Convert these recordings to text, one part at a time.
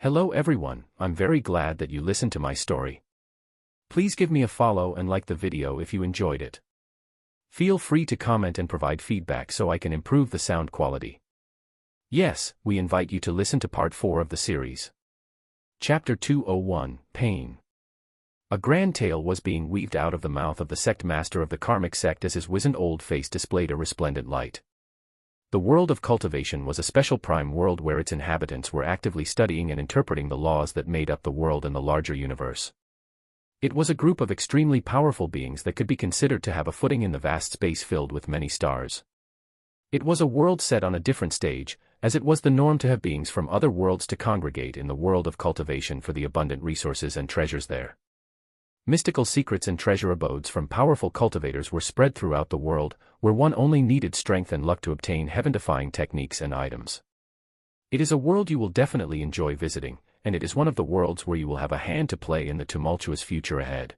Hello everyone, I'm very glad that you listened to my story. Please give me a follow and like the video if you enjoyed it. Feel free to comment and provide feedback so I can improve the sound quality. Yes, we invite you to listen to part 4 of the series. Chapter 201, Pain. A grand tale was being weaved out of the mouth of the sect master of the karmic sect as his wizened old face displayed a resplendent light. The world of cultivation was a special prime world where its inhabitants were actively studying and interpreting the laws that made up the world and the larger universe. It was a group of extremely powerful beings that could be considered to have a footing in the vast space filled with many stars. It was a world set on a different stage, as it was the norm to have beings from other worlds to congregate in the world of cultivation for the abundant resources and treasures there. Mystical secrets and treasure abodes from powerful cultivators were spread throughout the world, where one only needed strength and luck to obtain heaven-defying techniques and items. It is a world you will definitely enjoy visiting, and it is one of the worlds where you will have a hand to play in the tumultuous future ahead.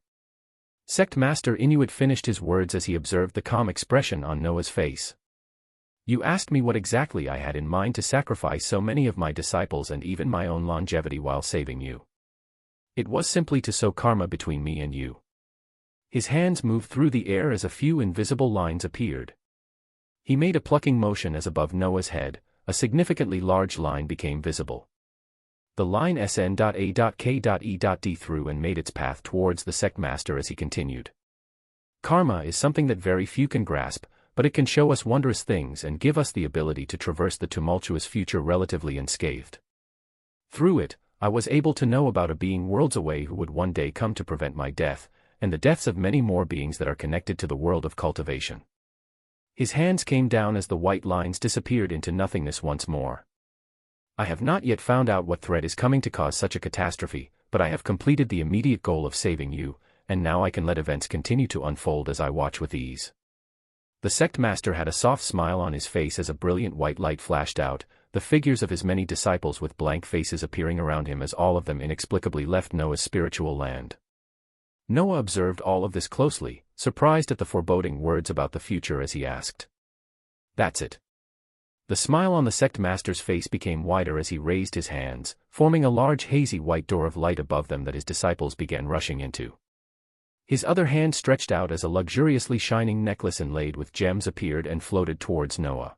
Sect Master Inuit finished his words as he observed the calm expression on Noah's face. You asked me what exactly I had in mind to sacrifice so many of my disciples and even my own longevity while saving you. It was simply to sow karma between me and you. His hands moved through the air as a few invisible lines appeared. He made a plucking motion as above Noah's head, a significantly large line became visible. The line SN.A.K.E.D through and made its path towards the sect master as he continued. Karma is something that very few can grasp, but it can show us wondrous things and give us the ability to traverse the tumultuous future relatively unscathed. Through it, I was able to know about a being worlds away who would one day come to prevent my death, and the deaths of many more beings that are connected to the world of cultivation. His hands came down as the white lines disappeared into nothingness once more. I have not yet found out what threat is coming to cause such a catastrophe, but I have completed the immediate goal of saving you, and now I can let events continue to unfold as I watch with ease. The sect master had a soft smile on his face as a brilliant white light flashed out, the figures of his many disciples with blank faces appearing around him as all of them inexplicably left Noah's spiritual land. Noah observed all of this closely, surprised at the foreboding words about the future as he asked. That's it. The smile on the sect master's face became wider as he raised his hands, forming a large hazy white door of light above them that his disciples began rushing into. His other hand stretched out as a luxuriously shining necklace inlaid with gems appeared and floated towards Noah.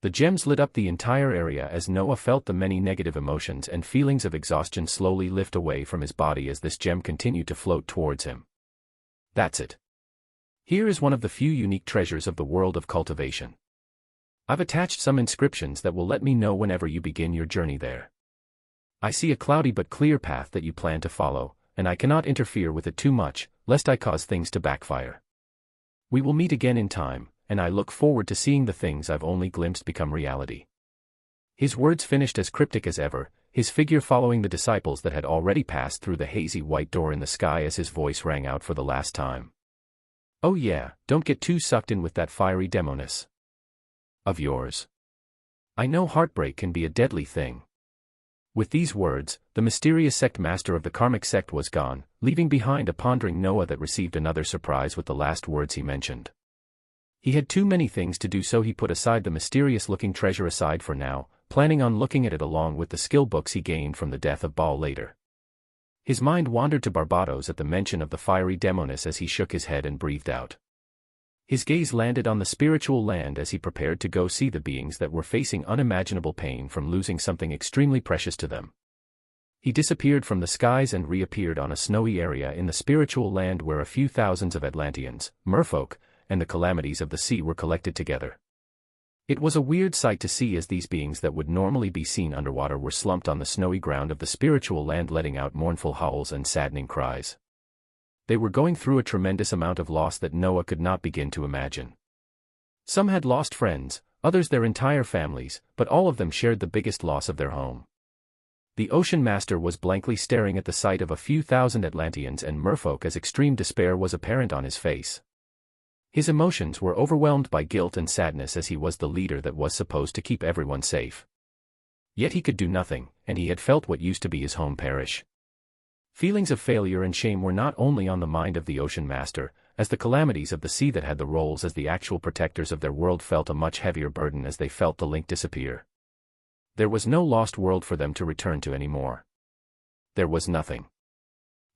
The gems lit up the entire area as Noah felt the many negative emotions and feelings of exhaustion slowly lift away from his body as this gem continued to float towards him. That's it. Here is one of the few unique treasures of the world of cultivation. I've attached some inscriptions that will let me know whenever you begin your journey there. I see a cloudy but clear path that you plan to follow, and I cannot interfere with it too much, lest I cause things to backfire. We will meet again in time, and I look forward to seeing the things I've only glimpsed become reality. His words finished as cryptic as ever, his figure following the disciples that had already passed through the hazy white door in the sky as his voice rang out for the last time. Oh yeah, don't get too sucked in with that fiery demoness of yours. I know heartbreak can be a deadly thing. With these words, the mysterious sect master of the karmic sect was gone, leaving behind a pondering Noah that received another surprise with the last words he mentioned. He had too many things to do, so he put aside the mysterious-looking treasure aside for now, planning on looking at it along with the skill books he gained from the death of Baal later. His mind wandered to Barbados at the mention of the fiery demoness as he shook his head and breathed out. His gaze landed on the spiritual land as he prepared to go see the beings that were facing unimaginable pain from losing something extremely precious to them. He disappeared from the skies and reappeared on a snowy area in the spiritual land where a few thousands of Atlanteans, merfolk, and the calamities of the sea were collected together. It was a weird sight to see as these beings that would normally be seen underwater were slumped on the snowy ground of the spiritual land letting out mournful howls and saddening cries. They were going through a tremendous amount of loss that Noah could not begin to imagine. Some had lost friends, others their entire families, but all of them shared the biggest loss of their home. The Ocean Master was blankly staring at the sight of a few thousand Atlanteans and merfolk as extreme despair was apparent on his face. His emotions were overwhelmed by guilt and sadness as he was the leader that was supposed to keep everyone safe. Yet he could do nothing, and he had felt what used to be his home perish. Feelings of failure and shame were not only on the mind of the Ocean Master, as the calamities of the sea that had the roles as the actual protectors of their world felt a much heavier burden as they felt the link disappear. There was no lost world for them to return to anymore. There was nothing.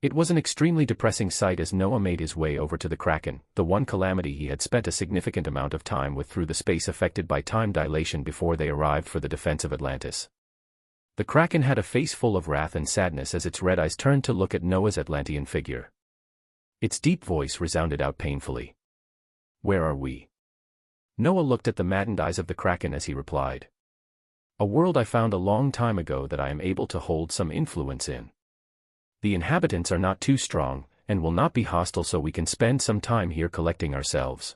It was an extremely depressing sight as Noah made his way over to the Kraken, the one calamity he had spent a significant amount of time with through the space affected by time dilation before they arrived for the defense of Atlantis. The Kraken had a face full of wrath and sadness as its red eyes turned to look at Noah's Atlantean figure. Its deep voice resounded out painfully. "Where are we?" Noah looked at the maddened eyes of the Kraken as he replied. "A world I found a long time ago that I am able to hold some influence in. The inhabitants are not too strong, and will not be hostile, so we can spend some time here collecting ourselves."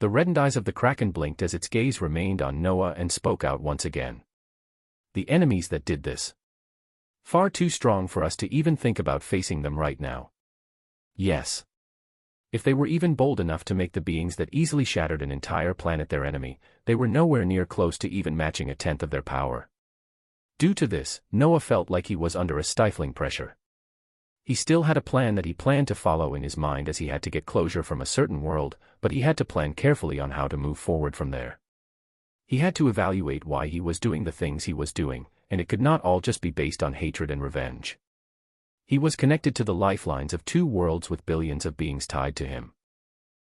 The reddened eyes of the Kraken blinked as its gaze remained on Noah and spoke out once again. "The enemies that did this. Far too strong for us to even think about facing them right now. Yes. If they were even bold enough to make the beings that easily shattered an entire planet their enemy, they were nowhere near close to even matching a tenth of their power." Due to this, Noah felt like he was under a stifling pressure. He still had a plan that he planned to follow in his mind as he had to get closure from a certain world, but he had to plan carefully on how to move forward from there. He had to evaluate why he was doing the things he was doing, and it could not all just be based on hatred and revenge. He was connected to the lifelines of two worlds with billions of beings tied to him.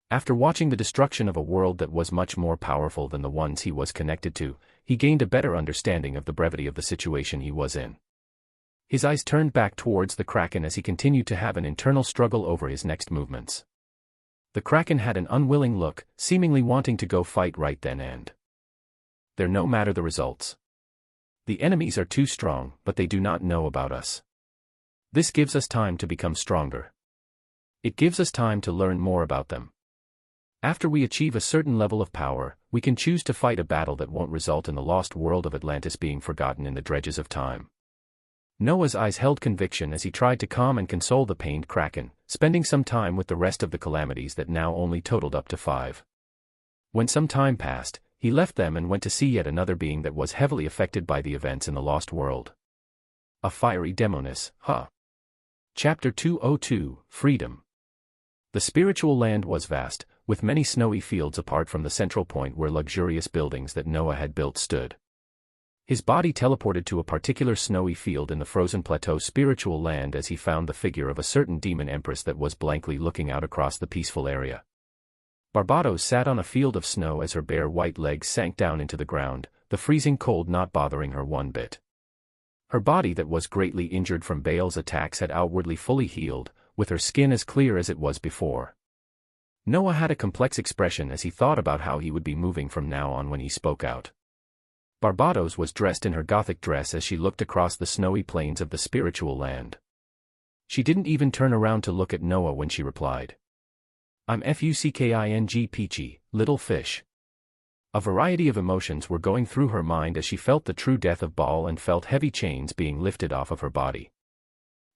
After watching the destruction of a world that was much more powerful than the ones he was connected to, he gained a better understanding of the brevity of the situation he was in. His eyes turned back towards the Kraken as he continued to have an internal struggle over his next movements. The Kraken had an unwilling look, seemingly wanting to go fight right then and there no matter the results. The enemies are too strong, but they do not know about us. This gives us time to become stronger. It gives us time to learn more about them. After we achieve a certain level of power, we can choose to fight a battle that won't result in the lost world of Atlantis being forgotten in the dredges of time. Noah's eyes held conviction as he tried to calm and console the pained Kraken, spending some time with the rest of the calamities that now only totaled up to 5. When some time passed, he left them and went to see yet another being that was heavily affected by the events in the lost world. A fiery demoness, huh? Chapter 202, Freedom. The spiritual land was vast, with many snowy fields apart from the central point where luxurious buildings that Noah had built stood. His body teleported to a particular snowy field in the frozen plateau spiritual land as he found the figure of a certain demon empress that was blankly looking out across the peaceful area. Barbados sat on a field of snow as her bare white legs sank down into the ground, the freezing cold not bothering her one bit. Her body that was greatly injured from Baal's attacks had outwardly fully healed, with her skin as clear as it was before. Noah had a complex expression as he thought about how he would be moving from now on when he spoke out. Barbados was dressed in her Gothic dress as she looked across the snowy plains of the spiritual land. She didn't even turn around to look at Noah when she replied. "I'm Fucking peachy, little fish." A variety of emotions were going through her mind as she felt the true death of Baal and felt heavy chains being lifted off of her body.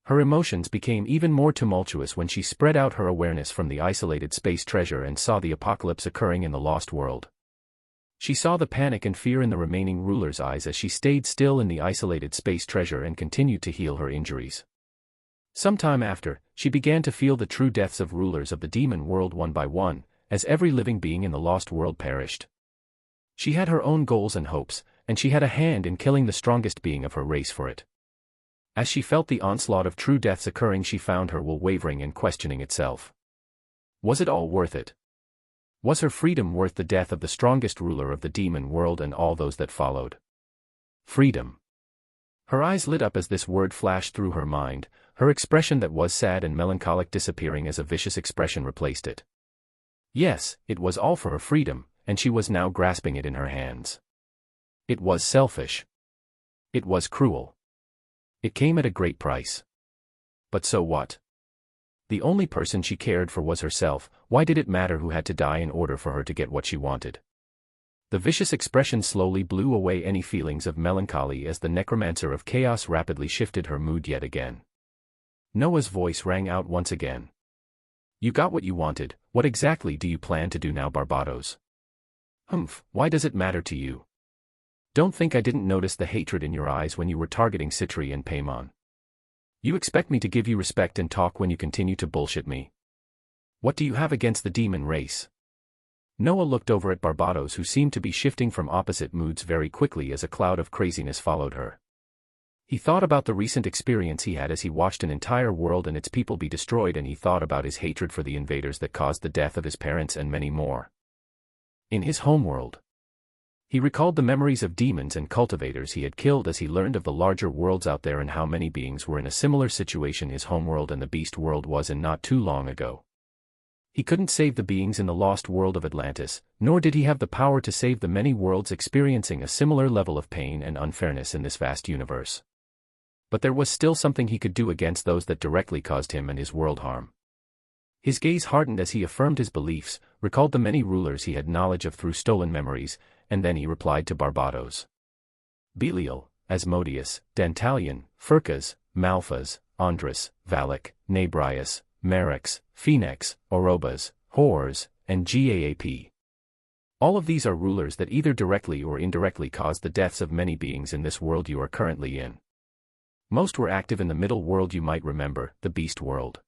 Her emotions became even more tumultuous when she spread out her awareness from the isolated space treasure and saw the apocalypse occurring in the lost world. She saw the panic and fear in the remaining ruler's eyes as she stayed still in the isolated space treasure and continued to heal her injuries. Sometime after, she began to feel the true deaths of rulers of the demon world one by one, as every living being in the lost world perished. She had her own goals and hopes, and she had a hand in killing the strongest being of her race for it. As she felt the onslaught of true deaths occurring, she found her will wavering and questioning itself. Was it all worth it? Was her freedom worth the death of the strongest ruler of the demon world and all those that followed? Freedom. Her eyes lit up as this word flashed through her mind, her expression that was sad and melancholic disappearing as a vicious expression replaced it. Yes, it was all for her freedom, and she was now grasping it in her hands. It was selfish. It was cruel. It came at a great price. But so what? The only person she cared for was herself. Why did it matter who had to die in order for her to get what she wanted? The vicious expression slowly blew away any feelings of melancholy as the necromancer of chaos rapidly shifted her mood yet again. Noah's voice rang out once again. "You got what you wanted. What exactly do you plan to do now, Barbados?" "Humph, why does it matter to you? Don't think I didn't notice the hatred in your eyes when you were targeting Citri and Paimon. You expect me to give you respect and talk when you continue to bullshit me? What do you have against the demon race? Noah looked over at Barbados, who seemed to be shifting from opposite moods very quickly as a cloud of craziness followed her. He thought about the recent experience he had as he watched an entire world and its people be destroyed, and he thought about his hatred for the invaders that caused the death of his parents and many more. In his homeworld, he recalled the memories of demons and cultivators he had killed as he learned of the larger worlds out there and how many beings were in a similar situation his homeworld and the beast world was in not too long ago. He couldn't save the beings in the lost world of Atlantis, nor did he have the power to save the many worlds experiencing a similar level of pain and unfairness in this vast universe. But there was still something he could do against those that directly caused him and his world harm. His gaze hardened as he affirmed his beliefs, recalled the many rulers he had knowledge of through stolen memories, and then he replied to Barbados. Belial, Asmodeus, Dantalion, Phurkas, Malphas, Andras, Valak, Nabrius, Merex, Phoenix, Orobas, Horus, and Gaap. All of these are rulers that either directly or indirectly caused the deaths of many beings in this world you are currently in. Most were active in the middle world you might remember, the beast world.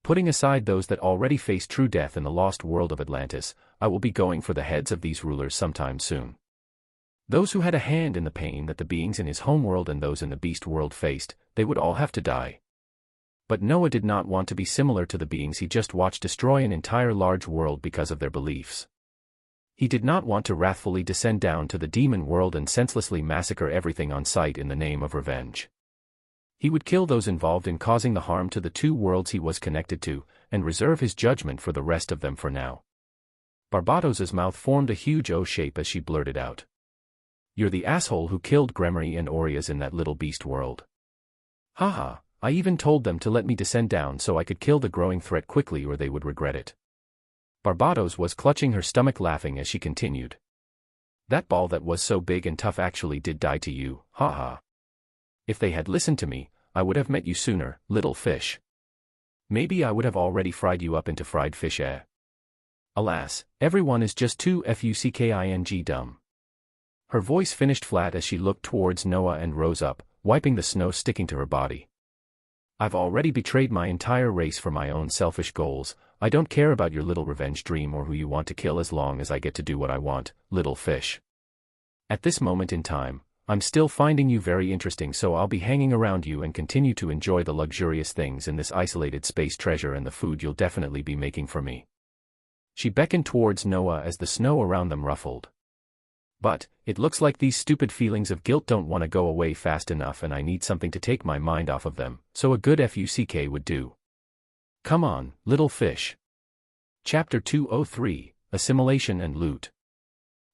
Putting aside those that already faced true death in the lost world of Atlantis, I will be going for the heads of these rulers sometime soon. Those who had a hand in the pain that the beings in his homeworld and those in the beast world faced, they would all have to die. But Noah did not want to be similar to the beings he just watched destroy an entire large world because of their beliefs. He did not want to wrathfully descend down to the demon world and senselessly massacre everything on sight in the name of revenge. He would kill those involved in causing the harm to the two worlds he was connected to, and reserve his judgment for the rest of them for now. Barbados's mouth formed a huge O shape as she blurted out. "You're the asshole who killed Gremory and Orias in that little beast world. Haha, I even told them to let me descend down so I could kill the growing threat quickly or they would regret it." Barbados was clutching her stomach laughing as she continued. "That ball that was so big and tough actually did die to you, haha. If they had listened to me, I would have met you sooner, little fish. Maybe I would have already fried you up into fried fish, eh? Alas, everyone is just too fucking dumb." Her voice finished flat as she looked towards Noah and rose up, wiping the snow sticking to her body. "I've already betrayed my entire race for my own selfish goals. I don't care about your little revenge dream or who you want to kill as long as I get to do what I want, little fish. At this moment in time, I'm still finding you very interesting, so I'll be hanging around you and continue to enjoy the luxurious things in this isolated space treasure and the food you'll definitely be making for me." She beckoned towards Noah as the snow around them ruffled. "But, it looks like these stupid feelings of guilt don't want to go away fast enough and I need something to take my mind off of them, so a good fuck would do. Come on, little fish." Chapter 203, Assimilation and Loot.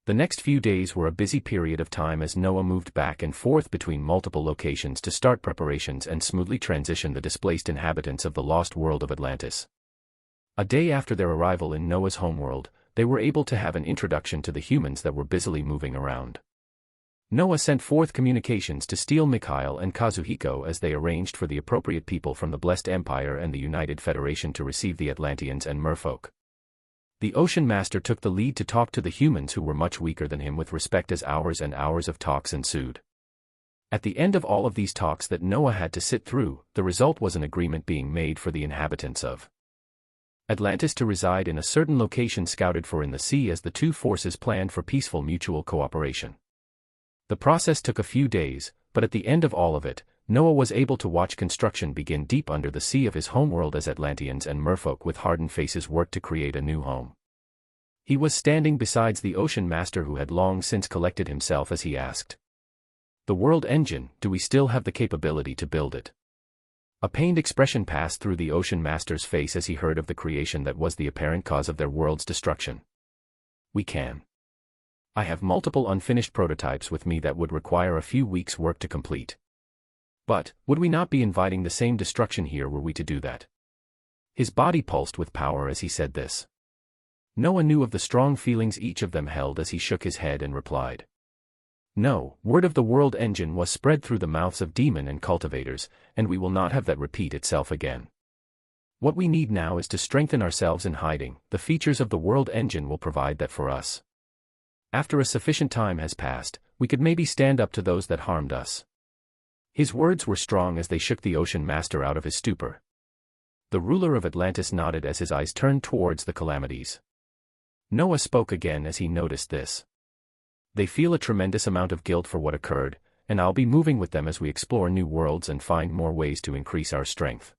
The next few days were a busy period of time as Noah moved back and forth between multiple locations to start preparations and smoothly transition the displaced inhabitants of the lost world of Atlantis. A day after their arrival in Noah's homeworld, they were able to have an introduction to the humans that were busily moving around. Noah sent forth communications to Steel Mikhail and Kazuhiko as they arranged for the appropriate people from the Blessed Empire and the United Federation to receive the Atlanteans and merfolk. The Ocean Master took the lead to talk to the humans who were much weaker than him with respect as hours and hours of talks ensued. At the end of all of these talks that Noah had to sit through, the result was an agreement being made for the inhabitants of Atlantis to reside in a certain location scouted for in the sea as the two forces planned for peaceful mutual cooperation. The process took a few days, but at the end of all of it, Noah was able to watch construction begin deep under the sea of his homeworld as Atlanteans and merfolk with hardened faces worked to create a new home. He was standing beside the Ocean Master who had long since collected himself as he asked, "The world engine, do we still have the capability to build it?" A pained expression passed through the Ocean Master's face as he heard of the creation that was the apparent cause of their world's destruction. "We can. I have multiple unfinished prototypes with me that would require a few weeks' work to complete. But, would we not be inviting the same destruction here were we to do that?" His body pulsed with power as he said this. Noah knew of the strong feelings each of them held as he shook his head and replied, "No, word of the world engine was spread through the mouths of demon and cultivators, and we will not have that repeat itself again. What we need now is to strengthen ourselves in hiding. The features of the world engine will provide that for us. After a sufficient time has passed, we could maybe stand up to those that harmed us." His words were strong as they shook the Ocean Master out of his stupor. The ruler of Atlantis nodded as his eyes turned towards the calamities. Noah spoke again as he noticed this. They feel a tremendous amount of guilt for what occurred, and I'll be moving with them as we explore new worlds and find more ways to increase our strength.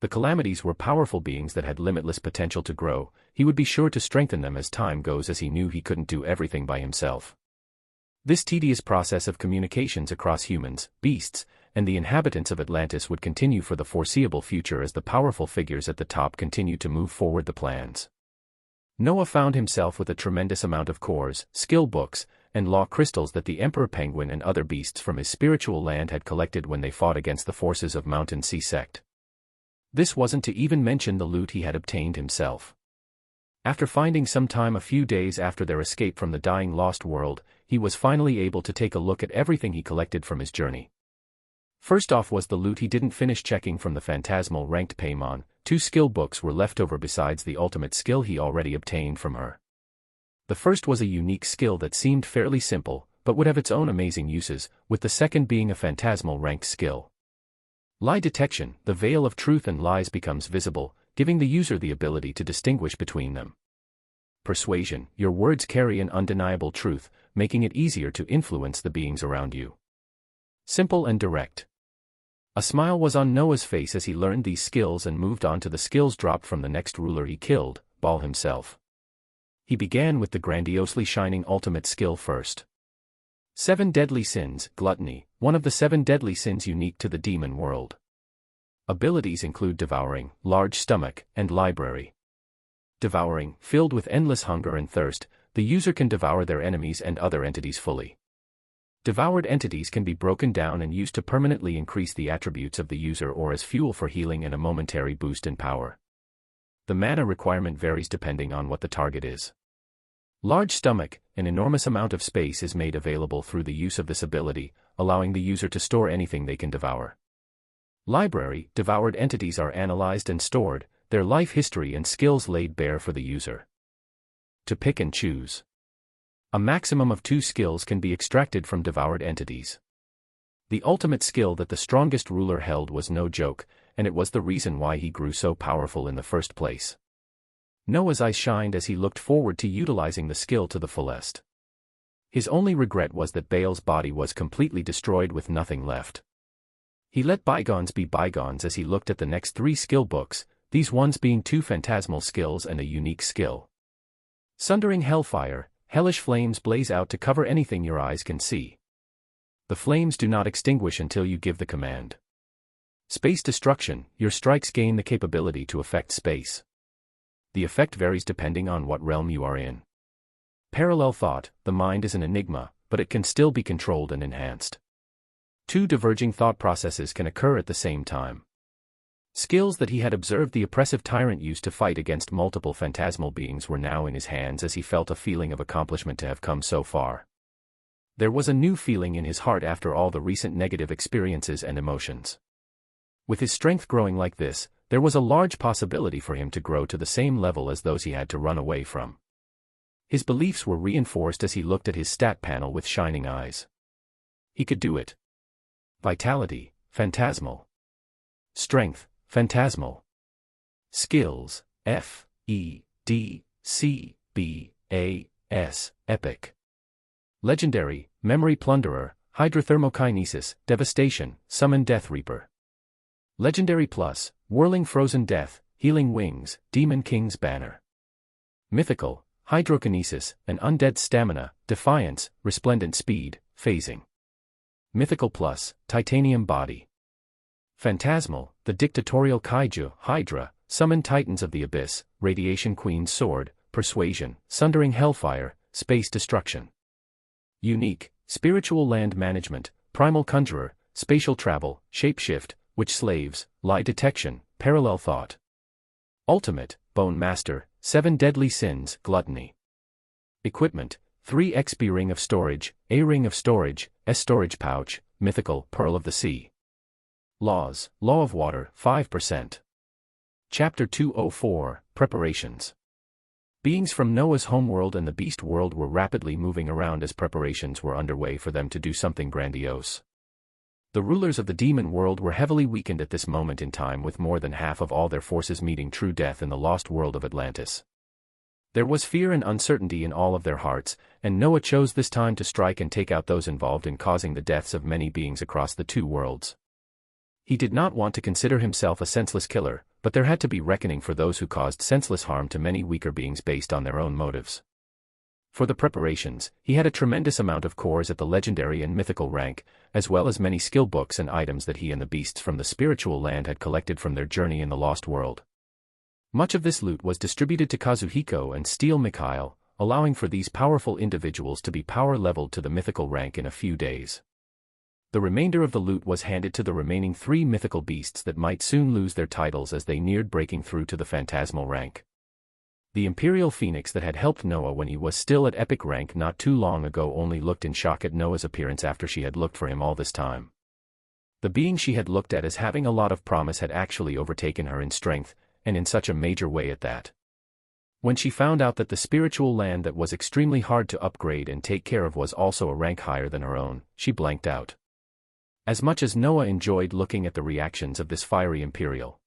The calamities were powerful beings that had limitless potential to grow. He would be sure to strengthen them as time goes, as he knew he couldn't do everything by himself. This tedious process of communications across humans, beasts, and the inhabitants of Atlantis would continue for the foreseeable future as the powerful figures at the top continued to move forward the plans. Noah found himself with a tremendous amount of cores, skill books, and law crystals that the Emperor Penguin and other beasts from his spiritual land had collected when they fought against the forces of Mountain Sea Sect. This wasn't to even mention the loot he had obtained himself. After finding some time a few days after their escape from the dying lost world, he was finally able to take a look at everything he collected from his journey. First off was the loot he didn't finish checking from the phantasmal ranked Paimon. 2 skill books were left over besides the ultimate skill he already obtained from her. The first was a unique skill that seemed fairly simple, but would have its own amazing uses, with the second being a phantasmal ranked skill. Lie detection. The veil of truth and lies becomes visible, giving the user the ability to distinguish between them. Persuasion. Your words carry an undeniable truth, making it easier to influence the beings around you. Simple and direct. A smile was on Noah's face as he learned these skills and moved on to the skills dropped from the next ruler he killed, Baal himself. He began with the grandiosely shining ultimate skill first. 7 Deadly Sins, Gluttony, one of the 7 deadly sins unique to the demon world. Abilities include Devouring, Large Stomach, and Library. Devouring, filled with endless hunger and thirst, the user can devour their enemies and other entities fully. Devoured entities can be broken down and used to permanently increase the attributes of the user or as fuel for healing and a momentary boost in power. The mana requirement varies depending on what the target is. Large Stomach, an enormous amount of space is made available through the use of this ability, allowing the user to store anything they can devour. Library, devoured entities are analyzed and stored, their life history and skills laid bare for the user to pick and choose. A maximum of 2 skills can be extracted from devoured entities. The ultimate skill that the strongest ruler held was no joke, and it was the reason why he grew so powerful in the first place. Noah's eyes shined as he looked forward to utilizing the skill to the fullest. His only regret was that Baal's body was completely destroyed with nothing left. He let bygones be bygones as he looked at the next 3 skill books, these ones being 2 phantasmal skills and a unique skill. Sundering Hellfire. Hellish flames blaze out to cover anything your eyes can see. The flames do not extinguish until you give the command. Space Destruction. Your strikes gain the capability to affect space. The effect varies depending on what realm you are in. Parallel Thought. The mind is an enigma, but it can still be controlled and enhanced. 2 diverging thought processes can occur at the same time. Skills that he had observed the oppressive tyrant use to fight against multiple phantasmal beings were now in his hands as he felt a feeling of accomplishment to have come so far. There was a new feeling in his heart after all the recent negative experiences and emotions. With his strength growing like this, there was a large possibility for him to grow to the same level as those he had to run away from. His beliefs were reinforced as he looked at his stat panel with shining eyes. He could do it. Vitality, phantasmal. Strength, phantasmal. Skills, F, E, D, C, B, A, S, epic. Legendary, Memory Plunderer, Hydrothermokinesis, Devastation, Summon Death Reaper. Legendary Plus, Whirling Frozen Death, Healing Wings, Demon King's Banner. Mythical, Hydrokinesis, an Undead Stamina, Defiance, Resplendent Speed, Phasing. Mythical Plus, Titanium Body. Phantasmal, the Dictatorial Kaiju, Hydra, Summon Titans of the Abyss, Radiation Queen's Sword, Persuasion, Sundering Hellfire, Space Destruction. Unique, Spiritual Land Management, Primal Conjurer, Spatial Travel, Shapeshift, Witch Slaves, Lie Detection, Parallel Thought. Ultimate, Bone Master, 7 Deadly Sins, Gluttony. Equipment, 3 XP Ring of Storage, A Ring of Storage, S Storage Pouch, Mythical, Pearl of the Sea. Laws, Law of Water, 5%. Chapter 204, Preparations. Beings from Noah's homeworld and the beast world were rapidly moving around as preparations were underway for them to do something grandiose. The rulers of the demon world were heavily weakened at this moment in time, with more than half of all their forces meeting true death in the lost world of Atlantis. There was fear and uncertainty in all of their hearts, and Noah chose this time to strike and take out those involved in causing the deaths of many beings across the two worlds. He did not want to consider himself a senseless killer, but there had to be reckoning for those who caused senseless harm to many weaker beings based on their own motives. For the preparations, he had a tremendous amount of cores at the legendary and mythical rank, as well as many skill books and items that he and the beasts from the spiritual land had collected from their journey in the Lost World. Much of this loot was distributed to Kazuhiko and Steel Mikhail, allowing for these powerful individuals to be power-leveled to the mythical rank in a few days. The remainder of the loot was handed to the remaining 3 mythical beasts that might soon lose their titles as they neared breaking through to the phantasmal rank. The Imperial Phoenix that had helped Noah when he was still at epic rank not too long ago only looked in shock at Noah's appearance after she had looked for him all this time. The being she had looked at as having a lot of promise had actually overtaken her in strength, and in such a major way at that. When she found out that the spiritual land that was extremely hard to upgrade and take care of was also a rank higher than her own, she blanked out. As much as Noah enjoyed looking at the reactions of this fiery Imperial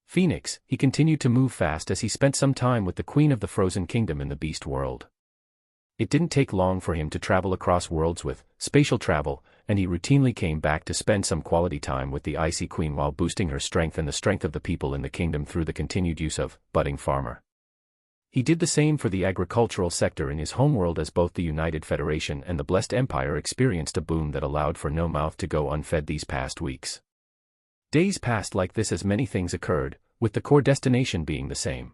Phoenix, he continued to move fast as he spent some time with the Queen of the Frozen Kingdom in the Beast World. It didn't take long for him to travel across worlds with spatial travel, and he routinely came back to spend some quality time with the Icy Queen while boosting her strength and the strength of the people in the kingdom through the continued use of budding farmer. He did the same for the agricultural sector in his homeworld as both the United Federation and the Blessed Empire experienced a boom that allowed for no mouth to go unfed these past weeks. Days passed like this as many things occurred, with the core destination being the same.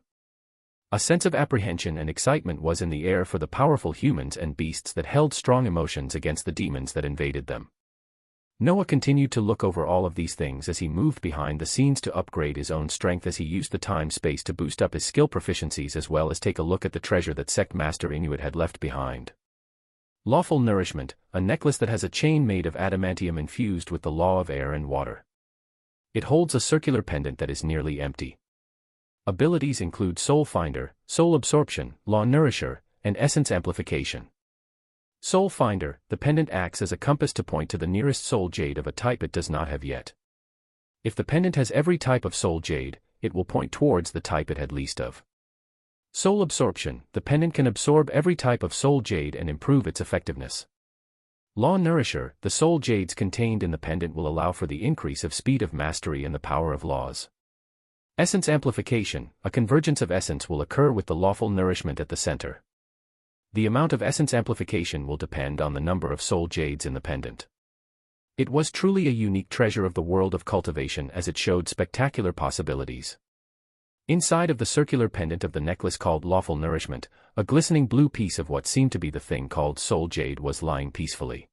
A sense of apprehension and excitement was in the air for the powerful humans and beasts that held strong emotions against the demons that invaded them. Noah continued to look over all of these things as he moved behind the scenes to upgrade his own strength as he used the time-space to boost up his skill proficiencies as well as take a look at the treasure that Sect Master Inuit had left behind. Lawful Nourishment, a necklace that has a chain made of adamantium infused with the law of air and water. It holds a circular pendant that is nearly empty. Abilities include Soul Finder, Soul Absorption, Law Nourisher, and Essence Amplification. Soul Finder, the pendant acts as a compass to point to the nearest soul jade of a type it does not have yet. If the pendant has every type of soul jade, it will point towards the type it had least of. Soul Absorption, the pendant can absorb every type of soul jade and improve its effectiveness. Law Nourisher, the soul jades contained in the pendant will allow for the increase of speed of mastery and the power of laws. Essence Amplification, a convergence of essence will occur with the lawful nourishment at the center. The amount of essence amplification will depend on the number of soul jades in the pendant. It was truly a unique treasure of the world of cultivation as it showed spectacular possibilities. Inside of the circular pendant of the necklace called Lawful Nourishment, a glistening blue piece of what seemed to be the thing called soul jade was lying peacefully.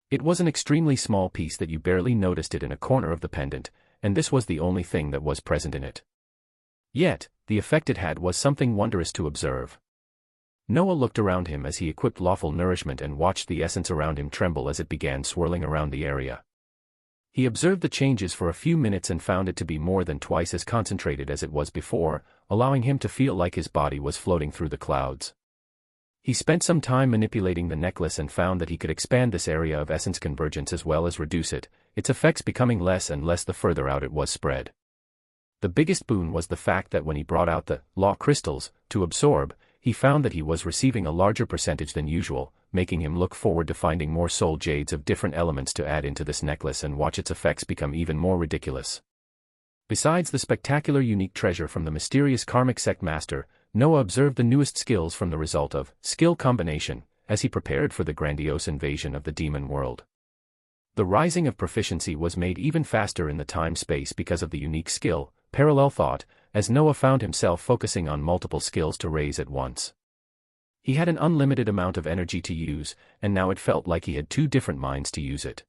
It was an extremely small piece that you barely noticed it in a corner of the pendant, and this was the only thing that was present in it. Yet, the effect it had was something wondrous to observe. Noah looked around him as he equipped Lawful Nourishment and watched the essence around him tremble as it began swirling around the area. He observed the changes for a few minutes and found it to be more than twice as concentrated as it was before, allowing him to feel like his body was floating through the clouds. He spent some time manipulating the necklace and found that he could expand this area of essence convergence as well as reduce it, its effects becoming less and less the further out it was spread. The biggest boon was the fact that when he brought out the law crystals to absorb, he found that he was receiving a larger percentage than usual, making him look forward to finding more soul jades of different elements to add into this necklace and watch its effects become even more ridiculous. Besides the spectacular unique treasure from the mysterious karmic sect master, Noah observed the newest skills from the result of skill combination, as he prepared for the grandiose invasion of the demon world. The rising of proficiency was made even faster in the time-space because of the unique skill, parallel thought, as Noah found himself focusing on multiple skills to raise at once. He had an unlimited amount of energy to use, and now it felt like he had 2 different minds to use it.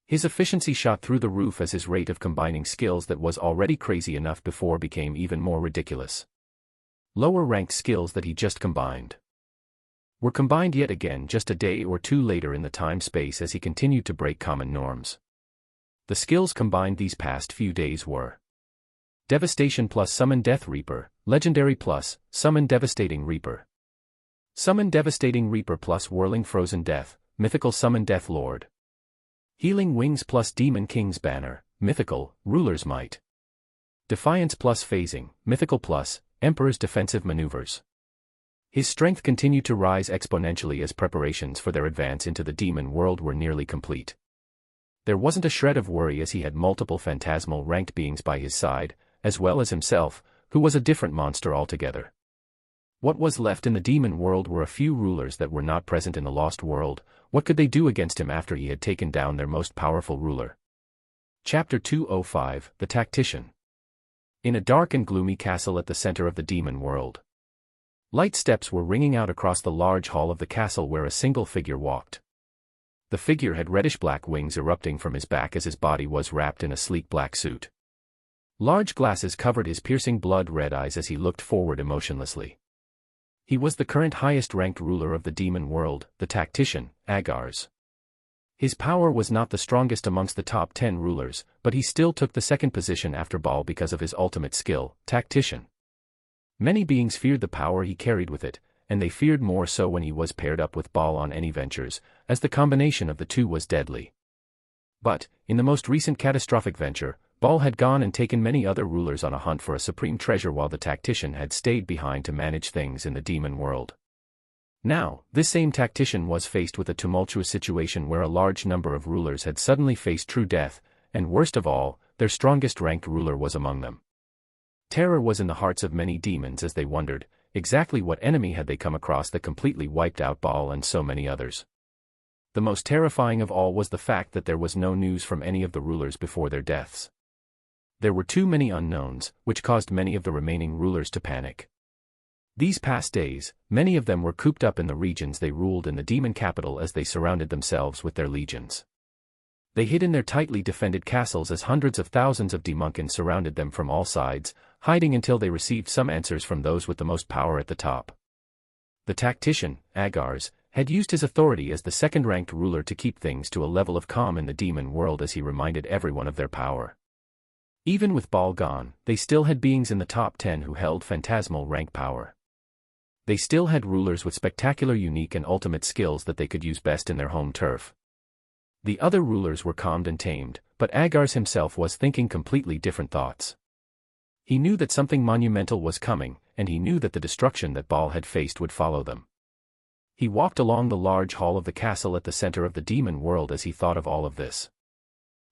His efficiency shot through the roof as his rate of combining skills that was already crazy enough before became even more ridiculous. Lower-ranked skills that he just combined were combined yet again just a day or 2 later in the time-space as he continued to break common norms. The skills combined these past few days were Devastation plus Summon Death Reaper, Legendary plus Summon Devastating Reaper. Summon Devastating Reaper plus Whirling Frozen Death, Mythical Summon Death Lord. Healing Wings plus Demon King's Banner, Mythical, Ruler's Might. Defiance plus Phasing, Mythical plus Emperor's defensive maneuvers. His strength continued to rise exponentially as preparations for their advance into the demon world were nearly complete. There wasn't a shred of worry as he had multiple phantasmal ranked beings by his side, as well as himself, who was a different monster altogether. What was left in the demon world were a few rulers that were not present in the lost world. What could they do against him after he had taken down their most powerful ruler? Chapter 205, The Tactician. In a dark and gloomy castle at the center of the demon world. Light steps were ringing out across the large hall of the castle where a single figure walked. The figure had reddish-black wings erupting from his back as his body was wrapped in a sleek black suit. Large glasses covered his piercing blood-red eyes as he looked forward emotionlessly. He was the current highest-ranked ruler of the demon world, the tactician, Agars. His power was not the strongest amongst the top 10 rulers, but he still took the second position after Baal because of his ultimate skill, tactician. Many beings feared the power he carried with it, and they feared more so when he was paired up with Baal on any ventures, as the combination of the two was deadly. But, in the most recent catastrophic venture, Baal had gone and taken many other rulers on a hunt for a supreme treasure while the tactician had stayed behind to manage things in the demon world. Now, this same tactician was faced with a tumultuous situation where a large number of rulers had suddenly faced true death, and worst of all, their strongest ranked ruler was among them. Terror was in the hearts of many demons as they wondered, exactly what enemy had they come across that completely wiped out Baal and so many others. The most terrifying of all was the fact that there was no news from any of the rulers before their deaths. There were too many unknowns, which caused many of the remaining rulers to panic. These past days, many of them were cooped up in the regions they ruled in the demon capital as they surrounded themselves with their legions. They hid in their tightly defended castles as hundreds of thousands of demunkins surrounded them from all sides, hiding until they received some answers from those with the most power at the top. The tactician, Agars, had used his authority as the second-ranked ruler to keep things to a level of calm in the demon world as he reminded everyone of their power. Even with Baal gone, they still had beings in the top 10 who held phantasmal rank power. They still had rulers with spectacular unique and ultimate skills that they could use best in their home turf. The other rulers were calmed and tamed, but Agars himself was thinking completely different thoughts. He knew that something monumental was coming, and he knew that the destruction that Baal had faced would follow them. He walked along the large hall of the castle at the center of the demon world as he thought of all of this.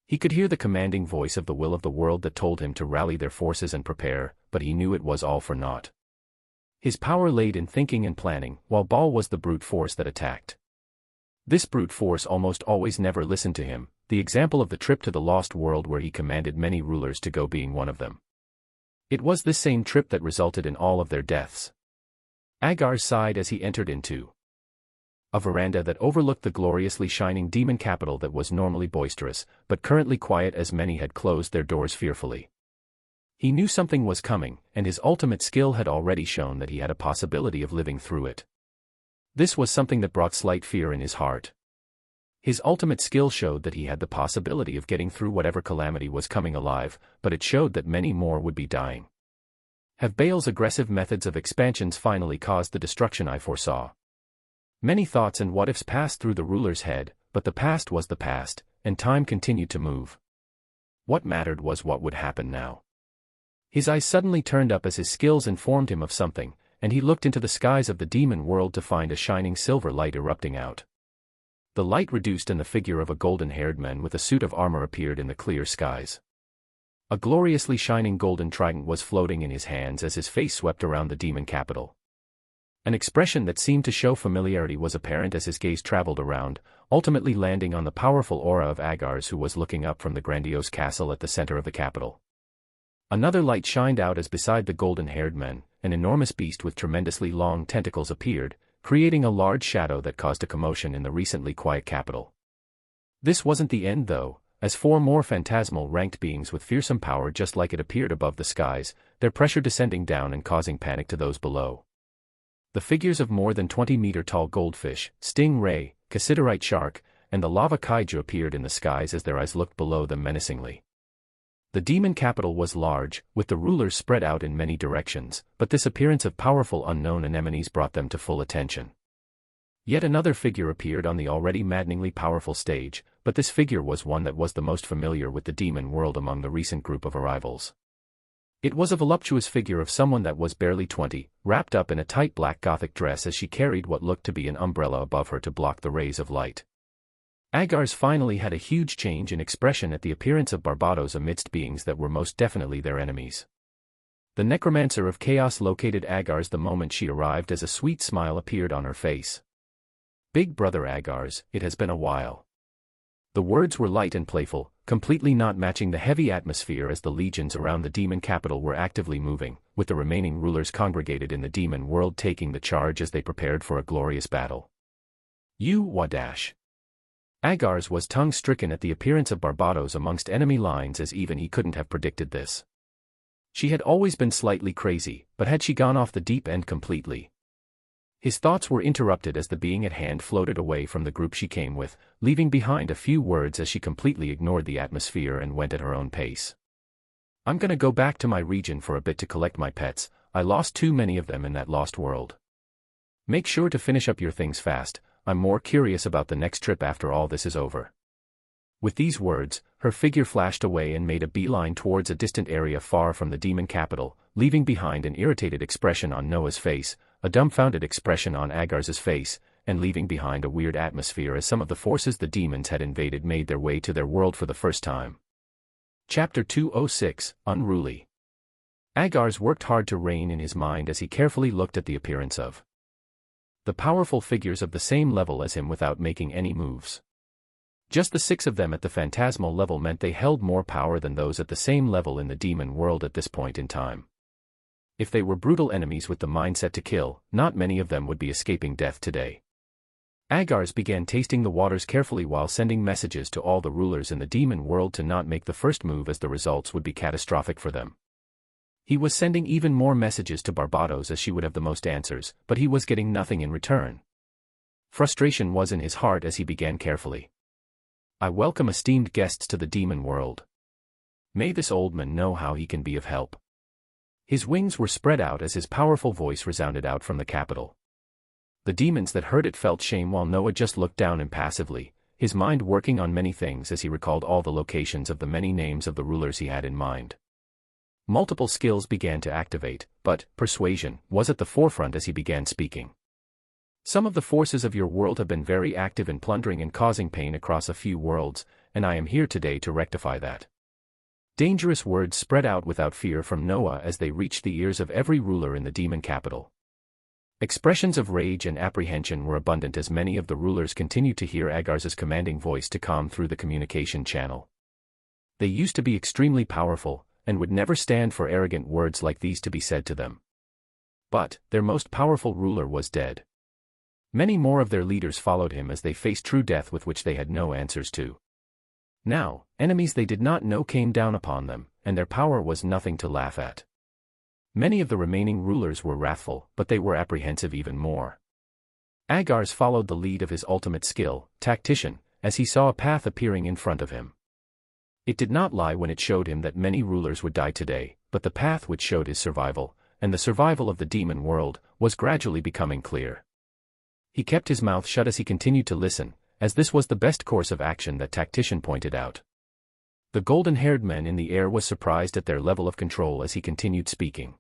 He could hear the commanding voice of the will of the world that told him to rally their forces and prepare, but he knew it was all for naught. His power laid in thinking and planning, while Baal was the brute force that attacked. This brute force almost always never listened to him, the example of the trip to the lost world where he commanded many rulers to go being one of them. It was this same trip that resulted in all of their deaths. Agar sighed as he entered into a veranda that overlooked the gloriously shining demon capital that was normally boisterous, but currently quiet as many had closed their doors fearfully. He knew something was coming, and his ultimate skill had already shown that he had a possibility of living through it. This was something that brought slight fear in his heart. His ultimate skill showed that he had the possibility of getting through whatever calamity was coming alive, but it showed that many more would be dying. Have Baal's aggressive methods of expansions finally caused the destruction I foresaw? Many thoughts and what-ifs passed through the ruler's head, but the past was the past, and time continued to move. What mattered was what would happen now. His eyes suddenly turned up as his skills informed him of something, and he looked into the skies of the demon world to find a shining silver light erupting out. The light reduced and the figure of a golden-haired man with a suit of armor appeared in the clear skies. A gloriously shining golden trident was floating in his hands as his face swept around the demon capital. An expression that seemed to show familiarity was apparent as his gaze traveled around, ultimately landing on the powerful aura of Agars who was looking up from the grandiose castle at the center of the capital. Another light shined out as beside the golden-haired man, an enormous beast with tremendously long tentacles appeared, creating a large shadow that caused a commotion in the recently quiet capital. This wasn't the end though, as 4 more phantasmal ranked beings with fearsome power just like it appeared above the skies, their pressure descending down and causing panic to those below. The figures of more than 20-meter-tall goldfish, stingray, cassiterite shark, and the lava kaiju appeared in the skies as their eyes looked below them menacingly. The demon capital was large, with the rulers spread out in many directions, but this appearance of powerful unknown anemones brought them to full attention. Yet another figure appeared on the already maddeningly powerful stage, but this figure was one that was the most familiar with the demon world among the recent group of arrivals. It was a voluptuous figure of someone that was barely 20, wrapped up in a tight black Gothic dress as she carried what looked to be an umbrella above her to block the rays of light. Agar's finally had a huge change in expression at the appearance of Barbados amidst beings that were most definitely their enemies. The necromancer of chaos located Agar's the moment she arrived as a sweet smile appeared on her face. "Big brother Agar's, it has been a while." The words were light and playful, completely not matching the heavy atmosphere as the legions around the demon capital were actively moving, with the remaining rulers congregated in the demon world taking the charge as they prepared for a glorious battle. "You, Wadash." Agar's was tongue-stricken at the appearance of Barbados amongst enemy lines, as even he couldn't have predicted this. She had always been slightly crazy, but had she gone off the deep end completely? His thoughts were interrupted as the being at hand floated away from the group she came with, leaving behind a few words as she completely ignored the atmosphere and went at her own pace. "I'm gonna go back to my region for a bit to collect my pets. I lost too many of them in that lost world. Make sure to finish up your things fast. I'm more curious about the next trip after all this is over." With these words, her figure flashed away and made a beeline towards a distant area far from the demon capital, leaving behind an irritated expression on Noah's face, a dumbfounded expression on Agar's face, and leaving behind a weird atmosphere as some of the forces the demons had invaded made their way to their world for the first time. Chapter 206, Unruly. Agar's worked hard to rein in his mind as he carefully looked at the appearance of the powerful figures of the same level as him without making any moves. Just the 6 of them at the phantasmal level meant they held more power than those at the same level in the demon world at this point in time. If they were brutal enemies with the mindset to kill, not many of them would be escaping death today. Agar's began tasting the waters carefully while sending messages to all the rulers in the demon world to not make the first move as the results would be catastrophic for them. He was sending even more messages to Barbados as she would have the most answers, but he was getting nothing in return. Frustration was in his heart as he began carefully. "I welcome esteemed guests to the demon world. May this old man know how he can be of help." His wings were spread out as his powerful voice resounded out from the capital. The demons that heard it felt shame while Noah just looked down impassively, his mind working on many things as he recalled all the locations of the many names of the rulers he had in mind. Multiple skills began to activate, but persuasion was at the forefront as he began speaking. "Some of the forces of your world have been very active in plundering and causing pain across a few worlds, and I am here today to rectify that." Dangerous words spread out without fear from Noah as they reached the ears of every ruler in the demon capital. Expressions of rage and apprehension were abundant as many of the rulers continued to hear Agar's commanding voice to come through the communication channel. They used to be extremely powerful, and would never stand for arrogant words like these to be said to them. But their most powerful ruler was dead. Many more of their leaders followed him as they faced true death with which they had no answers to. Now, enemies they did not know came down upon them, and their power was nothing to laugh at. Many of the remaining rulers were wrathful, but they were apprehensive even more. Agar's followed the lead of his ultimate skill, tactician, as he saw a path appearing in front of him. It did not lie when it showed him that many rulers would die today, but the path which showed his survival, and the survival of the demon world, was gradually becoming clear. He kept his mouth shut as he continued to listen, as this was the best course of action that tactician pointed out. The golden-haired man in the air was surprised at their level of control as he continued speaking.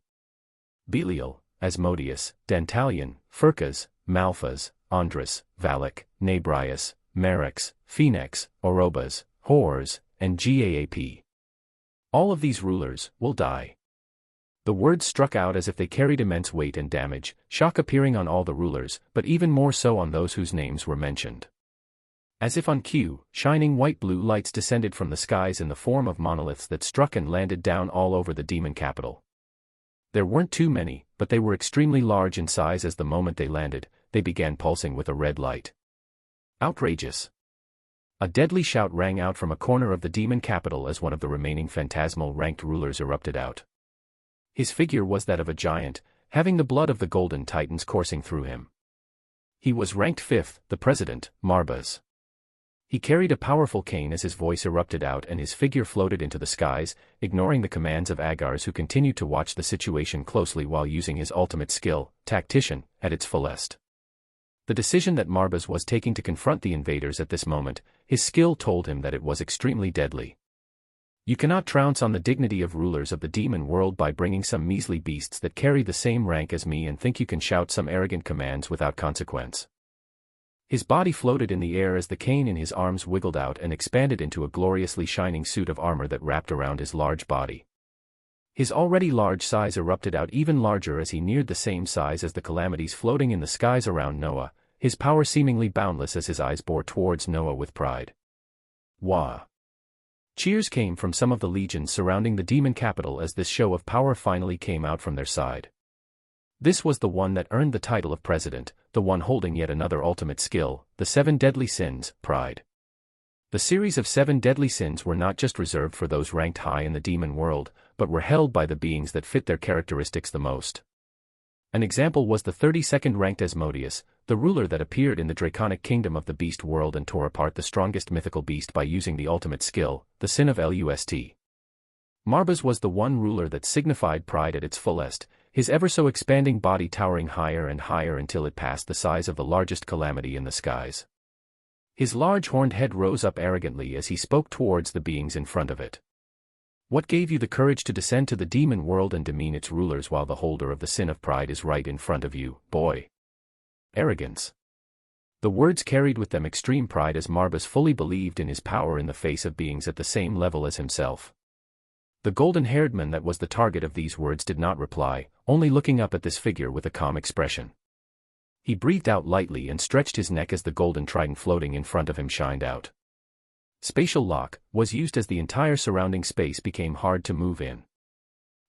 Belial, Asmodeus, Dantalion, Phurkas, Malphas, Andras, Valak, Nabrius, Marex, Phoenix, Orobas, Hors, and Gaap. All of these rulers will die. The words struck out as if they carried immense weight and damage, shock appearing on all the rulers, but even more so on those whose names were mentioned. As if on cue, shining white-blue lights descended from the skies in the form of monoliths that struck and landed down all over the demon capital. There weren't too many, but they were extremely large in size as the moment they landed, they began pulsing with a red light. Outrageous! A deadly shout rang out from a corner of the demon capital as one of the remaining phantasmal ranked rulers erupted out. His figure was that of a giant, having the blood of the golden titans coursing through him. He was ranked 5th, the president, Marbas. He carried a powerful cane as his voice erupted out and his figure floated into the skies, ignoring the commands of Agar's who continued to watch the situation closely while using his ultimate skill, tactician, at its fullest. The decision that Marbas was taking to confront the invaders at this moment, his skill told him that it was extremely deadly. You cannot trounce on the dignity of rulers of the demon world by bringing some measly beasts that carry the same rank as me and think you can shout some arrogant commands without consequence. His body floated in the air as the cane in his arms wiggled out and expanded into a gloriously shining suit of armor that wrapped around his large body. His already large size erupted out even larger as he neared the same size as the calamities floating in the skies around Noah, his power seemingly boundless as his eyes bore towards Noah with pride. Wah! Cheers came from some of the legions surrounding the demon capital as this show of power finally came out from their side. This was the one that earned the title of president, the one holding yet another ultimate skill, the 7 deadly sins, pride. The series of 7 deadly sins were not just reserved for those ranked high in the demon world, but were held by the beings that fit their characteristics the most. An example was the 32nd ranked Asmodeus, the ruler that appeared in the draconic kingdom of the beast world and tore apart the strongest mythical beast by using the ultimate skill, the sin of Lust. Marbas was the one ruler that signified pride at its fullest, his ever-so-expanding body towering higher and higher until it passed the size of the largest calamity in the skies. His large horned head rose up arrogantly as he spoke towards the beings in front of it. What gave you the courage to descend to the demon world and demean its rulers while the holder of the sin of pride is right in front of you, boy? Arrogance. The words carried with them extreme pride as Marbas fully believed in his power in the face of beings at the same level as himself. The golden-haired man that was the target of these words did not reply, only looking up at this figure with a calm expression. He breathed out lightly and stretched his neck as the golden trident floating in front of him shined out. Spatial lock was used as the entire surrounding space became hard to move in.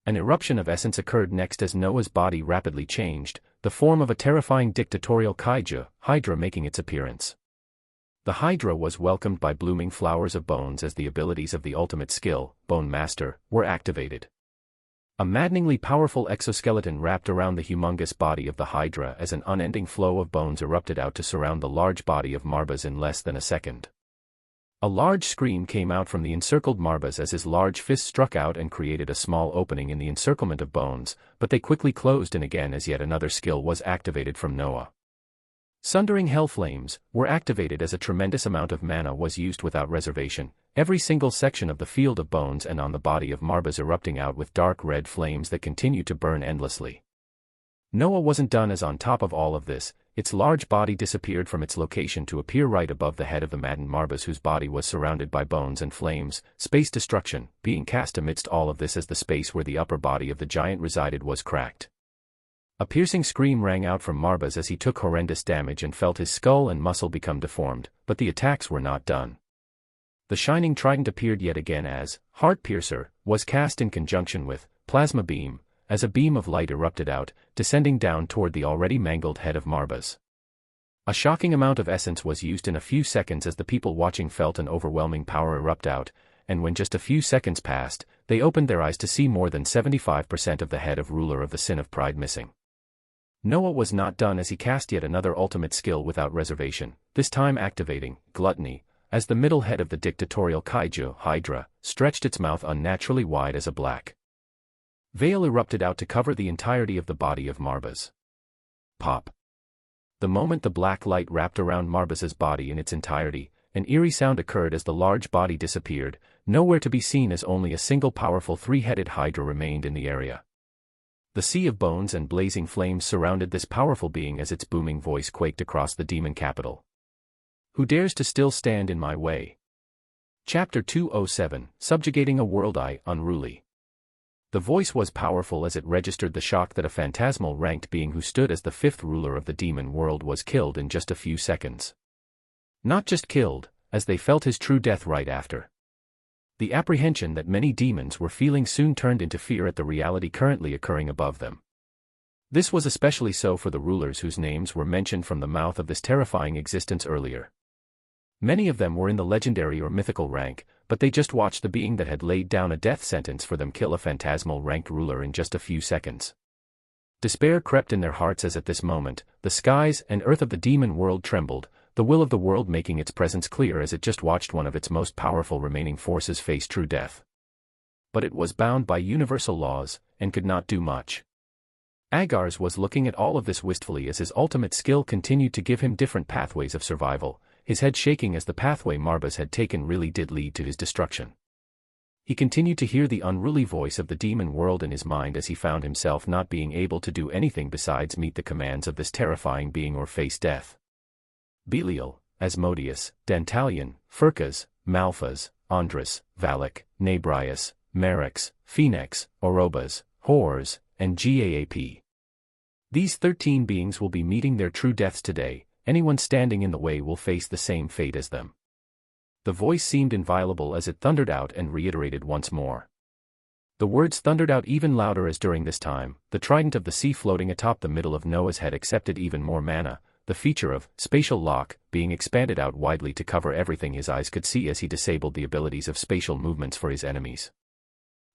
An eruption of essence occurred next as Noah's body rapidly changed, the form of a terrifying dictatorial kaiju, Hydra making its appearance. The Hydra was welcomed by blooming flowers of bones as the abilities of the ultimate skill, Bone Master, were activated. A maddeningly powerful exoskeleton wrapped around the humongous body of the Hydra as an unending flow of bones erupted out to surround the large body of Marbas in less than a second. A large scream came out from the encircled Marbas as his large fist struck out and created a small opening in the encirclement of bones, but they quickly closed in again as yet another skill was activated from Noah. Sundering hell flames were activated as a tremendous amount of mana was used without reservation, every single section of the field of bones and on the body of Marbas erupting out with dark red flames that continued to burn endlessly. Noah wasn't done as on top of all of this, its large body disappeared from its location to appear right above the head of the maddened Marbas whose body was surrounded by bones and flames, space destruction, being cast amidst all of this as the space where the upper body of the giant resided was cracked. A piercing scream rang out from Marbas as he took horrendous damage and felt his skull and muscle become deformed, but the attacks were not done. The shining trident appeared yet again as Heart Piercer was cast in conjunction with Plasma Beam, as a beam of light erupted out, descending down toward the already mangled head of Marbas. A shocking amount of essence was used in a few seconds as the people watching felt an overwhelming power erupt out, and when just a few seconds passed, they opened their eyes to see more than 75% of the head of ruler of the sin of pride missing. Noah was not done as he cast yet another ultimate skill without reservation, this time activating Gluttony, as the middle head of the dictatorial kaiju, Hydra, stretched its mouth unnaturally wide as a black veil erupted out to cover the entirety of the body of Marbas. Pop. The moment the black light wrapped around Marbas's body in its entirety, an eerie sound occurred as the large body disappeared, nowhere to be seen as only a single powerful 3-headed Hydra remained in the area. The sea of bones and blazing flames surrounded this powerful being as its booming voice quaked across the demon capital. Who dares to still stand in my way? Chapter 207, Subjugating a World Unruly. The voice was powerful as it registered the shock that a phantasmal ranked being who stood as the 5th ruler of the demon world was killed in just a few seconds. Not just killed, as they felt his true death right after. The apprehension that many demons were feeling soon turned into fear at the reality currently occurring above them. This was especially so for the rulers whose names were mentioned from the mouth of this terrifying existence earlier. Many of them were in the legendary or mythical rank, but they just watched the being that had laid down a death sentence for them kill a phantasmal ranked ruler in just a few seconds. Despair crept in their hearts as at this moment, the skies and earth of the demon world trembled, the will of the world making its presence clear as it just watched one of its most powerful remaining forces face true death. But it was bound by universal laws, and could not do much. Agars was looking at all of this wistfully as his ultimate skill continued to give him different pathways of survival, his head shaking as the pathway Marbas had taken really did lead to his destruction. He continued to hear the unruly voice of the demon world in his mind as he found himself not being able to do anything besides meet the commands of this terrifying being or face death. Belial, Asmodeus, Dantalion, Phurkas, Malphas, Andras, Valak, Nabrius, Merex, Phoenix, Orobas, Horrors, and Gaap. These 13 beings will be meeting their true deaths today. Anyone standing in the way will face the same fate as them. The voice seemed inviolable as it thundered out and reiterated once more. The words thundered out even louder as during this time, the trident of the sea floating atop the middle of Noah's head accepted even more mana, the feature of spatial lock being expanded out widely to cover everything his eyes could see as he disabled the abilities of spatial movements for his enemies.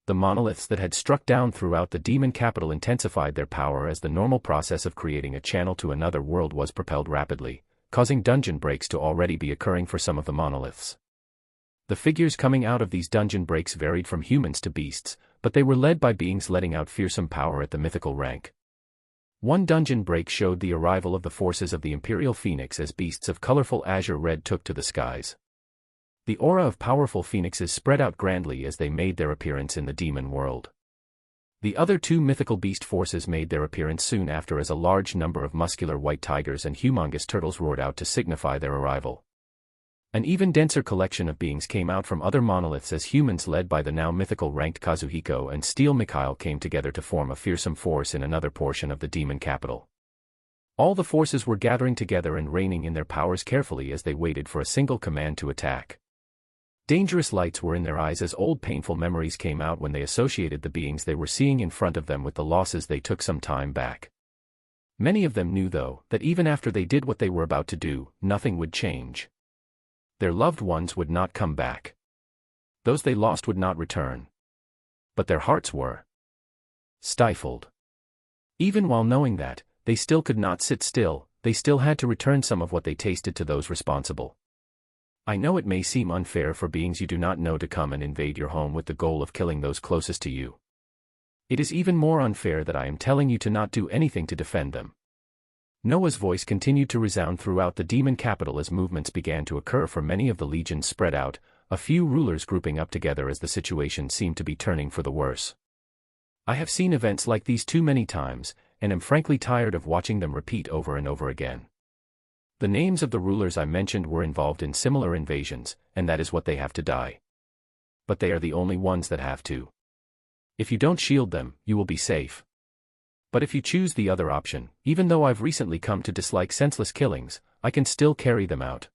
The monoliths that had struck down throughout the demon capital intensified their power as the normal process of creating a channel to another world was propelled rapidly, causing dungeon breaks to already be occurring for some of the monoliths. The figures coming out of these dungeon breaks varied from humans to beasts, but they were led by beings letting out fearsome power at the mythical rank. One dungeon break showed the arrival of the forces of the Imperial Phoenix as beasts of colorful azure red took to the skies. The aura of powerful phoenixes spread out grandly as they made their appearance in the demon world. The other two mythical beast forces made their appearance soon after as a large number of muscular white tigers and humongous turtles roared out to signify their arrival. An even denser collection of beings came out from other monoliths as humans led by the now mythical ranked Kazuhiko and Steel Mikhail came together to form a fearsome force in another portion of the demon capital. All the forces were gathering together and reining in their powers carefully as they waited for a single command to attack. Dangerous lights were in their eyes as old painful memories came out when they associated the beings they were seeing in front of them with the losses they took some time back. Many of them knew though, that even after they did what they were about to do, nothing would change. Their loved ones would not come back. Those they lost would not return. But their hearts were stifled. Even while knowing that, they still could not sit still, they still had to return some of what they tasted to those responsible. I know it may seem unfair for beings you do not know to come and invade your home with the goal of killing those closest to you. It is even more unfair that I am telling you to not do anything to defend them. Noah's voice continued to resound throughout the demon capital as movements began to occur for many of the legions spread out, a few rulers grouping up together as the situation seemed to be turning for the worse. I have seen events like these too many times, and am frankly tired of watching them repeat over and over again. The names of the rulers I mentioned were involved in similar invasions, and that is what they have to die. But they are the only ones that have to. If you don't shield them, you will be safe. But if you choose the other option, even though I've recently come to dislike senseless killings, I can still carry them out.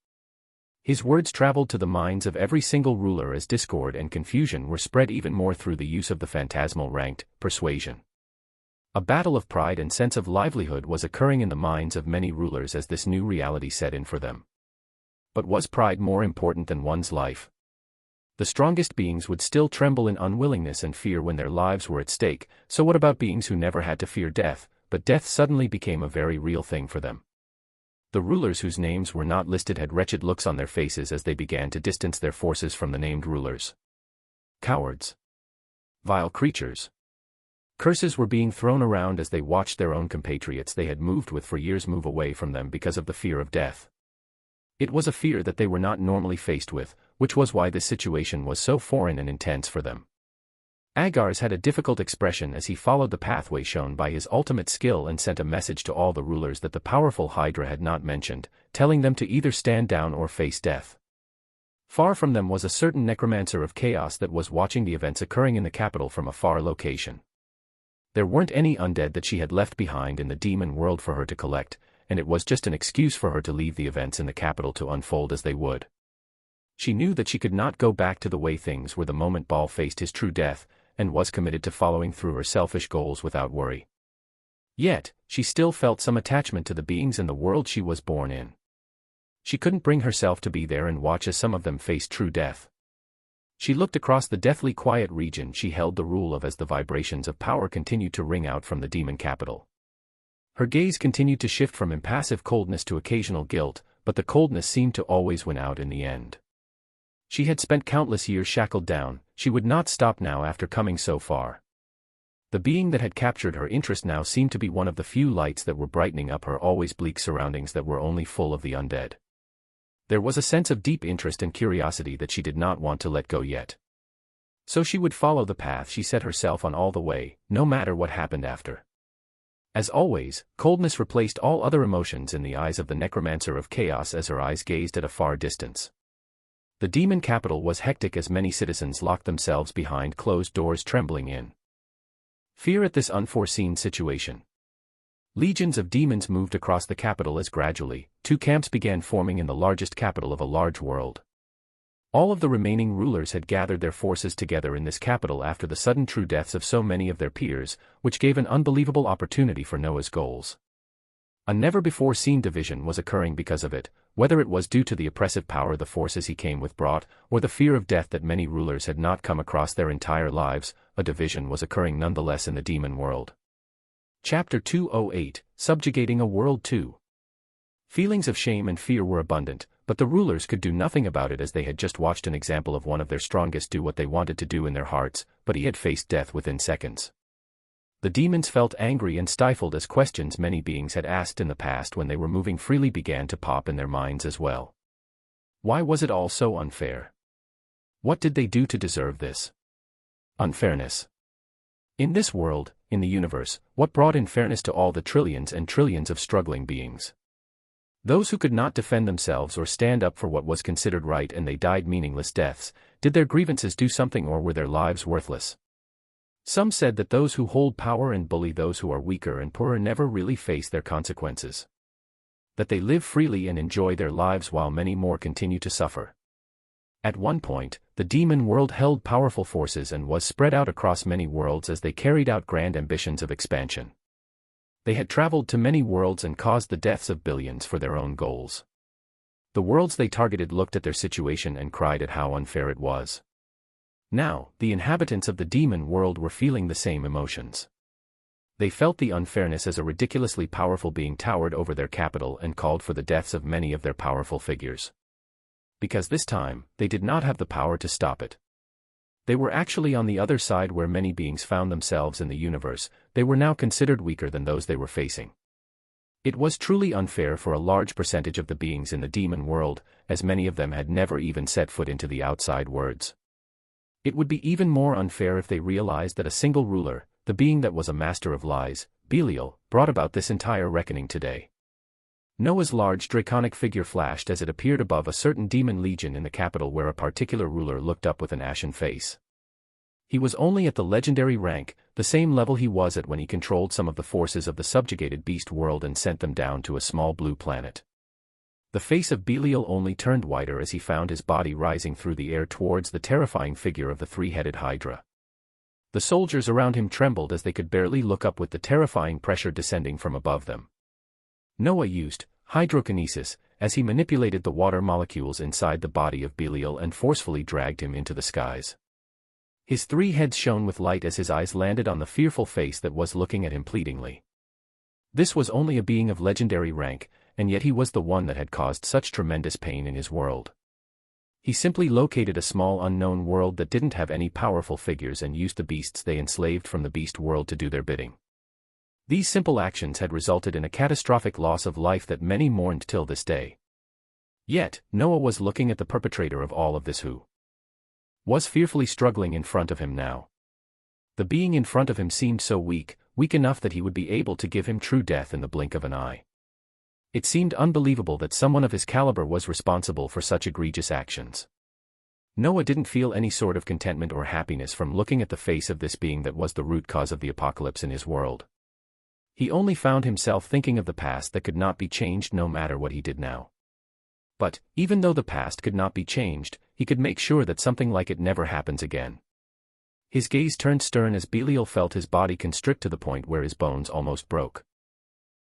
His words traveled to the minds of every single ruler as discord and confusion were spread even more through the use of the phantasmal ranked persuasion. A battle of pride and sense of livelihood was occurring in the minds of many rulers as this new reality set in for them. But was pride more important than one's life? The strongest beings would still tremble in unwillingness and fear when their lives were at stake, so what about beings who never had to fear death, but death suddenly became a very real thing for them? The rulers whose names were not listed had wretched looks on their faces as they began to distance their forces from the named rulers. Cowards. Vile creatures. Curses were being thrown around as they watched their own compatriots they had moved with for years move away from them because of the fear of death. It was a fear that they were not normally faced with, which was why this situation was so foreign and intense for them. Agar's had a difficult expression as he followed the pathway shown by his ultimate skill and sent a message to all the rulers that the powerful Hydra had not mentioned, telling them to either stand down or face death. Far from them was a certain necromancer of chaos that was watching the events occurring in the capital from a far location. There weren't any undead that she had left behind in the demon world for her to collect, and it was just an excuse for her to leave the events in the capital to unfold as they would. She knew that she could not go back to the way things were the moment Baal faced his true death, and was committed to following through her selfish goals without worry. Yet, she still felt some attachment to the beings and the world she was born in. She couldn't bring herself to be there and watch as some of them faced true death. She looked across the deathly quiet region she held the rule of as the vibrations of power continued to ring out from the demon capital. Her gaze continued to shift from impassive coldness to occasional guilt, but the coldness seemed to always win out in the end. She had spent countless years shackled down, she would not stop now after coming so far. The being that had captured her interest now seemed to be one of the few lights that were brightening up her always bleak surroundings that were only full of the undead. There was a sense of deep interest and curiosity that she did not want to let go yet. So she would follow the path she set herself on all the way, no matter what happened after. As always, coldness replaced all other emotions in the eyes of the necromancer of chaos as her eyes gazed at a far distance. The demon capital was hectic as many citizens locked themselves behind closed doors, trembling in fear at this unforeseen situation. Legions of demons moved across the capital as gradually, two camps began forming in the largest capital of a large world. All of the remaining rulers had gathered their forces together in this capital after the sudden true deaths of so many of their peers, which gave an unbelievable opportunity for Noah's goals. A never-before-seen division was occurring because of it, whether it was due to the oppressive power the forces he came with brought, or the fear of death that many rulers had not come across their entire lives. A division was occurring nonetheless in the demon world. Chapter 208, Subjugating a World 2. Feelings of shame and fear were abundant, but the rulers could do nothing about it as they had just watched an example of one of their strongest do what they wanted to do in their hearts, but he had faced death within seconds. The demons felt angry and stifled as questions many beings had asked in the past when they were moving freely began to pop in their minds as well. Why was it all so unfair? What did they do to deserve this unfairness? In this world, in the universe, what brought in fairness to all the trillions and trillions of struggling beings? Those who could not defend themselves or stand up for what was considered right and they died meaningless deaths. Did their grievances do something or were their lives worthless? Some said that those who hold power and bully those who are weaker and poorer never really face their consequences. That they live freely and enjoy their lives while many more continue to suffer. At one point, the demon world held powerful forces and was spread out across many worlds as they carried out grand ambitions of expansion. They had traveled to many worlds and caused the deaths of billions for their own goals. The worlds they targeted looked at their situation and cried at how unfair it was. Now, the inhabitants of the demon world were feeling the same emotions. They felt the unfairness as a ridiculously powerful being towered over their capital and called for the deaths of many of their powerful figures. Because this time, they did not have the power to stop it. They were actually on the other side where many beings found themselves in the universe. They were now considered weaker than those they were facing. It was truly unfair for a large percentage of the beings in the demon world, as many of them had never even set foot into the outside worlds. It would be even more unfair if they realized that a single ruler, the being that was a master of lies, Belial, brought about this entire reckoning today. Noah's large draconic figure flashed as it appeared above a certain demon legion in the capital where a particular ruler looked up with an ashen face. He was only at the legendary rank, the same level he was at when he controlled some of the forces of the subjugated beast world and sent them down to a small blue planet. The face of Belial only turned whiter as he found his body rising through the air towards the terrifying figure of the three-headed Hydra. The soldiers around him trembled as they could barely look up with the terrifying pressure descending from above them. Noah used hydrokinesis as he manipulated the water molecules inside the body of Belial and forcefully dragged him into the skies. His three heads shone with light as his eyes landed on the fearful face that was looking at him pleadingly. This was only a being of legendary rank, and yet he was the one that had caused such tremendous pain in his world. He simply located a small unknown world that didn't have any powerful figures and used the beasts they enslaved from the beast world to do their bidding. These simple actions had resulted in a catastrophic loss of life that many mourned till this day. Yet, Noah was looking at the perpetrator of all of this who was fearfully struggling in front of him now. The being in front of him seemed so weak enough that he would be able to give him true death in the blink of an eye. It seemed unbelievable that someone of his caliber was responsible for such egregious actions. Noah didn't feel any sort of contentment or happiness from looking at the face of this being that was the root cause of the apocalypse in his world. He only found himself thinking of the past that could not be changed no matter what he did now. But, even though the past could not be changed, he could make sure that something like it never happens again. His gaze turned stern as Belial felt his body constrict to the point where his bones almost broke.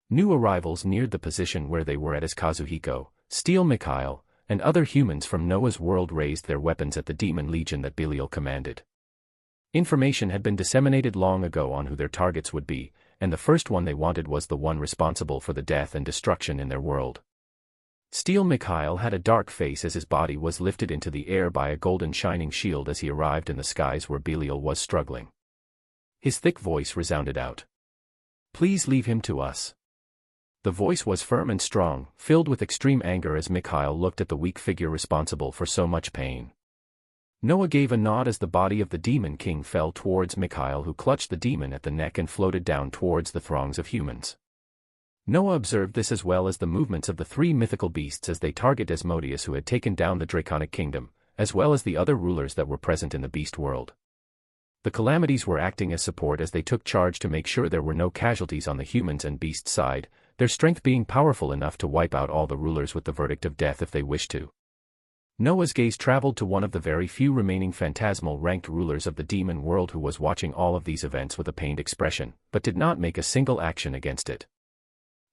New arrivals neared the position where they were at as Kazuhiko, Steel Mikhail, and other humans from Noah's world raised their weapons at the demon legion that Belial commanded. Information had been disseminated long ago on who their targets would be, and the first one they wanted was the one responsible for the death and destruction in their world. Steel Mikhail had a dark face as his body was lifted into the air by a golden shining shield as he arrived in the skies where Belial was struggling. His thick voice resounded out. "Please leave him to us." The voice was firm and strong, filled with extreme anger as Mikhail looked at the weak figure responsible for so much pain. Noah gave a nod as the body of the demon king fell towards Mikhail, who clutched the demon at the neck and floated down towards the throngs of humans. Noah observed this as well as the movements of the three mythical beasts as they target Asmodeus, who had taken down the draconic kingdom, as well as the other rulers that were present in the beast world. The calamities were acting as support as they took charge to make sure there were no casualties on the humans and beasts side, their strength being powerful enough to wipe out all the rulers with the verdict of death if they wished to. Noah's gaze traveled to one of the very few remaining phantasmal ranked rulers of the demon world, who was watching all of these events with a pained expression, but did not make a single action against it.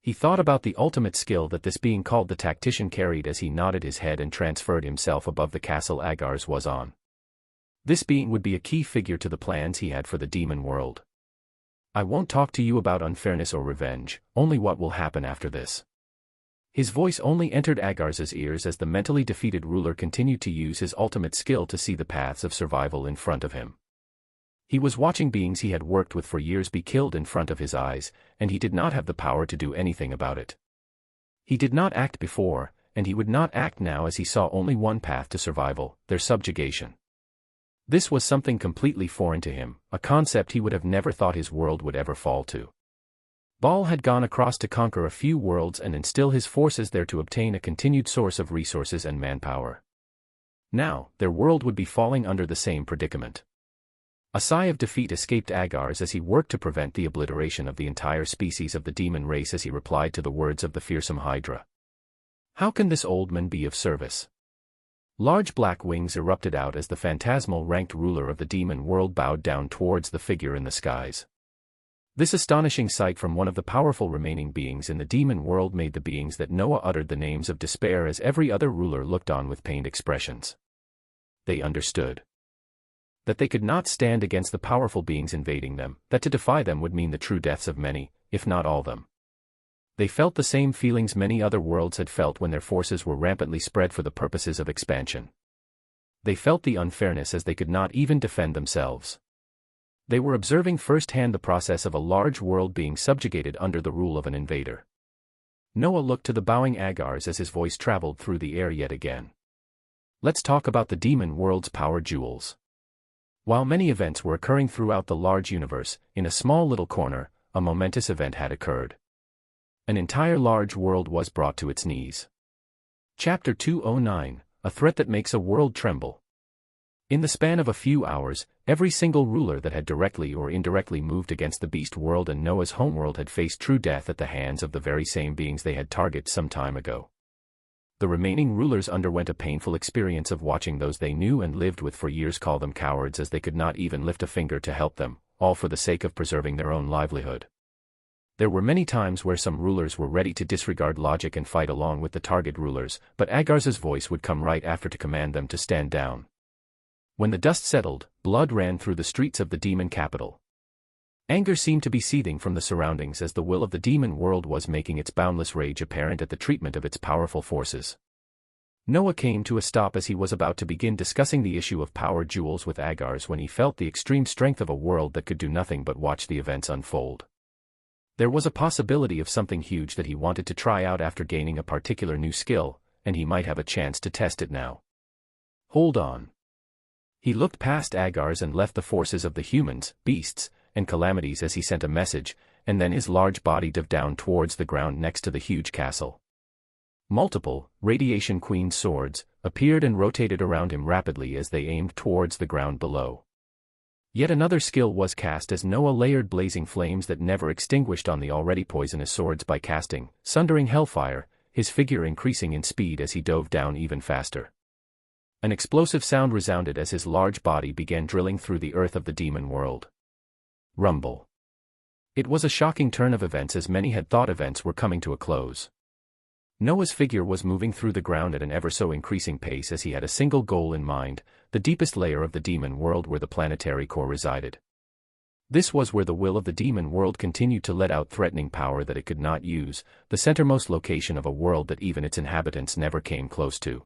He thought about the ultimate skill that this being called the tactician carried as he nodded his head and transferred himself above the castle Agar's was on. This being would be a key figure to the plans he had for the demon world. I won't talk to you about unfairness or revenge, only what will happen after this. His voice only entered Agar's ears as the mentally defeated ruler continued to use his ultimate skill to see the paths of survival in front of him. He was watching beings he had worked with for years be killed in front of his eyes, and he did not have the power to do anything about it. He did not act before, and he would not act now, as he saw only one path to survival: their subjugation. This was something completely foreign to him, a concept he would have never thought his world would ever fall to. Baal had gone across to conquer a few worlds and instill his forces there to obtain a continued source of resources and manpower. Now, their world would be falling under the same predicament. A sigh of defeat escaped Agar's as he worked to prevent the obliteration of the entire species of the demon race as he replied to the words of the fearsome Hydra. How can this old man be of service? Large black wings erupted out as the phantasmal ranked ruler of the demon world bowed down towards the figure in the skies. This astonishing sight from one of the powerful remaining beings in the demon world made the beings that Noah uttered the names of despair as every other ruler looked on with pained expressions. They understood that they could not stand against the powerful beings invading them, that to defy them would mean the true deaths of many, if not all of them. They felt the same feelings many other worlds had felt when their forces were rampantly spread for the purposes of expansion. They felt the unfairness as they could not even defend themselves. They were observing firsthand the process of a large world being subjugated under the rule of an invader. Noah looked to the bowing Agar's as his voice traveled through the air yet again. Let's talk about the demon world's power jewels. While many events were occurring throughout the large universe, in a small little corner, a momentous event had occurred. An entire large world was brought to its knees. Chapter 209, A Threat That Makes a World Tremble. In the span of a few hours, every single ruler that had directly or indirectly moved against the beast world and Noah's homeworld had faced true death at the hands of the very same beings they had targeted some time ago. The remaining rulers underwent a painful experience of watching those they knew and lived with for years call them cowards, as they could not even lift a finger to help them, all for the sake of preserving their own livelihood. There were many times where some rulers were ready to disregard logic and fight along with the target rulers, but Agar's voice would come right after to command them to stand down. When the dust settled, blood ran through the streets of the demon capital. Anger seemed to be seething from the surroundings as the will of the demon world was making its boundless rage apparent at the treatment of its powerful forces. Noah came to a stop as he was about to begin discussing the issue of power jewels with Agar's when he felt the extreme strength of a world that could do nothing but watch the events unfold. There was a possibility of something huge that he wanted to try out after gaining a particular new skill, and he might have a chance to test it now. Hold on. He looked past Agar's and left the forces of the humans, beasts, and calamities as he sent a message, and then his large body dove down towards the ground next to the huge castle. Multiple, Radiation Queen swords, appeared and rotated around him rapidly as they aimed towards the ground below. Yet another skill was cast as Noah layered blazing flames that never extinguished on the already poisonous swords by casting Sundering Hellfire, his figure increasing in speed as he dove down even faster. An explosive sound resounded as his large body began drilling through the earth of the demon world. Rumble. It was a shocking turn of events as many had thought events were coming to a close. Noah's figure was moving through the ground at an ever-so-increasing pace as he had a single goal in mind, the deepest layer of the demon world where the planetary core resided. This was where the will of the demon world continued to let out threatening power that it could not use, the centermost location of a world that even its inhabitants never came close to.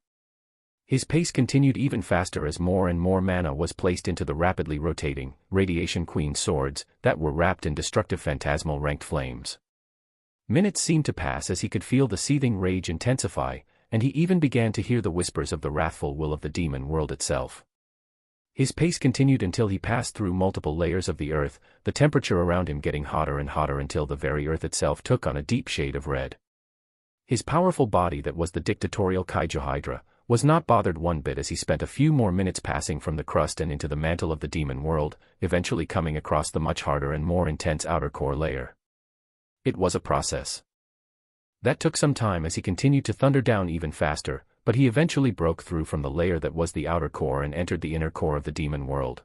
His pace continued even faster as more and more mana was placed into the rapidly rotating, Radiation Queen swords that were wrapped in destructive phantasmal ranked flames. Minutes seemed to pass as he could feel the seething rage intensify, and he even began to hear the whispers of the wrathful will of the demon world itself. His pace continued until he passed through multiple layers of the earth, the temperature around him getting hotter and hotter until the very earth itself took on a deep shade of red. His powerful body, that was the dictatorial Kaiju Hydra, was not bothered one bit as he spent a few more minutes passing from the crust and into the mantle of the demon world, eventually coming across the much harder and more intense outer core layer. It was a process that took some time as he continued to thunder down even faster, but he eventually broke through from the layer that was the outer core and entered the inner core of the demon world.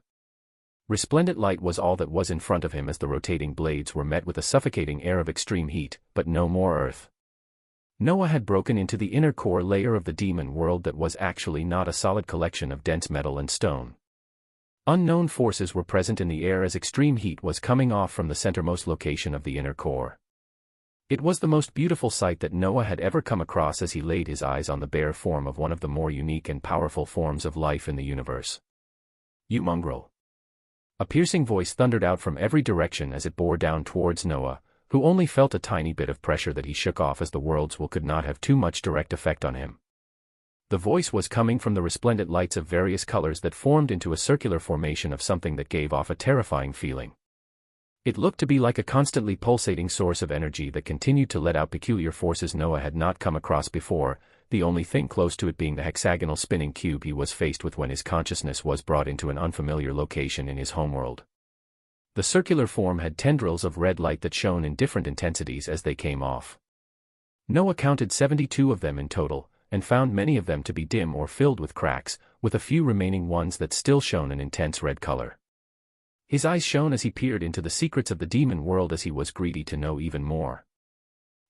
Resplendent light was all that was in front of him as the rotating blades were met with a suffocating air of extreme heat, but no more earth. Noah had broken into the inner core layer of the demon world that was actually not a solid collection of dense metal and stone. Unknown forces were present in the air as extreme heat was coming off from the centermost location of the inner core. It was the most beautiful sight that Noah had ever come across as he laid his eyes on the bare form of one of the more unique and powerful forms of life in the universe. "You mongrel!" A piercing voice thundered out from every direction as it bore down towards Noah, who only felt a tiny bit of pressure that he shook off as the world's will could not have too much direct effect on him. The voice was coming from the resplendent lights of various colors that formed into a circular formation of something that gave off a terrifying feeling. It looked to be like a constantly pulsating source of energy that continued to let out peculiar forces Noah had not come across before, the only thing close to it being the hexagonal spinning cube he was faced with when his consciousness was brought into an unfamiliar location in his homeworld. The circular form had tendrils of red light that shone in different intensities as they came off. Noah counted 72 of them in total, and found many of them to be dim or filled with cracks, with a few remaining ones that still shone an intense red color. His eyes shone as he peered into the secrets of the demon world as he was greedy to know even more.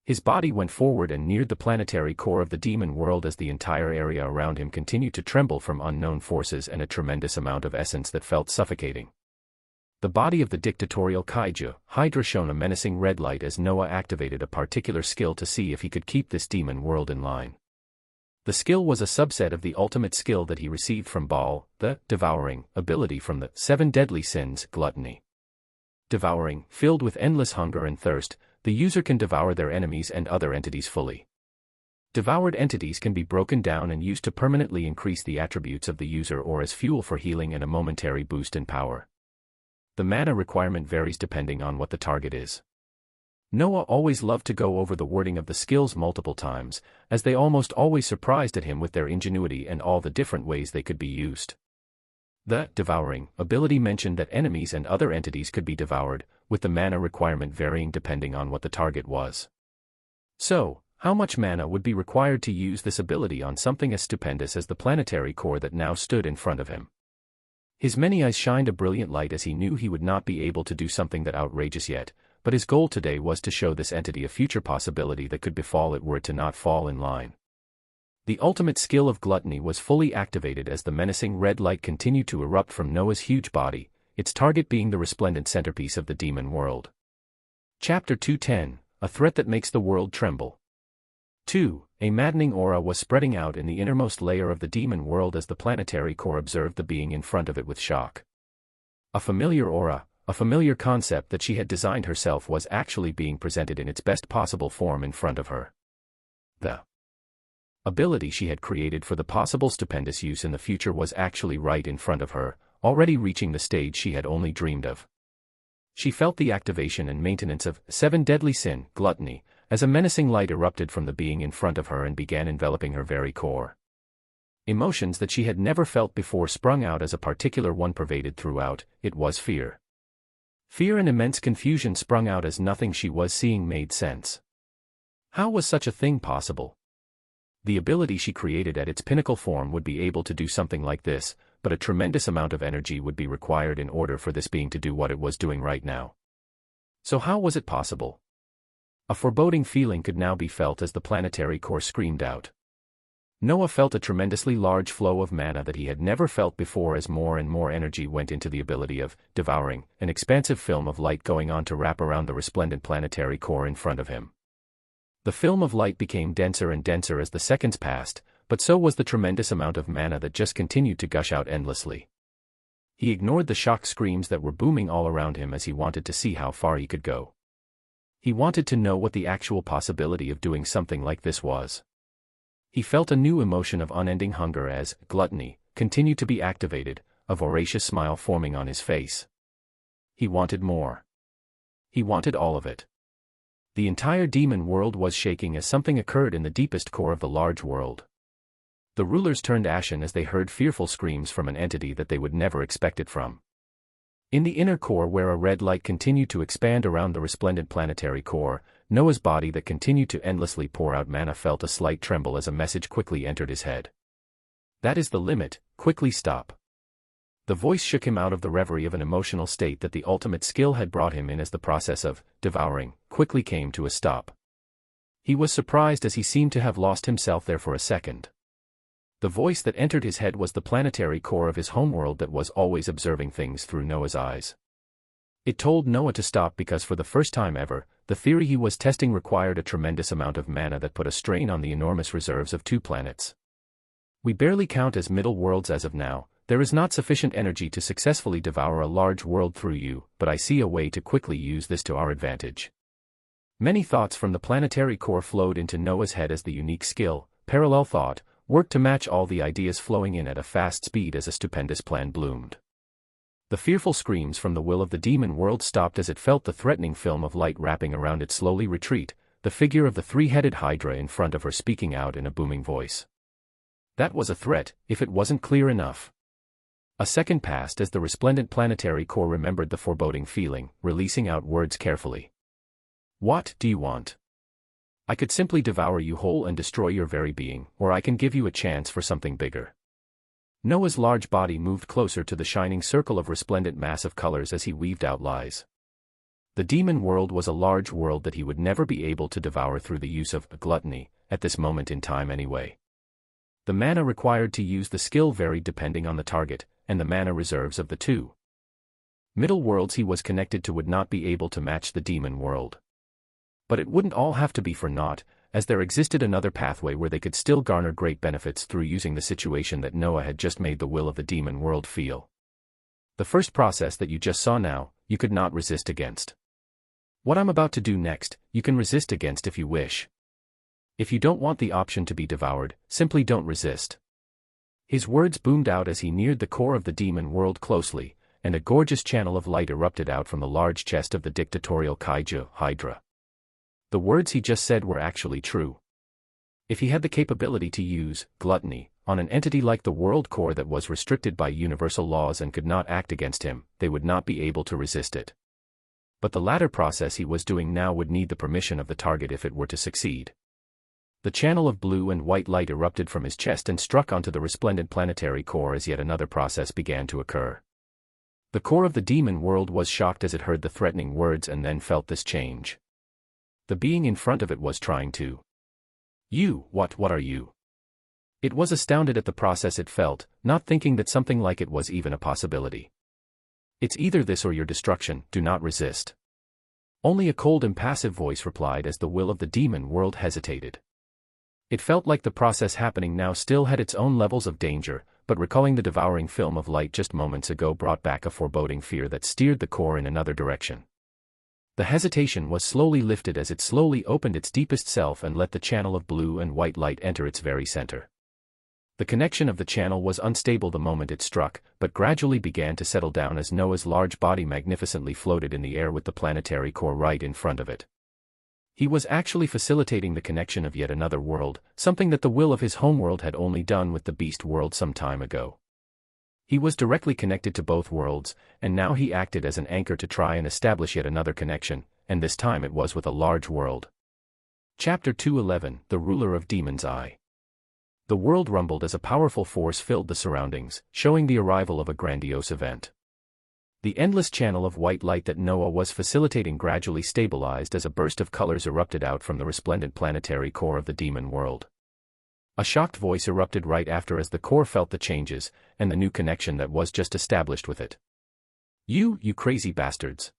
His body went forward and neared the planetary core of the demon world as the entire area around him continued to tremble from unknown forces and a tremendous amount of essence that felt suffocating. The body of the dictatorial Kaiju Hydra shone a menacing red light as Noah activated a particular skill to see if he could keep this demon world in line. The skill was a subset of the ultimate skill that he received from Baal, the devouring ability from the 7 deadly sins, gluttony. Devouring, filled with endless hunger and thirst, the user can devour their enemies and other entities fully. Devoured entities can be broken down and used to permanently increase the attributes of the user or as fuel for healing and a momentary boost in power. The mana requirement varies depending on what the target is. Noah always loved to go over the wording of the skills multiple times, as they almost always surprised at him with their ingenuity and all the different ways they could be used. The devouring ability mentioned that enemies and other entities could be devoured, with the mana requirement varying depending on what the target was. So, how much mana would be required to use this ability on something as stupendous as the planetary core that now stood in front of him? His many eyes shined a brilliant light as he knew he would not be able to do something that outrageous yet, but his goal today was to show this entity a future possibility that could befall it were it to not fall in line. The ultimate skill of gluttony was fully activated as the menacing red light continued to erupt from Noah's huge body, its target being the resplendent centerpiece of the demon world. Chapter 210, A Threat That Makes the World Tremble. 2. A maddening aura was spreading out in the innermost layer of the demon world as the planetary core observed the being in front of it with shock. A familiar aura, a familiar concept that she had designed herself was actually being presented in its best possible form in front of her. The ability she had created for the possible stupendous use in the future was actually right in front of her, already reaching the stage she had only dreamed of. She felt the activation and maintenance of 7 deadly sin, gluttony, as a menacing light erupted from the being in front of her and began enveloping her very core. Emotions that she had never felt before sprung out as a particular one pervaded throughout. It was fear. Fear and immense confusion sprung out as nothing she was seeing made sense. How was such a thing possible? The ability she created at its pinnacle form would be able to do something like this, but a tremendous amount of energy would be required in order for this being to do what it was doing right now. So how was it possible? A foreboding feeling could now be felt as the planetary core screamed out. Noah felt a tremendously large flow of mana that he had never felt before as more and more energy went into the ability of devouring, an expansive film of light going on to wrap around the resplendent planetary core in front of him. The film of light became denser and denser as the seconds passed, but so was the tremendous amount of mana that just continued to gush out endlessly. He ignored the shocked screams that were booming all around him as he wanted to see how far he could go. He wanted to know what the actual possibility of doing something like this was. He felt a new emotion of unending hunger as gluttony continued to be activated, a voracious smile forming on his face. He wanted more. He wanted all of it. The entire demon world was shaking as something occurred in the deepest core of the large world. The rulers turned ashen as they heard fearful screams from an entity that they would never expect it from. In the inner core, where a red light continued to expand around the resplendent planetary core, Noah's body that continued to endlessly pour out mana felt a slight tremble as a message quickly entered his head. "That is the limit, quickly stop." The voice shook him out of the reverie of an emotional state that the ultimate skill had brought him in as the process of devouring quickly came to a stop. He was surprised as he seemed to have lost himself there for a second. The voice that entered his head was the planetary core of his homeworld that was always observing things through Noah's eyes. It told Noah to stop because for the first time ever, the theory he was testing required a tremendous amount of mana that put a strain on the enormous reserves of 2 planets. "We barely count as middle worlds as of now. There is not sufficient energy to successfully devour a large world through you, but I see a way to quickly use this to our advantage." Many thoughts from the planetary core flowed into Noah's head as the unique skill, parallel thought, worked to match all the ideas flowing in at a fast speed as a stupendous plan bloomed. The fearful screams from the will of the demon world stopped as it felt the threatening film of light wrapping around its slowly retreat, the figure of the 3-headed Hydra in front of her speaking out in a booming voice. That was a threat, if it wasn't clear enough. A second passed as the resplendent planetary core remembered the foreboding feeling, releasing out words carefully. "What do you want? I could simply devour you whole and destroy your very being, or I can give you a chance for something bigger." Noah's large body moved closer to the shining circle of resplendent mass of colors as he weaved out lies. The demon world was a large world that he would never be able to devour through the use of gluttony, at this moment in time anyway. The mana required to use the skill varied depending on the target, and the mana reserves of the 2 middle worlds he was connected to would not be able to match the demon world. But it wouldn't all have to be for naught, as there existed another pathway where they could still garner great benefits through using the situation that Noah had just made the will of the demon world feel. The first process that you just saw now, you could not resist against. What I'm about to do next, you can resist against if you wish. If you don't want the option to be devoured, simply don't resist. His words boomed out as he neared the core of the demon world closely, and a gorgeous channel of light erupted out from the large chest of the dictatorial kaiju, Hydra. The words he just said were actually true. If he had the capability to use gluttony on an entity like the world core that was restricted by universal laws and could not act against him, they would not be able to resist it. But the latter process he was doing now would need the permission of the target if it were to succeed. The channel of blue and white light erupted from his chest and struck onto the resplendent planetary core as yet another process began to occur. The core of the demon world was shocked as it heard the threatening words and then felt this change. The being in front of it was trying to. "You, what are you?" It was astounded at the process it felt, not thinking that something like it was even a possibility. "It's either this or your destruction, do not resist." Only a cold impassive voice replied as the will of the demon world hesitated. It felt like the process happening now still had its own levels of danger, but recalling the devouring film of light just moments ago brought back a foreboding fear that steered the core in another direction. The hesitation was slowly lifted as it slowly opened its deepest self and let the channel of blue and white light enter its very center. The connection of the channel was unstable the moment it struck, but gradually began to settle down as Noah's large body magnificently floated in the air with the planetary core right in front of it. He was actually facilitating the connection of yet another world, something that the will of his homeworld had only done with the beast world some time ago. He was directly connected to both worlds, and now he acted as an anchor to try and establish yet another connection, and this time it was with a large world. Chapter 211, The Ruler of Demon's Eye. The world rumbled as a powerful force filled the surroundings, showing the arrival of a grandiose event. The endless channel of white light that Noah was facilitating gradually stabilized as a burst of colors erupted out from the resplendent planetary core of the demon world. A shocked voice erupted right after as the core felt the changes, and the new connection that was just established with it. You crazy bastards."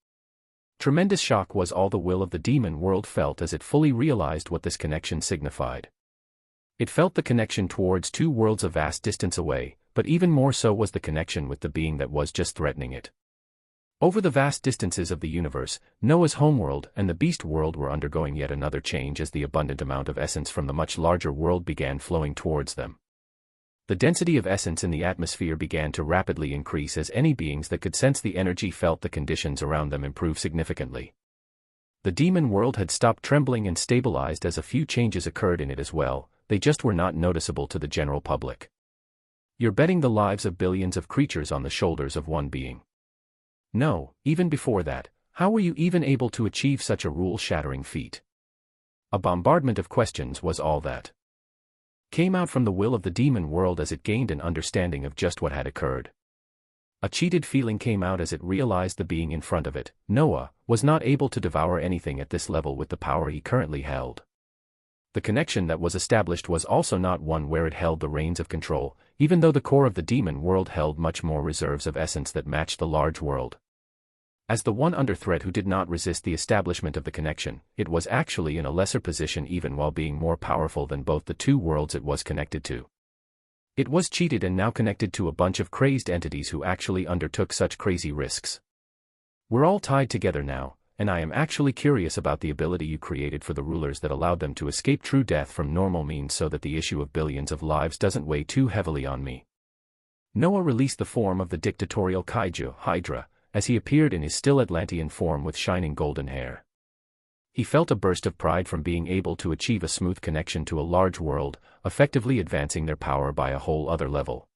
Tremendous shock was all the will of the demon world felt as it fully realized what this connection signified. It felt the connection towards 2 worlds a vast distance away, but even more so was the connection with the being that was just threatening it. Over the vast distances of the universe, Noah's homeworld and the beast world were undergoing yet another change as the abundant amount of essence from the much larger world began flowing towards them. The density of essence in the atmosphere began to rapidly increase as any beings that could sense the energy felt the conditions around them improve significantly. The demon world had stopped trembling and stabilized as a few changes occurred in it as well, they just were not noticeable to the general public. You're betting the lives of billions of creatures on the shoulders of one being. No, even before that, how were you even able to achieve such a rule-shattering feat? A bombardment of questions was all that came out from the will of the demon world as it gained an understanding of just what had occurred. A cheated feeling came out as it realized the being in front of it, Noah, was not able to devour anything at this level with the power he currently held. The connection that was established was also not one where it held the reins of control, even though the core of the demon world held much more reserves of essence that matched the large world. As the one under threat who did not resist the establishment of the connection, it was actually in a lesser position even while being more powerful than both the two worlds it was connected to. It was cheated and now connected to a bunch of crazed entities who actually undertook such crazy risks. We're all tied together now, and I am actually curious about the ability you created for the rulers that allowed them to escape true death from normal means so that the issue of billions of lives doesn't weigh too heavily on me. Noah released the form of the dictatorial kaiju, Hydra, as he appeared in his still Atlantean form with shining golden hair. He felt a burst of pride from being able to achieve a smooth connection to a large world, effectively advancing their power by a whole other level.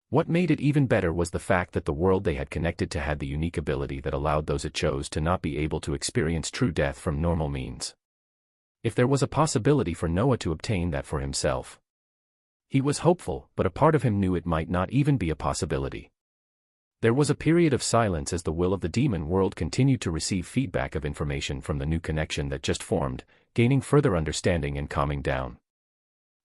What made it even better was the fact that the world they had connected to had the unique ability that allowed those it chose to not be able to experience true death from normal means. If there was a possibility for Noah to obtain that for himself, he was hopeful, but a part of him knew it might not even be a possibility. There was a period of silence as the will of the demon world continued to receive feedback of information from the new connection that just formed, gaining further understanding and calming down.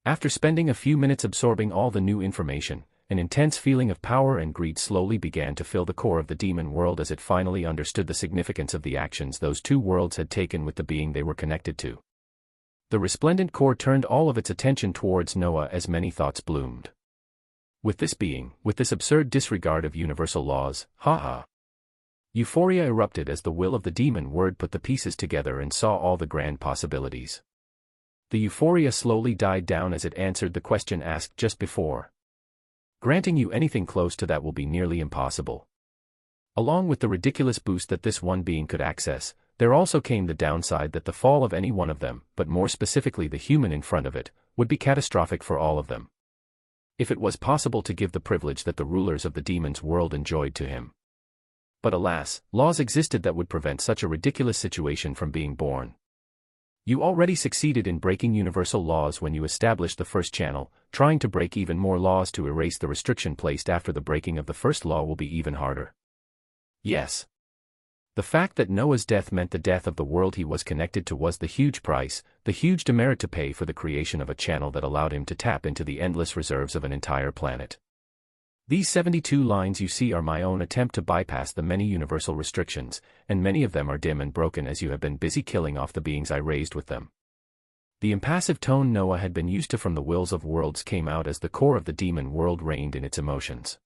After spending a few minutes absorbing all the new information, an intense feeling of power and greed slowly began to fill the core of the demon world as it finally understood the significance of the actions those two worlds had taken with the being they were connected to. The resplendent core turned all of its attention towards Noah as many thoughts bloomed. With this being, with this absurd disregard of universal laws, haha. Euphoria erupted as the will of the demon word put the pieces together and saw all the grand possibilities. The euphoria slowly died down as it answered the question asked just before. Granting you anything close to that will be nearly impossible. Along with the ridiculous boost that this one being could access, there also came the downside that the fall of any one of them, but more specifically the human in front of it, would be catastrophic for all of them. If it was possible to give the privilege that the rulers of the demon's world enjoyed to him. But alas, laws existed that would prevent such a ridiculous situation from being born. You already succeeded in breaking universal laws when you established the first channel, trying to break even more laws to erase the restriction placed after the breaking of the first law will be even harder. Yes. The fact that Noah's death meant the death of the world he was connected to was the huge price, the huge demerit to pay for the creation of a channel that allowed him to tap into the endless reserves of an entire planet. These 72 lines you see are my own attempt to bypass the many universal restrictions, and many of them are dim and broken as you have been busy killing off the beings I raised with them. The impassive tone Noah had been used to from the wills of worlds came out as the core of the demon world reigned in its emotions.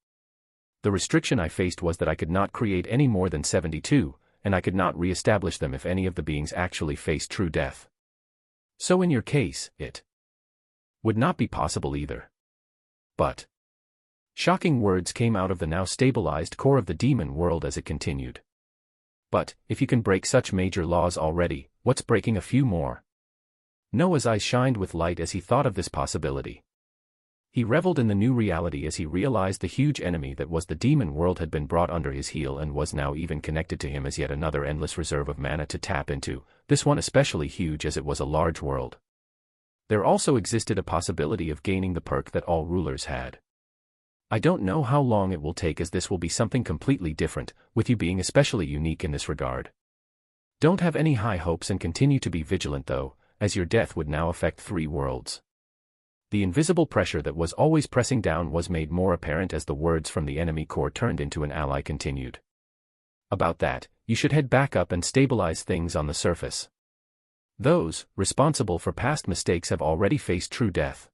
The restriction I faced was that I could not create any more than 72, and I could not re-establish them if any of the beings actually faced true death. So in your case, it would not be possible either. But shocking words came out of the now stabilized core of the demon world as it continued. But, if you can break such major laws already, what's breaking a few more? Noah's eyes shined with light as he thought of this possibility. He reveled in the new reality as he realized the huge enemy that was the demon world had been brought under his heel and was now even connected to him as yet another endless reserve of mana to tap into, this one especially huge as it was a large world. There also existed a possibility of gaining the perk that all rulers had. I don't know how long it will take as this will be something completely different, with you being especially unique in this regard. Don't have any high hopes and continue to be vigilant though, as your death would now affect 3 worlds. The invisible pressure that was always pressing down was made more apparent as the words from the enemy core turned into an ally continued. About that, you should head back up and stabilize things on the surface. Those responsible for past mistakes have already faced true death.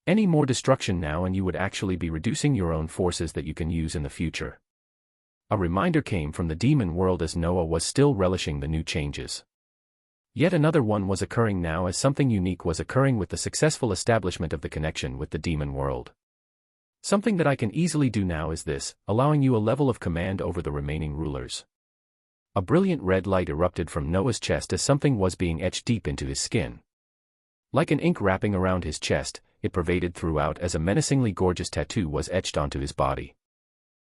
Any more destruction now and you would actually be reducing your own forces that you can use in the future. A reminder came from the demon world as Noah was still relishing the new changes. Yet another one was occurring now as something unique was occurring with the successful establishment of the connection with the demon world. Something that I can easily do now is this, allowing you a level of command over the remaining rulers. A brilliant red light erupted from Noah's chest as something was being etched deep into his skin. Like an ink wrapping around his chest, it pervaded throughout as a menacingly gorgeous tattoo was etched onto his body.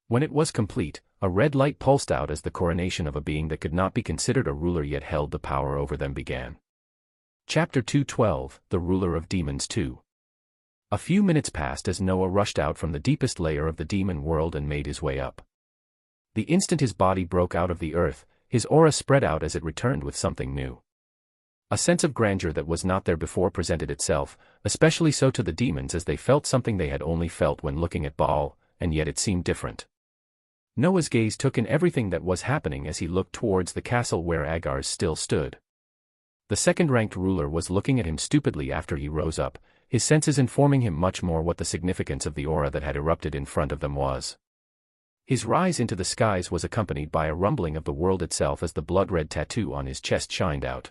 When it was complete, a red light pulsed out as the coronation of a being that could not be considered a ruler yet held the power over them began. Chapter 2:12, The Ruler of Demons 2. A few minutes passed as Noah rushed out from the deepest layer of the demon world and made his way up. The instant his body broke out of the earth, his aura spread out as it returned with something new. A sense of grandeur that was not there before presented itself, especially so to the demons as they felt something they had only felt when looking at Baal, and yet it seemed different. Noah's gaze took in everything that was happening as he looked towards the castle where Agars still stood. The second-ranked ruler was looking at him stupidly after he rose up, his senses informing him much more what the significance of the aura that had erupted in front of them was. His rise into the skies was accompanied by a rumbling of the world itself as the blood-red tattoo on his chest shined out.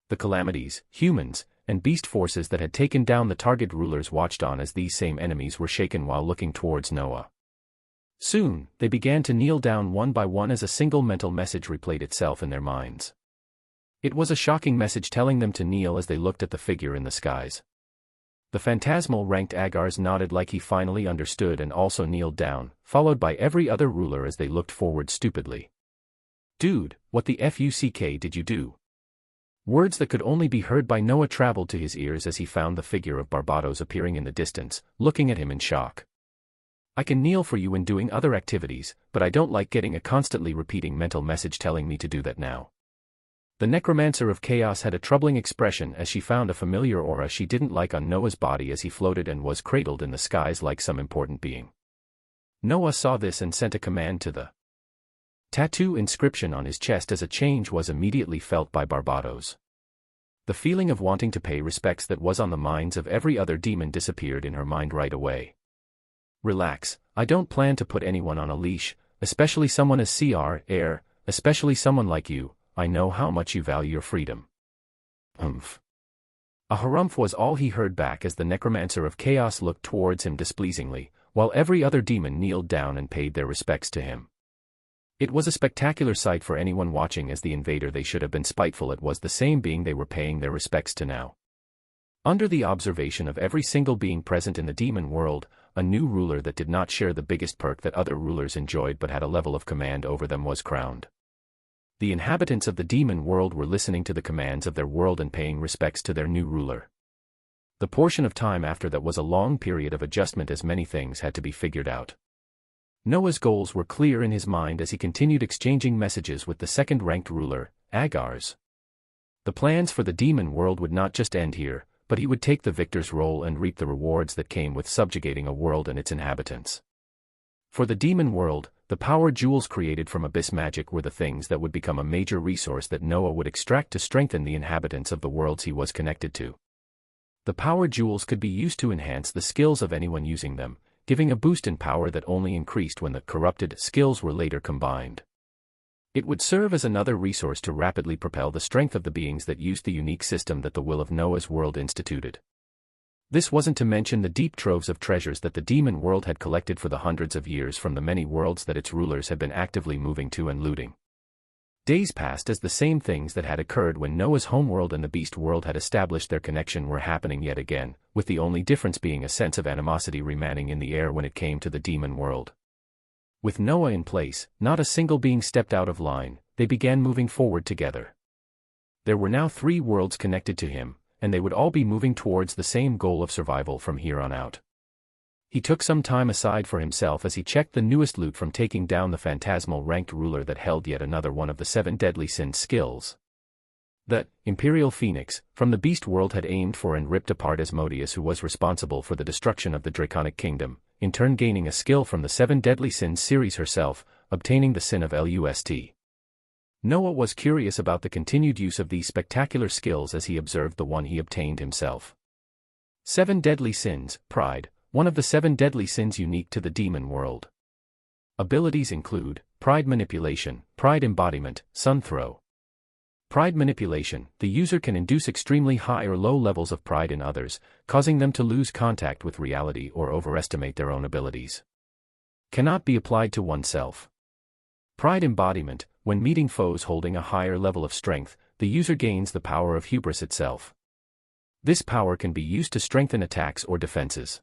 The calamities, humans, and beast forces that had taken down the target rulers watched on as these same enemies were shaken while looking towards Noah. Soon, they began to kneel down one by one as a single mental message replayed itself in their minds. It was a shocking message telling them to kneel as they looked at the figure in the skies. The phantasmal-ranked Agars nodded like he finally understood and also kneeled down, followed by every other ruler as they looked forward stupidly. "Dude, what the fuck did you do?" Words that could only be heard by Noah traveled to his ears as he found the figure of Barbados appearing in the distance, looking at him in shock. "I can kneel for you when doing other activities, but I don't like getting a constantly repeating mental message telling me to do that now." The Necromancer of Chaos had a troubling expression as she found a familiar aura she didn't like on Noah's body as he floated and was cradled in the skies like some important being. Noah saw this and sent a command to the tattoo inscription on his chest as a change was immediately felt by Barbados. The feeling of wanting to pay respects that was on the minds of every other demon disappeared in her mind right away. "Relax, I don't plan to put anyone on a leash, especially someone as Heir, especially someone like you. I know how much you value your freedom." Humph. A harumph was all he heard back as the Necromancer of Chaos looked towards him displeasingly, while every other demon kneeled down and paid their respects to him. It was a spectacular sight for anyone watching as the invader they should have been spiteful at was the same being they were paying their respects to now. Under the observation of every single being present in the demon world, a new ruler that did not share the biggest perk that other rulers enjoyed but had a level of command over them was crowned. The inhabitants of the demon world were listening to the commands of their world and paying respects to their new ruler. The portion of time after that was a long period of adjustment as many things had to be figured out. Noah's goals were clear in his mind as he continued exchanging messages with the second-ranked ruler, Agars. The plans for the demon world would not just end here, but he would take the victor's role and reap the rewards that came with subjugating a world and its inhabitants. For the demon world, the power jewels created from abyss magic were the things that would become a major resource that Noah would extract to strengthen the inhabitants of the worlds he was connected to. The power jewels could be used to enhance the skills of anyone using them, giving a boost in power that only increased when the corrupted skills were later combined. It would serve as another resource to rapidly propel the strength of the beings that used the unique system that the will of Noah's world instituted. This wasn't to mention the deep troves of treasures that the demon world had collected for the hundreds of years from the many worlds that its rulers had been actively moving to and looting. Days passed as the same things that had occurred when Noah's homeworld and the beast world had established their connection were happening yet again, with the only difference being a sense of animosity remaining in the air when it came to the demon world. With Noah in place, not a single being stepped out of line, they began moving forward together. There were now 3 worlds connected to him, and they would all be moving towards the same goal of survival from here on out. He took some time aside for himself as he checked the newest loot from taking down the phantasmal-ranked ruler that held yet another one of the 7 deadly sins skills. The Imperial Phoenix, from the beast world had aimed for and ripped apart Asmodeus, who was responsible for the destruction of the Draconic Kingdom, in turn gaining a skill from the 7 deadly sins series herself, obtaining the sin of Lust. Noah was curious about the continued use of these spectacular skills as he observed the one he obtained himself. 7 deadly sins, pride, one of the 7 deadly sins unique to the demon world. Abilities include pride manipulation, pride embodiment, sun throw. Pride manipulation. The user can induce extremely high or low levels of pride in others, causing them to lose contact with reality or overestimate their own abilities. Cannot be applied to oneself. Pride embodiment. When meeting foes holding a higher level of strength, the user gains the power of hubris itself. This power can be used to strengthen attacks or defenses.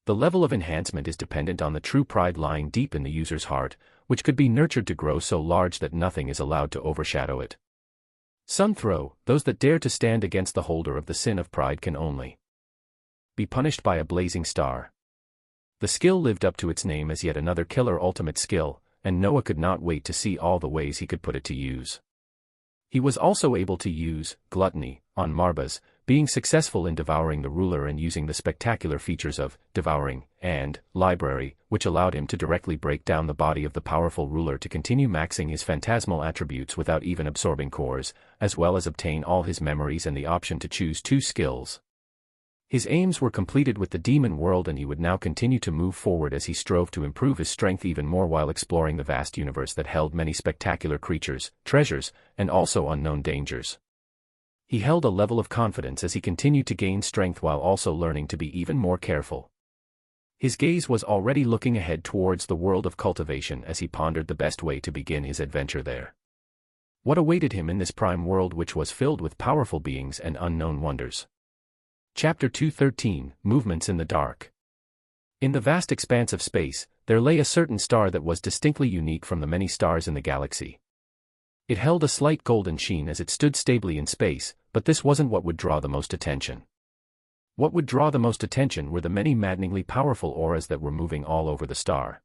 The level of enhancement is dependent on the true pride lying deep in the user's heart, which could be nurtured to grow so large that nothing is allowed to overshadow it. Sun throw. Those that dare to stand against the holder of the sin of pride can only be punished by a blazing star. The skill lived up to its name as yet another killer ultimate skill, and Noah could not wait to see all the ways he could put it to use. He was also able to use gluttony on Marbas, being successful in devouring the ruler and using the spectacular features of devouring and library, which allowed him to directly break down the body of the powerful ruler to continue maxing his phantasmal attributes without even absorbing cores, as well as obtain all his memories and the option to choose 2 skills. His aims were completed with the demon world, and he would now continue to move forward as he strove to improve his strength even more while exploring the vast universe that held many spectacular creatures, treasures, and also unknown dangers. He held a level of confidence as he continued to gain strength while also learning to be even more careful. His gaze was already looking ahead towards the world of cultivation as he pondered the best way to begin his adventure there. What awaited him in this prime world, which was filled with powerful beings and unknown wonders? Chapter 213, Movements in the Dark. In the vast expanse of space, there lay a certain star that was distinctly unique from the many stars in the galaxy. It held a slight golden sheen as it stood stably in space, but this wasn't what would draw the most attention. What would draw the most attention were the many maddeningly powerful auras that were moving all over the star.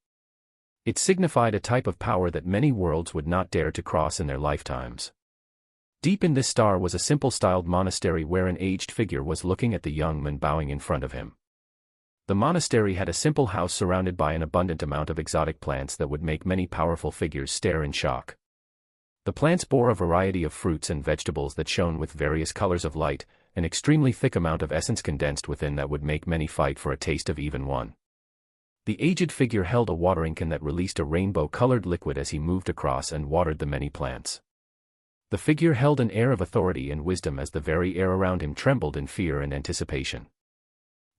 It signified a type of power that many worlds would not dare to cross in their lifetimes. Deep in this star was a simple-styled monastery where an aged figure was looking at the young man bowing in front of him. The monastery had a simple house surrounded by an abundant amount of exotic plants that would make many powerful figures stare in shock. The plants bore a variety of fruits and vegetables that shone with various colors of light, an extremely thick amount of essence condensed within that would make many fight for a taste of even one. The aged figure held a watering can that released a rainbow-colored liquid as he moved across and watered the many plants. The figure held an air of authority and wisdom as the very air around him trembled in fear and anticipation.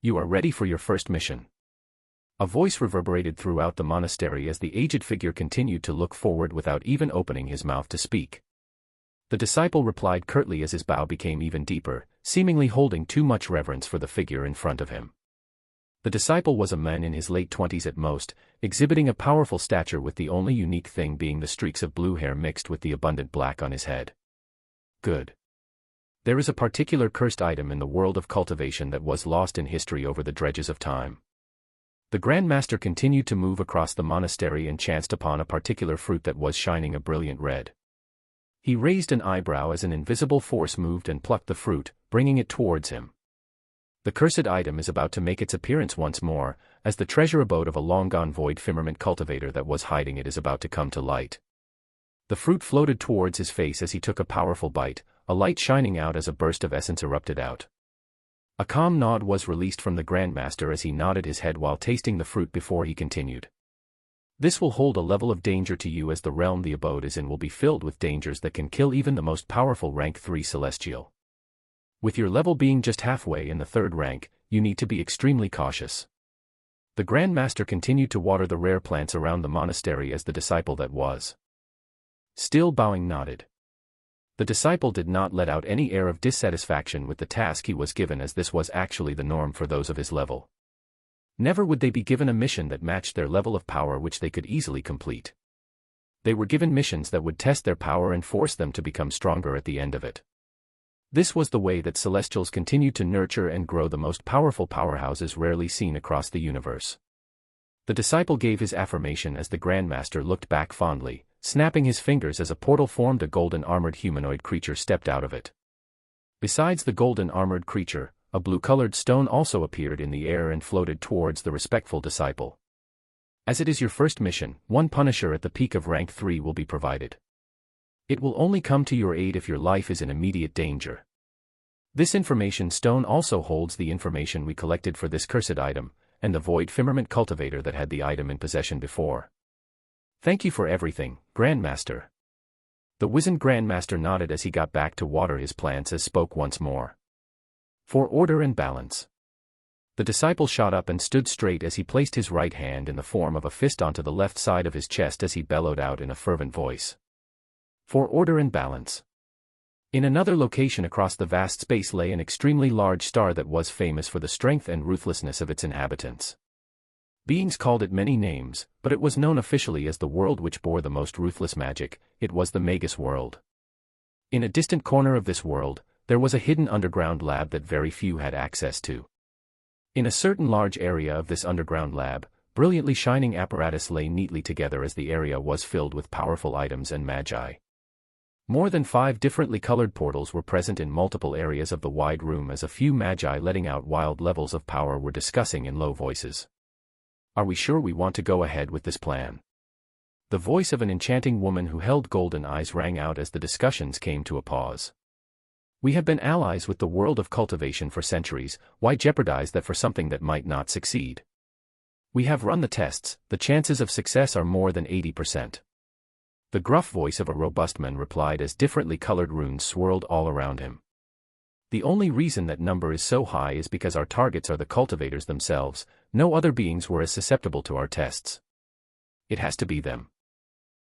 "You are ready for your first mission." A voice reverberated throughout the monastery as the aged figure continued to look forward without even opening his mouth to speak. The disciple replied curtly as his bow became even deeper, seemingly holding too much reverence for the figure in front of him. The disciple was a man in his late 20s at most, exhibiting a powerful stature with the only unique thing being the streaks of blue hair mixed with the abundant black on his head. Good. There is a particular cursed item in the world of cultivation that was lost in history over the dredges of time. The Grand Master continued to move across the monastery and chanced upon a particular fruit that was shining a brilliant red. He raised an eyebrow as an invisible force moved and plucked the fruit, bringing it towards him. The cursed item is about to make its appearance once more, as the treasure abode of a long-gone void firmament cultivator that was hiding it is about to come to light. The fruit floated towards his face as he took a powerful bite, a light shining out as a burst of essence erupted out. A calm nod was released from the Grand Master as he nodded his head while tasting the fruit before he continued. "This will hold a level of danger to you as the realm the abode is in will be filled with dangers that can kill even the most powerful rank 3 celestial. With your level being just halfway in the 3rd rank, you need to be extremely cautious." The Grand Master continued to water the rare plants around the monastery as the disciple that was still bowing nodded. The disciple did not let out any air of dissatisfaction with the task he was given, as this was actually the norm for those of his level. Never would they be given a mission that matched their level of power which they could easily complete. They were given missions that would test their power and force them to become stronger at the end of it. This was the way that Celestials continued to nurture and grow the most powerful powerhouses rarely seen across the universe. The disciple gave his affirmation as the Grand Master looked back fondly, snapping his fingers as a portal formed. A golden armored humanoid creature stepped out of it. Besides the golden armored creature, a blue-colored stone also appeared in the air and floated towards the respectful disciple. "As it is your first mission, one Punisher at the peak of rank 3 will be provided. It will only come to your aid if your life is in immediate danger. This information stone also holds the information we collected for this cursed item, and the void firmament cultivator that had the item in possession before. Thank you for everything, Grand Master." The wizened Grandmaster nodded as he got back to water his plants as spoke once more. For order and balance. The disciple shot up and stood straight as he placed his right hand in the form of a fist onto the left side of his chest as he bellowed out in a fervent voice. For order and balance. In another location across the vast space lay an extremely large star that was famous for the strength and ruthlessness of its inhabitants. Beings called it many names, but it was known officially as the world which bore the most ruthless magic. It was the Magus world. In a distant corner of this world, there was a hidden underground lab that very few had access to. In a certain large area of this underground lab, brilliantly shining apparatus lay neatly together as the area was filled with powerful items and magi. More than 5 differently colored portals were present in multiple areas of the wide room as a few magi letting out wild levels of power were discussing in low voices. Are we sure we want to go ahead with this plan? The voice of an enchanting woman who held golden eyes rang out as the discussions came to a pause. We have been allies with the world of cultivation for centuries, why jeopardize that for something that might not succeed? We have run the tests, the chances of success are more than 80%. The gruff voice of a robust man replied as differently colored runes swirled all around him. The only reason that number is so high is because our targets are the cultivators themselves. No other beings were as susceptible to our tests. It has to be them.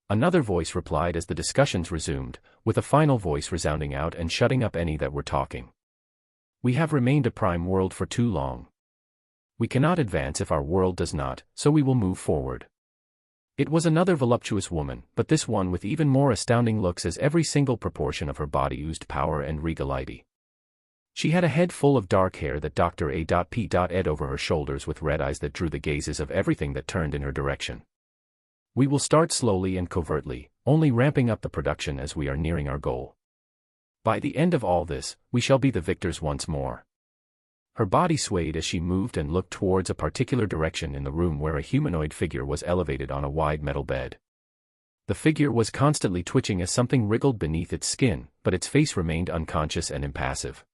Another voice replied as the discussions resumed, with a final voice resounding out and shutting up any that were talking. We have remained a prime world for too long. We cannot advance if our world does not, so we will move forward. It was another voluptuous woman, but this one with even more astounding looks as every single proportion of her body oozed power and regality. She had a head full of dark hair that Dr. A.P.ed over her shoulders with red eyes that drew the gazes of everything that turned in her direction. We will start slowly and covertly, only ramping up the production as we are nearing our goal. By the end of all this, we shall be the victors once more. Her body swayed as she moved and looked towards a particular direction in the room where a humanoid figure was elevated on a wide metal bed. The figure was constantly twitching as something wriggled beneath its skin, but its face remained unconscious and impassive.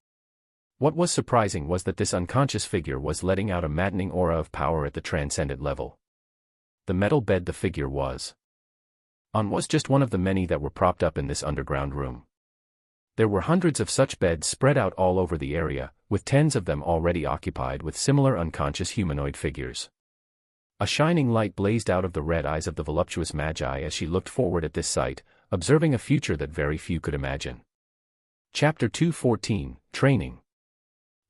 What was surprising was that this unconscious figure was letting out a maddening aura of power at the transcendent level. The metal bed the figure was on was just one of the many that were propped up in this underground room. There were hundreds of such beds spread out all over the area, with tens of them already occupied with similar unconscious humanoid figures. A shining light blazed out of the red eyes of the voluptuous magi as she looked forward at this sight, observing a future that very few could imagine. Chapter 2:14, Training.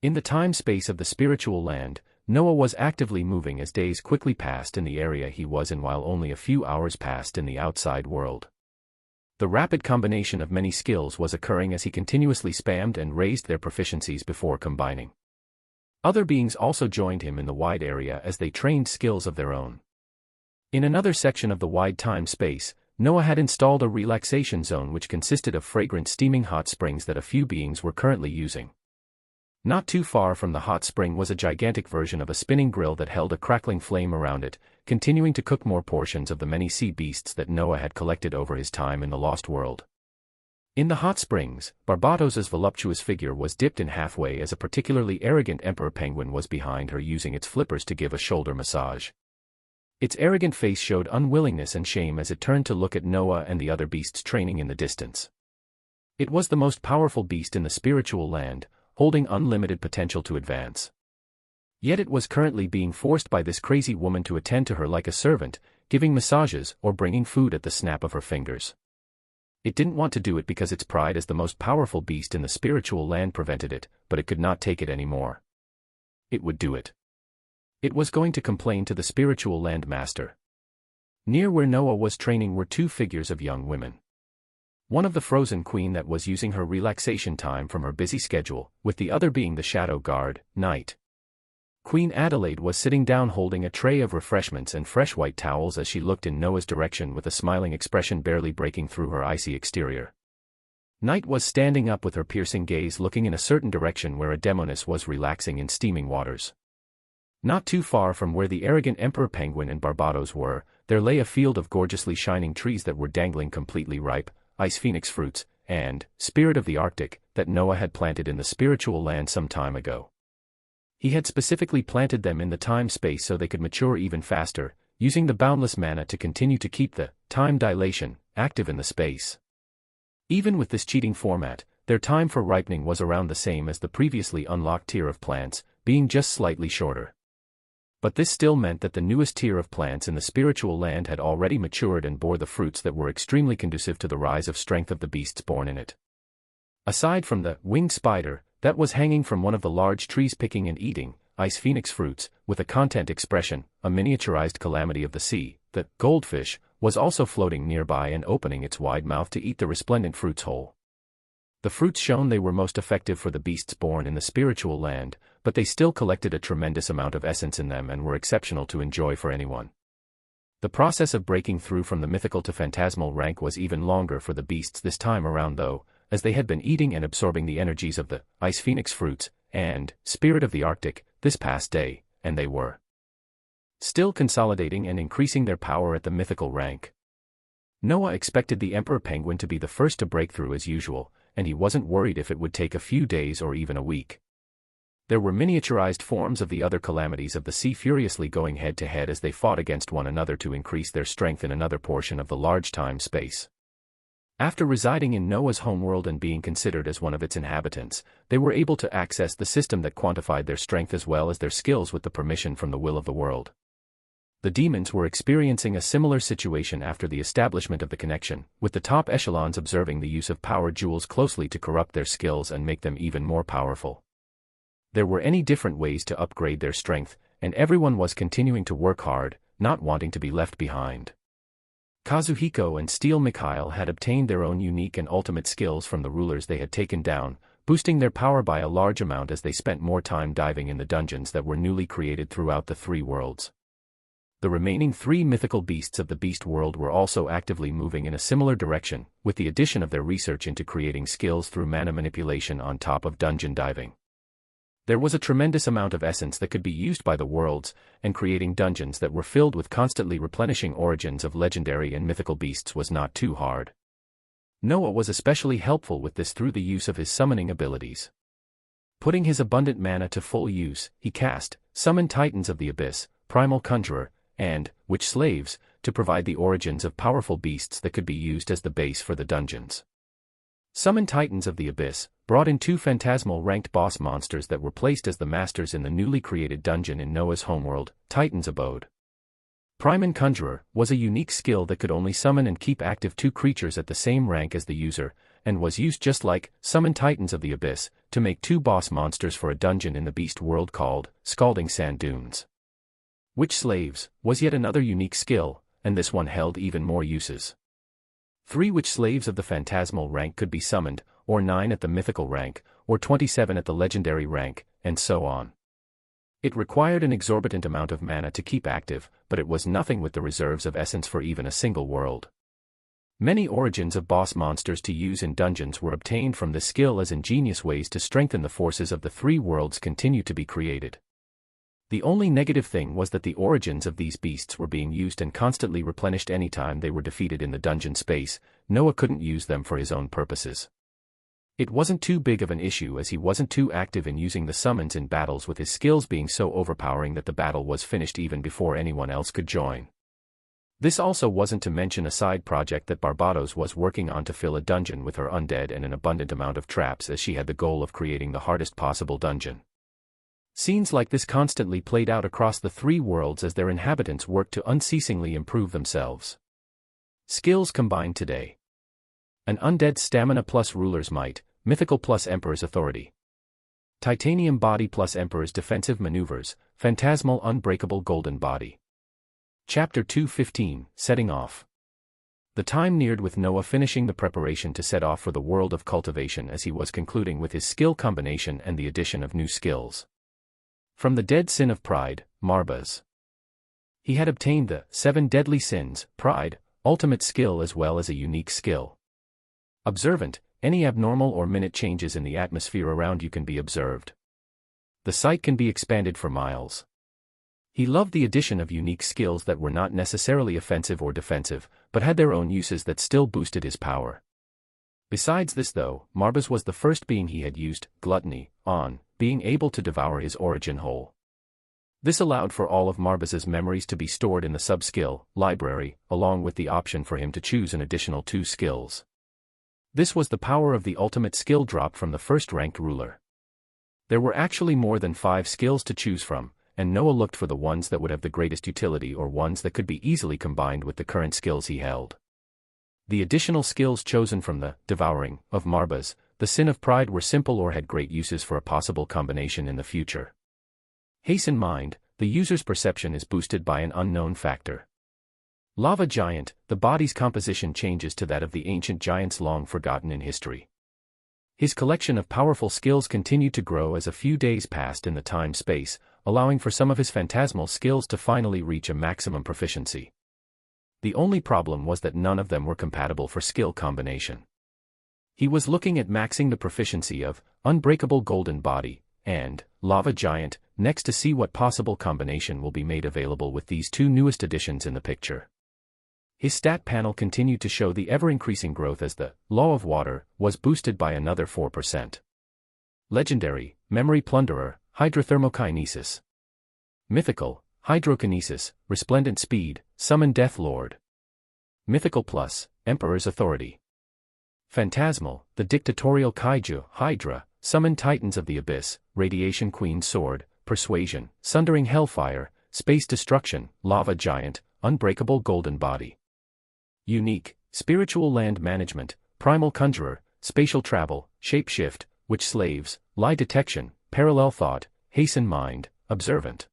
In the time-space of the spiritual land, Noah was actively moving as days quickly passed in the area he was in while only a few hours passed in the outside world. The rapid combination of many skills was occurring as he continuously spammed and raised their proficiencies before combining. Other beings also joined him in the wide area as they trained skills of their own. In another section of the wide time-space, Noah had installed a relaxation zone which consisted of fragrant steaming hot springs that a few beings were currently using. Not too far from the hot spring was a gigantic version of a spinning grill that held a crackling flame around it, continuing to cook more portions of the many sea beasts that Noah had collected over his time in the Lost World. In the hot springs, Barbatos's voluptuous figure was dipped in halfway as a particularly arrogant emperor penguin was behind her using its flippers to give a shoulder massage. Its arrogant face showed unwillingness and shame as it turned to look at Noah and the other beasts training in the distance. It was the most powerful beast in the spiritual land, holding unlimited potential to advance. Yet it was currently being forced by this crazy woman to attend to her like a servant, giving massages or bringing food at the snap of her fingers. It didn't want to do it because its pride as the most powerful beast in the spiritual land prevented it, but it could not take it anymore. It would do it. It was going to complain to the spiritual land master. Near where Noah was training were 2 figures of young women. One of the frozen queen that was using her relaxation time from her busy schedule, with the other being the shadow guard, Night. Queen Adelaide was sitting down holding a tray of refreshments and fresh white towels as she looked in Noah's direction with a smiling expression barely breaking through her icy exterior. Night was standing up with her piercing gaze looking in a certain direction where a demoness was relaxing in steaming waters. Not too far from where the arrogant emperor penguin and Barbatos were, there lay a field of gorgeously shining trees that were dangling completely ripe, ice phoenix fruits, and spirit of the Arctic, that Noah had planted in the spiritual land some time ago. He had specifically planted them in the time-space so they could mature even faster, using the boundless mana to continue to keep the time dilation active in the space. Even with this cheating format, their time for ripening was around the same as the previously unlocked tier of plants, being just slightly shorter. But this still meant that the newest tier of plants in the spiritual land had already matured and bore the fruits that were extremely conducive to the rise of strength of the beasts born in it. Aside from the winged spider that was hanging from one of the large trees picking and eating ice phoenix fruits, with a content expression, a miniaturized calamity of the sea, the goldfish was also floating nearby and opening its wide mouth to eat the resplendent fruits whole. The fruits shown they were most effective for the beasts born in the spiritual land, but they still collected a tremendous amount of essence in them and were exceptional to enjoy for anyone. The process of breaking through from the mythical to phantasmal rank was even longer for the beasts this time around though, as they had been eating and absorbing the energies of the ice phoenix fruits and spirit of the Arctic this past day, and they were still consolidating and increasing their power at the mythical rank. Noah expected the emperor penguin to be the first to break through as usual, and he wasn't worried if it would take a few days or even a week. There were miniaturized forms of the other calamities of the sea furiously going head to head as they fought against one another to increase their strength in another portion of the large time-space. After residing in Noah's homeworld and being considered as one of its inhabitants, they were able to access the system that quantified their strength as well as their skills with the permission from the will of the world. The demons were experiencing a similar situation after the establishment of the connection, with the top echelons observing the use of power jewels closely to corrupt their skills and make them even more powerful. There were any different ways to upgrade their strength, and everyone was continuing to work hard, not wanting to be left behind. Kazuhiko and Steel Mikhail had obtained their own unique and ultimate skills from the rulers they had taken down, boosting their power by a large amount as they spent more time diving in the dungeons that were newly created throughout the three worlds. The remaining three mythical beasts of the beast world were also actively moving in a similar direction, with the addition of their research into creating skills through mana manipulation on top of dungeon diving. There was a tremendous amount of essence that could be used by the worlds, and creating dungeons that were filled with constantly replenishing origins of legendary and mythical beasts was not too hard. Noah was especially helpful with this through the use of his summoning abilities. Putting his abundant mana to full use, he cast Summon Titans of the Abyss, Primal Conjurer, and Witch Slaves, to provide the origins of powerful beasts that could be used as the base for the dungeons. Summon Titans of the Abyss brought in two phantasmal ranked boss monsters that were placed as the masters in the newly created dungeon in Noah's homeworld, Titan's Abode. Primal Conjurer was a unique skill that could only summon and keep active two creatures at the same rank as the user, and was used just like Summon Titans of the Abyss to make two boss monsters for a dungeon in the beast world called Scalding Sand Dunes. Witch Slaves was yet another unique skill, and this one held even more uses. 3 witch slaves of the phantasmal rank could be summoned, or 9 at the mythical rank, or 27 at the legendary rank, and so on. It required an exorbitant amount of mana to keep active, but it was nothing with the reserves of essence for even a single world. Many origins of boss monsters to use in dungeons were obtained from this skill as ingenious ways to strengthen the forces of the three worlds continue to be created. The only negative thing was that the origins of these beasts were being used and constantly replenished anytime they were defeated in the dungeon space. Noah couldn't use them for his own purposes. It wasn't too big of an issue as he wasn't too active in using the summons in battles, with his skills being so overpowering that the battle was finished even before anyone else could join. This also wasn't to mention a side project that Barbados was working on to fill a dungeon with her undead and an abundant amount of traps, as she had the goal of creating the hardest possible dungeon. Scenes like this constantly played out across the three worlds as their inhabitants worked to unceasingly improve themselves. Skills combined today. An undead stamina plus ruler's might, mythical plus emperor's authority. Titanium body plus emperor's defensive maneuvers, phantasmal unbreakable golden body. Chapter 2:15, Setting Off. The time neared with Noah finishing the preparation to set off for the world of cultivation as he was concluding with his skill combination and the addition of new skills. From the dead sin of pride, Marbas. He had obtained the 7 deadly sins, pride, ultimate skill as well as a unique skill. Observant, any abnormal or minute changes in the atmosphere around you can be observed. The sight can be expanded for miles. He loved the addition of unique skills that were not necessarily offensive or defensive, but had their own uses that still boosted his power. Besides this though, Marbas was the first being he had used, gluttony, on, being able to devour his origin whole. This allowed for all of Marbas's memories to be stored in the sub-skill library, along with the option for him to choose an additional 2 skills. This was the power of the ultimate skill drop from the first-ranked ruler. There were actually more than 5 skills to choose from, and Noah looked for the ones that would have the greatest utility or ones that could be easily combined with the current skills he held. The additional skills chosen from the devouring of Marbas, the sin of pride, were simple or had great uses for a possible combination in the future. Haste in mind, the user's perception is boosted by an unknown factor. Lava Giant, the body's composition changes to that of the ancient giants long forgotten in history. His collection of powerful skills continued to grow as a few days passed in the time-space, allowing for some of his phantasmal skills to finally reach a maximum proficiency. The only problem was that none of them were compatible for skill combination. He was looking at maxing the proficiency of Unbreakable Golden Body and Lava Giant next to see what possible combination will be made available with these 2 newest additions in the picture. His stat panel continued to show the ever-increasing growth as the Law of Water was boosted by another 4%. Legendary, Memory Plunderer, Hydrothermokinesis. Mythical, Hydrokinesis, Resplendent Speed, Summon Death Lord. Mythical Plus, Emperor's Authority. Phantasmal, the Dictatorial Kaiju, Hydra, Summon Titans of the Abyss, Radiation Queen Sword, Persuasion, Sundering Hellfire, Space Destruction, Lava Giant, Unbreakable Golden Body. Unique, Spiritual Land Management, Primal Conjurer, Spatial Travel, Shapeshift, Witch Slaves, Lie Detection, Parallel Thought, Hasten Mind, Observant.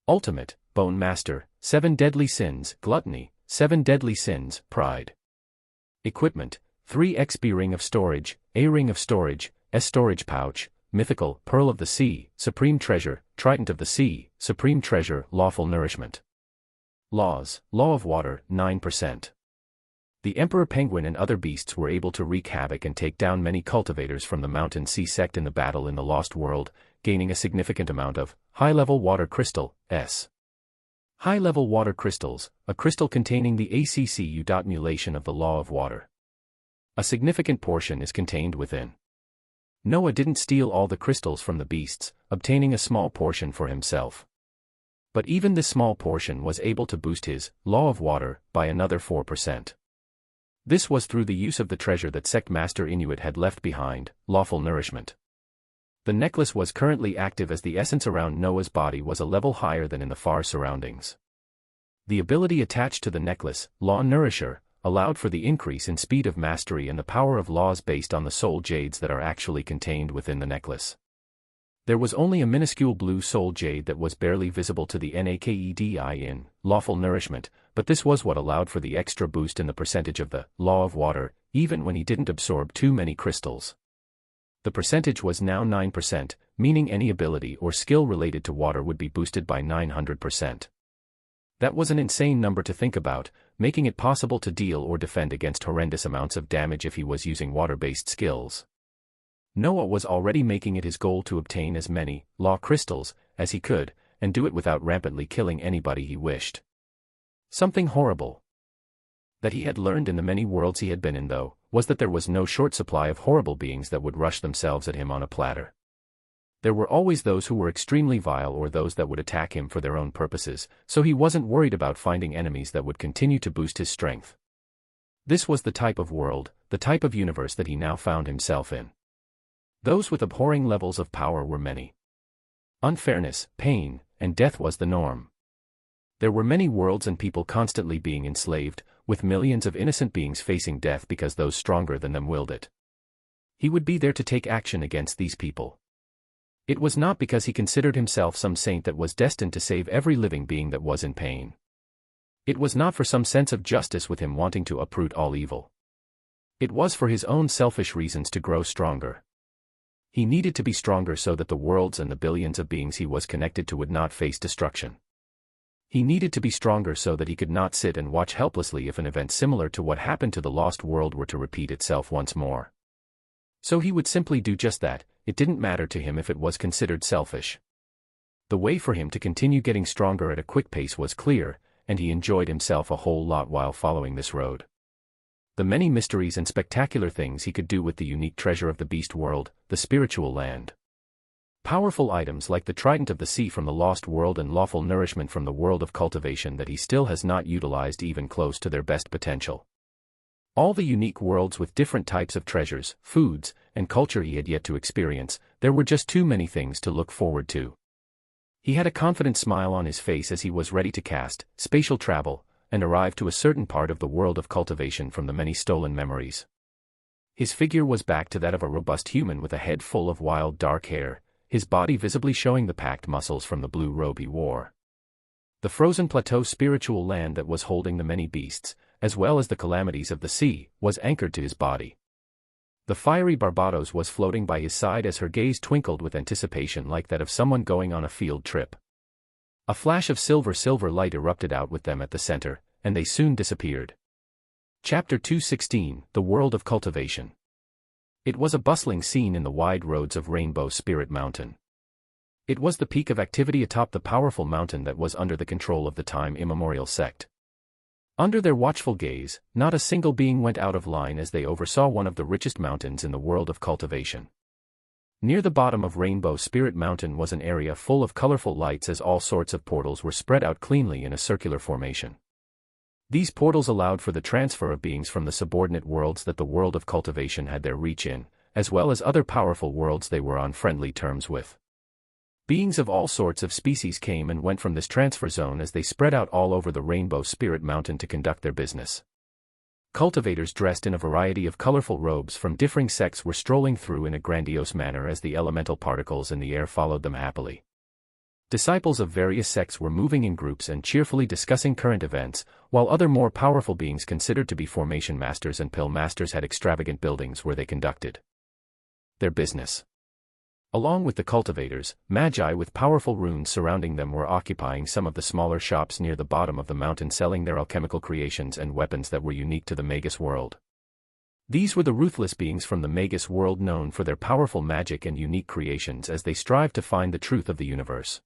Ultimate, Bone Master, 7 Deadly Sins, Gluttony, 7 Deadly Sins, Pride. Equipment, 3 B Ring of Storage, A Ring of Storage, S Storage Pouch, Mythical, Pearl of the Sea, Supreme Treasure, Trident of the Sea, Supreme Treasure, Lawful Nourishment. Laws, Law of Water, 9%. The Emperor Penguin and other beasts were able to wreak havoc and take down many cultivators from the Mountain Sea sect in the battle in the Lost World, gaining a significant amount of high-level water crystal, S. High-level water crystals, a crystal containing the ACCU. Mulation of the Law of Water. A significant portion is contained within. Noah didn't steal all the crystals from the beasts, obtaining a small portion for himself. But even this small portion was able to boost his Law of Water by another 4%. This was through the use of the treasure that Sect Master Inuit had left behind, Lawful Nourishment. The necklace was currently active as the essence around Noah's body was a level higher than in the far surroundings. The ability attached to the necklace, Law Nourisher, allowed for the increase in speed of mastery and the power of laws based on the soul jades that are actually contained within the necklace. There was only a minuscule blue soul jade that was barely visible to the nakedi in Lawful Nourishment, but this was what allowed for the extra boost in the percentage of the Law of Water, even when he didn't absorb too many crystals. The percentage was now 9%, meaning any ability or skill related to water would be boosted by 900%. That was an insane number to think about, making it possible to deal or defend against horrendous amounts of damage if he was using water-based skills. Noah was already making it his goal to obtain as many Law crystals as he could, and do it without rampantly killing anybody he wished. Something horrible that he had learned in the many worlds he had been in, though, was that there was no short supply of horrible beings that would rush themselves at him on a platter. There were always those who were extremely vile or those that would attack him for their own purposes, so he wasn't worried about finding enemies that would continue to boost his strength. This was the type of world, the type of universe that he now found himself in. Those with abhorring levels of power were many. Unfairness, pain, and death was the norm. There were many worlds and people constantly being enslaved, with millions of innocent beings facing death because those stronger than them willed it. He would be there to take action against these people. It was not because he considered himself some saint that was destined to save every living being that was in pain. It was not for some sense of justice with him wanting to uproot all evil. It was for his own selfish reasons to grow stronger. He needed to be stronger so that the worlds and the billions of beings he was connected to would not face destruction. He needed to be stronger so that he could not sit and watch helplessly if an event similar to what happened to the Lost World were to repeat itself once more. So he would simply do just that. It didn't matter to him if it was considered selfish. The way for him to continue getting stronger at a quick pace was clear, and he enjoyed himself a whole lot while following this road. The many mysteries and spectacular things he could do with the unique treasure of the Beast World, the spiritual land. Powerful items like the Trident of the Sea from the Lost World and Lawful Nourishment from the World of Cultivation that he still has not utilized even close to their best potential. All the unique worlds with different types of treasures, foods, and culture he had yet to experience, there were just too many things to look forward to. He had a confident smile on his face as he was ready to cast spatial travel and arrive to a certain part of the world of cultivation from the many stolen memories. His figure was back to that of a robust human with a head full of wild dark hair, his body visibly showing the packed muscles from the blue robe he wore. The frozen plateau spiritual land that was holding the many beasts, as well as the calamities of the sea, was anchored to his body. The fiery Barbados was floating by his side as her gaze twinkled with anticipation like that of someone going on a field trip. A flash of silver light erupted out with them at the center, and they soon disappeared. Chapter 216, The World of Cultivation. It was a bustling scene in the wide roads of Rainbow Spirit Mountain. It was the peak of activity atop the powerful mountain that was under the control of the time immemorial sect. Under their watchful gaze, not a single being went out of line as they oversaw one of the richest mountains in the world of cultivation. Near the bottom of Rainbow Spirit Mountain was an area full of colorful lights as all sorts of portals were spread out cleanly in a circular formation. These portals allowed for the transfer of beings from the subordinate worlds that the world of cultivation had their reach in, as well as other powerful worlds they were on friendly terms with. Beings of all sorts of species came and went from this transfer zone as they spread out all over the Rainbow Spirit Mountain to conduct their business. Cultivators dressed in a variety of colorful robes from differing sects were strolling through in a grandiose manner as the elemental particles in the air followed them happily. Disciples of various sects were moving in groups and cheerfully discussing current events, while other more powerful beings considered to be formation masters and pill masters had extravagant buildings where they conducted their business. Along with the cultivators, magi with powerful runes surrounding them were occupying some of the smaller shops near the bottom of the mountain selling their alchemical creations and weapons that were unique to the Magus world. These were the ruthless beings from the Magus world known for their powerful magic and unique creations as they strived to find the truth of the universe.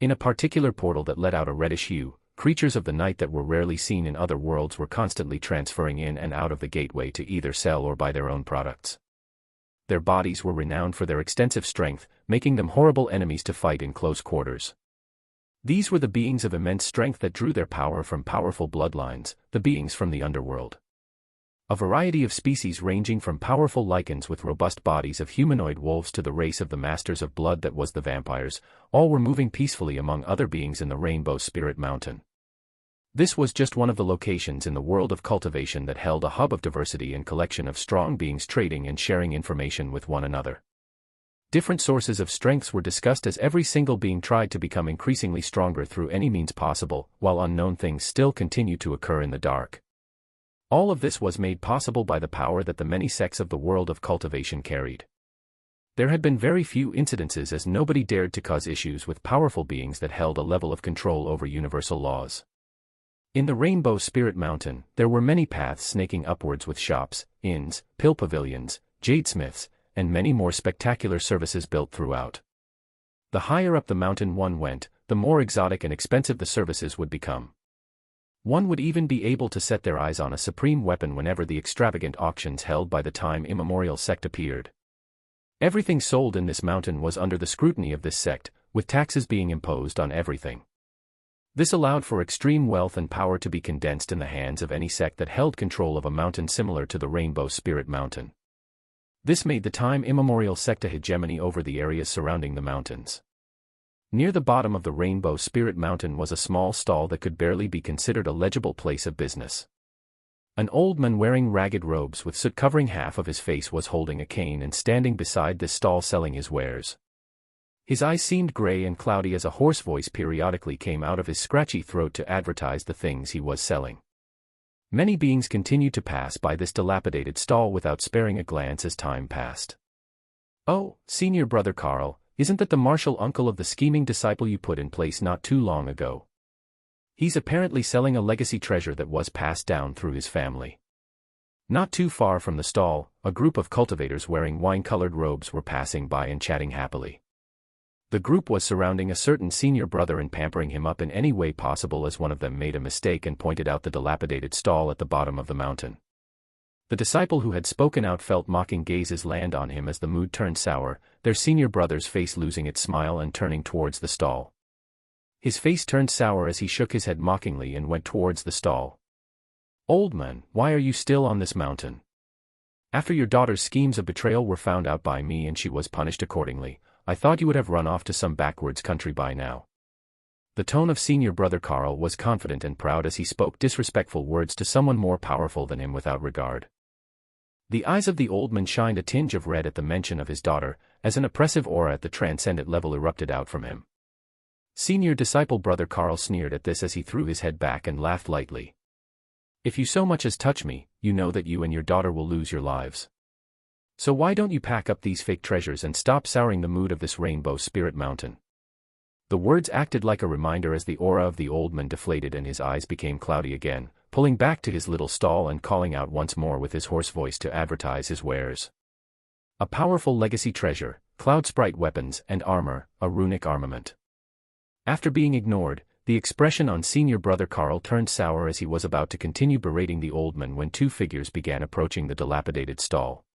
In a particular portal that let out a reddish hue, creatures of the night that were rarely seen in other worlds were constantly transferring in and out of the gateway to either sell or buy their own products. Their bodies were renowned for their extensive strength, making them horrible enemies to fight in close quarters. These were the beings of immense strength that drew their power from powerful bloodlines, the beings from the underworld. A variety of species ranging from powerful lichens with robust bodies of humanoid wolves to the race of the masters of blood that was the vampires, all were moving peacefully among other beings in the Rainbow Spirit Mountain. This was just one of the locations in the world of cultivation that held a hub of diversity and collection of strong beings trading and sharing information with one another. Different sources of strengths were discussed as every single being tried to become increasingly stronger through any means possible, while unknown things still continued to occur in the dark. All of this was made possible by the power that the many sects of the world of cultivation carried. There had been very few incidences as nobody dared to cause issues with powerful beings that held a level of control over universal laws. In the Rainbow Spirit Mountain, there were many paths snaking upwards with shops, inns, pill pavilions, jadesmiths, and many more spectacular services built throughout. The higher up the mountain one went, the more exotic and expensive the services would become. One would even be able to set their eyes on a supreme weapon whenever the extravagant auctions held by the time immemorial sect appeared. Everything sold in this mountain was under the scrutiny of this sect, with taxes being imposed on everything. This allowed for extreme wealth and power to be condensed in the hands of any sect that held control of a mountain similar to the Rainbow Spirit Mountain. This made the time immemorial sect a hegemony over the areas surrounding the mountains. Near the bottom of the Rainbow Spirit Mountain was a small stall that could barely be considered a legible place of business. An old man wearing ragged robes with soot covering half of his face was holding a cane and standing beside this stall selling his wares. His eyes seemed gray and cloudy as a hoarse voice periodically came out of his scratchy throat to advertise the things he was selling. Many beings continued to pass by this dilapidated stall without sparing a glance as time passed. "Oh, Senior Brother Carl, isn't that the martial uncle of the scheming disciple you put in place not too long ago? He's apparently selling a legacy treasure that was passed down through his family." Not too far from the stall, a group of cultivators wearing wine-colored robes were passing by and chatting happily. The group was surrounding a certain senior brother and pampering him up in any way possible as one of them made a mistake and pointed out the dilapidated stall at the bottom of the mountain. The disciple who had spoken out felt mocking gazes land on him as the mood turned sour, their senior brother's face losing its smile and turning towards the stall. His face turned sour as he shook his head mockingly and went towards the stall. Old man, why are you still on this mountain? After your daughter's schemes of betrayal were found out by me and she was punished accordingly, I thought you would have run off to some backwards country by now. The tone of senior brother Carl was confident and proud as he spoke disrespectful words to someone more powerful than him without regard. The eyes of the old man shined a tinge of red at the mention of his daughter, as an oppressive aura at the transcendent level erupted out from him. Senior disciple brother Carl sneered at this as he threw his head back and laughed lightly. If you so much as touch me, you know that you and your daughter will lose your lives. So why don't you pack up these fake treasures and stop souring the mood of this rainbow spirit mountain? The words acted like a reminder as the aura of the old man deflated and his eyes became cloudy again, pulling back to his little stall and calling out once more with his hoarse voice to advertise his wares. A powerful legacy treasure, cloud sprite weapons and armor, a runic armament. After being ignored, the expression on senior brother Carl turned sour as he was about to continue berating the old man when two figures began approaching the dilapidated stall.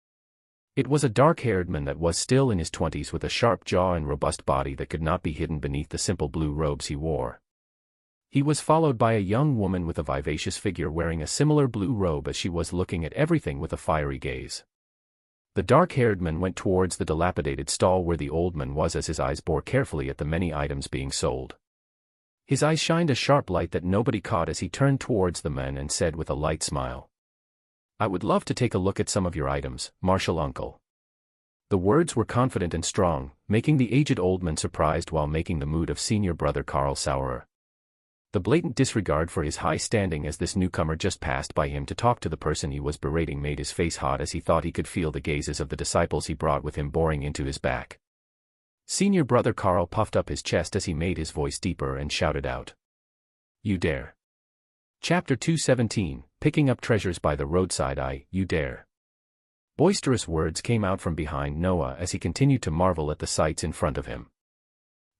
It was a dark-haired man that was still in his 20s with a sharp jaw and robust body that could not be hidden beneath the simple blue robes he wore. He was followed by a young woman with a vivacious figure wearing a similar blue robe as she was looking at everything with a fiery gaze. The dark-haired man went towards the dilapidated stall where the old man was as his eyes bore carefully at the many items being sold. His eyes shined a sharp light that nobody caught as he turned towards the men and said with a light smile, "I would love to take a look at some of your items, Marshal Uncle." The words were confident and strong, making the aged old man surprised while making the mood of senior brother Carl sourer. The blatant disregard for his high standing as this newcomer just passed by him to talk to the person he was berating made his face hot as he thought he could feel the gazes of the disciples he brought with him boring into his back. Senior brother Carl puffed up his chest as he made his voice deeper and shouted out, "You dare." Chapter 217, Picking Up Treasures by the Roadside. You dare. Boisterous words came out from behind Noah as he continued to marvel at the sights in front of him.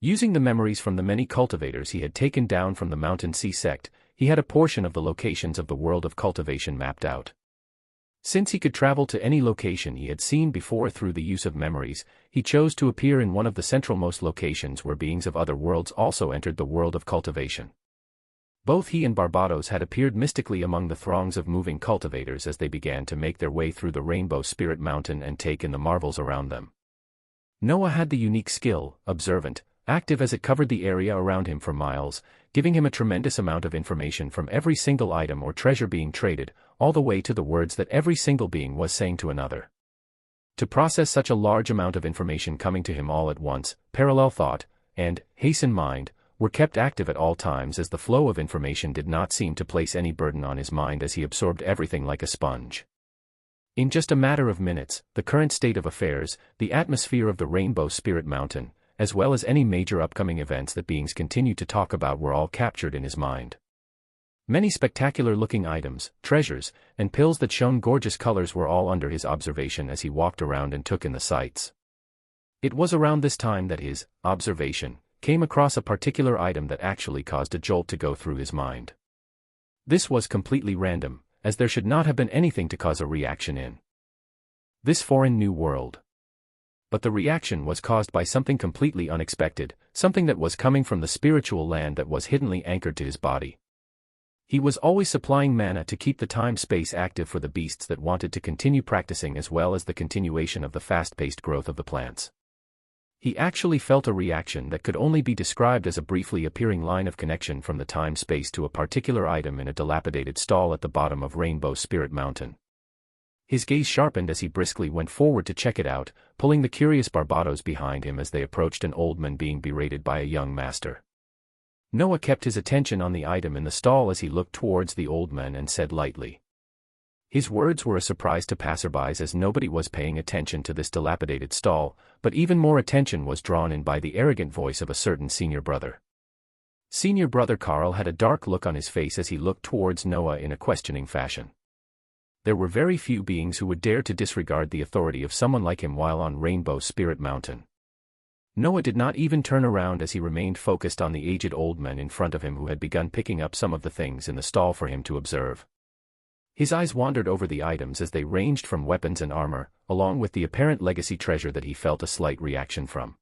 Using the memories from the many cultivators he had taken down from the Mountain Sea sect, he had a portion of the locations of the world of cultivation mapped out. Since he could travel to any location he had seen before through the use of memories, he chose to appear in one of the centralmost locations where beings of other worlds also entered the world of cultivation. Both he and Barbados had appeared mystically among the throngs of moving cultivators as they began to make their way through the Rainbow Spirit Mountain and take in the marvels around them. Noah had the unique skill, observant, active as it covered the area around him for miles, giving him a tremendous amount of information from every single item or treasure being traded, all the way to the words that every single being was saying to another. To process such a large amount of information coming to him all at once, parallel thought, and hasten mind, were kept active at all times as the flow of information did not seem to place any burden on his mind as he absorbed everything like a sponge. In just a matter of minutes, the current state of affairs, the atmosphere of the Rainbow Spirit Mountain, as well as any major upcoming events that beings continued to talk about were all captured in his mind. Many spectacular-looking items, treasures, and pills that shone gorgeous colors were all under his observation as he walked around and took in the sights. It was around this time that his observation came across a particular item that actually caused a jolt to go through his mind. This was completely random, as there should not have been anything to cause a reaction in this foreign new world. But the reaction was caused by something completely unexpected, something that was coming from the spiritual land that was hiddenly anchored to his body. He was always supplying mana to keep the time-space active for the beasts that wanted to continue practicing as well as the continuation of the fast-paced growth of the plants. He actually felt a reaction that could only be described as a briefly appearing line of connection from the time-space to a particular item in a dilapidated stall at the bottom of Rainbow Spirit Mountain. His gaze sharpened as he briskly went forward to check it out, pulling the curious Barbados behind him as they approached an old man being berated by a young master. Noah kept his attention on the item in the stall as he looked towards the old man and said lightly. His words were a surprise to passerbys as nobody was paying attention to this dilapidated stall, but even more attention was drawn in by the arrogant voice of a certain senior brother. Senior brother Carl had a dark look on his face as he looked towards Noah in a questioning fashion. There were very few beings who would dare to disregard the authority of someone like him while on Rainbow Spirit Mountain. Noah did not even turn around as he remained focused on the aged old man in front of him who had begun picking up some of the things in the stall for him to observe. His eyes wandered over the items as they ranged from weapons and armor, along with the apparent legacy treasure that he felt a slight reaction from.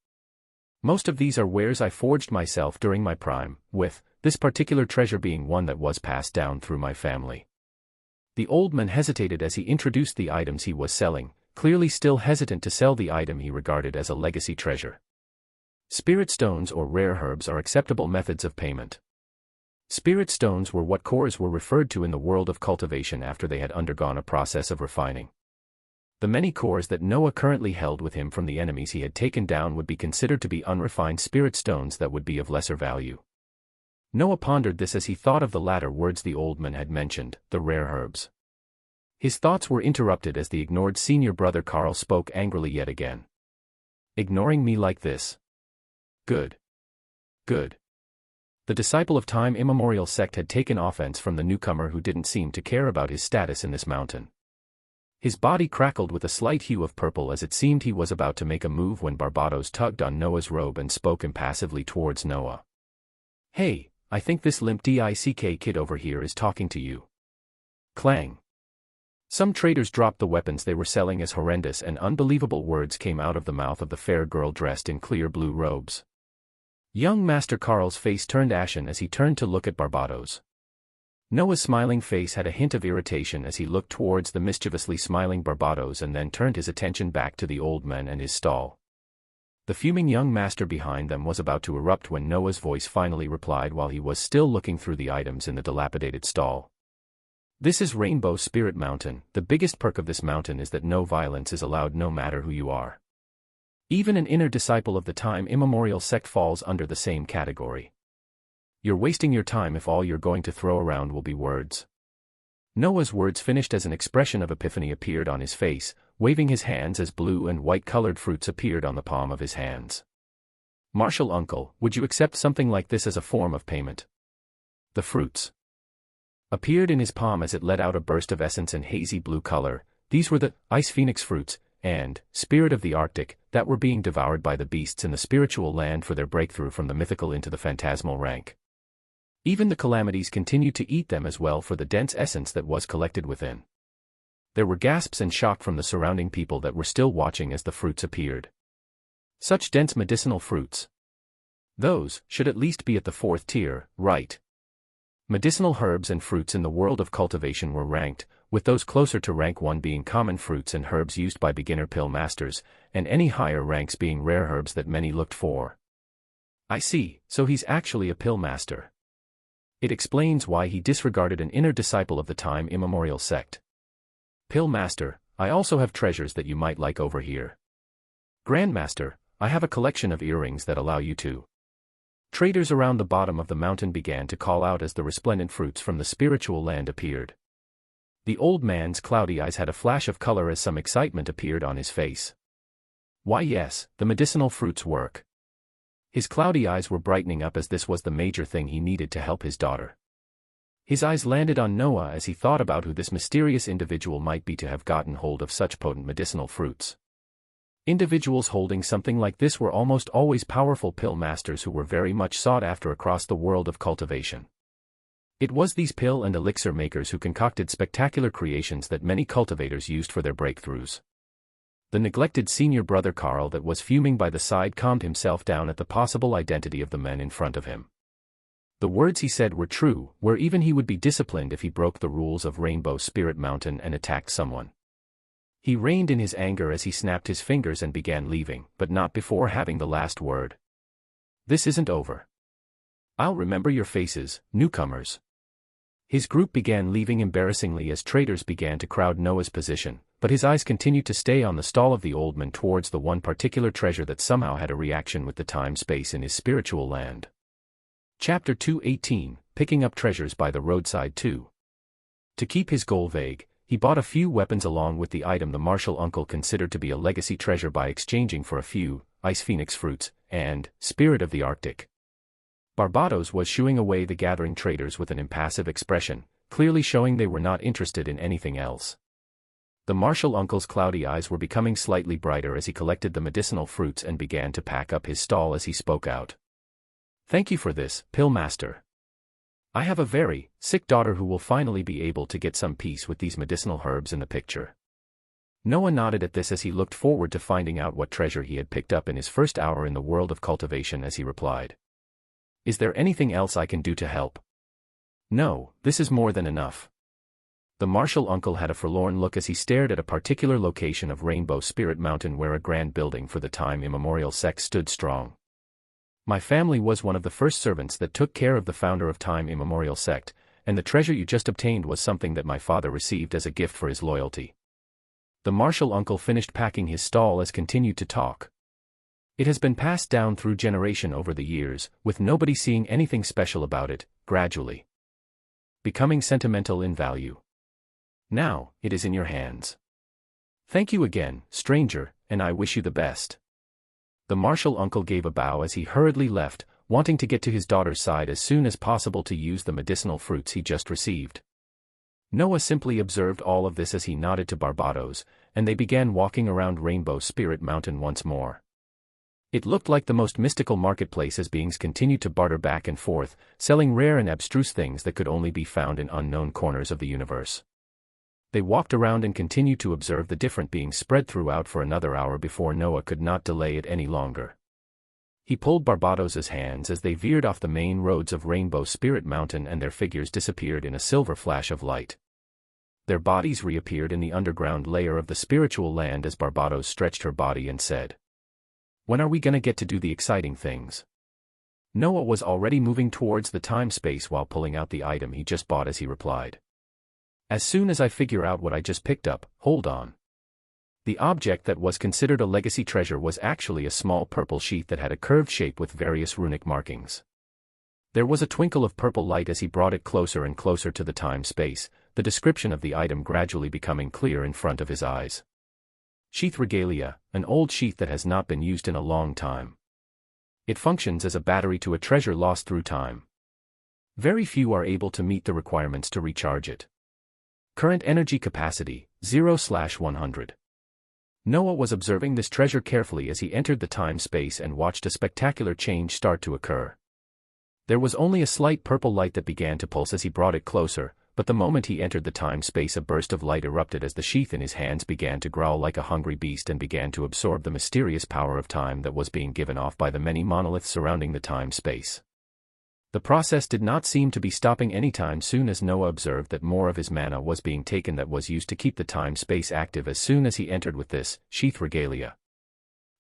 Most of these are wares I forged myself during my prime, with this particular treasure being one that was passed down through my family. The old man hesitated as he introduced the items he was selling, clearly still hesitant to sell the item he regarded as a legacy treasure. Spirit stones or rare herbs are acceptable methods of payment. Spirit stones were what cores were referred to in the world of cultivation after they had undergone a process of refining. The many cores that Noah currently held with him from the enemies he had taken down would be considered to be unrefined spirit stones that would be of lesser value. Noah pondered this as he thought of the latter words the old man had mentioned, the rare herbs. His thoughts were interrupted as the ignored senior brother Carl spoke angrily yet again. Ignoring me like this? Good. Good. The disciple of time immemorial sect had taken offense from the newcomer who didn't seem to care about his status in this mountain. His body crackled with a slight hue of purple as it seemed he was about to make a move when Barbados tugged on Noah's robe and spoke impassively towards Noah. Hey, I think this limp DICK kid over here is talking to you. Clang. Some traders dropped the weapons they were selling as horrendous and unbelievable words came out of the mouth of the fair girl dressed in clear blue robes. Young Master Carl's face turned ashen as he turned to look at Barbados. Noah's smiling face had a hint of irritation as he looked towards the mischievously smiling Barbados and then turned his attention back to the old man and his stall. The fuming young master behind them was about to erupt when Noah's voice finally replied while he was still looking through the items in the dilapidated stall. This is Rainbow Spirit Mountain. The biggest perk of this mountain is that no violence is allowed no matter who you are. Even an inner disciple of the time immemorial sect falls under the same category. You're wasting your time if all you're going to throw around will be words. Noah's words finished as an expression of epiphany appeared on his face, waving his hands as blue and white-colored fruits appeared on the palm of his hands. Martial uncle, would you accept something like this as a form of payment? The fruits appeared in his palm as it let out a burst of essence and hazy blue color. These were the ice phoenix fruits, and spirit of the Arctic, that were being devoured by the beasts in the spiritual land for their breakthrough from the mythical into the phantasmal rank. Even the calamities continued to eat them as well for the dense essence that was collected within. There were gasps and shock from the surrounding people that were still watching as the fruits appeared. Such dense medicinal fruits. Those should at least be at the 4th tier, right? Medicinal herbs and fruits in the world of cultivation were ranked, with those closer to rank 1 being common fruits and herbs used by beginner pill masters, and any higher ranks being rare herbs that many looked for. I see, so he's actually a pill master. It explains why he disregarded an inner disciple of the time immemorial sect. Pill master, I also have treasures that you might like over here. Grandmaster, I have a collection of earrings that allow you to. Traders around the bottom of the mountain began to call out as the resplendent fruits from the spiritual land appeared. The old man's cloudy eyes had a flash of color as some excitement appeared on his face. Why yes, the medicinal fruits work. His cloudy eyes were brightening up as this was the major thing he needed to help his daughter. His eyes landed on Noah as he thought about who this mysterious individual might be to have gotten hold of such potent medicinal fruits. Individuals holding something like this were almost always powerful pill masters who were very much sought after across the world of cultivation. It was these pill and elixir makers who concocted spectacular creations that many cultivators used for their breakthroughs. The neglected senior brother Carl that was fuming by the side calmed himself down at the possible identity of the men in front of him. The words he said were true, where even he would be disciplined if he broke the rules of Rainbow Spirit Mountain and attacked someone. He reined in his anger as he snapped his fingers and began leaving, but not before having the last word. This isn't over. I'll remember your faces, newcomers. His group began leaving embarrassingly as traders began to crowd Noah's position, but his eyes continued to stay on the stall of the old man towards the one particular treasure that somehow had a reaction with the time-space in his spiritual land. Chapter 2:18, Picking Up Treasures by the Roadside 2. To keep his goal vague, he bought a few weapons along with the item the martial uncle considered to be a legacy treasure by exchanging for a few ice phoenix fruits and spirit of the Arctic. Barbados was shooing away the gathering traders with an impassive expression, clearly showing they were not interested in anything else. The martial uncle's cloudy eyes were becoming slightly brighter as he collected the medicinal fruits and began to pack up his stall as he spoke out. Thank you for this, pill master. I have a very sick daughter who will finally be able to get some peace with these medicinal herbs in the picture. Noah nodded at this as he looked forward to finding out what treasure he had picked up in his first hour in the world of cultivation as he replied. Is there anything else I can do to help? No, this is more than enough. The martial uncle had a forlorn look as he stared at a particular location of Rainbow Spirit Mountain where a grand building for the time immemorial sect stood strong. My family was one of the first servants that took care of the founder of time immemorial sect, and the treasure you just obtained was something that my father received as a gift for his loyalty. The martial uncle finished packing his stall as continued to talk. It has been passed down through generation over the years, with nobody seeing anything special about it, gradually becoming sentimental in value. Now, it is in your hands. Thank you again, stranger, and I wish you the best. The martial uncle gave a bow as he hurriedly left, wanting to get to his daughter's side as soon as possible to use the medicinal fruits he just received. Noah simply observed all of this as he nodded to Barbados, and they began walking around Rainbow Spirit Mountain once more. It looked like the most mystical marketplace as beings continued to barter back and forth, selling rare and abstruse things that could only be found in unknown corners of the universe. They walked around and continued to observe the different beings spread throughout for another hour before Noah could not delay it any longer. He pulled Barbados's hands as they veered off the main roads of Rainbow Spirit Mountain and their figures disappeared in a silver flash of light. Their bodies reappeared in the underground layer of the spiritual land as Barbados stretched her body and said, "When are we gonna get to do the exciting things?" Noah was already moving towards the time-space while pulling out the item he just bought as he replied, "As soon as I figure out what I just picked up, hold on." The object that was considered a legacy treasure was actually a small purple sheath that had a curved shape with various runic markings. There was a twinkle of purple light as he brought it closer and closer to the time-space, the description of the item gradually becoming clear in front of his eyes. Sheath regalia, an old sheath that has not been used in a long time. It functions as a battery to a treasure lost through time. Very few are able to meet the requirements to recharge it. Current energy capacity, 0/100. Noah was observing this treasure carefully as he entered the time-space and watched a spectacular change start to occur. There was only a slight purple light that began to pulse as he brought it closer, but the moment he entered the time-space a burst of light erupted as the sheath in his hands began to growl like a hungry beast and began to absorb the mysterious power of time that was being given off by the many monoliths surrounding the time-space. The process did not seem to be stopping anytime soon as Noah observed that more of his mana was being taken that was used to keep the time-space active as soon as he entered with this sheath regalia.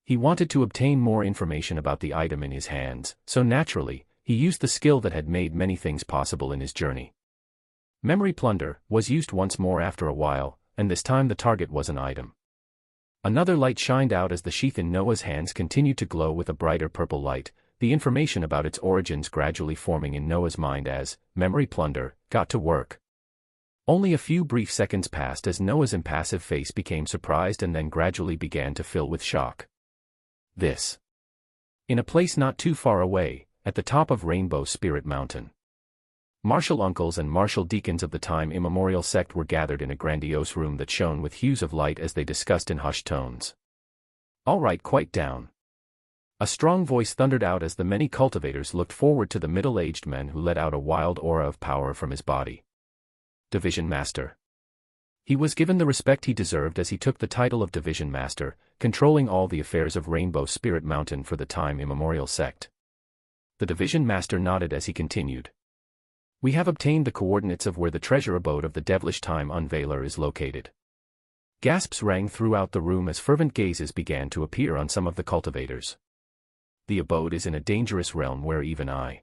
He wanted to obtain more information about the item in his hands, so naturally, he used the skill that had made many things possible in his journey. Memory plunder was used once more after a while, and this time the target was an item. Another light shined out as the sheath in Noah's hands continued to glow with a brighter purple light, the information about its origins gradually forming in Noah's mind as memory plunder got to work. Only a few brief seconds passed as Noah's impassive face became surprised and then gradually began to fill with shock. This. In a place not too far away, at the top of Rainbow Spirit Mountain. Martial uncles and martial deacons of the time immemorial sect were gathered in a grandiose room that shone with hues of light as they discussed in hushed tones. "All right, quiet down." A strong voice thundered out as the many cultivators looked forward to the middle-aged man who let out a wild aura of power from his body. Division Master. He was given the respect he deserved as he took the title of Division Master, controlling all the affairs of Rainbow Spirit Mountain for the time immemorial sect. The Division Master nodded as he continued. "We have obtained the coordinates of where the treasure abode of the devilish time unveiler is located." Gasps rang throughout the room as fervent gazes began to appear on some of the cultivators. "The abode is in a dangerous realm where even I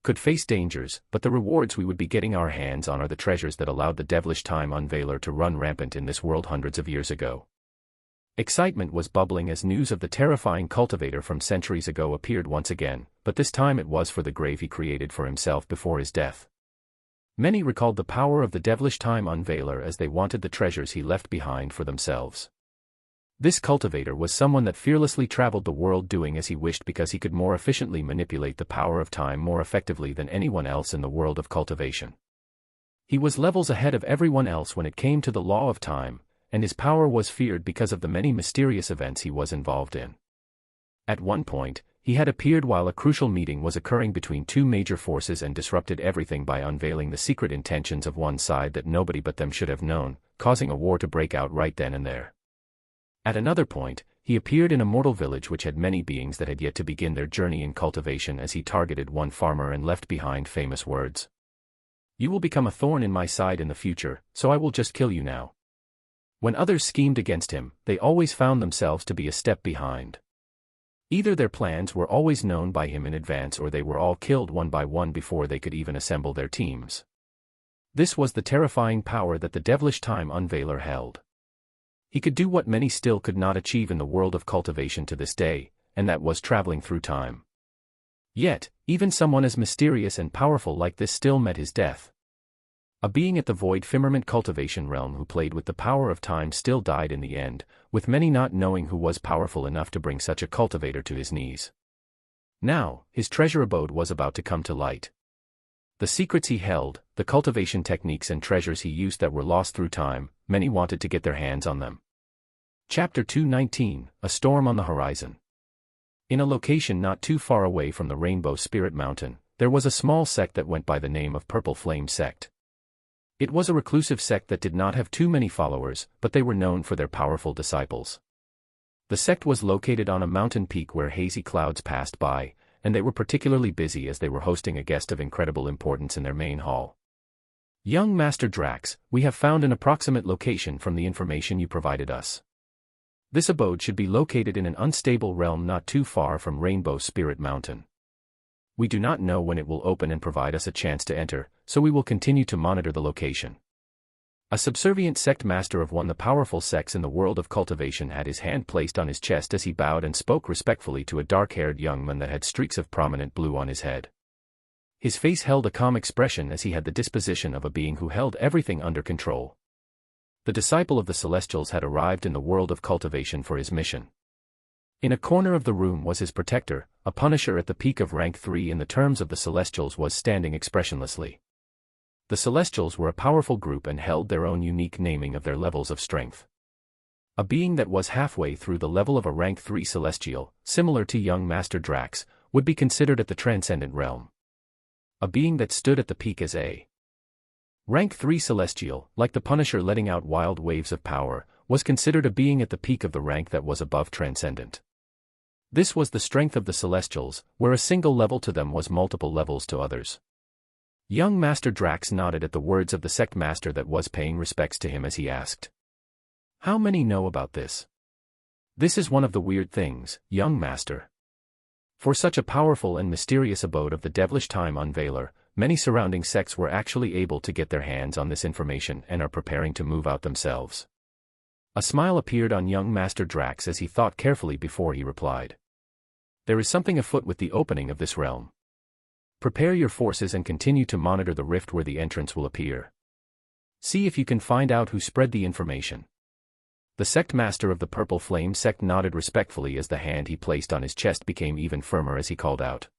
could face dangers, but the rewards we would be getting our hands on are the treasures that allowed the devilish time unveiler to run rampant in this world hundreds of years ago." Excitement was bubbling as news of the terrifying cultivator from centuries ago appeared once again, but this time it was for the grave he created for himself before his death. Many recalled the power of the devilish time unveiler as they wanted the treasures he left behind for themselves. This cultivator was someone that fearlessly traveled the world doing as he wished because he could more efficiently manipulate the power of time more effectively than anyone else in the world of cultivation. He was levels ahead of everyone else when it came to the law of time, and his power was feared because of the many mysterious events he was involved in. At one point, he had appeared while a crucial meeting was occurring between two major forces and disrupted everything by unveiling the secret intentions of one side that nobody but them should have known, causing a war to break out right then and there. At another point, he appeared in a mortal village which had many beings that had yet to begin their journey in cultivation as he targeted one farmer and left behind famous words. You will become a thorn in my side in the future, so I will just kill you now. When others schemed against him, they always found themselves to be a step behind. Either their plans were always known by him in advance or they were all killed one by one before they could even assemble their teams. This was the terrifying power that the devilish time unveiler held. He could do what many still could not achieve in the world of cultivation to this day, and that was traveling through time. Yet, even someone as mysterious and powerful like this still met his death. A being at the void firmament cultivation realm who played with the power of time still died in the end, with many not knowing who was powerful enough to bring such a cultivator to his knees. Now, his treasure abode was about to come to light. The secrets he held, the cultivation techniques and treasures he used that were lost through time, many wanted to get their hands on them. Chapter 219, A Storm on the Horizon. In a location not too far away from the Rainbow Spirit Mountain, there was a small sect that went by the name of Purple Flame Sect. It was a reclusive sect that did not have too many followers, but they were known for their powerful disciples. The sect was located on a mountain peak where hazy clouds passed by, and they were particularly busy as they were hosting a guest of incredible importance in their main hall. Young Master Drax, we have found an approximate location from the information you provided us. This abode should be located in an unstable realm not too far from Rainbow Spirit Mountain. We do not know when it will open and provide us a chance to enter, so we will continue to monitor the location. A subservient sect master of one of the powerful sects in the world of cultivation had his hand placed on his chest as he bowed and spoke respectfully to a dark-haired young man that had streaks of prominent blue on his head. His face held a calm expression as he had the disposition of a being who held everything under control. The disciple of the Celestials had arrived in the world of cultivation for his mission. In a corner of the room was his protector, a Punisher at the peak of rank 3 in the terms of the Celestials was standing expressionlessly. The Celestials were a powerful group and held their own unique naming of their levels of strength. A being that was halfway through the level of a rank 3 Celestial, similar to young Master Drax, would be considered at the Transcendent Realm. A being that stood at the peak as a rank 3 Celestial, like the Punisher letting out wild waves of power, was considered a being at the peak of the rank that was above Transcendent. This was the strength of the Celestials, where a single level to them was multiple levels to others. Young Master Drax nodded at the words of the sect master that was paying respects to him as he asked, "How many know about this?" "This is one of the weird things, young master. For such a powerful and mysterious abode of the devilish time unveiler, many surrounding sects were actually able to get their hands on this information and are preparing to move out themselves." A smile appeared on young Master Drax as he thought carefully before he replied. "There is something afoot with the opening of this realm. Prepare your forces and continue to monitor the rift where the entrance will appear. See if you can find out who spread the information." The sect master of the Purple Flame Sect nodded respectfully as the hand he placed on his chest became even firmer as he called out.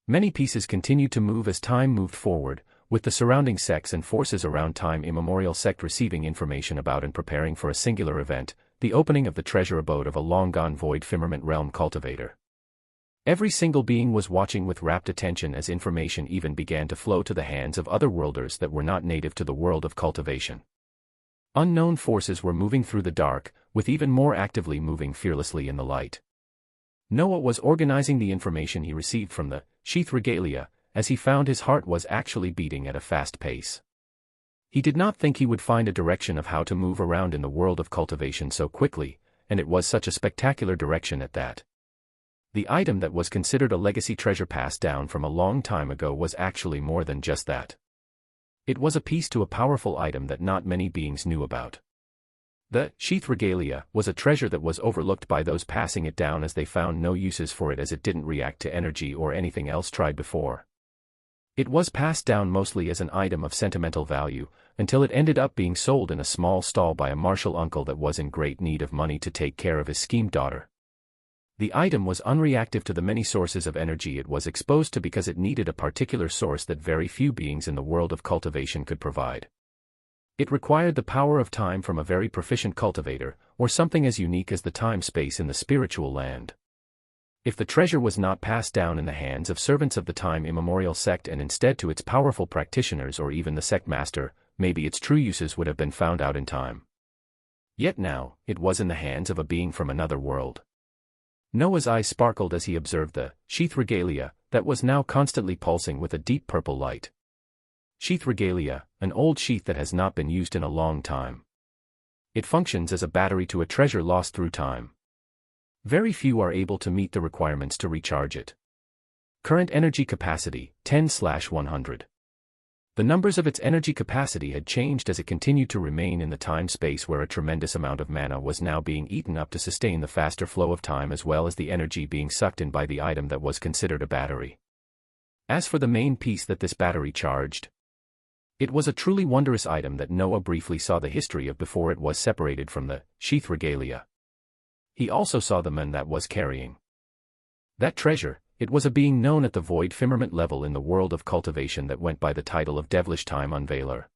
Many pieces continued to move as time moved forward, with the surrounding sects and forces around Time Immemorial Sect receiving information about and preparing for a singular event, the opening of the treasure abode of a long-gone void firmament realm cultivator. Every single being was watching with rapt attention as information even began to flow to the hands of other worlders that were not native to the world of cultivation. Unknown forces were moving through the dark, with even more actively moving fearlessly in the light. Noah was organizing the information he received from the sheath regalia, as he found his heart was actually beating at a fast pace. He did not think he would find a direction of how to move around in the world of cultivation so quickly, and it was such a spectacular direction at that. The item that was considered a legacy treasure passed down from a long time ago was actually more than just that. It was a piece to a powerful item that not many beings knew about. The sheath regalia was a treasure that was overlooked by those passing it down as they found no uses for it as it didn't react to energy or anything else tried before. It was passed down mostly as an item of sentimental value, until it ended up being sold in a small stall by a martial uncle that was in great need of money to take care of his schemed daughter. The item was unreactive to the many sources of energy it was exposed to because it needed a particular source that very few beings in the world of cultivation could provide. It required the power of time from a very proficient cultivator, or something as unique as the time-space in the spiritual land. If the treasure was not passed down in the hands of servants of the Time Immemorial Sect and instead to its powerful practitioners or even the sect master, maybe its true uses would have been found out in time. Yet now, it was in the hands of a being from another world. Noah's eyes sparkled as he observed the sheath regalia, that was now constantly pulsing with a deep purple light. Sheath regalia, an old sheath that has not been used in a long time. It functions as a battery to a treasure lost through time. Very few are able to meet the requirements to recharge it. Current energy capacity, 10/100. The numbers of its energy capacity had changed as it continued to remain in the time-space where a tremendous amount of mana was now being eaten up to sustain the faster flow of time as well as the energy being sucked in by the item that was considered a battery. As for the main piece that this battery charged, it was a truly wondrous item that Noah briefly saw the history of before it was separated from the sheath regalia. He also saw the man that was carrying that treasure. It was a being known at the void firmament level in the world of cultivation that went by the title of Devilish Time Unveiler.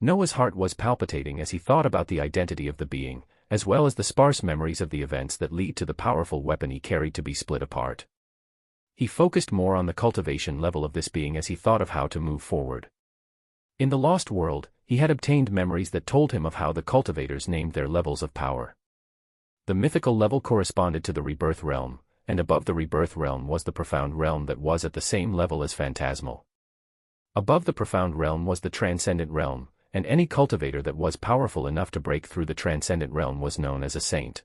Noah's heart was palpitating as he thought about the identity of the being, as well as the sparse memories of the events that lead to the powerful weapon he carried to be split apart. He focused more on the cultivation level of this being as he thought of how to move forward. In the Lost World, he had obtained memories that told him of how the cultivators named their levels of power. The mythical level corresponded to the rebirth realm, and above the rebirth realm was the profound realm that was at the same level as phantasmal. Above the profound realm was the transcendent realm, and any cultivator that was powerful enough to break through the transcendent realm was known as a saint.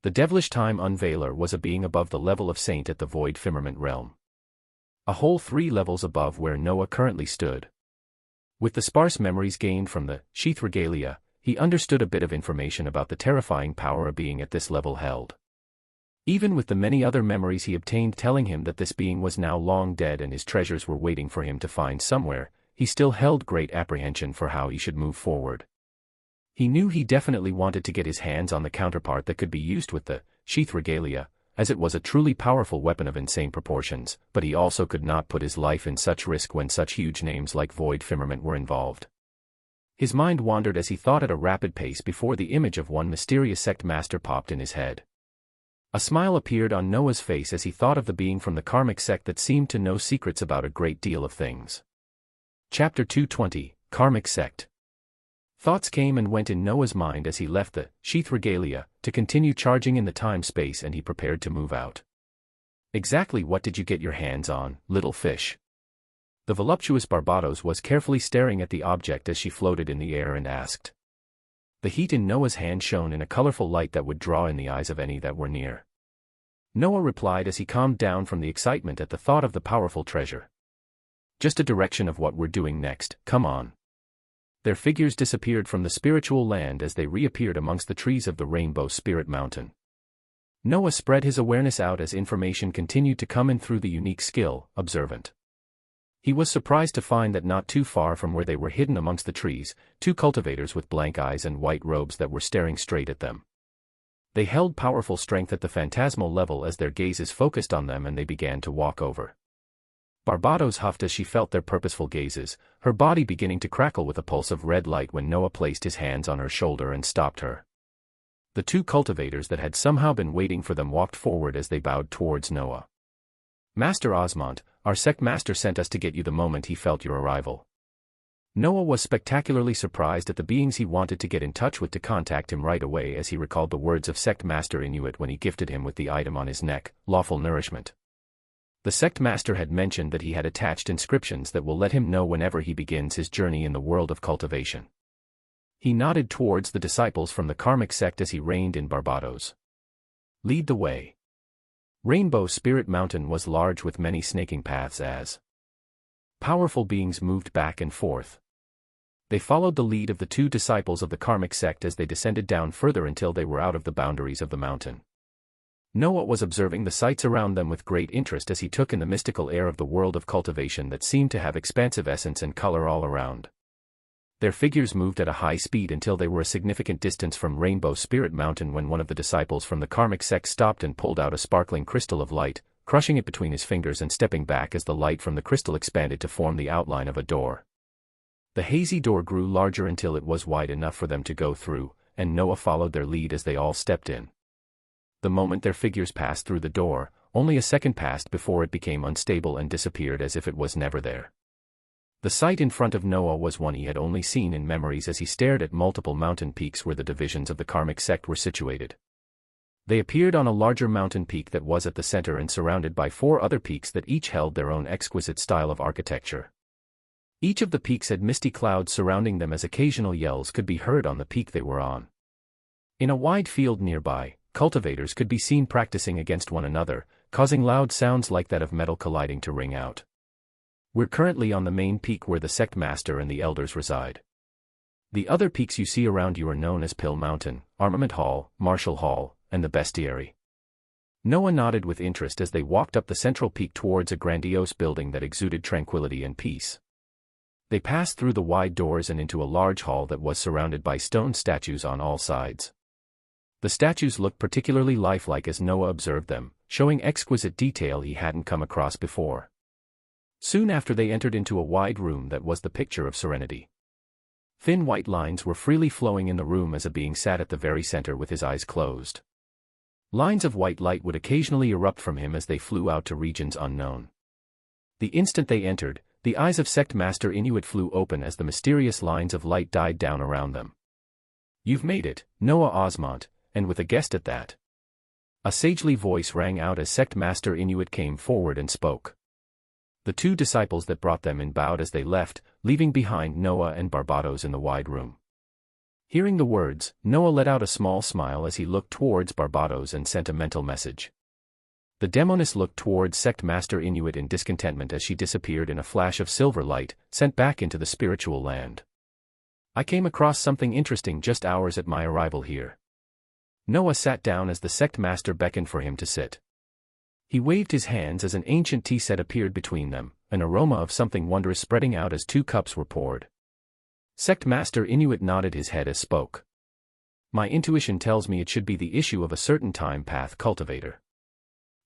The Devilish Time Unveiler was a being above the level of saint at the void firmament realm. A whole 3 levels above where Noah currently stood. With the sparse memories gained from the sheath regalia, he understood a bit of information about the terrifying power a being at this level held. Even with the many other memories he obtained telling him that this being was now long dead and his treasures were waiting for him to find somewhere, he still held great apprehension for how he should move forward. He knew he definitely wanted to get his hands on the counterpart that could be used with the sheath regalia, as it was a truly powerful weapon of insane proportions, but he also could not put his life in such risk when such huge names like Void Firmament were involved. His mind wandered as he thought at a rapid pace before the image of one mysterious sect master popped in his head. A smile appeared on Noah's face as he thought of the being from the karmic sect that seemed to know secrets about a great deal of things. Chapter 220, Karmic Sect. Thoughts came and went in Noah's mind as he left the sheath regalia to continue charging in the time-space, and he prepared to move out. Exactly what did you get your hands on, little fish? The voluptuous Barbados was carefully staring at the object as she floated in the air and asked. The heat in Noah's hand shone in a colorful light that would draw in the eyes of any that were near. Noah replied as he calmed down from the excitement at the thought of the powerful treasure. Just a direction of what we're doing next, come on. Their figures disappeared from the spiritual land as they reappeared amongst the trees of the Rainbow Spirit Mountain. Noah spread his awareness out as information continued to come in through the unique skill, Observant. He was surprised to find that not too far from where they were hidden amongst the trees, 2 cultivators with blank eyes and white robes that were staring straight at them. They held powerful strength at the phantasmal level as their gazes focused on them and they began to walk over. Barbados huffed as she felt their purposeful gazes, her body beginning to crackle with a pulse of red light when Noah placed his hands on her shoulder and stopped her. The 2 cultivators that had somehow been waiting for them walked forward as they bowed towards Noah. Master Osmond, our sect master sent us to get you the moment he felt your arrival. Noah was spectacularly surprised at the beings he wanted to get in touch with to contact him right away as he recalled the words of sect master Inuit when he gifted him with the item on his neck, lawful nourishment. The sect master had mentioned that he had attached inscriptions that will let him know whenever he begins his journey in the world of cultivation. He nodded towards the disciples from the karmic sect as he reigned in Barbados. Lead the way. Rainbow Spirit Mountain was large with many snaking paths as powerful beings moved back and forth. They followed the lead of the 2 disciples of the karmic sect as they descended down further until they were out of the boundaries of the mountain. Noah was observing the sights around them with great interest as he took in the mystical air of the world of cultivation that seemed to have expansive essence and color all around. Their figures moved at a high speed until they were a significant distance from Rainbow Spirit Mountain when one of the disciples from the karmic sect stopped and pulled out a sparkling crystal of light, crushing it between his fingers and stepping back as the light from the crystal expanded to form the outline of a door. The hazy door grew larger until it was wide enough for them to go through, and Noah followed their lead as they all stepped in. The moment their figures passed through the door, only a second passed before it became unstable and disappeared as if it was never there. The sight in front of Noah was one he had only seen in memories as he stared at multiple mountain peaks where the divisions of the karmic sect were situated. They appeared on a larger mountain peak that was at the center and surrounded by 4 other peaks that each held their own exquisite style of architecture. Each of the peaks had misty clouds surrounding them as occasional yells could be heard on the peak they were on. In a wide field nearby, cultivators could be seen practicing against one another, causing loud sounds like that of metal colliding to ring out. We're currently on the main peak where the sect master and the elders reside. The other peaks you see around you are known as Pill Mountain, Armament Hall, Marshall Hall, and the Bestiary. Noah nodded with interest as they walked up the central peak towards a grandiose building that exuded tranquility and peace. They passed through the wide doors and into a large hall that was surrounded by stone statues on all sides. The statues looked particularly lifelike as Noah observed them, showing exquisite detail he hadn't come across before. Soon after they entered into a wide room that was the picture of serenity. Thin white lines were freely flowing in the room as a being sat at the very center with his eyes closed. Lines of white light would occasionally erupt from him as they flew out to regions unknown. The instant they entered, the eyes of Sect Master Inuit flew open as the mysterious lines of light died down around them. "You've made it, Noah Osmont, and with a guest at that." A sagely voice rang out as Sect Master Inuit came forward and spoke. The two disciples that brought them in bowed as they left, leaving behind Noah and Barbados in the wide room. Hearing the words, Noah let out a small smile as he looked towards Barbados and sent a mental message. The demoness looked towards Sect Master Inuit in discontentment as she disappeared in a flash of silver light, sent back into the spiritual land. "I came across something interesting just hours at my arrival here." Noah sat down as the Sect Master beckoned for him to sit. He waved his hands as an ancient tea set appeared between them, an aroma of something wondrous spreading out as 2 cups were poured. Sect Master Inuit nodded his head as spoke. "My intuition tells me it should be the issue of a certain time path cultivator."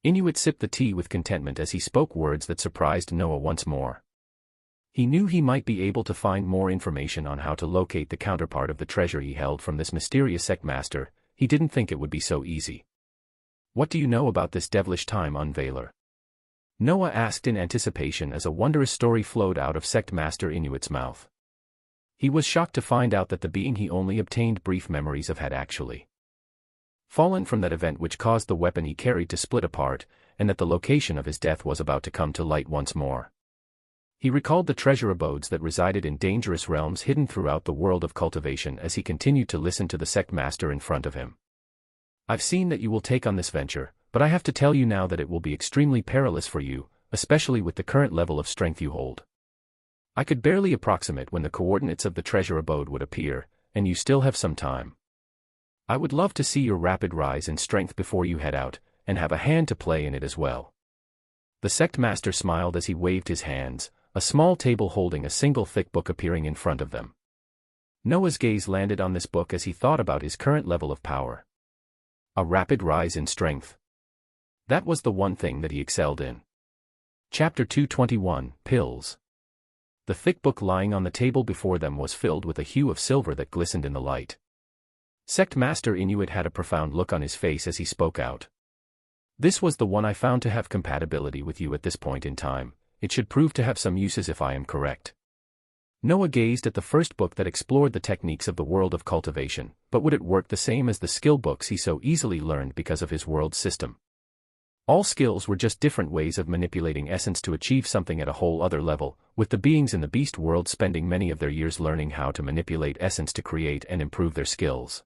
Inuit sipped the tea with contentment as he spoke words that surprised Noah once more. He knew he might be able to find more information on how to locate the counterpart of the treasure he held from this mysterious sect master. He didn't think it would be so easy. "What do you know about this devilish time unveiler?" Noah asked in anticipation as a wondrous story flowed out of Sect Master Inuit's mouth. He was shocked to find out that the being he only obtained brief memories of had actually fallen from that event which caused the weapon he carried to split apart, and that the location of his death was about to come to light once more. He recalled the treasure abodes that resided in dangerous realms hidden throughout the world of cultivation as he continued to listen to the sect master in front of him. "I've seen that you will take on this venture, but I have to tell you now that it will be extremely perilous for you, especially with the current level of strength you hold. I could barely approximate when the coordinates of the treasure abode would appear, and you still have some time. I would love to see your rapid rise in strength before you head out, and have a hand to play in it as well." The sect master smiled as he waved his hands, a small table holding a single thick book appearing in front of them. Noah's gaze landed on this book as he thought about his current level of power. A rapid rise in strength. That was the one thing that he excelled in. Chapter 221, Pills. The thick book lying on the table before them was filled with a hue of silver that glistened in the light. Sect Master Inuit had a profound look on his face as he spoke out. "This was the one I found to have compatibility with you at this point in time. It should prove to have some uses if I am correct." Noah gazed at the first book that explored the techniques of the world of cultivation, but would it work the same as the skill books he so easily learned because of his world system? All skills were just different ways of manipulating essence to achieve something at a whole other level, with the beings in the beast world spending many of their years learning how to manipulate essence to create and improve their skills.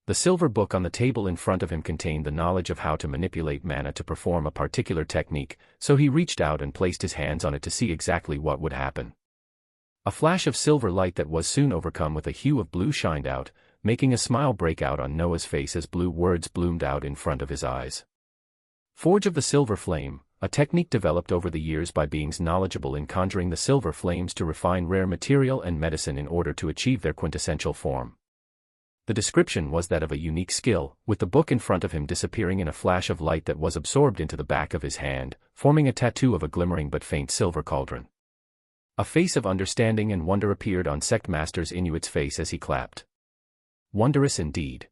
The silver book on the table in front of him contained the knowledge of how to manipulate mana to perform a particular technique, so he reached out and placed his hands on it to see exactly what would happen. A flash of silver light that was soon overcome with a hue of blue shined out, making a smile break out on Noah's face as blue words bloomed out in front of his eyes. Forge of the Silver Flame, a technique developed over the years by beings knowledgeable in conjuring the silver flames to refine rare material and medicine in order to achieve their quintessential form. The description was that of a unique skill, with the book in front of him disappearing in a flash of light that was absorbed into the back of his hand, forming a tattoo of a glimmering but faint silver cauldron. A face of understanding and wonder appeared on Sect Master Inuit's face as he clapped. "Wondrous indeed.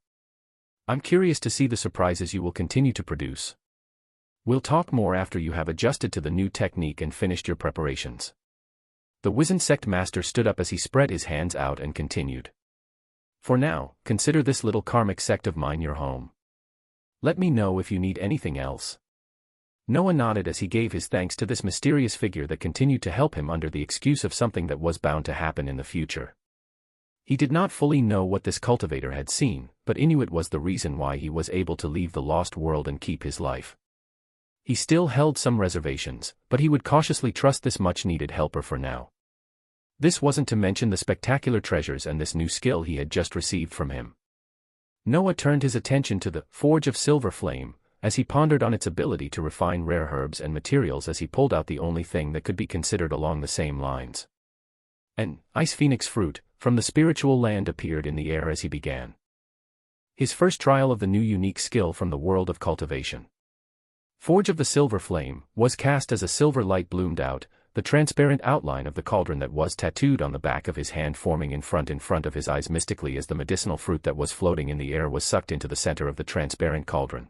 I'm curious to see the surprises you will continue to produce. We'll talk more after you have adjusted to the new technique and finished your preparations." The wizened Sect Master stood up as he spread his hands out and continued. "For now, consider this little karmic sect of mine your home. Let me know if you need anything else." Noah nodded as he gave his thanks to this mysterious figure that continued to help him under the excuse of something that was bound to happen in the future. He did not fully know what this cultivator had seen, but he knew it was the reason why he was able to leave the lost world and keep his life. He still held some reservations, but he would cautiously trust this much-needed helper for now. This wasn't to mention the spectacular treasures and this new skill he had just received from him. Noah turned his attention to the Forge of Silver Flame, as he pondered on its ability to refine rare herbs and materials as he pulled out the only thing that could be considered along the same lines. An ice phoenix fruit from the spiritual land appeared in the air as he began his first trial of the new unique skill from the world of cultivation. Forge of the Silver Flame was cast as a silver light bloomed out, the transparent outline of the cauldron that was tattooed on the back of his hand forming in front of his eyes mystically as the medicinal fruit that was floating in the air was sucked into the center of the transparent cauldron.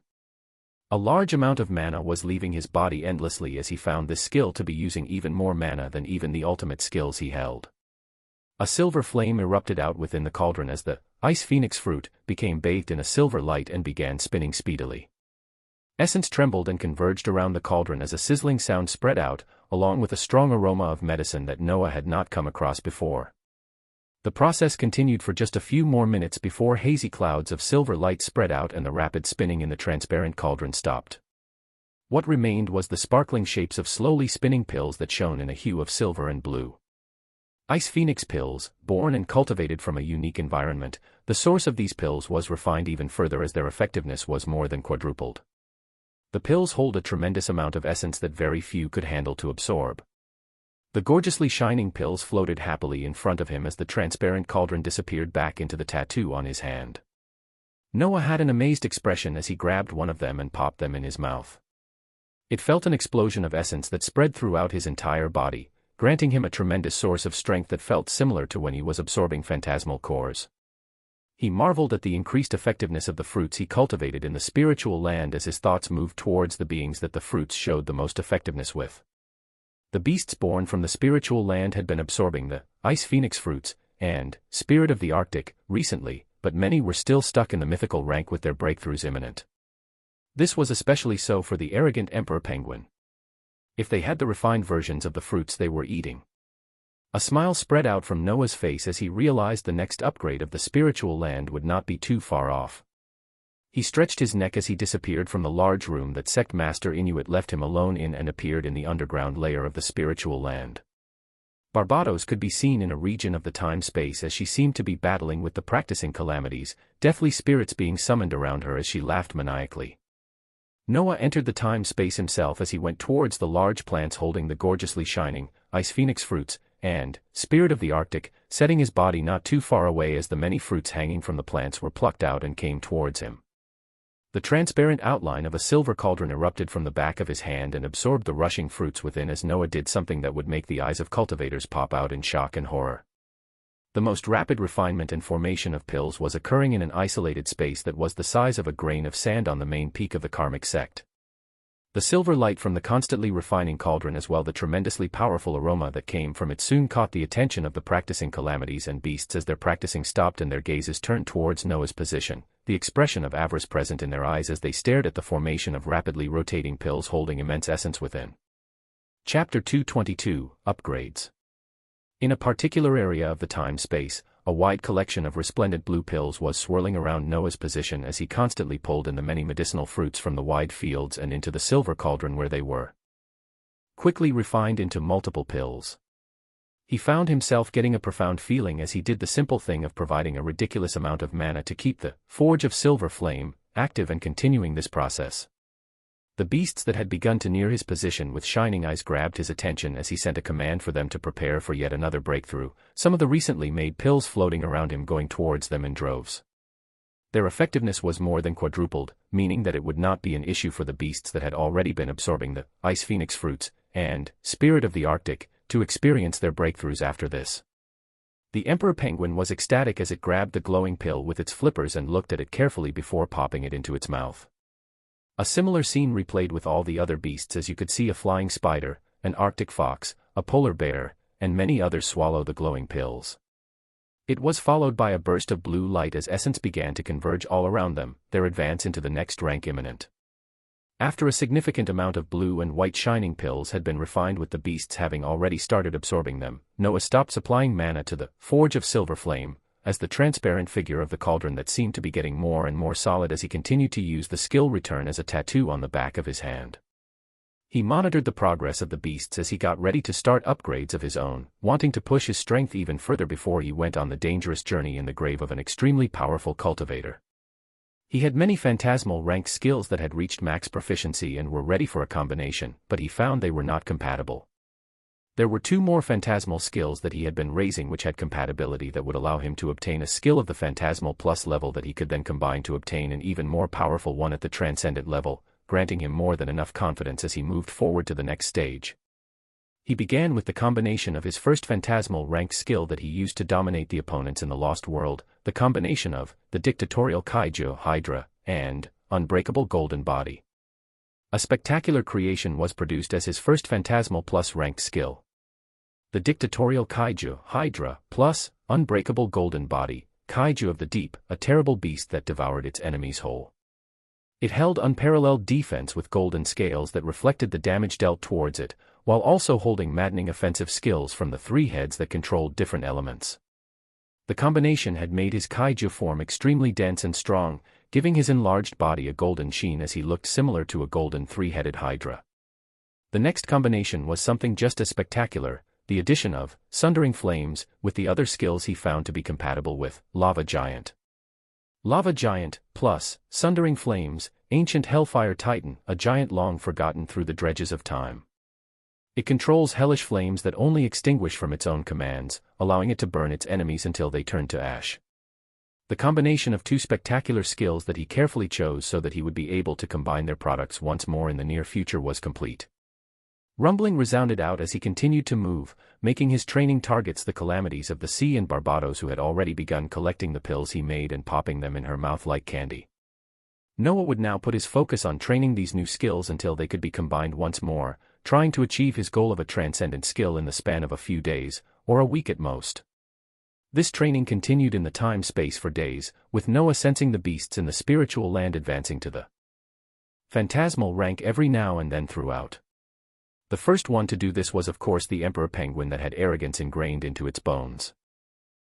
A large amount of mana was leaving his body endlessly as he found this skill to be using even more mana than even the ultimate skills he held. A silver flame erupted out within the cauldron as the ice phoenix fruit became bathed in a silver light and began spinning speedily. Essence trembled and converged around the cauldron as a sizzling sound spread out, along with a strong aroma of medicine that Noah had not come across before. The process continued for just a few more minutes before hazy clouds of silver light spread out and the rapid spinning in the transparent cauldron stopped. What remained was the sparkling shapes of slowly spinning pills that shone in a hue of silver and blue. Ice Phoenix pills, born and cultivated from a unique environment, the source of these pills was refined even further as their effectiveness was more than quadrupled. The pills hold a tremendous amount of essence that very few could handle to absorb. The gorgeously shining pills floated happily in front of him as the transparent cauldron disappeared back into the tattoo on his hand. Noah had an amazed expression as he grabbed one of them and popped them in his mouth. It felt an explosion of essence that spread throughout his entire body, granting him a tremendous source of strength that felt similar to when he was absorbing phantasmal cores. He marveled at the increased effectiveness of the fruits he cultivated in the spiritual land as his thoughts moved towards the beings that the fruits showed the most effectiveness with. The beasts born from the spiritual land had been absorbing the ice phoenix fruits and spirit of the Arctic recently, but many were still stuck in the mythical rank with their breakthroughs imminent. This was especially so for the arrogant emperor penguin. If they had the refined versions of the fruits they were eating. A smile spread out from Noah's face as he realized the next upgrade of the spiritual land would not be too far off. He stretched his neck as he disappeared from the large room that Sect Master Inuit left him alone in and appeared in the underground layer of the spiritual land. Barbados could be seen in a region of the time-space as she seemed to be battling with the practicing calamities, deathly spirits being summoned around her as she laughed maniacally. Noah entered the time-space himself as he went towards the large plants holding the gorgeously shining ice phoenix fruits and spirit of the Arctic, setting his body not too far away as the many fruits hanging from the plants were plucked out and came towards him. The transparent outline of a silver cauldron erupted from the back of his hand and absorbed the rushing fruits within as Noah did something that would make the eyes of cultivators pop out in shock and horror. The most rapid refinement and formation of pills was occurring in an isolated space that was the size of a grain of sand on the main peak of the karmic sect. The silver light from the constantly refining cauldron as well the tremendously powerful aroma that came from it soon caught the attention of the practicing calamities and beasts as their practicing stopped and their gazes turned towards Noah's position, the expression of avarice present in their eyes as they stared at the formation of rapidly rotating pills holding immense essence within. Chapter 222, Upgrades. In a particular area of the time-space, a wide collection of resplendent blue pills was swirling around Noah's position as he constantly pulled in the many medicinal fruits from the wide fields and into the silver cauldron where they were quickly refined into multiple pills. He found himself getting a profound feeling as he did the simple thing of providing a ridiculous amount of mana to keep the Forge of Silver Flame active and continuing this process. The beasts that had begun to near his position with shining eyes grabbed his attention as he sent a command for them to prepare for yet another breakthrough, some of the recently made pills floating around him going towards them in droves. Their effectiveness was more than quadrupled, meaning that it would not be an issue for the beasts that had already been absorbing the ice phoenix fruits and spirit of the Arctic to experience their breakthroughs after this. The emperor penguin was ecstatic as it grabbed the glowing pill with its flippers and looked at it carefully before popping it into its mouth. A similar scene replayed with all the other beasts as you could see a flying spider, an Arctic fox, a polar bear, and many others swallow the glowing pills. It was followed by a burst of blue light as essence began to converge all around them, their advance into the next rank imminent. After a significant amount of blue and white shining pills had been refined with the beasts having already started absorbing them, Noah stopped supplying mana to the Forge of Silver Flame, as the transparent figure of the cauldron that seemed to be getting more and more solid as he continued to use the skill return as a tattoo on the back of his hand. He monitored the progress of the beasts as he got ready to start upgrades of his own, wanting to push his strength even further before he went on the dangerous journey in the grave of an extremely powerful cultivator. He had many phantasmal rank skills that had reached max proficiency and were ready for a combination, but he found they were not compatible. There were two more phantasmal skills that he had been raising which had compatibility that would allow him to obtain a skill of the phantasmal plus level that he could then combine to obtain an even more powerful one at the transcendent level, granting him more than enough confidence as he moved forward to the next stage. He began with the combination of his first phantasmal rank skill that he used to dominate the opponents in the Lost World, the combination of the Dictatorial Kaiju Hydra and Unbreakable Golden Body. A spectacular creation was produced as his first phantasmal plus ranked skill. The Dictatorial Kaiju Hydra plus Unbreakable Golden Body, Kaiju of the Deep, a terrible beast that devoured its enemies whole. It held unparalleled defense with golden scales that reflected the damage dealt towards it, while also holding maddening offensive skills from the three heads that controlled different elements. The combination had made his kaiju form extremely dense and strong, giving his enlarged body a golden sheen as he looked similar to a golden three-headed hydra. The next combination was something just as spectacular, the addition of Sundering Flames, with the other skills he found to be compatible with Lava Giant. Lava Giant, plus Sundering Flames, Ancient Hellfire Titan, a giant long forgotten through the dredges of time. It controls hellish flames that only extinguish from its own commands, allowing it to burn its enemies until they turn to ash. The combination of two spectacular skills that he carefully chose so that he would be able to combine their products once more in the near future was complete. Rumbling resounded out as he continued to move, making his training targets the calamities of the sea and Barbados who had already begun collecting the pills he made and popping them in her mouth like candy. Noah would now put his focus on training these new skills until they could be combined once more, trying to achieve his goal of a transcendent skill in the span of a few days, or a week at most. This training continued in the time-space for days, with Noah sensing the beasts in the spiritual land advancing to the phantasmal rank every now and then throughout. The first one to do this was of course the Emperor Penguin that had arrogance ingrained into its bones.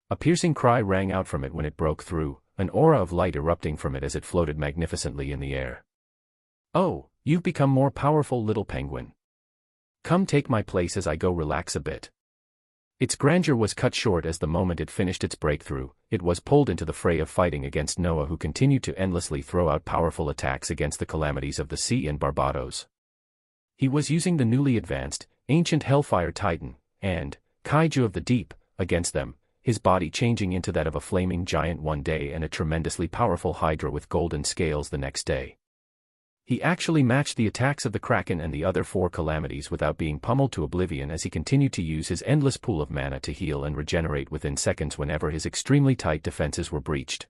A piercing cry rang out from it when it broke through, an aura of light erupting from it as it floated magnificently in the air. "Oh, you've become more powerful, little penguin. Come take my place as I go relax a bit." Its grandeur was cut short as the moment it finished its breakthrough, it was pulled into the fray of fighting against Noah who continued to endlessly throw out powerful attacks against the calamities of the sea and Barbados. He was using the newly advanced, Ancient Hellfire Titan, and Kaiju of the Deep, against them, his body changing into that of a flaming giant one day and a tremendously powerful hydra with golden scales the next day. He actually matched the attacks of the Kraken and the other four calamities without being pummeled to oblivion as he continued to use his endless pool of mana to heal and regenerate within seconds whenever his extremely tight defenses were breached.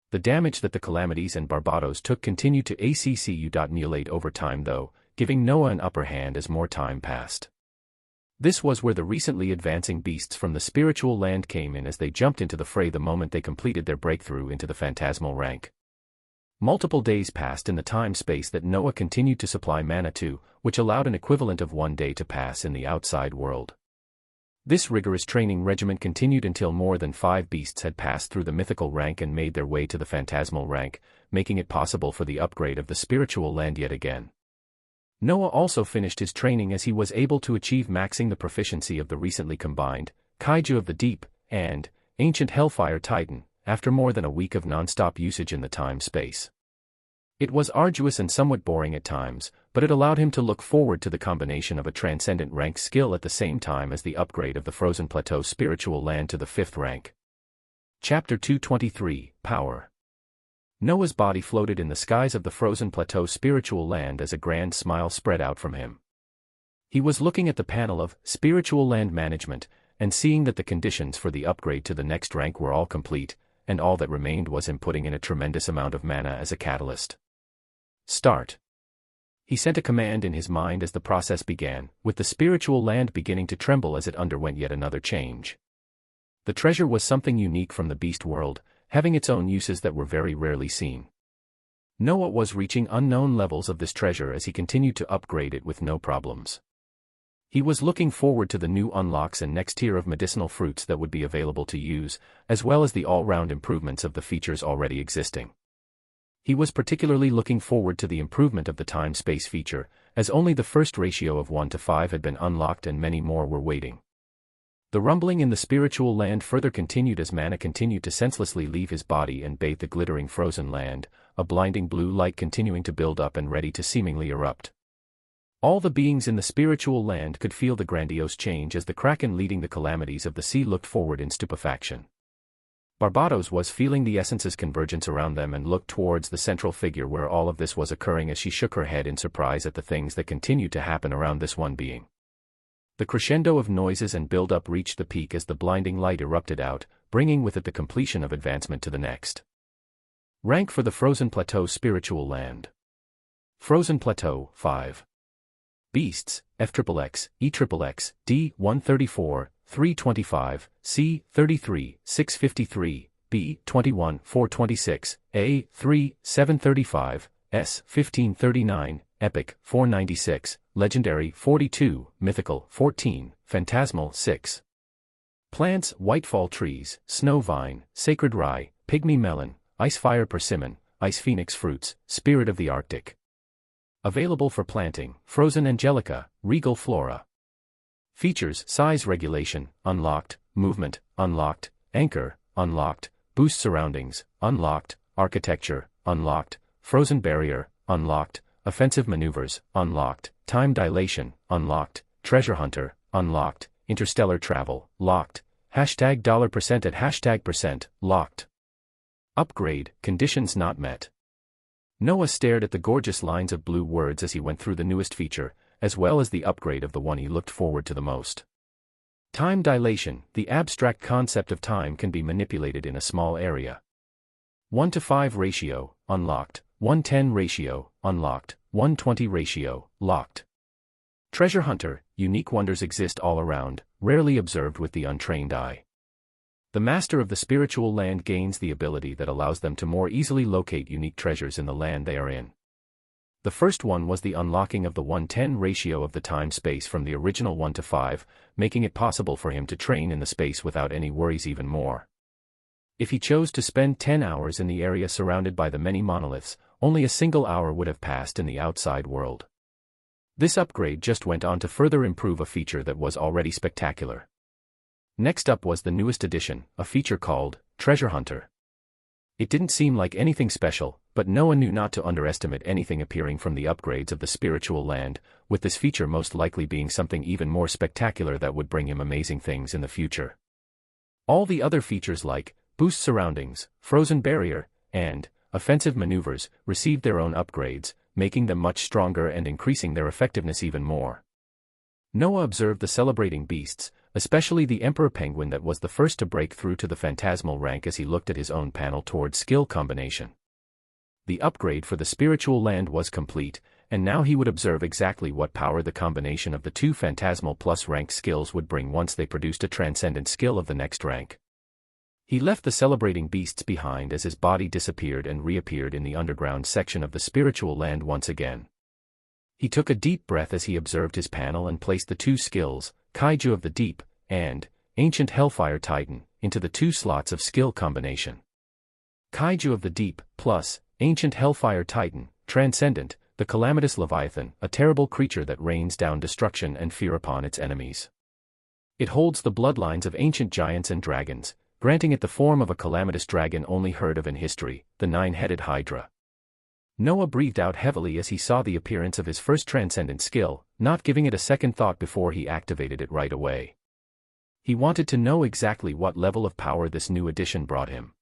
The damage that the calamities and Barbados took continued to accumulate over time though, giving Noah an upper hand as more time passed. This was where the recently advancing beasts from the spiritual land came in as they jumped into the fray the moment they completed their breakthrough into the phantasmal rank. Multiple days passed in the time-space that Noah continued to supply mana to, which allowed an equivalent of one day to pass in the outside world. This rigorous training regimen continued until more than 5 beasts had passed through the mythical rank and made their way to the phantasmal rank, making it possible for the upgrade of the spiritual land yet again. Noah also finished his training as he was able to achieve maxing the proficiency of the recently combined Kaiju of the Deep and Ancient Hellfire Titan, after more than a week of non-stop usage in the time-space. It was arduous and somewhat boring at times, but it allowed him to look forward to the combination of a transcendent rank skill at the same time as the upgrade of the Frozen Plateau spiritual land to the 5th rank. Chapter 223, Power. Noah's body floated in the skies of the Frozen Plateau spiritual land as a grand smile spread out from him. He was looking at the panel of spiritual land management, and seeing that the conditions for the upgrade to the next rank were all complete, and all that remained was him putting in a tremendous amount of mana as a catalyst. Start. He sent a command in his mind as the process began, with the spiritual land beginning to tremble as it underwent yet another change. The treasure was something unique from the beast world, having its own uses that were very rarely seen. Noah was reaching unknown levels of this treasure as he continued to upgrade it with no problems. He was looking forward to the new unlocks and next tier of medicinal fruits that would be available to use, as well as the all-round improvements of the features already existing. He was particularly looking forward to the improvement of the time-space feature, as only the first ratio of 1:5 had been unlocked and many more were waiting. The rumbling in the spiritual land further continued as mana continued to senselessly leave his body and bathe the glittering frozen land, a blinding blue light continuing to build up and ready to seemingly erupt. All the beings in the spiritual land could feel the grandiose change as the kraken leading the calamities of the sea looked forward in stupefaction. Barbados was feeling the essence's convergence around them and looked towards the central figure where all of this was occurring as she shook her head in surprise at the things that continued to happen around this one being. The crescendo of noises and build-up reached the peak as the blinding light erupted out, bringing with it the completion of advancement to the next rank for the Frozen Plateau spiritual land. Frozen Plateau 5. Beasts, FXXX, EXXX, D134, 325, C33, 653, B21, 426, A3, 735, S1539, Epic, 496, Legendary, 42, Mythical, 14, Phantasmal, 6. Plants, Whitefall trees, Snow vine, Sacred rye, Pygmy melon, Icefire persimmon, Ice phoenix fruits, Spirit of the Arctic. Available for planting, Frozen angelica, Regal flora. Features, size regulation, unlocked, movement, unlocked, anchor, unlocked, boost surroundings, unlocked, architecture, unlocked, frozen barrier, unlocked, offensive maneuvers, unlocked, time dilation, unlocked, treasure hunter, unlocked, interstellar travel, locked, hashtag $% at hashtag %, locked. Upgrade, conditions not met. Noah stared at the gorgeous lines of blue words as he went through the newest feature, as well as the upgrade of the one he looked forward to the most. Time dilation, the abstract concept of time can be manipulated in a small area. 1:5 ratio, unlocked, 1:10 ratio, unlocked, 1:20 ratio, locked. Treasure hunter, unique wonders exist all around, rarely observed with the untrained eye. The master of the spiritual land gains the ability that allows them to more easily locate unique treasures in the land they are in. The first one was the unlocking of the 1:10 ratio of the time-space from the original 1:5, making it possible for him to train in the space without any worries even more. If he chose to spend 10 hours in the area surrounded by the many monoliths, only a single hour would have passed in the outside world. This upgrade just went on to further improve a feature that was already spectacular. Next up was the newest addition, a feature called Treasure Hunter. It didn't seem like anything special, but Noah knew not to underestimate anything appearing from the upgrades of the spiritual land, with this feature most likely being something even more spectacular that would bring him amazing things in the future. All the other features like Boost Surroundings, Frozen Barrier, and Offensive Maneuvers received their own upgrades, making them much stronger and increasing their effectiveness even more. Noah observed the celebrating beasts, especially the emperor penguin that was the first to break through to the phantasmal rank as he looked at his own panel towards skill combination. The upgrade for the spiritual land was complete, and now he would observe exactly what power the combination of the two phantasmal plus rank skills would bring once they produced a transcendent skill of the next rank. He left the celebrating beasts behind as his body disappeared and reappeared in the underground section of the spiritual land once again. He took a deep breath as he observed his panel and placed the two skills, Kaiju of the Deep, and Ancient Hellfire Titan, into the two slots of skill combination. Kaiju of the Deep, plus, Ancient Hellfire Titan, Transcendent, the Calamitous Leviathan, a terrible creature that rains down destruction and fear upon its enemies. It holds the bloodlines of ancient giants and dragons, granting it the form of a calamitous dragon only heard of in history, the nine-headed Hydra. Noah breathed out heavily as he saw the appearance of his first transcendent skill, not giving it a second thought before he activated it right away. He wanted to know exactly what level of power this new addition brought him.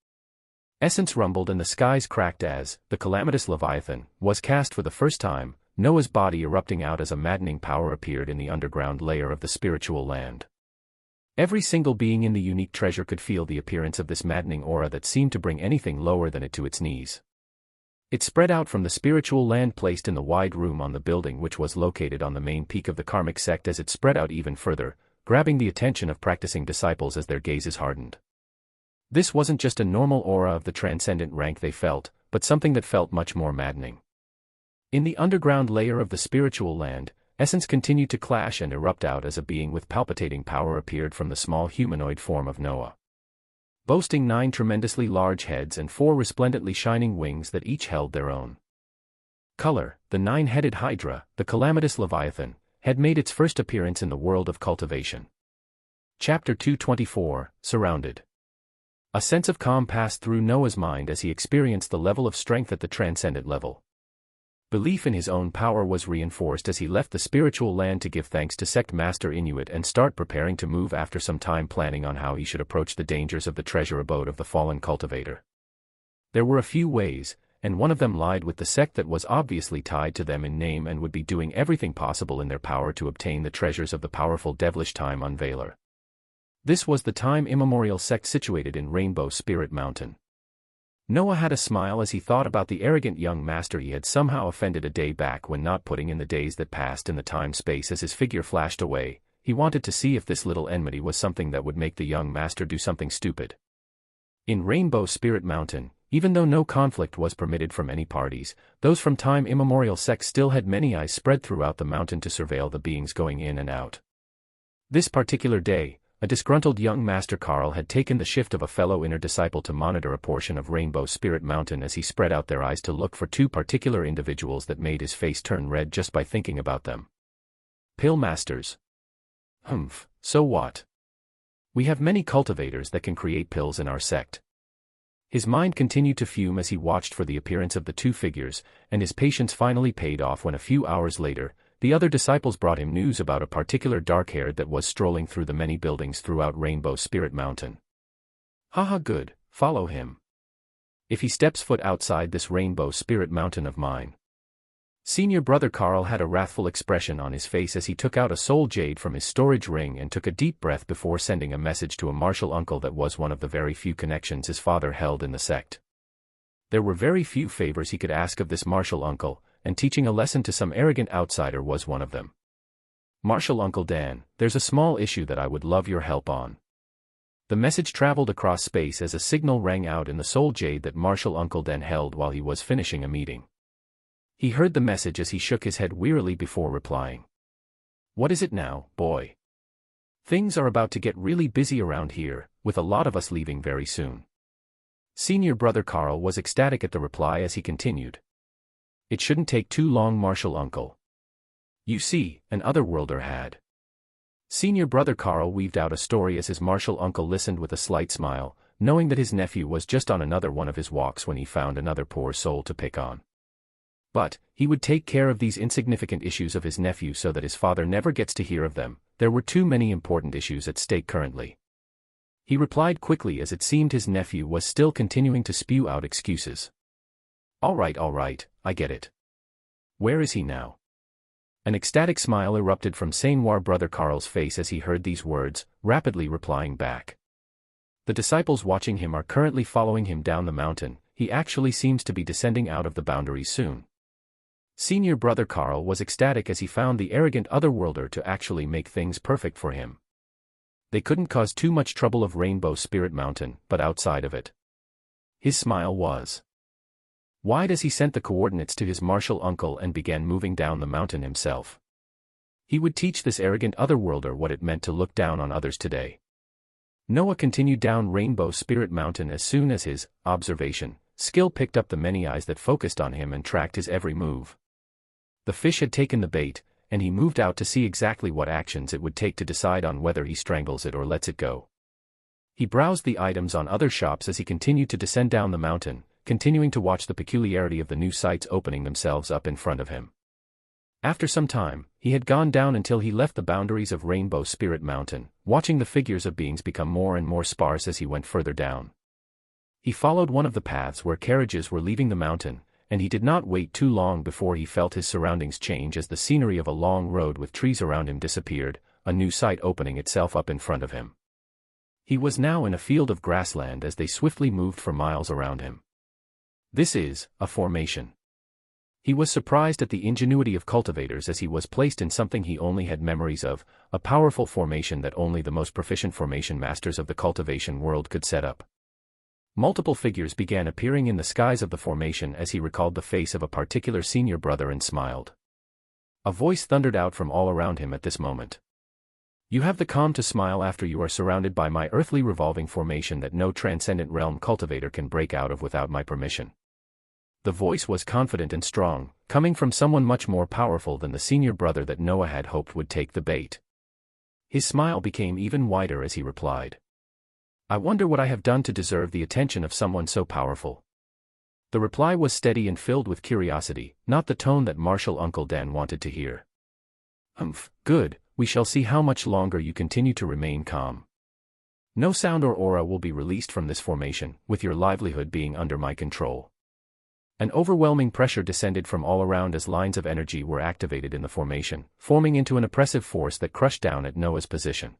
Essence rumbled and the skies cracked as the Calamitous Leviathan was cast for the first time, Noah's body erupting out as a maddening power appeared in the underground layer of the spiritual land. Every single being in the unique treasure could feel the appearance of this maddening aura that seemed to bring anything lower than it to its knees. It spread out from the spiritual land placed in the wide room on the building which was located on the main peak of the karmic sect as it spread out even further, grabbing the attention of practicing disciples as their gazes hardened. This wasn't just a normal aura of the transcendent rank they felt, but something that felt much more maddening. In the underground layer of the spiritual land, essence continued to clash and erupt out as a being with palpitating power appeared from the small humanoid form of Noah. Boasting 9 tremendously large heads and 4 resplendently shining wings that each held their own color, the 9-headed Hydra, the calamitous Leviathan, had made its first appearance in the world of cultivation. Chapter 224, Surrounded. A sense of calm passed through Noah's mind as he experienced the level of strength at the transcendent level. Belief in his own power was reinforced as he left the spiritual land to give thanks to Sect Master Inuit and start preparing to move after some time planning on how he should approach the dangers of the treasure abode of the fallen cultivator. There were a few ways, and one of them lied with the sect that was obviously tied to them in name and would be doing everything possible in their power to obtain the treasures of the powerful devilish Time Unveiler. This was the time immemorial sect situated in Rainbow Spirit Mountain. Noah had a smile as he thought about the arrogant young master he had somehow offended a day back when not putting in the days that passed in the time-space. As his figure flashed away, he wanted to see if this little enmity was something that would make the young master do something stupid. In Rainbow Spirit Mountain, even though no conflict was permitted from any parties, those from time immemorial sects still had many eyes spread throughout the mountain to surveil the beings going in and out. This particular day, a disgruntled young Master Carl had taken the shift of a fellow inner disciple to monitor a portion of Rainbow Spirit Mountain as he spread out their eyes to look for 2 particular individuals that made his face turn red just by thinking about them. Pill Masters. Humph, so what? We have many cultivators that can create pills in our sect. His mind continued to fume as he watched for the appearance of the 2 figures, and his patience finally paid off when a few hours later, the other disciples brought him news about a particular dark-haired that was strolling through the many buildings throughout Rainbow Spirit Mountain. Haha, good, follow him. If he steps foot outside this Rainbow Spirit Mountain of mine. Senior Brother Carl had a wrathful expression on his face as he took out a soul jade from his storage ring and took a deep breath before sending a message to a martial uncle that was one of the very few connections his father held in the sect. There were very few favors he could ask of this martial uncle, and teaching a lesson to some arrogant outsider was one of them. Martial Uncle Dan, there's a small issue that I would love your help on. The message traveled across space as a signal rang out in the soul jade that Martial Uncle Dan held while he was finishing a meeting. He heard the message as he shook his head wearily before replying. What is it now, boy? Things are about to get really busy around here, with a lot of us leaving very soon. Senior Brother Carl was ecstatic at the reply as he continued. It shouldn't take too long, Martial Uncle. You see, an otherworlder had. Senior Brother Carl weaved out a story as his martial uncle listened with a slight smile, knowing that his nephew was just on another one of his walks when he found another poor soul to pick on. But he would take care of these insignificant issues of his nephew so that his father never gets to hear of them. There were too many important issues at stake currently. He replied quickly as it seemed his nephew was still continuing to spew out excuses. All right, I get it. Where is he now? An ecstatic smile erupted from Senior Brother Carl's face as he heard these words, rapidly replying back. The disciples watching him are currently following him down the mountain. He actually seems to be descending out of the boundaries soon. Senior Brother Carl was ecstatic as he found the arrogant otherworlder to actually make things perfect for him. They couldn't cause too much trouble of Rainbow Spirit Mountain, but outside of it. His smile was wide as he sent the coordinates to his martial uncle and began moving down the mountain himself. He would teach this arrogant otherworlder what it meant to look down on others today. Noah continued down Rainbow Spirit Mountain as soon as his observation skill picked up the many eyes that focused on him and tracked his every move. The fish had taken the bait, and he moved out to see exactly what actions it would take to decide on whether he strangles it or lets it go. He browsed the items on other shops as he continued to descend down the mountain, continuing to watch the peculiarity of the new sites opening themselves up in front of him. After some time, he had gone down until he left the boundaries of Rainbow Spirit Mountain, watching the figures of beings become more and more sparse as he went further down. He followed one of the paths where carriages were leaving the mountain, and he did not wait too long before he felt his surroundings change as the scenery of a long road with trees around him disappeared, a new sight opening itself up in front of him. He was now in a field of grassland as they swiftly moved for miles around him. This is a formation. He was surprised at the ingenuity of cultivators as he was placed in something he only had memories of, a powerful formation that only the most proficient formation masters of the cultivation world could set up. Multiple figures began appearing in the skies of the formation as he recalled the face of a particular senior brother and smiled. A voice thundered out from all around him at this moment. You have the calm to smile after you are surrounded by my earthly revolving formation that no transcendent realm cultivator can break out of without my permission. The voice was confident and strong, coming from someone much more powerful than the senior brother that Noah had hoped would take the bait. His smile became even wider as he replied. I wonder what I have done to deserve the attention of someone so powerful. The reply was steady and filled with curiosity, not the tone that Martial Uncle Dan wanted to hear. Good, we shall see how much longer you continue to remain calm. No sound or aura will be released from this formation, with your livelihood being under my control. An overwhelming pressure descended from all around as lines of energy were activated in the formation, forming into an oppressive force that crushed down at Noah's position.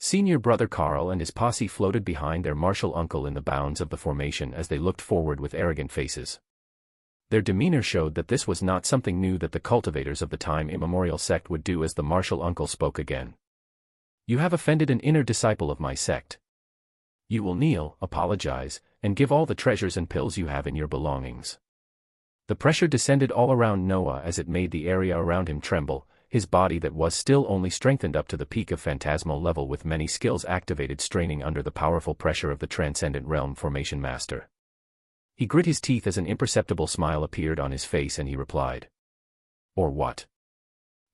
Senior brother Carl and his posse floated behind their martial uncle in the bounds of the formation as they looked forward with arrogant faces. Their demeanor showed that this was not something new that the cultivators of the time immemorial sect would do as the martial uncle spoke again. You have offended an inner disciple of my sect. You will kneel, apologize, and give all the treasures and pills you have in your belongings. The pressure descended all around Noah as it made the area around him tremble, his body that was still only strengthened up to the peak of phantasmal level with many skills activated straining under the powerful pressure of the transcendent realm formation master. He grit his teeth as an imperceptible smile appeared on his face and he replied. Or what?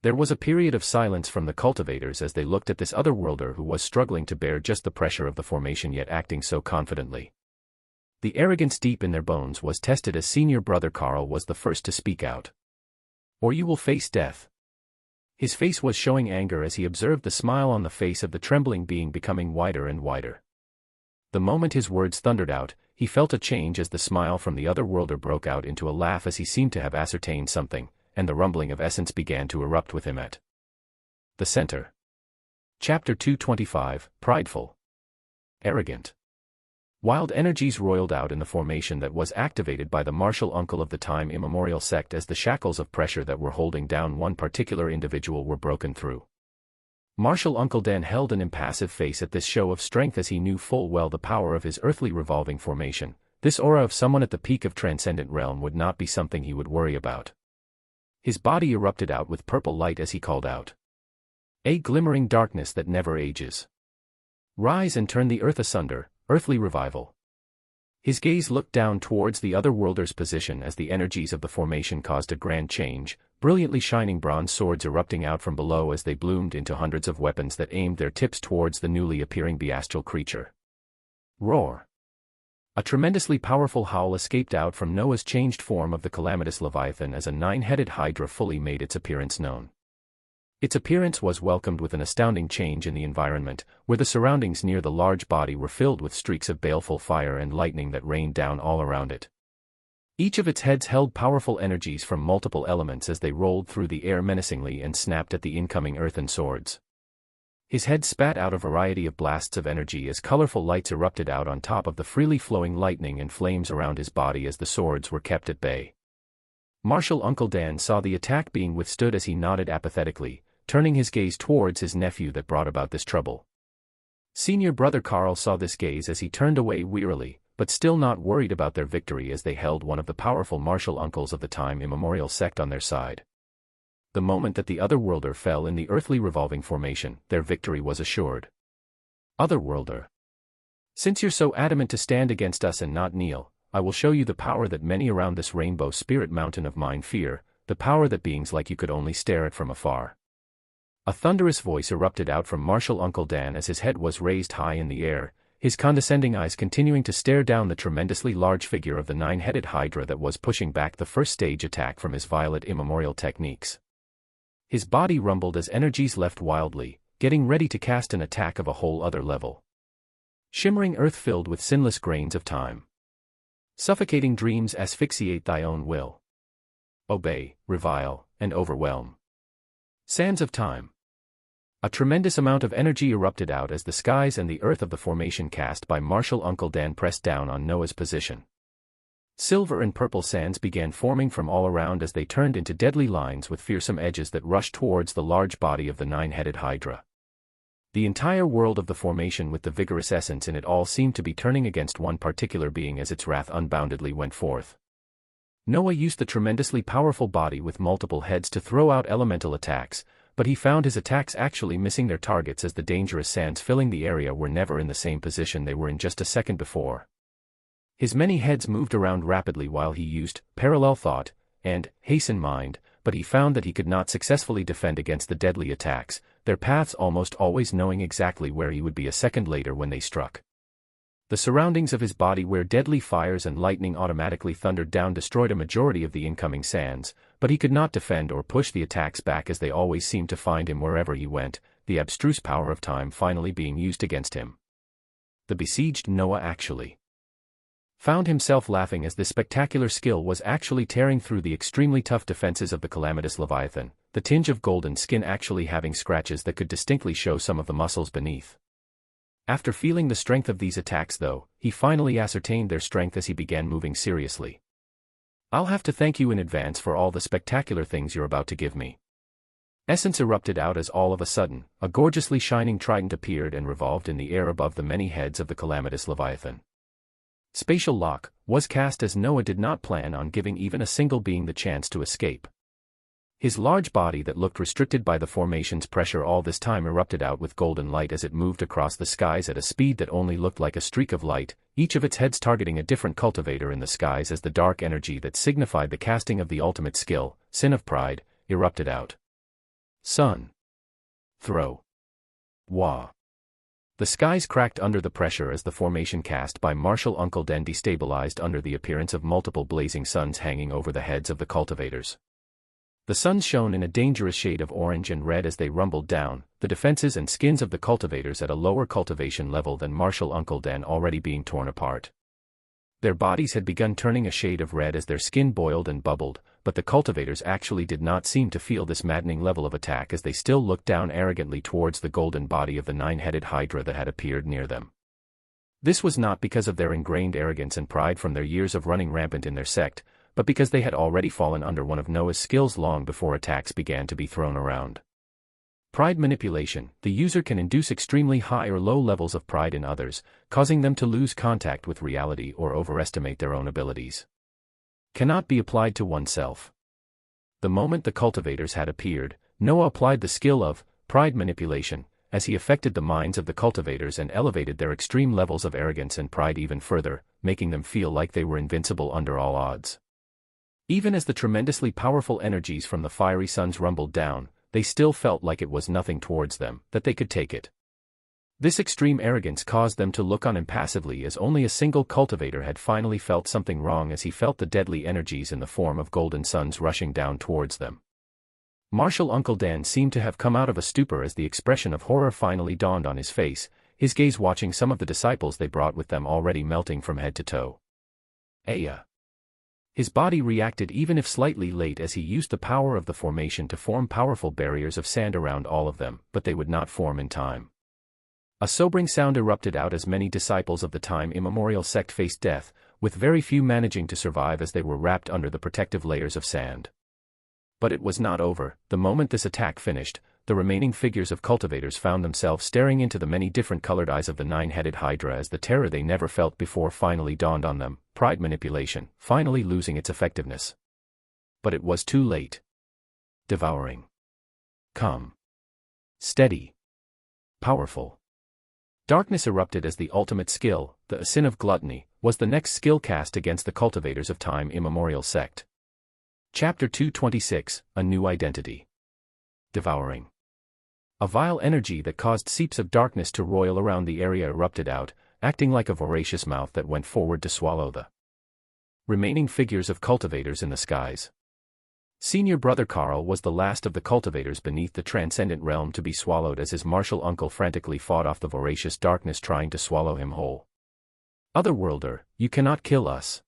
There was a period of silence from the cultivators as they looked at this otherworlder who was struggling to bear just the pressure of the formation yet acting so confidently. The arrogance deep in their bones was tested as senior brother Carl was the first to speak out. Or you will face death. His face was showing anger as he observed the smile on the face of the trembling being becoming wider and wider. The moment his words thundered out, he felt a change as the smile from the otherworlder broke out into a laugh as he seemed to have ascertained something, and the rumbling of essence began to erupt with him at the center. Chapter 225, Prideful. Arrogant. Wild energies roiled out in the formation that was activated by the martial uncle of the time immemorial sect as the shackles of pressure that were holding down one particular individual were broken through. Martial Uncle Dan held an impassive face at this show of strength as he knew full well the power of his earthly revolving formation. This aura of someone at the peak of transcendent realm would not be something he would worry about. His body erupted out with purple light as he called out. A glimmering darkness that never ages. Rise and turn the earth asunder, earthly revival. His gaze looked down towards the otherworlder's position as the energies of the formation caused a grand change, brilliantly shining bronze swords erupting out from below as they bloomed into hundreds of weapons that aimed their tips towards the newly appearing bestial creature. Roar. A tremendously powerful howl escaped out from Noah's changed form of the calamitous Leviathan as a nine-headed hydra fully made its appearance known. Its appearance was welcomed with an astounding change in the environment, where the surroundings near the large body were filled with streaks of baleful fire and lightning that rained down all around it. Each of its heads held powerful energies from multiple elements as they rolled through the air menacingly and snapped at the incoming earthen swords. His head spat out a variety of blasts of energy as colorful lights erupted out on top of the freely flowing lightning and flames around his body as the swords were kept at bay. Martial Uncle Dan saw the attack being withstood as he nodded apathetically, turning his gaze towards his nephew that brought about this trouble. Senior brother Carl saw this gaze as he turned away wearily, but still not worried about their victory as they held one of the powerful martial uncles of the time immemorial sect on their side. The moment that the otherworlder fell in the earthly revolving formation, their victory was assured. Otherworlder. Since you're so adamant to stand against us and not kneel, I will show you the power that many around this rainbow spirit mountain of mine fear, the power that beings like you could only stare at from afar. A thunderous voice erupted out from Martial Uncle Dan as his head was raised high in the air, his condescending eyes continuing to stare down the tremendously large figure of the nine-headed hydra that was pushing back the first stage attack from his violet immemorial techniques. His body rumbled as energies left wildly, getting ready to cast an attack of a whole other level. Shimmering earth filled with sinless grains of time. Suffocating dreams asphyxiate thy own will. Obey, revile, and overwhelm. Sands of time. A tremendous amount of energy erupted out as the skies and the earth of the formation cast by Martial Uncle Dan pressed down on Noah's position. Silver and purple sands began forming from all around as they turned into deadly lines with fearsome edges that rushed towards the large body of the nine-headed hydra. The entire world of the formation with the vigorous essence in it all seemed to be turning against one particular being as its wrath unboundedly went forth. Noah used the tremendously powerful body with multiple heads to throw out elemental attacks, but he found his attacks actually missing their targets as the dangerous sands filling the area were never in the same position they were in just a second before. His many heads moved around rapidly while he used parallel thought and hasten mind, but he found that he could not successfully defend against the deadly attacks, their paths almost always knowing exactly where he would be a second later when they struck. The surroundings of his body where deadly fires and lightning automatically thundered down destroyed a majority of the incoming sands, but he could not defend or push the attacks back as they always seemed to find him wherever he went, the abstruse power of time finally being used against him. The besieged Noah actually found himself laughing as this spectacular skill was actually tearing through the extremely tough defenses of the calamitous Leviathan, the tinge of golden skin actually having scratches that could distinctly show some of the muscles beneath. After feeling the strength of these attacks though, he finally ascertained their strength as he began moving seriously. "I'll have to thank you in advance for all the spectacular things you're about to give me." Essence erupted out as all of a sudden, a gorgeously shining trident appeared and revolved in the air above the many heads of the calamitous Leviathan. Spatial lock was cast as Noah did not plan on giving even a single being the chance to escape. His large body that looked restricted by the formation's pressure all this time erupted out with golden light as it moved across the skies at a speed that only looked like a streak of light, each of its heads targeting a different cultivator in the skies as the dark energy that signified the casting of the ultimate skill, sin of pride, erupted out. Sun. Throw. Wah. The skies cracked under the pressure as the formation cast by Martial Uncle Den destabilized under the appearance of multiple blazing suns hanging over the heads of the cultivators. The suns shone in a dangerous shade of orange and red as they rumbled down, the defenses and skins of the cultivators at a lower cultivation level than Martial Uncle Den already being torn apart. Their bodies had begun turning a shade of red as their skin boiled and bubbled, but the cultivators actually did not seem to feel this maddening level of attack as they still looked down arrogantly towards the golden body of the nine-headed hydra that had appeared near them. This was not because of their ingrained arrogance and pride from their years of running rampant in their sect, but because they had already fallen under one of Noah's skills long before attacks began to be thrown around. Pride manipulation. The user can induce extremely high or low levels of pride in others, causing them to lose contact with reality or overestimate their own abilities. Cannot be applied to oneself. The moment the cultivators had appeared, Noah applied the skill of pride manipulation, as he affected the minds of the cultivators and elevated their extreme levels of arrogance and pride even further, making them feel like they were invincible under all odds. Even as the tremendously powerful energies from the fiery suns rumbled down, they still felt like it was nothing towards them, that they could take it. This extreme arrogance caused them to look on impassively as only a single cultivator had finally felt something wrong as he felt the deadly energies in the form of golden suns rushing down towards them. Martial Uncle Dan seemed to have come out of a stupor as the expression of horror finally dawned on his face, his gaze watching some of the disciples they brought with them already melting from head to toe. Aya. His body reacted even if slightly late as he used the power of the formation to form powerful barriers of sand around all of them, but they would not form in time. A sobering sound erupted out as many disciples of the time immemorial sect faced death, with very few managing to survive as they were wrapped under the protective layers of sand. But it was not over. The moment this attack finished, the remaining figures of cultivators found themselves staring into the many different colored eyes of the nine-headed hydra as the terror they never felt before finally dawned on them, pride manipulation, finally losing its effectiveness. But it was too late. Devouring. Calm. Steady. Powerful. Darkness erupted as the ultimate skill, the sin of gluttony, was the next skill cast against the cultivators of time immemorial sect. Chapter 226, A New Identity. Devouring. A vile energy that caused seeps of darkness to roil around the area erupted out, acting like a voracious mouth that went forward to swallow the remaining figures of cultivators in the skies. Senior brother Carl was the last of the cultivators beneath the transcendent realm to be swallowed as his martial uncle frantically fought off the voracious darkness trying to swallow him whole. Otherworlder, you cannot kill us.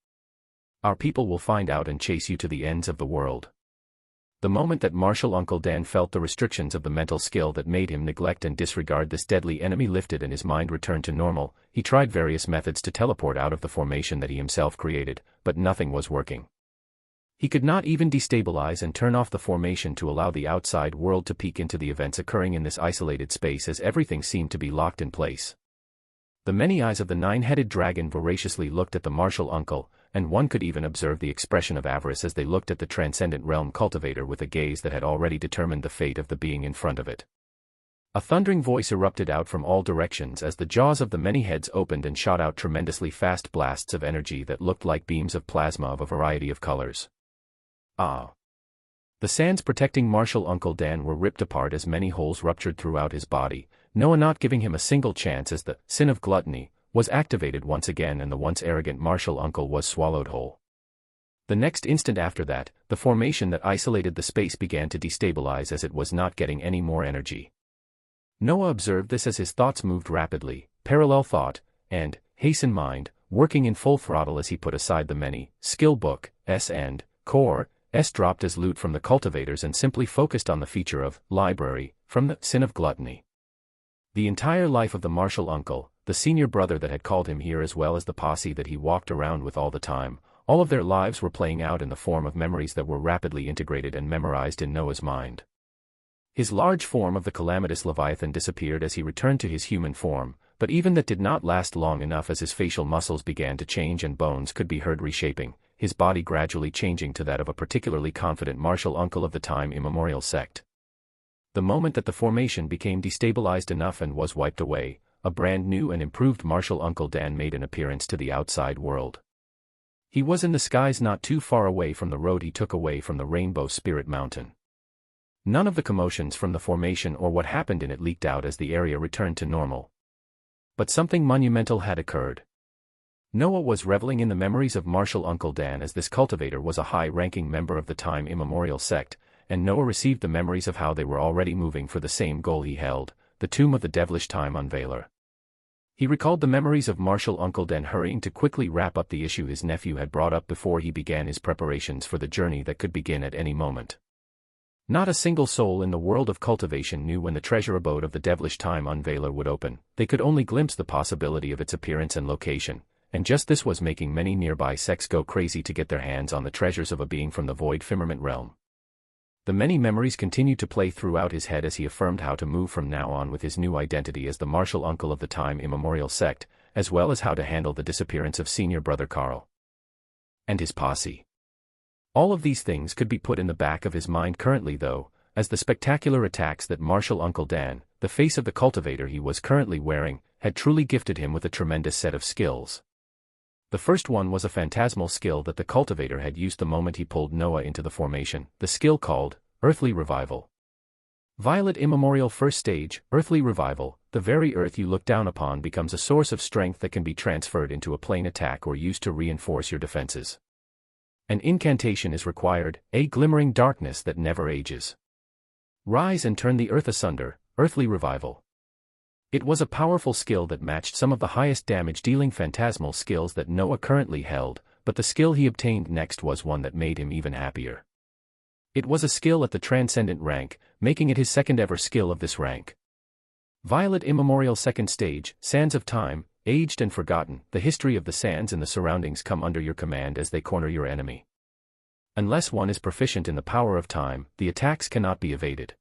Our people will find out and chase you to the ends of the world. The moment that Martial Uncle Dan felt the restrictions of the mental skill that made him neglect and disregard this deadly enemy lifted and his mind returned to normal, he tried various methods to teleport out of the formation that he himself created, but nothing was working. He could not even destabilize and turn off the formation to allow the outside world to peek into the events occurring in this isolated space, as everything seemed to be locked in place. The many eyes of the nine-headed dragon voraciously looked at the martial uncle, and one could even observe the expression of avarice as they looked at the transcendent realm cultivator with a gaze that had already determined the fate of the being in front of it. A thundering voice erupted out from all directions as the jaws of the many heads opened and shot out tremendously fast blasts of energy that looked like beams of plasma of a variety of colors. Ah! The sands protecting martial Uncle Dan were ripped apart as many holes ruptured throughout his body, Noah not giving him a single chance as the sin of gluttony was activated once again and the once arrogant martial uncle was swallowed whole. The next instant after that, the formation that isolated the space began to destabilize as it was not getting any more energy. Noah observed this as his thoughts moved rapidly, parallel thought, and hasten mind, working in full throttle as he put aside the many skill book, and core, dropped as loot from the cultivators and simply focused on the feature of library, from the sin of gluttony. The entire life of the martial uncle, the senior brother that had called him here as well as the posse that he walked around with all the time, all of their lives were playing out in the form of memories that were rapidly integrated and memorized in Noah's mind. His large form of the calamitous Leviathan disappeared as he returned to his human form, but even that did not last long enough as his facial muscles began to change and bones could be heard reshaping, his body gradually changing to that of a particularly confident martial uncle of the time immemorial sect. The moment that the formation became destabilized enough and was wiped away, a brand new and improved martial Uncle Dan made an appearance to the outside world. He was in the skies not too far away from the road he took away from the Rainbow Spirit Mountain. None of the commotions from the formation or what happened in it leaked out as the area returned to normal. But something monumental had occurred. Noah was reveling in the memories of martial Uncle Dan as this cultivator was a high-ranking member of the time immemorial sect, and Noah received the memories of how they were already moving for the same goal he held, the tomb of the devilish time unveiler. He recalled the memories of martial Uncle Dan hurrying to quickly wrap up the issue his nephew had brought up before he began his preparations for the journey that could begin at any moment. Not a single soul in the world of cultivation knew when the treasure abode of the devilish time unveiler would open. They could only glimpse the possibility of its appearance and location, and just this was making many nearby sects go crazy to get their hands on the treasures of a being from the void firmament realm. The many memories continued to play throughout his head as he affirmed how to move from now on with his new identity as the martial uncle of the time immemorial sect, as well as how to handle the disappearance of senior brother Carl and his posse. All of these things could be put in the back of his mind currently though, as the spectacular attacks that martial Uncle Dan, the face of the cultivator he was currently wearing, had truly gifted him with a tremendous set of skills. The first one was a phantasmal skill that the cultivator had used the moment he pulled Noah into the formation, the skill called Earthly Revival. Violet Immemorial First Stage, Earthly Revival, the very earth you look down upon becomes a source of strength that can be transferred into a plane attack or used to reinforce your defenses. An incantation is required, a glimmering darkness that never ages. Rise and turn the earth asunder, Earthly Revival. It was a powerful skill that matched some of the highest damage-dealing phantasmal skills that Noah currently held, but the skill he obtained next was one that made him even happier. It was a skill at the transcendent rank, making it his second-ever skill of this rank. Violet Immemorial Second Stage, Sands of Time, aged and forgotten, the history of the sands and the surroundings come under your command as they corner your enemy. Unless one is proficient in the power of time, the attacks cannot be evaded.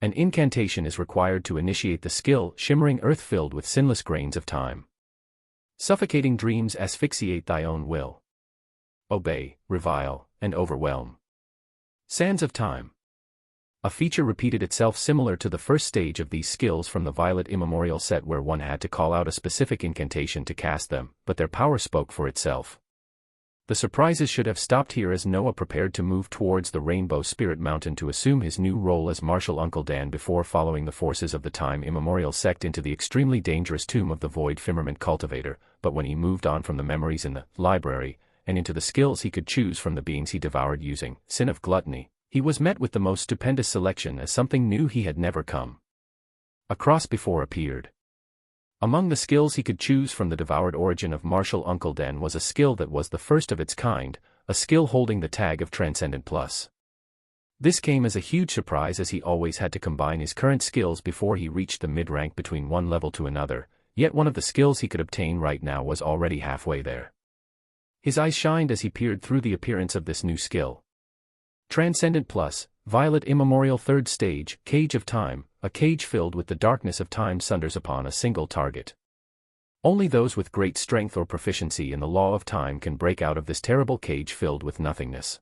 An incantation is required to initiate the skill, shimmering earth filled with sinless grains of time. Suffocating dreams asphyxiate thy own will. Obey, revile, and overwhelm. Sands of Time. A feature repeated itself similar to the first stage of these skills from the Violet Immemorial set where one had to call out a specific incantation to cast them, but their power spoke for itself. The surprises should have stopped here as Noah prepared to move towards the Rainbow Spirit Mountain to assume his new role as martial Uncle Dan before following the forces of the time immemorial sect into the extremely dangerous tomb of the void firmament cultivator, but when he moved on from the memories in the library, and into the skills he could choose from the beings he devoured using sin of gluttony, he was met with the most stupendous selection as something new he had never come across before appeared. Among the skills he could choose from the devoured origin of martial Uncle Dan was a skill that was the first of its kind, a skill holding the tag of Transcendent Plus. This came as a huge surprise as he always had to combine his current skills before he reached the mid-rank between one level to another, yet one of the skills he could obtain right now was already halfway there. His eyes shined as he peered through the appearance of this new skill. Transcendent Plus, Violet Immemorial Third Stage, Cage of Time, a cage filled with the darkness of time sunders upon a single target. Only those with great strength or proficiency in the law of time can break out of this terrible cage filled with nothingness.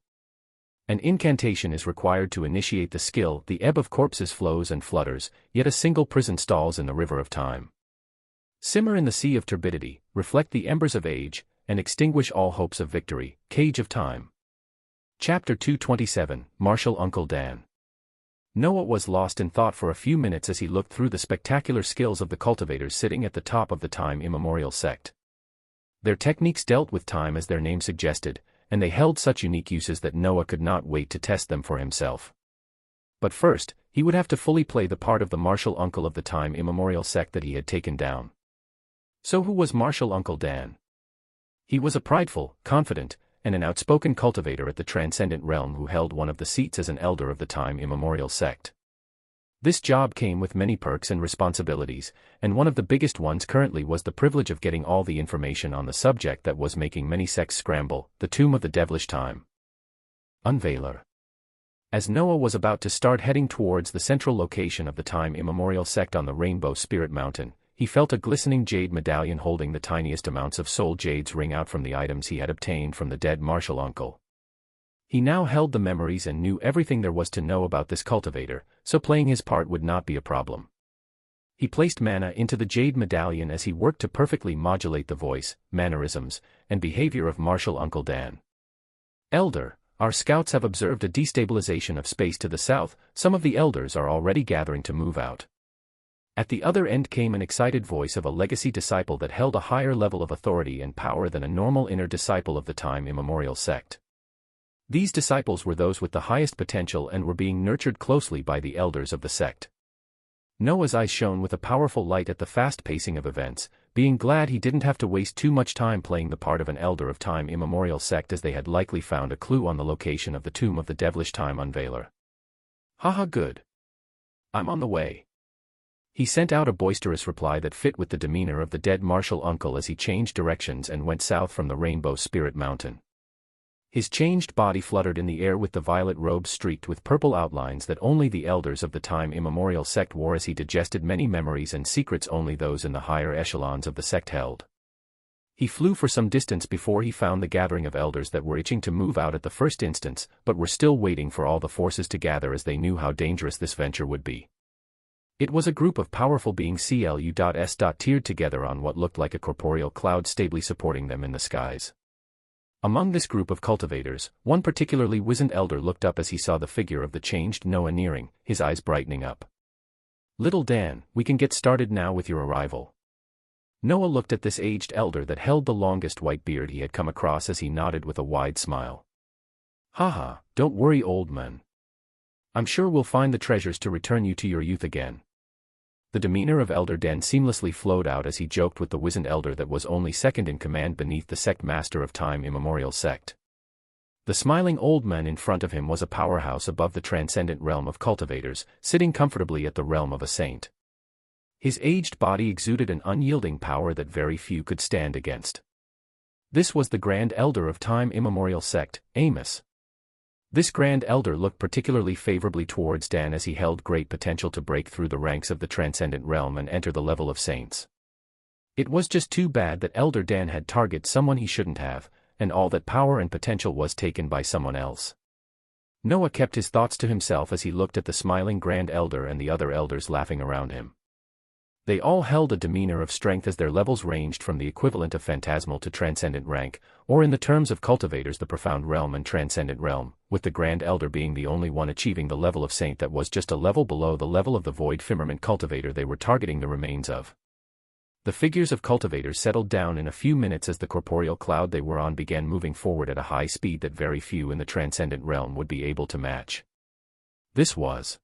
An incantation is required to initiate the skill. The ebb of corpses flows and flutters, yet a single prison stalls in the river of time. Simmer in the sea of turbidity, reflect the embers of age, and extinguish all hopes of victory. Cage of Time. Chapter 227, Martial Uncle Dan. Noah was lost in thought for a few minutes as he looked through the spectacular skills of the cultivators sitting at the top of the time immemorial sect. Their techniques dealt with time as their name suggested, and they held such unique uses that Noah could not wait to test them for himself. But first, he would have to fully play the part of the martial uncle of the time immemorial sect that he had taken down. So who was Martial Uncle Dan? He was a prideful, confident, and an outspoken cultivator at the transcendent realm who held one of the seats as an elder of the time immemorial sect. This job came with many perks and responsibilities, and one of the biggest ones currently was the privilege of getting all the information on the subject that was making many sects scramble, the tomb of the devilish time. Unveiler. As Noah was about to start heading towards the central location of the time immemorial sect on the Rainbow Spirit Mountain, he felt a glistening jade medallion holding the tiniest amounts of soul jades ring out from the items he had obtained from the dead martial uncle. He now held the memories and knew everything there was to know about this cultivator, so playing his part would not be a problem. He placed mana into the jade medallion as he worked to perfectly modulate the voice, mannerisms, and behavior of Martial Uncle Dan. Elder, our scouts have observed a destabilization of space to the south. Some of the elders are already gathering to move out. At the other end came an excited voice of a legacy disciple that held a higher level of authority and power than a normal inner disciple of the time immemorial sect. These disciples were those with the highest potential and were being nurtured closely by the elders of the sect. Noah's eyes shone with a powerful light at the fast pacing of events, being glad he didn't have to waste too much time playing the part of an elder of time immemorial sect, as they had likely found a clue on the location of the tomb of the devilish time unveiler. Haha, good. I'm on the way. He sent out a boisterous reply that fit with the demeanor of the dead martial uncle as he changed directions and went south from the Rainbow Spirit Mountain. His changed body fluttered in the air with the violet robes streaked with purple outlines that only the elders of the time immemorial sect wore as he digested many memories and secrets only those in the higher echelons of the sect held. He flew for some distance before he found the gathering of elders that were itching to move out at the first instance, but were still waiting for all the forces to gather as they knew how dangerous this venture would be. It was a group of powerful beings tiered together on what looked like a corporeal cloud stably supporting them in the skies. Among this group of cultivators, one particularly wizened elder looked up as he saw the figure of the changed Noah nearing, his eyes brightening up. Little Dan, we can get started now with your arrival. Noah looked at this aged elder that held the longest white beard he had come across as he nodded with a wide smile. Haha, don't worry, old man. I'm sure we'll find the treasures to return you to your youth again. The demeanor of Elder Dan seamlessly flowed out as he joked with the wizened elder that was only second in command beneath the sect master of time immemorial sect. The smiling old man in front of him was a powerhouse above the transcendent realm of cultivators, sitting comfortably at the realm of a saint. His aged body exuded an unyielding power that very few could stand against. This was the Grand Elder of time immemorial sect, Amos. This Grand Elder looked particularly favorably towards Dan as he held great potential to break through the ranks of the transcendent realm and enter the level of saints. It was just too bad that Elder Dan had targeted someone he shouldn't have, and all that power and potential was taken by someone else. Noah kept his thoughts to himself as he looked at the smiling Grand Elder and the other elders laughing around him. They all held a demeanor of strength as their levels ranged from the equivalent of phantasmal to transcendent rank, or in the terms of cultivators the profound realm and transcendent realm, with the Grand Elder being the only one achieving the level of saint that was just a level below the level of the void firmament cultivator they were targeting the remains of. The figures of cultivators settled down in a few minutes as the corporeal cloud they were on began moving forward at a high speed that very few in the transcendent realm would be able to match. This was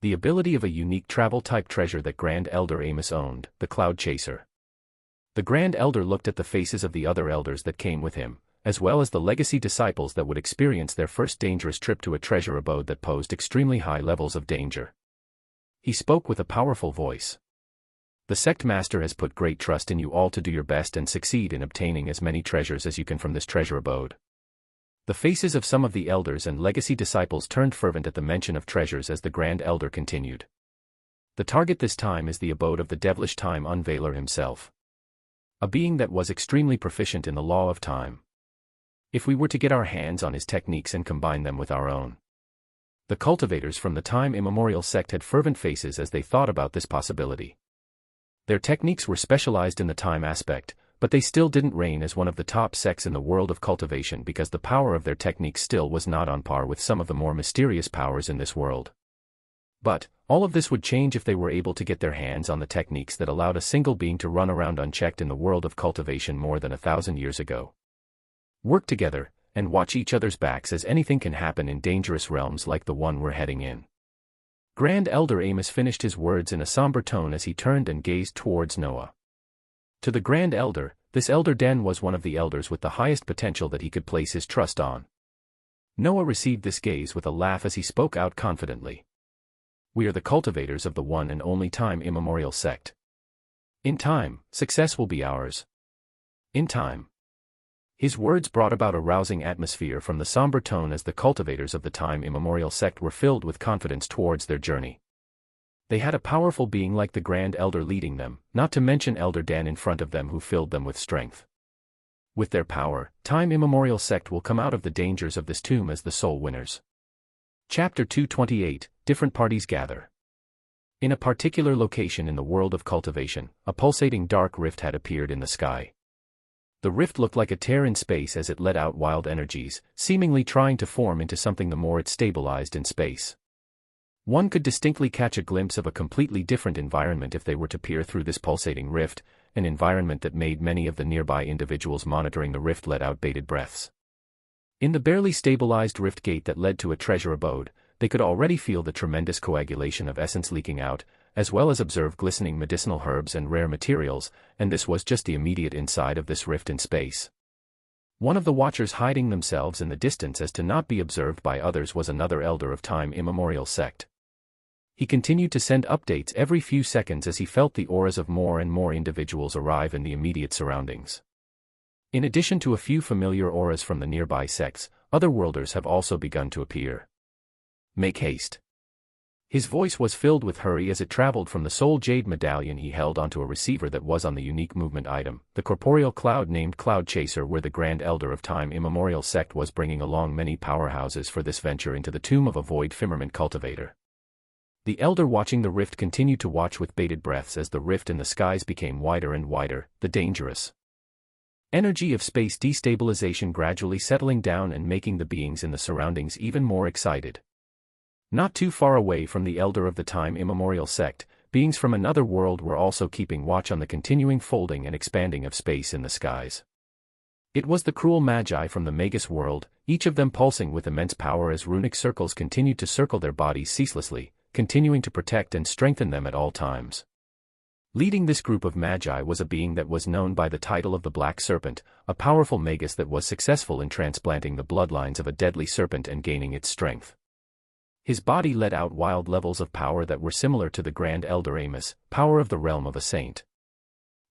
the ability of a unique travel-type treasure that Grand Elder Amos owned, the Cloud Chaser. The Grand Elder looked at the faces of the other elders that came with him, as well as the legacy disciples that would experience their first dangerous trip to a treasure abode that posed extremely high levels of danger. He spoke with a powerful voice. The sect master has put great trust in you all to do your best and succeed in obtaining as many treasures as you can from this treasure abode. The faces of some of the elders and legacy disciples turned fervent at the mention of treasures as the Grand Elder continued. The target this time is the abode of the devilish time unveiler himself. A being that was extremely proficient in the law of time. If we were to get our hands on his techniques and combine them with our own. The cultivators from the time immemorial sect had fervent faces as they thought about this possibility. Their techniques were specialized in the time aspect, but they still didn't reign as one of the top sects in the world of cultivation because the power of their techniques still was not on par with some of the more mysterious powers in this world. But, all of this would change if they were able to get their hands on the techniques that allowed a single being to run around unchecked in the world of cultivation more than 1,000 years ago. Work together, and watch each other's backs as anything can happen in dangerous realms like the one we're heading in. Grand Elder Amos finished his words in a somber tone as he turned and gazed towards Noah. To the Grand Elder, this Elder Den was one of the elders with the highest potential that he could place his trust on. Noah received this gaze with a laugh as he spoke out confidently. We are the cultivators of the one and only time immemorial sect. In time, success will be ours. In time. His words brought about a rousing atmosphere from the somber tone as the cultivators of the time immemorial sect were filled with confidence towards their journey. They had a powerful being like the Grand Elder leading them, not to mention Elder Dan in front of them who filled them with strength. With their power, time immemorial sect will come out of the dangers of this tomb as the sole winners. Chapter 228, Different Parties Gather. In a particular location in the world of cultivation, a pulsating dark rift had appeared in the sky. The rift looked like a tear in space as it let out wild energies, seemingly trying to form into something the more it stabilized in space. One could distinctly catch a glimpse of a completely different environment if they were to peer through this pulsating rift, an environment that made many of the nearby individuals monitoring the rift let out bated breaths. In the barely stabilized rift gate that led to a treasure abode, they could already feel the tremendous coagulation of essence leaking out, as well as observe glistening medicinal herbs and rare materials, and this was just the immediate inside of this rift in space. One of the watchers hiding themselves in the distance as to not be observed by others was another elder of time immemorial sect. He continued to send updates every few seconds as he felt the auras of more and more individuals arrive in the immediate surroundings. In addition to a few familiar auras from the nearby sects, other worlders have also begun to appear. Make haste. His voice was filled with hurry as it traveled from the soul jade medallion he held onto a receiver that was on the unique movement item, the corporeal cloud named Cloud Chaser, where the Grand Elder of Time Immemorial Sect was bringing along many powerhouses for this venture into the tomb of a void firmament cultivator. The Elder watching the rift continued to watch with bated breaths as the rift in the skies became wider and wider, the dangerous energy of space destabilization gradually settling down and making the beings in the surroundings even more excited. Not too far away from the Elder of the Time Immemorial Sect, beings from another world were also keeping watch on the continuing folding and expanding of space in the skies. It was the cruel magi from the Magus world, each of them pulsing with immense power as runic circles continued to circle their bodies ceaselessly, continuing to protect and strengthen them at all times. Leading this group of magi was a being that was known by the title of the Black Serpent, a powerful magus that was successful in transplanting the bloodlines of a deadly serpent and gaining its strength. His body let out wild levels of power that were similar to the Grand Elder Amos, power of the realm of a saint.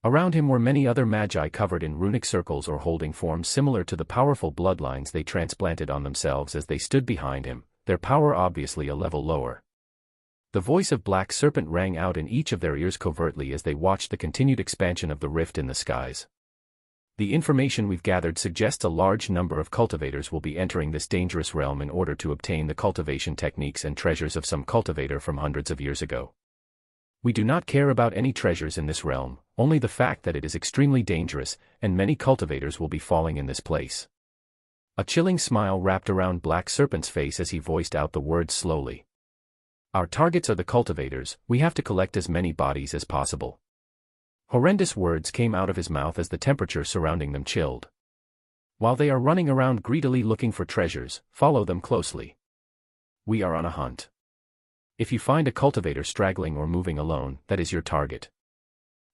Around him were many other magi covered in runic circles or holding forms similar to the powerful bloodlines they transplanted on themselves as they stood behind him, their power obviously a level lower. The voice of Black Serpent rang out in each of their ears covertly as they watched the continued expansion of the rift in the skies. The information we've gathered suggests a large number of cultivators will be entering this dangerous realm in order to obtain the cultivation techniques and treasures of some cultivator from hundreds of years ago. We do not care about any treasures in this realm, only the fact that it is extremely dangerous, and many cultivators will be falling in this place. A chilling smile wrapped around Black Serpent's face as he voiced out the words slowly. Our targets are the cultivators, we have to collect as many bodies as possible. Horrendous words came out of his mouth as the temperature surrounding them chilled. While they are running around greedily looking for treasures, follow them closely. We are on a hunt. If you find a cultivator straggling or moving alone, that is your target.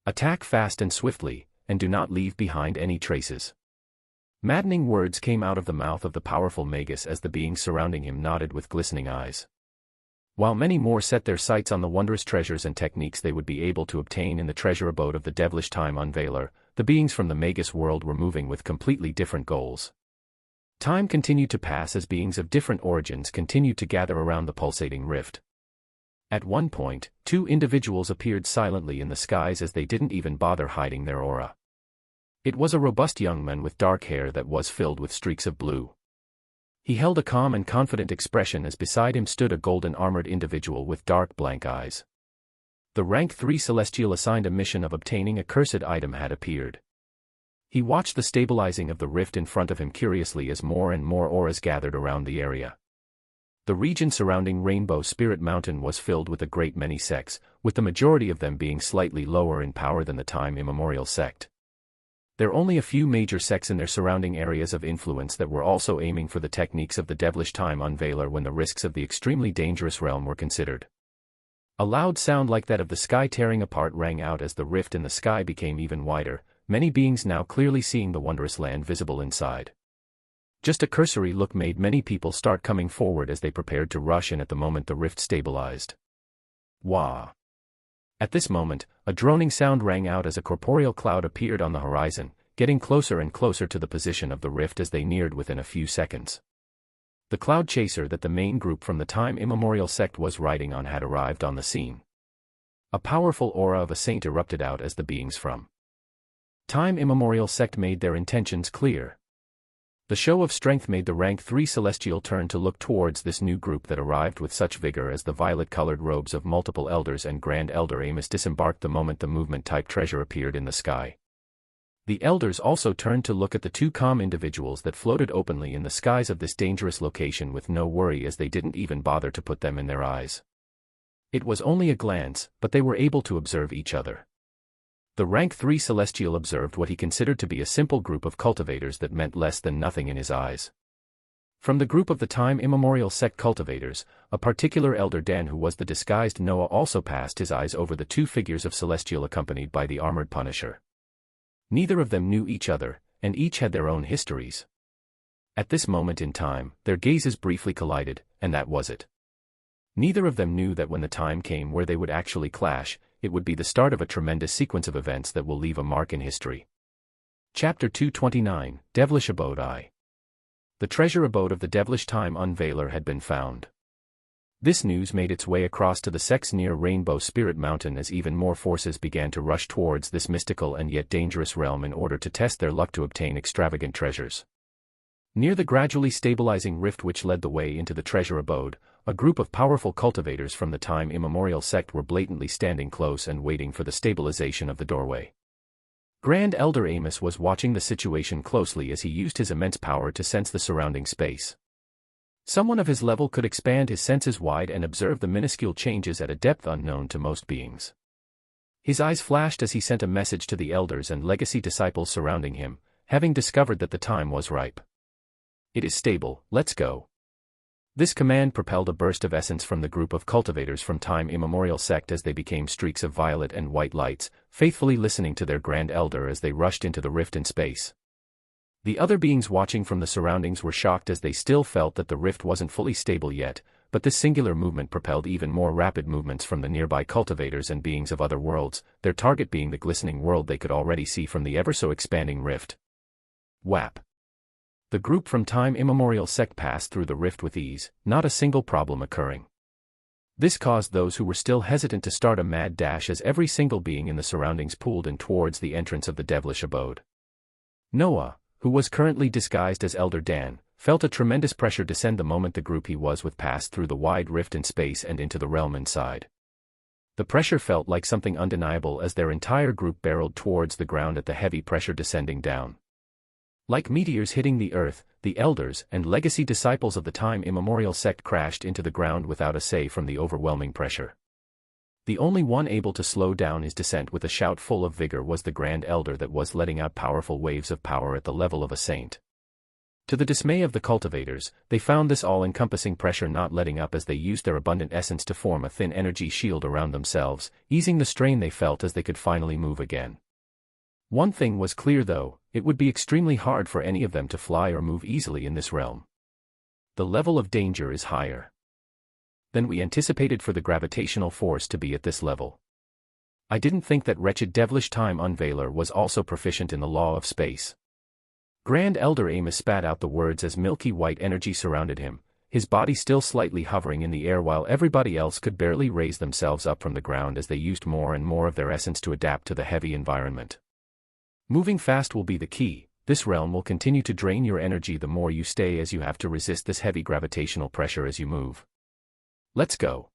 Attack fast and swiftly, and do not leave behind any traces. Maddening words came out of the mouth of the powerful magus as the beings surrounding him nodded with glistening eyes. while many more set their sights on the wondrous treasures and techniques they would be able to obtain in the treasure abode of the devilish time unveiler, the beings from the Magus world were moving with completely different goals. Time continued to pass as beings of different origins continued to gather around the pulsating rift. At one point, two individuals appeared silently in the skies as they didn't even bother hiding their aura. It was a robust young man with dark hair that was filled with streaks of blue. He held a calm and confident expression as beside him stood a golden-armored individual with dark blank eyes. The rank 3 celestial assigned a mission of obtaining a cursed item had appeared. He watched the stabilizing of the rift in front of him curiously as more and more auras gathered around the area. The region surrounding Rainbow Spirit Mountain was filled with a great many sects, with the majority of them being slightly lower in power than the time immemorial sect. There were only a few major sects in their surrounding areas of influence that were also aiming for the techniques of the devilish time unveiler when the risks of the extremely dangerous realm were considered. A loud sound like that of the sky tearing apart rang out as the rift in the sky became even wider, many beings now clearly seeing the wondrous land visible inside. Just a cursory look made many people start coming forward as they prepared to rush in at the moment the rift stabilized. Wah! At this moment, a droning sound rang out as a corporeal cloud appeared on the horizon, getting closer and closer to the position of the rift as they neared within a few seconds. The cloud chaser that the main group from the time immemorial sect was riding on had arrived on the scene. A powerful aura of a saint erupted out as the beings from time immemorial sect made their intentions clear. The show of strength made the rank 3 celestial turn to look towards this new group that arrived with such vigor as the violet-colored robes of multiple elders and Grand Elder Amos disembarked the moment the movement-type treasure appeared in the sky. The elders also turned to look at the two calm individuals that floated openly in the skies of this dangerous location with no worry as they didn't even bother to put them in their eyes. It was only a glance, but they were able to observe each other. The rank 3 celestial observed what he considered to be a simple group of cultivators that meant less than nothing in his eyes. From the group of the time immemorial sect cultivators, a particular Elder Dan who was the disguised Noah also passed his eyes over the two figures of celestial accompanied by the armored Punisher. Neither of them knew each other, and each had their own histories. At this moment in time, their gazes briefly collided, and that was it. Neither of them knew that when the time came where they would actually clash, it would be the start of a tremendous sequence of events that will leave a mark in history. Chapter 229, Devilish Abode I. The treasure abode of the devilish time unveiler had been found. This news made its way across to the sects near Rainbow Spirit Mountain as even more forces began to rush towards this mystical and yet dangerous realm in order to test their luck to obtain extravagant treasures. Near the gradually stabilizing rift which led the way into the treasure abode, a group of powerful cultivators from the time immemorial sect were blatantly standing close and waiting for the stabilization of the doorway. Grand Elder Amos was watching the situation closely as he used his immense power to sense the surrounding space. Someone of his level could expand his senses wide and observe the minuscule changes at a depth unknown to most beings. His eyes flashed as he sent a message to the elders and legacy disciples surrounding him, having discovered that the time was ripe. It is stable, let's go. This command propelled a burst of essence from the group of cultivators from time immemorial sect as they became streaks of violet and white lights, faithfully listening to their Grand Elder as they rushed into the rift in space. The other beings watching from the surroundings were shocked as they still felt that the rift wasn't fully stable yet, but this singular movement propelled even more rapid movements from the nearby cultivators and beings of other worlds, their target being the glistening world they could already see from the ever-so-expanding rift. Whap! The group from time immemorial sect passed through the rift with ease, not a single problem occurring. This caused those who were still hesitant to start a mad dash as every single being in the surroundings pulled in towards the entrance of the devilish abode. Noah, who was currently disguised as Elder Dan, felt a tremendous pressure descend the moment the group he was with passed through the wide rift in space and into the realm inside. The pressure felt like something undeniable as their entire group barreled towards the ground at the heavy pressure descending down. Like meteors hitting the earth, the elders and legacy disciples of the time immemorial sect crashed into the ground without a say from the overwhelming pressure. The only one able to slow down his descent with a shout full of vigor was the Grand Elder that was letting out powerful waves of power at the level of a saint. To the dismay of the cultivators, they found this all-encompassing pressure not letting up as they used their abundant essence to form a thin energy shield around themselves, easing the strain they felt as they could finally move again. One thing was clear though, it would be extremely hard for any of them to fly or move easily in this realm. The level of danger is higher. than we anticipated for the gravitational force to be at this level. I didn't think that wretched devilish time unveiler was also proficient in the law of space. Grand Elder Amos spat out the words as milky white energy surrounded him, his body still slightly hovering in the air while everybody else could barely raise themselves up from the ground as they used more and more of their essence to adapt to the heavy environment. Moving fast will be the key. This realm will continue to drain your energy the more you stay, as you have to resist this heavy gravitational pressure as you move. Let's go.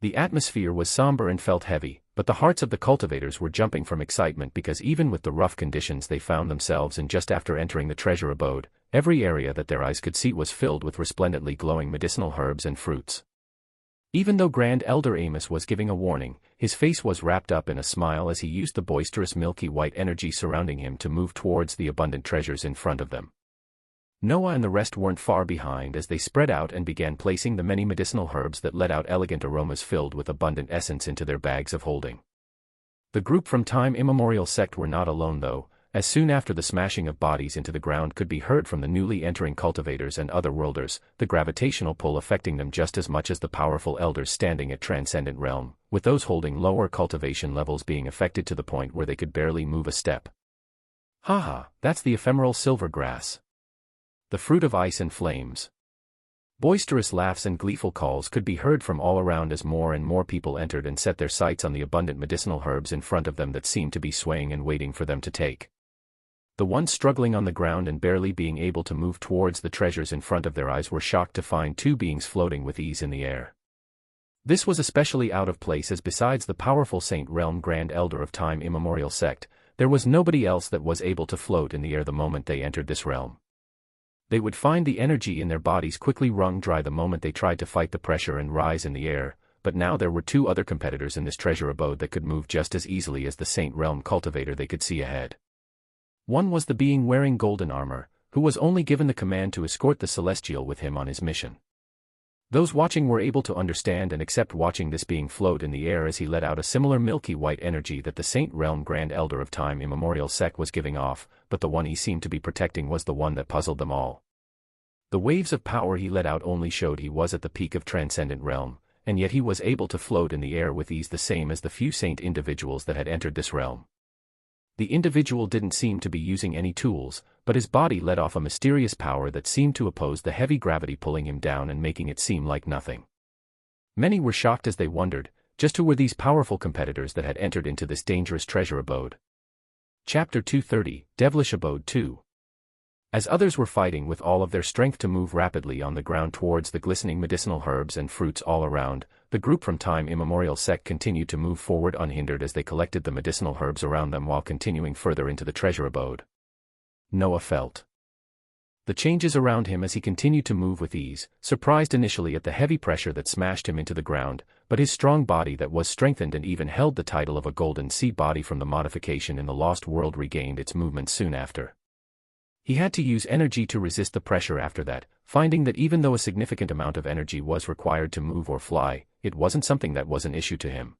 The atmosphere was somber and felt heavy, but the hearts of the cultivators were jumping from excitement because even with the rough conditions they found themselves in just after entering the treasure abode, every area that their eyes could see was filled with resplendently glowing medicinal herbs and fruits. Even though Grand Elder Amos was giving a warning, his face was wrapped up in a smile as he used the boisterous milky white energy surrounding him to move towards the abundant treasures in front of them. Noah and the rest weren't far behind as they spread out and began placing the many medicinal herbs that let out elegant aromas filled with abundant essence into their bags of holding. The group from time immemorial sect were not alone though, as soon after the smashing of bodies into the ground could be heard from the newly entering cultivators and other worlders, the gravitational pull affecting them just as much as the powerful elders standing at Transcendent Realm, with those holding lower cultivation levels being affected to the point where they could barely move a step. Haha, that's the ephemeral silver grass. The fruit of ice and flames. Boisterous laughs and gleeful calls could be heard from all around as more and more people entered and set their sights on the abundant medicinal herbs in front of them that seemed to be swaying and waiting for them to take. The ones struggling on the ground and barely being able to move towards the treasures in front of their eyes were shocked to find two beings floating with ease in the air. This was especially out of place as besides the powerful Saint Realm Grand Elder of Time Immemorial Sect, there was nobody else that was able to float in the air the moment they entered this realm. They would find the energy in their bodies quickly wrung dry the moment they tried to fight the pressure and rise in the air, but now there were two other competitors in this treasure abode that could move just as easily as the Saint Realm cultivator they could see ahead. One was the being wearing golden armor, who was only given the command to escort the Celestial with him on his mission. Those watching were able to understand and accept watching this being float in the air as he let out a similar milky white energy that the Saint Realm Grand Elder of Time Immemorial Sect was giving off, but the one he seemed to be protecting was the one that puzzled them all. The waves of power he let out only showed he was at the peak of Transcendent Realm, and yet he was able to float in the air with ease the same as the few saint individuals that had entered this realm. The individual didn't seem to be using any tools, but his body let off a mysterious power that seemed to oppose the heavy gravity pulling him down and making it seem like nothing. Many were shocked as they wondered, just who were these powerful competitors that had entered into this dangerous treasure abode. Chapter 230, Devilish Abode 2. As others were fighting with all of their strength to move rapidly on the ground towards the glistening medicinal herbs and fruits all around, the group from Time Immemorial Sect continued to move forward unhindered as they collected the medicinal herbs around them while continuing further into the treasure abode. Noah felt the changes around him as he continued to move with ease, surprised initially at the heavy pressure that smashed him into the ground, but his strong body that was strengthened and even held the title of a Golden Sea body from the modification in the Lost World regained its movement soon after. He had to use energy to resist the pressure after that, finding that even though a significant amount of energy was required to move or fly, it wasn't something that was an issue to him.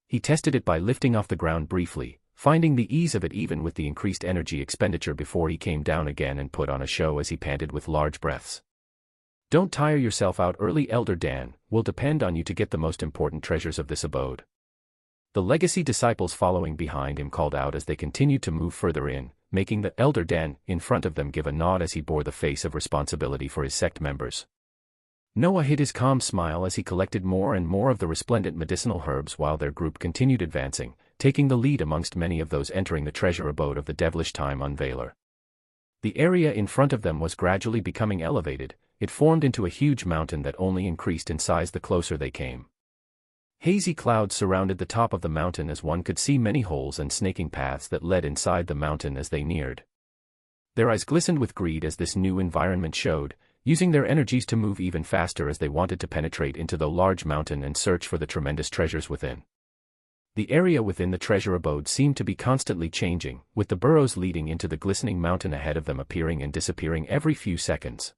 He tested it by lifting off the ground briefly, finding the ease of it even with the increased energy expenditure before he came down again and put on a show as he panted with large breaths. Don't tire yourself out early, Elder Dan, we'll depend on you to get the most important treasures of this abode. The legacy disciples following behind him called out as they continued to move further in, making the Elder Dan in front of them give a nod as he bore the face of responsibility for his sect members. Noah hid his calm smile as he collected more and more of the resplendent medicinal herbs while their group continued advancing, taking the lead amongst many of those entering the treasure abode of the devilish time unveiler. The area in front of them was gradually becoming elevated, it formed into a huge mountain that only increased in size the closer they came. Hazy clouds surrounded the top of the mountain as one could see many holes and snaking paths that led inside the mountain as they neared. Their eyes glistened with greed as this new environment showed, using their energies to move even faster as they wanted to penetrate into the large mountain and search for the tremendous treasures within. The area within the treasure abode seemed to be constantly changing, with the burrows leading into the glistening mountain ahead of them appearing and disappearing every few seconds.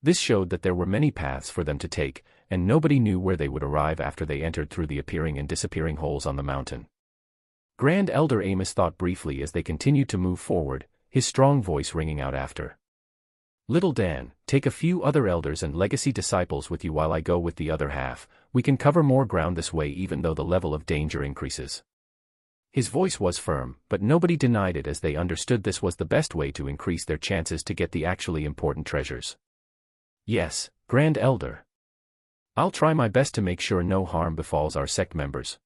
This showed that there were many paths for them to take, and nobody knew where they would arrive after they entered through the appearing and disappearing holes on the mountain. Grand Elder Amos thought briefly as they continued to move forward, his strong voice ringing out after. Little Dan, take a few other elders and legacy disciples with you while I go with the other half. We can cover more ground this way even though the level of danger increases. His voice was firm, but nobody denied it as they understood this was the best way to increase their chances to get the actually important treasures. Yes, Grand Elder. I'll try my best to make sure no harm befalls our sect members.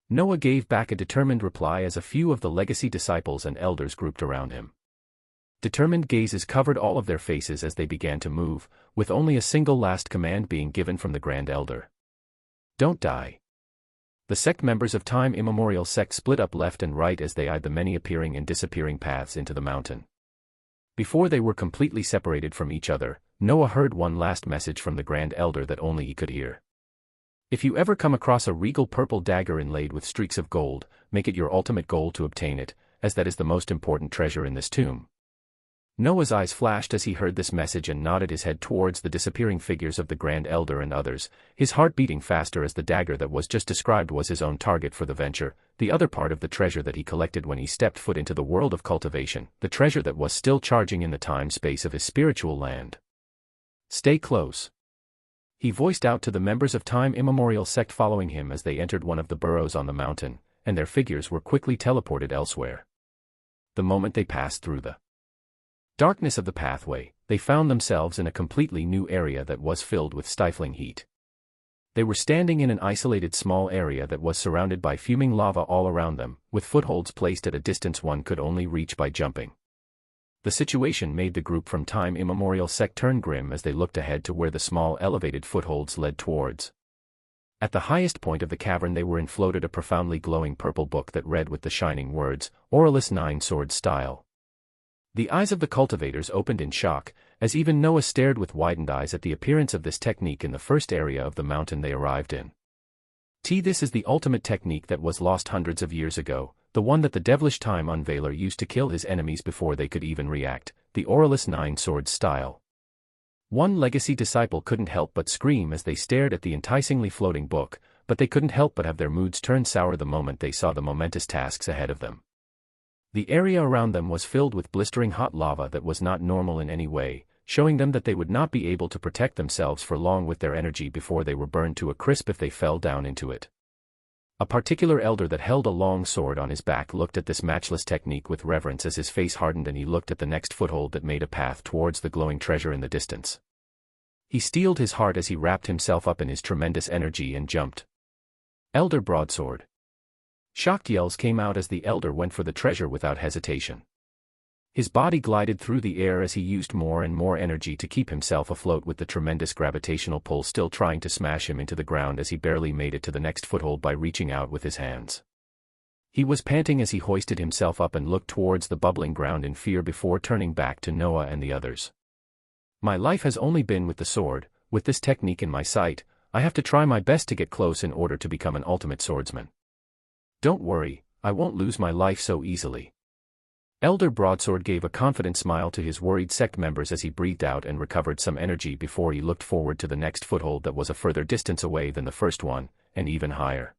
Noah gave back a determined reply as a few of the legacy disciples and elders grouped around him. Determined gazes covered all of their faces as they began to move, with only a single last command being given from the Grand Elder. Don't die. The sect members of Time Immemorial Sect split up left and right as they eyed the many appearing and disappearing paths into the mountain. Before they were completely separated from each other, Noah heard one last message from the Grand Elder that only he could hear. If you ever come across a regal purple dagger inlaid with streaks of gold, make it your ultimate goal to obtain it, as that is the most important treasure in this tomb. Noah's eyes flashed as he heard this message and nodded his head towards the disappearing figures of the Grand Elder and others, his heart beating faster as the dagger that was just described was his own target for the venture, the other part of the treasure that he collected when he stepped foot into the world of cultivation, the treasure that was still charging in the time-space of his spiritual land. Stay close. He voiced out to the members of Time Immemorial Sect following him as they entered one of the burrows on the mountain, and their figures were quickly teleported elsewhere. The moment they passed through the darkness of the pathway, they found themselves in a completely new area that was filled with stifling heat. They were standing in an isolated small area that was surrounded by fuming lava all around them, with footholds placed at a distance one could only reach by jumping. The situation made the group from Time Immemorial Sect turn grim as they looked ahead to where the small elevated footholds led towards. At the highest point of the cavern they were in floated a profoundly glowing purple book that read with the shining words, Aurelius Nine-Sword Style. The eyes of the cultivators opened in shock, as even Noah stared with widened eyes at the appearance of this technique in the first area of the mountain they arrived in. This is the ultimate technique that was lost hundreds of years ago, the one that the devilish Time Unveiler used to kill his enemies before they could even react, the Aurelius Nine-Sword Style. One legacy disciple couldn't help but scream as they stared at the enticingly floating book, but they couldn't help but have their moods turn sour the moment they saw the momentous tasks ahead of them. The area around them was filled with blistering hot lava that was not normal in any way, showing them that they would not be able to protect themselves for long with their energy before they were burned to a crisp if they fell down into it. A particular elder that held a long sword on his back looked at this matchless technique with reverence as his face hardened and he looked at the next foothold that made a path towards the glowing treasure in the distance. He steeled his heart as he wrapped himself up in his tremendous energy and jumped. Elder Broadsword. Shocked yells came out as the elder went for the treasure without hesitation. His body glided through the air as he used more and more energy to keep himself afloat with the tremendous gravitational pull still trying to smash him into the ground as he barely made it to the next foothold by reaching out with his hands. He was panting as he hoisted himself up and looked towards the bubbling ground in fear before turning back to Noah and the others. My life has only been with the sword, with this technique in my sight, I have to try my best to get close in order to become an ultimate swordsman. Don't worry, I won't lose my life so easily. Elder Broadsword gave a confident smile to his worried sect members as he breathed out and recovered some energy before he looked forward to the next foothold that was a further distance away than the first one, and even higher.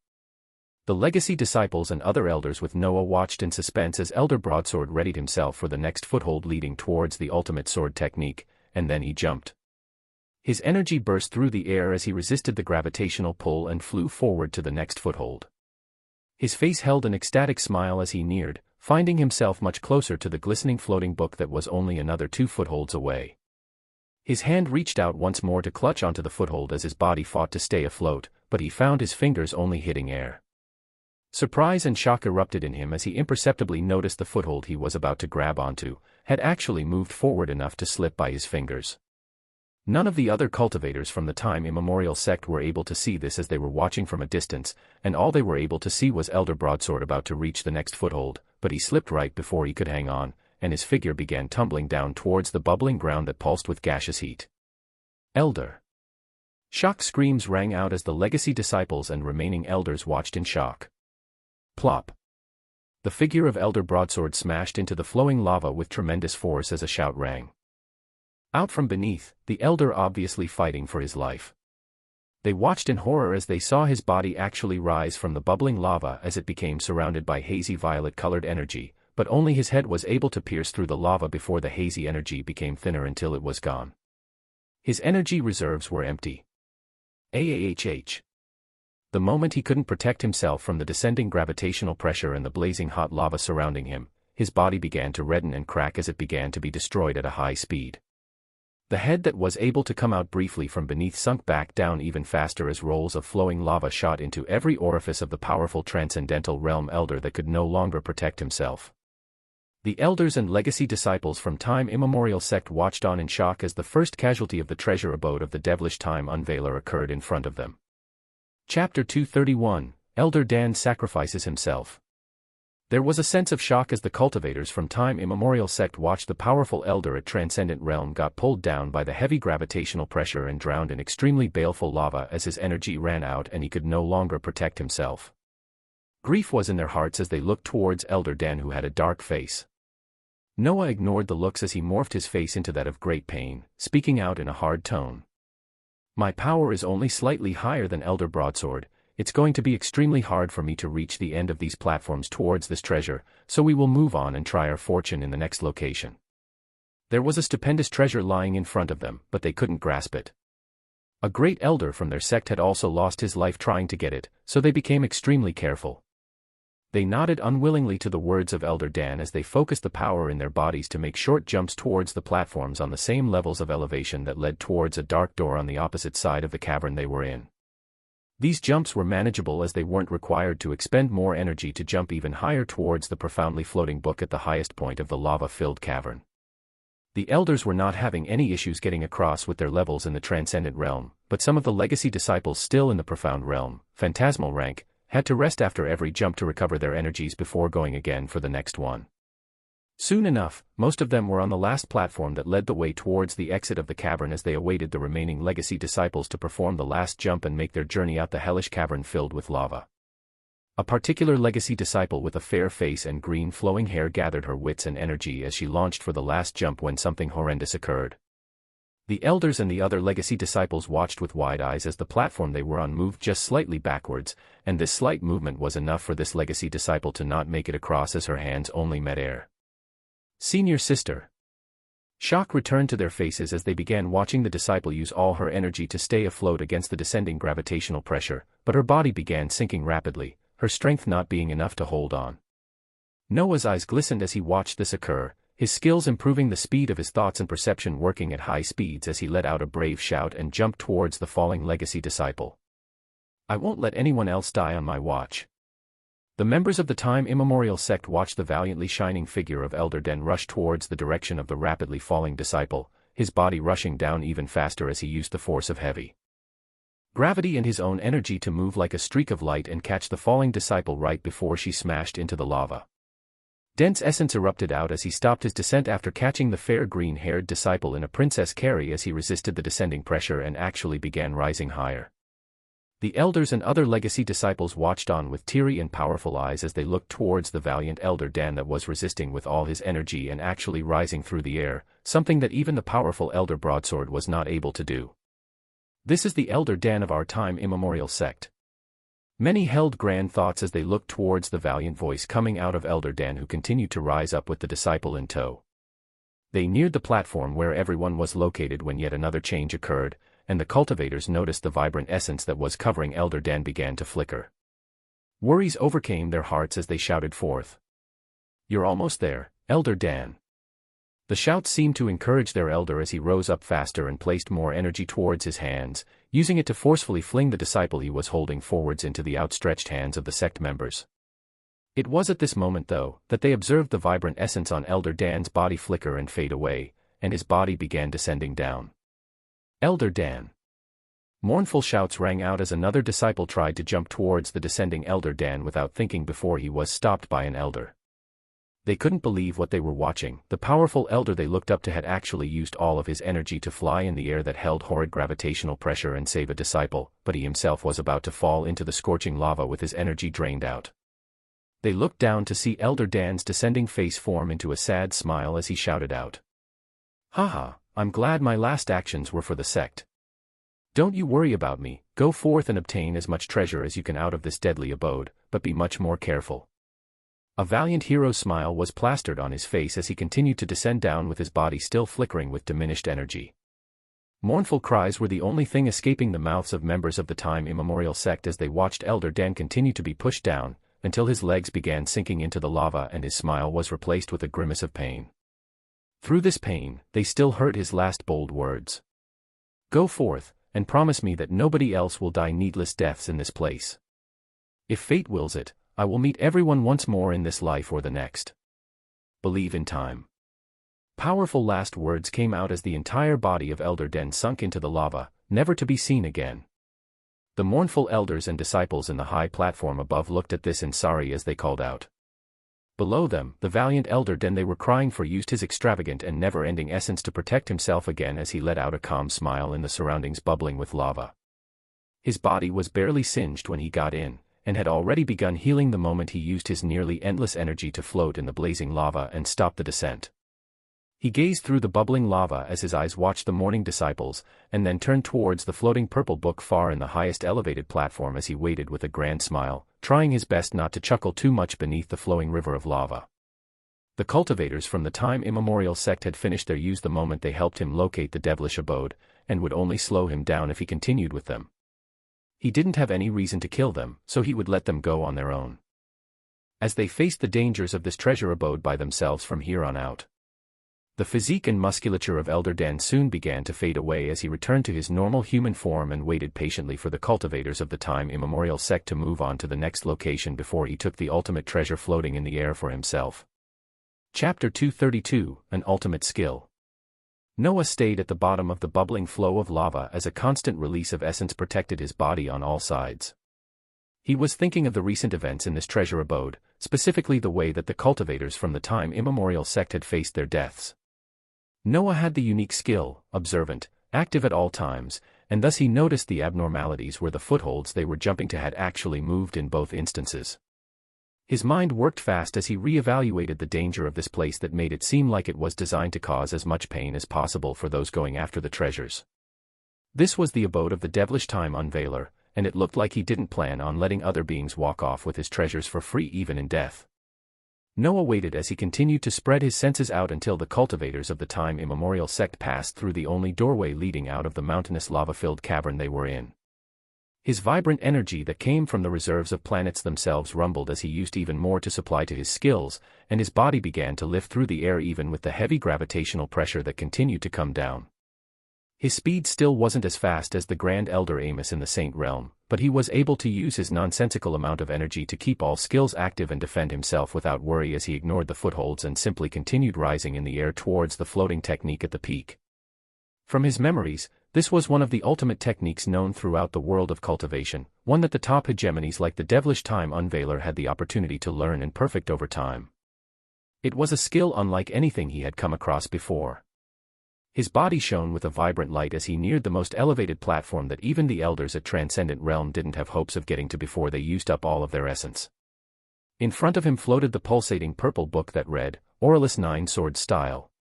The legacy disciples and other elders with Noah watched in suspense as Elder Broadsword readied himself for the next foothold leading towards the ultimate sword technique, and then he jumped. His energy burst through the air as he resisted the gravitational pull and flew forward to the next foothold. His face held an ecstatic smile as he neared, finding himself much closer to the glistening floating book that was only another 2 footholds away. His hand reached out once more to clutch onto the foothold as his body fought to stay afloat, but he found his fingers only hitting air. Surprise and shock erupted in him as he imperceptibly noticed the foothold he was about to grab onto had actually moved forward enough to slip by his fingers. None of the other cultivators from the Time Immemorial Sect were able to see this as they were watching from a distance, and all they were able to see was Elder Broadsword about to reach the next foothold, but he slipped right before he could hang on, and his figure began tumbling down towards the bubbling ground that pulsed with gaseous heat. Elder! Shocked screams rang out as the legacy disciples and remaining elders watched in shock. Plop! The figure of Elder Broadsword smashed into the flowing lava with tremendous force as a shout rang out from beneath, the elder obviously fighting for his life. They watched in horror as they saw his body actually rise from the bubbling lava as it became surrounded by hazy violet-colored energy, but only his head was able to pierce through the lava before the hazy energy became thinner until it was gone. His energy reserves were empty. The moment he couldn't protect himself from the descending gravitational pressure and the blazing hot lava surrounding him, his body began to redden and crack as it began to be destroyed at a high speed. The head that was able to come out briefly from beneath sunk back down even faster as rolls of flowing lava shot into every orifice of the powerful transcendental realm elder that could no longer protect himself. The elders and legacy disciples from time immemorial sect watched on in shock as the first casualty of the treasure abode of the devilish time unveiler occurred in front of them. Chapter 231, Elder Dan sacrifices himself. There was a sense of shock as the cultivators from time immemorial sect watched the powerful elder at Transcendent Realm got pulled down by the heavy gravitational pressure and drowned in extremely baleful lava as his energy ran out and he could no longer protect himself. Grief was in their hearts as they looked towards Elder Dan, who had a dark face. Noah ignored the looks as he morphed his face into that of great pain, speaking out in a hard tone. "My power is only slightly higher than Elder Broadsword. It's going to be extremely hard for me to reach the end of these platforms towards this treasure, so we will move on and try our fortune in the next location." There was a stupendous treasure lying in front of them, but they couldn't grasp it. A great elder from their sect had also lost his life trying to get it, so they became extremely careful. They nodded unwillingly to the words of Elder Dan as they focused the power in their bodies to make short jumps towards the platforms on the same levels of elevation that led towards a dark door on the opposite side of the cavern they were in. These jumps were manageable as they weren't required to expend more energy to jump even higher towards the profoundly floating book at the highest point of the lava-filled cavern. The elders were not having any issues getting across with their levels in the transcendent realm, but some of the legacy disciples still in the profound realm, phantasmal rank, had to rest after every jump to recover their energies before going again for the next one. Soon enough, most of them were on the last platform that led the way towards the exit of the cavern as they awaited the remaining legacy disciples to perform the last jump and make their journey out the hellish cavern filled with lava. A particular legacy disciple with a fair face and green flowing hair gathered her wits and energy as she launched for the last jump when something horrendous occurred. The elders and the other legacy disciples watched with wide eyes as the platform they were on moved just slightly backwards, and this slight movement was enough for this legacy disciple to not make it across as her hands only met air. "Senior sister." Shock returned to their faces as they began watching the disciple use all her energy to stay afloat against the descending gravitational pressure, but her body began sinking rapidly, her strength not being enough to hold on. Noah's eyes glistened as he watched this occur, his skills improving the speed of his thoughts and perception working at high speeds as he let out a brave shout and jumped towards the falling legacy disciple. "I won't let anyone else die on my watch." The members of the time immemorial sect watched the valiantly shining figure of Elder Dan rush towards the direction of the rapidly falling disciple, his body rushing down even faster as he used the force of heavy gravity and his own energy to move like a streak of light and catch the falling disciple right before she smashed into the lava. Dense essence erupted out as he stopped his descent after catching the fair green-haired disciple in a princess carry as he resisted the descending pressure and actually began rising higher. The elders and other legacy disciples watched on with teary and powerful eyes as they looked towards the valiant Elder Dan that was resisting with all his energy and actually rising through the air, something that even the powerful Elder Broadsword was not able to do. This is the Elder Dan of our time immemorial sect. Many held grand thoughts as they looked towards the valiant voice coming out of Elder Dan, who continued to rise up with the disciple in tow. They neared the platform where everyone was located when yet another change occurred, and the cultivators noticed the vibrant essence that was covering Elder Dan began to flicker. Worries overcame their hearts as they shouted forth, "You're almost there, Elder Dan." The shouts seemed to encourage their elder as he rose up faster and placed more energy towards his hands, using it to forcefully fling the disciple he was holding forwards into the outstretched hands of the sect members. It was at this moment, though, that they observed the vibrant essence on Elder Dan's body flicker and fade away, and his body began descending down. "Elder Dan." Mournful shouts rang out as another disciple tried to jump towards the descending Elder Dan without thinking before he was stopped by an elder. They couldn't believe what they were watching. The powerful elder they looked up to had actually used all of his energy to fly in the air that held horrid gravitational pressure and save a disciple, but he himself was about to fall into the scorching lava with his energy drained out. They looked down to see Elder Dan's descending face form into a sad smile as he shouted out, "Haha, I'm glad my last actions were for the sect. Don't you worry about me, go forth and obtain as much treasure as you can out of this deadly abode, but be much more careful." A valiant hero's smile was plastered on his face as he continued to descend down with his body still flickering with diminished energy. Mournful cries were the only thing escaping the mouths of members of the time immemorial sect as they watched Elder Dan continue to be pushed down, until his legs began sinking into the lava and his smile was replaced with a grimace of pain. Through this pain, they still heard his last bold words. "Go forth, and promise me that nobody else will die needless deaths in this place. If fate wills it, I will meet everyone once more in this life or the next. Believe in time." Powerful last words came out as the entire body of Elder Den sunk into the lava, never to be seen again. The mournful elders and disciples in the high platform above looked at this in sorry as they called out. Below them, the valiant Elder Den they were crying for used his extravagant and never-ending essence to protect himself again as he let out a calm smile in the surroundings bubbling with lava. His body was barely singed when he got in, and had already begun healing the moment he used his nearly endless energy to float in the blazing lava and stop the descent. He gazed through the bubbling lava as his eyes watched the mourning disciples, and then turned towards the floating purple book far in the highest elevated platform as he waited with a grand smile, trying his best not to chuckle too much beneath the flowing river of lava. The cultivators from the time immemorial sect had finished their use the moment they helped him locate the devilish abode, and would only slow him down if he continued with them. He didn't have any reason to kill them, so he would let them go on their own. As they faced the dangers of this treasure abode by themselves from here on out, the physique and musculature of Elder Dan soon began to fade away as he returned to his normal human form and waited patiently for the cultivators of the time immemorial sect to move on to the next location before he took the ultimate treasure floating in the air for himself. Chapter 232, An Ultimate Skill. Noah stayed at the bottom of the bubbling flow of lava as a constant release of essence protected his body on all sides. He was thinking of the recent events in this treasure abode, specifically the way that the cultivators from the time immemorial sect had faced their deaths. Noah had the unique skill, observant, active at all times, and thus he noticed the abnormalities where the footholds they were jumping to had actually moved in both instances. His mind worked fast as he re-evaluated the danger of this place that made it seem like it was designed to cause as much pain as possible for those going after the treasures. This was the abode of the devilish time unveiler, and it looked like he didn't plan on letting other beings walk off with his treasures for free even in death. Noah waited as he continued to spread his senses out until the cultivators of the time immemorial sect passed through the only doorway leading out of the mountainous lava-filled cavern they were in. His vibrant energy that came from the reserves of planets themselves rumbled as he used even more to supply to his skills, and his body began to lift through the air even with the heavy gravitational pressure that continued to come down. His speed still wasn't as fast as the Grand Elder Amos in the Saint Realm, but he was able to use his nonsensical amount of energy to keep all skills active and defend himself without worry as he ignored the footholds and simply continued rising in the air towards the floating technique at the peak. From his memories, this was one of the ultimate techniques known throughout the world of cultivation, one that the top hegemonies like the devilish time unveiler had the opportunity to learn and perfect over time. It was a skill unlike anything he had come across before. His body shone with a vibrant light as he neared the most elevated platform that even the elders at Transcendent Realm didn't have hopes of getting to before they used up all of their essence. In front of him floated the pulsating purple book that read, Aurelius Nine-Sword Style.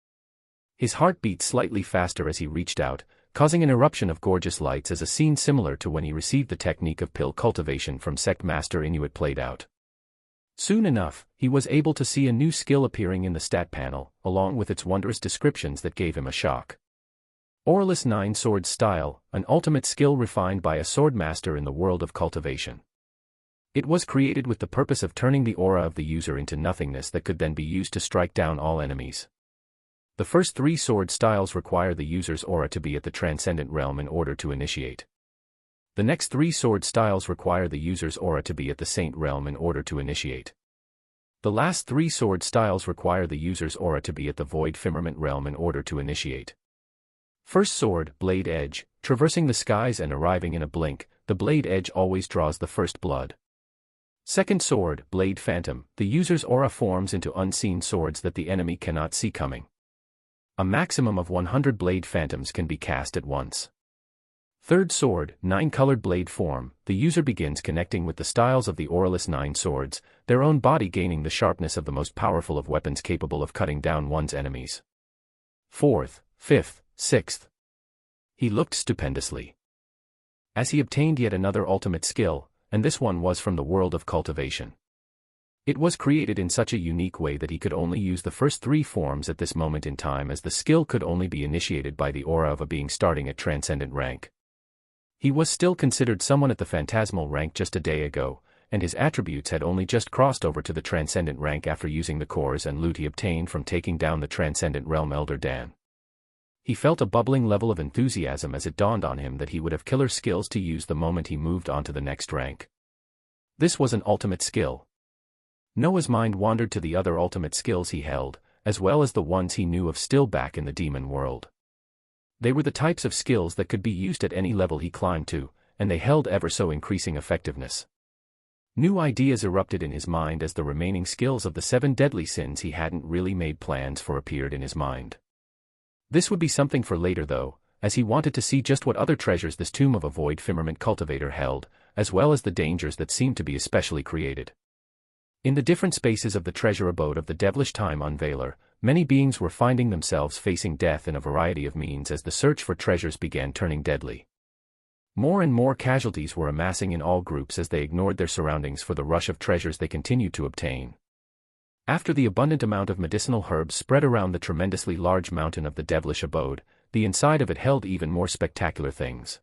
His heart beat slightly faster as he reached out, causing an eruption of gorgeous lights as a scene similar to when he received the technique of pill cultivation from Sect Master Inuit played out. Soon enough, he was able to see a new skill appearing in the stat panel, along with its wondrous descriptions that gave him a shock. Aurelius Nine-Sword Style, an ultimate skill refined by a sword master in the world of cultivation. It was created with the purpose of turning the aura of the user into nothingness that could then be used to strike down all enemies. The first 3 sword styles require the user's aura to be at the Transcendent Realm in order to initiate. The next 3 sword styles require the user's aura to be at the Saint Realm in order to initiate. The last 3 sword styles require the user's aura to be at the Void Firmament Realm in order to initiate. First sword, Blade Edge, traversing the skies and arriving in a blink, the blade edge always draws the first blood. Second sword, Blade Phantom, the user's aura forms into unseen swords that the enemy cannot see coming. A maximum of 100 Blade Phantoms can be cast at once. Third sword, 9-colored blade form, the user begins connecting with the styles of the Aurelius 9 swords, their own body gaining the sharpness of the most powerful of weapons capable of cutting down one's enemies. Fourth, fifth, sixth. He looked stupendously. As he obtained yet another ultimate skill, and this one was from the world of cultivation. It was created in such a unique way that he could only use the first three forms at this moment in time, as the skill could only be initiated by the aura of a being starting at transcendent rank. He was still considered someone at the phantasmal rank just a day ago, and his attributes had only just crossed over to the transcendent rank after using the cores and loot he obtained from taking down the transcendent realm Elder Dan. He felt a bubbling level of enthusiasm as it dawned on him that he would have killer skills to use the moment he moved on to the next rank. This was an ultimate skill. Noah's mind wandered to the other ultimate skills he held, as well as the ones he knew of still back in the demon world. They were the types of skills that could be used at any level he climbed to, and they held ever so increasing effectiveness. New ideas erupted in his mind as the remaining skills of the 7 deadly sins he hadn't really made plans for appeared in his mind. This would be something for later though, as he wanted to see just what other treasures this tomb of a void firmament cultivator held, as well as the dangers that seemed to be especially created. In the different spaces of the treasure abode of the devilish time unveiler, many beings were finding themselves facing death in a variety of means as the search for treasures began turning deadly. More and more casualties were amassing in all groups as they ignored their surroundings for the rush of treasures they continued to obtain. After the abundant amount of medicinal herbs spread around the tremendously large mountain of the devilish abode, the inside of it held even more spectacular things.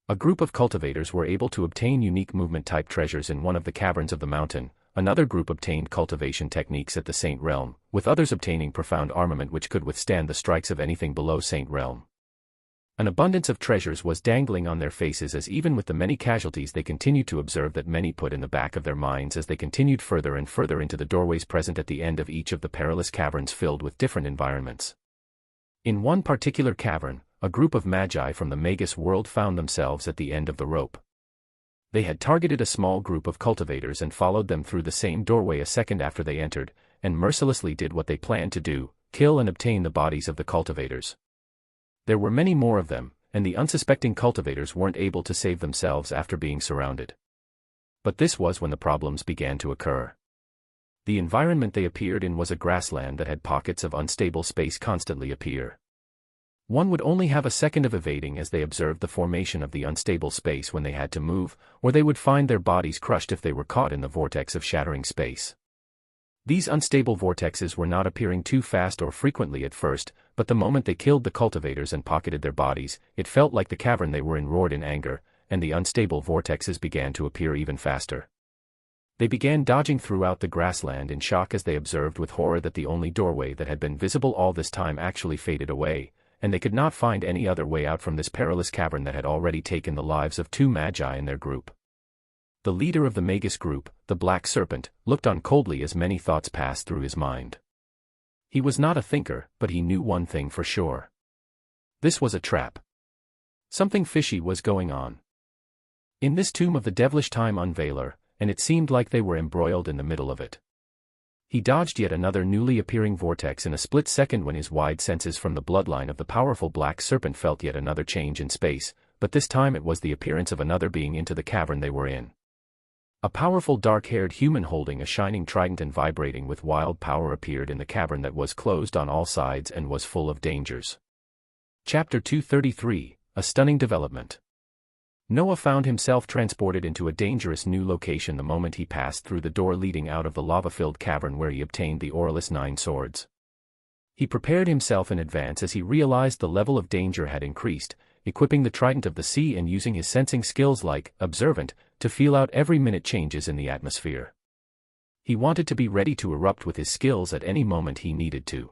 A group of cultivators were able to obtain unique movement-type treasures in one of the caverns of the mountain. Another group obtained cultivation techniques at the Saint Realm, with others obtaining profound armament which could withstand the strikes of anything below Saint Realm. An abundance of treasures was dangling on their faces as even with the many casualties they continued to observe that many put in the back of their minds as they continued further and further into the doorways present at the end of each of the perilous caverns filled with different environments. In one particular cavern, a group of magi from the Magus world found themselves at the end of the rope. They had targeted a small group of cultivators and followed them through the same doorway a second after they entered, and mercilessly did what they planned to do, kill and obtain the bodies of the cultivators. There were many more of them, and the unsuspecting cultivators weren't able to save themselves after being surrounded. But this was when the problems began to occur. The environment they appeared in was a grassland that had pockets of unstable space constantly appear. One would only have a second of evading as they observed the formation of the unstable space when they had to move, or they would find their bodies crushed if they were caught in the vortex of shattering space. These unstable vortexes were not appearing too fast or frequently at first, but the moment they killed the cultivators and pocketed their bodies, it felt like the cavern they were in roared in anger, and the unstable vortexes began to appear even faster. They began dodging throughout the grassland in shock as they observed with horror that the only doorway that had been visible all this time actually faded away, and they could not find any other way out from this perilous cavern that had already taken the lives of 2 magi in their group. The leader of the Magus group, the Black Serpent, looked on coldly as many thoughts passed through his mind. He was not a thinker, but he knew one thing for sure. This was a trap. Something fishy was going on in this tomb of the devilish time unveiler, and it seemed like they were embroiled in the middle of it. He dodged yet another newly appearing vortex in a split second when his wide senses from the bloodline of the powerful Black Serpent felt yet another change in space, but this time it was the appearance of another being into the cavern they were in. A powerful dark-haired human holding a shining trident and vibrating with wild power appeared in the cavern that was closed on all sides and was full of dangers. Chapter 233, A Stunning Development. Noah found himself transported into a dangerous new location the moment he passed through the door leading out of the lava-filled cavern where he obtained the Aurelus 9 swords. He prepared himself in advance as he realized the level of danger had increased, equipping the Trident of the Sea and using his sensing skills like Observant to feel out every minute changes in the atmosphere. He wanted to be ready to erupt with his skills at any moment he needed to.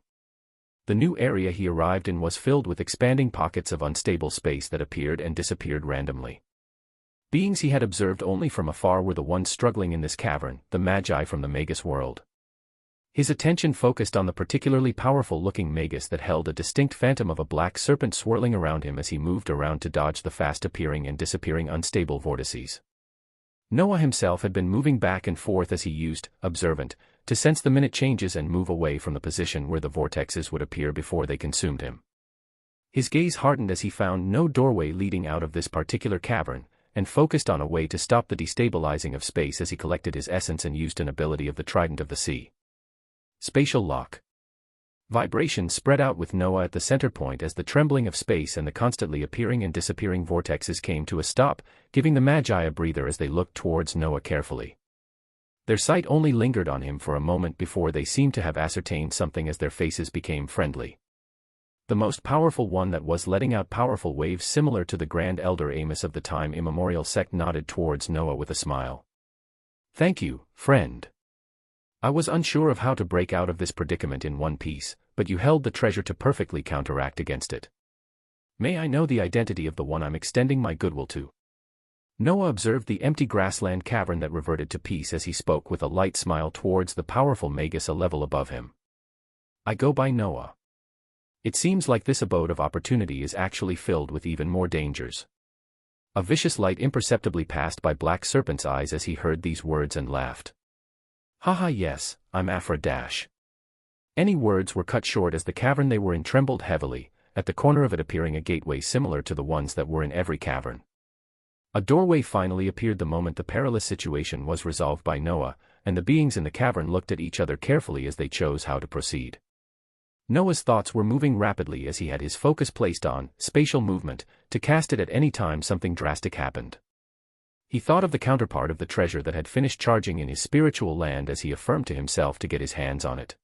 The new area he arrived in was filled with expanding pockets of unstable space that appeared and disappeared randomly. Beings he had observed only from afar were the ones struggling in this cavern, the Magi from the Magus world. His attention focused on the particularly powerful-looking Magus that held a distinct phantom of a black serpent swirling around him as he moved around to dodge the fast-appearing and disappearing unstable vortices. Noah himself had been moving back and forth as he used Observant to sense the minute changes and move away from the position where the vortexes would appear before they consumed him. His gaze hardened as he found no doorway leading out of this particular cavern, and focused on a way to stop the destabilizing of space as he collected his essence and used an ability of the Trident of the Sea. Spatial Lock. Vibration spread out with Noah at the center point as the trembling of space and the constantly appearing and disappearing vortexes came to a stop, giving the Magi a breather as they looked towards Noah carefully. Their sight only lingered on him for a moment before they seemed to have ascertained something as their faces became friendly. The most powerful one that was letting out powerful waves similar to the Grand Elder Amos of the time immemorial sect nodded towards Noah with a smile. "Thank you, friend. I was unsure of how to break out of this predicament in one piece, but you held the treasure to perfectly counteract against it. May I know the identity of the one I'm extending my goodwill to?" Noah observed the empty grassland cavern that reverted to peace as he spoke with a light smile towards the powerful Magus a level above him. "I go by Noah. It seems like this abode of opportunity is actually filled with even more dangers." A vicious light imperceptibly passed by Black Serpent's eyes as he heard these words and laughed. "Haha, yes, I'm Afra Dash." Any words were cut short as the cavern they were in trembled heavily, at the corner of it appearing a gateway similar to the ones that were in every cavern. A doorway finally appeared the moment the perilous situation was resolved by Noah, and the beings in the cavern looked at each other carefully as they chose how to proceed. Noah's thoughts were moving rapidly as he had his focus placed on spatial movement, to cast it at any time something drastic happened. He thought of the counterpart of the treasure that had finished charging in his spiritual land as he affirmed to himself to get his hands on it.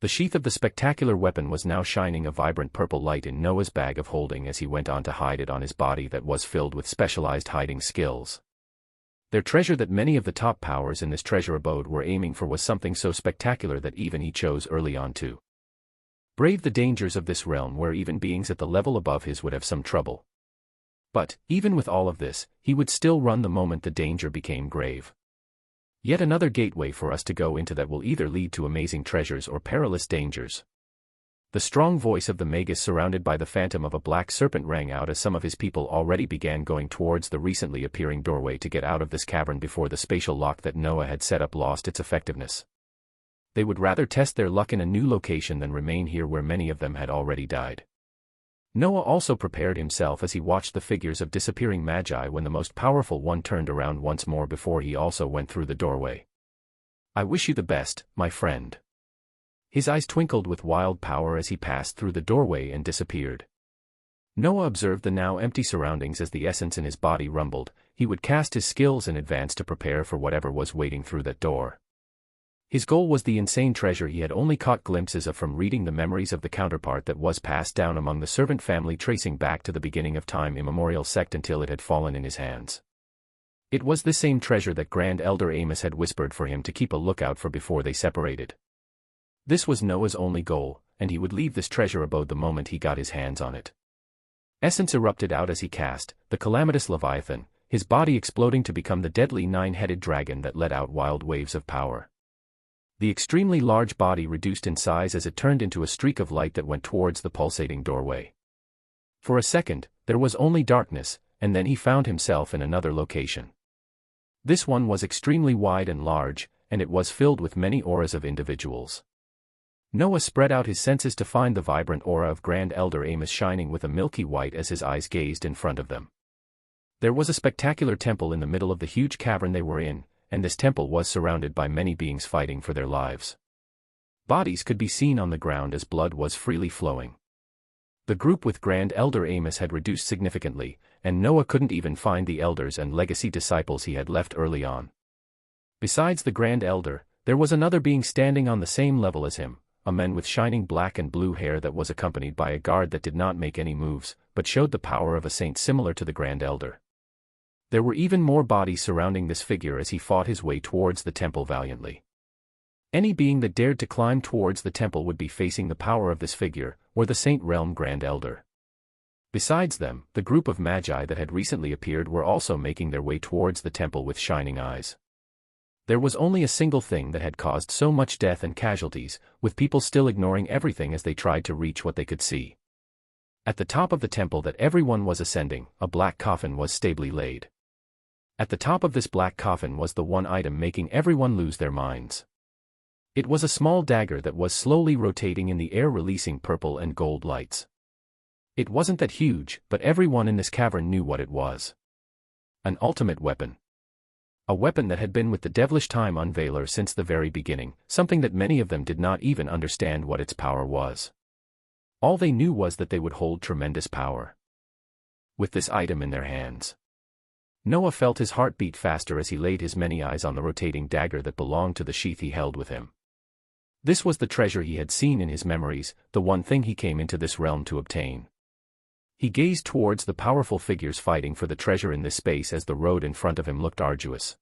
The sheath of the spectacular weapon was now shining a vibrant purple light in Noah's bag of holding as he went on to hide it on his body that was filled with specialized hiding skills. Their treasure that many of the top powers in this treasure abode were aiming for was something so spectacular that even he chose early on to brave the dangers of this realm where even beings at the level above his would have some trouble. But, even with all of this, he would still run the moment the danger became grave. Yet another gateway for us to go into that will either lead to amazing treasures or perilous dangers. The strong voice of the Magus surrounded by the phantom of a black serpent rang out as some of his people already began going towards the recently appearing doorway to get out of this cavern before the spatial lock that Noah had set up lost its effectiveness. They would rather test their luck in a new location than remain here where many of them had already died. Noah also prepared himself as he watched the figures of disappearing magi when the most powerful one turned around once more before he also went through the doorway. "I wish you the best, my friend." His eyes twinkled with wild power as he passed through the doorway and disappeared. Noah observed the now empty surroundings as the essence in his body rumbled. He would cast his skills in advance to prepare for whatever was waiting through that door. His goal was the insane treasure he had only caught glimpses of from reading the memories of the counterpart that was passed down among the servant family tracing back to the beginning of time immemorial sect until it had fallen in his hands. It was the same treasure that Grand Elder Amos had whispered for him to keep a lookout for before they separated. This was Noah's only goal, and he would leave this treasure abode the moment he got his hands on it. Essence erupted out as he cast, the calamitous Leviathan, his body exploding to become the deadly nine-headed dragon that let out wild waves of power. The extremely large body reduced in size as it turned into a streak of light that went towards the pulsating doorway. For a second, there was only darkness, and then he found himself in another location. This one was extremely wide and large, and it was filled with many auras of individuals. Noah spread out his senses to find the vibrant aura of Grand Elder Amos shining with a milky white as his eyes gazed in front of them. There was a spectacular temple in the middle of the huge cavern they were in, and this temple was surrounded by many beings fighting for their lives. Bodies could be seen on the ground as blood was freely flowing. The group with Grand Elder Amos had reduced significantly, and Noah couldn't even find the elders and legacy disciples he had left early on. Besides the Grand Elder, there was another being standing on the same level as him, a man with shining black and blue hair that was accompanied by a guard that did not make any moves, but showed the power of a saint similar to the Grand Elder. There were even more bodies surrounding this figure as he fought his way towards the temple valiantly. Any being that dared to climb towards the temple would be facing the power of this figure, or the Saint Realm Grand Elder. Besides them, the group of magi that had recently appeared were also making their way towards the temple with shining eyes. There was only a single thing that had caused so much death and casualties, with people still ignoring everything as they tried to reach what they could see. At the top of the temple that everyone was ascending, a black coffin was stably laid. At the top of this black coffin was the one item making everyone lose their minds. It was a small dagger that was slowly rotating in the air releasing purple and gold lights. It wasn't that huge, but everyone in this cavern knew what it was. An ultimate weapon. A weapon that had been with the devilish time unveiler since the very beginning, something that many of them did not even understand what its power was. All they knew was that they would hold tremendous power with this item in their hands. Noah felt his heart beat faster as he laid his many eyes on the rotating dagger that belonged to the sheath he held with him. This was the treasure he had seen in his memories, the one thing he came into this realm to obtain. He gazed towards the powerful figures fighting for the treasure in this space as the road in front of him looked arduous.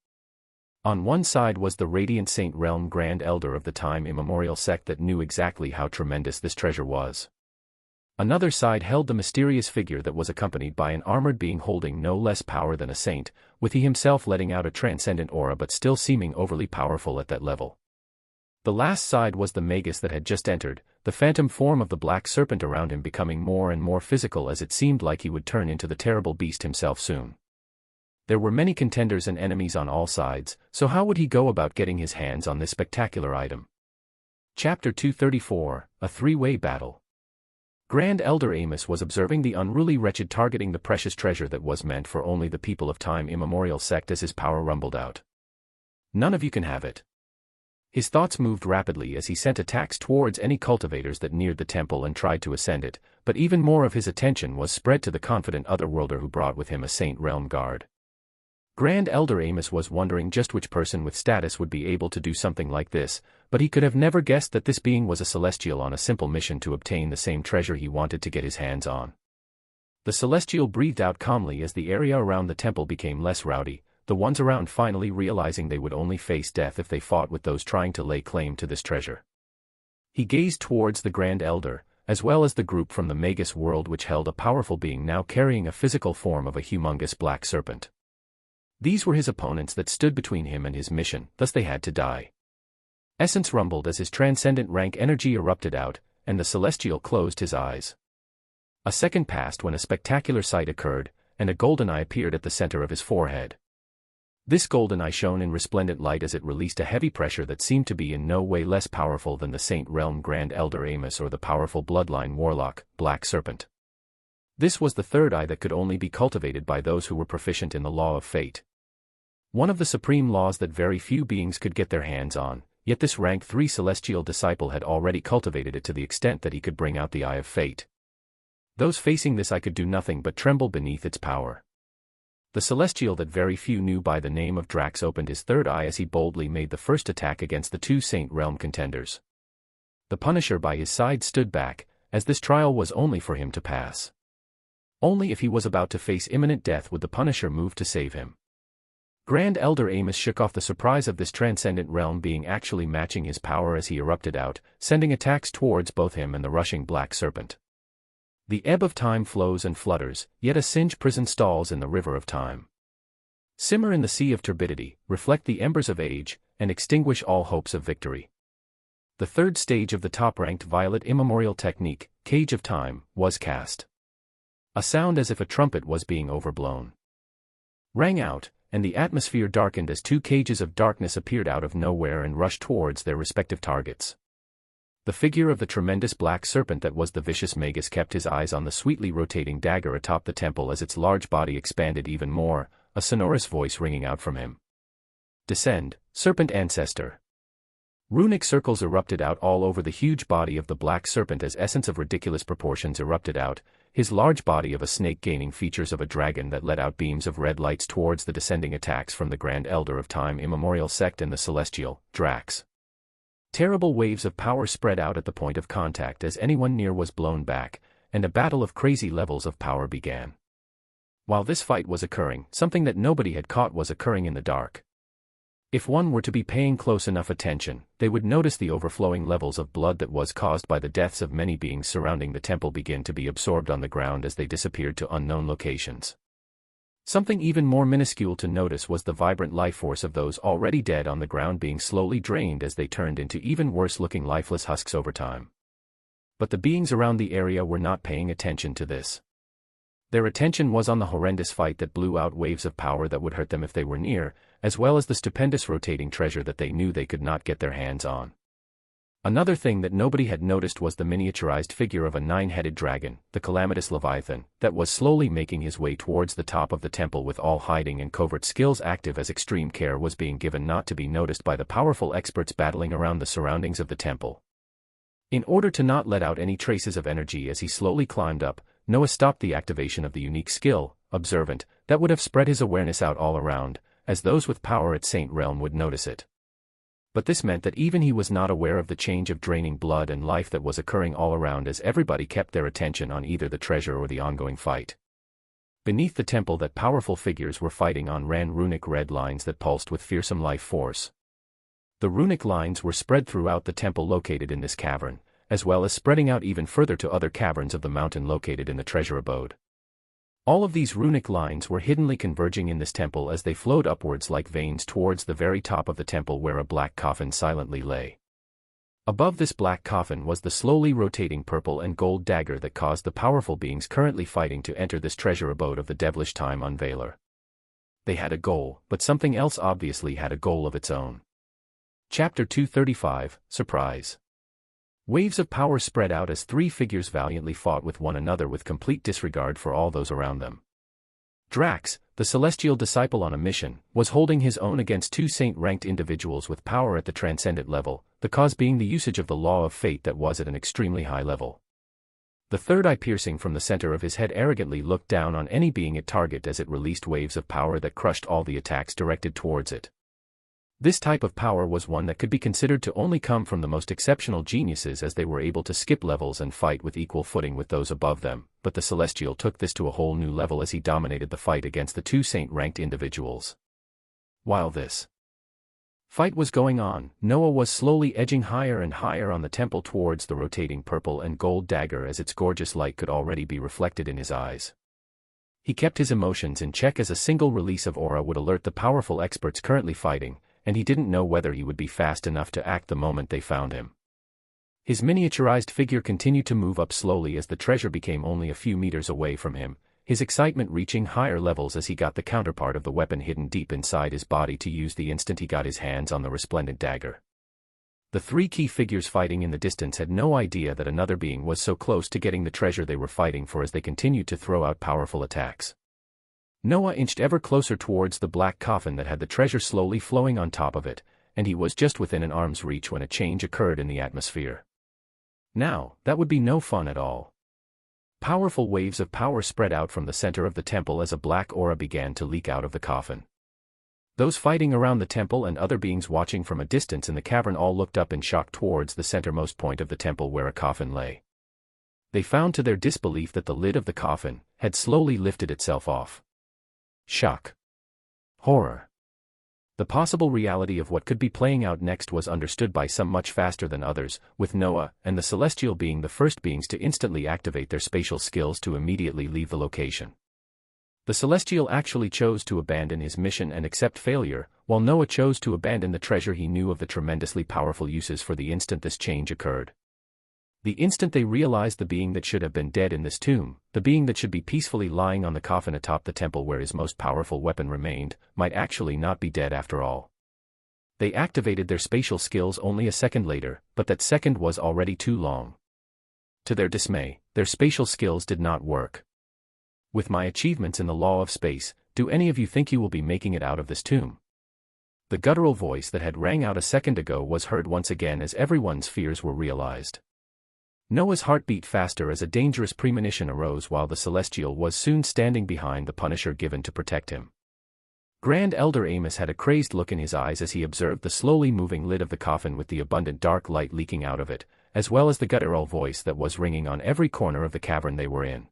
On one side was the radiant Saint Realm Grand Elder of the time immemorial sect that knew exactly how tremendous this treasure was. Another side held the mysterious figure that was accompanied by an armored being holding no less power than a saint, with he himself letting out a transcendent aura but still seeming overly powerful at that level. The last side was the magus that had just entered, the phantom form of the black serpent around him becoming more and more physical as it seemed like he would turn into the terrible beast himself soon. There were many contenders and enemies on all sides, so how would he go about getting his hands on this spectacular item? Chapter 234, A Three-Way Battle. Grand Elder Amos was observing the unruly wretched targeting the precious treasure that was meant for only the people of time immemorial sect as his power rumbled out. None of you can have it. His thoughts moved rapidly as he sent attacks towards any cultivators that neared the temple and tried to ascend it, but even more of his attention was spread to the confident otherworlder who brought with him a Saint Realm guard. Grand Elder Amos was wondering just which person with status would be able to do something like this, but he could have never guessed that this being was a celestial on a simple mission to obtain the same treasure he wanted to get his hands on. The celestial breathed out calmly as the area around the temple became less rowdy, the ones around finally realizing they would only face death if they fought with those trying to lay claim to this treasure. He gazed towards the Grand Elder, as well as the group from the Magus world which held a powerful being now carrying a physical form of a humongous black serpent. These were his opponents that stood between him and his mission, thus they had to die. Essence rumbled as his transcendent rank energy erupted out, and the celestial closed his eyes. A second passed when a spectacular sight occurred, and a golden eye appeared at the center of his forehead. This golden eye shone in resplendent light as it released a heavy pressure that seemed to be in no way less powerful than the Saint Realm Grand Elder Amos or the powerful bloodline warlock, Black Serpent. This was the third eye that could only be cultivated by those who were proficient in the law of fate. One of the supreme laws that very few beings could get their hands on, yet this rank 3 celestial disciple had already cultivated it to the extent that he could bring out the eye of fate. Those facing this eye could do nothing but tremble beneath its power. The celestial that very few knew by the name of Drax opened his third eye as he boldly made the first attack against the 2 Saint Realm contenders. The Punisher by his side stood back, as this trial was only for him to pass. Only if he was about to face imminent death would the Punisher move to save him. Grand Elder Amos shook off the surprise of this transcendent realm being actually matching his power as he erupted out, sending attacks towards both him and the rushing Black Serpent. The ebb of time flows and flutters, yet a singed prison stalls in the river of time. Simmer in the sea of turbidity, reflect the embers of age, and extinguish all hopes of victory. The third stage of the top-ranked violet immemorial technique, Cage of Time, was cast. A sound as if a trumpet was being overblown rang out, and the atmosphere darkened as 2 cages of darkness appeared out of nowhere and rushed towards their respective targets. The figure of the tremendous black serpent that was the vicious Magus kept his eyes on the sweetly rotating dagger atop the temple as its large body expanded even more, a sonorous voice ringing out from him. Descend, serpent ancestor. Runic circles erupted out all over the huge body of the black serpent as essence of ridiculous proportions erupted out, his large body of a snake gaining features of a dragon that let out beams of red lights towards the descending attacks from the Grand Elder of Time immemorial sect and the celestial, Drax. Terrible waves of power spread out at the point of contact as anyone near was blown back, and a battle of crazy levels of power began. While this fight was occurring, something that nobody had caught was occurring in the dark. If one were to be paying close enough attention, they would notice the overflowing levels of blood that was caused by the deaths of many beings surrounding the temple begin to be absorbed on the ground as they disappeared to unknown locations. Something even more minuscule to notice was the vibrant life force of those already dead on the ground being slowly drained as they turned into even worse-looking lifeless husks over time. But the beings around the area were not paying attention to this. Their attention was on the horrendous fight that blew out waves of power that would hurt them if they were near, as well as the stupendous rotating treasure that they knew they could not get their hands on. Another thing that nobody had noticed was the miniaturized figure of a 9-headed dragon, the calamitous Leviathan, that was slowly making his way towards the top of the temple with all hiding and covert skills active as extreme care was being given not to be noticed by the powerful experts battling around the surroundings of the temple. In order to not let out any traces of energy as he slowly climbed up, Noah stopped the activation of the unique skill, Observant, that would have spread his awareness out all around, as those with power at Saint Realm would notice it. But this meant that even he was not aware of the change of draining blood and life that was occurring all around as everybody kept their attention on either the treasure or the ongoing fight. Beneath the temple that powerful figures were fighting on ran runic red lines that pulsed with fearsome life force. The runic lines were spread throughout the temple located in this cavern, as well as spreading out even further to other caverns of the mountain located in the treasure abode. All of these runic lines were hiddenly converging in this temple as they flowed upwards like veins towards the very top of the temple where a black coffin silently lay. Above this black coffin was the slowly rotating purple and gold dagger that caused the powerful beings currently fighting to enter this treasure abode of the devilish time unveiler. They had a goal, but something else obviously had a goal of its own. Chapter 235, Surprise. Waves of power spread out as three figures valiantly fought with one another with complete disregard for all those around them. Drax, the celestial disciple on a mission, was holding his own against two saint-ranked individuals with power at the transcendent level, the cause being the usage of the law of fate that was at an extremely high level. The third eye piercing from the center of his head arrogantly looked down on any being it targeted as it released waves of power that crushed all the attacks directed towards it. This type of power was one that could be considered to only come from the most exceptional geniuses as they were able to skip levels and fight with equal footing with those above them, but the Celestial took this to a whole new level as he dominated the fight against the two saint-ranked individuals. While this fight was going on, Noah was slowly edging higher and higher on the temple towards the rotating purple and gold dagger as its gorgeous light could already be reflected in his eyes. He kept his emotions in check as a single release of aura would alert the powerful experts currently fighting, and he didn't know whether he would be fast enough to act the moment they found him. His miniaturized figure continued to move up slowly as the treasure became only a few meters away from him, his excitement reaching higher levels as he got the counterpart of the weapon hidden deep inside his body to use the instant he got his hands on the resplendent dagger. The three key figures fighting in the distance had no idea that another being was so close to getting the treasure they were fighting for as they continued to throw out powerful attacks. Noah inched ever closer towards the black coffin that had the treasure slowly flowing on top of it, and he was just within an arm's reach when a change occurred in the atmosphere. Now, that would be no fun at all. Powerful waves of power spread out from the center of the temple as a black aura began to leak out of the coffin. Those fighting around the temple and other beings watching from a distance in the cavern all looked up in shock towards the centermost point of the temple where a coffin lay. They found to their disbelief that the lid of the coffin had slowly lifted itself off. Shock. Horror. The possible reality of what could be playing out next was understood by some much faster than others, with Noah and the Celestial being the first beings to instantly activate their spatial skills to immediately leave the location. The Celestial actually chose to abandon his mission and accept failure, while Noah chose to abandon the treasure he knew of the tremendously powerful uses for the instant this change occurred. The instant they realized the being that should have been dead in this tomb, the being that should be peacefully lying on the coffin atop the temple where his most powerful weapon remained, might actually not be dead after all. They activated their spatial skills only a second later, but that second was already too long. To their dismay, their spatial skills did not work. With my achievements in the law of space, do any of you think you will be making it out of this tomb? The guttural voice that had rang out a second ago was heard once again as everyone's fears were realized. Noah's heart beat faster as a dangerous premonition arose while the Celestial was soon standing behind the Punisher given to protect him. Grand Elder Amos had a crazed look in his eyes as he observed the slowly moving lid of the coffin with the abundant dark light leaking out of it, as well as the guttural voice that was ringing on every corner of the cavern they were in.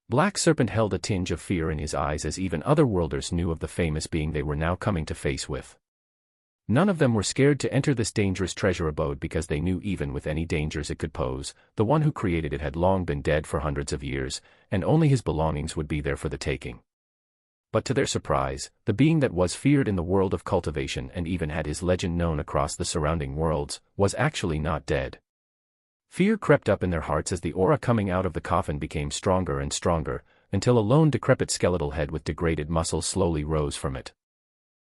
Black Serpent held a tinge of fear in his eyes as even other worlders knew of the famous being they were now coming to face with. None of them were scared to enter this dangerous treasure abode because they knew even with any dangers it could pose, the one who created it had long been dead for hundreds of years, and only his belongings would be there for the taking. But to their surprise, the being that was feared in the world of cultivation and even had his legend known across the surrounding worlds, was actually not dead. Fear crept up in their hearts as the aura coming out of the coffin became stronger and stronger, until a lone decrepit skeletal head with degraded muscles slowly rose from it.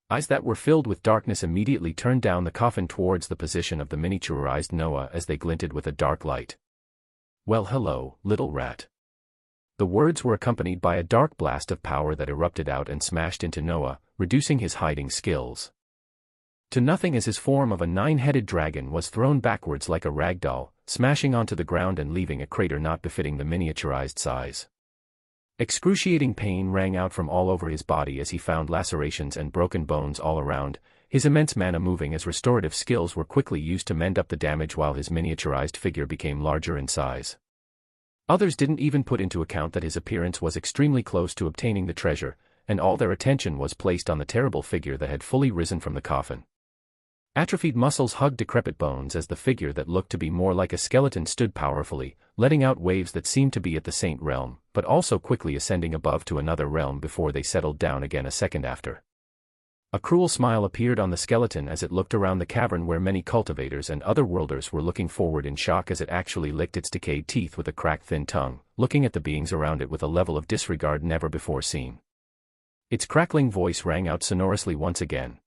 Eyes that were filled with darkness immediately turned down the coffin towards the position of the miniaturized Noah as they glinted with a dark light. "Well, hello, little rat." The words were accompanied by a dark blast of power that erupted out and smashed into Noah, reducing his hiding skills to nothing as his form of a 9-headed dragon was thrown backwards like a rag doll, smashing onto the ground and leaving a crater not befitting the miniaturized size. Excruciating pain rang out from all over his body as he found lacerations and broken bones all around, his immense mana moving as restorative skills were quickly used to mend up the damage while his miniaturized figure became larger in size. Others didn't even put into account that his appearance was extremely close to obtaining the treasure, and all their attention was placed on the terrible figure that had fully risen from the coffin. Atrophied muscles hugged decrepit bones as the figure that looked to be more like a skeleton stood powerfully, letting out waves that seemed to be at the Saint realm, but also quickly ascending above to another realm before they settled down again a second after. A cruel smile appeared on the skeleton as it looked around the cavern where many cultivators and other worlders were looking forward in shock as it actually licked its decayed teeth with a cracked thin tongue, looking at the beings around it with a level of disregard never before seen. Its crackling voice rang out sonorously once again.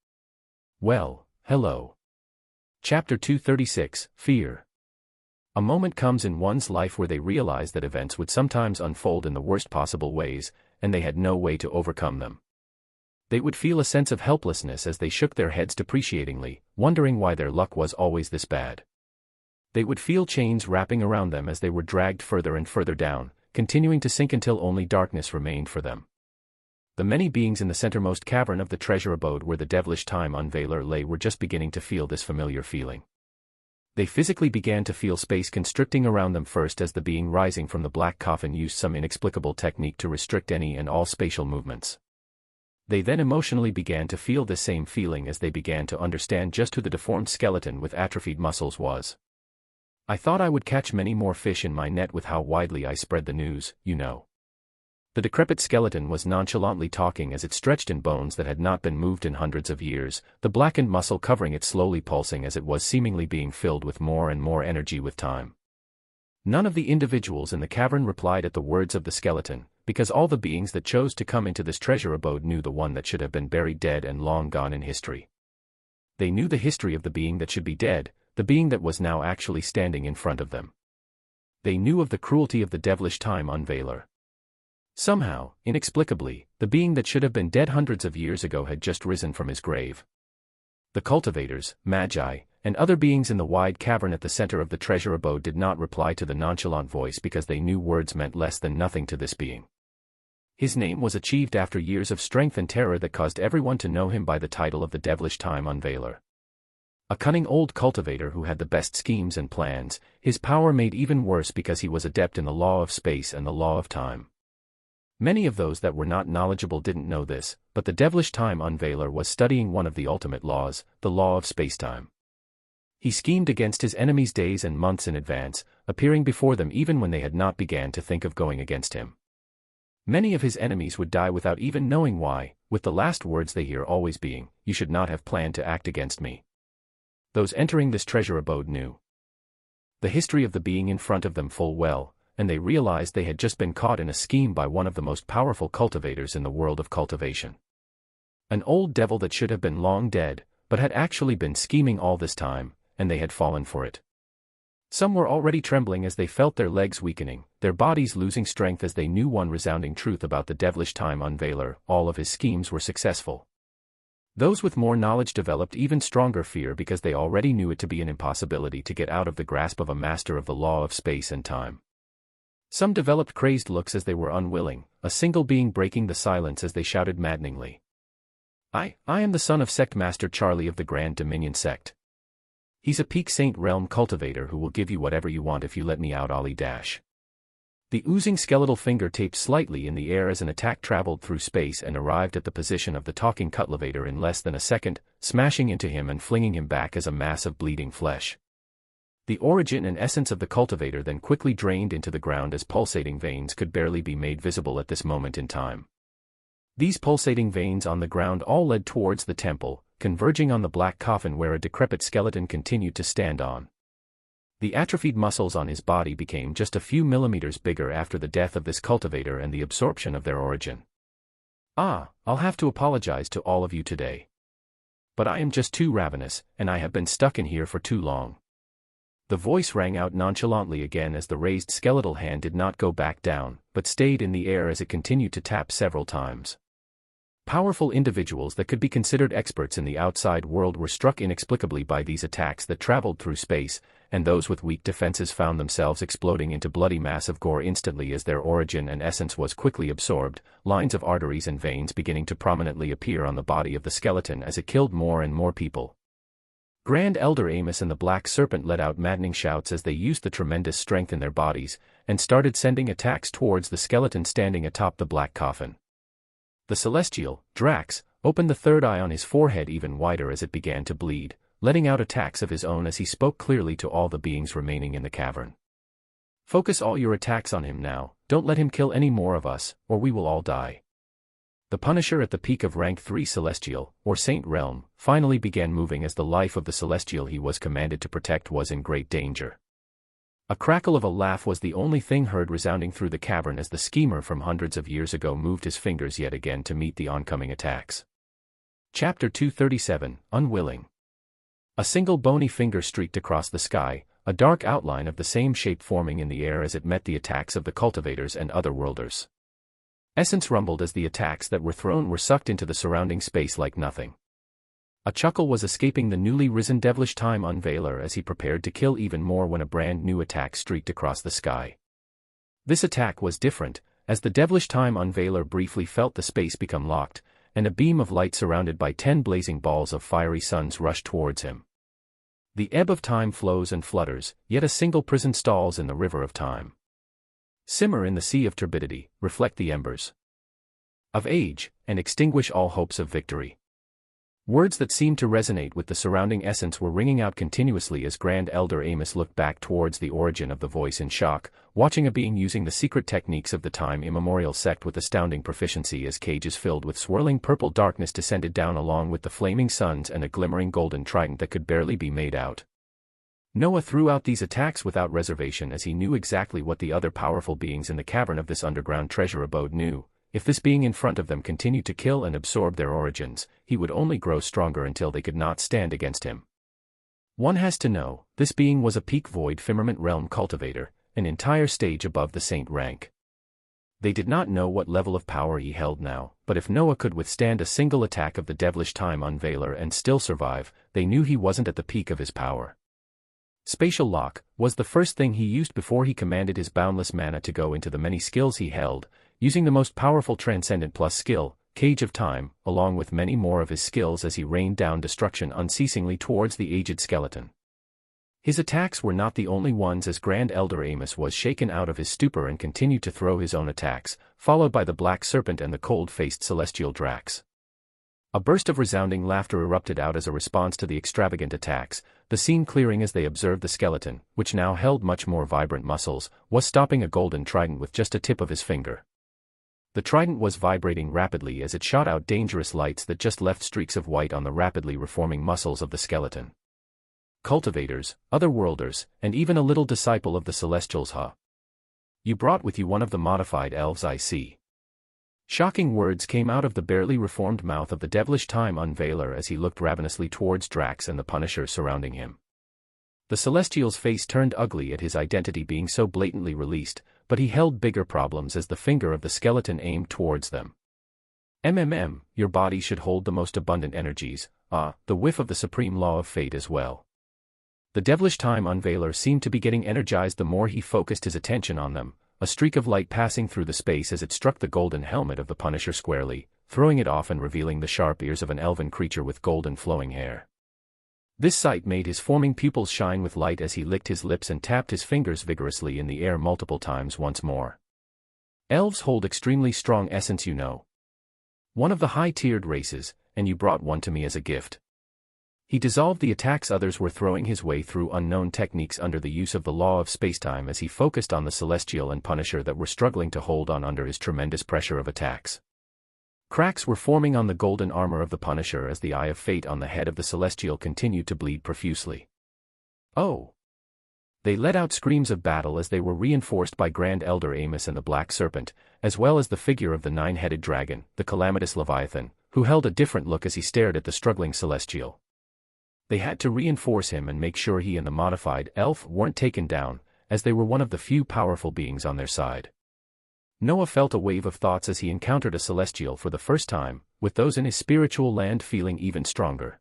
Well, hello. Chapter 236, Fear. A moment comes in one's life where they realize that events would sometimes unfold in the worst possible ways, and they had no way to overcome them. They would feel a sense of helplessness as they shook their heads depreciatingly, wondering why their luck was always this bad. They would feel chains wrapping around them as they were dragged further and further down, continuing to sink until only darkness remained for them. The many beings in the centermost cavern of the treasure abode where the devilish time unveiler lay were just beginning to feel this familiar feeling. They physically began to feel space constricting around them first as the being rising from the black coffin used some inexplicable technique to restrict any and all spatial movements. They then emotionally began to feel the same feeling as they began to understand just who the deformed skeleton with atrophied muscles was. I thought I would catch many more fish in my net with how widely I spread the news, you know. The decrepit skeleton was nonchalantly talking as it stretched in bones that had not been moved in hundreds of years, the blackened muscle covering it slowly pulsing as it was seemingly being filled with more and more energy with time. None of the individuals in the cavern replied at the words of the skeleton, because all the beings that chose to come into this treasure abode knew the one that should have been buried dead and long gone in history. They knew the history of the being that should be dead, the being that was now actually standing in front of them. They knew of the cruelty of the devilish time unveiler. Somehow, inexplicably, the being that should have been dead hundreds of years ago had just risen from his grave. The cultivators, magi, and other beings in the wide cavern at the center of the treasure abode did not reply to the nonchalant voice because they knew words meant less than nothing to this being. His name was achieved after years of strength and terror that caused everyone to know him by the title of the devilish time unveiler. A cunning old cultivator who had the best schemes and plans, his power made even worse because he was adept in the law of space and the law of time. Many of those that were not knowledgeable didn't know this, but the devilish time unveiler was studying one of the ultimate laws, the law of spacetime. He schemed against his enemies days and months in advance, appearing before them even when they had not began to think of going against him. Many of his enemies would die without even knowing why, with the last words they hear always being, "You should not have planned to act against me." Those entering this treasure abode knew the history of the being in front of them full well, and they realized they had just been caught in a scheme by one of the most powerful cultivators in the world of cultivation. An old devil that should have been long dead, but had actually been scheming all this time, and they had fallen for it. Some were already trembling as they felt their legs weakening, their bodies losing strength as they knew one resounding truth about the devilish time unveiler: all of his schemes were successful. Those with more knowledge developed even stronger fear because they already knew it to be an impossibility to get out of the grasp of a master of the law of space and time. Some developed crazed looks as they were unwilling, a single being breaking the silence as they shouted maddeningly. I am the son of Sect Master Charlie of the Grand Dominion Sect. He's a peak Saint Realm cultivator who will give you whatever you want if you let me out, Ollie Dash. The oozing skeletal finger taped slightly in the air as an attack traveled through space and arrived at the position of the talking cultivator in less than a second, smashing into him and flinging him back as a mass of bleeding flesh. The origin and essence of the cultivator then quickly drained into the ground as pulsating veins could barely be made visible at this moment in time. These pulsating veins on the ground all led towards the temple, converging on the black coffin where a decrepit skeleton continued to stand on. The atrophied muscles on his body became just a few millimeters bigger after the death of this cultivator and the absorption of their origin. I'll have to apologize to all of you today. But I am just too ravenous, and I have been stuck in here for too long. The voice rang out nonchalantly again as the raised skeletal hand did not go back down, but stayed in the air as it continued to tap several times. Powerful individuals that could be considered experts in the outside world were struck inexplicably by these attacks that traveled through space, and those with weak defenses found themselves exploding into bloody mass of gore instantly as their origin and essence was quickly absorbed, lines of arteries and veins beginning to prominently appear on the body of the skeleton as it killed more and more people. Grand Elder Amos and the Black Serpent let out maddening shouts as they used the tremendous strength in their bodies, and started sending attacks towards the skeleton standing atop the black coffin. The celestial, Drax, opened the third eye on his forehead even wider as it began to bleed, letting out attacks of his own as he spoke clearly to all the beings remaining in the cavern. Focus all your attacks on him now, don't let him kill any more of us, or we will all die. The Punisher at the peak of rank 3 Celestial, or Saint Realm, finally began moving as the life of the Celestial he was commanded to protect was in great danger. A crackle of a laugh was the only thing heard resounding through the cavern as the schemer from hundreds of years ago moved his fingers yet again to meet the oncoming attacks. Chapter 237, Unwilling. A single bony finger streaked across the sky, a dark outline of the same shape forming in the air as it met the attacks of the cultivators and other worlders. Essence rumbled as the attacks that were thrown were sucked into the surrounding space like nothing. A chuckle was escaping the newly risen devilish time unveiler as he prepared to kill even more when a brand new attack streaked across the sky. This attack was different, as the devilish time unveiler briefly felt the space become locked, and a beam of light surrounded by 10 blazing balls of fiery suns rushed towards him. The ebb of time flows and flutters, yet a single prison stalls in the river of time. Simmer in the sea of turbidity, reflect the embers of age, and extinguish all hopes of victory. Words that seemed to resonate with the surrounding essence were ringing out continuously as Grand Elder Amos looked back towards the origin of the voice in shock, watching a being using the secret techniques of the time immemorial sect with astounding proficiency as cages filled with swirling purple darkness descended down along with the flaming suns and a glimmering golden trident that could barely be made out. Noah threw out these attacks without reservation as he knew exactly what the other powerful beings in the cavern of this underground treasure abode knew. If this being in front of them continued to kill and absorb their origins, he would only grow stronger until they could not stand against him. One has to know, this being was a peak void firmament realm cultivator, an entire stage above the saint rank. They did not know what level of power he held now, but if Noah could withstand a single attack of the devilish time unveiler and still survive, they knew he wasn't at the peak of his power. Spatial lock was the first thing he used before he commanded his boundless mana to go into the many skills he held, using the most powerful Transcendent Plus skill, Cage of Time, along with many more of his skills as he rained down destruction unceasingly towards the aged skeleton. His attacks were not the only ones as Grand Elder Amos was shaken out of his stupor and continued to throw his own attacks, followed by the Black Serpent and the cold-faced Celestial Drax. A burst of resounding laughter erupted out as a response to the extravagant attacks, the scene clearing as they observed the skeleton, which now held much more vibrant muscles, was stopping a golden trident with just a tip of his finger. The trident was vibrating rapidly as it shot out dangerous lights that just left streaks of white on the rapidly reforming muscles of the skeleton. Cultivators, otherworlders, and even a little disciple of the Celestials, huh? You brought with you one of the modified elves, I see. Shocking words came out of the barely reformed mouth of the devilish time unveiler as he looked ravenously towards Drax and the Punisher surrounding him. The Celestial's face turned ugly at his identity being so blatantly released, but he held bigger problems as the finger of the skeleton aimed towards them. Your body should hold the most abundant energies, the whiff of the supreme law of fate as well. The devilish time unveiler seemed to be getting energized the more he focused his attention on them, a streak of light passing through the space as it struck the golden helmet of the Punisher squarely, throwing it off and revealing the sharp ears of an elven creature with golden flowing hair. This sight made his forming pupils shine with light as he licked his lips and tapped his fingers vigorously in the air multiple times once more. Elves hold extremely strong essence, you know. One of the high-tiered races, and you brought one to me as a gift. He dissolved the attacks others were throwing his way through unknown techniques under the use of the law of spacetime as he focused on the Celestial and Punisher that were struggling to hold on under his tremendous pressure of attacks. Cracks were forming on the golden armor of the Punisher as the Eye of Fate on the head of the Celestial continued to bleed profusely. Oh! They let out screams of battle as they were reinforced by Grand Elder Amos and the Black Serpent, as well as the figure of the nine-headed dragon, the calamitous Leviathan, who held a different look as he stared at the struggling Celestial. They had to reinforce him and make sure he and the modified elf weren't taken down, as they were one of the few powerful beings on their side. Noah felt a wave of thoughts as he encountered a celestial for the first time, with those in his spiritual land feeling even stronger.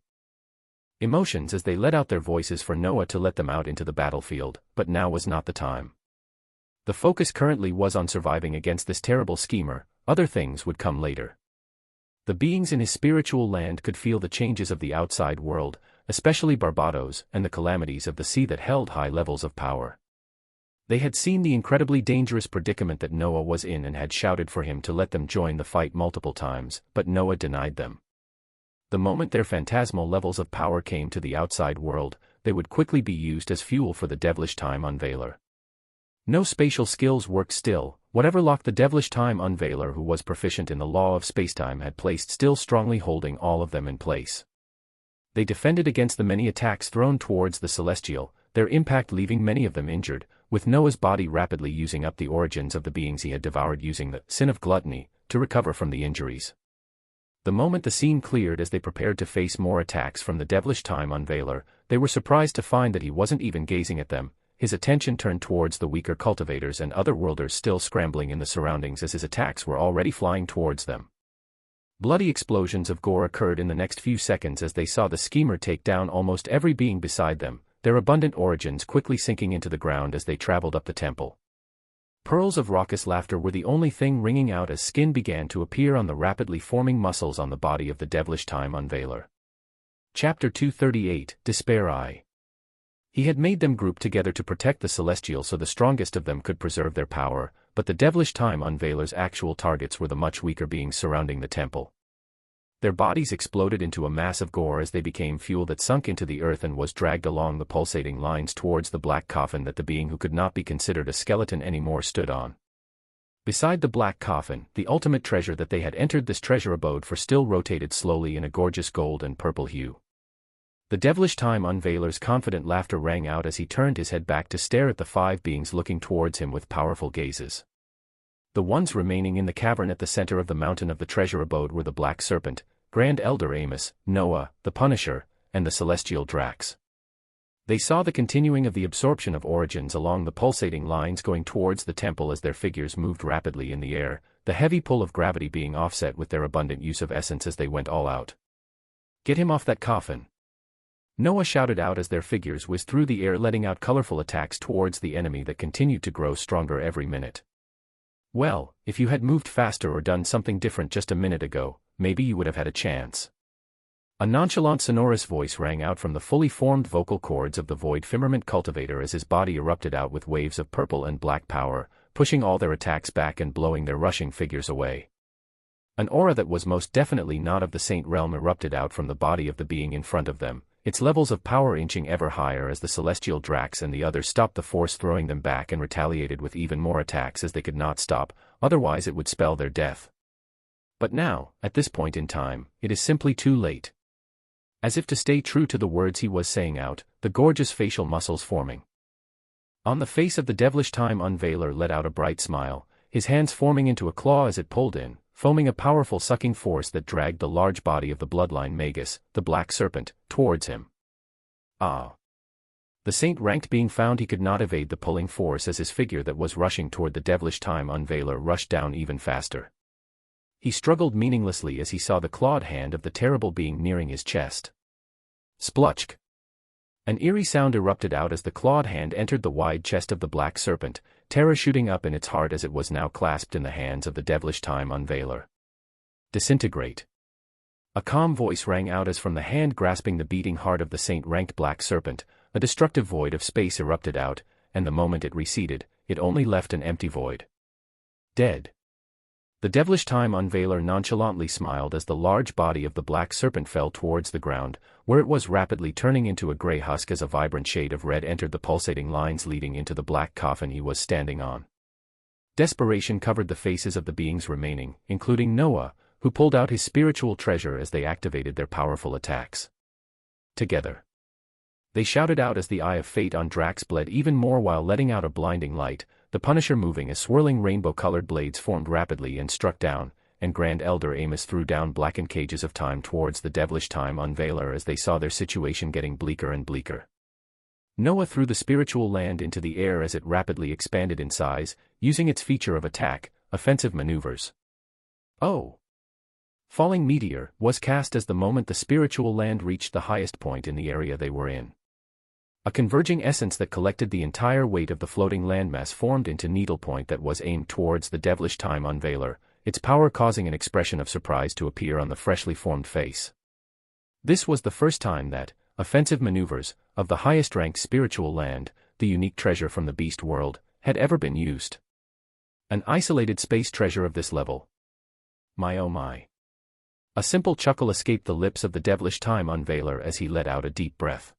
Emotions as they let out their voices for Noah to let them out into the battlefield, but now was not the time. The focus currently was on surviving against this terrible schemer, other things would come later. The beings in his spiritual land could feel the changes of the outside world, especially Barbados and the calamities of the sea that held high levels of power. They had seen the incredibly dangerous predicament that Noah was in and had shouted for him to let them join the fight multiple times, but Noah denied them. The moment their phantasmal levels of power came to the outside world, they would quickly be used as fuel for the devilish time unveiler. No spatial skills worked still, whatever lock the devilish time unveiler who was proficient in the law of spacetime had placed still strongly holding all of them in place. They defended against the many attacks thrown towards the celestial, their impact leaving many of them injured, with Noah's body rapidly using up the origins of the beings he had devoured using the sin of gluttony to recover from the injuries. The moment the scene cleared as they prepared to face more attacks from the devilish time unveiler, they were surprised to find that he wasn't even gazing at them. His attention turned towards the weaker cultivators and other worlders still scrambling in the surroundings as his attacks were already flying towards them. Bloody explosions of gore occurred in the next few seconds as they saw the schemer take down almost every being beside them, their abundant origins quickly sinking into the ground as they traveled up the temple. Pearls of raucous laughter were the only thing ringing out as skin began to appear on the rapidly forming muscles on the body of the devilish time unveiler. Chapter 238, Despair I. He had made them group together to protect the celestial so the strongest of them could preserve their power, but the devilish time unveiler's actual targets were the much weaker beings surrounding the temple. Their bodies exploded into a mass of gore as they became fuel that sunk into the earth and was dragged along the pulsating lines towards the black coffin that the being who could not be considered a skeleton anymore stood on. Beside the black coffin, the ultimate treasure that they had entered this treasure abode for still rotated slowly in a gorgeous gold and purple hue. The devilish time unveiler's confident laughter rang out as he turned his head back to stare at the five beings looking towards him with powerful gazes. The ones remaining in the cavern at the center of the mountain of the treasure abode were the Black Serpent, Grand Elder Amos, Noah, the Punisher, and the Celestial Drax. They saw the continuing of the absorption of origins along the pulsating lines going towards the temple as their figures moved rapidly in the air, the heavy pull of gravity being offset with their abundant use of essence as they went all out. "Get him off that coffin!" Noah shouted out as their figures whizzed through the air letting out colorful attacks towards the enemy that continued to grow stronger every minute. Well, if you had moved faster or done something different just a minute ago, maybe you would have had a chance. A nonchalant sonorous voice rang out from the fully formed vocal cords of the void firmament cultivator as his body erupted out with waves of purple and black power, pushing all their attacks back and blowing their rushing figures away. An aura that was most definitely not of the saint realm erupted out from the body of the being in front of them, its levels of power inching ever higher as the celestial Drax and the others stopped the force throwing them back and retaliated with even more attacks as they could not stop, otherwise it would spell their death. But now, at this point in time, it is simply too late. As if to stay true to the words he was saying out, the gorgeous facial muscles forming. On the face of the devilish time unveiler let out a bright smile, his hands forming into a claw as it pulled in, foaming a powerful sucking force that dragged the large body of the bloodline Magus, the Black Serpent, towards him. Ah! The saint ranked being found he could not evade the pulling force as his figure that was rushing toward the devilish time unveiler rushed down even faster. He struggled meaninglessly as he saw the clawed hand of the terrible being nearing his chest. Splutchk! An eerie sound erupted out as the clawed hand entered the wide chest of the Black Serpent, terror shooting up in its heart as it was now clasped in the hands of the devilish time unveiler. Disintegrate! A calm voice rang out as from the hand grasping the beating heart of the saint-ranked Black Serpent, a destructive void of space erupted out, and the moment it receded, it only left an empty void. Dead. The devilish time unveiler nonchalantly smiled as the large body of the Black Serpent fell towards the ground, where it was rapidly turning into a gray husk as a vibrant shade of red entered the pulsating lines leading into the black coffin he was standing on. Desperation covered the faces of the beings remaining, including Noah, who pulled out his spiritual treasure as they activated their powerful attacks. Together, they shouted out as the eye of fate on Drax bled even more while letting out a blinding light, the Punisher moving as swirling rainbow-colored blades formed rapidly and struck down, and Grand Elder Amos threw down blackened cages of time towards the devilish time unveiler as they saw their situation getting bleaker and bleaker. Noah threw the spiritual land into the air as it rapidly expanded in size, using its feature of attack, offensive maneuvers. Oh! Falling meteor was cast as the moment the spiritual land reached the highest point in the area they were in. A converging essence that collected the entire weight of the floating landmass formed into needlepoint that was aimed towards the devilish time unveiler, its power causing an expression of surprise to appear on the freshly formed face. This was the first time that offensive maneuvers of the highest-ranked spiritual land, the unique treasure from the beast world, had ever been used. An isolated space treasure of this level. My oh my. A simple chuckle escaped the lips of the devilish time unveiler as he let out a deep breath.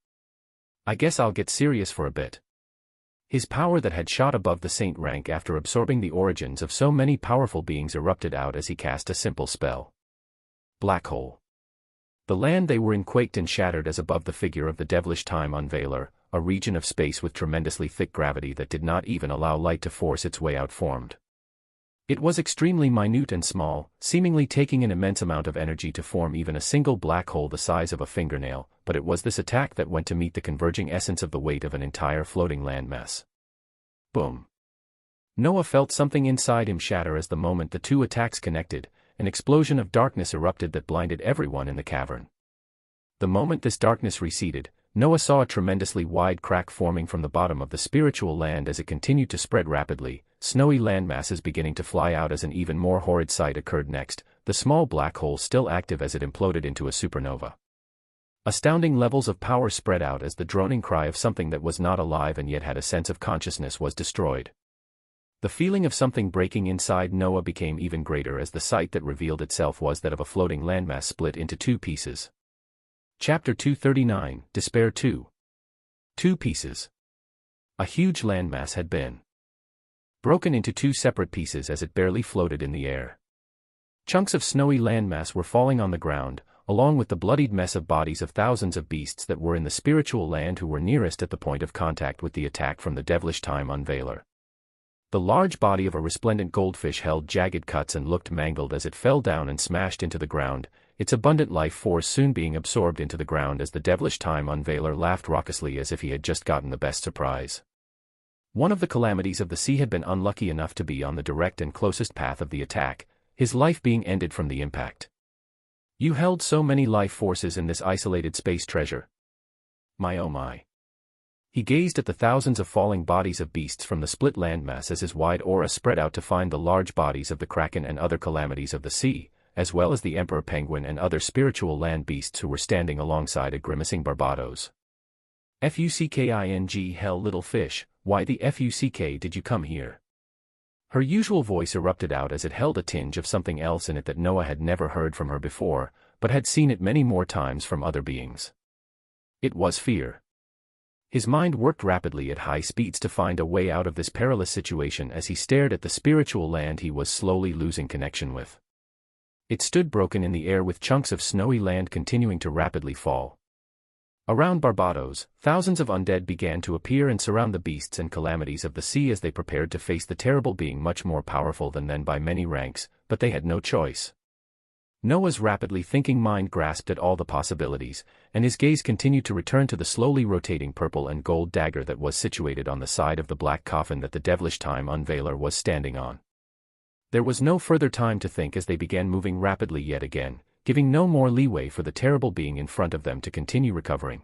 I guess I'll get serious for a bit. His power that had shot above the saint rank after absorbing the origins of so many powerful beings erupted out as he cast a simple spell. Black hole. The land they were in quaked and shattered as above the figure of the devilish time unveiler, a region of space with tremendously thick gravity that did not even allow light to force its way out formed. It was extremely minute and small, seemingly taking an immense amount of energy to form even a single black hole the size of a fingernail, but it was this attack that went to meet the converging essence of the weight of an entire floating landmass. Boom. Noah felt something inside him shatter as the moment the two attacks connected, an explosion of darkness erupted that blinded everyone in the cavern. The moment this darkness receded, Noah saw a tremendously wide crack forming from the bottom of the spiritual land as it continued to spread rapidly, snowy landmasses beginning to fly out as an even more horrid sight occurred next, the small black hole still active as it imploded into a supernova. Astounding levels of power spread out as the droning cry of something that was not alive and yet had a sense of consciousness was destroyed. The feeling of something breaking inside Noah became even greater as the sight that revealed itself was that of a floating landmass split into two pieces. Chapter 239, Despair 2. Two pieces. A huge landmass had been broken into two separate pieces as it barely floated in the air. Chunks of snowy landmass were falling on the ground, along with the bloodied mess of bodies of thousands of beasts that were in the spiritual land who were nearest at the point of contact with the attack from the devilish time unveiler. The large body of a resplendent goldfish held jagged cuts and looked mangled as it fell down and smashed into the ground, its abundant life force soon being absorbed into the ground as the devilish time unveiler laughed raucously as if he had just gotten the best surprise. One of the calamities of the sea had been unlucky enough to be on the direct and closest path of the attack, his life being ended from the impact. You held so many life forces in this isolated space treasure. My oh my. He gazed at the thousands of falling bodies of beasts from the split landmass as his wide aura spread out to find the large bodies of the kraken and other calamities of the sea, as well as the emperor penguin and other spiritual land beasts who were standing alongside a grimacing Barbados. Fucking hell little fish, why the fuck did you come here? Her usual voice erupted out as it held a tinge of something else in it that Noah had never heard from her before, but had seen it many more times from other beings. It was fear. His mind worked rapidly at high speeds to find a way out of this perilous situation as he stared at the spiritual land he was slowly losing connection with. It stood broken in the air with chunks of snowy land continuing to rapidly fall. Around Barbados, thousands of undead began to appear and surround the beasts and calamities of the sea as they prepared to face the terrible being much more powerful than them by many ranks, but they had no choice. Noah's rapidly thinking mind grasped at all the possibilities, and his gaze continued to return to the slowly rotating purple and gold dagger that was situated on the side of the black coffin that the devilish time unveiler was standing on. There was no further time to think as they began moving rapidly yet again, giving no more leeway for the terrible being in front of them to continue recovering.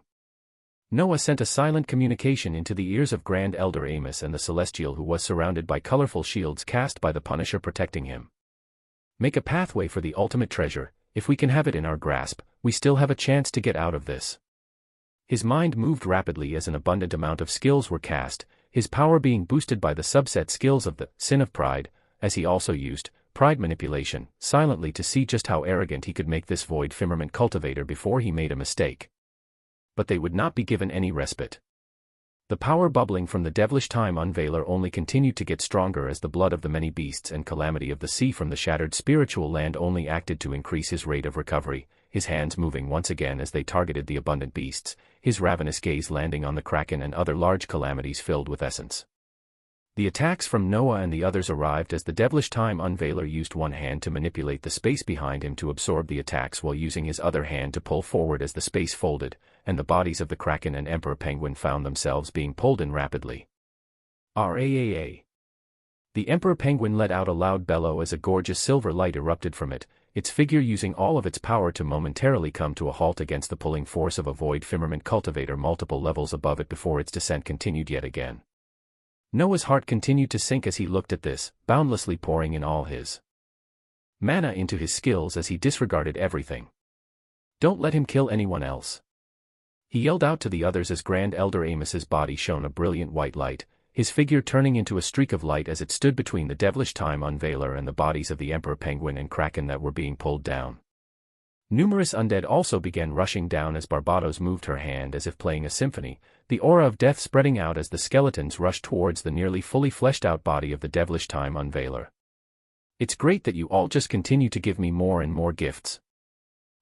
Noah sent a silent communication into the ears of Grand Elder Amos and the Celestial, who was surrounded by colorful shields cast by the Punisher protecting him. Make a pathway for the ultimate treasure. If we can have it in our grasp, we still have a chance to get out of this. His mind moved rapidly as an abundant amount of skills were cast, his power being boosted by the subset skills of the Sin of Pride, as he also used Pride Manipulation, silently to see just how arrogant he could make this void firmament cultivator before he made a mistake. But they would not be given any respite. The power bubbling from the devilish time unveiler only continued to get stronger as the blood of the many beasts and calamity of the sea from the shattered spiritual land only acted to increase his rate of recovery, his hands moving once again as they targeted the abundant beasts, his ravenous gaze landing on the kraken and other large calamities filled with essence. The attacks from Noah and the others arrived as the devilish time unveiler used one hand to manipulate the space behind him to absorb the attacks while using his other hand to pull forward as the space folded, and the bodies of the kraken and emperor penguin found themselves being pulled in rapidly. RAAA. The Emperor Penguin let out a loud bellow as a gorgeous silver light erupted from it, its figure using all of its power to momentarily come to a halt against the pulling force of a void firmament cultivator multiple levels above it before its descent continued yet again. Noah's heart continued to sink as he looked at this, boundlessly pouring in all his mana into his skills as he disregarded everything. Don't let him kill anyone else. He yelled out to the others as Grand Elder Amos's body shone a brilliant white light, his figure turning into a streak of light as it stood between the devilish time unveiler and the bodies of the Emperor Penguin and Kraken that were being pulled down. Numerous undead also began rushing down as Barbados moved her hand as if playing a symphony, the aura of death spreading out as the skeletons rushed towards the nearly fully fleshed-out body of the devilish time unveiler. It's great that you all just continue to give me more and more gifts.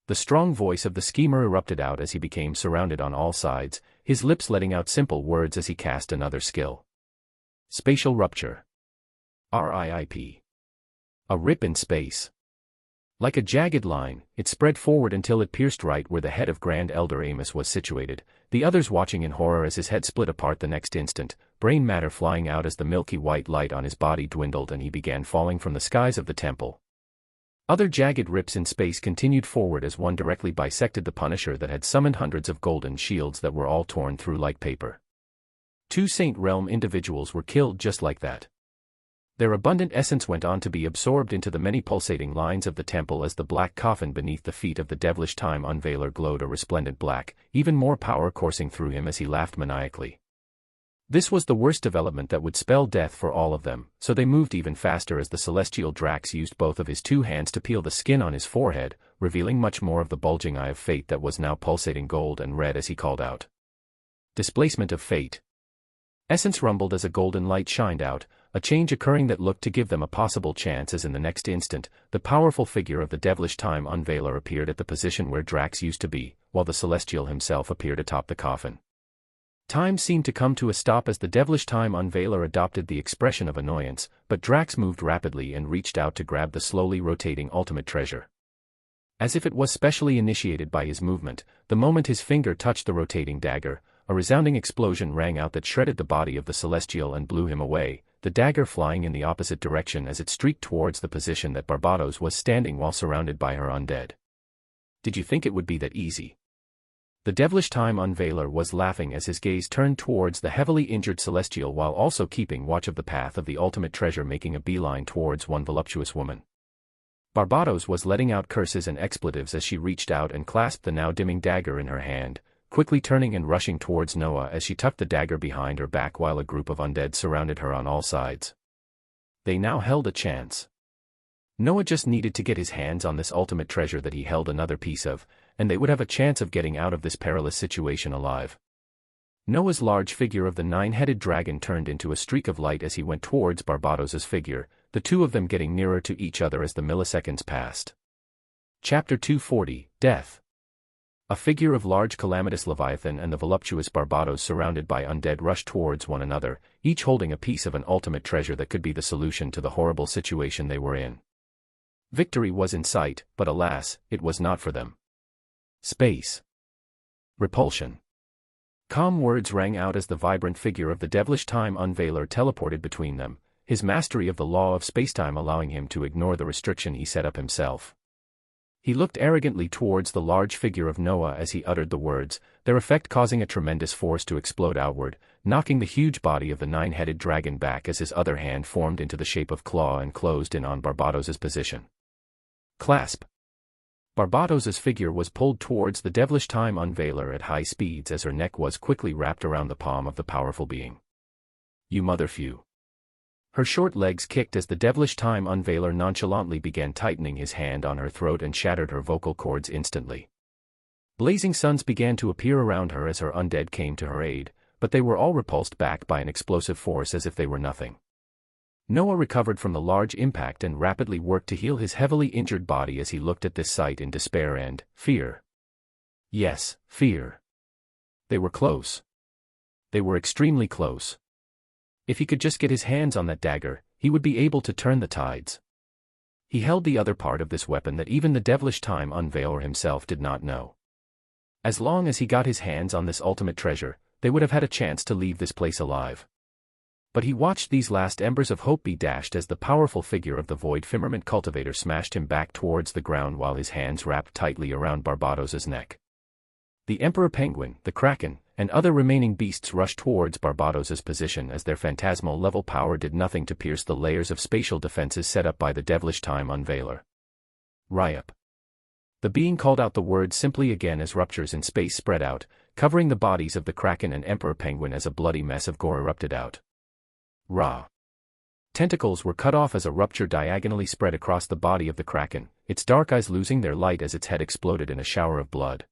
The strong voice of the schemer erupted out as he became surrounded on all sides, his lips letting out simple words as he cast another skill. Spatial Rupture. RIP. A rip in space. Like a jagged line, it spread forward until it pierced right where the head of Grand Elder Amos was situated, the others watching in horror as his head split apart the next instant, brain matter flying out as the milky white light on his body dwindled and he began falling from the skies of the temple. Other jagged rips in space continued forward as one directly bisected the Punisher that had summoned hundreds of golden shields that were all torn through like paper. 2 Saint Realm individuals were killed just like that. Their abundant essence went on to be absorbed into the many pulsating lines of the temple as the black coffin beneath the feet of the devilish time unveiler glowed a resplendent black, even more power coursing through him as he laughed maniacally. This was the worst development that would spell death for all of them, so they moved even faster as the celestial Drax used both of his 2 hands to peel the skin on his forehead, revealing much more of the bulging eye of fate that was now pulsating gold and red as he called out. Displacement of fate. Essence rumbled as a golden light shined out, a change occurring that looked to give them a possible chance as in the next instant, the powerful figure of the devilish time unveiler appeared at the position where Drax used to be, while the celestial himself appeared atop the coffin. Time seemed to come to a stop as the devilish time unveiler adopted the expression of annoyance, but Drax moved rapidly and reached out to grab the slowly rotating ultimate treasure. As if it was specially initiated by his movement, the moment his finger touched the rotating dagger, a resounding explosion rang out that shredded the body of the celestial and blew him away, the dagger flying in the opposite direction as it streaked towards the position that Barbados was standing while surrounded by her undead. Did you think it would be that easy? The devilish time unveiler was laughing as his gaze turned towards the heavily injured celestial while also keeping watch of the path of the ultimate treasure, making a beeline towards one voluptuous woman. Barbados was letting out curses and expletives as she reached out and clasped the now dimming dagger in her hand, quickly turning and rushing towards Noah as she tucked the dagger behind her back while a group of undead surrounded her on all sides. They now held a chance. Noah just needed to get his hands on this ultimate treasure that he held another piece of, and they would have a chance of getting out of this perilous situation alive. Noah's large figure of the 9-headed dragon turned into a streak of light as he went towards Barbados's figure, the two of them getting nearer to each other as the milliseconds passed. Chapter 240, Death. A figure of large calamitous Leviathan and the voluptuous Barbados surrounded by undead rushed towards one another, each holding a piece of an ultimate treasure that could be the solution to the horrible situation they were in. Victory was in sight, but alas, it was not for them. Space. Repulsion. Calm words rang out as the vibrant figure of the devilish time unveiler teleported between them, his mastery of the law of spacetime allowing him to ignore the restriction he set up himself. He looked arrogantly towards the large figure of Noah as he uttered the words, their effect causing a tremendous force to explode outward, knocking the huge body of the 9-headed dragon back as his other hand formed into the shape of claw and closed in on Barbados's position. Clasp. Barbados's figure was pulled towards the devilish time unveiler at high speeds as her neck was quickly wrapped around the palm of the powerful being. You motherfucker. Her short legs kicked as the devilish time unveiler nonchalantly began tightening his hand on her throat and shattered her vocal cords instantly. Blazing suns began to appear around her as her undead came to her aid, but they were all repulsed back by an explosive force as if they were nothing. Noah recovered from the large impact and rapidly worked to heal his heavily injured body as he looked at this sight in despair and fear. Yes, fear. They were close. They were extremely close. If he could just get his hands on that dagger, he would be able to turn the tides. He held the other part of this weapon that even the devilish time unveiler himself did not know. As long as he got his hands on this ultimate treasure, they would have had a chance to leave this place alive. But he watched these last embers of hope be dashed as the powerful figure of the void firmament cultivator smashed him back towards the ground while his hands wrapped tightly around Barbados's neck. The Emperor Penguin, the Kraken, and other remaining beasts rushed towards Barbados's position as their phantasmal level power did nothing to pierce the layers of spatial defenses set up by the devilish time unveiler. Ryup. The being called out the word simply again as ruptures in space spread out, covering the bodies of the Kraken and Emperor Penguin as a bloody mess of gore erupted out. Ra. Tentacles were cut off as a rupture diagonally spread across the body of the Kraken, its dark eyes losing their light as its head exploded in a shower of blood.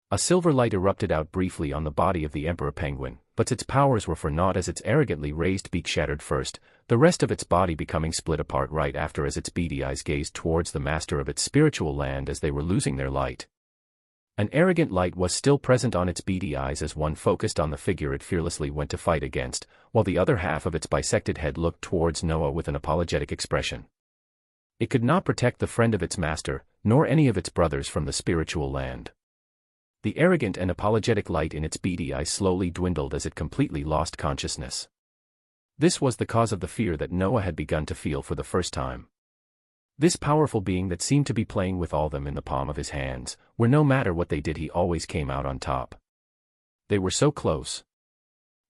A silver light erupted out briefly on the body of the Emperor Penguin, but its powers were for naught as its arrogantly raised beak shattered first, the rest of its body becoming split apart right after as its beady eyes gazed towards the master of its spiritual land as they were losing their light. An arrogant light was still present on its beady eyes as one focused on the figure it fearlessly went to fight against, while the other half of its bisected head looked towards Noah with an apologetic expression. It could not protect the friend of its master, nor any of its brothers from the spiritual land. The arrogant and apologetic light in its beady eyes slowly dwindled as it completely lost consciousness. This was the cause of the fear that Noah had begun to feel for the first time. This powerful being that seemed to be playing with all them in the palm of his hands, where no matter what they did he always came out on top. They were so close.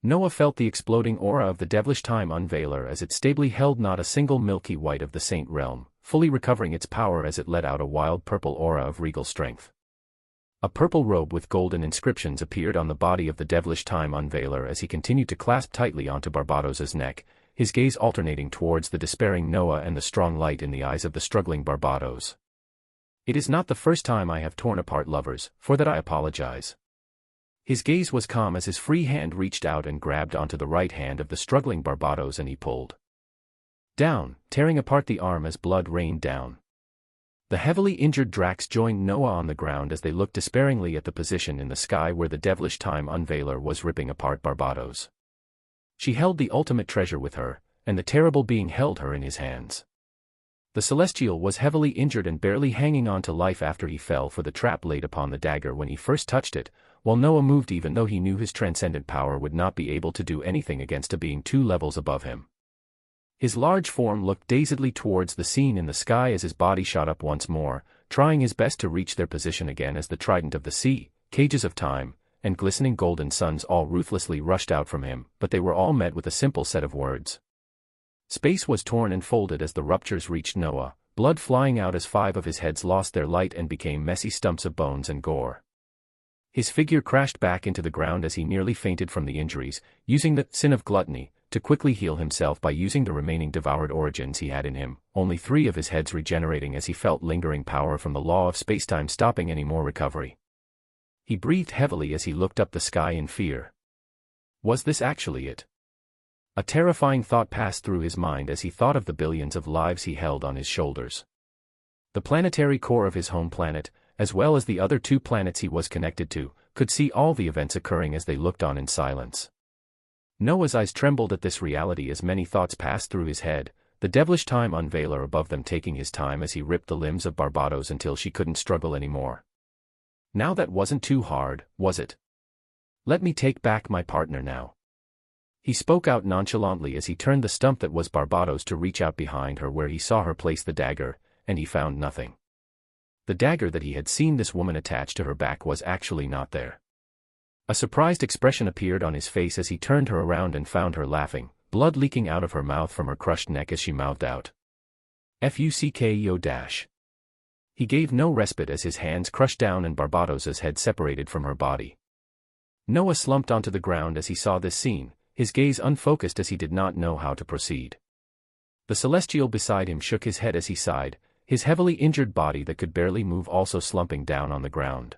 Noah felt the exploding aura of the devilish time unveiler as it stably held not a single milky white of the saint realm, fully recovering its power as it let out a wild purple aura of regal strength. A purple robe with golden inscriptions appeared on the body of the devilish time unveiler as he continued to clasp tightly onto Barbados's neck, his gaze alternating towards the despairing Noah and the strong light in the eyes of the struggling Barbados. It is not the first time I have torn apart lovers, for that I apologize. His gaze was calm as his free hand reached out and grabbed onto the right hand of the struggling Barbados and he pulled down, tearing apart the arm as blood rained down. The heavily injured Drax joined Noah on the ground as they looked despairingly at the position in the sky where the devilish time unveiler was ripping apart Barbados. She held the ultimate treasure with her, and the terrible being held her in his hands. The Celestial was heavily injured and barely hanging on to life after he fell for the trap laid upon the dagger when he first touched it, while Noah moved even though he knew his transcendent power would not be able to do anything against a being 2 levels above him. His large form looked dazedly towards the scene in the sky as his body shot up once more, trying his best to reach their position again as the trident of the sea, cages of time, and glistening golden suns all ruthlessly rushed out from him, but they were all met with a simple set of words. Space was torn and folded as the ruptures reached Noah, blood flying out as 5 of his heads lost their light and became messy stumps of bones and gore. His figure crashed back into the ground as he nearly fainted from the injuries, using the sin of gluttony to quickly heal himself by using the remaining devoured origins he had in him, only 3 of his heads regenerating as he felt lingering power from the law of spacetime stopping any more recovery. He breathed heavily as he looked up the sky in fear. Was this actually it? A terrifying thought passed through his mind as he thought of the billions of lives he held on his shoulders. The planetary core of his home planet, as well as the other 2 planets he was connected to, could see all the events occurring as they looked on in silence. Noah's eyes trembled at this reality as many thoughts passed through his head, the devilish time unveiler above them taking his time as he ripped the limbs of Barbados until she couldn't struggle anymore. Now that wasn't too hard, was it? Let me take back my partner now. He spoke out nonchalantly as he turned the stump that was Barbados to reach out behind her where he saw her place the dagger, and he found nothing. The dagger that he had seen this woman attach to her back was actually not there. A surprised expression appeared on his face as he turned her around and found her laughing, blood leaking out of her mouth from her crushed neck as she mouthed out, "Fuck-yo dash." He gave no respite as his hands crushed down and Barbados's head separated from her body. Noah slumped onto the ground as he saw this scene, his gaze unfocused as he did not know how to proceed. The Celestial beside him shook his head as he sighed, his heavily injured body that could barely move also slumping down on the ground.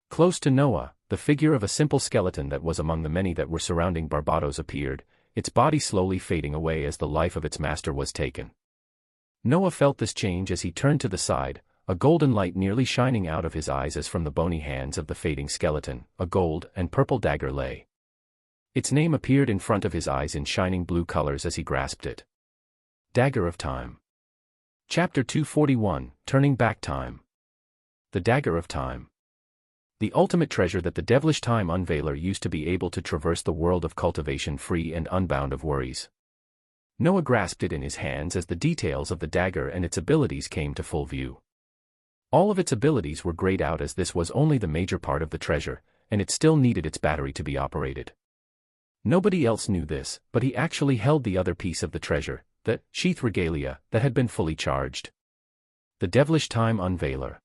Close to Noah, the figure of a simple skeleton that was among the many that were surrounding Barbados appeared, its body slowly fading away as the life of its master was taken. Noah felt this change as he turned to the side, a golden light nearly shining out of his eyes as from the bony hands of the fading skeleton, a gold and purple dagger lay. Its name appeared in front of his eyes in shining blue colors as he grasped it. Dagger of Time. Chapter 241, Turning Back Time. The Dagger of Time. The ultimate treasure that the devilish time unveiler used to be able to traverse the world of cultivation free and unbound of worries. Noah grasped it in his hands as the details of the dagger and its abilities came to full view. All of its abilities were grayed out as this was only the major part of the treasure, and it still needed its battery to be operated. Nobody else knew this, but he actually held the other piece of the treasure, the sheath regalia, that had been fully charged. The devilish time unveiler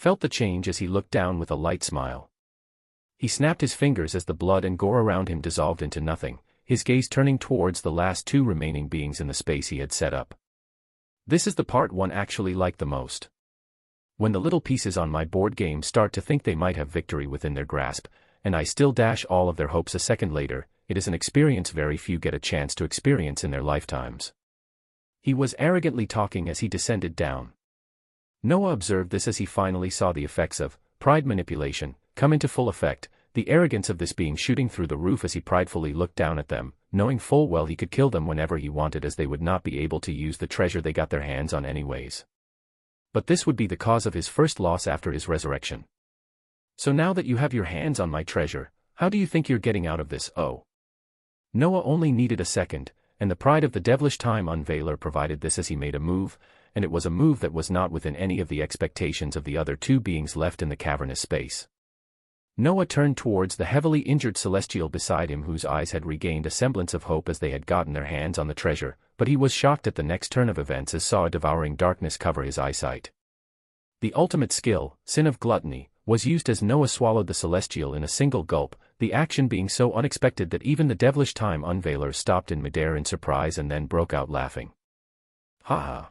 felt the change as he looked down with a light smile. He snapped his fingers as the blood and gore around him dissolved into nothing, his gaze turning towards the last two remaining beings in the space he had set up. This is the part one actually liked the most. When the little pieces on my board game start to think they might have victory within their grasp, and I still dash all of their hopes a second later, it is an experience very few get a chance to experience in their lifetimes. He was arrogantly talking as he descended down. Noah observed this as he finally saw the effects of pride manipulation come into full effect, the arrogance of this being shooting through the roof as he pridefully looked down at them, knowing full well he could kill them whenever he wanted as they would not be able to use the treasure they got their hands on anyways. But this would be the cause of his first loss after his resurrection. So now that you have your hands on my treasure, how do you think you're getting out of this? Oh. Noah only needed a second, and the pride of the devilish time unveiler provided this as he made a move, and it was a move that was not within any of the expectations of the other two beings left in the cavernous space. Noah turned towards the heavily injured celestial beside him whose eyes had regained a semblance of hope as they had gotten their hands on the treasure, but he was shocked at the next turn of events as saw a devouring darkness cover his eyesight. The ultimate skill, sin of gluttony, was used as Noah swallowed the celestial in a single gulp, the action being so unexpected that even the devilish time unveiler stopped in midair in surprise and then broke out laughing. Ha ha.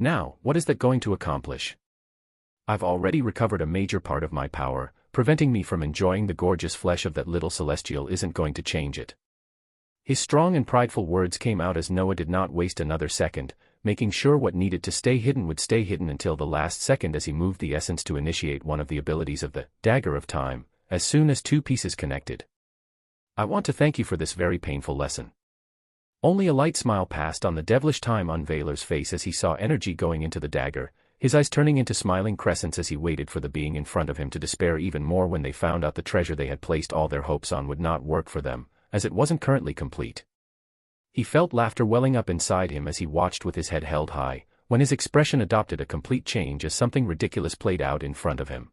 Now, what is that going to accomplish? I've already recovered a major part of my power, preventing me from enjoying the gorgeous flesh of that little celestial isn't going to change it. His strong and prideful words came out as Noah did not waste another second, making sure what needed to stay hidden would stay hidden until the last second as he moved the essence to initiate one of the abilities of the dagger of time, as soon as two pieces connected. I want to thank you for this very painful lesson. Only a light smile passed on the devilish time unveiler's face as he saw energy going into the dagger, his eyes turning into smiling crescents as he waited for the being in front of him to despair even more when they found out the treasure they had placed all their hopes on would not work for them, as it wasn't currently complete. He felt laughter welling up inside him as he watched with his head held high, when his expression adopted a complete change as something ridiculous played out in front of him.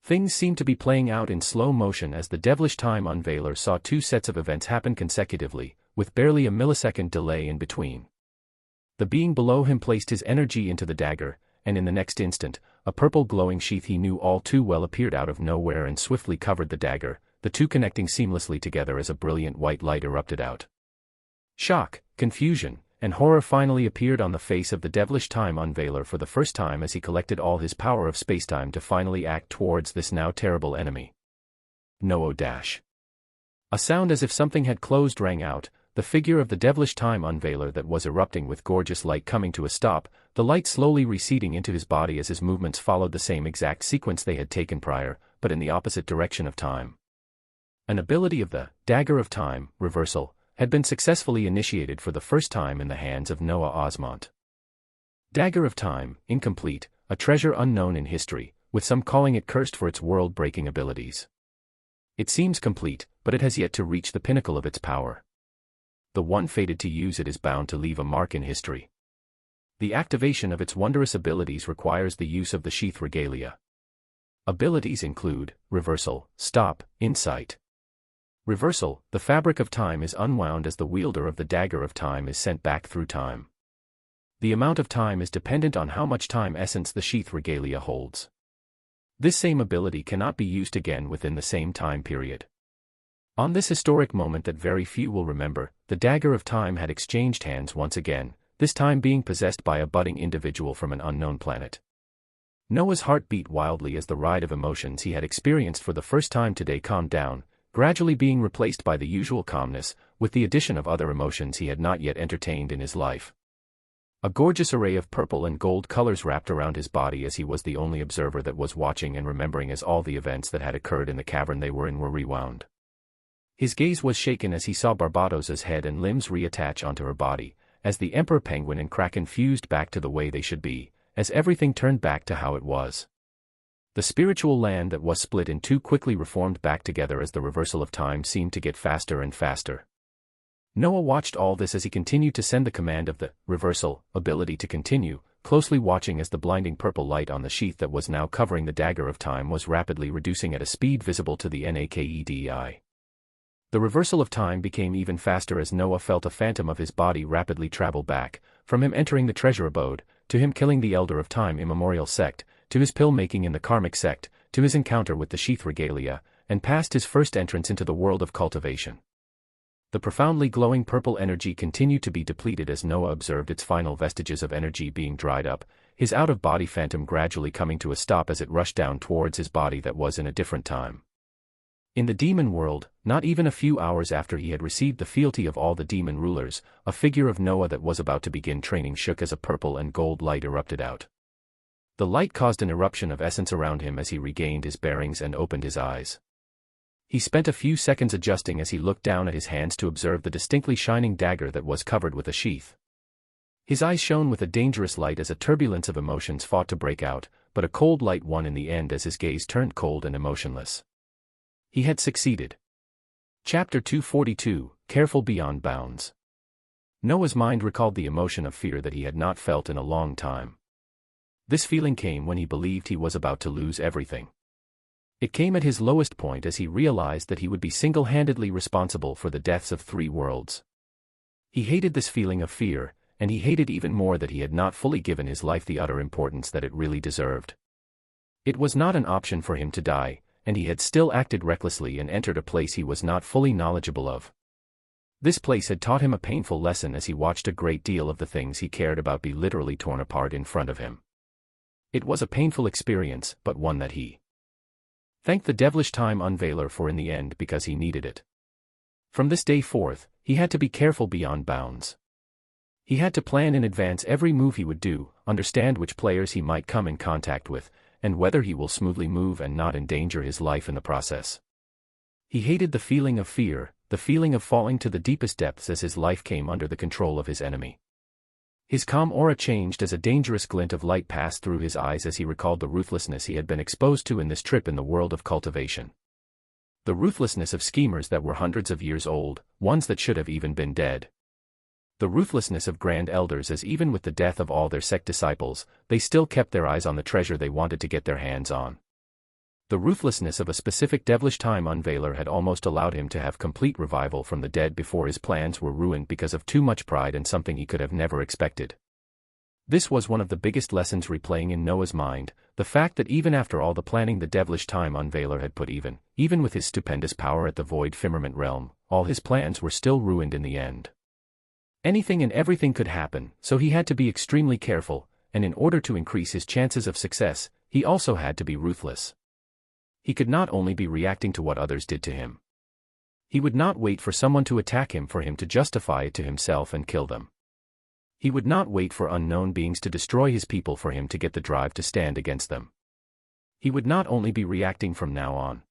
Things seemed to be playing out in slow motion as the devilish time unveiler saw two sets of events happen consecutively, with barely a millisecond delay in between. The being below him placed his energy into the dagger, and in the next instant, a purple glowing sheath he knew all too well appeared out of nowhere and swiftly covered the dagger, the two connecting seamlessly together as a brilliant white light erupted out. Shock, confusion, and horror finally appeared on the face of the devilish time unveiler for the first time as he collected all his power of spacetime to finally act towards this now terrible enemy. No dash. A sound as if something had closed rang out, the figure of the devilish time unveiler that was erupting with gorgeous light coming to a stop, the light slowly receding into his body as his movements followed the same exact sequence they had taken prior, but in the opposite direction of time. An ability of the dagger of time, reversal, had been successfully initiated for the first time in the hands of Noah Osmont. Dagger of time, incomplete, a treasure unknown in history, with some calling it cursed for its world-breaking abilities. It seems complete, but it has yet to reach the pinnacle of its power. The one fated to use it is bound to leave a mark in history. The activation of its wondrous abilities requires the use of the sheath regalia. Abilities include reversal, stop, insight. Reversal, the fabric of time is unwound as the wielder of the dagger of time is sent back through time. The amount of time is dependent on how much time essence the sheath regalia holds. This same ability cannot be used again within the same time period. On this historic moment that very few will remember, the dagger of time had exchanged hands once again, this time being possessed by a budding individual from an unknown planet. Noah's heart beat wildly as the ride of emotions he had experienced for the first time today calmed down, gradually being replaced by the usual calmness, with the addition of other emotions he had not yet entertained in his life. A gorgeous array of purple and gold colors wrapped around his body as he was the only observer that was watching and remembering as all the events that had occurred in the cavern they were in were rewound. His gaze was shaken as he saw Barbados's head and limbs reattach onto her body, as the Emperor Penguin and Kraken fused back to the way they should be, as everything turned back to how it was. The spiritual land that was split in two quickly reformed back together as the reversal of time seemed to get faster and faster. Noah watched all this as he continued to send the command of the reversal ability to continue, closely watching as the blinding purple light on the sheath that was now covering the dagger of time was rapidly reducing at a speed visible to the naked eye. The reversal of time became even faster as Noah felt a phantom of his body rapidly travel back, from him entering the treasure abode, to him killing the Elder of Time immemorial sect, to his pill-making in the Karmic sect, to his encounter with the sheath regalia, and past his first entrance into the world of cultivation. The profoundly glowing purple energy continued to be depleted as Noah observed its final vestiges of energy being dried up, his out-of-body phantom gradually coming to a stop as it rushed down towards his body that was in a different time. In the demon world, not even a few hours after he had received the fealty of all the demon rulers, a figure of Noah that was about to begin training shook as a purple and gold light erupted out. The light caused an eruption of essence around him as he regained his bearings and opened his eyes. He spent a few seconds adjusting as he looked down at his hands to observe the distinctly shining dagger that was covered with a sheath. His eyes shone with a dangerous light as a turbulence of emotions fought to break out, but a cold light won in the end as his gaze turned cold and emotionless. He had succeeded. Chapter 242, Careful Beyond Bounds. Noah's mind recalled the emotion of fear that he had not felt in a long time. This feeling came when he believed he was about to lose everything. It came at his lowest point as he realized that he would be single-handedly responsible for the deaths of 3 worlds. He hated this feeling of fear, and he hated even more that he had not fully given his life the utter importance that it really deserved. It was not an option for him to die, and he had still acted recklessly and entered a place he was not fully knowledgeable of. This place had taught him a painful lesson as he watched a great deal of the things he cared about be literally torn apart in front of him. It was a painful experience, but one that he thanked the devilish time unveiler for in the end because he needed it. From this day forth, he had to be careful beyond bounds. He had to plan in advance every move he would do, understand which players he might come in contact with, and whether he will smoothly move and not endanger his life in the process. He hated the feeling of fear, the feeling of falling to the deepest depths as his life came under the control of his enemy. His calm aura changed as a dangerous glint of light passed through his eyes as he recalled the ruthlessness he had been exposed to in this trip in the world of cultivation. The ruthlessness of schemers that were hundreds of years old, ones that should have even been dead. The ruthlessness of grand elders as even with the death of all their sect disciples, they still kept their eyes on the treasure they wanted to get their hands on. The ruthlessness of a specific devilish time unveiler had almost allowed him to have complete revival from the dead before his plans were ruined because of too much pride and something he could have never expected. This was one of the biggest lessons replaying in Noah's mind, the fact that even after all the planning the devilish time unveiler had put even with his stupendous power at the void firmament realm, all his plans were still ruined in the end. Anything and everything could happen, so he had to be extremely careful, and in order to increase his chances of success, he also had to be ruthless. He could not only be reacting to what others did to him. He would not wait for someone to attack him for him to justify it to himself and kill them. He would not wait for unknown beings to destroy his people for him to get the drive to stand against them. He would not only be reacting from now on.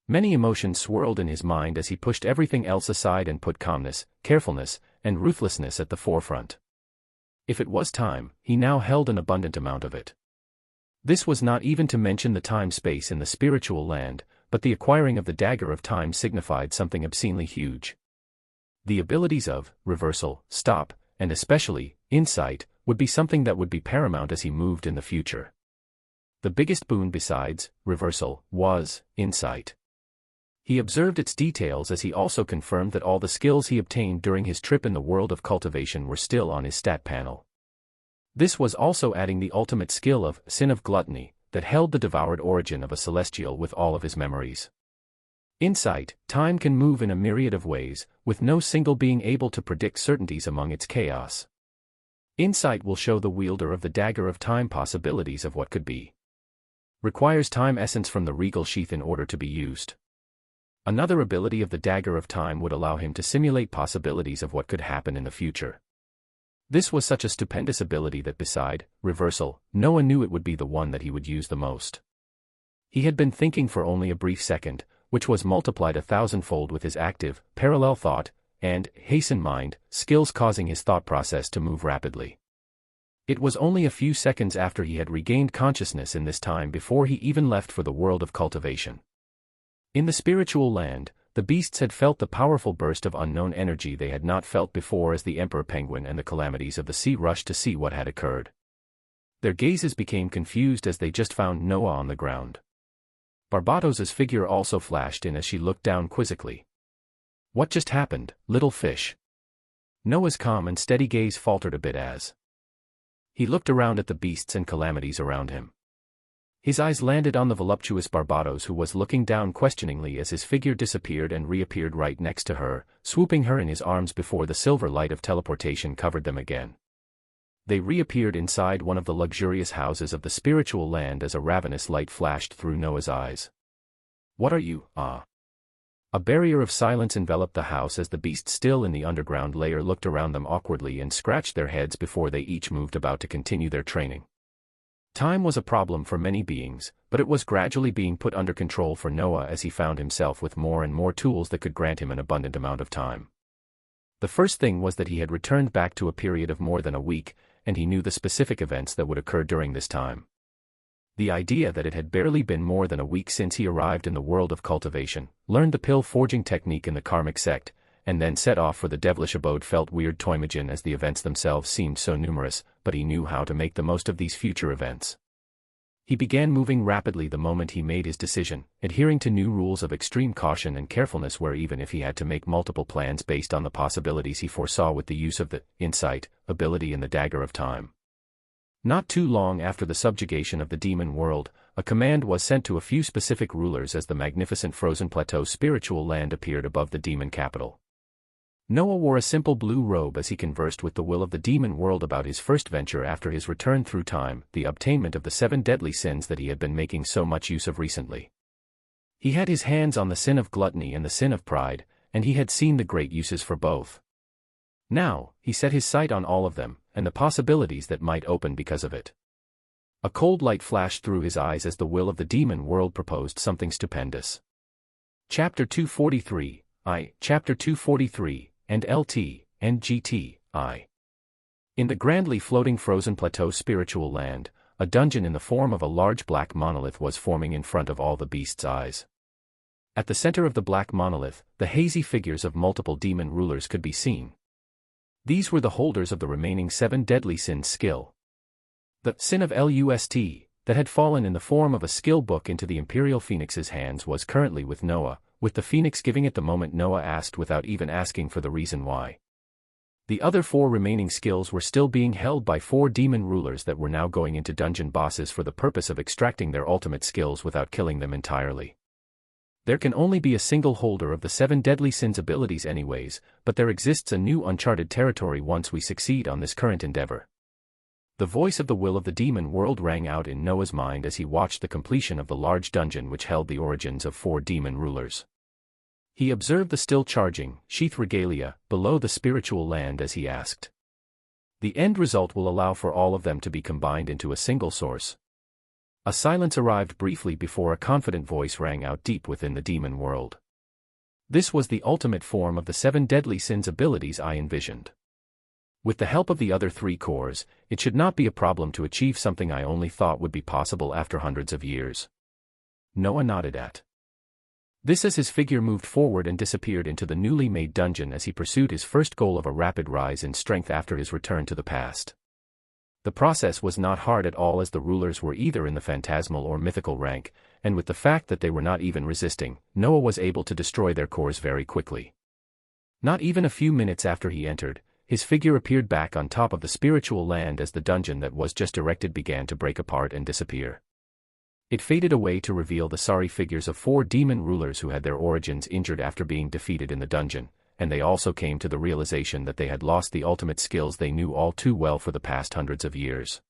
Many emotions swirled in his mind as he pushed everything else aside and put calmness, carefulness, and ruthlessness at the forefront. If it was time, he now held an abundant amount of it. This was not even to mention the time-space in the spiritual land, but the acquiring of the dagger of time signified something obscenely huge. The abilities of reversal, stop, and especially insight, would be something that would be paramount as he moved in the future. The biggest boon besides reversal was insight. He observed its details as he also confirmed that all the skills he obtained during his trip in the world of cultivation were still on his stat panel. This was also adding the ultimate skill of sin of gluttony, that held the devoured origin of a celestial with all of his memories. Insight, time can move in a myriad of ways, with no single being able to predict certainties among its chaos. Insight will show the wielder of the dagger of time possibilities of what could be. Requires time essence from the regal sheath in order to be used. Another ability of the dagger of time would allow him to simulate possibilities of what could happen in the future. This was such a stupendous ability that beside reversal, Noah knew it would be the one that he would use the most. He had been thinking for only a brief second, which was multiplied 1,000-fold with his active, parallel thought, and hasten mind, skills causing his thought process to move rapidly. It was only a few seconds after he had regained consciousness in this time before he even left for the world of cultivation. In the spiritual land, the beasts had felt the powerful burst of unknown energy they had not felt before as the emperor penguin and the calamities of the sea rushed to see what had occurred. Their gazes became confused as they just found Noah on the ground. Barbatos's figure also flashed in as she looked down quizzically. "What just happened, little fish?" Noah's calm and steady gaze faltered a bit as he looked around at the beasts and calamities around him. His eyes landed on the voluptuous Barbatos, who was looking down questioningly as his figure disappeared and reappeared right next to her, swooping her in his arms before the silver light of teleportation covered them again. They reappeared inside one of the luxurious houses of the spiritual land as a ravenous light flashed through Noah's eyes. "What are you, ah?" A barrier of silence enveloped the house as the beasts still in the underground layer looked around them awkwardly and scratched their heads before they each moved about to continue their training. Time was a problem for many beings, but it was gradually being put under control for Noah as he found himself with more and more tools that could grant him an abundant amount of time. The first thing was that he had returned back to a period of more than a week, and he knew the specific events that would occur during this time. The idea that it had barely been more than a week since he arrived in the world of cultivation, learned the pill forging technique in the karmic sect, and then set off for the devilish abode felt weird to imagine as the events themselves seemed so numerous, but he knew how to make the most of these future events. He began moving rapidly the moment he made his decision, adhering to new rules of extreme caution and carefulness where even if he had to make multiple plans based on the possibilities he foresaw with the use of the insight ability and the dagger of time. Not too long after the subjugation of the demon world, a command was sent to a few specific rulers as the magnificent frozen plateau spiritual land appeared above the demon capital. Noah wore a simple blue robe as he conversed with the will of the demon world about his first venture after his return through time, the obtainment of the 7 deadly sins that he had been making so much use of recently. He had his hands on the sin of gluttony and the sin of pride, and he had seen the great uses for both. Now, he set his sight on all of them, and the possibilities that might open because of it. A cold light flashed through his eyes as the will of the demon world proposed something stupendous. Chapter 243, Chapter 243, and LT, and GT, In the grandly floating frozen plateau spiritual land, a dungeon in the form of a large black monolith was forming in front of all the beasts' eyes. At the center of the black monolith, the hazy figures of multiple demon rulers could be seen. These were the holders of the remaining 7 deadly sins skill. The sin of Lust, that had fallen in the form of a skill book into the Imperial Phoenix's hands was currently with Noah, with the Phoenix giving it the moment Noah asked without even asking for the reason why. The other 4 remaining skills were still being held by 4 demon rulers that were now going into dungeon bosses for the purpose of extracting their ultimate skills without killing them entirely. There can only be a single holder of the 7 deadly sins abilities anyways, but there exists a new uncharted territory once we succeed on this current endeavor. The voice of the will of the demon world rang out in Noah's mind as he watched the completion of the large dungeon which held the origins of 4 demon rulers. He observed the still charging, sheath regalia, below the spiritual land as he asked. The end result will allow for all of them to be combined into a single source. A silence arrived briefly before a confident voice rang out deep within the demon world. This was the ultimate form of the 7 deadly sins abilities I envisioned. With the help of the other 3 cores, it should not be a problem to achieve something I only thought would be possible after hundreds of years. Noah nodded at this as his figure moved forward and disappeared into the newly made dungeon as he pursued his first goal of a rapid rise in strength after his return to the past. The process was not hard at all as the rulers were either in the phantasmal or mythical rank, and with the fact that they were not even resisting, Noah was able to destroy their cores very quickly. Not even a few minutes after he entered, his figure appeared back on top of the spiritual land as the dungeon that was just erected began to break apart and disappear. It faded away to reveal the sorry figures of 4 demon rulers who had their origins injured after being defeated in the dungeon, and they also came to the realization that they had lost the ultimate skills they knew all too well for the past hundreds of years.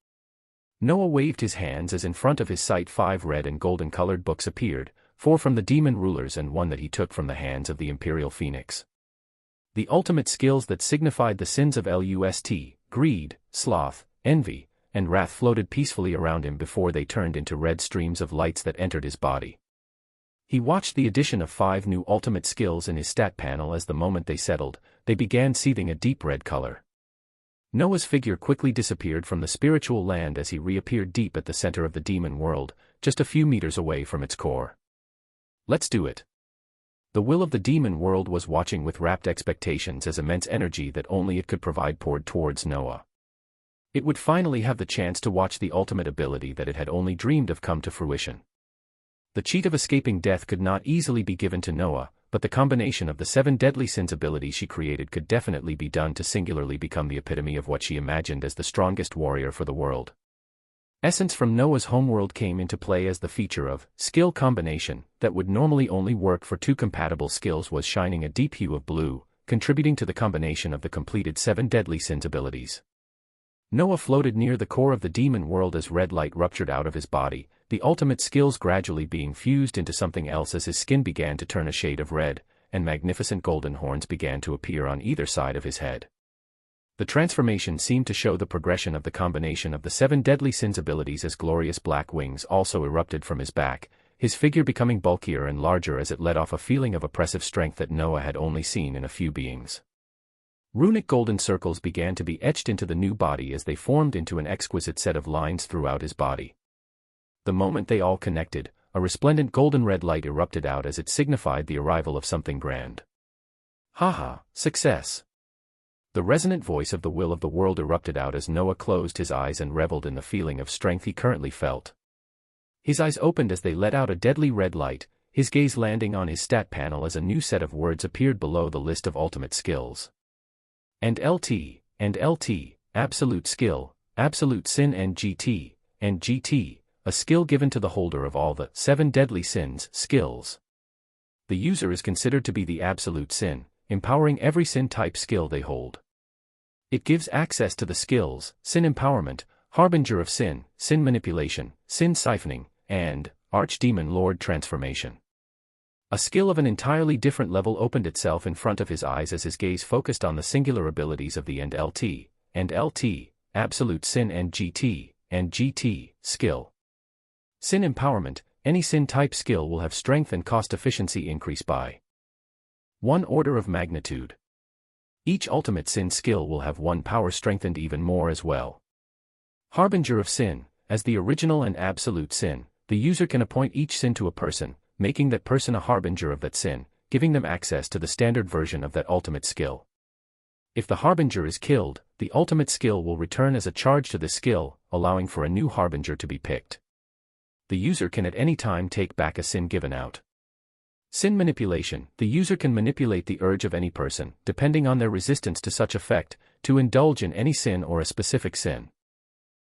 Noah waved his hands as in front of his sight 5 red and golden colored books appeared, 4 from the demon rulers and 1 that he took from the hands of the Imperial Phoenix. The ultimate skills that signified the sins of Lust, greed, sloth, envy, and wrath floated peacefully around him before they turned into red streams of lights that entered his body. He watched the addition of 5 new ultimate skills in his stat panel as the moment they settled, they began seething a deep red color. Noah's figure quickly disappeared from the spiritual land as he reappeared deep at the center of the demon world, just a few meters away from its core. Let's do it. The will of the demon world was watching with rapt expectations as immense energy that only it could provide poured towards Noah. It would finally have the chance to watch the ultimate ability that it had only dreamed of come to fruition. The cheat of escaping death could not easily be given to Noah, but the combination of the 7 deadly sins ability she created could definitely be done to singularly become the epitome of what she imagined as the strongest warrior for the world. Essence from Noah's homeworld came into play as the feature of skill combination that would normally only work for 2 compatible skills was shining a deep hue of blue, contributing to the combination of the completed 7 deadly sins abilities. Noah floated near the core of the demon world as red light ruptured out of his body, the ultimate skills gradually being fused into something else as his skin began to turn a shade of red, and magnificent golden horns began to appear on either side of his head. The transformation seemed to show the progression of the combination of the 7 deadly sins abilities as glorious black wings also erupted from his back, his figure becoming bulkier and larger as it let off a feeling of oppressive strength that Noah had only seen in a few beings. Runic golden circles began to be etched into the new body as they formed into an exquisite set of lines throughout his body. The moment they all connected, a resplendent golden red light erupted out as it signified the arrival of something grand. Haha, success! The resonant voice of the will of the world erupted out as Noah closed his eyes and reveled in the feeling of strength he currently felt. His eyes opened as they let out a deadly red light, his gaze landing on his stat panel as a new set of words appeared below the list of ultimate skills. And LT, absolute skill, absolute sin and GT, a skill given to the holder of all the 7 deadly sins skills. The user is considered to be the absolute sin, empowering every sin type skill they hold. It gives access to the skills, sin empowerment, harbinger of sin, sin manipulation, sin siphoning, and archdemon lord transformation. A skill of an entirely different level opened itself in front of his eyes as his gaze focused on the singular abilities of the and LT, absolute sin and GT, skill. Sin empowerment, any sin type skill will have strength and cost efficiency increase by 1 order of magnitude. Each ultimate sin skill will have 1 power strengthened even more as well. Harbinger of sin, as the original and absolute sin, the user can appoint each sin to a person, making that person a harbinger of that sin, giving them access to the standard version of that ultimate skill. If the harbinger is killed, the ultimate skill will return as a charge to this skill, allowing for a new harbinger to be picked. The user can at any time take back a sin given out. Sin manipulation, the user can manipulate the urge of any person, depending on their resistance to such effect, to indulge in any sin or a specific sin.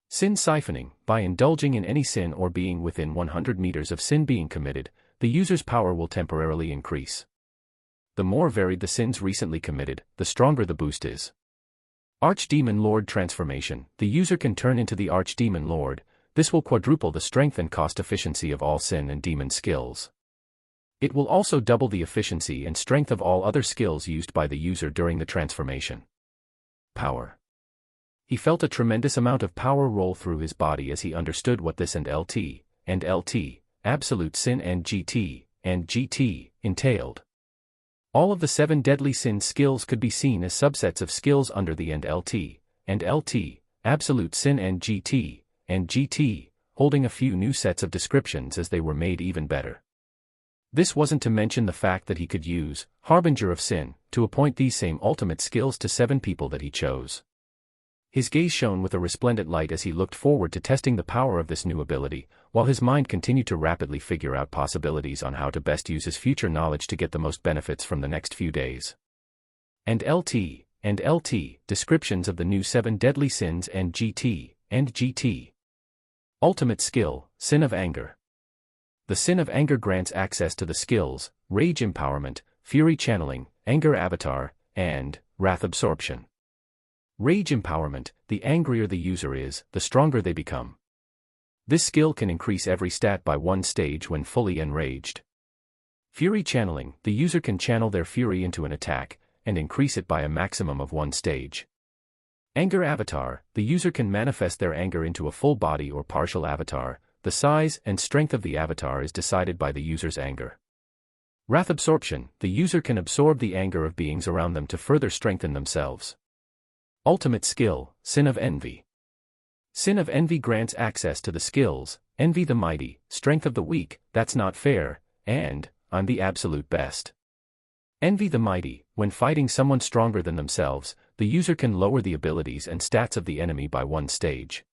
Sin siphoning, by indulging in any sin or being within 100 meters of sin being committed, the user's power will temporarily increase. The more varied the sins recently committed, the stronger the boost is. Archdemon Lord transformation, the user can turn into the Archdemon Lord, this will quadruple the strength and cost efficiency of all sin and demon skills. It will also double the efficiency and strength of all other skills used by the user during the transformation. Power. He felt a tremendous amount of power roll through his body as he understood what this and LT, absolute sin and GT, entailed. All of the 7 deadly sin skills could be seen as subsets of skills under the and LT, absolute sin and GT, holding a few new sets of descriptions as they were made even better. This wasn't to mention the fact that he could use harbinger of sin to appoint these same ultimate skills to 7 people that he chose. His gaze shone with a resplendent light as he looked forward to testing the power of this new ability, while his mind continued to rapidly figure out possibilities on how to best use his future knowledge to get the most benefits from the next few days. And LT, descriptions of the new 7 deadly sins and GT. Ultimate skill, sin of anger. The sin of anger grants access to the skills, rage empowerment, fury channeling, anger avatar, and wrath absorption. Rage empowerment, the angrier the user is, the stronger they become. This skill can increase every stat by 1 stage when fully enraged. Fury channeling, the user can channel their fury into an attack, and increase it by a maximum of 1 stage. Anger avatar, the user can manifest their anger into a full body or partial avatar. The size and strength of the avatar is decided by the user's anger. Wrath absorption, the user can absorb the anger of beings around them to further strengthen themselves. Ultimate skill, Sin of Envy. Sin of Envy grants access to the skills, Envy the Mighty, Strength of the Weak, That's Not Fair, and I'm the Absolute Best. Envy the Mighty. When fighting someone stronger than themselves, the user can lower the abilities and stats of the enemy by one stage.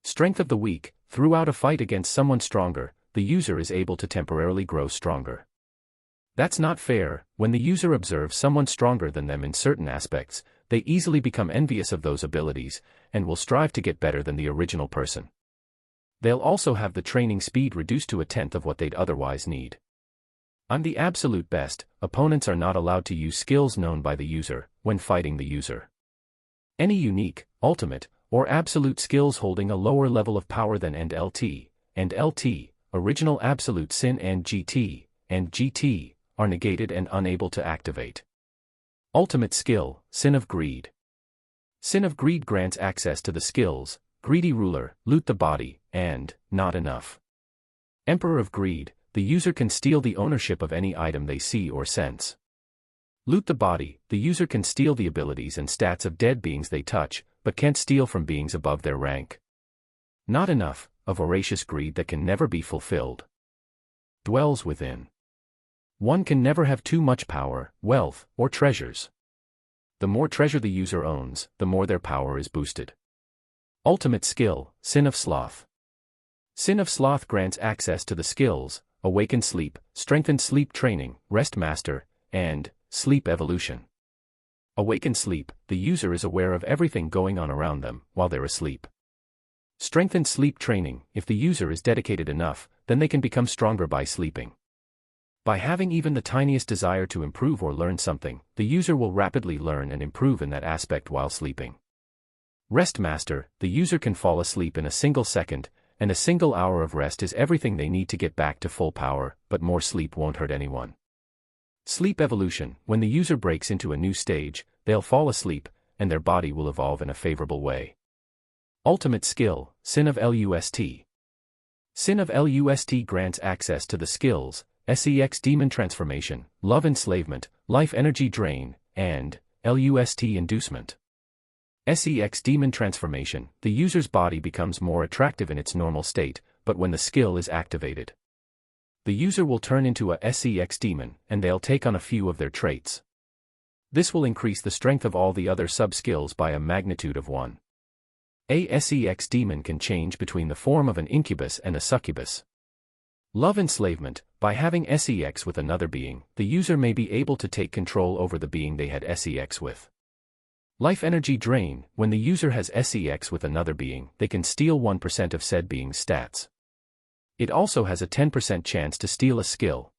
Strength of the Weak. Throughout a fight against someone stronger, the user is able to temporarily grow stronger. That's Not Fair. When the user observes someone stronger than them in certain aspects, they easily become envious of those abilities, and will strive to get better than the original person. They'll also have the training speed reduced to 1/10 of what they'd otherwise need. I'm the Absolute Best. Opponents are not allowed to use skills known by the user when fighting the user. Any unique, ultimate, or absolute skills holding a lower level of power than and LT, original absolute sin and GT, are negated and unable to activate. Ultimate skill, Sin of Greed. Sin of Greed grants access to the skills, Greedy Ruler, Loot the Body, and Not Enough. Emperor of Greed. The user can steal the ownership of any item they see or sense. Loot the Body. The user can steal the abilities and stats of dead beings they touch, but can't steal from beings above their rank. Not Enough. A voracious greed that can never be fulfilled. Dwells within. One can never have too much power, wealth, or treasures. The more treasure the user owns, the more their power is boosted. Ultimate skill, Sin of Sloth. Sin of Sloth grants access to the skills, Awaken Sleep, Strengthen Sleep Training, Rest Master, and Sleep Evolution. Awaken Sleep. The user is aware of everything going on around them while they're asleep. Strengthen Sleep Training. If the user is dedicated enough, then they can become stronger by sleeping. By having even the tiniest desire to improve or learn something, the user will rapidly learn and improve in that aspect while sleeping. Rest Master. The user can fall asleep in a single second, and a single hour of rest is everything they need to get back to full power, but more sleep won't hurt anyone. Sleep Evolution. When the user breaks into a new stage, they'll fall asleep, and their body will evolve in a favorable way. Ultimate skill, Sin of Lust. Sin of Lust grants access to the skills, Sex Demon Transformation, Love Enslavement, Life Energy Drain, and Lust Inducement. Sex Demon Transformation. The user's body becomes more attractive in its normal state, but when the skill is activated, the user will turn into a Sex Demon, and they'll take on a few of their traits. This will increase the strength of all the other sub-skills by a magnitude of 1. A Sex Demon can change between the form of an incubus and a succubus. Love Enslavement. By having Sex with another being, the user may be able to take control over the being they had Sex with. Life Energy Drain. When the user has Sex with another being, they can steal 1% of said being's stats. It also has a 10% chance to steal a skill.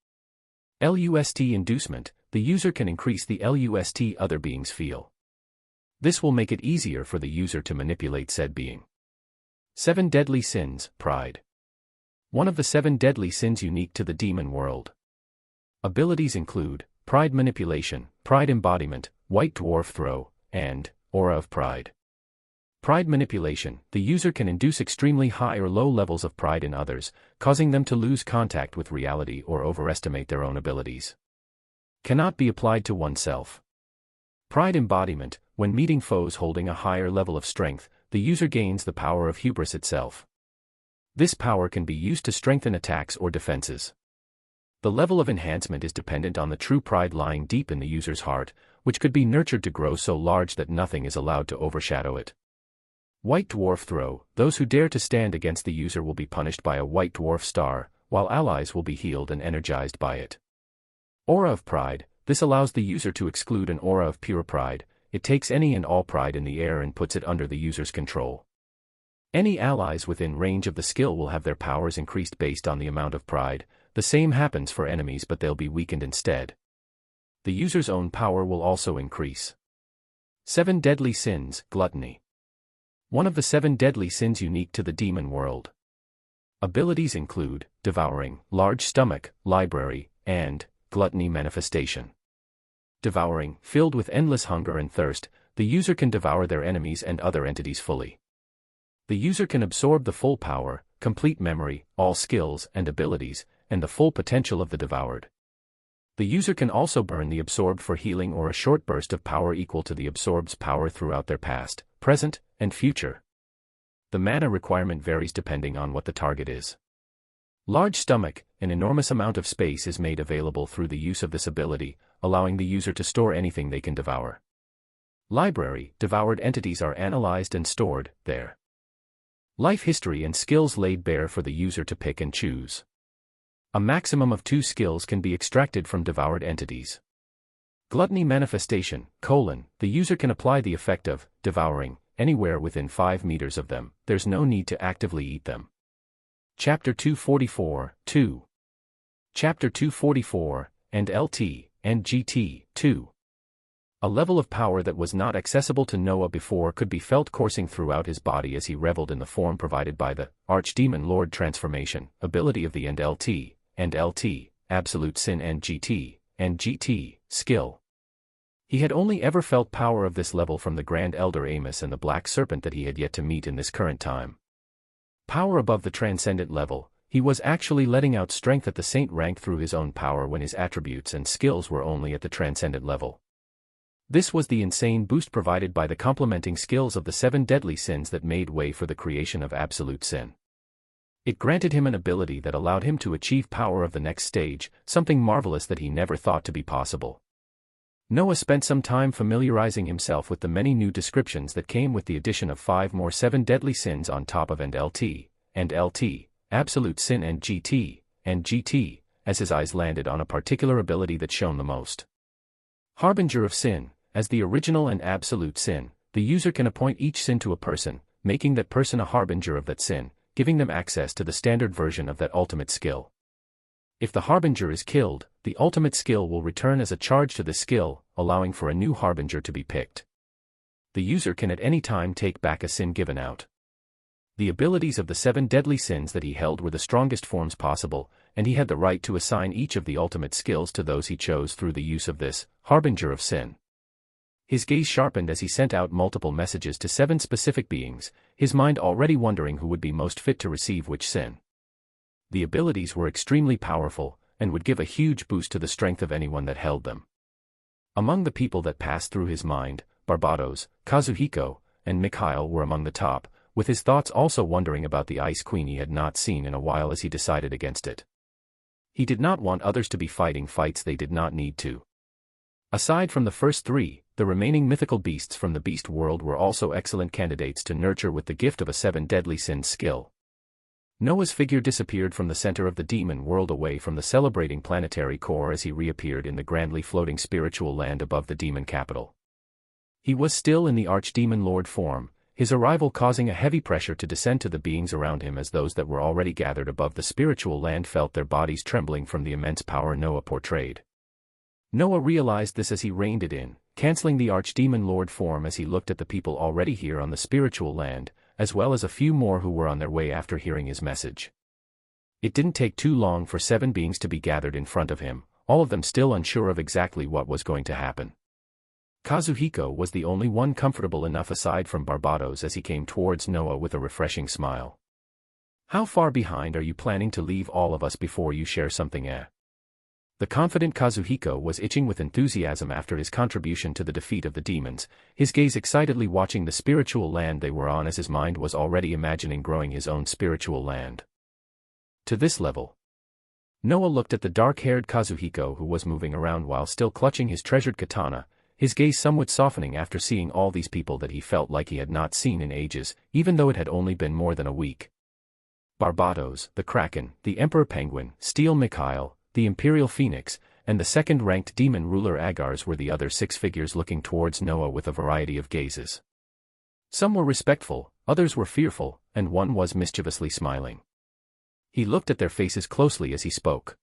Lust Inducement. The user can increase the Lust other beings feel. This will make it easier for the user to manipulate said being. 7 Deadly Sins, Pride. One of the 7 deadly sins unique to the demon world. Abilities include Pride Manipulation, Pride Embodiment, White Dwarf Throw, and Aura of Pride. Pride Manipulation. The user can induce extremely high or low levels of pride in others, causing them to lose contact with reality or overestimate their own abilities. Cannot be applied to oneself. Pride Embodiment. When meeting foes holding a higher level of strength, the user gains the power of hubris itself. This power can be used to strengthen attacks or defenses. The level of enhancement is dependent on the true pride lying deep in the user's heart, which could be nurtured to grow so large that nothing is allowed to overshadow it. White Dwarf Throw. Those who dare to stand against the user will be punished by a white dwarf star, while allies will be healed and energized by it. Aura of Pride. This allows the user to exclude an aura of pure pride. It takes any and all pride in the air and puts it under the user's control. Any allies within range of the skill will have their powers increased based on the amount of pride. The same happens for enemies, but they'll be weakened instead. The user's own power will also increase. 7 Deadly Sins, Gluttony. One of the 7 deadly sins unique to the demon world. Abilities include Devouring, Large Stomach, Library, and Gluttony Manifestation. Devouring. Filled with endless hunger and thirst, the user can devour their enemies and other entities fully. The user can absorb the full power, complete memory, all skills and abilities, and the full potential of the devoured. The user can also burn the absorbed for healing or a short burst of power equal to the absorbed's power throughout their past, present, and future. The mana requirement varies depending on what the target is. Large stomach, an enormous amount of space is made available through the use of this ability, allowing the user to store anything they can devour. Library, devoured entities are analyzed and stored there. Life history and skills laid bare for the user to pick and choose. A maximum of 2 skills can be extracted from devoured entities. Gluttony manifestation, the user can apply the effect of devouring anywhere within 5 meters of them. There's no need to actively eat them. Chapter 244, 2. Chapter 244, and LT, and GT, 2. A level of power that was not accessible to Noah before could be felt coursing throughout his body as he reveled in the form provided by the Archdemon Lord transformation ability of the and LT, Absolute Sin and GT, skill. He had only ever felt power of this level from the Grand Elder Amos and the Black Serpent that he had yet to meet in this current time. Power above the transcendent level, he was actually letting out strength at the saint rank through his own power when his attributes and skills were only at the transcendent level. This was the insane boost provided by the complementing skills of the 7 deadly sins that made way for the creation of Absolute Sin. It granted him an ability that allowed him to achieve power of the next stage, something marvelous that he never thought to be possible. Noah spent some time familiarizing himself with the many new descriptions that came with the addition of 5 more 7 deadly sins on top of and LT, Absolute Sin and GT, as his eyes landed on a particular ability that shone the most. Harbinger of Sin. As the original and absolute sin, the user can appoint each sin to a person, making that person a harbinger of that sin, giving them access to the standard version of that ultimate skill. If the harbinger is killed, the ultimate skill will return as a charge to the skill, allowing for a new harbinger to be picked. The user can at any time take back a sin given out. The abilities of the 7 deadly sins that he held were the strongest forms possible, and he had the right to assign each of the ultimate skills to those he chose through the use of this Harbinger of Sin. His gaze sharpened as he sent out multiple messages to 7 specific beings, his mind already wondering who would be most fit to receive which sin. The abilities were extremely powerful, and would give a huge boost to the strength of anyone that held them. Among the people that passed through his mind, Barbados, Kazuhiko, and Mikhail were among the top, with his thoughts also wondering about the Ice Queen he had not seen in a while as he decided against it. He did not want others to be fighting fights they did not need to. Aside from the first 3, the remaining mythical beasts from the beast world were also excellent candidates to nurture with the gift of a 7 deadly sins skill. Noah's figure disappeared from the center of the demon world away from the celebrating planetary core as he reappeared in the grandly floating spiritual land above the demon capital. He was still in the Archdemon Lord form, his arrival causing a heavy pressure to descend to the beings around him as those that were already gathered above the spiritual land felt their bodies trembling from the immense power Noah portrayed. Noah realized this as he reined it in, canceling the Archdemon Lord form as he looked at the people already here on the spiritual land, as well as a few more who were on their way after hearing his message. It didn't take too long for 7 beings to be gathered in front of him, all of them still unsure of exactly what was going to happen. Kazuhiko was the only one comfortable enough aside from Barbados as he came towards Noah with a refreshing smile. "How far behind are you planning to leave all of us before you share something?" The confident Kazuhiko was itching with enthusiasm after his contribution to the defeat of the demons, his gaze excitedly watching the spiritual land they were on as his mind was already imagining growing his own spiritual land. To this level. Noah looked at the dark-haired Kazuhiko who was moving around while still clutching his treasured katana, his gaze somewhat softening after seeing all these people that he felt like he had not seen in ages, even though it had only been more than a week. Barbados, the Kraken, the Emperor Penguin, Steel Mikhail, the Imperial Phoenix, and the second-ranked demon ruler Agars were the other 6 figures looking towards Noah with a variety of gazes. Some were respectful, others were fearful, and one was mischievously smiling. He looked at their faces closely as he spoke.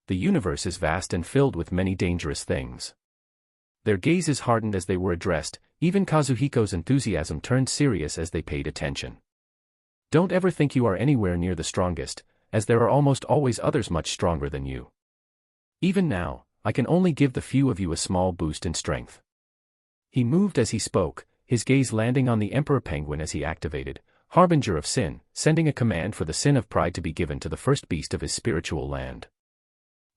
The universe is vast and filled with many dangerous things. Their gazes hardened as they were addressed, even Kazuhiko's enthusiasm turned serious as they paid attention. Don't ever think you are anywhere near the strongest, as there are almost always others much stronger than you. Even now, I can only give the few of you a small boost in strength. He moved as he spoke, his gaze landing on the Emperor Penguin as he activated, Harbinger of Sin, sending a command for the sin of pride to be given to the first beast of his spiritual land.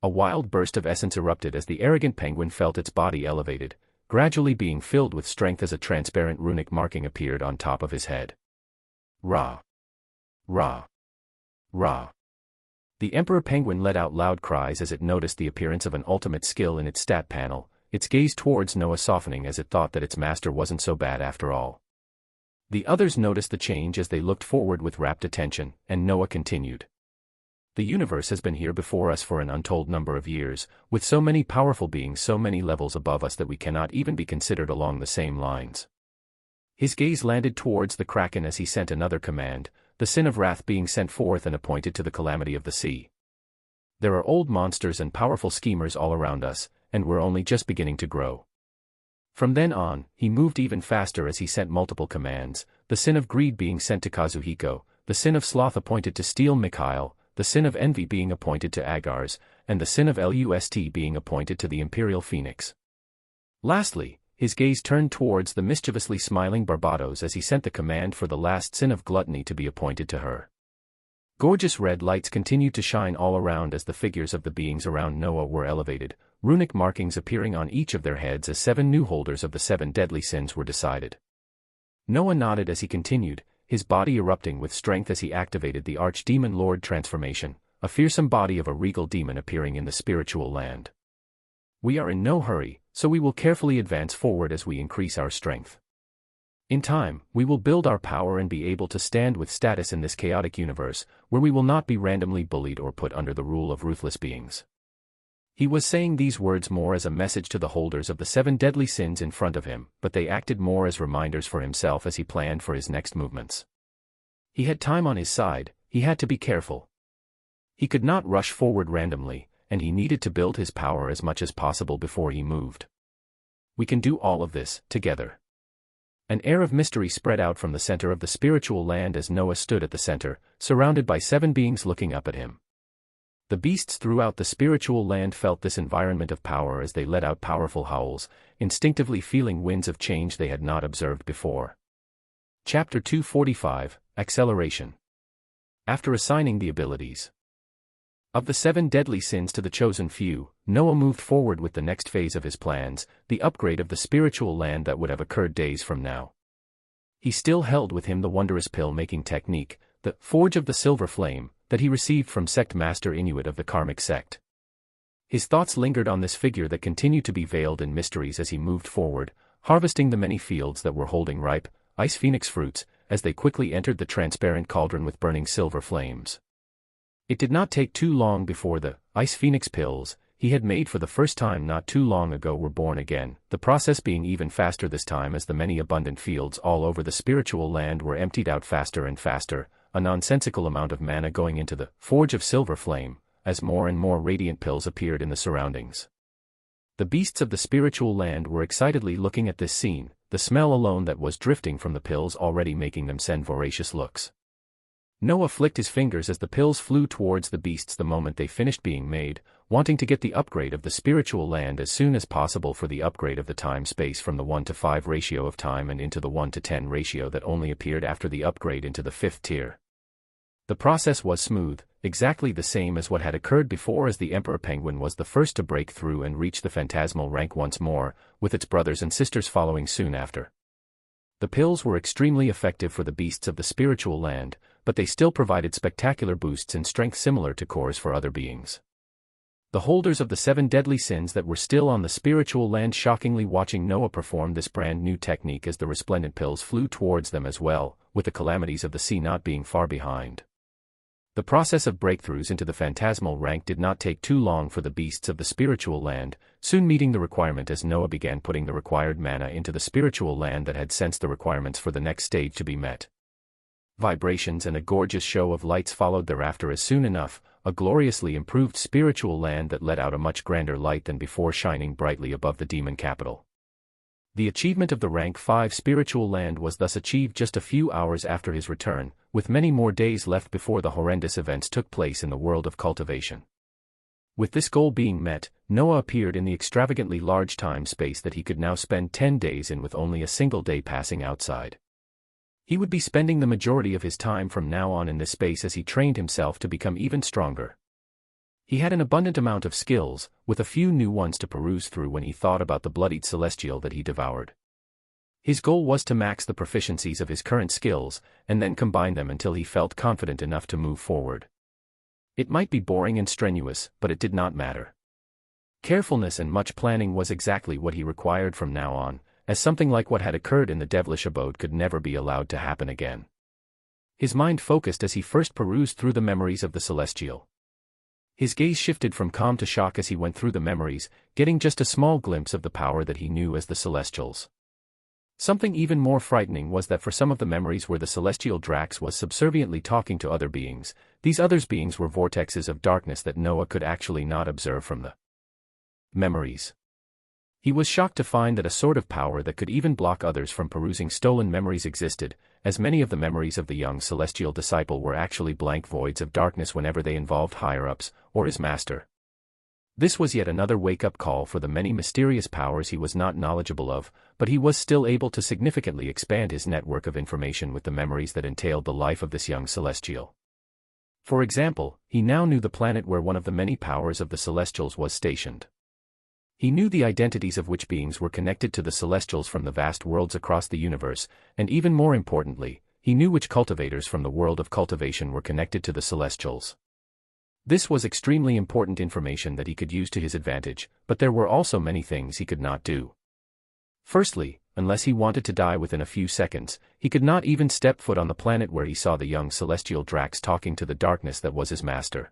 A wild burst of essence erupted as the arrogant penguin felt its body elevated, gradually being filled with strength as a transparent runic marking appeared on top of his head. Ra! Ra! Ra! The Emperor Penguin let out loud cries as it noticed the appearance of an ultimate skill in its stat panel, its gaze towards Noah softening as it thought that its master wasn't so bad after all. The others noticed the change as they looked forward with rapt attention, and Noah continued. The universe has been here before us for an untold number of years, with so many powerful beings so many levels above us that we cannot even be considered along the same lines. His gaze landed towards the Kraken as he sent another command, the Sin of Wrath being sent forth and appointed to the calamity of the sea. There are old monsters and powerful schemers all around us, and we're only just beginning to grow. From then on, he moved even faster as he sent multiple commands, the Sin of Greed being sent to Kazuhiko, the Sin of Sloth appointed to Steel Mikhail, the Sin of Envy being appointed to Agars, and the Sin of Lust being appointed to the Imperial Phoenix. Lastly, his gaze turned towards the mischievously smiling Barbados as he sent the command for the last Sin of Gluttony to be appointed to her. Gorgeous red lights continued to shine all around as the figures of the beings around Noah were elevated, runic markings appearing on each of their heads as 7 new holders of the 7 deadly sins were decided. Noah nodded as he continued, his body erupting with strength as he activated the Archdemon Lord transformation, a fearsome body of a regal demon appearing in the spiritual land. We are in no hurry, so we will carefully advance forward as we increase our strength. In time, we will build our power and be able to stand with status in this chaotic universe, where we will not be randomly bullied or put under the rule of ruthless beings. He was saying these words more as a message to the holders of the 7 deadly sins in front of him, but they acted more as reminders for himself as he planned for his next movements. He had time on his side, he had to be careful. He could not rush forward randomly, and he needed to build his power as much as possible before he moved. We can do all of this, together. An air of mystery spread out from the center of the spiritual land as Noah stood at the center, surrounded by 7 beings looking up at him. The beasts throughout the spiritual land felt this environment of power as they let out powerful howls, instinctively feeling winds of change they had not observed before. Chapter 245, Acceleration. After assigning the abilities of the 7 deadly sins to the chosen few, Noah moved forward with the next phase of his plans, the upgrade of the spiritual land that would have occurred days from now. He still held with him the wondrous pill-making technique, the Forge of the Silver Flame, that he received from Sect Master Inuit of the Karmic Sect. His thoughts lingered on this figure that continued to be veiled in mysteries as he moved forward, harvesting the many fields that were holding ripe, ice phoenix fruits, as they quickly entered the transparent cauldron with burning silver flames. It did not take too long before the ice phoenix pills he had made for the first time not too long ago were born again, the process being even faster this time as the many abundant fields all over the spiritual land were emptied out faster and faster, a nonsensical amount of mana going into the Forge of Silver Flame, as more and more radiant pills appeared in the surroundings. The beasts of the spiritual land were excitedly looking at this scene, the smell alone that was drifting from the pills already making them send voracious looks. Noah flicked his fingers as the pills flew towards the beasts the moment they finished being made, wanting to get the upgrade of the spiritual land as soon as possible for the upgrade of the time-space from the 1:5 ratio of time and into the 1:10 ratio that only appeared after the upgrade into the 5th tier. The process was smooth, exactly the same as what had occurred before as the Emperor Penguin was the first to break through and reach the phantasmal rank once more, with its brothers and sisters following soon after. The pills were extremely effective for the beasts of the spiritual land, but they still provided spectacular boosts in strength similar to cores for other beings. The holders of the 7 deadly sins that were still on the spiritual land shockingly watching Noah perform this brand new technique as the resplendent pills flew towards them as well, with the calamities of the sea not being far behind. The process of breakthroughs into the phantasmal rank did not take too long for the beasts of the spiritual land, soon meeting the requirement as Noah began putting the required mana into the spiritual land that had sensed the requirements for the next stage to be met. Vibrations and a gorgeous show of lights followed thereafter as soon enough, a gloriously improved spiritual land that let out a much grander light than before shining brightly above the demon capital. The achievement of the rank 5 spiritual land was thus achieved just a few hours after his return, with many more days left before the horrendous events took place in the world of cultivation. With this goal being met, Noah appeared in the extravagantly large time space that he could now spend 10 days in with only a single day passing outside. He would be spending the majority of his time from now on in this space as he trained himself to become even stronger. He had an abundant amount of skills, with a few new ones to peruse through when he thought about the bloodied celestial that he devoured. His goal was to max the proficiencies of his current skills, and then combine them until he felt confident enough to move forward. It might be boring and strenuous, but it did not matter. Carefulness and much planning was exactly what he required from now on, as something like what had occurred in the devilish abode could never be allowed to happen again. His mind focused as he first perused through the memories of the celestial. His gaze shifted from calm to shock as he went through the memories, getting just a small glimpse of the power that he knew as the Celestials. Something even more frightening was that for some of the memories where the celestial Drax was subserviently talking to other beings, these other beings were vortexes of darkness that Noah could actually not observe from the memories. He was shocked to find that a sort of power that could even block others from perusing stolen memories existed, as many of the memories of the young celestial disciple were actually blank voids of darkness whenever they involved higher-ups, or his master. This was yet another wake-up call for the many mysterious powers he was not knowledgeable of, but he was still able to significantly expand his network of information with the memories that entailed the life of this young celestial. For example, he now knew the planet where one of the many powers of the Celestials was stationed. He knew the identities of which beings were connected to the Celestials from the vast worlds across the universe, and even more importantly, he knew which cultivators from the world of cultivation were connected to the Celestials. This was extremely important information that he could use to his advantage, but there were also many things he could not do. Firstly, unless he wanted to die within a few seconds, he could not even step foot on the planet where he saw the young celestial Drax talking to the darkness that was his master.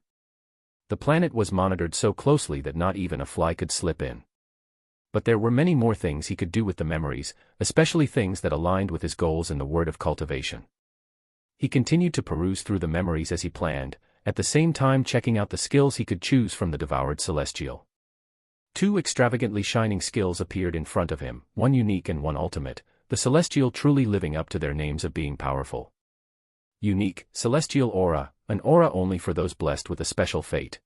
The planet was monitored so closely that not even a fly could slip in. But there were many more things he could do with the memories, especially things that aligned with his goals in the word of cultivation. He continued to peruse through the memories as he planned, at the same time checking out the skills he could choose from the devoured celestial. Two extravagantly shining skills appeared in front of him, one unique and one ultimate, the celestial truly living up to their names of being powerful. Unique, celestial aura, an aura only for those blessed with a special fate.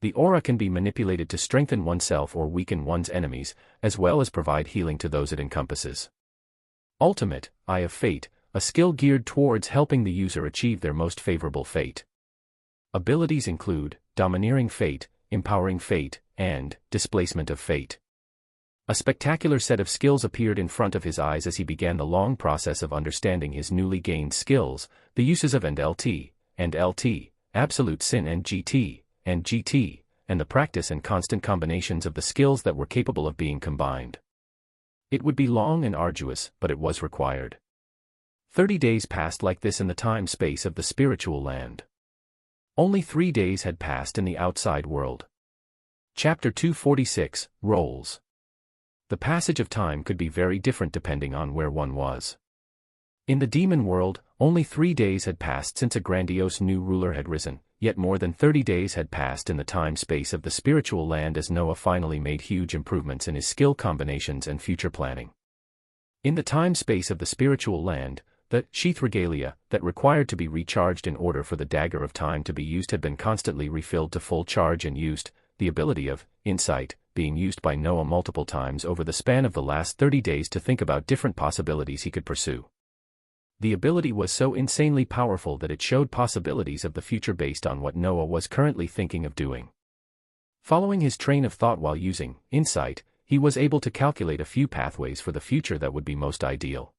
The aura can be manipulated to strengthen oneself or weaken one's enemies, as well as provide healing to those it encompasses. Ultimate, Eye of Fate, a skill geared towards helping the user achieve their most favorable fate. Abilities include Domineering Fate, Empowering Fate, and Displacement of Fate. A spectacular set of skills appeared in front of his eyes as he began the long process of understanding his newly gained skills, the uses of and LT, Absolute Sin and GT, and the practice and constant combinations of the skills that were capable of being combined. It would be long and arduous, but it was required. 30 days passed like this in the time-space of the spiritual land. Only 3 days had passed in the outside world. Chapter 246, Roles. The passage of time could be very different depending on where one was. In the demon world, only 3 days had passed since a grandiose new ruler had risen, yet more than 30 days had passed in the time-space of the spiritual land as Noah finally made huge improvements in his skill combinations and future planning. In the time-space of the spiritual land, the sheath regalia that required to be recharged in order for the dagger of time to be used had been constantly refilled to full charge and used, the ability of insight being used by Noah multiple times over the span of the last 30 days to think about different possibilities he could pursue. The ability was so insanely powerful that it showed possibilities of the future based on what Noah was currently thinking of doing. Following his train of thought while using insight, he was able to calculate a few pathways for the future that would be most ideal.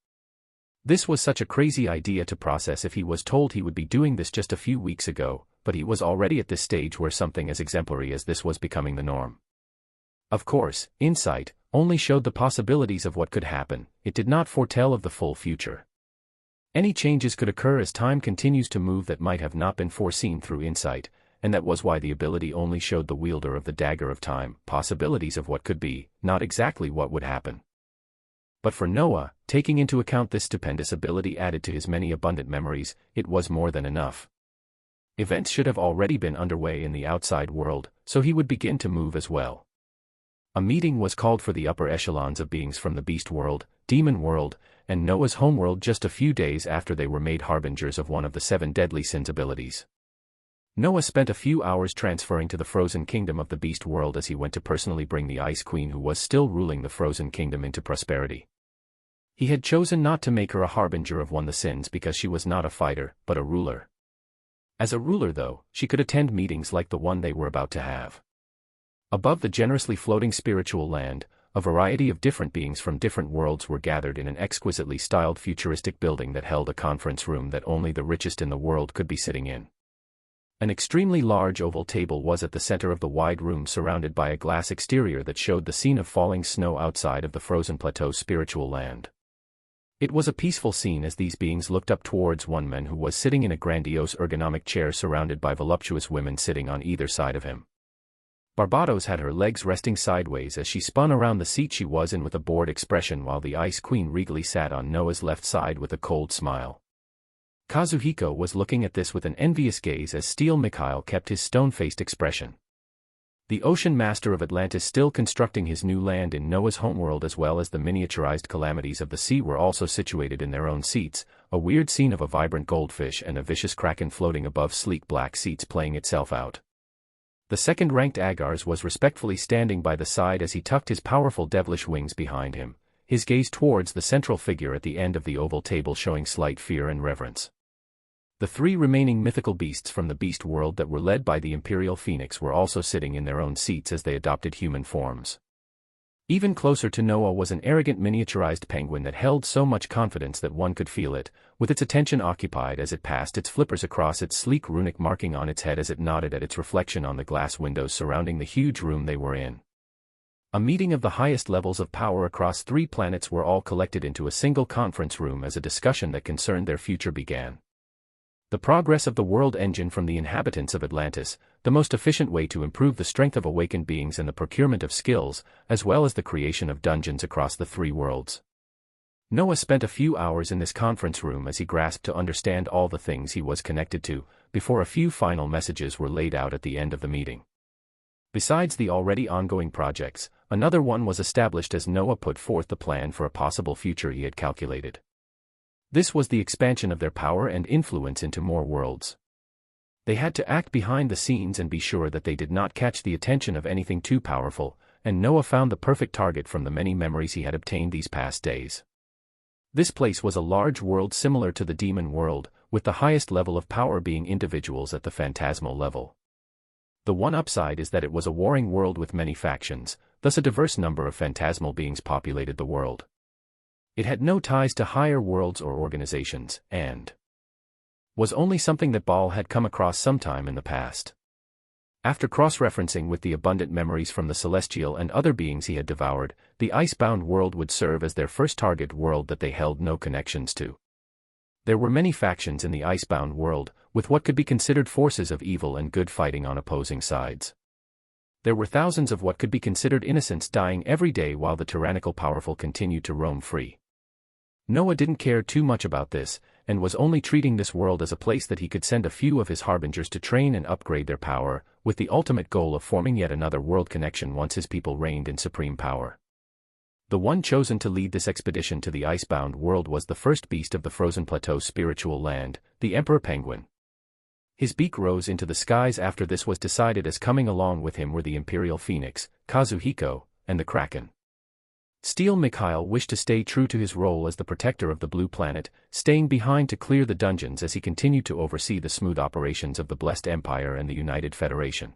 This was such a crazy idea to process if he was told he would be doing this just a few weeks ago, but he was already at this stage where something as exemplary as this was becoming the norm. Of course, insight only showed the possibilities of what could happen, it did not foretell of the full future. Any changes could occur as time continues to move that might have not been foreseen through insight, and that was why the ability only showed the wielder of the dagger of time possibilities of what could be, not exactly what would happen. But for Noah, taking into account this stupendous ability added to his many abundant memories, it was more than enough. Events should have already been underway in the outside world, so he would begin to move as well. A meeting was called for the upper echelons of beings from the beast world, demon world, and Noah's homeworld just a few days after they were made harbingers of one of the 7 deadly sins abilities. Noah spent a few hours transferring to the frozen kingdom of the beast world as he went to personally bring the Ice Queen who was still ruling the frozen kingdom into prosperity. He had chosen not to make her a harbinger of one of the sins because she was not a fighter, but a ruler. As a ruler though, she could attend meetings like the one they were about to have. Above the generously floating spiritual land, a variety of different beings from different worlds were gathered in an exquisitely styled futuristic building that held a conference room that only the richest in the world could be sitting in. An extremely large oval table was at the center of the wide room, surrounded by a glass exterior that showed the scene of falling snow outside of the frozen plateau's spiritual land. It was a peaceful scene as these beings looked up towards one man who was sitting in a grandiose ergonomic chair surrounded by voluptuous women sitting on either side of him. Barbados had her legs resting sideways as she spun around the seat she was in with a bored expression, while the Ice Queen regally sat on Noah's left side with a cold smile. Kazuhiko was looking at this with an envious gaze as Steel Mikhail kept his stone-faced expression. The Ocean Master of Atlantis, still constructing his new land in Noah's homeworld, as well as the miniaturized calamities of the sea, were also situated in their own seats, a weird scene of a vibrant goldfish and a vicious kraken floating above sleek black seats playing itself out. The second-ranked Agars was respectfully standing by the side as he tucked his powerful devilish wings behind him, his gaze towards the central figure at the end of the oval table showing slight fear and reverence. The three remaining mythical beasts from the beast world that were led by the Imperial Phoenix were also sitting in their own seats as they adopted human forms. Even closer to Noah was an arrogant miniaturized penguin that held so much confidence that one could feel it, with its attention occupied as it passed its flippers across its sleek runic marking on its head as it nodded at its reflection on the glass windows surrounding the huge room they were in. A meeting of the highest levels of power across 3 planets were all collected into a single conference room as a discussion that concerned their future began. The progress of the world engine from the inhabitants of Atlantis, the most efficient way to improve the strength of awakened beings and the procurement of skills, as well as the creation of dungeons across the 3 worlds. Noah spent a few hours in this conference room as he grasped to understand all the things he was connected to, before a few final messages were laid out at the end of the meeting. Besides the already ongoing projects, another one was established as Noah put forth the plan for a possible future he had calculated. This was the expansion of their power and influence into more worlds. They had to act behind the scenes and be sure that they did not catch the attention of anything too powerful, and Noah found the perfect target from the many memories he had obtained these past days. This place was a large world similar to the demon world, with the highest level of power being individuals at the phantasmal level. The one upside is that it was a warring world with many factions, thus a diverse number of phantasmal beings populated the world. It had no ties to higher worlds or organizations, and was only something that Baal had come across sometime in the past. After cross-referencing with the abundant memories from the celestial and other beings he had devoured, the icebound world would serve as their first target world that they held no connections to. There were many factions in the icebound world, with what could be considered forces of evil and good fighting on opposing sides. There were thousands of what could be considered innocents dying every day while the tyrannical powerful continued to roam free. Noah didn't care too much about this, and was only treating this world as a place that he could send a few of his harbingers to train and upgrade their power, with the ultimate goal of forming yet another world connection once his people reigned in supreme power. The one chosen to lead this expedition to the icebound world was the first beast of the frozen plateau's spiritual land, the Emperor Penguin. His beak rose into the skies after this was decided, as coming along with him were the Imperial Phoenix, Kazuhiko, and the Kraken. Steel Mikhail wished to stay true to his role as the protector of the Blue Planet, staying behind to clear the dungeons as he continued to oversee the smooth operations of the Blessed Empire and the United Federation.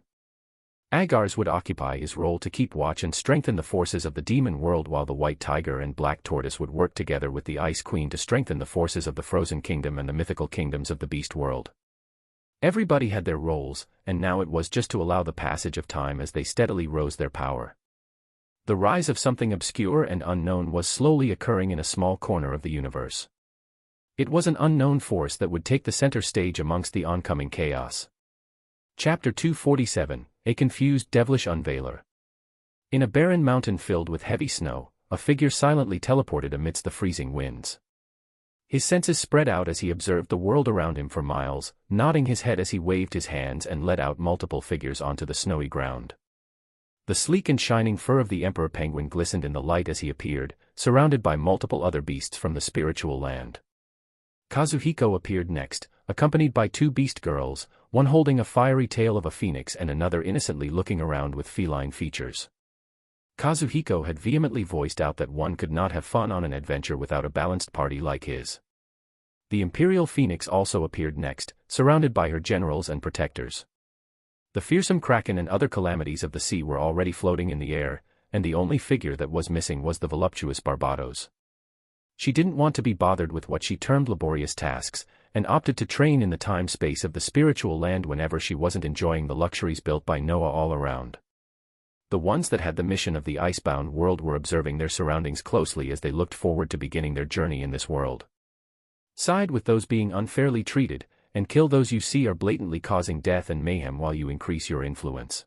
Agars would occupy his role to keep watch and strengthen the forces of the demon world, while the White Tiger and Black Tortoise would work together with the Ice Queen to strengthen the forces of the Frozen Kingdom and the mythical kingdoms of the Beast world. Everybody had their roles, and now it was just to allow the passage of time as they steadily rose their power. The rise of something obscure and unknown was slowly occurring in a small corner of the universe. It was an unknown force that would take the center stage amongst the oncoming chaos. Chapter 247, A Confused Devilish Unveiler. In a barren mountain filled with heavy snow, a figure silently teleported amidst the freezing winds. His senses spread out as he observed the world around him for miles, nodding his head as he waved his hands and led out multiple figures onto the snowy ground. The sleek and shining fur of the Emperor Penguin glistened in the light as he appeared, surrounded by multiple other beasts from the spiritual land. Kazuhiko appeared next, accompanied by 2 beast girls, one holding a fiery tail of a phoenix and another innocently looking around with feline features. Kazuhiko had vehemently voiced out that one could not have fun on an adventure without a balanced party like his. The Imperial Phoenix also appeared next, surrounded by her generals and protectors. The fearsome Kraken and other calamities of the sea were already floating in the air, and the only figure that was missing was the voluptuous Barbados. She didn't want to be bothered with what she termed laborious tasks, and opted to train in the time-space of the spiritual land whenever she wasn't enjoying the luxuries built by Noah all around. The ones that had the mission of the icebound world were observing their surroundings closely as they looked forward to beginning their journey in this world. Side with those being unfairly treated, and kill those you see are blatantly causing death and mayhem while you increase your influence.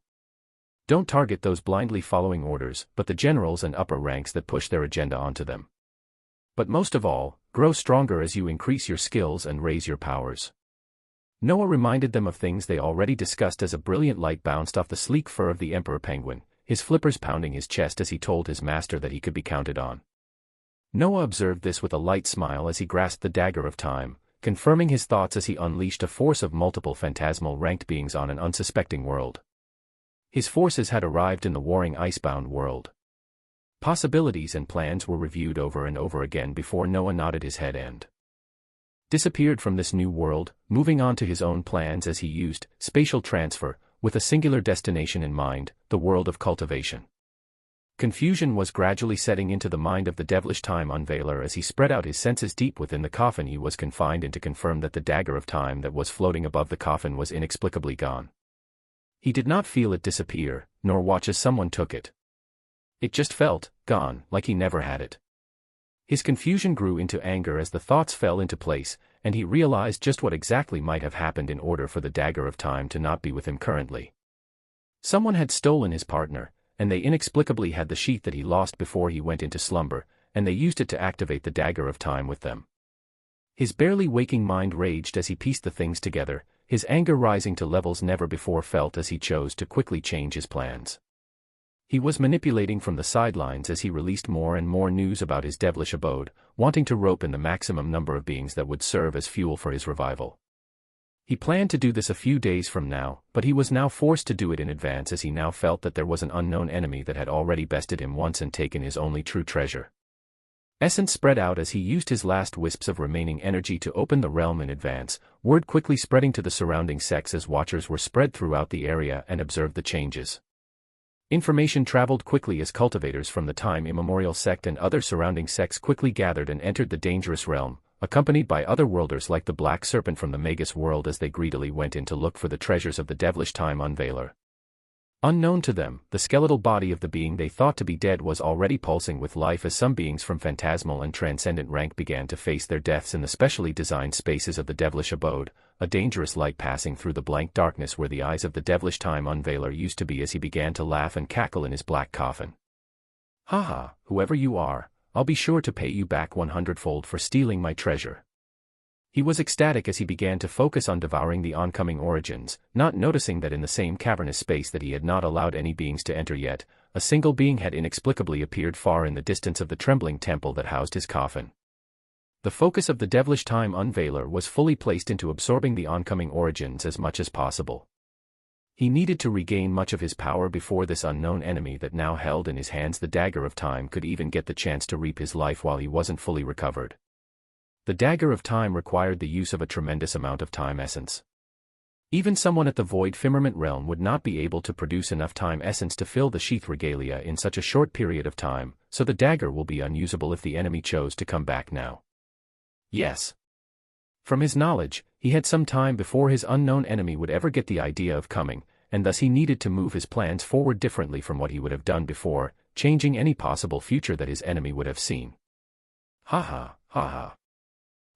Don't target those blindly following orders, but the generals and upper ranks that push their agenda onto them. But most of all, grow stronger as you increase your skills and raise your powers. Noah reminded them of things they already discussed as a brilliant light bounced off the sleek fur of the emperor penguin, his flippers pounding his chest as he told his master that he could be counted on. Noah observed this with a light smile as he grasped the dagger of time, confirming his thoughts as he unleashed a force of multiple phantasmal ranked beings on an unsuspecting world. His forces had arrived in the warring icebound world. Possibilities and plans were reviewed over and over again before Noah nodded his head and disappeared from this new world, moving on to his own plans as he used spatial transfer, with a singular destination in mind, the world of cultivation. Confusion was gradually setting into the mind of the devilish time unveiler as he spread out his senses deep within the coffin he was confined in to confirm that the dagger of time that was floating above the coffin was inexplicably gone. He did not feel it disappear, nor watch as someone took it. It just felt gone, like he never had it. His confusion grew into anger as the thoughts fell into place, and he realized just what exactly might have happened in order for the dagger of time to not be with him currently. Someone had stolen his partner, and they inexplicably had the sheath that he lost before he went into slumber, and they used it to activate the dagger of time with them. His barely waking mind raged as he pieced the things together, his anger rising to levels never before felt as he chose to quickly change his plans. He was manipulating from the sidelines as he released more and more news about his devilish abode, wanting to rope in the maximum number of beings that would serve as fuel for his revival. He planned to do this a few days from now, but he was now forced to do it in advance as he now felt that there was an unknown enemy that had already bested him once and taken his only true treasure. Essence spread out as he used his last wisps of remaining energy to open the realm in advance, word quickly spreading to the surrounding sects as watchers were spread throughout the area and observed the changes. Information traveled quickly as cultivators from the time immemorial sect and other surrounding sects quickly gathered and entered the dangerous realm, accompanied by other worlders like the Black Serpent from the Magus world as they greedily went in to look for the treasures of the devilish time unveiler. Unknown to them, the skeletal body of the being they thought to be dead was already pulsing with life as some beings from phantasmal and transcendent rank began to face their deaths in the specially designed spaces of the devilish abode, a dangerous light passing through the blank darkness where the eyes of the devilish time unveiler used to be as he began to laugh and cackle in his black coffin. "Haha, whoever you are, I'll be sure to pay you back 100-fold for stealing my treasure." He was ecstatic as he began to focus on devouring the oncoming origins, not noticing that in the same cavernous space that he had not allowed any beings to enter yet, a single being had inexplicably appeared far in the distance of the trembling temple that housed his coffin. The focus of the devilish time unveiler was fully placed into absorbing the oncoming origins as much as possible. He needed to regain much of his power before this unknown enemy that now held in his hands the dagger of time could even get the chance to reap his life while he wasn't fully recovered. The dagger of time required the use of a tremendous amount of time essence. Even someone at the void firmament realm would not be able to produce enough time essence to fill the sheath regalia in such a short period of time, so the dagger will be unusable if the enemy chose to come back now. Yes. From his knowledge, he had some time before his unknown enemy would ever get the idea of coming, and thus he needed to move his plans forward differently from what he would have done before, changing any possible future that his enemy would have seen. Ha ha, ha ha.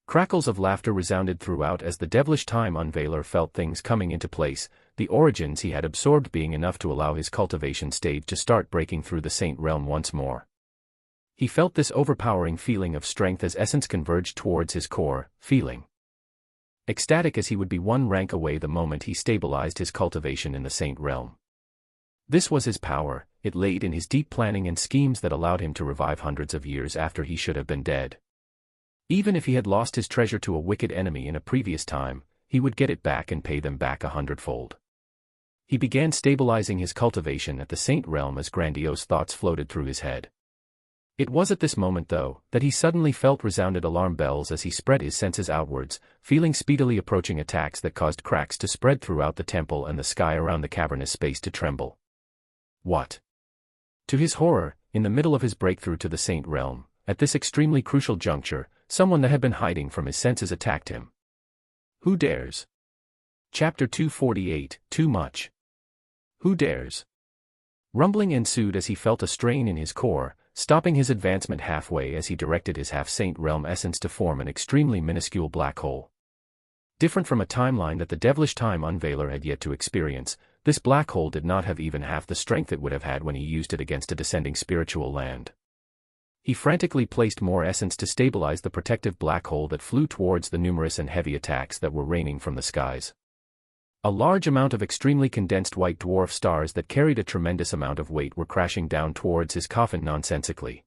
Crackles of laughter resounded throughout as the devilish time unveiler felt things coming into place, the origins he had absorbed being enough to allow his cultivation stage to start breaking through the saint realm once more. He felt this overpowering feeling of strength as essence converged towards his core, feeling ecstatic as he would be one rank away the moment he stabilized his cultivation in the saint realm. This was his power, it laid in his deep planning and schemes that allowed him to revive hundreds of years after he should have been dead. Even if he had lost his treasure to a wicked enemy in a previous time, he would get it back and pay them back 100-fold. He began stabilizing his cultivation at the saint realm as grandiose thoughts floated through his head. It was at this moment, though, that he suddenly felt resounded alarm bells as he spread his senses outwards, feeling speedily approaching attacks that caused cracks to spread throughout the temple and the sky around the cavernous space to tremble. What? To his horror, in the middle of his breakthrough to the Saint Realm, at this extremely crucial juncture, someone that had been hiding from his senses attacked him. Who dares? Chapter 248, Too Much. Who dares? Rumbling ensued as he felt a strain in his core, stopping his advancement halfway as he directed his half-Saint Realm essence to form an extremely minuscule black hole. Different from a timeline that the devilish Time Unveiler had yet to experience, this black hole did not have even half the strength it would have had when he used it against a descending spiritual land. He frantically placed more essence to stabilize the protective black hole that flew towards the numerous and heavy attacks that were raining from the skies. A large amount of extremely condensed white dwarf stars that carried a tremendous amount of weight were crashing down towards his coffin nonsensically.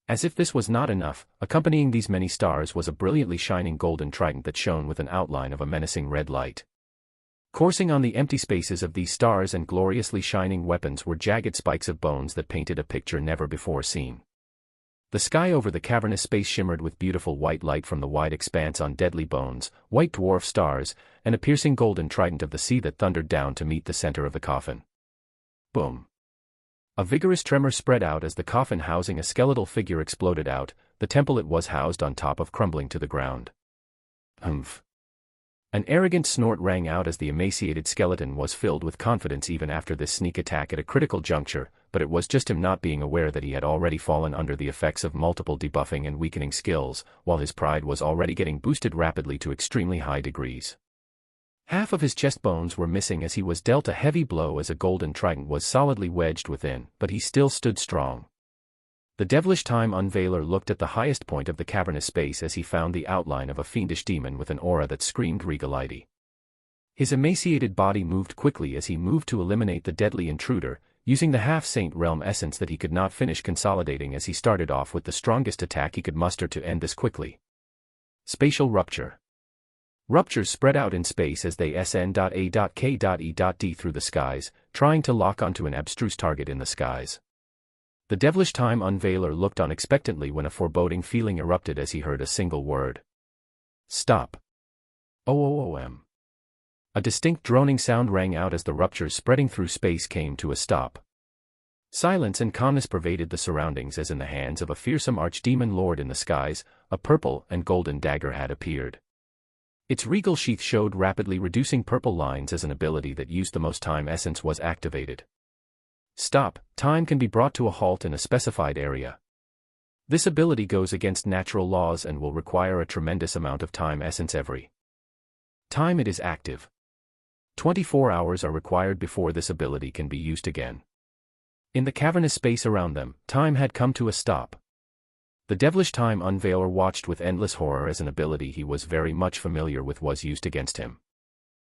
As if this was not enough, accompanying these many stars was a brilliantly shining golden trident that shone with an outline of a menacing red light. Coursing on the empty spaces of these stars and gloriously shining weapons were jagged spikes of bones that painted a picture never before seen. The sky over the cavernous space shimmered with beautiful white light from the wide expanse on deadly bones, white dwarf stars, and a piercing golden trident of the sea that thundered down to meet the center of the coffin. Boom! A vigorous tremor spread out as the coffin housing a skeletal figure exploded out, the temple it was housed on top of crumbling to the ground. Humph! An arrogant snort rang out as the emaciated skeleton was filled with confidence even after this sneak attack at a critical juncture, but it was just him not being aware that he had already fallen under the effects of multiple debuffing and weakening skills, while his pride was already getting boosted rapidly to extremely high degrees. Half of his chest bones were missing as he was dealt a heavy blow as a golden trident was solidly wedged within, but he still stood strong. The devilish Time Unveiler looked at the highest point of the cavernous space as he found the outline of a fiendish demon with an aura that screamed regality. His emaciated body moved quickly as he moved to eliminate the deadly intruder, using the half-Saint Realm essence that he could not finish consolidating as he started off with the strongest attack he could muster to end this quickly. Spatial Rupture. Ruptures spread out in space as they sn.a.k.e.d through the skies, trying to lock onto an abstruse target in the skies. The devilish Time Unveiler looked on expectantly when a foreboding feeling erupted as he heard a single word. Stop. OOOM. A distinct droning sound rang out as the ruptures spreading through space came to a stop. Silence and calmness pervaded the surroundings as in the hands of a fearsome archdemon lord in the skies, a purple and golden dagger had appeared. Its regal sheath showed rapidly reducing purple lines as an ability that used the most time essence was activated. Stop, time can be brought to a halt in a specified area. This ability goes against natural laws and will require a tremendous amount of time essence every time it is active. 24 hours are required before this ability can be used again. In the cavernous space around them, time had come to a stop. The devilish Time Unveiler watched with endless horror as an ability he was very much familiar with was used against him.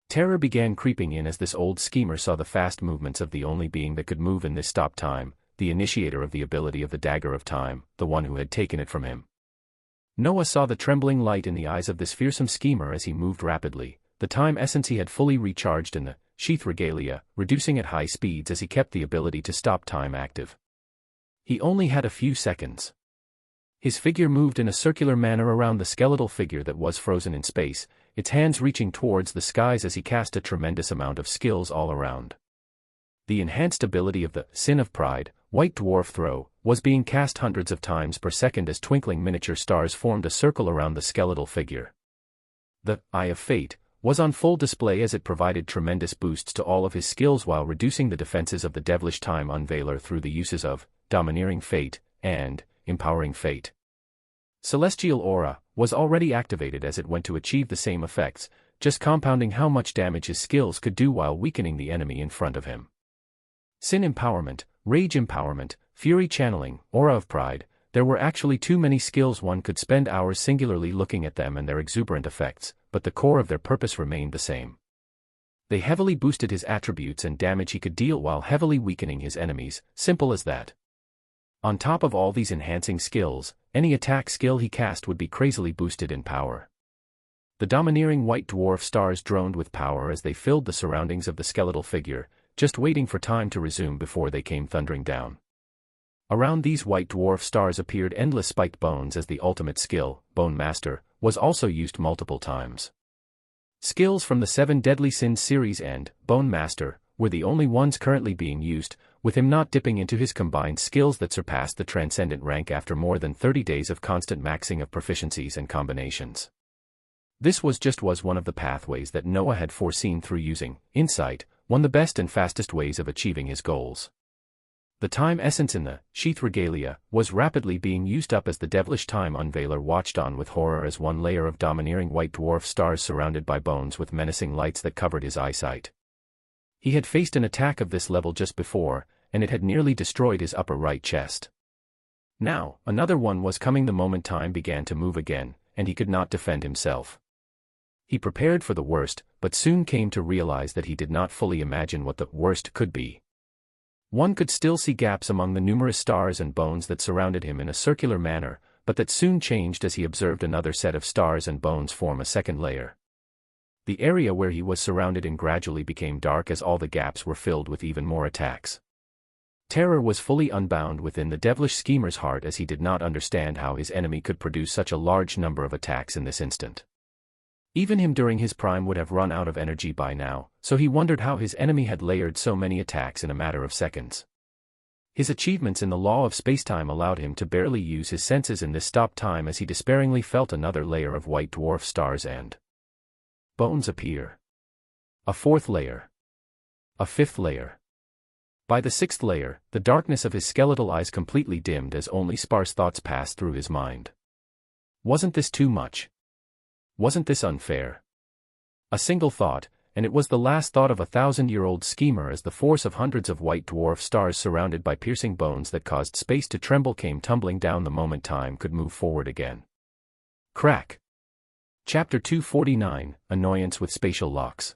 Terror began creeping in as this old schemer saw the fast movements of the only being that could move in this stop time, the initiator of the ability of the Dagger of Time, the one who had taken it from him. Noah saw the trembling light in the eyes of this fearsome schemer as he moved rapidly, the time essence he had fully recharged in the sheath regalia, reducing at high speeds as he kept the ability to stop time active. He only had a few seconds. His figure moved in a circular manner around the skeletal figure that was frozen in space, its hands reaching towards the skies as he cast a tremendous amount of skills all around. The enhanced ability of the Sin of Pride, White Dwarf Throw, was being cast hundreds of times per second as twinkling miniature stars formed a circle around the skeletal figure. The Eye of Fate was on full display as it provided tremendous boosts to all of his skills while reducing the defenses of the devilish Time Unveiler through the uses of Domineering Fate and Empowering Fate. Celestial Aura was already activated as it went to achieve the same effects, just compounding how much damage his skills could do while weakening the enemy in front of him. Sin Empowerment, Rage Empowerment, Fury Channeling, Aura of Pride, there were actually too many skills one could spend hours singularly looking at them and their exuberant effects, but the core of their purpose remained the same. They heavily boosted his attributes and damage he could deal while heavily weakening his enemies, simple as that. On top of all these enhancing skills, any attack skill he cast would be crazily boosted in power. The domineering white dwarf stars droned with power as they filled the surroundings of the skeletal figure, just waiting for time to resume before they came thundering down. Around these white dwarf stars appeared endless spiked bones as the ultimate skill, Bone Master, was also used multiple times. Skills from the 7 Deadly Sins series and Bone Master were the only ones currently being used, with him not dipping into his combined skills that surpassed the Transcendent rank after more than 30 days of constant maxing of proficiencies and combinations. This was one of the pathways that Noah had foreseen through using insight, one of the best and fastest ways of achieving his goals. The time essence in the sheath regalia was rapidly being used up as the devilish time unveiler watched on with horror as one layer of domineering white dwarf stars surrounded by bones with menacing lights that covered his eyesight. He had faced an attack of this level just before, and it had nearly destroyed his upper right chest. Now, another one was coming the moment time began to move again, and he could not defend himself. He prepared for the worst, but soon came to realize that he did not fully imagine what the worst could be. One could still see gaps among the numerous stars and bones that surrounded him in a circular manner, but that soon changed as he observed another set of stars and bones form a second layer. The area where he was surrounded in gradually became dark as all the gaps were filled with even more attacks. Terror was fully unbound within the devilish schemer's heart as he did not understand how his enemy could produce such a large number of attacks in this instant. Even him during his prime would have run out of energy by now, so he wondered how his enemy had layered so many attacks in a matter of seconds. His achievements in the law of spacetime allowed him to barely use his senses in this stopped time as he despairingly felt another layer of white dwarf stars and bones appear. A 4th layer. A 5th layer. By the 6th layer, the darkness of his skeletal eyes completely dimmed as only sparse thoughts passed through his mind. Wasn't this too much? Wasn't this unfair? A single thought, and it was the last thought of a 1,000-year-old schemer as the force of hundreds of white dwarf stars surrounded by piercing bones that caused space to tremble came tumbling down the moment time could move forward again. Crack. Chapter 249, Annoyance with Spatial Locks.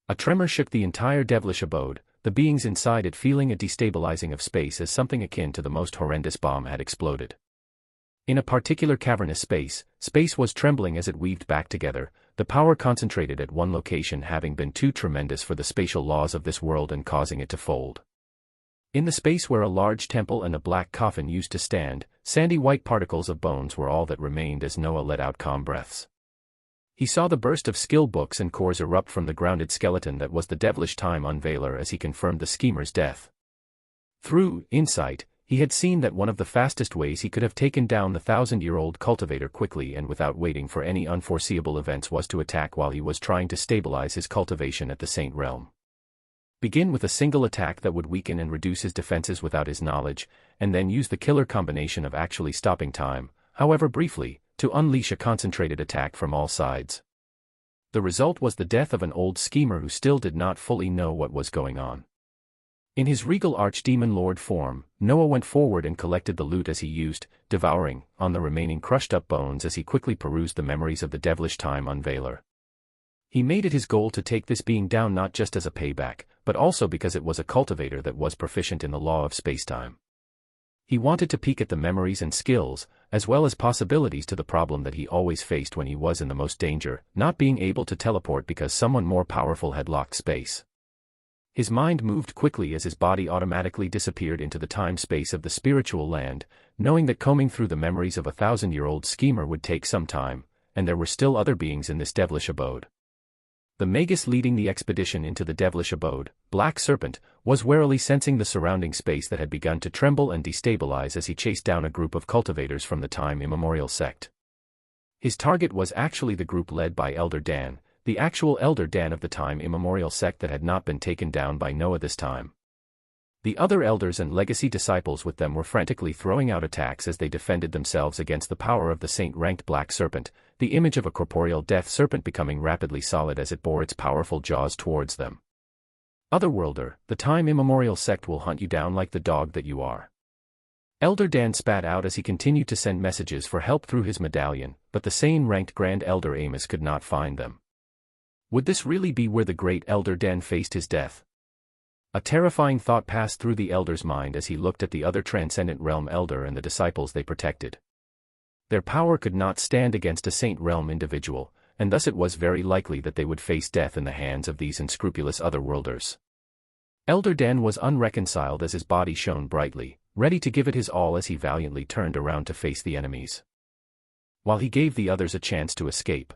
A tremor shook the entire devilish abode, the beings inside it feeling a destabilizing of space as something akin to the most horrendous bomb had exploded. In a particular cavernous space, space was trembling as it weaved back together, the power concentrated at one location having been too tremendous for the spatial laws of this world and causing it to fold. In the space where a large temple and a black coffin used to stand, sandy white particles of bones were all that remained as Noah let out calm breaths. He saw the burst of skill books and cores erupt from the grounded skeleton that was the devilish time unveiler as he confirmed the schemer's death. Through insight, he had seen that one of the fastest ways he could have taken down the 1,000-year-old cultivator quickly and without waiting for any unforeseeable events was to attack while he was trying to stabilize his cultivation at the Saint Realm. Begin with a single attack that would weaken and reduce his defenses without his knowledge, and then use the killer combination of actually stopping time, however briefly, to unleash a concentrated attack from all sides. The result was the death of an old schemer who still did not fully know what was going on. In his regal archdemon lord form, Noah went forward and collected the loot as he used, devouring on the remaining crushed-up bones as he quickly perused the memories of the devilish time unveiler. He made it his goal to take this being down not just as a payback, but also because it was a cultivator that was proficient in the law of spacetime. He wanted to peek at the memories and skills, as well as possibilities to the problem that he always faced when he was in the most danger, not being able to teleport because someone more powerful had locked space. His mind moved quickly as his body automatically disappeared into the time-space of the spiritual land, knowing that combing through the memories of a 1,000-year-old schemer would take some time, and there were still other beings in this devilish abode. The magus leading the expedition into the devilish abode, Black Serpent, was warily sensing the surrounding space that had begun to tremble and destabilize as he chased down a group of cultivators from the time immemorial sect. His target was actually the group led by Elder Dan, the actual Elder Dan of the time immemorial sect that had not been taken down by Noah this time. The other elders and legacy disciples with them were frantically throwing out attacks as they defended themselves against the power of the saint-ranked Black Serpent, the image of a corporeal death serpent becoming rapidly solid as it bore its powerful jaws towards them. Otherworlder, the time immemorial sect will hunt you down like the dog that you are. Elder Dan spat out as he continued to send messages for help through his medallion, but the sane-ranked Grand Elder Amos could not find them. Would this really be where the great Elder Dan faced his death? A terrifying thought passed through the elder's mind as he looked at the other Transcendent Realm Elder and the disciples they protected. Their power could not stand against a Saint Realm individual, and thus it was very likely that they would face death in the hands of these unscrupulous otherworlders. Elder Dan was unreconciled as his body shone brightly, ready to give it his all as he valiantly turned around to face the enemies, while he gave the others a chance to escape.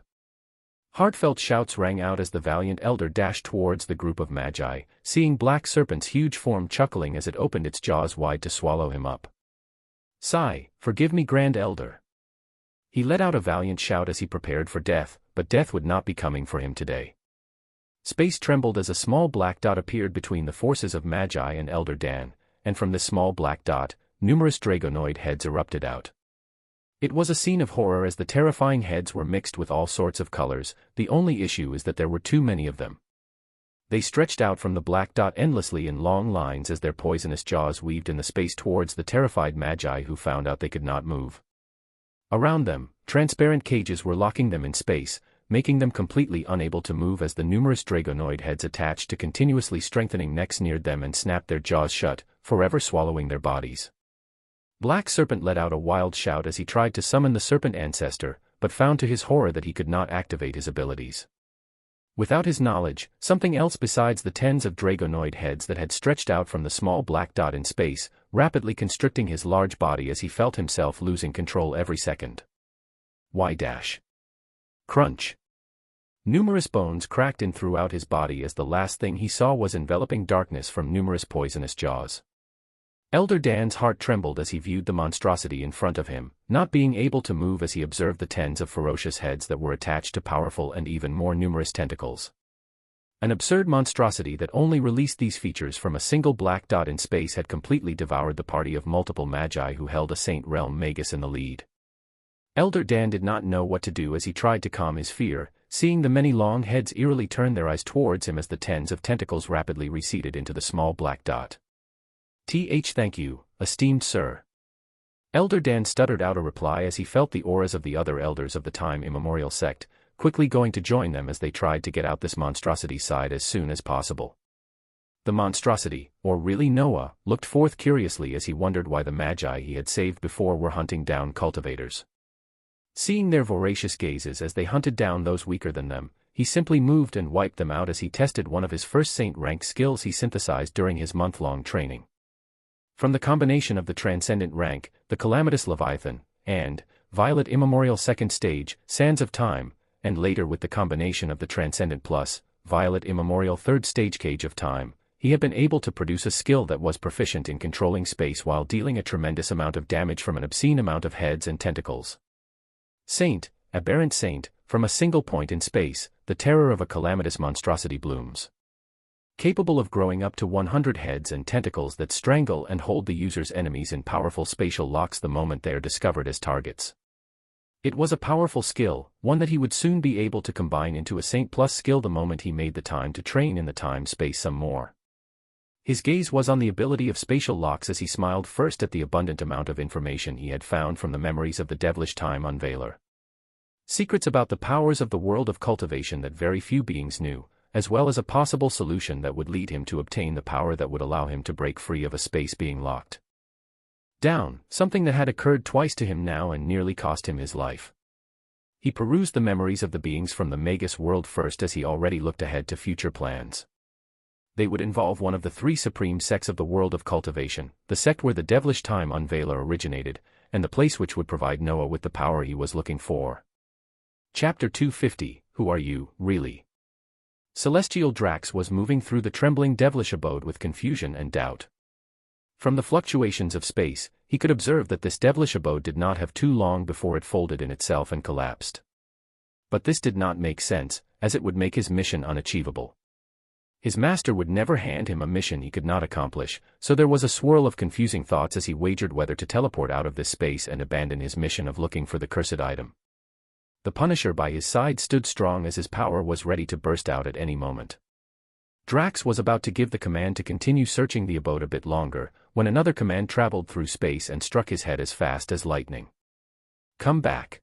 Heartfelt shouts rang out as the valiant elder dashed towards the group of magi, seeing Black Serpent's huge form chuckling as it opened its jaws wide to swallow him up. "Sigh, forgive me, Grand Elder." He let out a valiant shout as he prepared for death, but death would not be coming for him today. Space trembled as a small black dot appeared between the forces of Magi and Elder Dan, and from this small black dot, numerous dragonoid heads erupted out. It was a scene of horror as the terrifying heads were mixed with all sorts of colors. The only issue is that there were too many of them. They stretched out from the black dot endlessly in long lines as their poisonous jaws weaved in the space towards the terrified Magi who found out they could not move. Around them, transparent cages were locking them in space, making them completely unable to move as the numerous dragonoid heads attached to continuously strengthening necks neared them and snapped their jaws shut, forever swallowing their bodies. Black Serpent let out a wild shout as he tried to summon the serpent ancestor, but found to his horror that he could not activate his abilities. Without his knowledge, something else besides the tens of dragonoid heads that had stretched out from the small black dot in space, rapidly constricting his large body as he felt himself losing control every second. Crunch. Numerous bones cracked in throughout his body as the last thing he saw was enveloping darkness from numerous poisonous jaws. Elder Dan's heart trembled as he viewed the monstrosity in front of him, not being able to move as he observed the tens of ferocious heads that were attached to powerful and even more numerous tentacles. An absurd monstrosity that only released these features from a single black dot in space had completely devoured the party of multiple magi who held a Saint Realm Magus in the lead. Elder Dan did not know what to do as he tried to calm his fear, seeing the many long heads eerily turn their eyes towards him as the tens of tentacles rapidly receded into the small black dot. Thank you, esteemed sir." Elder Dan stuttered out a reply as he felt the auras of the other elders of the time immemorial sect, quickly going to join them as they tried to get out this monstrosity's side as soon as possible. The monstrosity, or really Noah, looked forth curiously as he wondered why the magi he had saved before were hunting down cultivators. Seeing their voracious gazes as they hunted down those weaker than them, he simply moved and wiped them out as he tested one of his first saint-rank skills he synthesized during his month-long training. From the combination of the Transcendent rank, the Calamitous Leviathan, and Violet Immemorial Second Stage, Sands of Time, and later with the combination of the Transcendent Plus, Violet Immemorial Third Stage Cage of Time, he had been able to produce a skill that was proficient in controlling space while dealing a tremendous amount of damage from an obscene amount of heads and tentacles. Saint, Aberrant Saint, from a single point in space, the terror of a calamitous monstrosity blooms. Capable of growing up to 100 heads and tentacles that strangle and hold the user's enemies in powerful spatial locks the moment they are discovered as targets. It was a powerful skill, one that he would soon be able to combine into a Saint Plus skill the moment he made the time to train in the time-space some more. His gaze was on the ability of spatial locks as he smiled first at the abundant amount of information he had found from the memories of the devilish time unveiler. Secrets about the powers of the world of cultivation that very few beings knew, as well as a possible solution that would lead him to obtain the power that would allow him to break free of a space being locked down, something that had occurred twice to him now and nearly cost him his life. He perused the memories of the beings from the Magus world first as he already looked ahead to future plans. They would involve one of the three supreme sects of the world of cultivation, the sect where the devilish time unveiler originated, and the place which would provide Noah with the power he was looking for. Chapter 250, Who Are You, Really? Celestial Drax was moving through the trembling devilish abode with confusion and doubt. From the fluctuations of space, he could observe that this devilish abode did not have too long before it folded in itself and collapsed. But this did not make sense, as it would make his mission unachievable. His master would never hand him a mission he could not accomplish, so there was a swirl of confusing thoughts as he wagered whether to teleport out of this space and abandon his mission of looking for the cursed item. The Punisher by his side stood strong as his power was ready to burst out at any moment. Drax was about to give the command to continue searching the abode a bit longer, when another command traveled through space and struck his head as fast as lightning. Come back.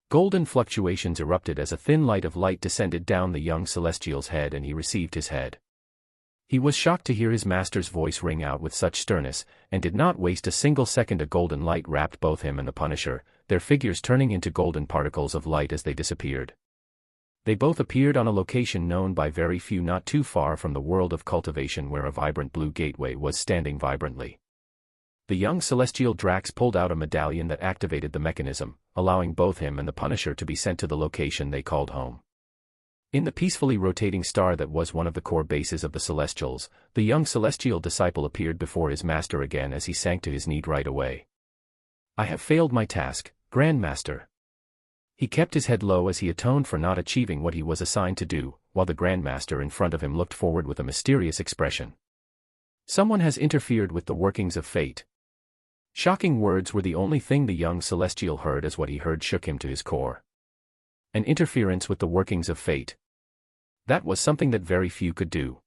Golden fluctuations erupted as a thin light of light descended down the young celestial's head and he received his head. He was shocked to hear his master's voice ring out with such sternness, and did not waste a single second. A golden light wrapped both him and the Punisher, their figures turning into golden particles of light as they disappeared. They both appeared on a location known by very few not too far from the world of cultivation where a vibrant blue gateway was standing vibrantly. The young celestial Drax pulled out a medallion that activated the mechanism, allowing both him and the Punisher to be sent to the location they called home. In the peacefully rotating star that was one of the core bases of the Celestials, the young celestial disciple appeared before his master again as he sank to his knee right away. "I have failed my task, Grand Master." He kept his head low as he atoned for not achieving what he was assigned to do, while the Grand Master in front of him looked forward with a mysterious expression. "Someone has interfered with the workings of fate." Shocking words were the only thing the young celestial heard as what he heard shook him to his core. An interference with the workings of fate. That was something that very few could do.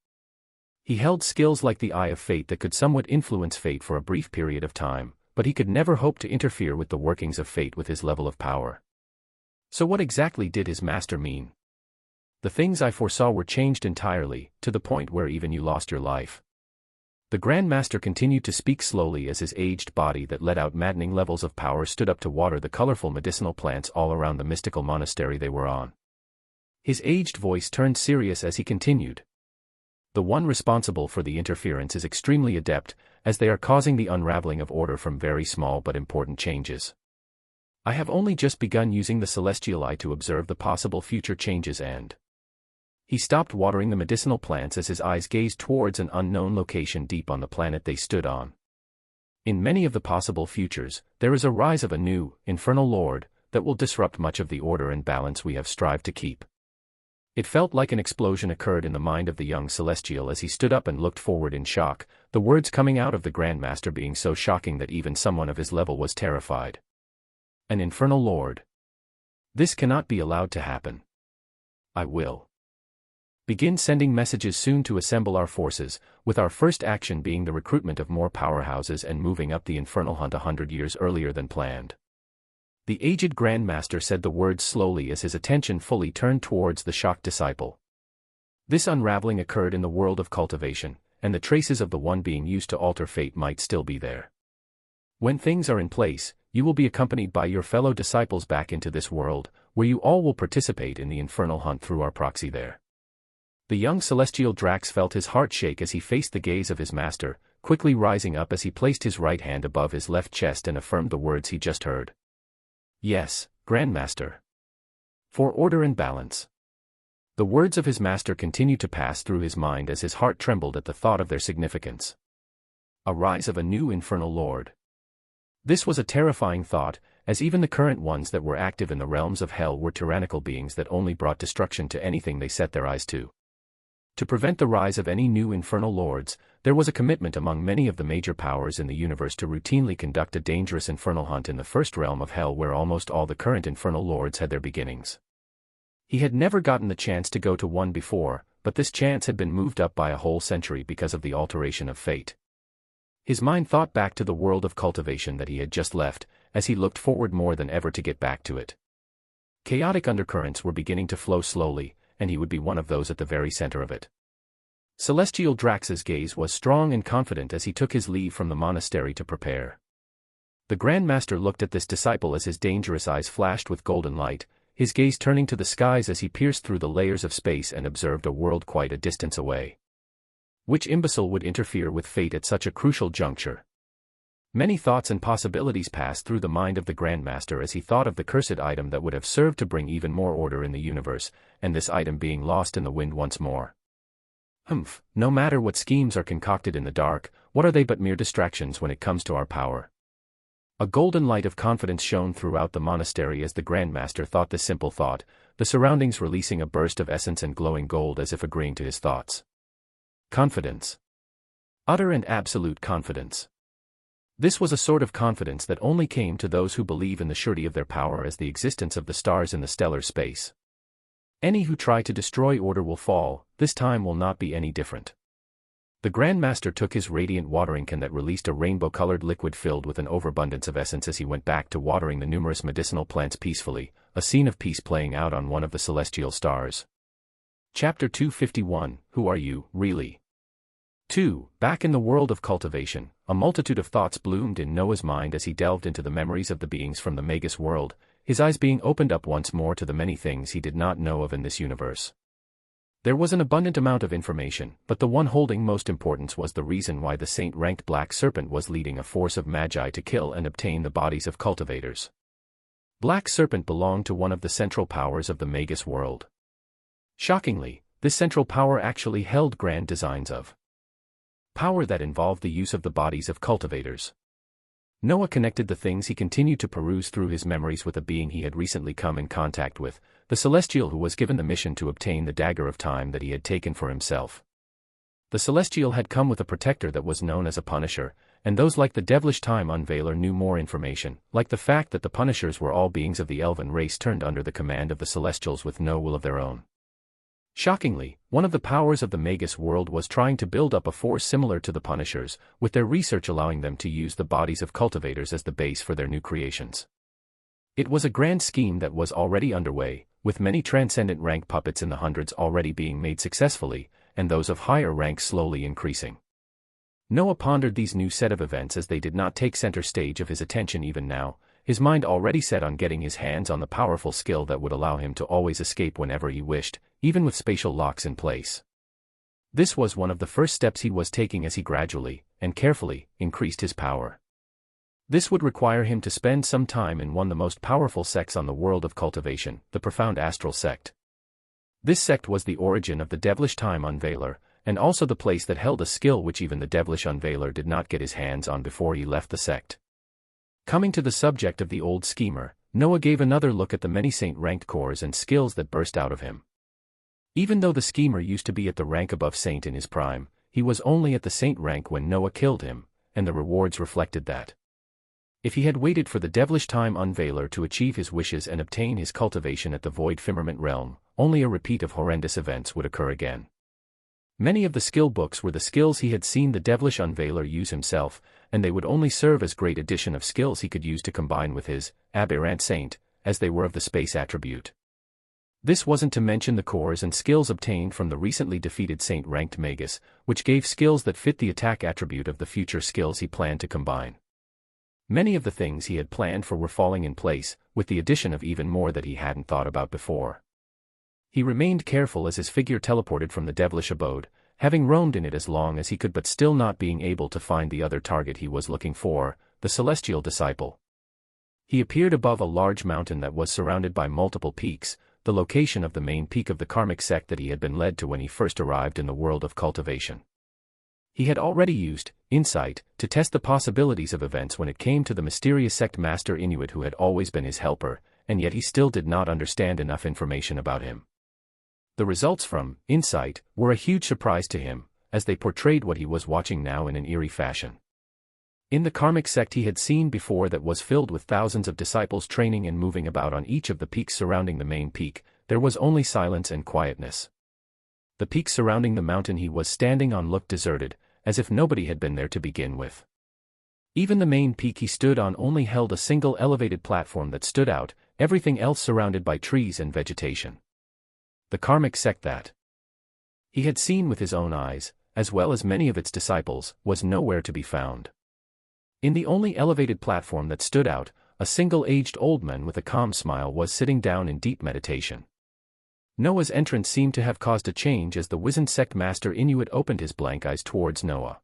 He held skills like the Eye of Fate that could somewhat influence fate for a brief period of time, but he could never hope to interfere with the workings of fate with his level of power. So what exactly did his master mean? "The things I foresaw were changed entirely, to the point where even you lost your life." The Grand Master continued to speak slowly as his aged body that let out maddening levels of power stood up to water the colorful medicinal plants all around the mystical monastery they were on. His aged voice turned serious as he continued. "The one responsible for the interference is extremely adept, as they are causing the unraveling of order from very small but important changes. I have only just begun using the celestial eye to observe the possible future changes and—" He stopped watering the medicinal plants as his eyes gazed towards an unknown location deep on the planet they stood on. "In many of the possible futures, there is a rise of a new, infernal lord, that will disrupt much of the order and balance we have strived to keep." It felt like an explosion occurred in the mind of the young celestial as he stood up and looked forward in shock, the words coming out of the Grand Master being so shocking that even someone of his level was terrified. "An infernal lord. This cannot be allowed to happen. I will begin sending messages soon to assemble our forces, with our first action being the recruitment of more powerhouses and moving up the infernal hunt 100 years earlier than planned." The aged Grand Master said the words slowly as his attention fully turned towards the shocked disciple. This unraveling occurred in the world of cultivation, and the traces of the one being used to alter fate might still be there. "When things are in place, you will be accompanied by your fellow disciples back into this world, where you all will participate in the infernal hunt through our proxy there." The young celestial Drax felt his heart shake as he faced the gaze of his master, quickly rising up as he placed his right hand above his left chest and affirmed the words he just heard. "Yes, Grand Master. For order and balance." The words of his master continued to pass through his mind as his heart trembled at the thought of their significance. A rise of a new infernal lord. This was a terrifying thought, as even the current ones that were active in the realms of hell were tyrannical beings that only brought destruction to anything they set their eyes to. To prevent the rise of any new infernal lords, there was a commitment among many of the major powers in the universe to routinely conduct a dangerous infernal hunt in the first realm of hell where almost all the current infernal lords had their beginnings. He had never gotten the chance to go to one before, but this chance had been moved up by a whole century because of the alteration of fate. His mind thought back to the world of cultivation that he had just left, as he looked forward more than ever to get back to it. Chaotic undercurrents were beginning to flow slowly, and he would be one of those at the very center of it. Celestial Drax's gaze was strong and confident as he took his leave from the monastery to prepare. The Grand Master looked at this disciple as his dangerous eyes flashed with golden light, his gaze turning to the skies as he pierced through the layers of space and observed a world quite a distance away. Which imbecile would interfere with fate at such a crucial juncture? Many thoughts and possibilities passed through the mind of the Grand Master as he thought of the cursed item that would have served to bring even more order in the universe, and this item being lost in the wind once more. No matter what schemes are concocted in the dark, what are they but mere distractions when it comes to our power? A golden light of confidence shone throughout the monastery as the Grand Master thought this simple thought, the surroundings releasing a burst of essence and glowing gold as if agreeing to his thoughts. Confidence. Utter and absolute confidence. This was a sort of confidence that only came to those who believe in the surety of their power as the existence of the stars in the stellar space. Any who try to destroy order will fall, this time will not be any different. The Grand Master took his radiant watering can that released a rainbow-colored liquid filled with an overabundance of essence as he went back to watering the numerous medicinal plants peacefully, a scene of peace playing out on one of the celestial stars. Chapter 251, Who Are You, Really? 2. Back in the world of cultivation, a multitude of thoughts bloomed in Noah's mind as he delved into the memories of the beings from the Magus world, his eyes being opened up once more to the many things he did not know of in this universe. There was an abundant amount of information, but the one holding most importance was the reason why the saint-ranked Black Serpent was leading a force of magi to kill and obtain the bodies of cultivators. Black Serpent belonged to one of the central powers of the Magus world. Shockingly, this central power actually held grand designs of power that involved the use of the bodies of cultivators. Noah connected the things he continued to peruse through his memories with a being he had recently come in contact with, the Celestial who was given the mission to obtain the dagger of time that he had taken for himself. The Celestial had come with a protector that was known as a Punisher, and those like the devilish Time Unveiler knew more information, like the fact that the Punishers were all beings of the elven race turned under the command of the Celestials with no will of their own. Shockingly, one of the powers of the Magus world was trying to build up a force similar to the Punishers, with their research allowing them to use the bodies of cultivators as the base for their new creations. It was a grand scheme that was already underway, with many transcendent rank puppets in the hundreds already being made successfully, and those of higher rank slowly increasing. Noah pondered these new set of events as they did not take center stage of his attention even now, his mind already set on getting his hands on the powerful skill that would allow him to always escape whenever he wished, even with spatial locks in place. This was one of the first steps he was taking as he gradually, and carefully, increased his power. This would require him to spend some time in one of the most powerful sects on the world of cultivation, the Profound Astral Sect. This sect was the origin of the devilish Time Unveiler, and also the place that held a skill which even the devilish Unveiler did not get his hands on before he left the sect. Coming to the subject of the old schemer, Noah gave another look at the many saint-ranked cores and skills that burst out of him. Even though the schemer used to be at the rank above saint in his prime, he was only at the saint rank when Noah killed him, and the rewards reflected that. If he had waited for the devilish Time Unveiler to achieve his wishes and obtain his cultivation at the void firmament realm, only a repeat of horrendous events would occur again. Many of the skill books were the skills he had seen the devilish Unveiler use himself, and they would only serve as great addition of skills he could use to combine with his aberrant saint, as they were of the space attribute. This wasn't to mention the cores and skills obtained from the recently defeated saint-ranked Magus, which gave skills that fit the attack attribute of the future skills he planned to combine. Many of the things he had planned for were falling in place, with the addition of even more that he hadn't thought about before. He remained careful as his figure teleported from the devilish abode, having roamed in it as long as he could but still not being able to find the other target he was looking for, the celestial disciple. He appeared above a large mountain that was surrounded by multiple peaks, the location of the main peak of the karmic sect that he had been led to when he first arrived in the world of cultivation. He had already used insight to test the possibilities of events when it came to the mysterious sect master Inuit who had always been his helper, and yet he still did not understand enough information about him. The results from insight were a huge surprise to him, as they portrayed what he was watching now in an eerie fashion. In the karmic sect he had seen before that was filled with thousands of disciples training and moving about on each of the peaks surrounding the main peak, there was only silence and quietness. The peak surrounding the mountain he was standing on looked deserted, as if nobody had been there to begin with. Even the main peak he stood on only held a single elevated platform that stood out, everything else surrounded by trees and vegetation. The karmic sect that he had seen with his own eyes, as well as many of its disciples, was nowhere to be found. In the only elevated platform that stood out, a single aged old man with a calm smile was sitting down in deep meditation. Noah's entrance seemed to have caused a change as the wizened sect master Inuit opened his blank eyes towards Noah.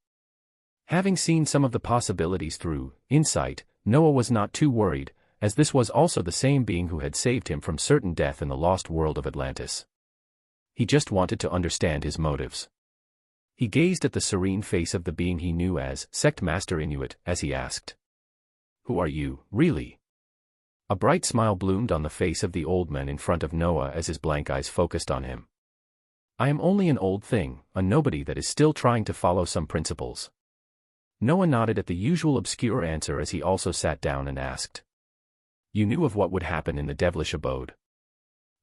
Having seen some of the possibilities through insight, Noah was not too worried, as this was also the same being who had saved him from certain death in the lost world of Atlantis. He just wanted to understand his motives. He gazed at the serene face of the being he knew as Sect Master Inuit as he asked, "Who are you, really?" A bright smile bloomed on the face of the old man in front of Noah as his blank eyes focused on him. "I am only an old thing, a nobody that is still trying to follow some principles." Noah nodded at the usual obscure answer as he also sat down and asked, "You knew of what would happen in the devilish abode?"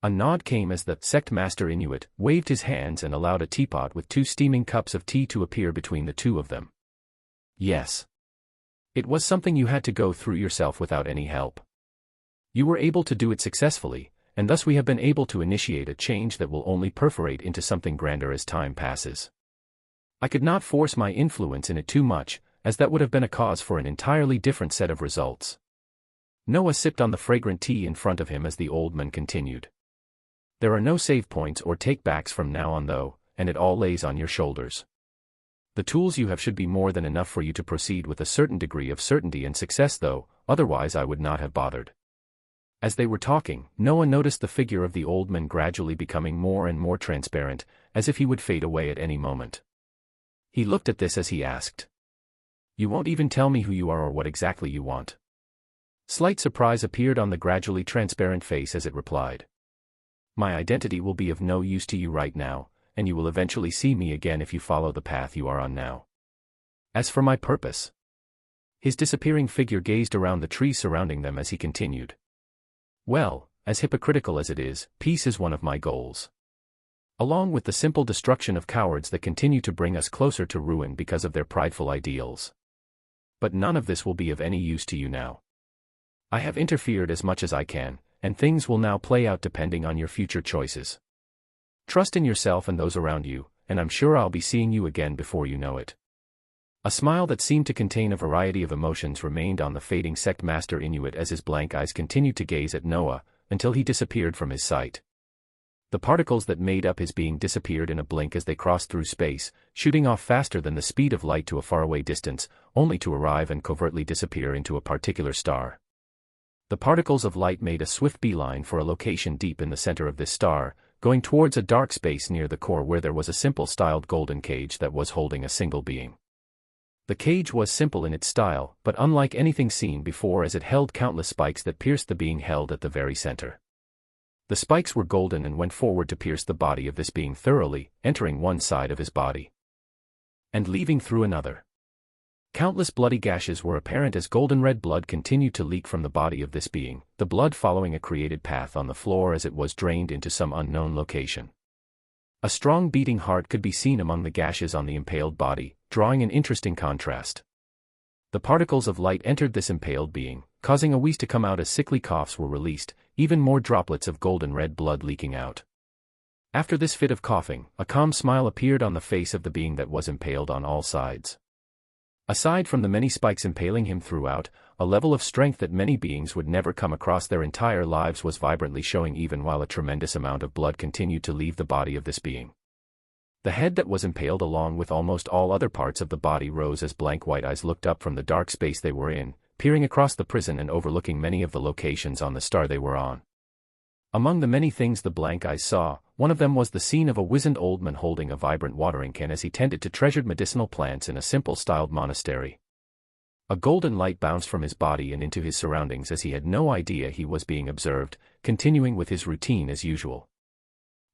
A nod came as the sect master Inuit waved his hands and allowed a teapot with 2 steaming cups of tea to appear between the two of them. "Yes. It was something you had to go through yourself without any help. You were able to do it successfully, and thus we have been able to initiate a change that will only perforate into something grander as time passes. I could not force my influence in it too much, as that would have been a cause for an entirely different set of results." Noah sipped on the fragrant tea in front of him as the old man continued. There are no save points or take-backs from now on though, and it all lays on your shoulders. The tools you have should be more than enough for you to proceed with a certain degree of certainty and success though, otherwise I would not have bothered. As they were talking, Noah noticed the figure of the old man gradually becoming more and more transparent, as if he would fade away at any moment. He looked at this as he asked, "You won't even tell me who you are or what exactly you want?" Slight surprise appeared on the gradually transparent face as it replied, "My identity will be of no use to you right now, and you will eventually see me again if you follow the path you are on now. As for my purpose..." His disappearing figure gazed around the trees surrounding them as he continued, "Well, as hypocritical as it is, peace is one of my goals. Along with the simple destruction of cowards that continue to bring us closer to ruin because of their prideful ideals. But none of this will be of any use to you now. I have interfered as much as I can, and things will now play out depending on your future choices. Trust in yourself and those around you, and I'm sure I'll be seeing you again before you know it." A smile that seemed to contain a variety of emotions remained on the fading sect master Inuit as his blank eyes continued to gaze at Noah, until he disappeared from his sight. The particles that made up his being disappeared in a blink as they crossed through space, shooting off faster than the speed of light to a faraway distance, only to arrive and covertly disappear into a particular star. The particles of light made a swift beeline for a location deep in the center of this star, going towards a dark space near the core where there was a simple styled golden cage that was holding a single being. The cage was simple in its style, but unlike anything seen before as it held countless spikes that pierced the being held at the very center. The spikes were golden and went forward to pierce the body of this being thoroughly, entering one side of his body and leaving through another. Countless bloody gashes were apparent as golden red blood continued to leak from the body of this being, the blood following a created path on the floor as it was drained into some unknown location. A strong beating heart could be seen among the gashes on the impaled body, drawing an interesting contrast. The particles of light entered this impaled being, causing a wheeze to come out as sickly coughs were released, even more droplets of golden red blood leaking out. After this fit of coughing, a calm smile appeared on the face of the being that was impaled on all sides. Aside from the many spikes impaling him throughout, a level of strength that many beings would never come across their entire lives was vibrantly showing even while a tremendous amount of blood continued to leave the body of this being. The head that was impaled along with almost all other parts of the body rose as blank white eyes looked up from the dark space they were in, peering across the prison and overlooking many of the locations on the star they were on. Among the many things the blank eyes saw, one of them was the scene of a wizened old man holding a vibrant watering can as he tended to treasured medicinal plants in a simple-styled monastery. A golden light bounced from his body and into his surroundings as he had no idea he was being observed, continuing with his routine as usual.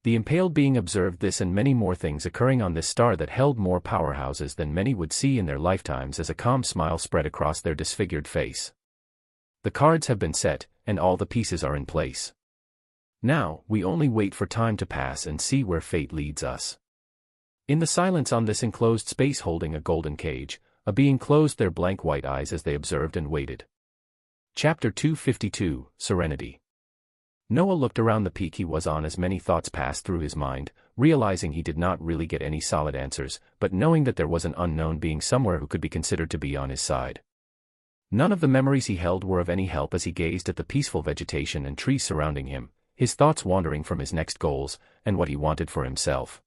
The impaled being observed this and many more things occurring on this star that held more powerhouses than many would see in their lifetimes as a calm smile spread across their disfigured face. The cards have been set, and all the pieces are in place. Now, we only wait for time to pass and see where fate leads us. In the silence on this enclosed space holding a golden cage, a being closed their blank white eyes as they observed and waited. Chapter 252, Serenity. Noah looked around the peak he was on as many thoughts passed through his mind, realizing he did not really get any solid answers, but knowing that there was an unknown being somewhere who could be considered to be on his side. None of the memories he held were of any help as he gazed at the peaceful vegetation and trees surrounding him, his thoughts wandering from his next goals, and what he wanted for himself.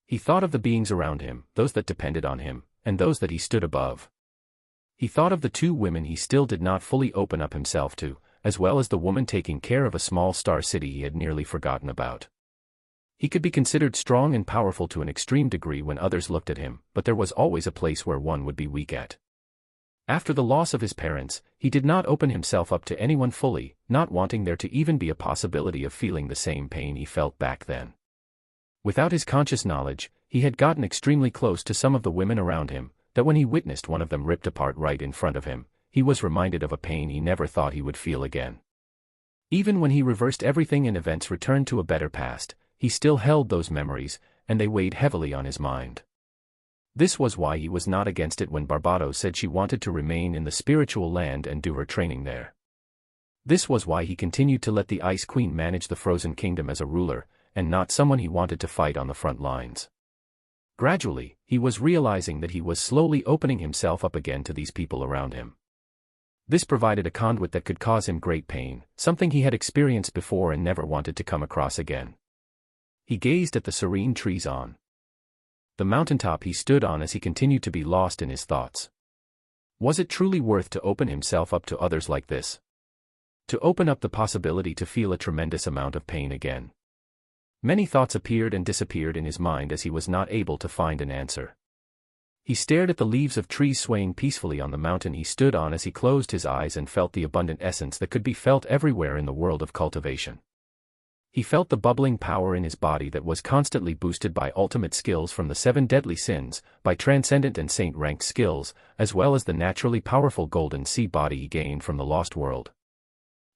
He thought of the beings around him, those that depended on him, and those that he stood above. He thought of the two women he still did not fully open up himself to, as well as the woman taking care of a small star city he had nearly forgotten about. He could be considered strong and powerful to an extreme degree when others looked at him, but there was always a place where one would be weak at. After the loss of his parents, he did not open himself up to anyone fully, not wanting there to even be a possibility of feeling the same pain he felt back then. Without his conscious knowledge, he had gotten extremely close to some of the women around him, that when he witnessed one of them ripped apart right in front of him, he was reminded of a pain he never thought he would feel again. Even when he reversed everything and events returned to a better past, he still held those memories, and they weighed heavily on his mind. This was why he was not against it when Barbato said she wanted to remain in the spiritual land and do her training there. This was why he continued to let the Ice Queen manage the Frozen Kingdom as a ruler, and not someone he wanted to fight on the front lines. Gradually, he was realizing that he was slowly opening himself up again to these people around him. This provided a conduit that could cause him great pain, something he had experienced before and never wanted to come across again. He gazed at the serene trees on the mountaintop he stood on as he continued to be lost in his thoughts. Was it truly worth to open himself up to others like this? To open up the possibility to feel a tremendous amount of pain again? Many thoughts appeared and disappeared in his mind as he was not able to find an answer. He stared at the leaves of trees swaying peacefully on the mountain he stood on as he closed his eyes and felt the abundant essence that could be felt everywhere in the world of cultivation. He felt the bubbling power in his body that was constantly boosted by ultimate skills from the 7 deadly sins, by transcendent and saint-ranked skills, as well as the naturally powerful golden sea body he gained from the lost world.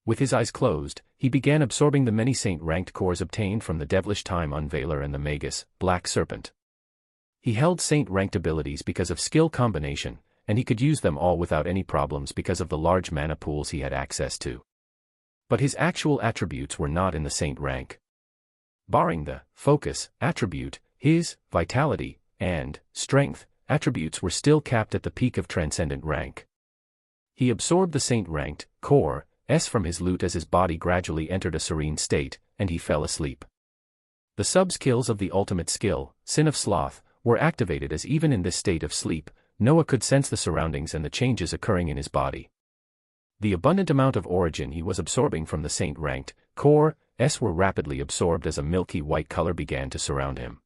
With his eyes closed, he began absorbing the many saint-ranked cores obtained from the devilish time unveiler and the magus, black serpent. He held saint-ranked abilities because of skill combination, and he could use them all without any problems because of the large mana pools he had access to. But his actual attributes were not in the saint rank. Barring the focus attribute, his vitality and strength attributes were still capped at the peak of transcendent rank. He absorbed the saint-ranked core S from his loot as his body gradually entered a serene state, and he fell asleep. The sub-skills of the ultimate skill, Sin of Sloth, were activated as even in this state of sleep, Noah could sense the surroundings and the changes occurring in his body. The abundant amount of origin he was absorbing from the saint-ranked core S were rapidly absorbed as a milky white color began to surround him.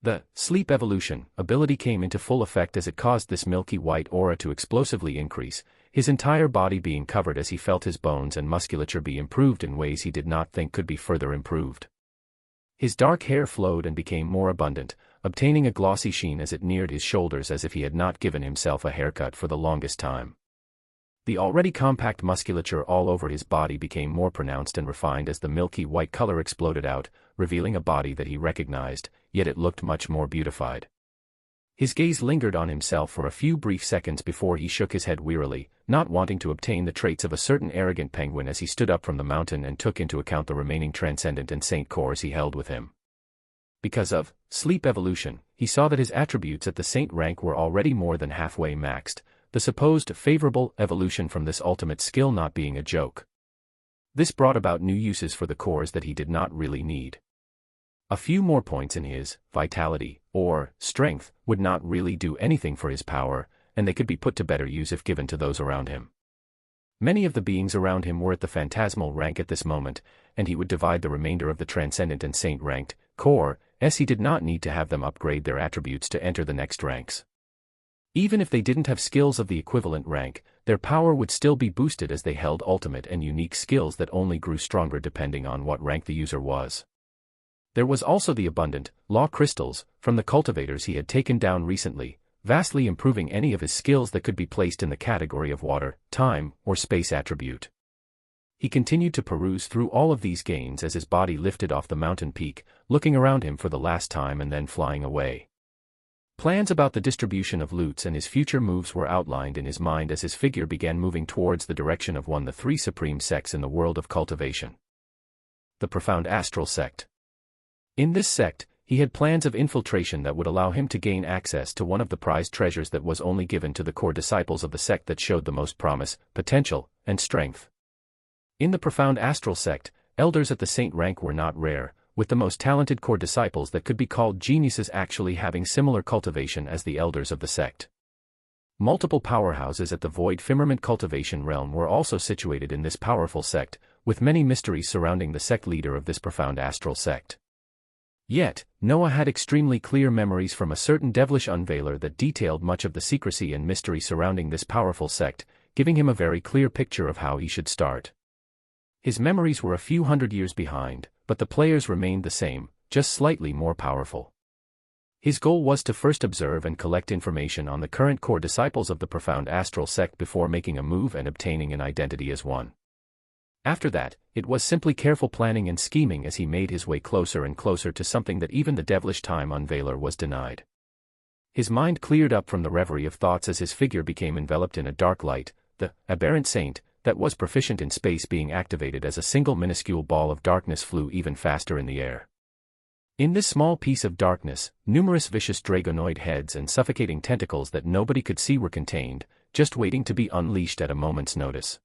The sleep evolution ability came into full effect as it caused this milky white aura to explosively increase, his entire body being covered as he felt his bones and musculature be improved in ways he did not think could be further improved. His dark hair flowed and became more abundant, obtaining a glossy sheen as it neared his shoulders as if he had not given himself a haircut for the longest time. The already compact musculature all over his body became more pronounced and refined as the milky white color exploded out, revealing a body that he recognized, yet it looked much more beautified. His gaze lingered on himself for a few brief seconds before he shook his head wearily, not wanting to obtain the traits of a certain arrogant penguin as he stood up from the mountain and took into account the remaining transcendent and saint cores he held with him. Because of sleep evolution, he saw that his attributes at the saint rank were already more than halfway maxed, the supposed favorable evolution from this ultimate skill not being a joke. This brought about new uses for the cores that he did not really need. A few more points in his vitality or strength would not really do anything for his power, and they could be put to better use if given to those around him. Many of the beings around him were at the phantasmal rank at this moment, and he would divide the remainder of the transcendent and saint-ranked core, as he did not need to have them upgrade their attributes to enter the next ranks. Even if they didn't have skills of the equivalent rank, their power would still be boosted as they held ultimate and unique skills that only grew stronger depending on what rank the user was. There was also the abundant law crystals from the cultivators he had taken down recently, vastly improving any of his skills that could be placed in the category of water, time, or space attribute. He continued to peruse through all of these gains as his body lifted off the mountain peak, looking around him for the last time and then flying away. Plans about the distribution of loots and his future moves were outlined in his mind as his figure began moving towards the direction of one of the 3 supreme sects in the world of cultivation. The Profound Astral Sect. In this sect, he had plans of infiltration that would allow him to gain access to one of the prized treasures that was only given to the core disciples of the sect that showed the most promise, potential, and strength. In the Profound Astral Sect, elders at the saint rank were not rare, with the most talented core disciples that could be called geniuses actually having similar cultivation as the elders of the sect. Multiple powerhouses at the void firmament cultivation realm were also situated in this powerful sect, with many mysteries surrounding the sect leader of this Profound Astral Sect. Yet, Noah had extremely clear memories from a certain devilish unveiler that detailed much of the secrecy and mystery surrounding this powerful sect, giving him a very clear picture of how he should start. His memories were a few hundred years behind, but the players remained the same, just slightly more powerful. His goal was to first observe and collect information on the current core disciples of the Profound Astral Sect before making a move and obtaining an identity as one. After that, it was simply careful planning and scheming as he made his way closer and closer to something that even the devilish time unveiler was denied. His mind cleared up from the reverie of thoughts as his figure became enveloped in a dark light, the aberrant saint, that was proficient in space being activated as a single minuscule ball of darkness flew even faster in the air. In this small piece of darkness, numerous vicious dragonoid heads and suffocating tentacles that nobody could see were contained, just waiting to be unleashed at a moment's notice.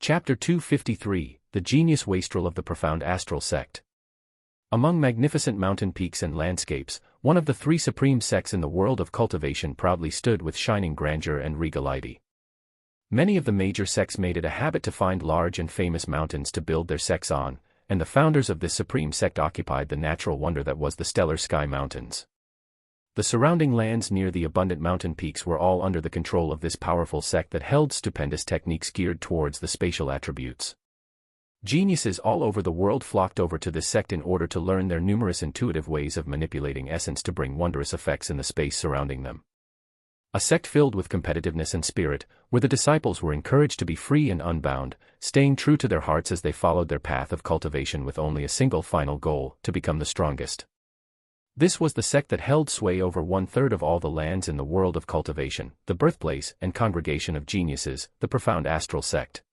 Chapter 253, The Genius Wastrel of the Profound Astral Sect. Among magnificent mountain peaks and landscapes, one of the three supreme sects in the world of cultivation proudly stood with shining grandeur and regality. Many of the major sects made it a habit to find large and famous mountains to build their sects on, and the founders of this supreme sect occupied the natural wonder that was the stellar sky mountains. The surrounding lands near the abundant mountain peaks were all under the control of this powerful sect that held stupendous techniques geared towards the spatial attributes. Geniuses all over the world flocked over to this sect in order to learn their numerous intuitive ways of manipulating essence to bring wondrous effects in the space surrounding them. A sect filled with competitiveness and spirit, where the disciples were encouraged to be free and unbound, staying true to their hearts as they followed their path of cultivation with only a single final goal: to become the strongest. This was the sect that held sway over 1/3 of all the lands in the world of cultivation, the birthplace and congregation of geniuses, the Profound Astral Sect.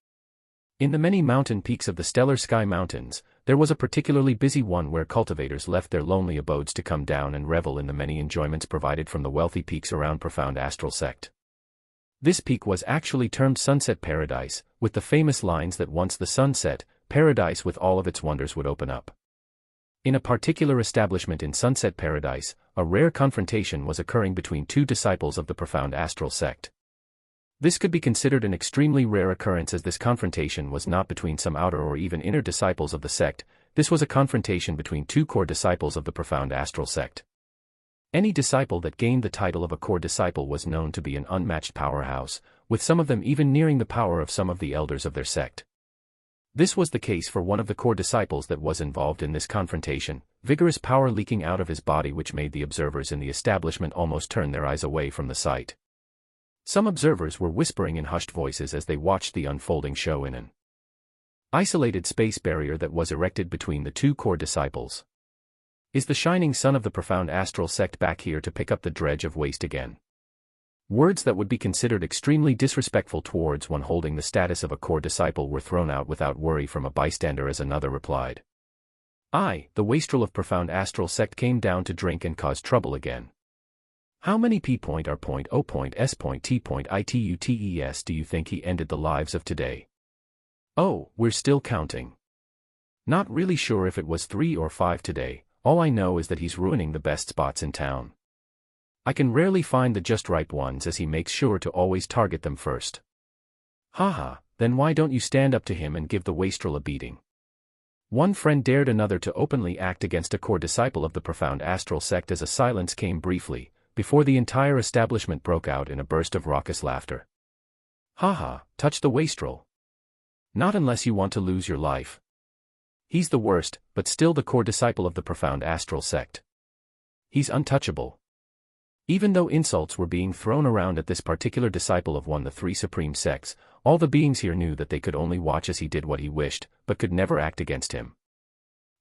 In the many mountain peaks of the stellar sky mountains, there was a particularly busy one where cultivators left their lonely abodes to come down and revel in the many enjoyments provided from the wealthy peaks around Profound Astral Sect. This peak was actually termed Sunset Paradise, with the famous lines that once the sun set, paradise with all of its wonders would open up. In a particular establishment in Sunset Paradise, a rare confrontation was occurring between two disciples of the Profound Astral Sect. This could be considered an extremely rare occurrence, as this confrontation was not between some outer or even inner disciples of the sect. This was a confrontation between two core disciples of the Profound Astral Sect. Any disciple that gained the title of a core disciple was known to be an unmatched powerhouse, with some of them even nearing the power of some of the elders of their sect. This was the case for one of the core disciples that was involved in this confrontation, vigorous power leaking out of his body which made the observers in the establishment almost turn their eyes away from the sight. Some observers were whispering in hushed voices as they watched the unfolding show in an isolated space barrier that was erected between the two core disciples. Is the shining sun of the Profound Astral Sect back here to pick up the dredge of waste again? Words that would be considered extremely disrespectful towards one holding the status of a core disciple were thrown out without worry from a bystander as another replied, "I, the wastrel of Profound Astral Sect, came down to drink and cause trouble again. How many P.O.S.T.I.T.U.T.E.S. do you think he ended the lives of today? Oh, we're still counting. Not really sure if it was 3 or 5 today, all I know is that he's ruining the best spots in town. I can rarely find the just right ones as he makes sure to always target them first. Haha, then why don't you stand up to him and give the wastrel a beating?" One friend dared another to openly act against a core disciple of the Profound Astral Sect as a silence came briefly, before the entire establishment broke out in a burst of raucous laughter. "Haha, touch the wastrel. Not unless you want to lose your life. He's the worst, but still the core disciple of the Profound Astral Sect. He's untouchable." Even though insults were being thrown around at this particular disciple of one of the three supreme sects, all the beings here knew that they could only watch as he did what he wished, but could never act against him.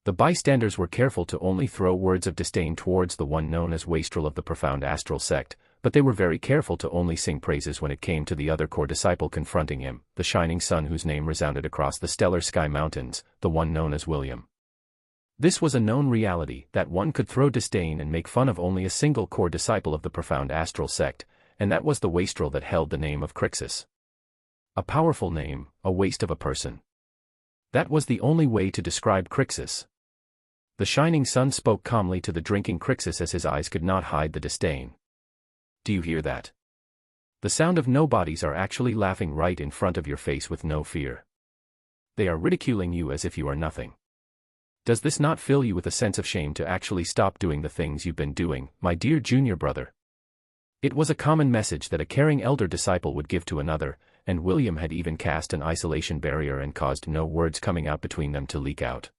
The bystanders were careful to only throw words of disdain towards the one known as wastrel of the Profound Astral Sect, but they were very careful to only sing praises when it came to the other core disciple confronting him, the shining sun whose name resounded across the stellar sky mountains, the one known as William. This was a known reality, that one could throw disdain and make fun of only a single core disciple of the Profound Astral Sect, and that was the wastrel that held the name of Crixus. A powerful name, a waste of a person. That was the only way to describe Crixus. The shining sun spoke calmly to the drinking Crixus as his eyes could not hide the disdain. "Do you hear that? The sound of nobodies are actually laughing right in front of your face with no fear. They are ridiculing you as if you are nothing. Does this not fill you with a sense of shame to actually stop doing the things you've been doing, my dear junior brother?" It was a common message that a caring elder disciple would give to another, and William had even cast an isolation barrier and caused no words coming out between them to leak out.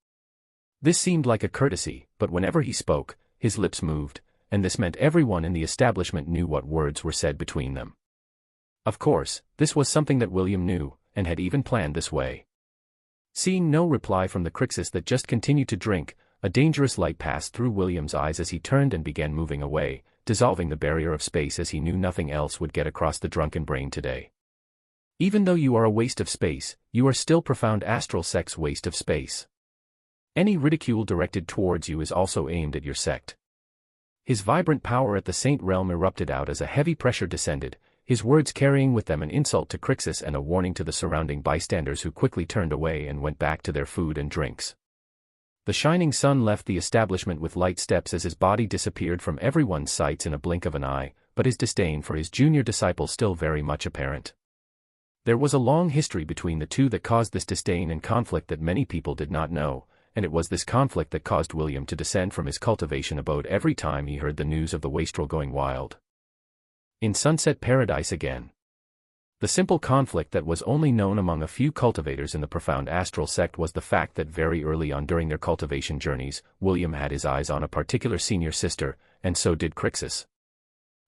This seemed like a courtesy, but whenever he spoke, his lips moved, and this meant everyone in the establishment knew what words were said between them. Of course, this was something that William knew, and had even planned this way. Seeing no reply from the Crixus that just continued to drink, a dangerous light passed through William's eyes as he turned and began moving away, dissolving the barrier of space as he knew nothing else would get across the drunken brain today. Even though you are a waste of space, you are still Profound Astral Sect's waste of space. Any ridicule directed towards you is also aimed at your sect. His vibrant power at the saint realm erupted out as a heavy pressure descended, his words carrying with them an insult to Crixus and a warning to the surrounding bystanders, who quickly turned away and went back to their food and drinks. The shining sun left the establishment with light steps as his body disappeared from everyone's sights in a blink of an eye, but his disdain for his junior disciple still very much apparent. There was a long history between the two that caused this disdain and conflict that many people did not know, and it was this conflict that caused William to descend from his cultivation abode every time he heard the news of the wastrel going wild in Sunset Paradise again. The simple conflict that was only known among a few cultivators in the profound astral sect was the fact that very early on during their cultivation journeys, William had his eyes on a particular senior sister, and so did Crixus.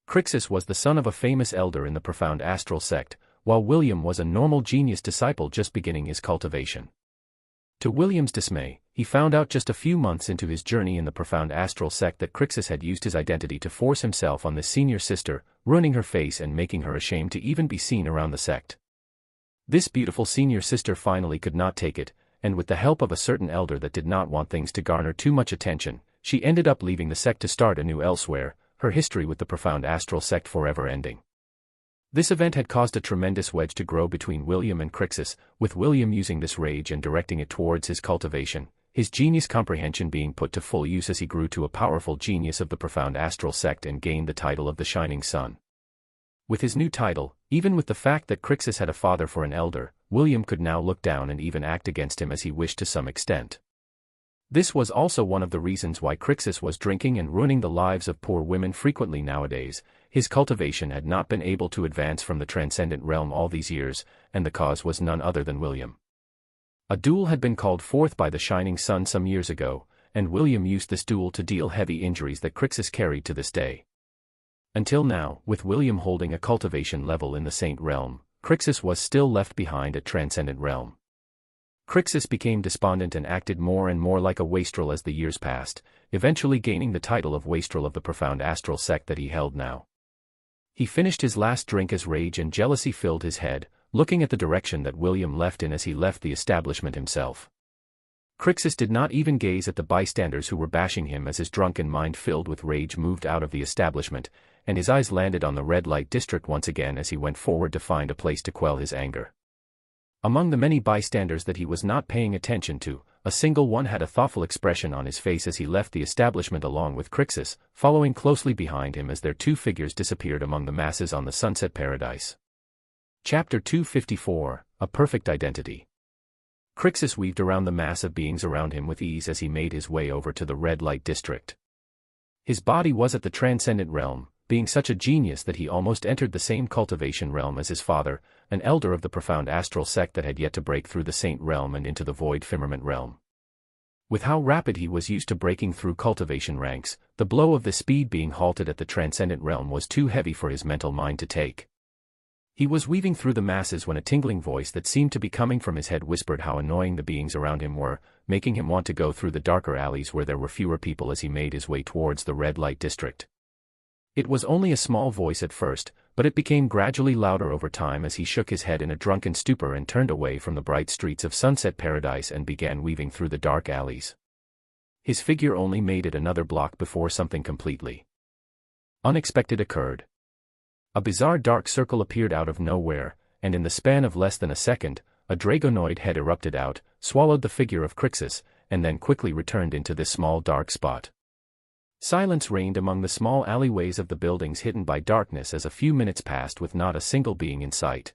Crixus was the son of a famous elder in the profound astral sect, while William was a normal genius disciple just beginning his cultivation. To William's dismay, he found out just a few months into his journey in the profound astral sect that Crixus had used his identity to force himself on this senior sister, ruining her face and making her ashamed to even be seen around the sect. This beautiful senior sister finally could not take it, and with the help of a certain elder that did not want things to garner too much attention, she ended up leaving the sect to start anew elsewhere, her history with the profound astral sect forever ending. This event had caused a tremendous wedge to grow between William and Crixus, with William using this rage and directing it towards his cultivation, his genius comprehension being put to full use as he grew to a powerful genius of the profound astral sect and gained the title of the Shining Sun. With his new title, even with the fact that Crixus had a father for an elder, William could now look down and even act against him as he wished to some extent. This was also one of the reasons why Crixus was drinking and ruining the lives of poor women frequently nowadays. His cultivation had not been able to advance from the transcendent realm all these years, and the cause was none other than William. A duel had been called forth by the Shining Sun some years ago, and William used this duel to deal heavy injuries that Crixus carried to this day. Until now, with William holding a cultivation level in the Saint Realm, Crixus was still left behind at Transcendent Realm. Crixus became despondent and acted more and more like a wastrel as the years passed, eventually gaining the title of Wastrel of the Profound Astral Sect that he held now. He finished his last drink as rage and jealousy filled his head, looking at the direction that William left in as he left the establishment himself. Crixus did not even gaze at the bystanders who were bashing him as his drunken mind filled with rage moved out of the establishment, and his eyes landed on the red light district once again as he went forward to find a place to quell his anger. Among the many bystanders that he was not paying attention to, a single one had a thoughtful expression on his face as he left the establishment along with Crixus, following closely behind him as their two figures disappeared among the masses on the Sunset Paradise. Chapter 254, A Perfect Identity. Crixus weaved around the mass of beings around him with ease as he made his way over to the red light district. His body was at the transcendent realm, being such a genius that he almost entered the same cultivation realm as his father, an elder of the profound astral sect that had yet to break through the saint realm and into the void firmament realm. With how rapid he was used to breaking through cultivation ranks, the blow of the speed being halted at the transcendent realm was too heavy for his mental mind to take. He was weaving through the masses when a tingling voice that seemed to be coming from his head whispered how annoying the beings around him were, making him want to go through the darker alleys where there were fewer people as he made his way towards the red light district. It was only a small voice at first, but it became gradually louder over time as he shook his head in a drunken stupor and turned away from the bright streets of Sunset Paradise and began weaving through the dark alleys. His figure only made it another block before something completely unexpected occurred. A bizarre dark circle appeared out of nowhere, and in the span of less than a second, a dragonoid head erupted out, swallowed the figure of Crixus, and then quickly returned into this small dark spot. Silence reigned among the small alleyways of the buildings hidden by darkness as a few minutes passed with not a single being in sight.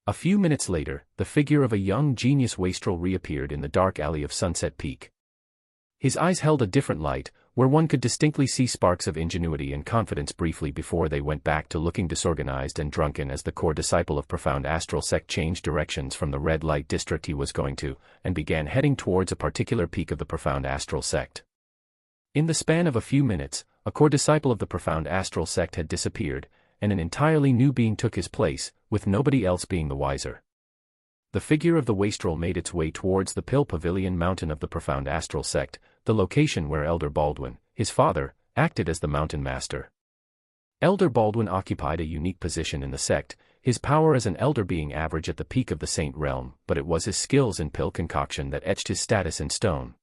A few minutes later, the figure of a young genius wastrel reappeared in the dark alley of Sunset Peak. His eyes held a different light, where one could distinctly see sparks of ingenuity and confidence briefly before they went back to looking disorganized and drunken as the core disciple of Profound Astral Sect changed directions from the red light district he was going to, and began heading towards a particular peak of the Profound Astral Sect. In the span of a few minutes, a core disciple of the Profound Astral Sect had disappeared, and an entirely new being took his place, with nobody else being the wiser. The figure of the wastrel made its way towards the Pill Pavilion Mountain of the Profound Astral Sect, the location where Elder Baldwin, his father, acted as the mountain master. Elder Baldwin occupied a unique position in the sect, his power as an elder being average at the peak of the saint realm, but it was his skills in pill concoction that etched his status in stone.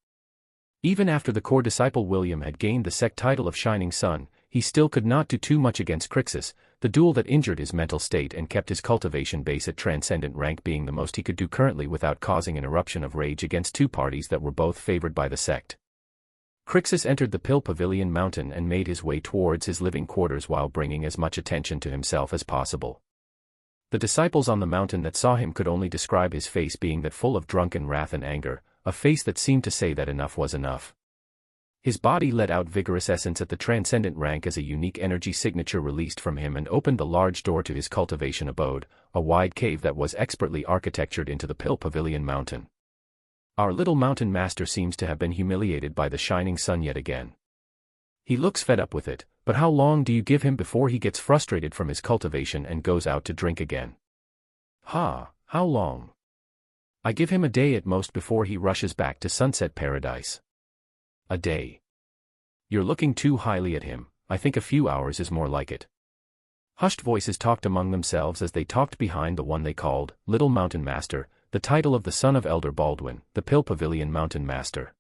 Even after the core disciple William had gained the sect title of Shining Sun, he still could not do too much against Crixus, the duel that injured his mental state and kept his cultivation base at transcendent rank being the most he could do currently without causing an eruption of rage against two parties that were both favored by the sect. Crixus entered the Pill Pavilion Mountain and made his way towards his living quarters while bringing as much attention to himself as possible. The disciples on the mountain that saw him could only describe his face being that full of drunken wrath and anger, a face that seemed to say that enough was enough. His body let out vigorous essence at the transcendent rank as a unique energy signature released from him and opened the large door to his cultivation abode, a wide cave that was expertly architectured into the Pill Pavilion Mountain. Our little mountain master seems to have been humiliated by the shining sun yet again. He looks fed up with it, but how long do you give him before he gets frustrated from his cultivation and goes out to drink again? How long? I give him a day at most before he rushes back to Sunset Paradise. A day. You're looking too highly at him, I think a few hours is more like it. Hushed voices talked among themselves as they talked behind the one they called Little Mountain Master, the title of the son of Elder Baldwin, the Pill Pavilion Mountain Master.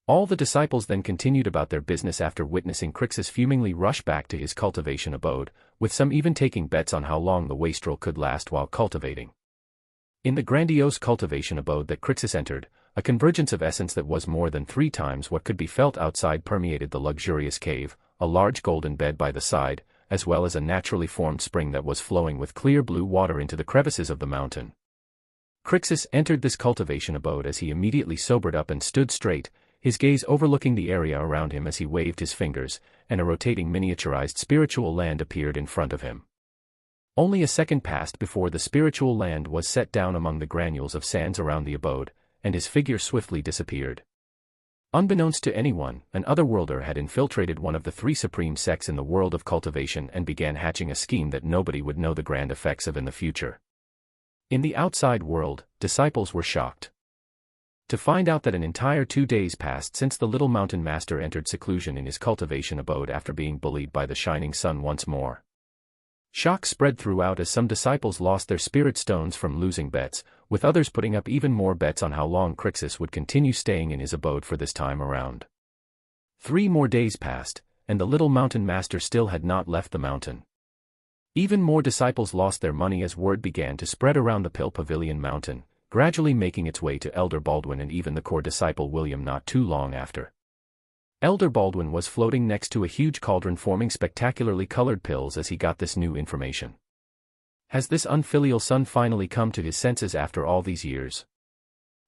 All the disciples then continued about their business after witnessing Crixus fumingly rush back to his cultivation abode, with some even taking bets on how long the wastrel could last while cultivating. In the grandiose cultivation abode that Crixus entered, a convergence of essence that was more than 3 times what could be felt outside permeated the luxurious cave, a large golden bed by the side, as well as a naturally formed spring that was flowing with clear blue water into the crevices of the mountain. Crixus entered this cultivation abode as he immediately sobered up and stood straight, his gaze overlooking the area around him as he waved his fingers, and a rotating miniaturized spiritual land appeared in front of him. Only a second passed before the spiritual land was set down among the granules of sands around the abode, and his figure swiftly disappeared. Unbeknownst to anyone, an otherworlder had infiltrated one of the 3 supreme sects in the world of cultivation and began hatching a scheme that nobody would know the grand effects of in the future. In the outside world, disciples were shocked to find out that an entire 2 days passed since the little mountain master entered seclusion in his cultivation abode after being bullied by the shining sun once more. Shock spread throughout as some disciples lost their spirit stones from losing bets, with others putting up even more bets on how long Crixus would continue staying in his abode for this time around. 3 more days passed, and the little mountain master still had not left the mountain. Even more disciples lost their money as word began to spread around the Pill Pavilion Mountain, gradually making its way to Elder Baldwin and even the core disciple William not too long after. Elder Baldwin was floating next to a huge cauldron forming spectacularly colored pills as he got this new information. Has this unfilial son finally come to his senses after all these years?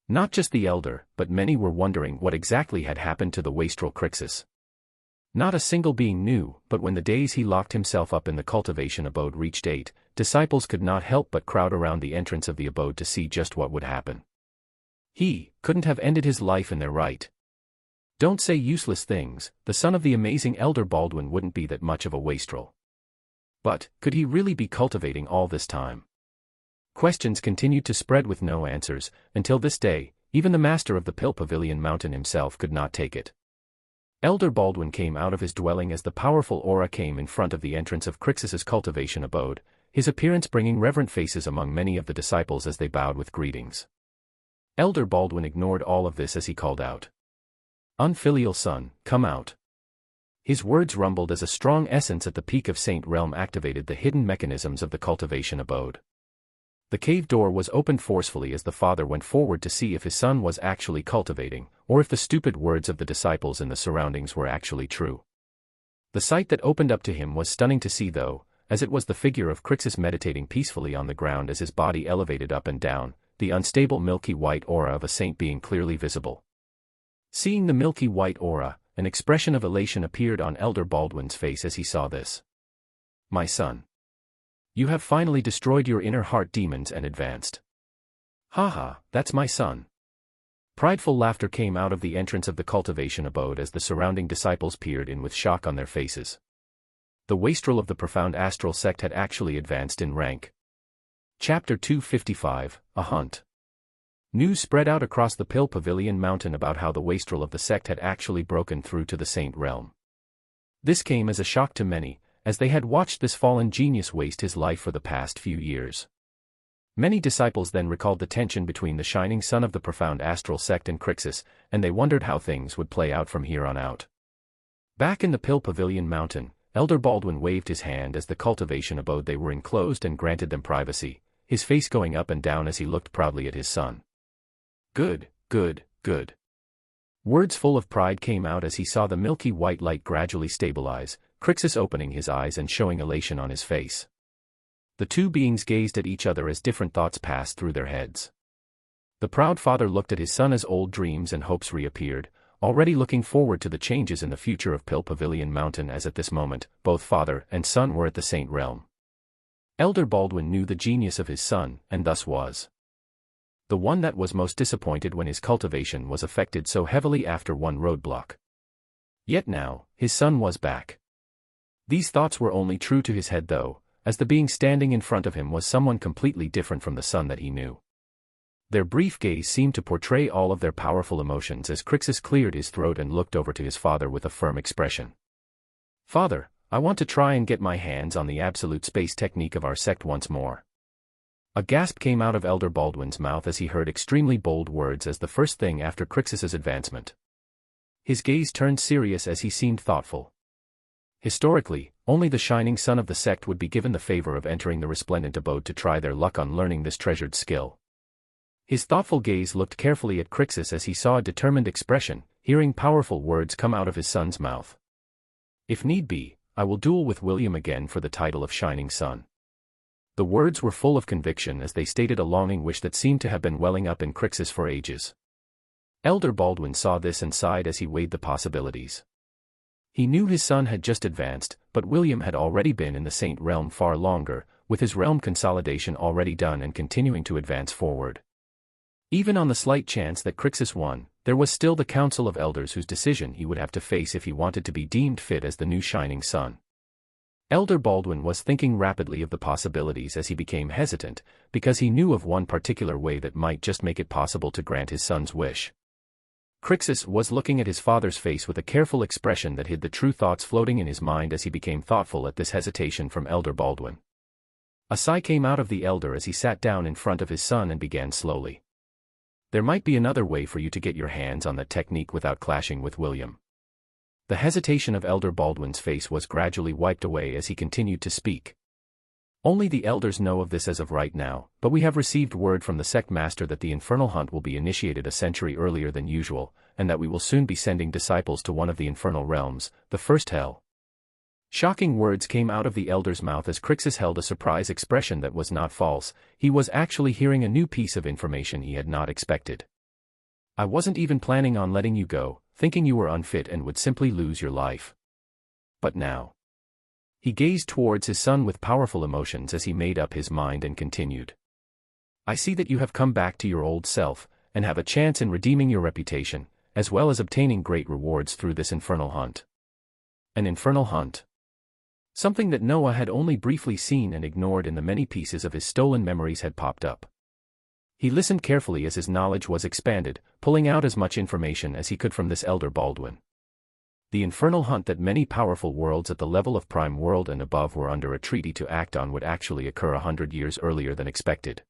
Not just the elder, but many were wondering what exactly had happened to the wastrel Crixus. Not a single being knew, but when the days he locked himself up in the cultivation abode reached 8, disciples could not help but crowd around the entrance of the abode to see just what would happen. He couldn't have ended his life in their right. Don't say useless things, the son of the amazing Elder Baldwin wouldn't be that much of a wastrel. But, could he really be cultivating all this time? Questions continued to spread with no answers, until this day, even the master of the Pill Pavilion Mountain himself could not take it. Elder Baldwin came out of his dwelling as the powerful aura came in front of the entrance of Crixus's cultivation abode, his appearance bringing reverent faces among many of the disciples as they bowed with greetings. Elder Baldwin ignored all of this as he called out, "Unfilial son, come out." His words rumbled as a strong essence at the peak of Saint Realm activated the hidden mechanisms of the cultivation abode. The cave door was opened forcefully as the father went forward to see if his son was actually cultivating, or if the stupid words of the disciples in the surroundings were actually true. The sight that opened up to him was stunning to see though, as it was the figure of Crixus meditating peacefully on the ground as his body elevated up and down, the unstable milky white aura of a saint being clearly visible. Seeing the milky white aura, an expression of elation appeared on Elder Baldwin's face as he saw this. "My son. You have finally destroyed your inner heart demons and advanced." "Haha, that's my son." Prideful laughter came out of the entrance of the cultivation abode as the surrounding disciples peered in with shock on their faces. The wastrel of the profound astral sect had actually advanced in rank. Chapter 255, A Hunt. News spread out across the Pill Pavilion Mountain about how the wastrel of the sect had actually broken through to the Saint Realm. This came as a shock to many, as they had watched this fallen genius waste his life for the past few years. Many disciples then recalled the tension between the shining son of the profound astral sect and Crixus, and they wondered how things would play out from here on out. Back in the Pill Pavilion Mountain, Elder Baldwin waved his hand as the cultivation abode they were in closed and granted them privacy, his face going up and down as he looked proudly at his son. Good, good, good. Words full of pride came out as he saw the milky white light gradually stabilize, Crixus opening his eyes and showing elation on his face. The two beings gazed at each other as different thoughts passed through their heads. The proud father looked at his son as old dreams and hopes reappeared, already looking forward to the changes in the future of Pill Pavilion Mountain, as at this moment, both father and son were at the Saint Realm. Elder Baldwin knew the genius of his son, and thus was the one that was most disappointed when his cultivation was affected so heavily after one roadblock. Yet now, his son was back. These thoughts were only true to his head though, as the being standing in front of him was someone completely different from the son that he knew. Their brief gaze seemed to portray all of their powerful emotions as Crixus cleared his throat and looked over to his father with a firm expression. "Father, I want to try and get my hands on the absolute space technique of our sect once more." A gasp came out of Elder Baldwin's mouth as he heard extremely bold words as the first thing after Crixus's advancement. His gaze turned serious as he seemed thoughtful. Historically, only the shining son of the sect would be given the favor of entering the resplendent abode to try their luck on learning this treasured skill. His thoughtful gaze looked carefully at Crixus as he saw a determined expression, hearing powerful words come out of his son's mouth. "If need be, I will duel with William again for the title of Shining Son." The words were full of conviction as they stated a longing wish that seemed to have been welling up in Crixus for ages. Elder Baldwin saw this and sighed as he weighed the possibilities. He knew his son had just advanced, but William had already been in the Saint Realm far longer, with his realm consolidation already done and continuing to advance forward. Even on the slight chance that Crixus won, there was still the Council of Elders whose decision he would have to face if he wanted to be deemed fit as the new Shining Son. Elder Baldwin was thinking rapidly of the possibilities as he became hesitant, because he knew of one particular way that might just make it possible to grant his son's wish. Crixus was looking at his father's face with a careful expression that hid the true thoughts floating in his mind as he became thoughtful at this hesitation from Elder Baldwin. A sigh came out of the elder as he sat down in front of his son and began slowly. "There might be another way for you to get your hands on that technique without clashing with William." The hesitation of Elder Baldwin's face was gradually wiped away as he continued to speak. "Only the elders know of this as of right now, but we have received word from the sect master that the infernal hunt will be initiated a century earlier than usual, and that we will soon be sending disciples to one of the infernal realms, the first hell." Shocking words came out of the elder's mouth as Crixus held a surprise expression that was not false. He was actually hearing a new piece of information he had not expected. "I wasn't even planning on letting you go, thinking you were unfit and would simply lose your life. But now." He gazed towards his son with powerful emotions as he made up his mind and continued. "I see that you have come back to your old self, and have a chance in redeeming your reputation, as well as obtaining great rewards through this infernal hunt." An infernal hunt? Something that Noah had only briefly seen and ignored in the many pieces of his stolen memories had popped up. He listened carefully as his knowledge was expanded, pulling out as much information as he could from this Elder Baldwin. The infernal hunt that many powerful worlds at the level of Prime World and above were under a treaty to act on would actually occur 100 years earlier than expected.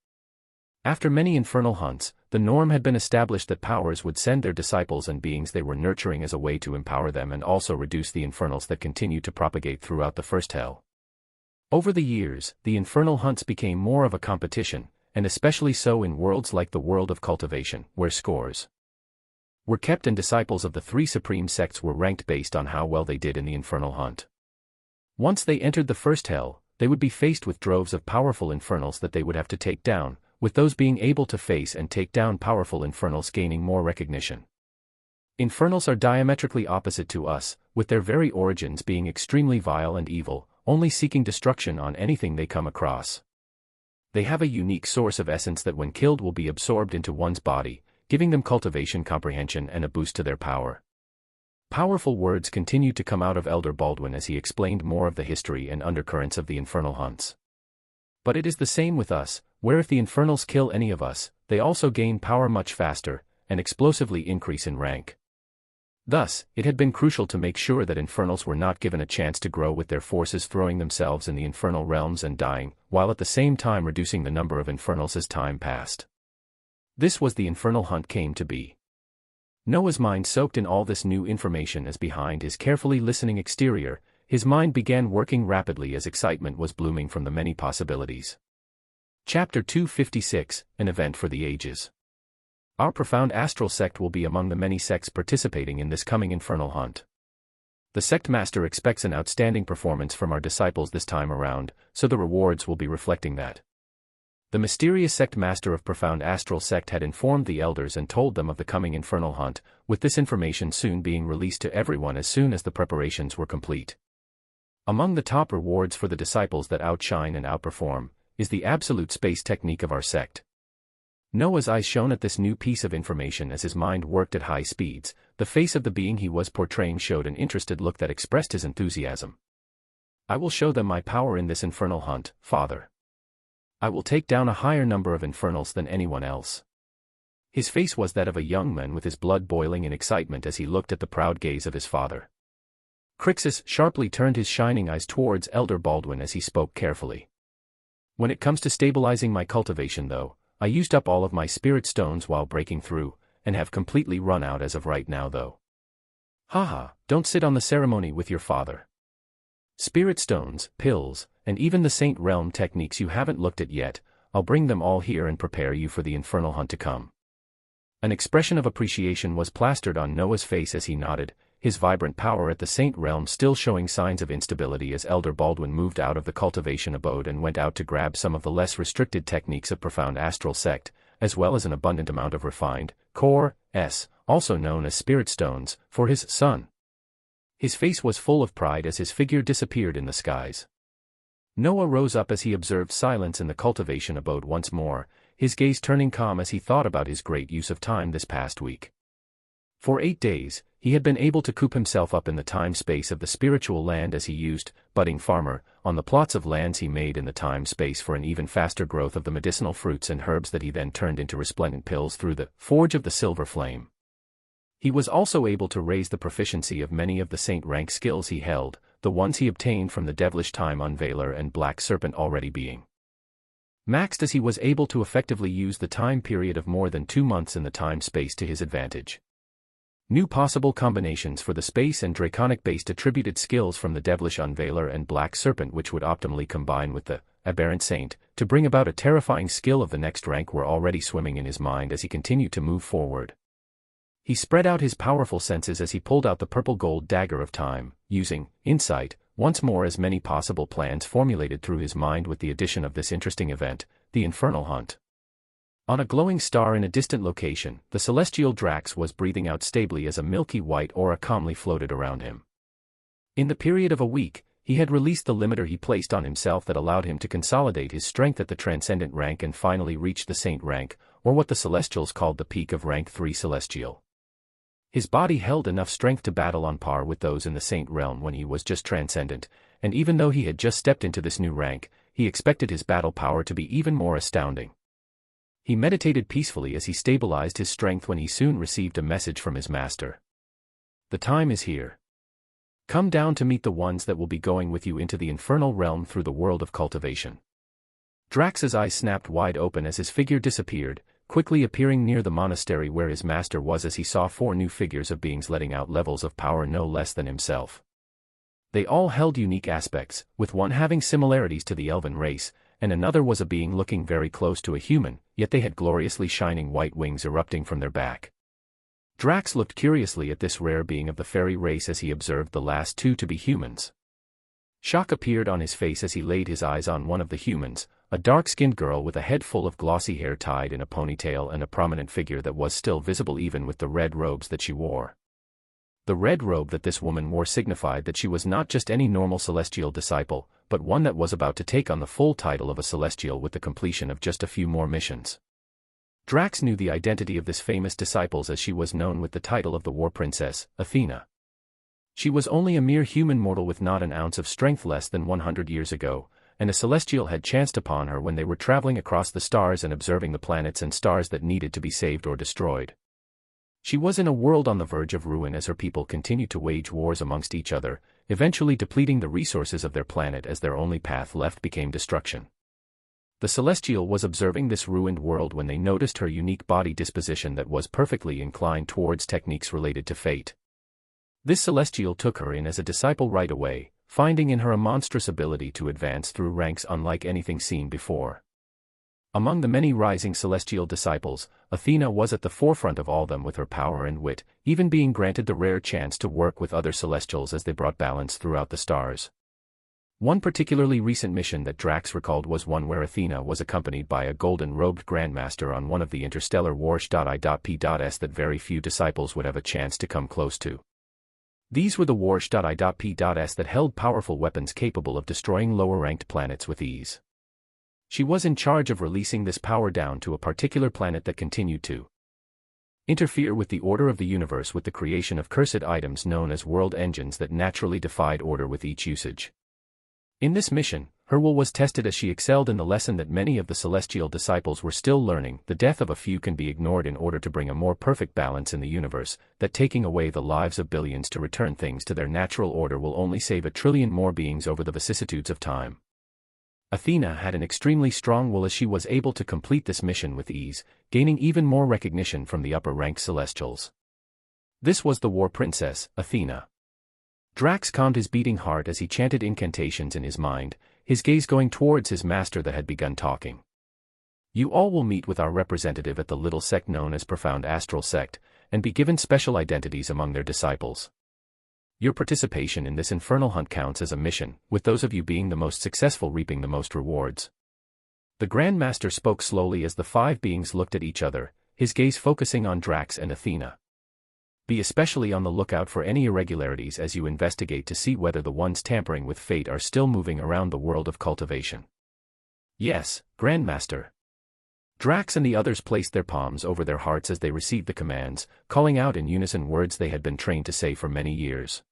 After many infernal hunts, the norm had been established that powers would send their disciples and beings they were nurturing as a way to empower them and also reduce the infernals that continued to propagate throughout the first hell. Over the years, the infernal hunts became more of a competition, and especially so in worlds like the world of cultivation, where scores were kept and disciples of the three supreme sects were ranked based on how well they did in the infernal hunt. Once they entered the first hell, they would be faced with droves of powerful infernals that they would have to take down, with those being able to face and take down powerful infernals gaining more recognition. Infernals are diametrically opposite to us, with their very origins being extremely vile and evil, only seeking destruction on anything they come across. They have a unique source of essence that when killed will be absorbed into one's body, giving them cultivation comprehension and a boost to their power. Powerful words continued to come out of Elder Baldwin as he explained more of the history and undercurrents of the infernal hunts. But it is the same with us, where if the infernals kill any of us, they also gain power much faster, and explosively increase in rank. Thus, it had been crucial to make sure that infernals were not given a chance to grow with their forces throwing themselves in the infernal realms and dying, while at the same time reducing the number of infernals as time passed. This was the infernal hunt came to be. Noah's mind soaked in all this new information as behind his carefully listening exterior, his mind began working rapidly as excitement was blooming from the many possibilities. Chapter 256, An Event for the Ages. Our profound astral sect will be among the many sects participating in this coming infernal hunt. The sect master expects an outstanding performance from our disciples this time around, so the rewards will be reflecting that. The mysterious sect master of profound astral sect had informed the elders and told them of the coming infernal hunt, with this information soon being released to everyone as soon as the preparations were complete. Among the top rewards for the disciples that outshine and outperform is the absolute space technique of our sect. Noah's eyes shone at this new piece of information as his mind worked at high speeds. The face of the being he was portraying showed an interested look that expressed his enthusiasm. I will show them my power in this infernal hunt, Father. I will take down a higher number of infernals than anyone else. His face was that of a young man with his blood boiling in excitement as he looked at the proud gaze of his father. Crixus sharply turned his shining eyes towards Elder Baldwin as he spoke carefully. When it comes to stabilizing my cultivation though, I used up all of my spirit stones while breaking through, and have completely run out as of right now though. Haha, don't sit on the ceremony with your father. Spirit stones, pills, and even the Saint Realm techniques you haven't looked at yet, I'll bring them all here and prepare you for the infernal hunt to come. An expression of appreciation was plastered on Noah's face as he nodded, his vibrant power at the Saint Realm still showing signs of instability as Elder Baldwin moved out of the cultivation abode and went out to grab some of the less restricted techniques of profound astral sect, as well as an abundant amount of refined, core, also known as spirit stones, for his son. His face was full of pride as his figure disappeared in the skies. Noah rose up as he observed silence in the cultivation abode once more, his gaze turning calm as he thought about his great use of time this past week. For 8 days, he had been able to coop himself up in the time-space of the spiritual land as he used, budding farmer, on the plots of lands he made in the time-space for an even faster growth of the medicinal fruits and herbs that he then turned into resplendent pills through the forge of the silver flame. He was also able to raise the proficiency of many of the saint rank skills he held, the ones he obtained from the devilish time unveiler and black serpent already being maxed as he was able to effectively use the time period of more than 2 months in the time-space to his advantage. New possible combinations for the space and draconic-based attributed skills from the devilish unveiler and black serpent which would optimally combine with the aberrant saint to bring about a terrifying skill of the next rank were already swimming in his mind as he continued to move forward. He spread out his powerful senses as he pulled out the purple gold dagger of time, using insight once more as many possible plans formulated through his mind with the addition of this interesting event, the infernal hunt. On a glowing star in a distant location, the celestial Drax was breathing out stably as a milky white aura calmly floated around him. In the period of a week, he had released the limiter he placed on himself that allowed him to consolidate his strength at the transcendent rank and finally reach the saint rank, or what the celestials called the peak of rank 3 celestial. His body held enough strength to battle on par with those in the saint realm when he was just transcendent, and even though he had just stepped into this new rank, he expected his battle power to be even more astounding. He meditated peacefully as he stabilized his strength when he soon received a message from his master. The time is here. Come down to meet the ones that will be going with you into the infernal realm through the world of cultivation. Drax's eyes snapped wide open as his figure disappeared, quickly appearing near the monastery where his master was as he saw 4 new figures of beings letting out levels of power no less than himself. They all held unique aspects, with one having similarities to the elven race, and another was a being looking very close to a human, yet they had gloriously shining white wings erupting from their back. Drax looked curiously at this rare being of the fairy race as he observed the last 2 to be humans. Shock appeared on his face as he laid his eyes on one of the humans, a dark-skinned girl with a head full of glossy hair tied in a ponytail and a prominent figure that was still visible even with the red robes that she wore. The red robe that this woman wore signified that she was not just any normal celestial disciple, but one that was about to take on the full title of a celestial with the completion of just a few more missions. Drax knew the identity of this famous disciple as she was known with the title of the War Princess, Athena. She was only a mere human mortal with not an ounce of strength less than 100 years ago, and a celestial had chanced upon her when they were traveling across the stars and observing the planets and stars that needed to be saved or destroyed. She was in a world on the verge of ruin as her people continued to wage wars amongst each other, eventually depleting the resources of their planet as their only path left became destruction. The Celestial was observing this ruined world when they noticed her unique body disposition that was perfectly inclined towards techniques related to fate. This Celestial took her in as a disciple right away, finding in her a monstrous ability to advance through ranks unlike anything seen before. Among the many rising celestial disciples, Athena was at the forefront of all them with her power and wit, even being granted the rare chance to work with other celestials as they brought balance throughout the stars. One particularly recent mission that Drax recalled was one where Athena was accompanied by a golden-robed grandmaster on one of the interstellar warships that very few disciples would have a chance to come close to. These were the warships that held powerful weapons capable of destroying lower-ranked planets with ease. She was in charge of releasing this power down to a particular planet that continued to interfere with the order of the universe with the creation of cursed items known as world engines that naturally defied order with each usage. In this mission, her will was tested as she excelled in the lesson that many of the celestial disciples were still learning: the death of a few can be ignored in order to bring a more perfect balance in the universe, that taking away the lives of billions to return things to their natural order will only save a trillion more beings over the vicissitudes of time. Athena had an extremely strong will as she was able to complete this mission with ease, gaining even more recognition from the upper-ranked celestials. This was the War Princess, Athena. Drax calmed his beating heart as he chanted incantations in his mind, his gaze going towards his master that had begun talking. You all will meet with our representative at the little sect known as Profound Astral Sect, and be given special identities among their disciples. Your participation in this infernal hunt counts as a mission, with those of you being the most successful reaping the most rewards. The Grand Master spoke slowly as the 5 beings looked at each other, his gaze focusing on Drax and Athena. Be especially on the lookout for any irregularities as you investigate to see whether the ones tampering with fate are still moving around the world of cultivation. Yes, Grand Master. Drax and the others placed their palms over their hearts as they received the commands, calling out in unison words they had been trained to say for many years.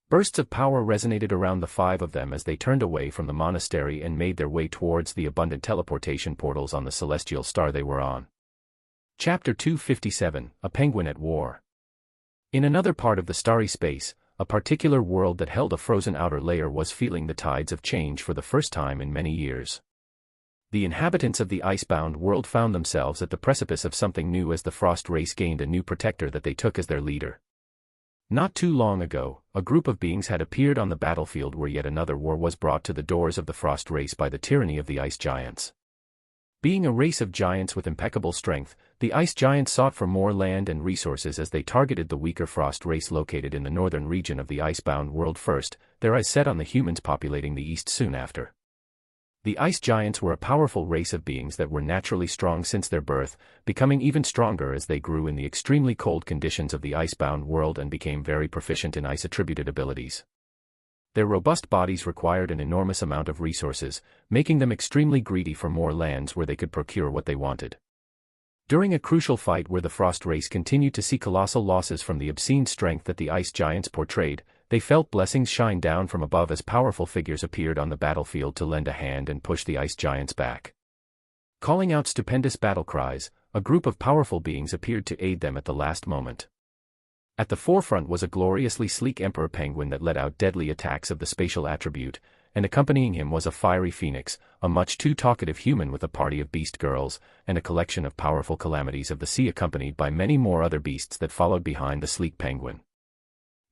Bursts of power resonated around the 5 of them as they turned away from the monastery and made their way towards the abundant teleportation portals on the celestial star they were on. Chapter 257, A Penguin at War. In another part of the starry space, a particular world that held a frozen outer layer was feeling the tides of change for the first time in many years. The inhabitants of the icebound world found themselves at the precipice of something new as the Frost race gained a new protector that they took as their leader. Not too long ago, a group of beings had appeared on the battlefield where yet another war was brought to the doors of the Frost race by the tyranny of the ice giants. Being a race of giants with impeccable strength, the ice giants sought for more land and resources as they targeted the weaker Frost race located in the northern region of the icebound world first, their eyes set on the humans populating the east soon after. The ice giants were a powerful race of beings that were naturally strong since their birth, becoming even stronger as they grew in the extremely cold conditions of the icebound world and became very proficient in ice-attributed abilities. Their robust bodies required an enormous amount of resources, making them extremely greedy for more lands where they could procure what they wanted. During a crucial fight where the Frost race continued to see colossal losses from the obscene strength that the ice giants portrayed, they felt blessings shine down from above as powerful figures appeared on the battlefield to lend a hand and push the ice giants back. Calling out stupendous battle cries, a group of powerful beings appeared to aid them at the last moment. At the forefront was a gloriously sleek emperor penguin that let out deadly attacks of the spatial attribute, and accompanying him was a fiery phoenix, a much too talkative human with a party of beast girls, and a collection of powerful calamities of the sea accompanied by many more other beasts that followed behind the sleek penguin.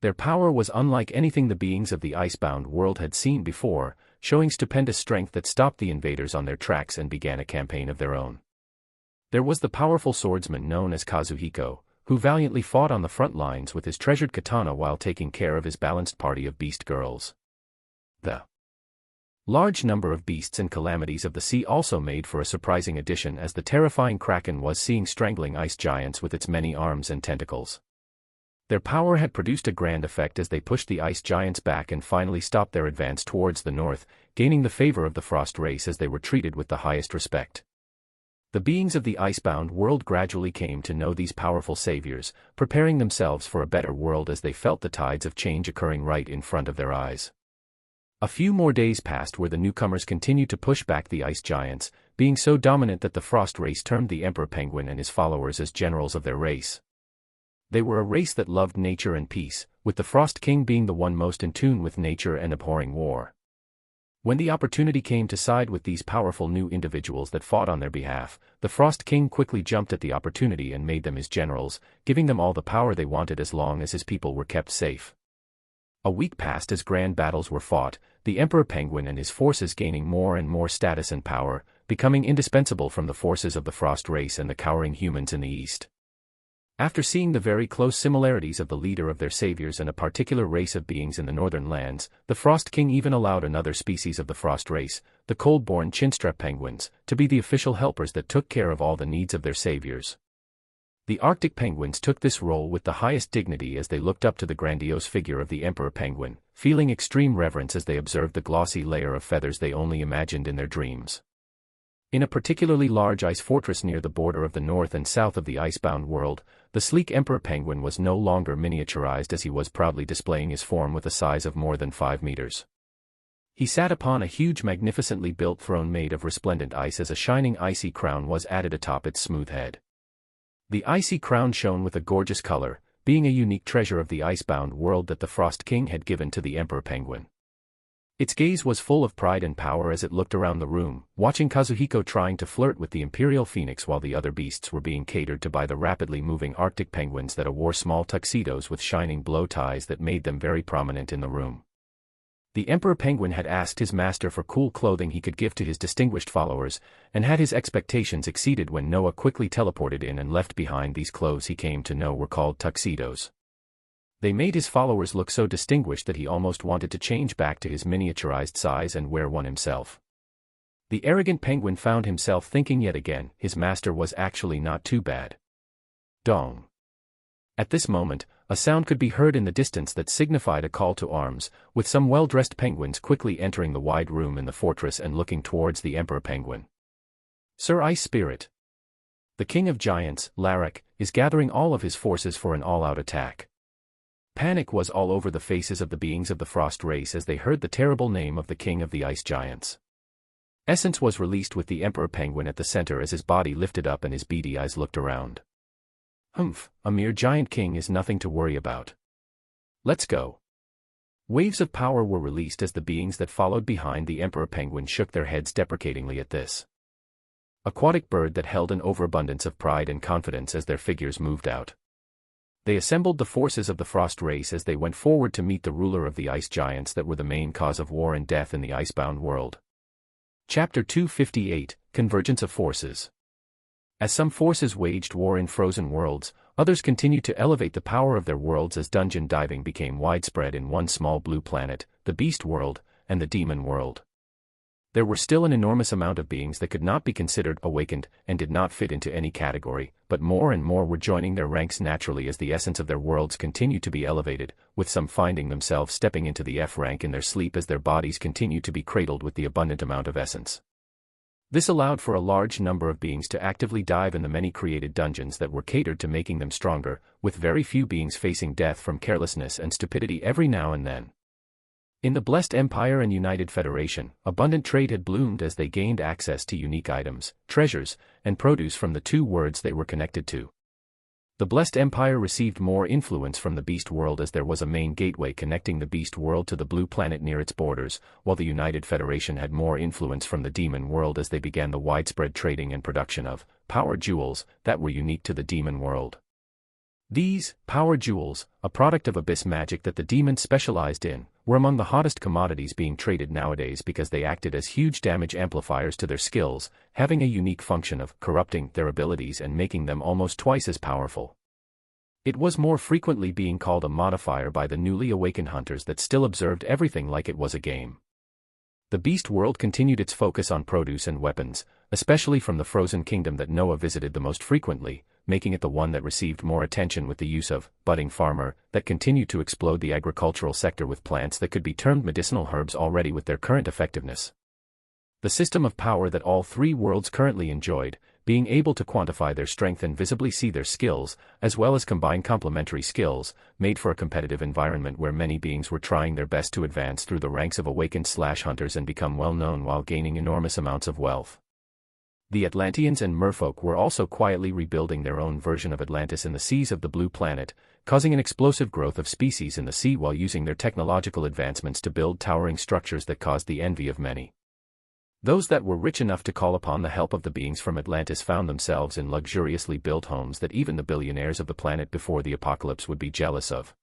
Their power was unlike anything the beings of the icebound world had seen before, showing stupendous strength that stopped the invaders on their tracks and began a campaign of their own. There was the powerful swordsman known as Kazuhiko, who valiantly fought on the front lines with his treasured katana while taking care of his balanced party of beast girls. The large number of beasts and calamities of the sea also made for a surprising addition as the terrifying kraken was seen strangling ice giants with its many arms and tentacles. Their power had produced a grand effect as they pushed the ice giants back and finally stopped their advance towards the north, gaining the favor of the Frost race as they were treated with the highest respect. The beings of the icebound world gradually came to know these powerful saviors, preparing themselves for a better world as they felt the tides of change occurring right in front of their eyes. A few more days passed where the newcomers continued to push back the ice giants, being so dominant that the Frost race termed the Emperor Penguin and his followers as generals of their race. They were a race that loved nature and peace, with the Frost King being the one most in tune with nature and abhorring war. When the opportunity came to side with these powerful new individuals that fought on their behalf, the Frost King quickly jumped at the opportunity and made them his generals, giving them all the power they wanted as long as his people were kept safe. A week passed as grand battles were fought, the Emperor Penguin and his forces gaining more and more status and power, becoming indispensable from the forces of the Frost race and the cowering humans in the east. After seeing the very close similarities of the leader of their saviors and a particular race of beings in the northern lands, the Frost King even allowed another species of the Frost race, the cold-born chinstrap penguins, to be the official helpers that took care of all the needs of their saviors. The Arctic penguins took this role with the highest dignity as they looked up to the grandiose figure of the Emperor Penguin, feeling extreme reverence as they observed the glossy layer of feathers they only imagined in their dreams. In a particularly large ice fortress near the border of the north and south of the icebound world, the sleek Emperor Penguin was no longer miniaturized as he was proudly displaying his form with a size of more than 5 meters. He sat upon a huge magnificently built throne made of resplendent ice as a shining icy crown was added atop its smooth head. The icy crown shone with a gorgeous color, being a unique treasure of the icebound world that the Frost King had given to the Emperor Penguin. Its gaze was full of pride and power as it looked around the room, watching Kazuhiko trying to flirt with the Imperial Phoenix while the other beasts were being catered to by the rapidly moving Arctic penguins that wore small tuxedos with shining blow ties that made them very prominent in the room. The Emperor Penguin had asked his master for cool clothing he could give to his distinguished followers, and had his expectations exceeded when Noah quickly teleported in and left behind these clothes he came to know were called tuxedos. They made his followers look so distinguished that he almost wanted to change back to his miniaturized size and wear one himself. The arrogant penguin found himself thinking yet again, his master was actually not too bad. Dong. At this moment, a sound could be heard in the distance that signified a call to arms, with some well-dressed penguins quickly entering the wide room in the fortress and looking towards the Emperor Penguin. Sir Ice Spirit. The King of Giants, Larak, is gathering all of his forces for an all-out attack. Panic was all over the faces of the beings of the Frost race as they heard the terrible name of the King of the Ice Giants. Essence was released with the Emperor Penguin at the center as his body lifted up and his beady eyes looked around. Humph, a mere giant king is nothing to worry about. Let's go. Waves of power were released as the beings that followed behind the Emperor Penguin shook their heads deprecatingly at this aquatic bird that held an overabundance of pride and confidence as their figures moved out. They assembled the forces of the Frost race as they went forward to meet the ruler of the ice giants that were the main cause of war and death in the icebound world. Chapter 258, Convergence of Forces. As some forces waged war in frozen worlds, others continued to elevate the power of their worlds as dungeon diving became widespread in one small blue planet, the Beast World, and the Demon World. There were still an enormous amount of beings that could not be considered awakened and did not fit into any category, but more and more were joining their ranks naturally as the essence of their worlds continued to be elevated, with some finding themselves stepping into the F rank in their sleep as their bodies continued to be cradled with the abundant amount of essence. This allowed for a large number of beings to actively dive in the many created dungeons that were catered to making them stronger, with very few beings facing death from carelessness and stupidity every now and then. In the Blessed Empire and United Federation, abundant trade had bloomed as they gained access to unique items, treasures, and produce from the two worlds they were connected to. The Blessed Empire received more influence from the Beast World as there was a main gateway connecting the Beast World to the Blue Planet near its borders, while the United Federation had more influence from the Demon World as they began the widespread trading and production of power jewels that were unique to the Demon World. These power jewels, a product of abyss magic that the demons specialized in, were among the hottest commodities being traded nowadays because they acted as huge damage amplifiers to their skills, having a unique function of corrupting their abilities and making them almost twice as powerful. It was more frequently being called a modifier by the newly awakened hunters that still observed everything like it was a game. The Beast World continued its focus on produce and weapons, especially from the Frozen Kingdom that Noah visited the most frequently, making it the one that received more attention with the use of budding farmer that continued to explode the agricultural sector with plants that could be termed medicinal herbs already with their current effectiveness. The system of power that all three worlds currently enjoyed, being able to quantify their strength and visibly see their skills, as well as combine complementary skills, made for a competitive environment where many beings were trying their best to advance through the ranks of awakened/hunters and become well known while gaining enormous amounts of wealth. The Atlanteans and merfolk were also quietly rebuilding their own version of Atlantis in the seas of the Blue Planet, causing an explosive growth of species in the sea while using their technological advancements to build towering structures that caused the envy of many. Those that were rich enough to call upon the help of the beings from Atlantis found themselves in luxuriously built homes that even the billionaires of the planet before the apocalypse would be jealous of.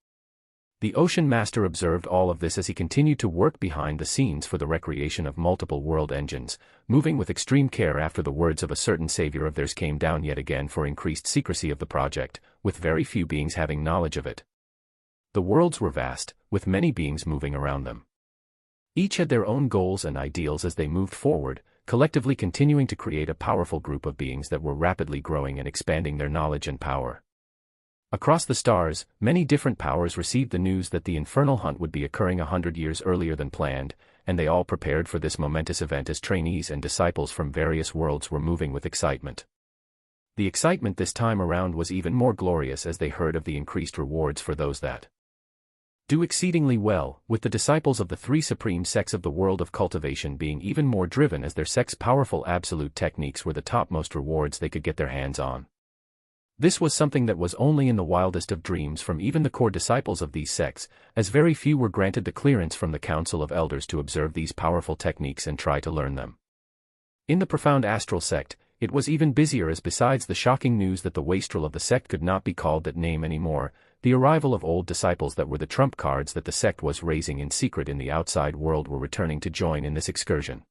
The Ocean Master observed all of this as he continued to work behind the scenes for the recreation of multiple world engines, moving with extreme care after the words of a certain savior of theirs came down yet again for increased secrecy of the project, with very few beings having knowledge of it. The worlds were vast, with many beings moving around them. Each had their own goals and ideals as they moved forward, collectively continuing to create a powerful group of beings that were rapidly growing and expanding their knowledge and power. Across the stars, many different powers received the news that the infernal hunt would be occurring 100 years earlier than planned, and they all prepared for this momentous event as trainees and disciples from various worlds were moving with excitement. The excitement this time around was even more glorious as they heard of the increased rewards for those that do exceedingly well, with the disciples of the three supreme sects of the world of cultivation being even more driven as their sect's powerful absolute techniques were the topmost rewards they could get their hands on. This was something that was only in the wildest of dreams from even the core disciples of these sects, as very few were granted the clearance from the Council of Elders to observe these powerful techniques and try to learn them. In the profound astral sect, it was even busier as besides the shocking news that the wastrel of the sect could not be called that name anymore, the arrival of old disciples that were the trump cards that the sect was raising in secret in the outside world were returning to join in this excursion.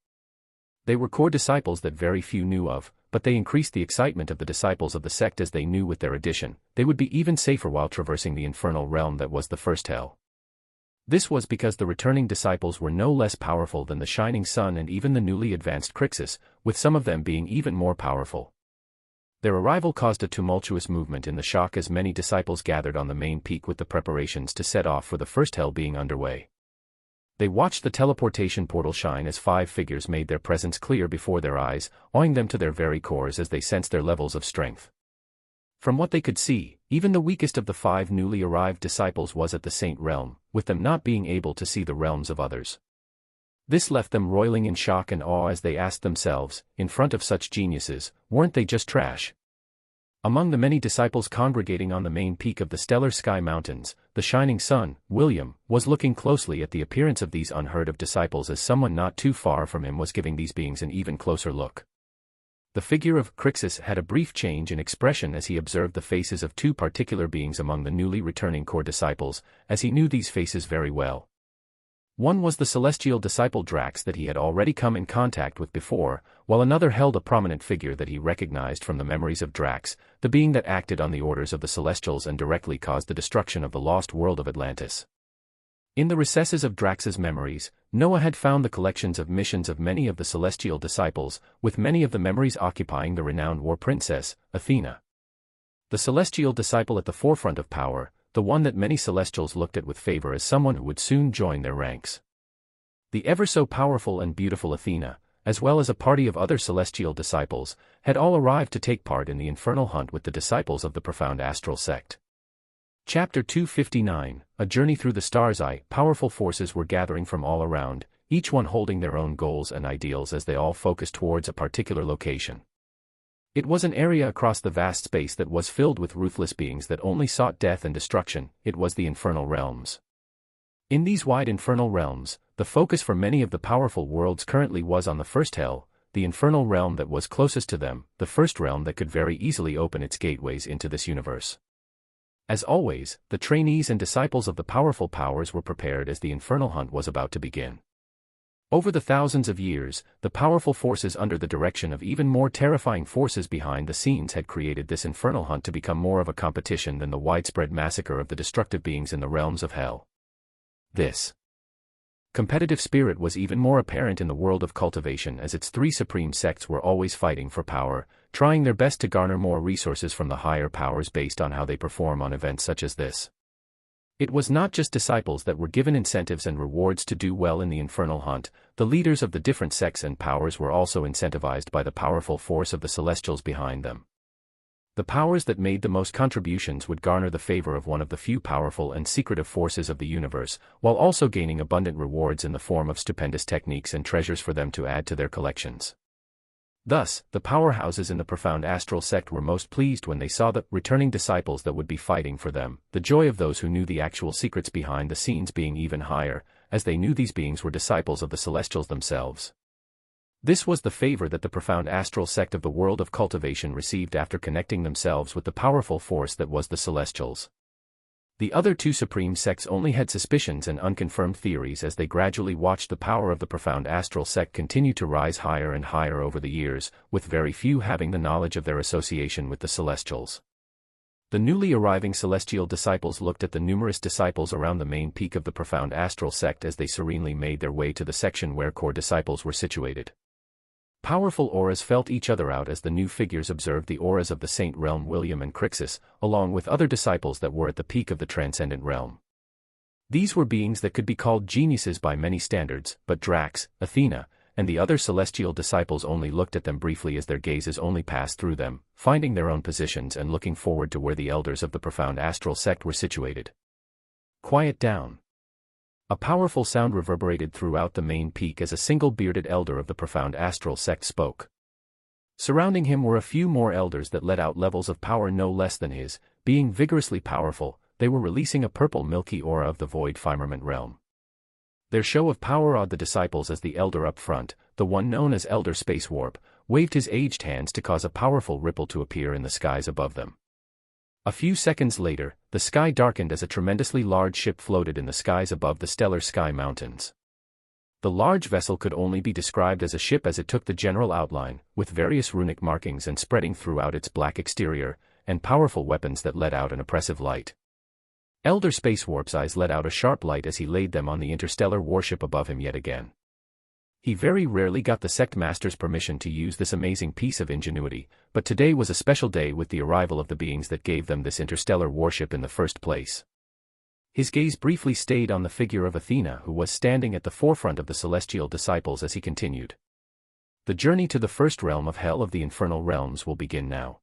They were core disciples that very few knew of, but they increased the excitement of the disciples of the sect as they knew with their addition, they would be even safer while traversing the infernal realm that was the first hell. This was because the returning disciples were no less powerful than the Shining Sun and even the newly advanced Crixus, with some of them being even more powerful. Their arrival caused a tumultuous movement in the shock as many disciples gathered on the main peak with the preparations to set off for the first hell being underway. They watched the teleportation portal shine as 5 figures made their presence clear before their eyes, awing them to their very cores as they sensed their levels of strength. From what they could see, even the weakest of the 5 newly arrived disciples was at the Saint Realm, with them not being able to see the realms of others. This left them roiling in shock and awe as they asked themselves, in front of such geniuses, weren't they just trash? Among the many disciples congregating on the main peak of the stellar sky mountains, the Shining Sun, William, was looking closely at the appearance of these unheard-of disciples as someone not too far from him was giving these beings an even closer look. The figure of Crixus had a brief change in expression as he observed the faces of 2 particular beings among the newly returning core disciples, as he knew these faces very well. One was the celestial disciple Drax that he had already come in contact with before, while another held a prominent figure that he recognized from the memories of Drax, the being that acted on the orders of the Celestials and directly caused the destruction of the lost world of Atlantis. In the recesses of Drax's memories, Noah had found the collections of missions of many of the celestial disciples, with many of the memories occupying the renowned war princess, Athena. The celestial disciple at the forefront of power, the one that many celestials looked at with favor as someone who would soon join their ranks. The ever so powerful and beautiful Athena, as well as a party of other celestial disciples, had all arrived to take part in the infernal hunt with the disciples of the profound astral sect. Chapter 259, A Journey Through the Stars. Powerful forces were gathering from all around, each one holding their own goals and ideals as they all focused towards a particular location. It was an area across the vast space that was filled with ruthless beings that only sought death and destruction. It was the infernal realms. In these wide infernal realms, the focus for many of the powerful worlds currently was on the first hell, the infernal realm that was closest to them, the first realm that could very easily open its gateways into this universe. As always, the trainees and disciples of the powerful powers were prepared as the infernal hunt was about to begin. Over the thousands of years, the powerful forces under the direction of even more terrifying forces behind the scenes had created this infernal hunt to become more of a competition than the widespread massacre of the destructive beings in the realms of hell. This competitive spirit was even more apparent in the world of cultivation as its 3 supreme sects were always fighting for power, trying their best to garner more resources from the higher powers based on how they perform on events such as this. It was not just disciples that were given incentives and rewards to do well in the infernal hunt, the leaders of the different sects and powers were also incentivized by the powerful force of the celestials behind them. The powers that made the most contributions would garner the favor of one of the few powerful and secretive forces of the universe, while also gaining abundant rewards in the form of stupendous techniques and treasures for them to add to their collections. Thus, the powerhouses in the profound astral sect were most pleased when they saw the returning disciples that would be fighting for them, the joy of those who knew the actual secrets behind the scenes being even higher, as they knew these beings were disciples of the Celestials themselves. This was the favor that the profound astral sect of the world of cultivation received after connecting themselves with the powerful force that was the Celestials. The other two supreme sects only had suspicions and unconfirmed theories as they gradually watched the power of the profound astral sect continue to rise higher and higher over the years, with very few having the knowledge of their association with the Celestials. The newly arriving Celestial disciples looked at the numerous disciples around the main peak of the profound astral sect as they serenely made their way to the section where core disciples were situated. Powerful auras felt each other out as the new figures observed the auras of the Saint Realm William and Crixus, along with other disciples that were at the peak of the transcendent realm. These were beings that could be called geniuses by many standards, but Drax, Athena, and the other celestial disciples only looked at them briefly as their gazes only passed through them, finding their own positions and looking forward to where the elders of the profound astral sect were situated. Quiet down. A powerful sound reverberated throughout the main peak as a single bearded elder of the profound astral sect spoke. Surrounding him were a few more elders that let out levels of power no less than his. Being vigorously powerful, they were releasing a purple milky aura of the void firmament realm. Their show of power awed the disciples as the elder up front, the one known as Elder Space Warp, waved his aged hands to cause a powerful ripple to appear in the skies above them. A few seconds later, the sky darkened as a tremendously large ship floated in the skies above the stellar sky mountains. The large vessel could only be described as a ship as it took the general outline, with various runic markings and spreading throughout its black exterior, and powerful weapons that let out an oppressive light. Elder Space Warp's eyes let out a sharp light as he laid them on the interstellar warship above him yet again. He very rarely got the sect master's permission to use this amazing piece of ingenuity, but today was a special day with the arrival of the beings that gave them this interstellar warship in the first place. His gaze briefly stayed on the figure of Athena, who was standing at the forefront of the celestial disciples, as he continued. The journey to the first realm of hell of the infernal realms will begin now.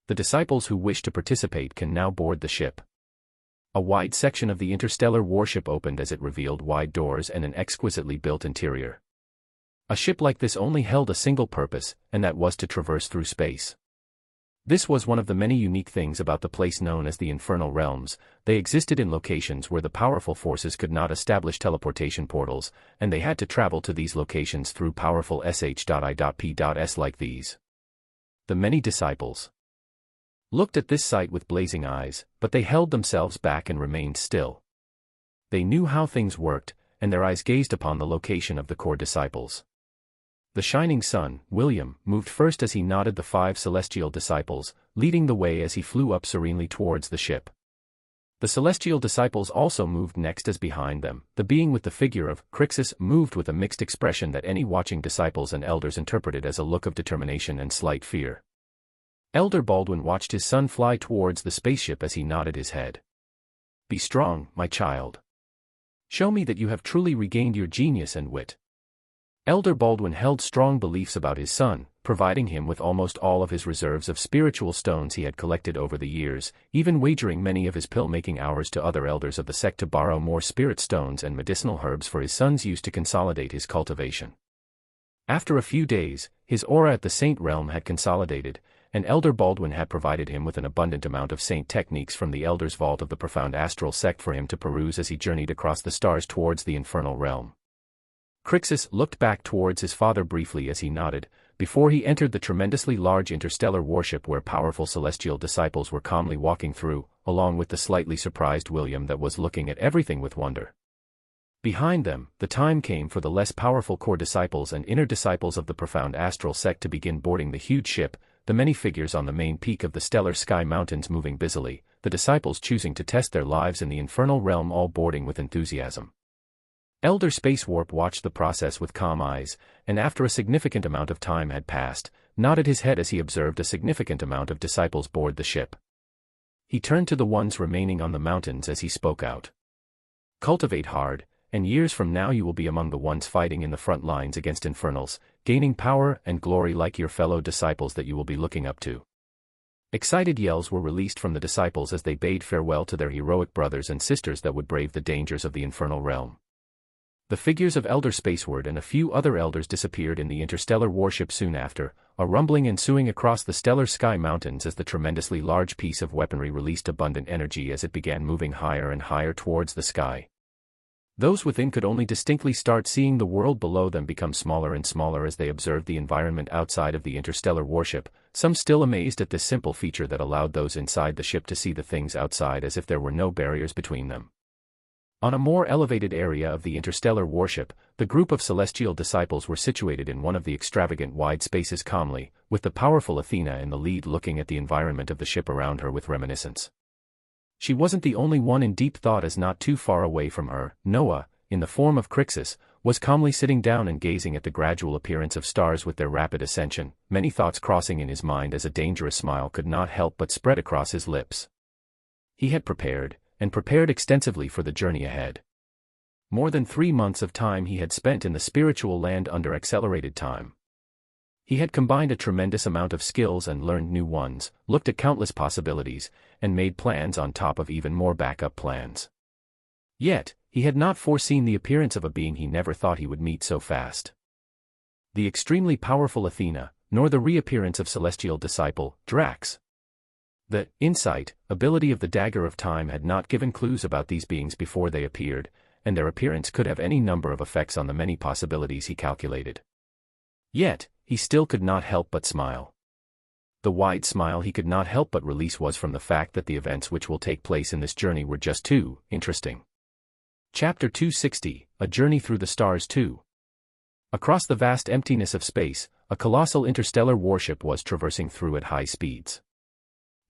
The disciples who wish to participate can now board the ship. A wide section of the interstellar warship opened as it revealed wide doors and an exquisitely built interior. A ship like this only held a single purpose, and that was to traverse through space. This was one of the many unique things about the place known as the Infernal Realms. They existed in locations where the powerful forces could not establish teleportation portals, and they had to travel to these locations through powerful sh.i.p.s like these. The many disciples looked at this sight with blazing eyes, but they held themselves back and remained still. They knew how things worked, and their eyes gazed upon the location of the core disciples. The shining sun, William, moved first as he nodded the 5 celestial disciples, leading the way as he flew up serenely towards the ship. The celestial disciples also moved next as behind them, the being with the figure of Crixus moved with a mixed expression that any watching disciples and elders interpreted as a look of determination and slight fear. Elder Baldwin watched his son fly towards the spaceship as he nodded his head. "Be strong, my child. Show me that you have truly regained your genius and wit." Elder Baldwin held strong beliefs about his son, providing him with almost all of his reserves of spiritual stones he had collected over the years, even wagering many of his pill-making hours to other elders of the sect to borrow more spirit stones and medicinal herbs for his son's use to consolidate his cultivation. After a few days, his aura at the Saint Realm had consolidated, and Elder Baldwin had provided him with an abundant amount of saint techniques from the Elder's Vault of the Profound Astral Sect for him to peruse as he journeyed across the stars towards the Infernal Realm. Crixus looked back towards his father briefly as he nodded, before he entered the tremendously large interstellar warship where powerful celestial disciples were calmly walking through, along with the slightly surprised William that was looking at everything with wonder. Behind them, the time came for the less powerful core disciples and inner disciples of the Profound Astral Sect to begin boarding the huge ship, the many figures on the main peak of the stellar sky mountains moving busily, the disciples choosing to test their lives in the infernal realm all boarding with enthusiasm. Elder Space Warp watched the process with calm eyes, and after a significant amount of time had passed, nodded his head as he observed a significant amount of disciples board the ship. He turned to the ones remaining on the mountains as he spoke out. "Cultivate hard, and years from now you will be among the ones fighting in the front lines against infernals, gaining power and glory like your fellow disciples that you will be looking up to." Excited yells were released from the disciples as they bade farewell to their heroic brothers and sisters that would brave the dangers of the infernal realm. The figures of Elder Spaceward and a few other elders disappeared in the interstellar warship soon after, a rumbling ensuing across the stellar sky mountains as the tremendously large piece of weaponry released abundant energy as it began moving higher and higher towards the sky. Those within could only distinctly start seeing the world below them become smaller and smaller as they observed the environment outside of the interstellar warship, some still amazed at this simple feature that allowed those inside the ship to see the things outside as if there were no barriers between them. On a more elevated area of the interstellar warship, the group of celestial disciples were situated in one of the extravagant wide spaces calmly, with the powerful Athena in the lead looking at the environment of the ship around her with reminiscence. She wasn't the only one in deep thought, as not too far away from her, Noah, in the form of Crixus, was calmly sitting down and gazing at the gradual appearance of stars with their rapid ascension, many thoughts crossing in his mind as a dangerous smile could not help but spread across his lips. He had prepared extensively for the journey ahead. More than 3 months of time he had spent in the spiritual land under accelerated time. He had combined a tremendous amount of skills and learned new ones, looked at countless possibilities, and made plans on top of even more backup plans. Yet, he had not foreseen the appearance of a being he never thought he would meet so fast. The extremely powerful Athena, nor the reappearance of celestial disciple, Drax. The insight ability of the Dagger of Time had not given clues about these beings before they appeared, and their appearance could have any number of effects on the many possibilities he calculated. Yet, he still could not help but smile. The wide smile he could not help but release was from the fact that the events which will take place in this journey were just too interesting. Chapter 260, A Journey Through the Stars 2. Across the vast emptiness of space, a colossal interstellar warship was traversing through at high speeds.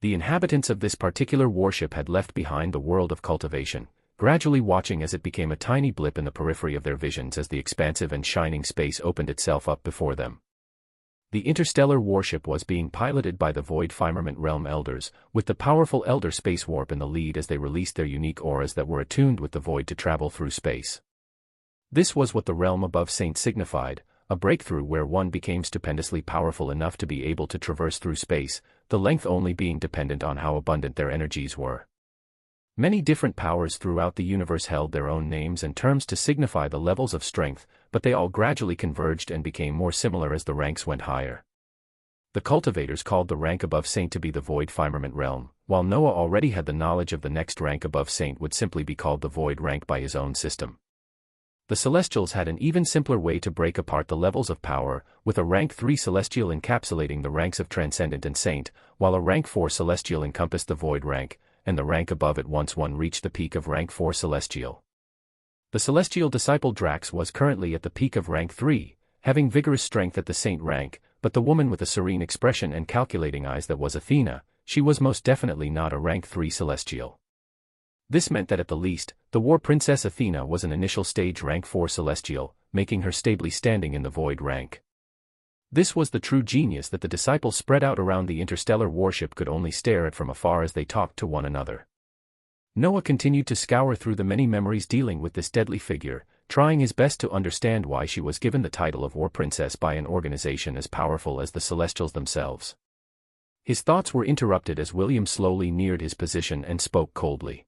The inhabitants of this particular warship had left behind the world of cultivation, gradually watching as it became a tiny blip in the periphery of their visions as the expansive and shining space opened itself up before them. The interstellar warship was being piloted by the Void Firmament Realm Elders, with the powerful Elder Space Warp in the lead as they released their unique auras that were attuned with the void to travel through space. This was what the realm above Saint signified, a breakthrough where one became stupendously powerful enough to be able to traverse through space, the length only being dependent on how abundant their energies were. Many different powers throughout the universe held their own names and terms to signify the levels of strength, but they all gradually converged and became more similar as the ranks went higher. The cultivators called the rank above Saint to be the Void Firmament Realm, while Noah already had the knowledge of the next rank above Saint would simply be called the Void rank by his own system. The Celestials had an even simpler way to break apart the levels of power, with a rank 3 Celestial encapsulating the ranks of Transcendent and Saint, while a rank 4 Celestial encompassed the Void rank, and the rank above it once one reached the peak of rank 4 Celestial. The Celestial Disciple Drax was currently at the peak of rank 3, having vigorous strength at the Saint rank, but the woman with a serene expression and calculating eyes that was Athena, she was most definitely not a rank 3 Celestial. This meant that at the least, the War Princess Athena was an initial stage rank 4 Celestial, making her stably standing in the Void rank. This was the true genius that the disciples spread out around the interstellar warship could only stare at from afar as they talked to one another. Noah continued to scour through the many memories dealing with this deadly figure, trying his best to understand why she was given the title of War Princess by an organization as powerful as the Celestials themselves. His thoughts were interrupted as William slowly neared his position and spoke coldly.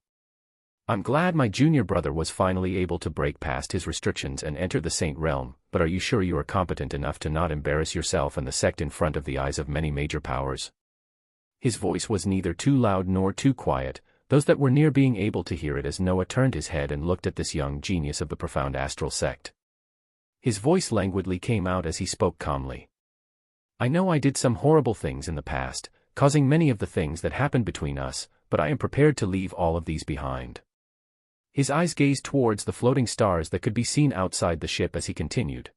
"I'm glad my junior brother was finally able to break past his restrictions and enter the Saint realm, but are you sure you are competent enough to not embarrass yourself and the sect in front of the eyes of many major powers?" His voice was neither too loud nor too quiet, those that were near being able to hear it as Noah turned his head and looked at this young genius of the profound astral sect. His voice languidly came out as he spoke calmly. "I know I did some horrible things in the past, causing many of the things that happened between us, but I am prepared to leave all of these behind." His eyes gazed towards the floating stars that could be seen outside the ship as he continued.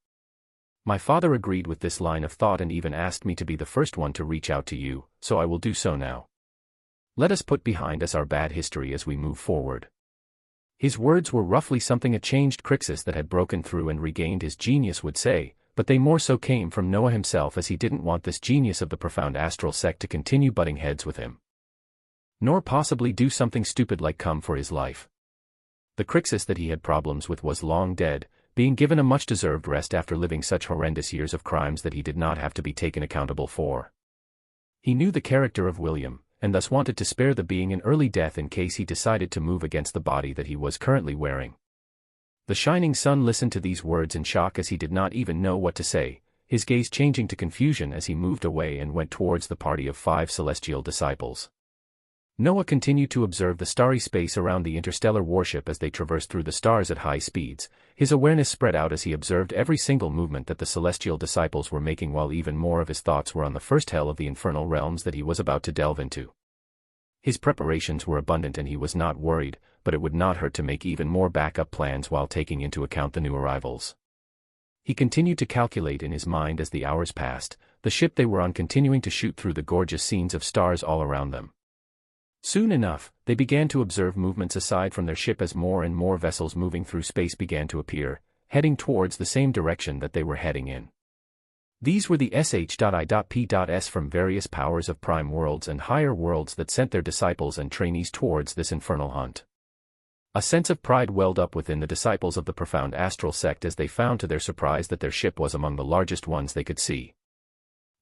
"My father agreed with this line of thought and even asked me to be the first one to reach out to you, so I will do so now. Let us put behind us our bad history as we move forward." His words were roughly something a changed Crixus that had broken through and regained his genius would say, but they more so came from Noah himself as he didn't want this genius of the profound astral sect to continue butting heads with him. Nor possibly do something stupid like come for his life. The Crixus that he had problems with was long dead, being given a much-deserved rest after living such horrendous years of crimes that he did not have to be taken accountable for. He knew the character of William, and thus wanted to spare the being an early death in case he decided to move against the body that he was currently wearing. The shining sun listened to these words in shock as he did not even know what to say, his gaze changing to confusion as he moved away and went towards the party of 5 celestial disciples. Noah continued to observe the starry space around the interstellar warship as they traversed through the stars at high speeds. His awareness spread out as he observed every single movement that the celestial disciples were making, while even more of his thoughts were on the first hell of the infernal realms that he was about to delve into. His preparations were abundant and he was not worried, but it would not hurt to make even more backup plans while taking into account the new arrivals. He continued to calculate in his mind as the hours passed, the ship they were on continuing to shoot through the gorgeous scenes of stars all around them. Soon enough, they began to observe movements aside from their ship as more and more vessels moving through space began to appear, heading towards the same direction that they were heading in. These were the sh.I.P.S from various powers of prime worlds and higher worlds that sent their disciples and trainees towards this infernal hunt. A sense of pride welled up within the disciples of the profound astral sect as they found to their surprise that their ship was among the largest ones they could see.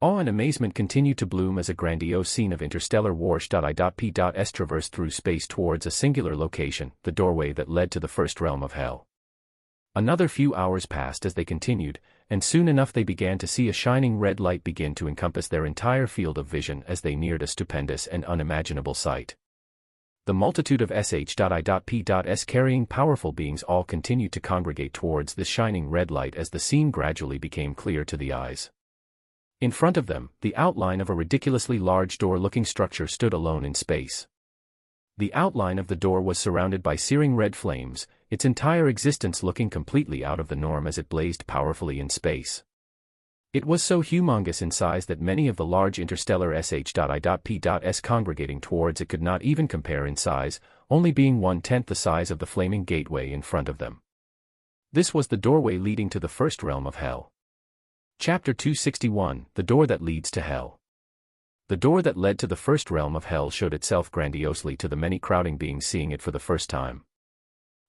Awe and amazement continued to bloom as a grandiose scene of interstellar warsh.I.P.S traversed through space towards a singular location, the doorway that led to the first realm of hell. Another few hours passed as they continued, and soon enough they began to see a shining red light begin to encompass their entire field of vision as they neared a stupendous and unimaginable sight. The multitude of sh.I.P.S carrying powerful beings all continued to congregate towards this shining red light as the scene gradually became clear to the eyes. In front of them, the outline of a ridiculously large door-looking structure stood alone in space. The outline of the door was surrounded by searing red flames, its entire existence looking completely out of the norm as it blazed powerfully in space. It was so humongous in size that many of the large interstellar sh.I.P.S congregating towards it could not even compare in size, only being 1/10 the size of the flaming gateway in front of them. This was the doorway leading to the first realm of hell. Chapter 261, The Door That Leads to Hell. The door that led to the first realm of hell showed itself grandiosely to the many crowding beings seeing it for the first time.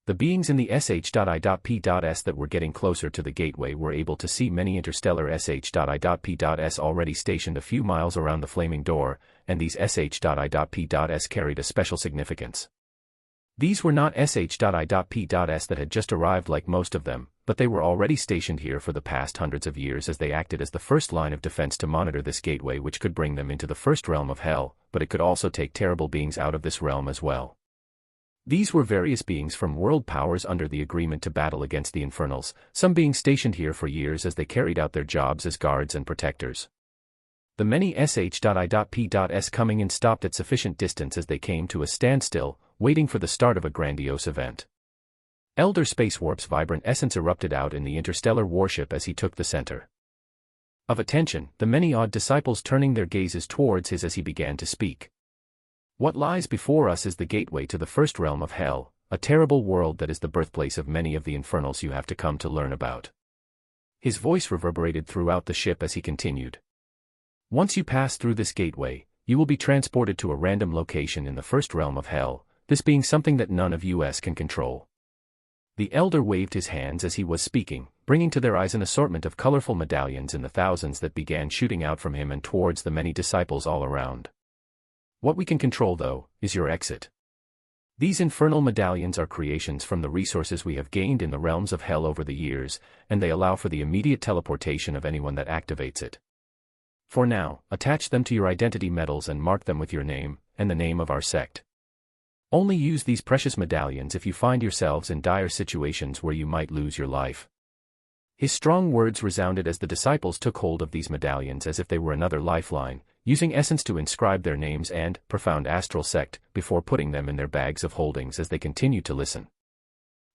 The beings in the sh.I.P.S that were getting closer to the gateway were able to see many interstellar sh.I.P.S already stationed a few miles around the flaming door, and these sh.I.P.S carried a special significance. These were not sh.I.P.S that had just arrived like most of them, but they were already stationed here for the past hundreds of years as they acted as the first line of defense to monitor this gateway which could bring them into the first realm of hell, but it could also take terrible beings out of this realm as well. These were various beings from world powers under the agreement to battle against the infernals, some being stationed here for years as they carried out their jobs as guards and protectors. The many sh.I.P.S coming in stopped at sufficient distance as they came to a standstill, waiting for the start of a grandiose event. Elder Space Warp's vibrant essence erupted out in the interstellar warship as he took the center of attention, the many odd disciples turning their gazes towards his as he began to speak. What lies before us is the gateway to the first realm of hell, a terrible world that is the birthplace of many of the infernals you have to come to learn about. His voice reverberated throughout the ship as he continued. Once you pass through this gateway, you will be transported to a random location in the first realm of hell, this being something that none of us can control. The elder waved his hands as he was speaking, bringing to their eyes an assortment of colorful medallions in the thousands that began shooting out from him and towards the many disciples all around. What we can control, though, is your exit. These infernal medallions are creations from the resources we have gained in the realms of hell over the years, and they allow for the immediate teleportation of anyone that activates it. For now, attach them to your identity medals and mark them with your name, and the name of our sect. Only use these precious medallions if you find yourselves in dire situations where you might lose your life. His strong words resounded as the disciples took hold of these medallions as if they were another lifeline, using essence to inscribe their names and profound astral sect before putting them in their bags of holdings as they continued to listen.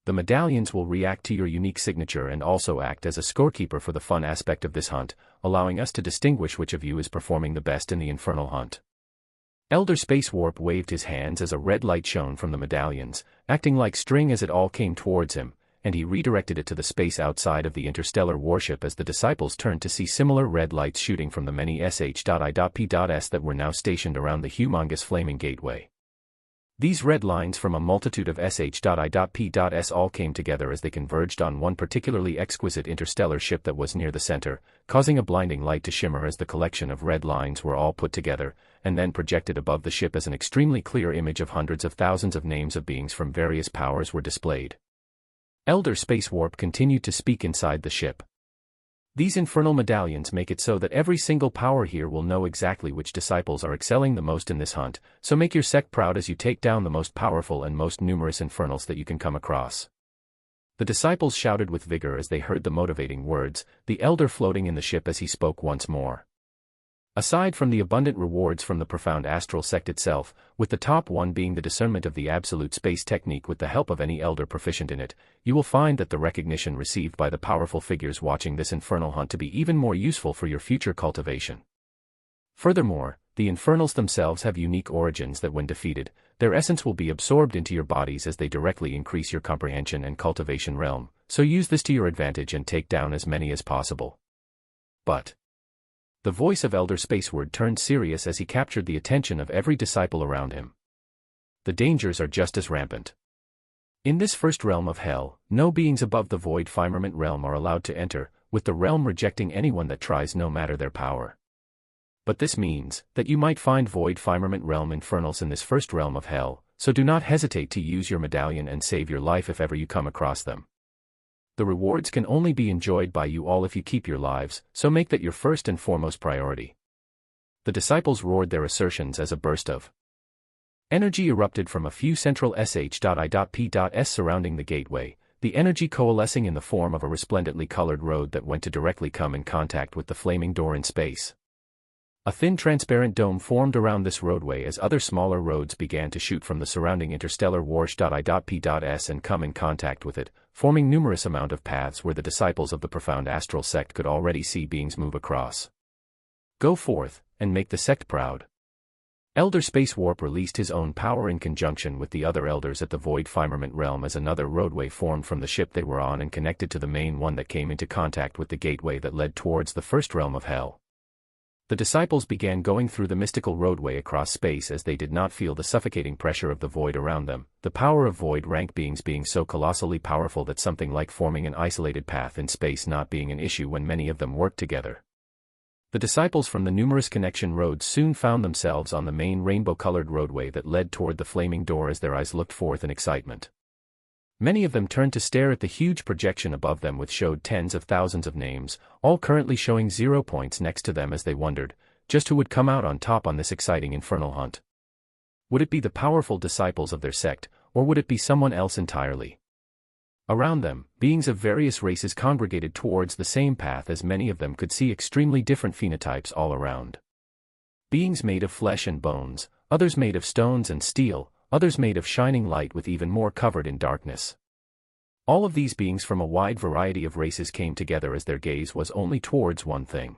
The medallions will react to your unique signature and also act as a scorekeeper for the fun aspect of this hunt, allowing us to distinguish which of you is performing the best in the infernal hunt. Elder Space Warp waved his hands as a red light shone from the medallions, acting like string as it all came towards him, and he redirected it to the space outside of the interstellar warship as the disciples turned to see similar red lights shooting from the many sh.I.P.S that were now stationed around the humongous flaming gateway. These red lines from a multitude of sh.I.P.S all came together as they converged on one particularly exquisite interstellar ship that was near the center, causing a blinding light to shimmer as the collection of red lines were all put together, and then projected above the ship as an extremely clear image of hundreds of thousands of names of beings from various powers were displayed. Elder Space Warp continued to speak inside the ship. These infernal medallions make it so that every single power here will know exactly which disciples are excelling the most in this hunt, so make your sect proud as you take down the most powerful and most numerous infernals that you can come across. The disciples shouted with vigor as they heard the motivating words, the elder floating in the ship as he spoke once more. Aside from the abundant rewards from the profound astral sect itself, with the top one being the discernment of the absolute space technique with the help of any elder proficient in it, you will find that the recognition received by the powerful figures watching this infernal hunt to be even more useful for your future cultivation. Furthermore, the infernals themselves have unique origins that when defeated, their essence will be absorbed into your bodies as they directly increase your comprehension and cultivation realm, so use this to your advantage and take down as many as possible. But the voice of Elder Spaceward turned serious as he captured the attention of every disciple around him. The dangers are just as rampant. In this first realm of hell, no beings above the void firmament realm are allowed to enter, with the realm rejecting anyone that tries no matter their power. But this means that you might find void firmament realm infernals in this first realm of hell, so do not hesitate to use your medallion and save your life if ever you come across them. The rewards can only be enjoyed by you all if you keep your lives, so make that your first and foremost priority. The disciples roared their assertions as a burst of energy erupted from a few central sh.i.p.s surrounding the gateway, the energy coalescing in the form of a resplendently colored road that went to directly come in contact with the flaming door in space. A thin transparent dome formed around this roadway as other smaller roads began to shoot from the surrounding interstellar warsh.i.p.s and come in contact with it, forming numerous amount of paths where the disciples of the profound astral sect could already see beings move across. Go forth, and make the sect proud. Elder Space Warp released his own power in conjunction with the other elders at the void firmament realm as another roadway formed from the ship they were on and connected to the main one that came into contact with the gateway that led towards the first realm of hell. The disciples began going through the mystical roadway across space as they did not feel the suffocating pressure of the void around them, the power of void rank beings being so colossally powerful that something like forming an isolated path in space not being an issue when many of them worked together. The disciples from the numerous connection roads soon found themselves on the main rainbow-colored roadway that led toward the flaming door as their eyes looked forth in excitement. Many of them turned to stare at the huge projection above them which showed tens of thousands of names, all currently showing 0 points next to them as they wondered, just who would come out on top on this exciting infernal hunt. Would it be the powerful disciples of their sect, or would it be someone else entirely? Around them, beings of various races congregated towards the same path as many of them could see extremely different phenotypes all around. Beings made of flesh and bones, others made of stones and steel, others made of shining light with even more covered in darkness. All of these beings from a wide variety of races came together as their gaze was only towards one thing.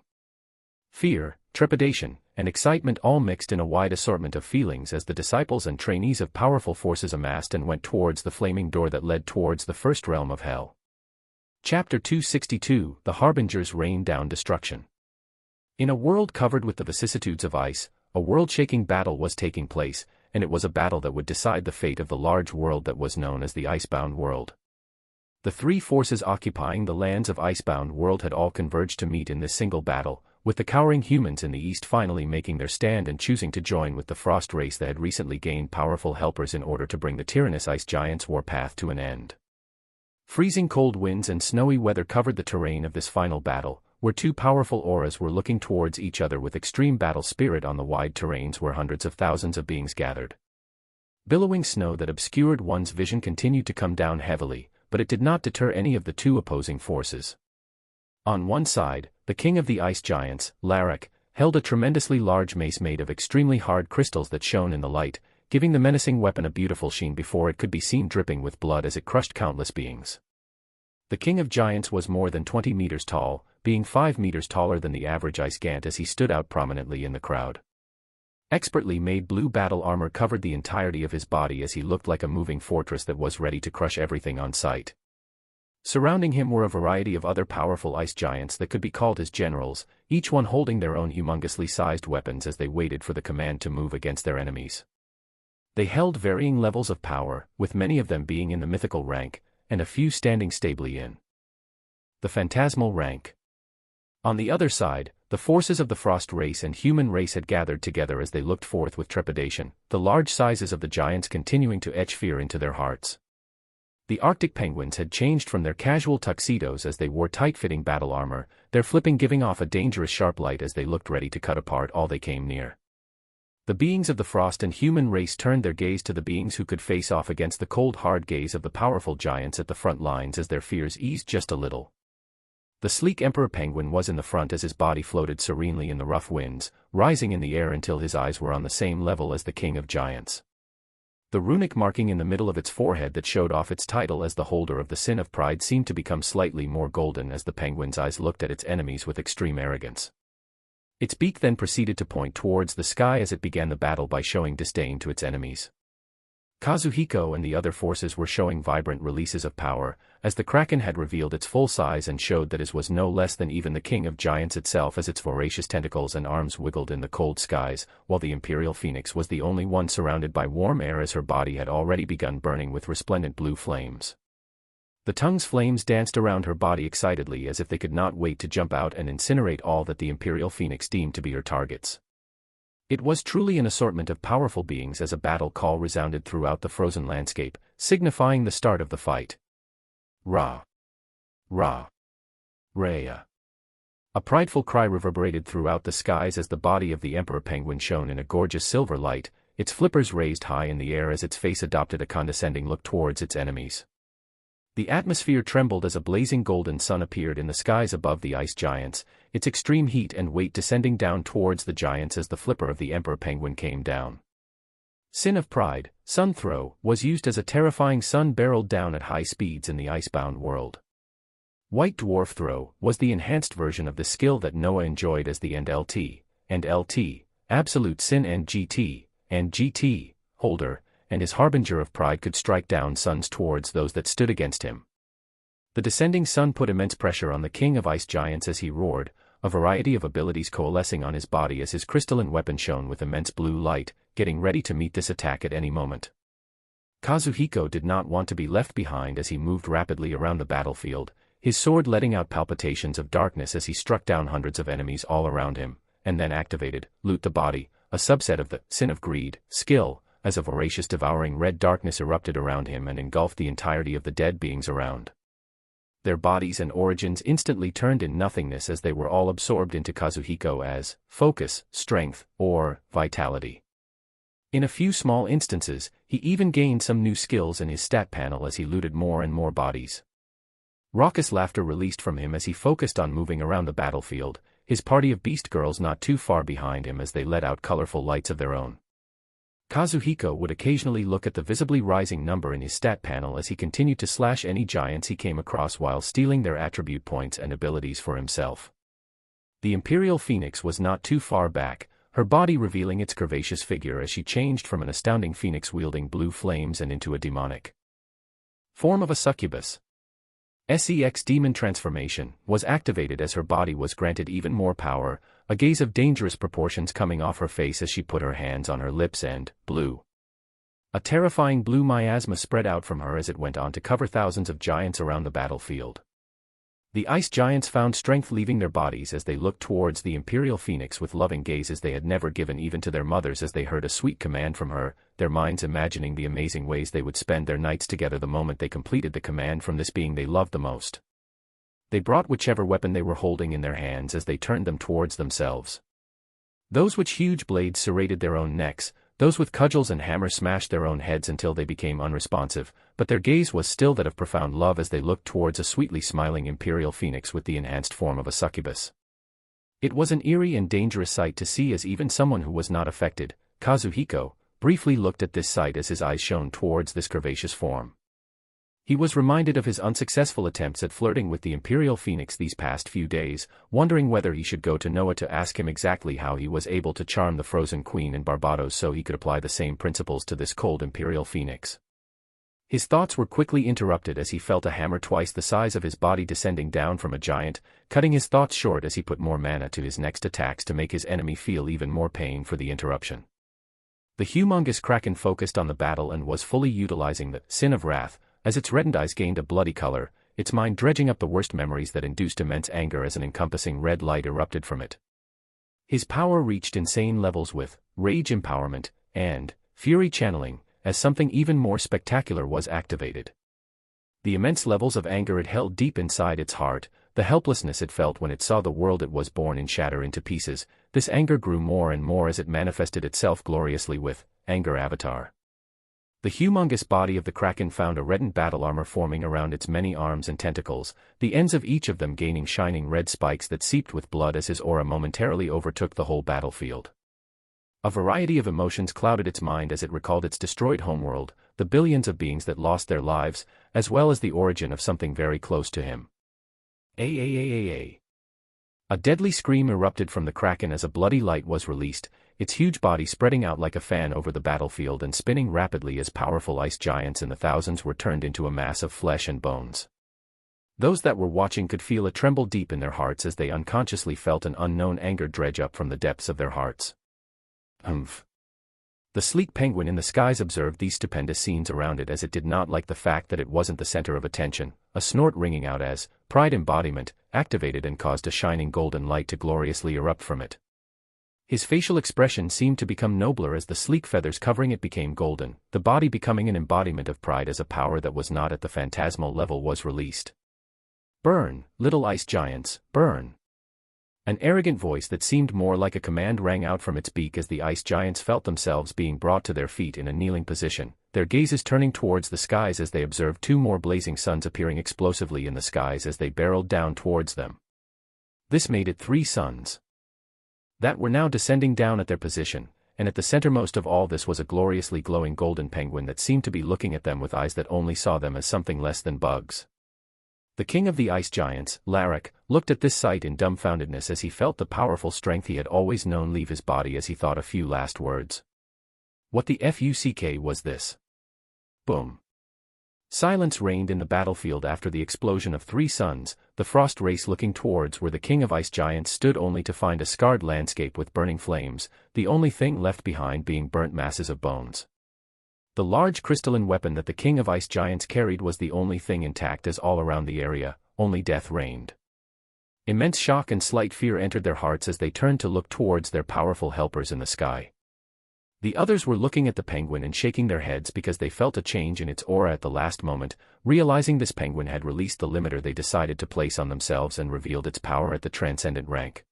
Fear, trepidation, and excitement all mixed in a wide assortment of feelings as the disciples and trainees of powerful forces amassed and went towards the flaming door that led towards the first realm of hell. Chapter 262, The Harbingers Rain Down Destruction. In a world covered with the vicissitudes of ice, a world-shaking battle was taking place, and it was a battle that would decide the fate of the large world that was known as the Icebound World. The three forces occupying the lands of Icebound World had all converged to meet in this single battle, with the cowering humans in the east finally making their stand and choosing to join with the Frost race that had recently gained powerful helpers in order to bring the tyrannous ice giants' warpath to an end. Freezing cold winds and snowy weather covered the terrain of this final battle, where two powerful auras were looking towards each other with extreme battle spirit on the wide terrains where hundreds of thousands of beings gathered. Billowing snow that obscured one's vision continued to come down heavily, but it did not deter any of the two opposing forces. On one side, the king of the ice giants, Larak, held a tremendously large mace made of extremely hard crystals that shone in the light, giving the menacing weapon a beautiful sheen before it could be seen dripping with blood as it crushed countless beings. The king of giants was more than 20 meters tall, being 5 meters taller than the average ice gant as he stood out prominently in the crowd. Expertly made blue battle armor covered the entirety of his body as he looked like a moving fortress that was ready to crush everything on sight. Surrounding him were a variety of other powerful ice giants that could be called his generals, each one holding their own humongously sized weapons as they waited for the command to move against their enemies. They held varying levels of power, with many of them being in the mythical rank, and a few standing stably in the phantasmal rank. On the other side, the forces of the Frost race and human race had gathered together as they looked forth with trepidation, the large sizes of the giants continuing to etch fear into their hearts. The Arctic penguins had changed from their casual tuxedos as they wore tight-fitting battle armor, their flipping giving off a dangerous sharp light as they looked ready to cut apart all they came near. The beings of the frost and human race turned their gaze to the beings who could face off against the cold hard gaze of the powerful giants at the front lines as their fears eased just a little. The sleek emperor penguin was in the front as his body floated serenely in the rough winds, rising in the air until his eyes were on the same level as the king of giants. The runic marking in the middle of its forehead that showed off its title as the holder of the sin of pride seemed to become slightly more golden as the penguin's eyes looked at its enemies with extreme arrogance. Its beak then proceeded to point towards the sky as it began the battle by showing disdain to its enemies. Kazuhiko and the other forces were showing vibrant releases of power, as the kraken had revealed its full size and showed that it was no less than even the king of giants itself as its voracious tentacles and arms wiggled in the cold skies, while the imperial phoenix was the only one surrounded by warm air as her body had already begun burning with resplendent blue flames. The tongue's flames danced around her body excitedly as if they could not wait to jump out and incinerate all that the imperial phoenix deemed to be her targets. It was truly an assortment of powerful beings as a battle call resounded throughout the frozen landscape, signifying the start of the fight. Ra! Ra! Raya! A prideful cry reverberated throughout the skies as the body of the emperor penguin shone in a gorgeous silver light, its flippers raised high in the air as its face adopted a condescending look towards its enemies. The atmosphere trembled as a blazing golden sun appeared in the skies above the ice giants, its extreme heat and weight descending down towards the giants as the flipper of the emperor penguin came down. Sin of Pride, Sun Throw, was used as a terrifying sun barreled down at high speeds in the icebound world. White Dwarf Throw was the enhanced version of the skill that Noah enjoyed as the and LT, Absolute Sin and GT, holder, and his harbinger of pride could strike down suns towards those that stood against him. The descending sun put immense pressure on the king of ice giants as he roared, a variety of abilities coalescing on his body as his crystalline weapon shone with immense blue light, getting ready to meet this attack at any moment. Kazuhiko did not want to be left behind as he moved rapidly around the battlefield, his sword letting out palpitations of darkness as he struck down hundreds of enemies all around him, and then activated, Loot the Body, a subset of the Sin of Greed skill, as a voracious devouring red darkness erupted around him and engulfed the entirety of the dead beings around. Their bodies and origins instantly turned in nothingness as they were all absorbed into Kazuhiko as focus, strength, or vitality. In a few small instances, he even gained some new skills in his stat panel as he looted more and more bodies. Raucous laughter released from him as he focused on moving around the battlefield, his party of beast girls not too far behind him as they let out colorful lights of their own. Kazuhiko would occasionally look at the visibly rising number in his stat panel as he continued to slash any giants he came across while stealing their attribute points and abilities for himself. The Imperial Phoenix was not too far back, her body revealing its curvaceous figure as she changed from an astounding phoenix wielding blue flames and into a demonic form of a succubus. Sex demon transformation was activated as her body was granted even more power, a gaze of dangerous proportions coming off her face as she put her hands on her lips and blew. A terrifying blue miasma spread out from her as it went on to cover thousands of giants around the battlefield. The ice giants found strength leaving their bodies as they looked towards the Imperial Phoenix with loving gazes they had never given even to their mothers as they heard a sweet command from her, their minds imagining the amazing ways they would spend their nights together the moment they completed the command from this being they loved the most. They brought whichever weapon they were holding in their hands as they turned them towards themselves. Those with huge blades serrated their own necks, those with cudgels and hammers smashed their own heads until they became unresponsive, but their gaze was still that of profound love as they looked towards a sweetly smiling Imperial Phoenix with the enhanced form of a succubus. It was an eerie and dangerous sight to see as even someone who was not affected, Kazuhiko, briefly looked at this sight as his eyes shone towards this curvaceous form. He was reminded of his unsuccessful attempts at flirting with the Imperial Phoenix these past few days, wondering whether he should go to Noah to ask him exactly how he was able to charm the frozen queen in Barbados so he could apply the same principles to this cold Imperial Phoenix. His thoughts were quickly interrupted as he felt a hammer twice the size of his body descending down from a giant, cutting his thoughts short as he put more mana to his next attacks to make his enemy feel even more pain for the interruption. The humongous kraken focused on the battle and was fully utilizing the Sin of Wrath, as its reddened eyes gained a bloody color, its mind dredging up the worst memories that induced immense anger as an encompassing red light erupted from it. His power reached insane levels with rage empowerment and fury channeling, as something even more spectacular was activated. The immense levels of anger it held deep inside its heart, the helplessness it felt when it saw the world it was born in shatter into pieces, this anger grew more and more as it manifested itself gloriously with Anger Avatar. The humongous body of the Kraken found a reddened battle armor forming around its many arms and tentacles, the ends of each of them gaining shining red spikes that seeped with blood as his aura momentarily overtook the whole battlefield. A variety of emotions clouded its mind as it recalled its destroyed homeworld, the billions of beings that lost their lives, as well as the origin of something very close to him. A deadly scream erupted from the Kraken as a bloody light was released, its huge body spreading out like a fan over the battlefield and spinning rapidly as powerful ice giants in the thousands were turned into a mass of flesh and bones. Those that were watching could feel a tremble deep in their hearts as they unconsciously felt an unknown anger dredge up from the depths of their hearts. Humph. The sleek penguin in the skies observed these stupendous scenes around it as it did not like the fact that it wasn't the center of attention, a snort ringing out as pride embodiment activated and caused a shining golden light to gloriously erupt from it. His facial expression seemed to become nobler as the sleek feathers covering it became golden, the body becoming an embodiment of pride as a power that was not at the phantasmal level was released. Burn, little ice giants, burn. An arrogant voice that seemed more like a command rang out from its beak as the ice giants felt themselves being brought to their feet in a kneeling position, their gazes turning towards the skies as they observed two more blazing suns appearing explosively in the skies as they barreled down towards them. This made it 3 suns that were now descending down at their position, and at the centermost of all this was a gloriously glowing golden penguin that seemed to be looking at them with eyes that only saw them as something less than bugs. The king of the ice giants, Larak, looked at this sight in dumbfoundedness as he felt the powerful strength he had always known leave his body as he thought a few last words. What the fuck was this? Boom. Silence reigned in the battlefield after the explosion of 3 suns, the frost race looking towards where the king of ice giants stood only to find a scarred landscape with burning flames, the only thing left behind being burnt masses of bones. The large crystalline weapon that the king of ice giants carried was the only thing intact as all around the area, only death reigned. Immense shock and slight fear entered their hearts as they turned to look towards their powerful helpers in the sky. The others were looking at the penguin and shaking their heads because they felt a change in its aura at the last moment, realizing this penguin had released the limiter they decided to place on themselves and revealed its power at the transcendent rank.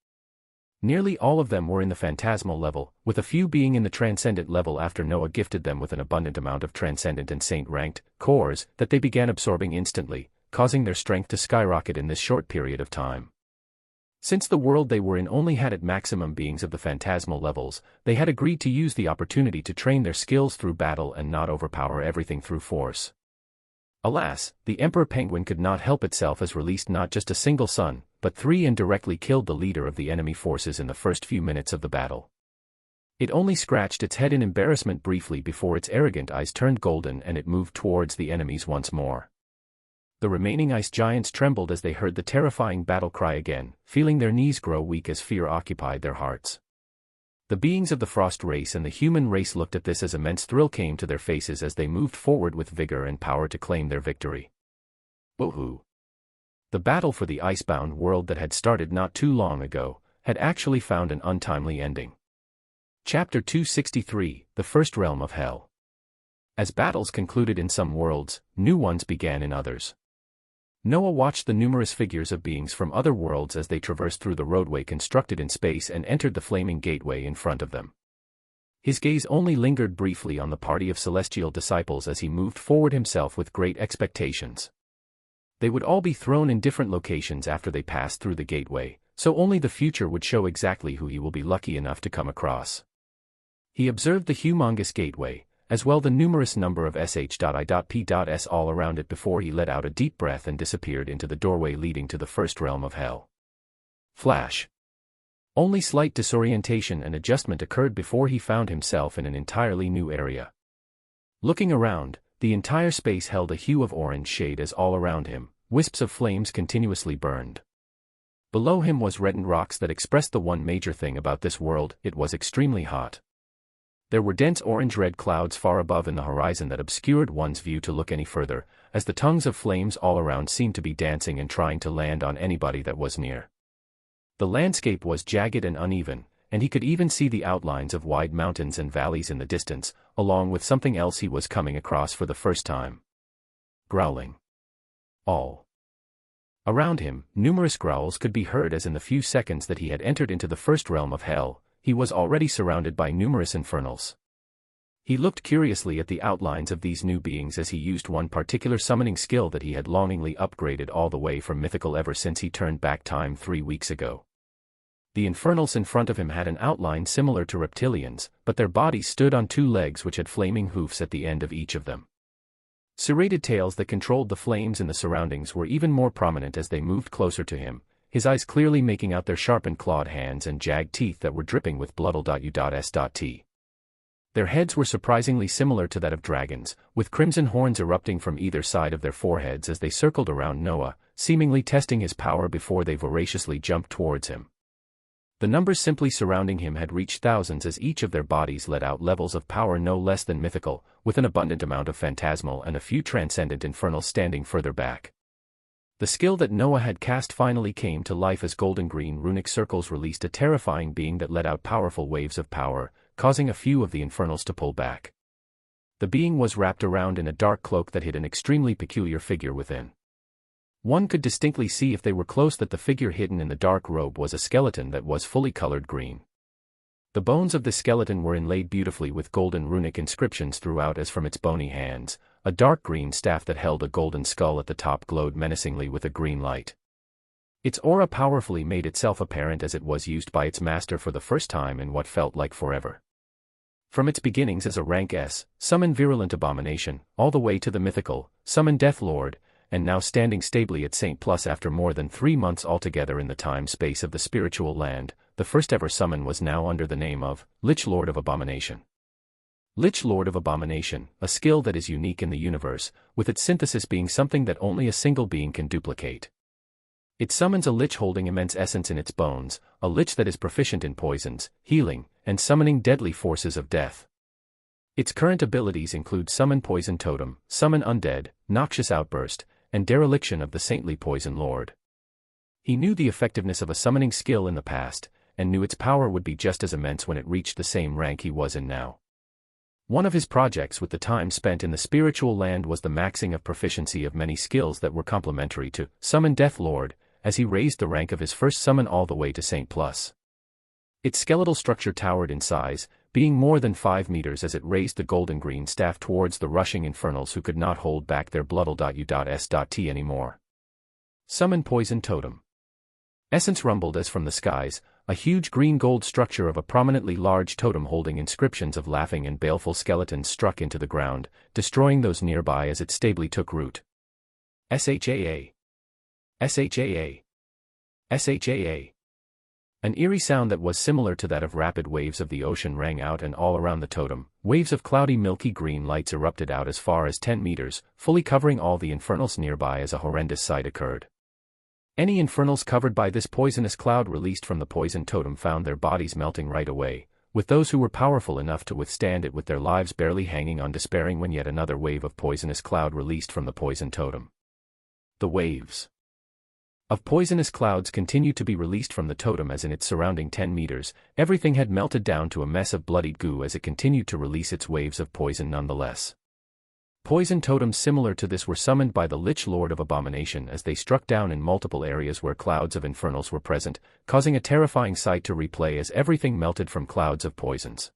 Nearly all of them were in the phantasmal level, with a few being in the transcendent level after Noah gifted them with an abundant amount of transcendent and saint-ranked cores that they began absorbing instantly, causing their strength to skyrocket in this short period of time. Since the world they were in only had at maximum beings of the phantasmal levels, they had agreed to use the opportunity to train their skills through battle and not overpower everything through force. Alas, the Emperor Penguin could not help itself as released not just a single sun, but 3 and directly killed the leader of the enemy forces in the first few minutes of the battle. It only scratched its head in embarrassment briefly before its arrogant eyes turned golden and it moved towards the enemies once more. The remaining ice giants trembled as they heard the terrifying battle cry again, feeling their knees grow weak as fear occupied their hearts. The beings of the frost race and the human race looked at this as immense thrill came to their faces as they moved forward with vigor and power to claim their victory. Woohoo! The battle for the icebound world that had started not too long ago, had actually found an untimely ending. Chapter 263, The First Realm of Hell. As battles concluded in some worlds, new ones began in others. Noah watched the numerous figures of beings from other worlds as they traversed through the roadway constructed in space and entered the flaming gateway in front of them. His gaze only lingered briefly on the party of celestial disciples as he moved forward himself with great expectations. They would all be thrown in different locations after they passed through the gateway, so only the future would show exactly who he will be lucky enough to come across. He observed the humongous gateway, as well the numerous number of sh.i.p.s all around it before he let out a deep breath and disappeared into the doorway leading to the first realm of hell. Flash. Only slight disorientation and adjustment occurred before he found himself in an entirely new area. Looking around, the entire space held a hue of orange shade as all around him, wisps of flames continuously burned. Below him was reddened rocks that expressed the one major thing about this world: it was extremely hot. There were dense orange-red clouds far above in the horizon that obscured one's view to look any further, as the tongues of flames all around seemed to be dancing and trying to land on anybody that was near. The landscape was jagged and uneven, and he could even see the outlines of wide mountains and valleys in the distance, along with something else he was coming across for the first time. Growling. all around him, numerous growls could be heard as in the few seconds that he had entered into the first realm of hell, he was already surrounded by numerous infernals. He looked curiously at the outlines of these new beings as he used one particular summoning skill that he had longingly upgraded all the way from mythical ever since he turned back time 3 weeks ago. The infernals in front of him had an outline similar to reptilians, but their bodies stood on 2 legs which had flaming hoofs at the end of each of them. Serrated tails that controlled the flames in the surroundings were even more prominent as they moved closer to him, his eyes clearly making out their sharpened clawed hands and jagged teeth that were dripping with blood. Their heads were surprisingly similar to that of dragons, with crimson horns erupting from either side of their foreheads as they circled around Noah, seemingly testing his power before they voraciously jumped towards him. The numbers simply surrounding him had reached thousands as each of their bodies let out levels of power no less than mythical, with an abundant amount of phantasmal and a few transcendent infernals standing further back. The skill that Noah had cast finally came to life as golden-green runic circles released a terrifying being that let out powerful waves of power, causing a few of the infernals to pull back. The being was wrapped around in a dark cloak that hid an extremely peculiar figure within. One could distinctly see if they were close that the figure hidden in the dark robe was a skeleton that was fully colored green. The bones of the skeleton were inlaid beautifully with golden runic inscriptions throughout as from its bony hands, a dark green staff that held a golden skull at the top glowed menacingly with a green light. Its aura powerfully made itself apparent as it was used by its master for the first time in what felt like forever. From its beginnings as a rank S, summon virulent abomination, all the way to the mythical, summon Death Lord, and now standing stably at St. Plus after more than 3 months altogether in the time-space of the spiritual land, the first ever summon was now under the name of Lich Lord of Abomination. Lich Lord of Abomination, a skill that is unique in the universe, with its synthesis being something that only a single being can duplicate. It summons a lich holding immense essence in its bones, a lich that is proficient in poisons, healing, and summoning deadly forces of death. Its current abilities include Summon Poison Totem, Summon Undead, Noxious Outburst, and Dereliction of the Saintly Poison Lord. He knew the effectiveness of a summoning skill in the past, and knew its power would be just as immense when it reached the same rank he was in now. One of his projects with the time spent in the spiritual land was the maxing of proficiency of many skills that were complementary to Summon Death Lord, as he raised the rank of his first summon all the way to St. Plus. Its skeletal structure towered in size, being more than 5 meters as it raised the golden-green staff towards the rushing infernals who could not hold back their blood.u.s.t anymore. Summon Poison Totem. Essence rumbled as from the skies, a huge green-gold structure of a prominently large totem holding inscriptions of laughing and baleful skeletons struck into the ground, destroying those nearby as it stably took root. SHAA. SHAA. SHAA. An eerie sound that was similar to that of rapid waves of the ocean rang out, and all around the totem, waves of cloudy milky green lights erupted out as far as 10 meters, fully covering all the infernals nearby as a horrendous sight occurred. Any infernals covered by this poisonous cloud released from the poison totem found their bodies melting right away, with those who were powerful enough to withstand it with their lives barely hanging on, despairing when yet another wave of poisonous cloud released from the poison totem. The waves of poisonous clouds continued to be released from the totem as in its surrounding 10 meters, everything had melted down to a mess of bloodied goo as it continued to release its waves of poison nonetheless. Poison totems similar to this were summoned by the Lich Lord of Abomination as they struck down in multiple areas where clouds of infernals were present, causing a terrifying sight to replay as everything melted from clouds of poisons.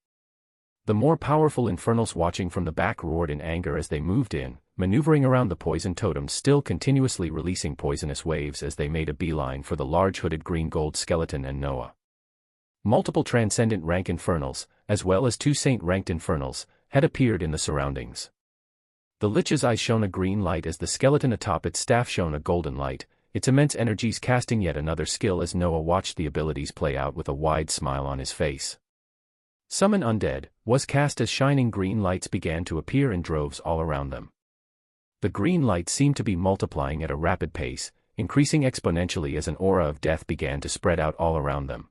The more powerful infernals watching from the back roared in anger as they moved in, maneuvering around the poison totems, still continuously releasing poisonous waves as they made a beeline for the large hooded green-gold skeleton and Noah. Multiple transcendent rank infernals, as well as 2 saint-ranked infernals, had appeared in the surroundings. The Lich's eyes shone a green light as the skeleton atop its staff shone a golden light, its immense energies casting yet another skill as Noah watched the abilities play out with a wide smile on his face. Summon Undead was cast as shining green lights began to appear in droves all around them. The green lights seemed to be multiplying at a rapid pace, increasing exponentially as an aura of death began to spread out all around them.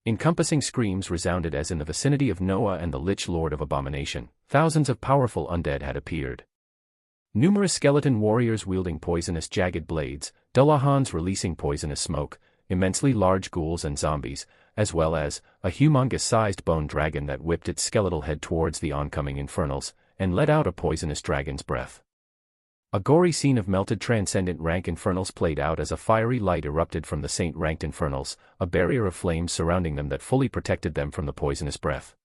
Encompassing screams resounded as in the vicinity of Noah and the Lich Lord of Abomination, thousands of powerful undead had appeared. Numerous skeleton warriors wielding poisonous jagged blades, Dullahans releasing poisonous smoke, immensely large ghouls and zombies, as well as a humongous-sized bone dragon that whipped its skeletal head towards the oncoming infernals, and let out a poisonous dragon's breath. A gory scene of melted transcendent rank infernals played out as a fiery light erupted from the saint-ranked infernals, a barrier of flames surrounding them that fully protected them from the poisonous breath.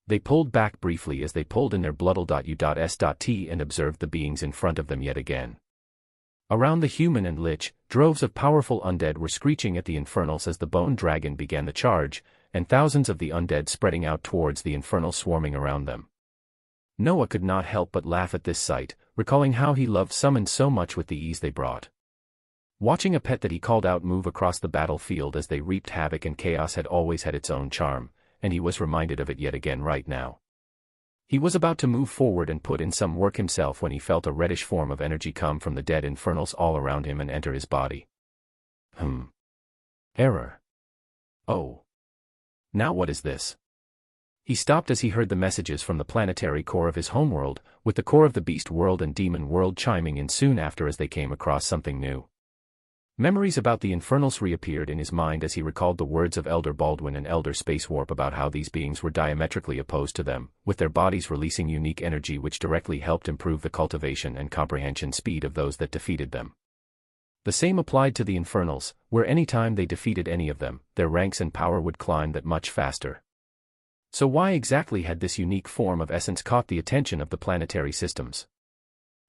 They pulled back briefly as they pulled in their bloodle.u.s.t and observed the beings in front of them yet again. Around the human and lich, droves of powerful undead were screeching at the infernals as the bone dragon began the charge, and thousands of the undead spreading out towards the infernal swarming around them. Noah could not help but laugh at this sight, recalling how he loved summons so much with the ease they brought. Watching a pet that he called out move across the battlefield as they reaped havoc and chaos had always had its own charm, and he was reminded of it yet again right now. He was about to move forward and put in some work himself when he felt a reddish form of energy come from the dead infernals all around him and enter his body. Error. Oh. Now what is this? He stopped as he heard the messages from the planetary core of his homeworld, with the core of the beast world and demon world chiming in soon after as they came across something new. Memories about the infernals reappeared in his mind as he recalled the words of Elder Baldwin and Elder Space Warp about how these beings were diametrically opposed to them, with their bodies releasing unique energy which directly helped improve the cultivation and comprehension speed of those that defeated them. The same applied to the infernals, where any time they defeated any of them, their ranks and power would climb that much faster. So why exactly had this unique form of essence caught the attention of the planetary systems?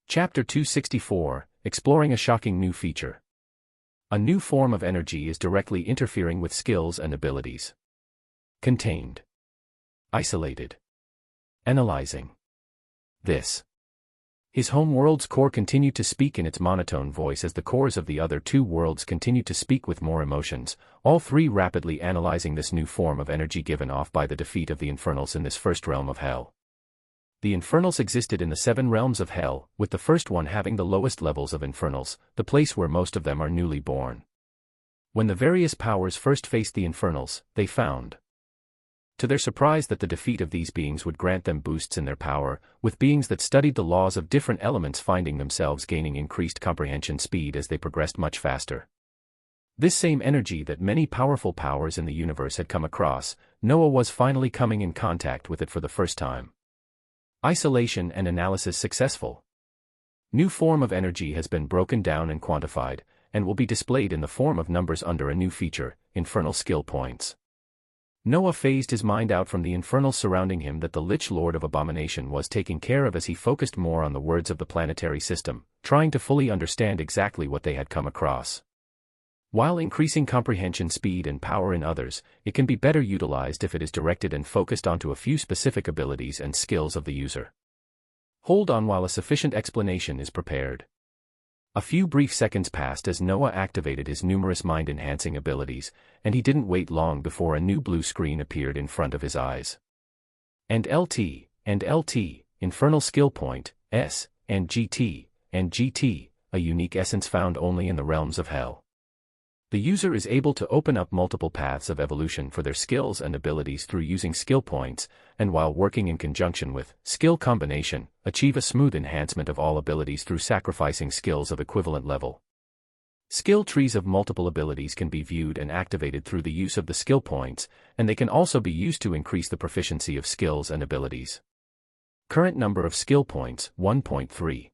Chapter 264, Exploring a Shocking New Feature. A new form of energy is directly interfering with skills and abilities. Contained. Isolated. Analyzing. This. His home world's core continued to speak in its monotone voice as the cores of the other two worlds continued to speak with more emotions, all three rapidly analyzing this new form of energy given off by the defeat of the infernals in this first realm of hell. The infernals existed in the 7 realms of hell, with the first one having the lowest levels of infernals, the place where most of them are newly born. When the various powers first faced the infernals, they found, to their surprise, that the defeat of these beings would grant them boosts in their power, with beings that studied the laws of different elements finding themselves gaining increased comprehension speed as they progressed much faster. This same energy that many powerful powers in the universe had come across, Noah was finally coming in contact with it for the first time. Isolation and analysis successful. New form of energy has been broken down and quantified, and will be displayed in the form of numbers under a new feature, infernal skill points. Noah phased his mind out from the infernals surrounding him that the Lich Lord of Abomination was taking care of as he focused more on the words of the planetary system, trying to fully understand exactly what they had come across. While increasing comprehension speed and power in others, it can be better utilized if it is directed and focused onto a few specific abilities and skills of the user. Hold on while a sufficient explanation is prepared. A few brief seconds passed as Noah activated his numerous mind-enhancing abilities, and he didn't wait long before a new blue screen appeared in front of his eyes. And LT, Infernal Skill Point, S, and GT, a unique essence found only in the realms of hell. The user is able to open up multiple paths of evolution for their skills and abilities through using skill points, and while working in conjunction with skill combination, achieve a smooth enhancement of all abilities through sacrificing skills of equivalent level. Skill trees of multiple abilities can be viewed and activated through the use of the skill points, and they can also be used to increase the proficiency of skills and abilities. Current number of skill points, 1.3.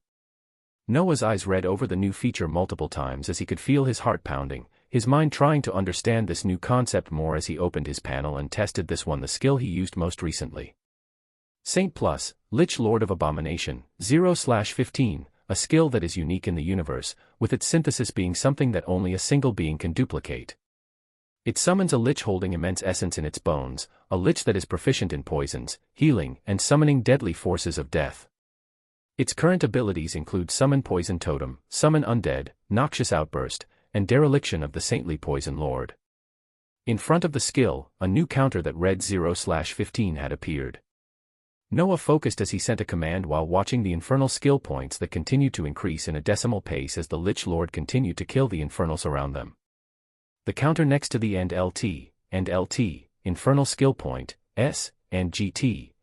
Noah's eyes read over the new feature multiple times as he could feel his heart pounding, his mind trying to understand this new concept more as he opened his panel and tested this one, the skill he used most recently. Saint Plus, Lich Lord of Abomination, 0/15, a skill that is unique in the universe, with its synthesis being something that only a single being can duplicate. It summons a lich holding immense essence in its bones, a lich that is proficient in poisons, healing, and summoning deadly forces of death. Its current abilities include Summon Poison Totem, Summon Undead, Noxious Outburst, and Dereliction of the Saintly Poison Lord. In front of the skill, a new counter that read 0/15 had appeared. Noah focused as he sent a command while watching the infernal skill points that continued to increase in a decimal pace as the Lich Lord continued to kill the infernals around them. The counter next to the end LT, Infernal Skill Point, S, and GT,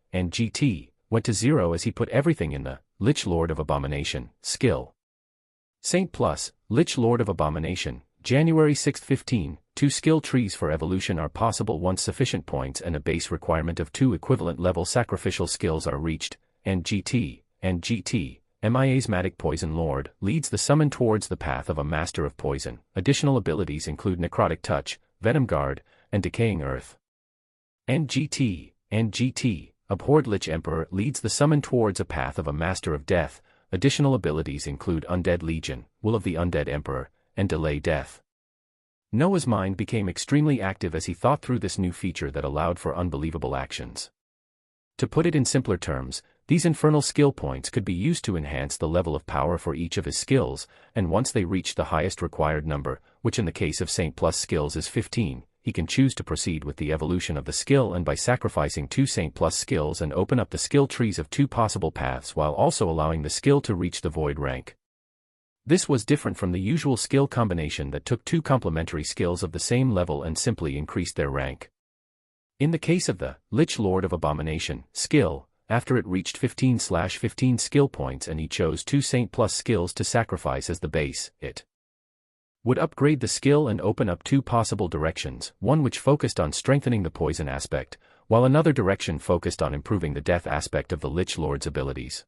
went to 0 as he put everything in the Lich Lord of Abomination skill. Saint Plus, Lich Lord of Abomination, January 6, 15, 2 skill trees for evolution are possible once sufficient points and a base requirement of 2 equivalent level sacrificial skills are reached, and GT, Miasmatic Poison Lord, leads the summon towards the path of a Master of Poison. Additional abilities include Necrotic Touch, Venom Guard, and Decaying Earth. NGT, Abhorred Lich Emperor, leads the summon towards a path of a Master of Death. Additional abilities include Undead Legion, Will of the Undead Emperor, and Delay Death. Noah's mind became extremely active as he thought through this new feature that allowed for unbelievable actions. To put it in simpler terms, these infernal skill points could be used to enhance the level of power for each of his skills, and once they reach the highest required number, which in the case of Saint Plus skills is 15, he can choose to proceed with the evolution of the skill and by sacrificing 2 Saint Plus skills and open up the skill trees of 2 possible paths while also allowing the skill to reach the void rank. This was different from the usual skill combination that took 2 complementary skills of the same level and simply increased their rank. In the case of the Lich Lord of Abomination skill, after it reached 15/15 skill points and he chose 2 Saint Plus skills to sacrifice as the base, it would upgrade the skill and open up 2 possible directions, one which focused on strengthening the poison aspect, while another direction focused on improving the death aspect of the Lich Lord's abilities.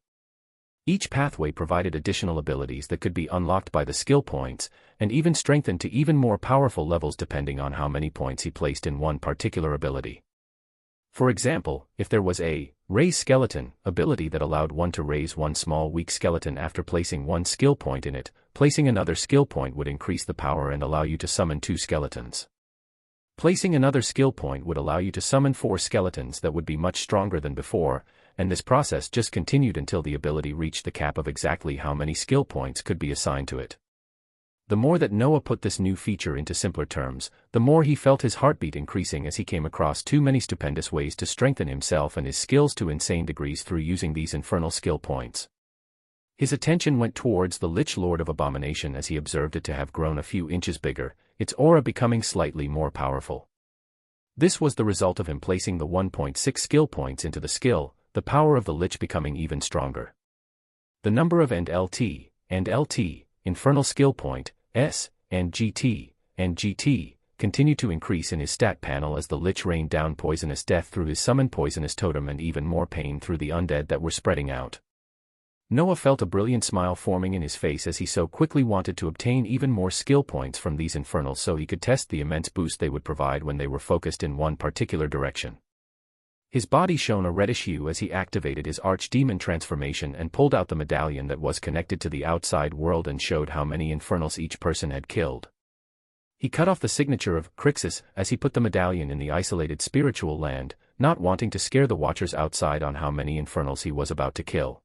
Each pathway provided additional abilities that could be unlocked by the skill points, and even strengthened to even more powerful levels depending on how many points he placed in one particular ability. For example, if there was a Raise Skeleton ability that allowed one to raise one small weak skeleton after placing one skill point in it, placing another skill point would increase the power and allow you to summon 2 skeletons. Placing another skill point would allow you to summon 4 skeletons that would be much stronger than before, and this process just continued until the ability reached the cap of exactly how many skill points could be assigned to it. The more that Noah put this new feature into simpler terms, the more he felt his heartbeat increasing as he came across too many stupendous ways to strengthen himself and his skills to insane degrees through using these infernal skill points. His attention went towards the Lich Lord of Abomination as he observed it to have grown a few inches bigger, its aura becoming slightly more powerful. This was the result of him placing the 1.6 skill points into the skill, the power of the Lich becoming even stronger. The number of LT, infernal skill point, S, and GT, continued to increase in his stat panel as the Lich rained down poisonous death through his summoned poisonous totem and even more pain through the undead that were spreading out. Noah felt a brilliant smile forming in his face as he so quickly wanted to obtain even more skill points from these infernals so he could test the immense boost they would provide when they were focused in one particular direction. His body shone a reddish hue as he activated his archdemon transformation and pulled out the medallion that was connected to the outside world and showed how many infernals each person had killed. He cut off the signature of Crixus as he put the medallion in the isolated spiritual land, not wanting to scare the watchers outside on how many infernals he was about to kill.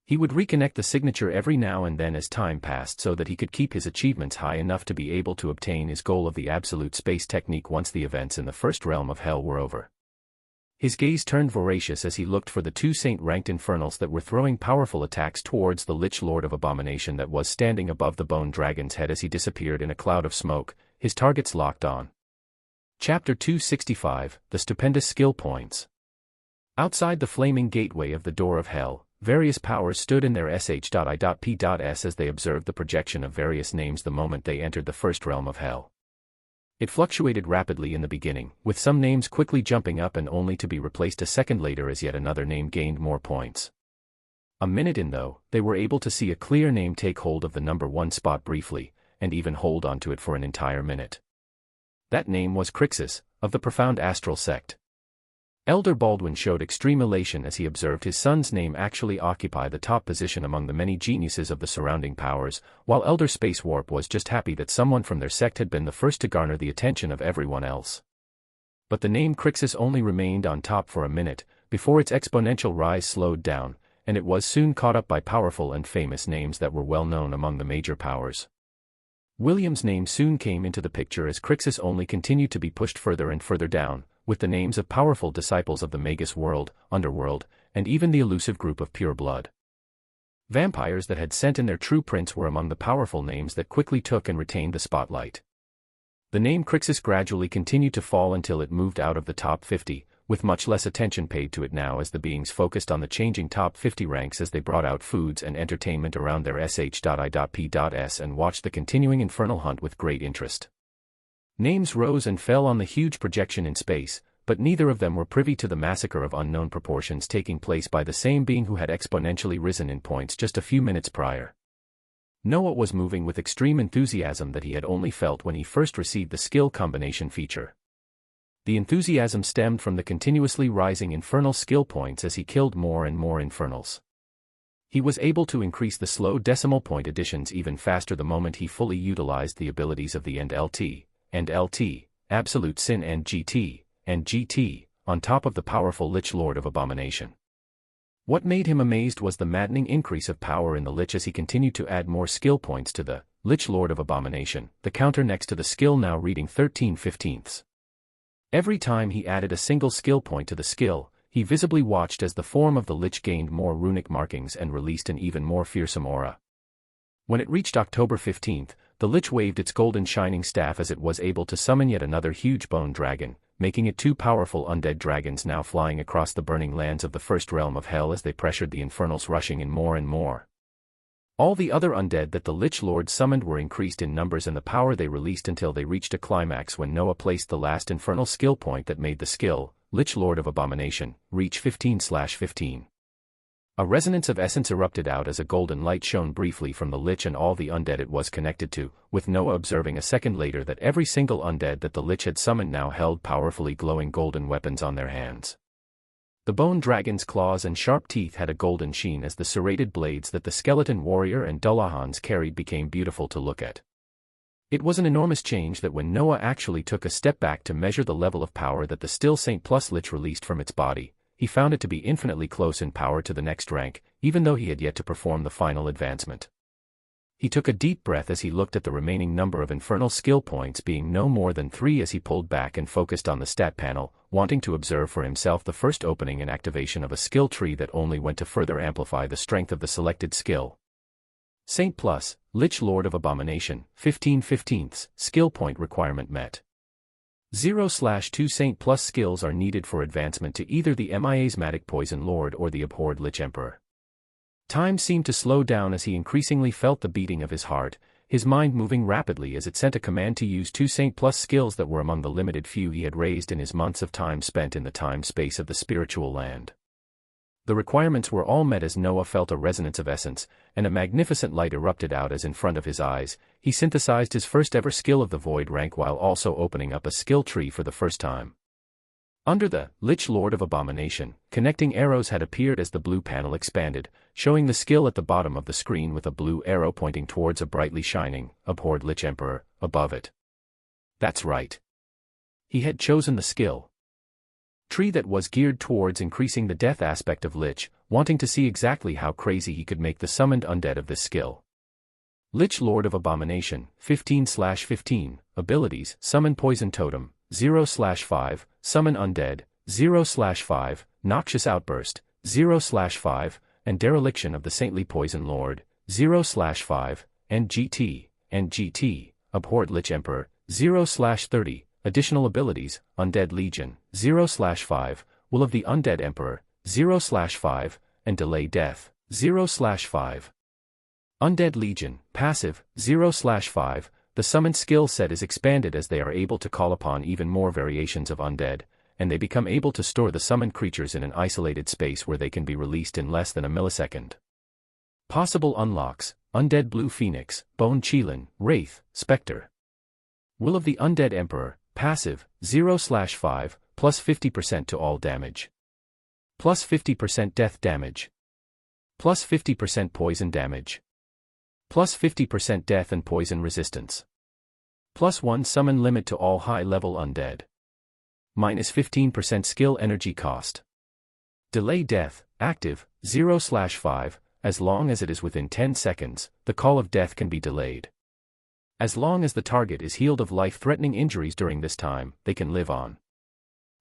He would reconnect the signature every now and then as time passed so that he could keep his achievements high enough to be able to obtain his goal of the absolute space technique once the events in the first realm of hell were over. His gaze turned voracious as he looked for the 2 saint-ranked infernals that were throwing powerful attacks towards the Lich Lord of Abomination that was standing above the bone dragon's head as he disappeared in a cloud of smoke, his targets locked on. Chapter 265, The Stupendous Skill Points. Outside the flaming gateway of the door of hell, various powers stood in their sh.i.p.s as they observed the projection of various names the moment they entered the first realm of hell. It fluctuated rapidly in the beginning, with some names quickly jumping up and only to be replaced a second later as yet another name gained more points. A minute in though, they were able to see a clear name take hold of the number 1 spot briefly, and even hold onto it for an entire minute. That name was Crixus, of the Profound Astral Sect. Elder Baldwin showed extreme elation as he observed his son's name actually occupy the top position among the many geniuses of the surrounding powers, while Elder Space Warp was just happy that someone from their sect had been the first to garner the attention of everyone else. But the name Crixus only remained on top for a minute, before its exponential rise slowed down, and it was soon caught up by powerful and famous names that were well known among the major powers. William's name soon came into the picture as Crixus only continued to be pushed further and further down, with the names of powerful disciples of the Magus world, underworld, and even the elusive group of pure blood. Vampires that had sent in their true prince were among the powerful names that quickly took and retained the spotlight. The name Crixus gradually continued to fall until it moved out of the top 50, with much less attention paid to it now as the beings focused on the changing top 50 ranks as they brought out foods and entertainment around their sh.i.p.s and watched the continuing infernal hunt with great interest. Names rose and fell on the huge projection in space, but neither of them were privy to the massacre of unknown proportions taking place by the same being who had exponentially risen in points just a few minutes prior. Noah was moving with extreme enthusiasm that he had only felt when he first received the skill combination feature. The enthusiasm stemmed from the continuously rising infernal skill points as he killed more and more infernals. He was able to increase the slow decimal point additions even faster the moment he fully utilized the abilities of the End LT, Absolute Sin and GT, on top of the powerful Lich Lord of Abomination. What made him amazed was the maddening increase of power in the Lich as he continued to add more skill points to the Lich Lord of Abomination, the counter next to the skill now reading 13/15. Every time he added a single skill point to the skill, he visibly watched as the form of the Lich gained more runic markings and released an even more fearsome aura. When it reached October 15th, the Lich waved its golden shining staff as it was able to summon yet another huge bone dragon, making it two powerful undead dragons now flying across the burning lands of the first realm of hell as they pressured the infernals rushing in more and more. All the other undead that the Lich Lord summoned were increased in numbers and the power they released until they reached a climax when Noah placed the last infernal skill point that made the skill, Lich Lord of Abomination, reach 15/15. A resonance of essence erupted out as a golden light shone briefly from the Lich and all the undead it was connected to, with Noah observing a second later that every single undead that the Lich had summoned now held powerfully glowing golden weapons on their hands. The bone dragon's claws and sharp teeth had a golden sheen as the serrated blades that the skeleton warrior and Dullahans carried became beautiful to look at. It was an enormous change that when Noah actually took a step back to measure the level of power that the Still Saint Plus Lich released from its body, he found it to be infinitely close in power to the next rank, even though he had yet to perform the final advancement. He took a deep breath as he looked at the remaining number of infernal skill points being no more than 3 as he pulled back and focused on the stat panel, wanting to observe for himself the first opening and activation of a skill tree that only went to further amplify the strength of the selected skill. Saint Plus, Lich Lord of Abomination, 15/15, skill point requirement met. 0/2 Saint Plus skills are needed for advancement to either the Miasmatic Poison Lord or the abhorred Lich Emperor. Time seemed to slow down as he increasingly felt the beating of his heart, his mind moving rapidly as it sent a command to use 2 Saint Plus skills that were among the limited few he had raised in his months of time spent in the time-space of the spiritual land. The requirements were all met as Noah felt a resonance of essence, and a magnificent light erupted out as in front of his eyes, he synthesized his first ever skill of the Void rank while also opening up a skill tree for the first time. Under the Lich Lord of Abomination, connecting arrows had appeared as the blue panel expanded, showing the skill at the bottom of the screen with a blue arrow pointing towards a brightly shining, abhorred Lich Emperor, above it. That's right. He had chosen the skill tree that was geared towards increasing the death aspect of Lich, wanting to see exactly how crazy he could make the summoned undead of this skill. Lich Lord of Abomination, 15/15, abilities, Summon Poison Totem, 0/5, Summon Undead, 0/5, Noxious Outburst, 0/5, and Dereliction of the Saintly Poison Lord, 0/5, and GT, Abhorred Lich Emperor, 0/30, additional abilities, Undead Legion, 0/5, Will of the Undead Emperor, 0/5, and Delay Death, 0/5. Undead Legion, passive, 0/5, the summon skill set is expanded as they are able to call upon even more variations of undead, and they become able to store the summoned creatures in an isolated space where they can be released in less than a millisecond. Possible unlocks, Undead Blue Phoenix, Bone Qilin, Wraith, Spectre. Will of the Undead Emperor, passive, 0/5, plus 50% to all damage. Plus 50% death damage. Plus 50% poison damage. Plus 50% death and poison resistance. Plus 1 summon limit to all high-level undead. Minus 15% skill energy cost. Delay death, active, 0/5, as long as it is within 10 seconds, the call of death can be delayed. As long as the target is healed of life-threatening injuries during this time, they can live on.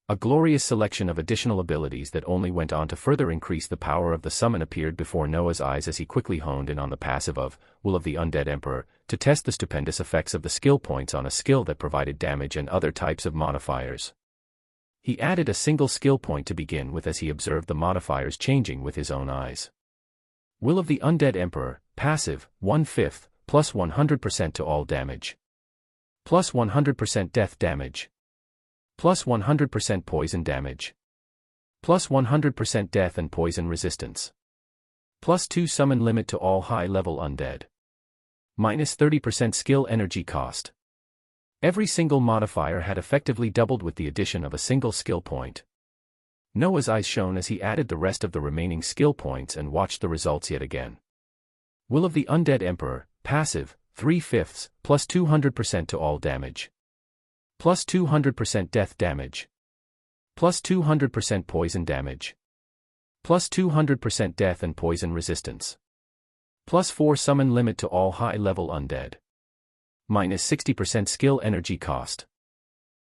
A glorious selection of additional abilities that only went on to further increase the power of the summon appeared before Noah's eyes as he quickly honed in on the passive of Will of the Undead Emperor, to test the stupendous effects of the skill points on a skill that provided damage and other types of modifiers. He added a single skill point to begin with as he observed the modifiers changing with his own eyes. Will of the Undead Emperor, passive, 1/5, plus 100% to all damage. Plus 100% death damage. Plus 100% poison damage. Plus 100% death and poison resistance. Plus 2 summon limit to all high-level undead. Minus 30% skill energy cost. Every single modifier had effectively doubled with the addition of a single skill point. Noah's eyes shone as he added the rest of the remaining skill points and watched the results yet again. Will of the Undead Emperor, passive, 3/5, plus 200% to all damage. Plus 200% death damage. Plus 200% poison damage. Plus 200% death and poison resistance. Plus 4 summon limit to all high-level undead. Minus 60% skill energy cost.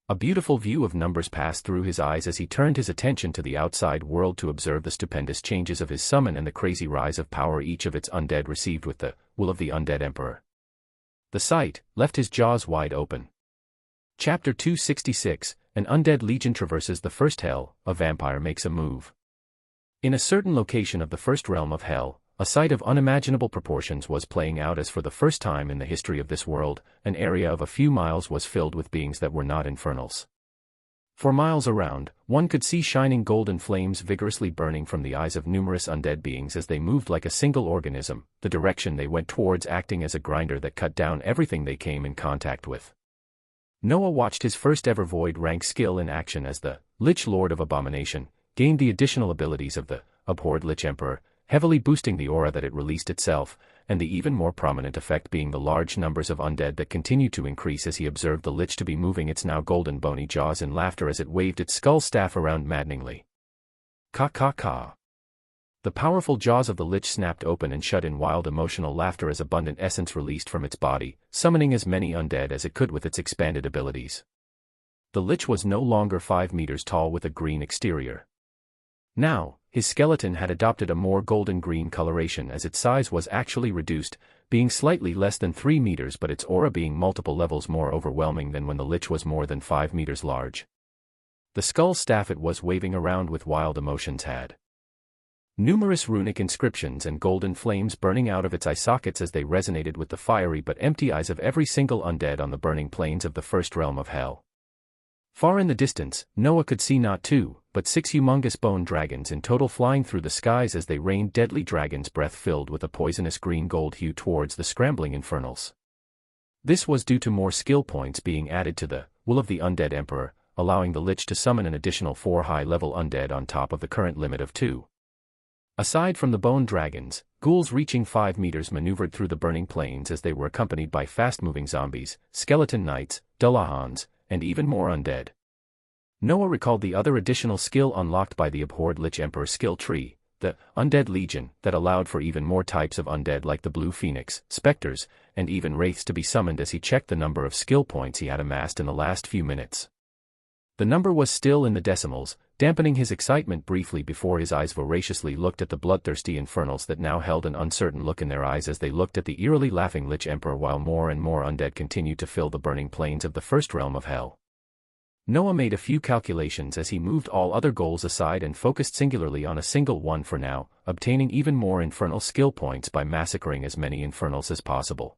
A beautiful view of numbers passed through his eyes as he turned his attention to the outside world to observe the stupendous changes of his summon and the crazy rise of power each of its undead received with the will of the Undead Emperor. The sight left his jaws wide open. Chapter 266, An Undead Legion traverses the first hell, a vampire makes a move. In a certain location of the first realm of hell, a sight of unimaginable proportions was playing out as for the first time in the history of this world, an area of a few miles was filled with beings that were not infernals. For miles around, one could see shining golden flames vigorously burning from the eyes of numerous undead beings as they moved like a single organism, the direction they went towards acting as a grinder that cut down everything they came in contact with. Noah watched his first ever void rank skill in action as the Lich Lord of Abomination gained the additional abilities of the abhorred Lich Emperor, heavily boosting the aura that it released itself, and the even more prominent effect being the large numbers of undead that continued to increase as he observed the Lich to be moving its now golden bony jaws in laughter as it waved its skull staff around maddeningly. Ka ka ka. The powerful jaws of the Lich snapped open and shut in wild emotional laughter as abundant essence released from its body, summoning as many undead as it could with its expanded abilities. The Lich was no longer 5 meters tall with a green exterior. Now, his skeleton had adopted a more golden-green coloration as its size was actually reduced, being slightly less than 3 meters but its aura being multiple levels more overwhelming than when the Lich was more than 5 meters large. The skull staff it was waving around with wild emotions had numerous runic inscriptions and golden flames burning out of its eye sockets as they resonated with the fiery but empty eyes of every single undead on the burning plains of the first realm of hell. Far in the distance, Noah could see not 2, but 6 humongous bone dragons in total flying through the skies as they rained deadly dragon's breath filled with a poisonous green-gold hue towards the scrambling infernals. This was due to more skill points being added to the will of the Undead Emperor, allowing the Lich to summon an additional 4 high-level undead on top of the current limit of 2. Aside from the bone dragons, ghouls reaching 5 meters maneuvered through the burning plains as they were accompanied by fast-moving zombies, skeleton knights, dullahans, and even more undead. Noah recalled the other additional skill unlocked by the abhorred Lich Emperor skill tree, the Undead Legion, that allowed for even more types of undead like the Blue Phoenix, Spectres, and even Wraiths to be summoned as he checked the number of skill points he had amassed in the last few minutes. The number was still in the decimals, dampening his excitement briefly before his eyes voraciously looked at the bloodthirsty infernals that now held an uncertain look in their eyes as they looked at the eerily laughing Lich Emperor while more and more undead continued to fill the burning plains of the first realm of hell. Noah made a few calculations as he moved all other goals aside and focused singularly on a single one for now, obtaining even more infernal skill points by massacring as many infernals as possible.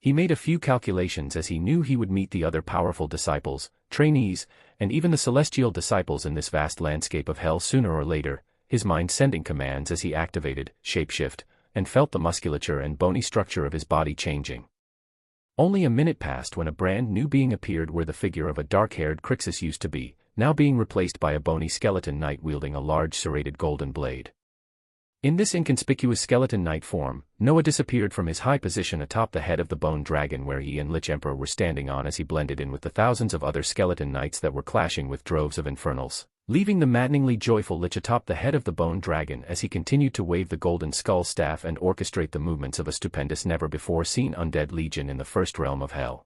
He made a few calculations as he knew he would meet the other powerful disciples, trainees, and even the celestial disciples in this vast landscape of hell sooner or later, his mind sending commands as he activated shapeshift, and felt the musculature and bony structure of his body changing. Only a minute passed when a brand new being appeared where the figure of a dark-haired Crixus used to be, now being replaced by a bony skeleton knight wielding a large serrated golden blade. In this inconspicuous skeleton knight form, Noah disappeared from his high position atop the head of the bone dragon where he and Lich Emperor were standing on as he blended in with the thousands of other skeleton knights that were clashing with droves of infernals, leaving the maddeningly joyful Lich atop the head of the bone dragon as he continued to wave the golden skull staff and orchestrate the movements of a stupendous never-before-seen undead legion in the first realm of hell.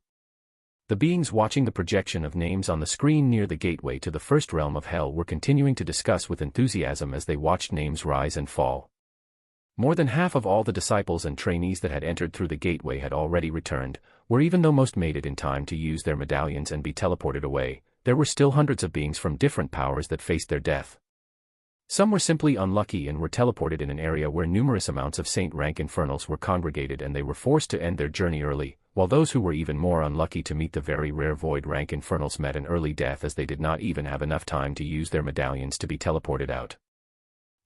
The beings watching the projection of names on the screen near the gateway to the first realm of hell were continuing to discuss with enthusiasm as they watched names rise and fall. More than half of all the disciples and trainees that had entered through the gateway had already returned, where even though most made it in time to use their medallions and be teleported away, there were still hundreds of beings from different powers that faced their death. Some were simply unlucky and were teleported in an area where numerous amounts of saint-rank infernals were congregated and they were forced to end their journey early, while those who were even more unlucky to meet the very rare void rank infernals met an early death as they did not even have enough time to use their medallions to be teleported out.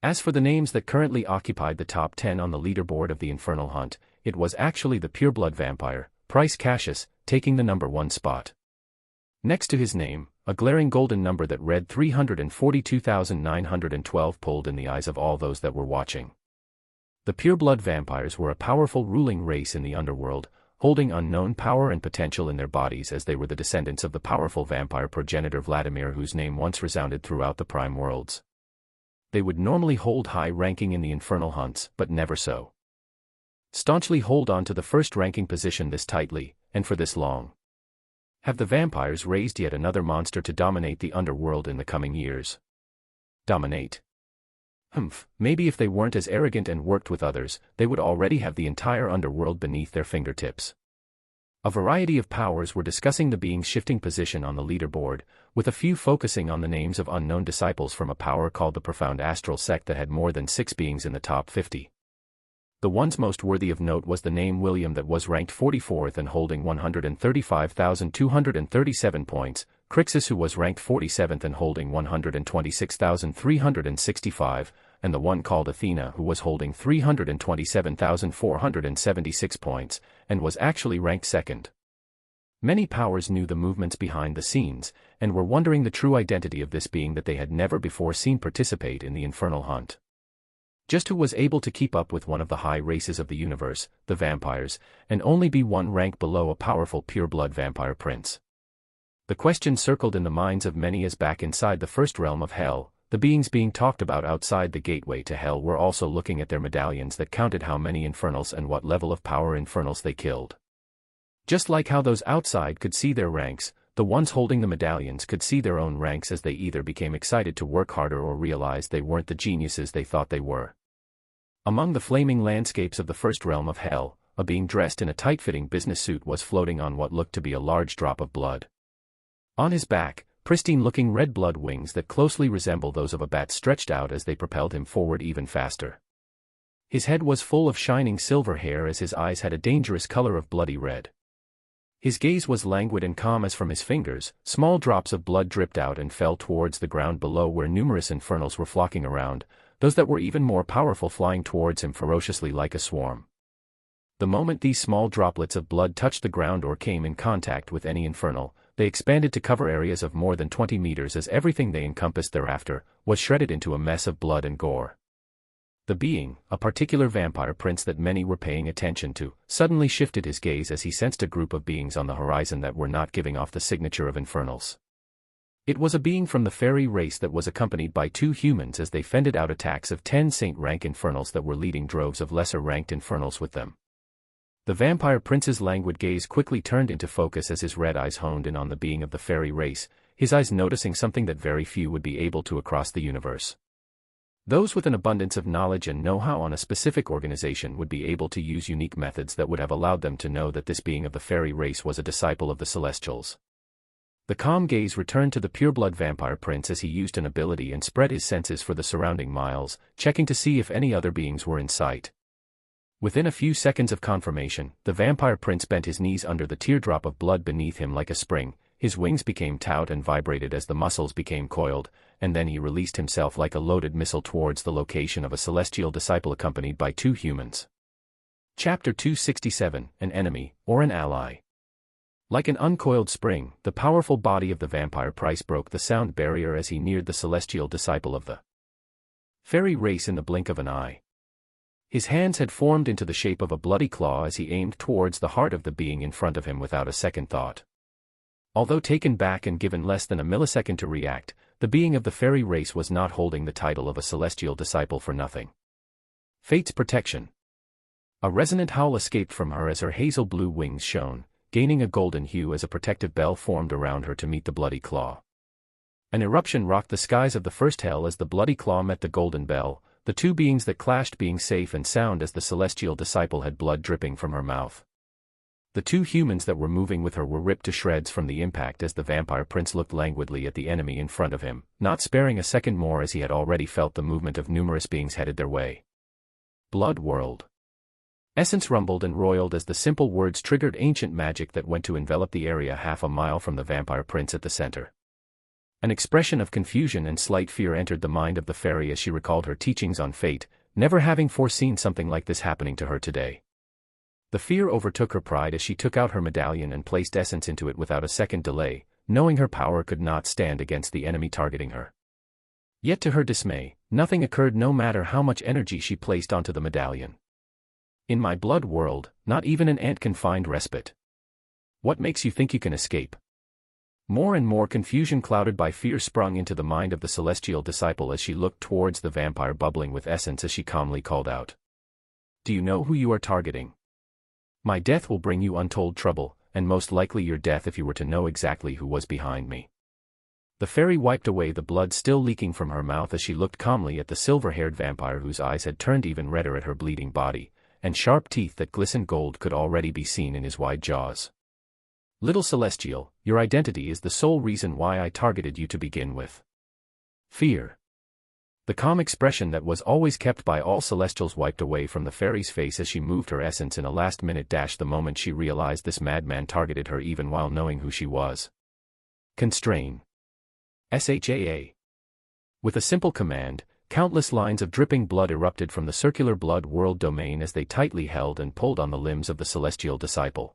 As for the names that currently occupied the top 10 on the leaderboard of the Infernal Hunt, it was actually the pureblood vampire, Price Cassius, taking the number 1 spot. Next to his name, a glaring golden number that read 342,912 pulled in the eyes of all those that were watching. The pureblood vampires were a powerful ruling race in the underworld, holding unknown power and potential in their bodies as they were the descendants of the powerful vampire progenitor Vladimir, whose name once resounded throughout the Prime Worlds. They would normally hold high ranking in the infernal hunts, but never so staunchly hold on to the first ranking position this tightly, and for this long. Have the vampires raised yet another monster to dominate the underworld in the coming years? Dominate? Maybe if they weren't as arrogant and worked with others, they would already have the entire underworld beneath their fingertips. A variety of powers were discussing the being's shifting position on the leaderboard, with a few focusing on the names of unknown disciples from a power called the Profound Astral Sect that had more than 6 beings in the top 50. The ones most worthy of note was the name William that was ranked 44th and holding 135,237 points, Crixus who was ranked 47th and holding 126,365, and the one called Athena who was holding 327,476 points, and was actually ranked 2nd. Many powers knew the movements behind the scenes, and were wondering the true identity of this being that they had never before seen participate in the infernal hunt. Just who was able to keep up with one of the high races of the universe, the vampires, and only be one rank below a powerful pureblood vampire prince. The question circled in the minds of many as back inside the first realm of hell, the beings being talked about outside the gateway to hell were also looking at their medallions that counted how many infernals and what level of power infernals they killed. Just like how those outside could see their ranks, the ones holding the medallions could see their own ranks as they either became excited to work harder or realized they weren't the geniuses they thought they were. Among the flaming landscapes of the first realm of hell, a being dressed in a tight-fitting business suit was floating on what looked to be a large drop of blood. On his back, pristine-looking red blood wings that closely resemble those of a bat stretched out as they propelled him forward even faster. His head was full of shining silver hair as his eyes had a dangerous color of bloody red. His gaze was languid and calm as from his fingers, small drops of blood dripped out and fell towards the ground below where numerous infernals were flocking around, those that were even more powerful flying towards him ferociously like a swarm. The moment these small droplets of blood touched the ground or came in contact with any infernal, they expanded to cover areas of more than 20 meters as everything they encompassed thereafter was shredded into a mess of blood and gore. The being, a particular vampire prince that many were paying attention to, suddenly shifted his gaze as he sensed a group of beings on the horizon that were not giving off the signature of infernals. It was a being from the fairy race that was accompanied by 2 humans as they fended out attacks of 10 saint-rank infernals that were leading droves of lesser-ranked infernals with them. The vampire prince's languid gaze quickly turned into focus as his red eyes honed in on the being of the fairy race, his eyes noticing something that very few would be able to across the universe. Those with an abundance of knowledge and know-how on a specific organization would be able to use unique methods that would have allowed them to know that this being of the fairy race was a disciple of the Celestials. The calm gaze returned to the pureblood vampire prince as he used an ability and spread his senses for the surrounding miles, checking to see if any other beings were in sight. Within a few seconds of confirmation, the vampire prince bent his knees under the teardrop of blood beneath him like a spring, his wings became taut and vibrated as the muscles became coiled, and then he released himself like a loaded missile towards the location of a celestial disciple accompanied by 2 humans. Chapter 267, An Enemy, or an Ally. Like an uncoiled spring, the powerful body of the vampire prince broke the sound barrier as he neared the celestial disciple of the fairy race in the blink of an eye. His hands had formed into the shape of a bloody claw as he aimed towards the heart of the being in front of him without a second thought. Although taken back and given less than a millisecond to react, the being of the fairy race was not holding the title of a celestial disciple for nothing. Fate's protection. A resonant howl escaped from her as her hazel blue wings shone, gaining a golden hue as a protective bell formed around her to meet the bloody claw. An eruption rocked the skies of the first hell as the bloody claw met the golden bell, the 2 beings that clashed being safe and sound as the celestial disciple had blood dripping from her mouth. The 2 humans that were moving with her were ripped to shreds from the impact as the vampire prince looked languidly at the enemy in front of him, not sparing a second more as he had already felt the movement of numerous beings headed their way. Blood World. Essence rumbled and roiled as the simple words triggered ancient magic that went to envelop the area half a mile from the vampire prince at the center. An expression of confusion and slight fear entered the mind of the fairy as she recalled her teachings on fate, never having foreseen something like this happening to her today. The fear overtook her pride as she took out her medallion and placed essence into it without a second delay, knowing her power could not stand against the enemy targeting her. Yet to her dismay, nothing occurred no matter how much energy she placed onto the medallion. In my blood world, not even an ant can find respite. What makes you think you can escape? More and more confusion clouded by fear sprung into the mind of the celestial disciple as she looked towards the vampire bubbling with essence as she calmly called out. Do you know who you are targeting? My death will bring you untold trouble, and most likely your death if you were to know exactly who was behind me. The fairy wiped away the blood still leaking from her mouth as she looked calmly at the silver-haired vampire whose eyes had turned even redder at her bleeding body, and sharp teeth that glistened gold could already be seen in his wide jaws. Little Celestial, your identity is the sole reason why I targeted you to begin with. Fear. The calm expression that was always kept by all Celestials wiped away from the fairy's face as she moved her essence in a last-minute dash the moment she realized this madman targeted her even while knowing who she was. Constrain. SHAA. With a simple command, countless lines of dripping blood erupted from the circular blood world domain as they tightly held and pulled on the limbs of the celestial disciple.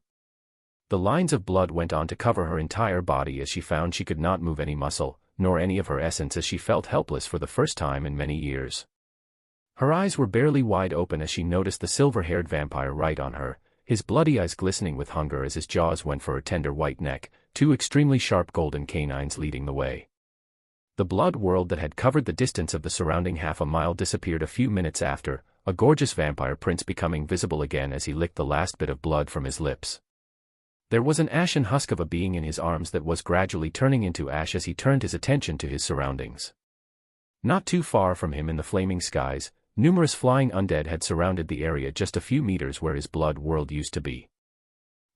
The lines of blood went on to cover her entire body as she found she could not move any muscle, nor any of her essence as she felt helpless for the first time in many years. Her eyes were barely wide open as she noticed the silver-haired vampire right on her, his bloody eyes glistening with hunger as his jaws went for her tender white neck, two extremely sharp golden canines leading the way. The blood world that had covered the distance of the surrounding half a mile disappeared a few minutes after, a gorgeous vampire prince becoming visible again as he licked the last bit of blood from his lips. There was an ashen husk of a being in his arms that was gradually turning into ash as he turned his attention to his surroundings. Not too far from him in the flaming skies, numerous flying undead had surrounded the area just a few meters where his blood world used to be.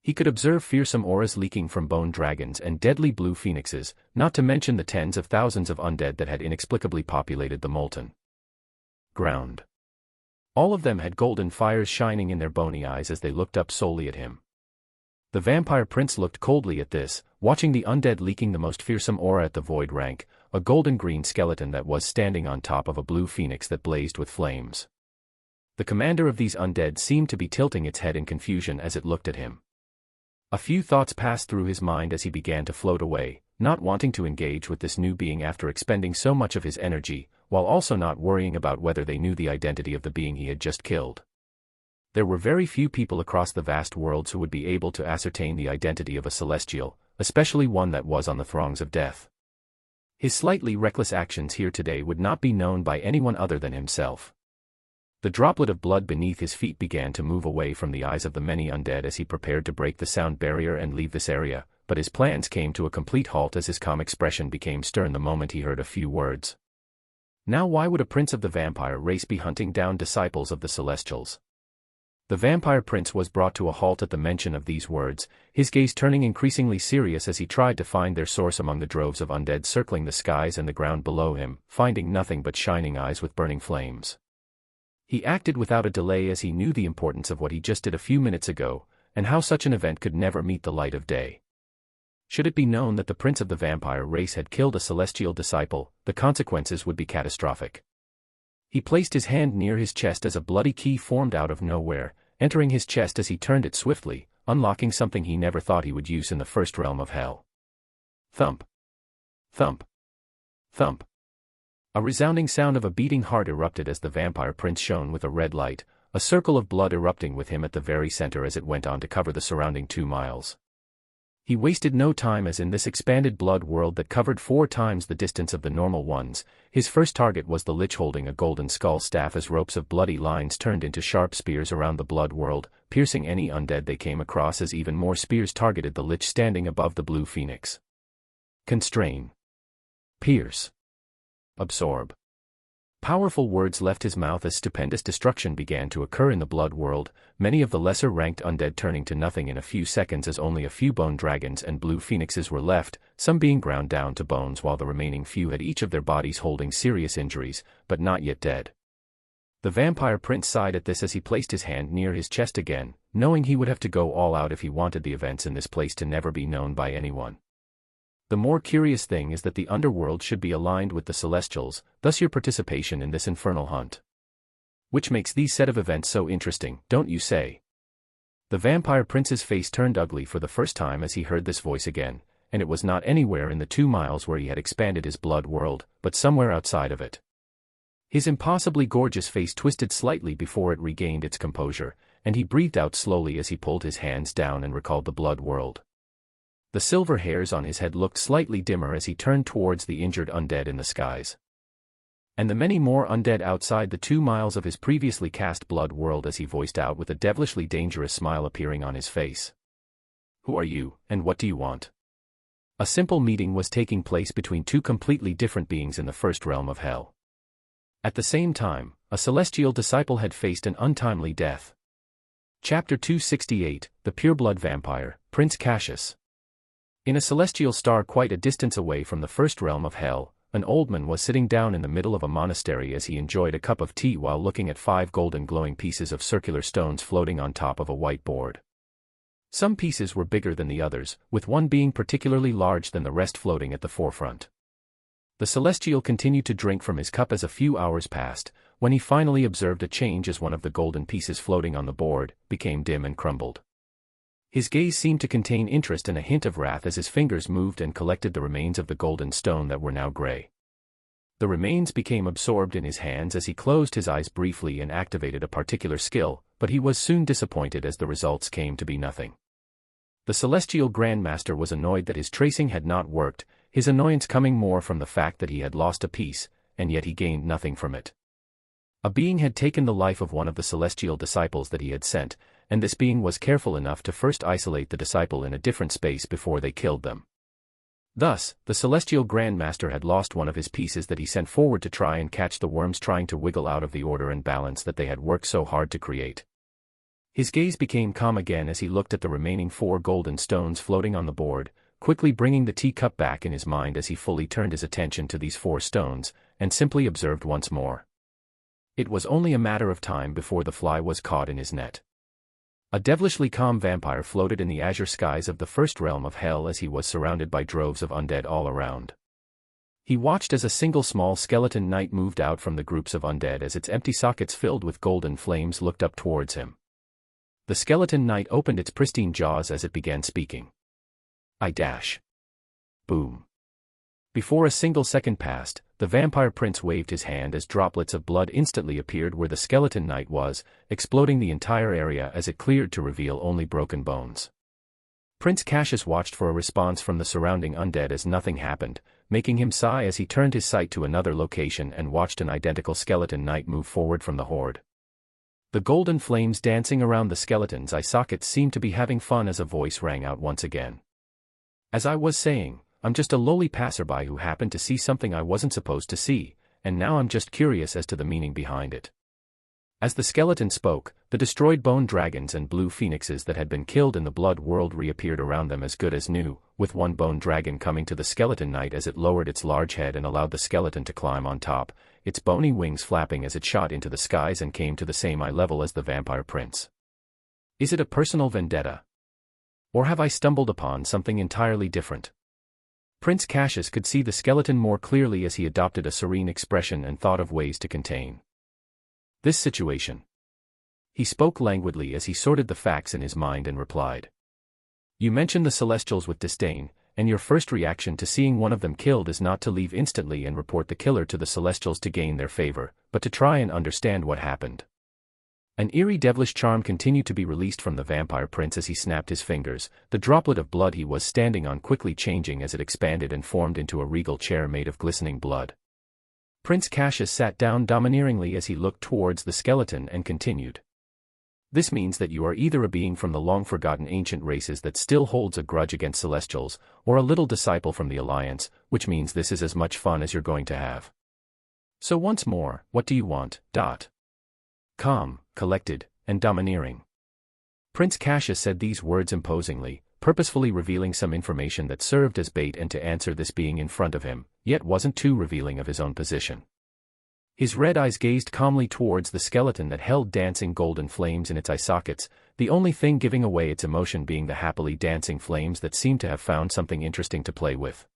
He could observe fearsome auras leaking from bone dragons and deadly blue phoenixes, not to mention the tens of thousands of undead that had inexplicably populated the molten ground. All of them had golden fires shining in their bony eyes as they looked up solely at him. The vampire prince looked coldly at this, watching the undead leaking the most fearsome aura at the void rank, a golden-green skeleton that was standing on top of a blue phoenix that blazed with flames. The commander of these undead seemed to be tilting its head in confusion as it looked at him. A few thoughts passed through his mind as he began to float away, not wanting to engage with this new being after expending so much of his energy, while also not worrying about whether they knew the identity of the being he had just killed. There were very few people across the vast worlds who would be able to ascertain the identity of a celestial, especially one that was on the throngs of death. His slightly reckless actions here today would not be known by anyone other than himself. The droplet of blood beneath his feet began to move away from the eyes of the many undead as he prepared to break the sound barrier and leave this area, but his plans came to a complete halt as his calm expression became stern the moment he heard a few words. Now why would a prince of the vampire race be hunting down disciples of the Celestials? The vampire prince was brought to a halt at the mention of these words, his gaze turning increasingly serious as he tried to find their source among the droves of undead circling the skies and the ground below him, finding nothing but shining eyes with burning flames. He acted without a delay as he knew the importance of what he just did a few minutes ago, and how such an event could never meet the light of day. Should it be known that the prince of the vampire race had killed a celestial disciple, the consequences would be catastrophic. He placed his hand near his chest as a bloody key formed out of nowhere, entering his chest as he turned it swiftly, unlocking something he never thought he would use in the first realm of hell. Thump. Thump. Thump. A resounding sound of a beating heart erupted as the vampire prince shone with a red light, a circle of blood erupting with him at the very center as it went on to cover the surrounding 2 miles. He wasted no time as in this expanded blood world that covered 4 times the distance of the normal ones, his first target was the lich holding a golden skull staff as ropes of bloody lines turned into sharp spears around the blood world, piercing any undead they came across as even more spears targeted the lich standing above the blue phoenix. Constrain. Pierce. Absorb. Powerful words left his mouth as stupendous destruction began to occur in the blood world, many of the lesser-ranked undead turning to nothing in a few seconds as only a few bone dragons and blue phoenixes were left, some being ground down to bones while the remaining few had each of their bodies holding serious injuries, but not yet dead. The vampire prince sighed at this as he placed his hand near his chest again, knowing he would have to go all out if he wanted the events in this place to never be known by anyone. The more curious thing is that the underworld should be aligned with the celestials, thus your participation in this infernal hunt. Which makes these set of events so interesting, don't you say? The vampire prince's face turned ugly for the first time as he heard this voice again, and it was not anywhere in the 2 miles where he had expanded his blood world, but somewhere outside of it. His impossibly gorgeous face twisted slightly before it regained its composure, and he breathed out slowly as he pulled his hands down and recalled the blood world. The silver hairs on his head looked slightly dimmer as he turned towards the injured undead in the skies. And the many more undead outside the 2 miles of his previously cast blood world as he voiced out with a devilishly dangerous smile appearing on his face. Who are you, and what do you want? A simple meeting was taking place between 2 completely different beings in the first realm of hell. At the same time, a celestial disciple had faced an untimely death. Chapter 268, The Pureblood Vampire, Prince Cassius. In a celestial star quite a distance away from the first realm of hell, an old man was sitting down in the middle of a monastery as he enjoyed a cup of tea while looking at 5 golden glowing pieces of circular stones floating on top of a white board. Some pieces were bigger than the others, with one being particularly large than the rest floating at the forefront. The celestial continued to drink from his cup as a few hours passed, when he finally observed a change as one of the golden pieces floating on the board became dim and crumbled. His gaze seemed to contain interest and a hint of wrath as his fingers moved and collected the remains of the golden stone that were now gray. The remains became absorbed in his hands as he closed his eyes briefly and activated a particular skill, but he was soon disappointed as the results came to be nothing. The celestial grandmaster was annoyed that his tracing had not worked, his annoyance coming more from the fact that he had lost a piece, and yet he gained nothing from it. A being had taken the life of one of the celestial disciples that he had sent, and this being was careful enough to first isolate the disciple in a different space before they killed them. Thus, the celestial grandmaster had lost one of his pieces that he sent forward to try and catch the worms trying to wiggle out of the order and balance that they had worked so hard to create. His gaze became calm again as he looked at the remaining 4 golden stones floating on the board, quickly bringing the teacup back in his mind as he fully turned his attention to these 4 stones, and simply observed once more. It was only a matter of time before the fly was caught in his net. A devilishly calm vampire floated in the azure skies of the first realm of hell as he was surrounded by droves of undead all around. He watched as a single small skeleton knight moved out from the groups of undead as its empty sockets filled with golden flames looked up towards him. The skeleton knight opened its pristine jaws as it began speaking. I dash. Boom. Before a single second passed, the vampire prince waved his hand as droplets of blood instantly appeared where the skeleton knight was, exploding the entire area as it cleared to reveal only broken bones. Prince Cassius watched for a response from the surrounding undead as nothing happened, making him sigh as he turned his sight to another location and watched an identical skeleton knight move forward from the horde. The golden flames dancing around the skeleton's eye sockets seemed to be having fun as a voice rang out once again. As I was saying, I'm just a lowly passerby who happened to see something I wasn't supposed to see, and now I'm just curious as to the meaning behind it. As the skeleton spoke, the destroyed bone dragons and blue phoenixes that had been killed in the blood world reappeared around them as good as new, with one bone dragon coming to the skeleton knight as it lowered its large head and allowed the skeleton to climb on top, its bony wings flapping as it shot into the skies and came to the same eye level as the vampire prince. Is it a personal vendetta? Or have I stumbled upon something entirely different? Prince Cassius could see the skeleton more clearly as he adopted a serene expression and thought of ways to contain this situation. He spoke languidly as he sorted the facts in his mind and replied. You mentioned the Celestials with disdain, and your first reaction to seeing one of them killed is not to leave instantly and report the killer to the Celestials to gain their favor, but to try and understand what happened. An eerie devilish charm continued to be released from the vampire prince as he snapped his fingers, the droplet of blood he was standing on quickly changing as it expanded and formed into a regal chair made of glistening blood. Prince Cassius sat down domineeringly as he looked towards the skeleton and continued. This means that you are either a being from the long-forgotten ancient races that still holds a grudge against Celestials, or a little disciple from the Alliance, which means this is as much fun as you're going to have. So once more, what do you want? Calm, collected, and domineering. Prince Cassius said these words imposingly, purposefully revealing some information that served as bait and to answer this being in front of him, yet wasn't too revealing of his own position. His red eyes gazed calmly towards the skeleton that held dancing golden flames in its eye sockets, the only thing giving away its emotion being the happily dancing flames that seemed to have found something interesting to play with.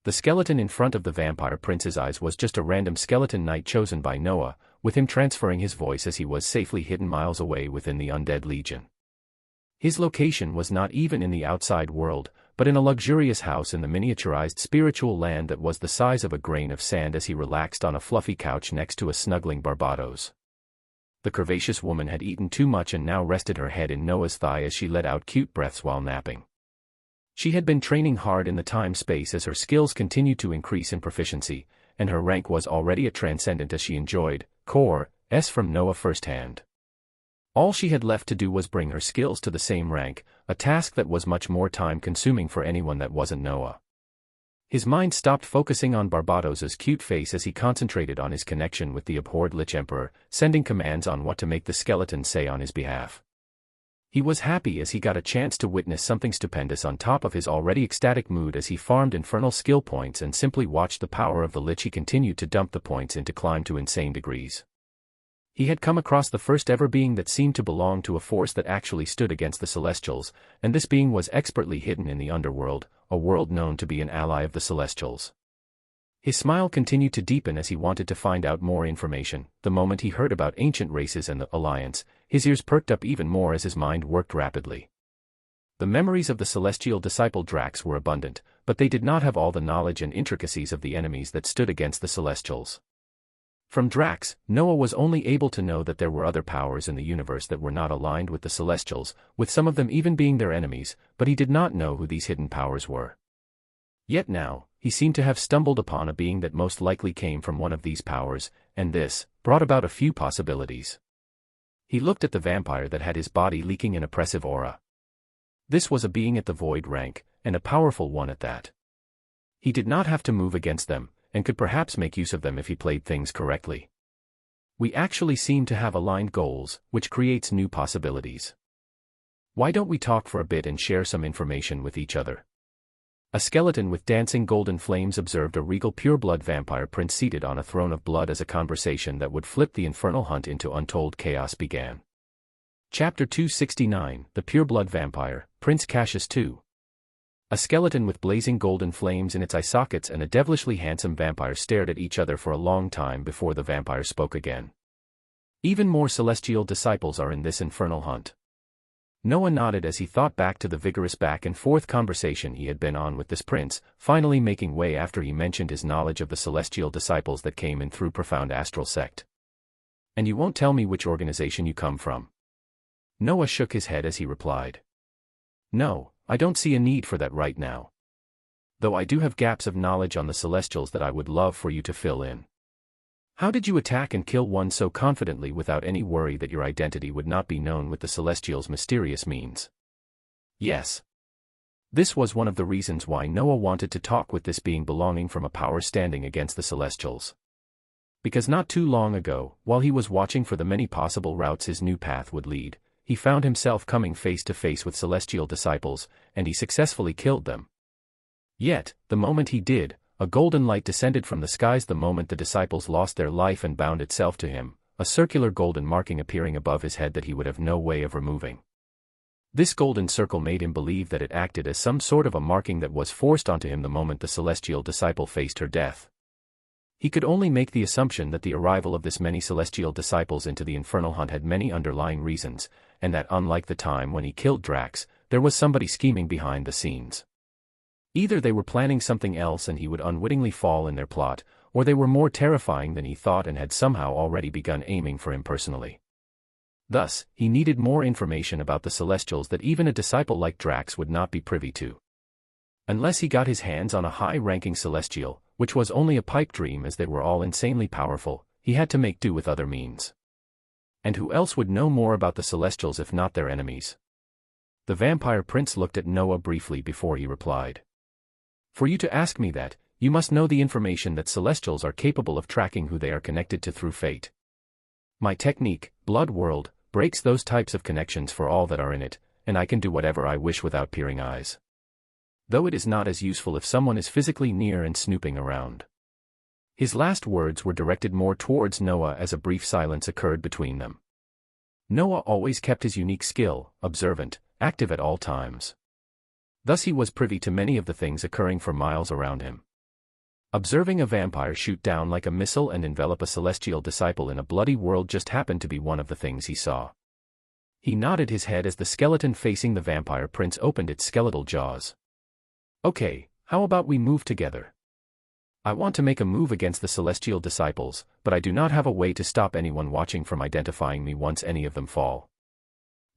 The skeleton in front of the vampire prince's eyes was just a random skeleton knight chosen by Noah, with him transferring his voice as he was safely hidden miles away within the undead legion. His location was not even in the outside world, but in a luxurious house in the miniaturized spiritual land that was the size of a grain of sand as he relaxed on a fluffy couch next to a snuggling Barbados. The curvaceous woman had eaten too much and now rested her head in Noah's thigh as she let out cute breaths while napping. She had been training hard in the time-space as her skills continued to increase in proficiency, and her rank was already a transcendent as she enjoyed cores from Noah firsthand. All she had left to do was bring her skills to the same rank, a task that was much more time-consuming for anyone that wasn't Noah. His mind stopped focusing on Barbados's cute face as he concentrated on his connection with the abhorred Lich Emperor, sending commands on what to make the skeleton say on his behalf. He was happy as he got a chance to witness something stupendous on top of his already ecstatic mood as he farmed infernal skill points and simply watched the power of the Lich. He continued to dump the points in to climb to insane degrees. He had come across the first ever being that seemed to belong to a force that actually stood against the Celestials, and this being was expertly hidden in the underworld, a world known to be an ally of the Celestials. His smile continued to deepen as he wanted to find out more information. The moment he heard about ancient races and the Alliance, his ears perked up even more as his mind worked rapidly. The memories of the celestial disciple Drax were abundant, but they did not have all the knowledge and intricacies of the enemies that stood against the Celestials. From Drax, Noah was only able to know that there were other powers in the universe that were not aligned with the Celestials, with some of them even being their enemies, but he did not know who these hidden powers were. Yet now, he seemed to have stumbled upon a being that most likely came from one of these powers, and this brought about a few possibilities. He looked at the vampire that had his body leaking an oppressive aura. This was a being at the void rank, and a powerful one at that. He did not have to move against them, and could perhaps make use of them if he played things correctly. We actually seem to have aligned goals, which creates new possibilities. Why don't we talk for a bit and share some information with each other? A skeleton with dancing golden flames observed a regal pureblood vampire prince seated on a throne of blood as a conversation that would flip the infernal hunt into untold chaos began. Chapter 269, The Pureblood Vampire, Prince Cassius II. A skeleton with blazing golden flames in its eye sockets and a devilishly handsome vampire stared at each other for a long time before the vampire spoke again. Even more celestial disciples are in this infernal hunt. Noah nodded as he thought back to the vigorous back-and-forth conversation he had been on with this prince, finally making way after he mentioned his knowledge of the celestial disciples that came in through profound astral sect. And you won't tell me which organization you come from? Noah shook his head as he replied. No, I don't see a need for that right now. Though I do have gaps of knowledge on the Celestials that I would love for you to fill in. How did you attack and kill one so confidently without any worry that your identity would not be known with the Celestials' mysterious means? Yes. This was one of the reasons why Noah wanted to talk with this being belonging from a power standing against the Celestials. Because not too long ago, while he was watching for the many possible routes his new path would lead, he found himself coming face to face with celestial disciples, and he successfully killed them. Yet, the moment he did, a golden light descended from the skies the moment the disciples lost their life and bound itself to him, a circular golden marking appearing above his head that he would have no way of removing. This golden circle made him believe that it acted as some sort of a marking that was forced onto him the moment the celestial disciple faced her death. He could only make the assumption that the arrival of this many celestial disciples into the infernal hunt had many underlying reasons, and that unlike the time when he killed Drax, there was somebody scheming behind the scenes. Either they were planning something else and he would unwittingly fall in their plot, or they were more terrifying than he thought and had somehow already begun aiming for him personally. Thus, he needed more information about the Celestials that even a disciple like Drax would not be privy to. Unless he got his hands on a high-ranking Celestial, which was only a pipe dream as they were all insanely powerful, he had to make do with other means. And who else would know more about the Celestials if not their enemies? The vampire prince looked at Noah briefly before he replied. For you to ask me that, you must know the information that Celestials are capable of tracking who they are connected to through fate. My technique, Blood World, breaks those types of connections for all that are in it, and I can do whatever I wish without peering eyes. Though it is not as useful if someone is physically near and snooping around. His last words were directed more towards Noah as a brief silence occurred between them. Noah always kept his unique skill, observant, active at all times. Thus he was privy to many of the things occurring for miles around him. Observing a vampire shoot down like a missile and envelop a celestial disciple in a bloody world just happened to be one of the things he saw. He nodded his head as the skeleton facing the vampire prince opened its skeletal jaws. "Okay, how about we move together? I want to make a move against the celestial disciples, but I do not have a way to stop anyone watching from identifying me once any of them fall."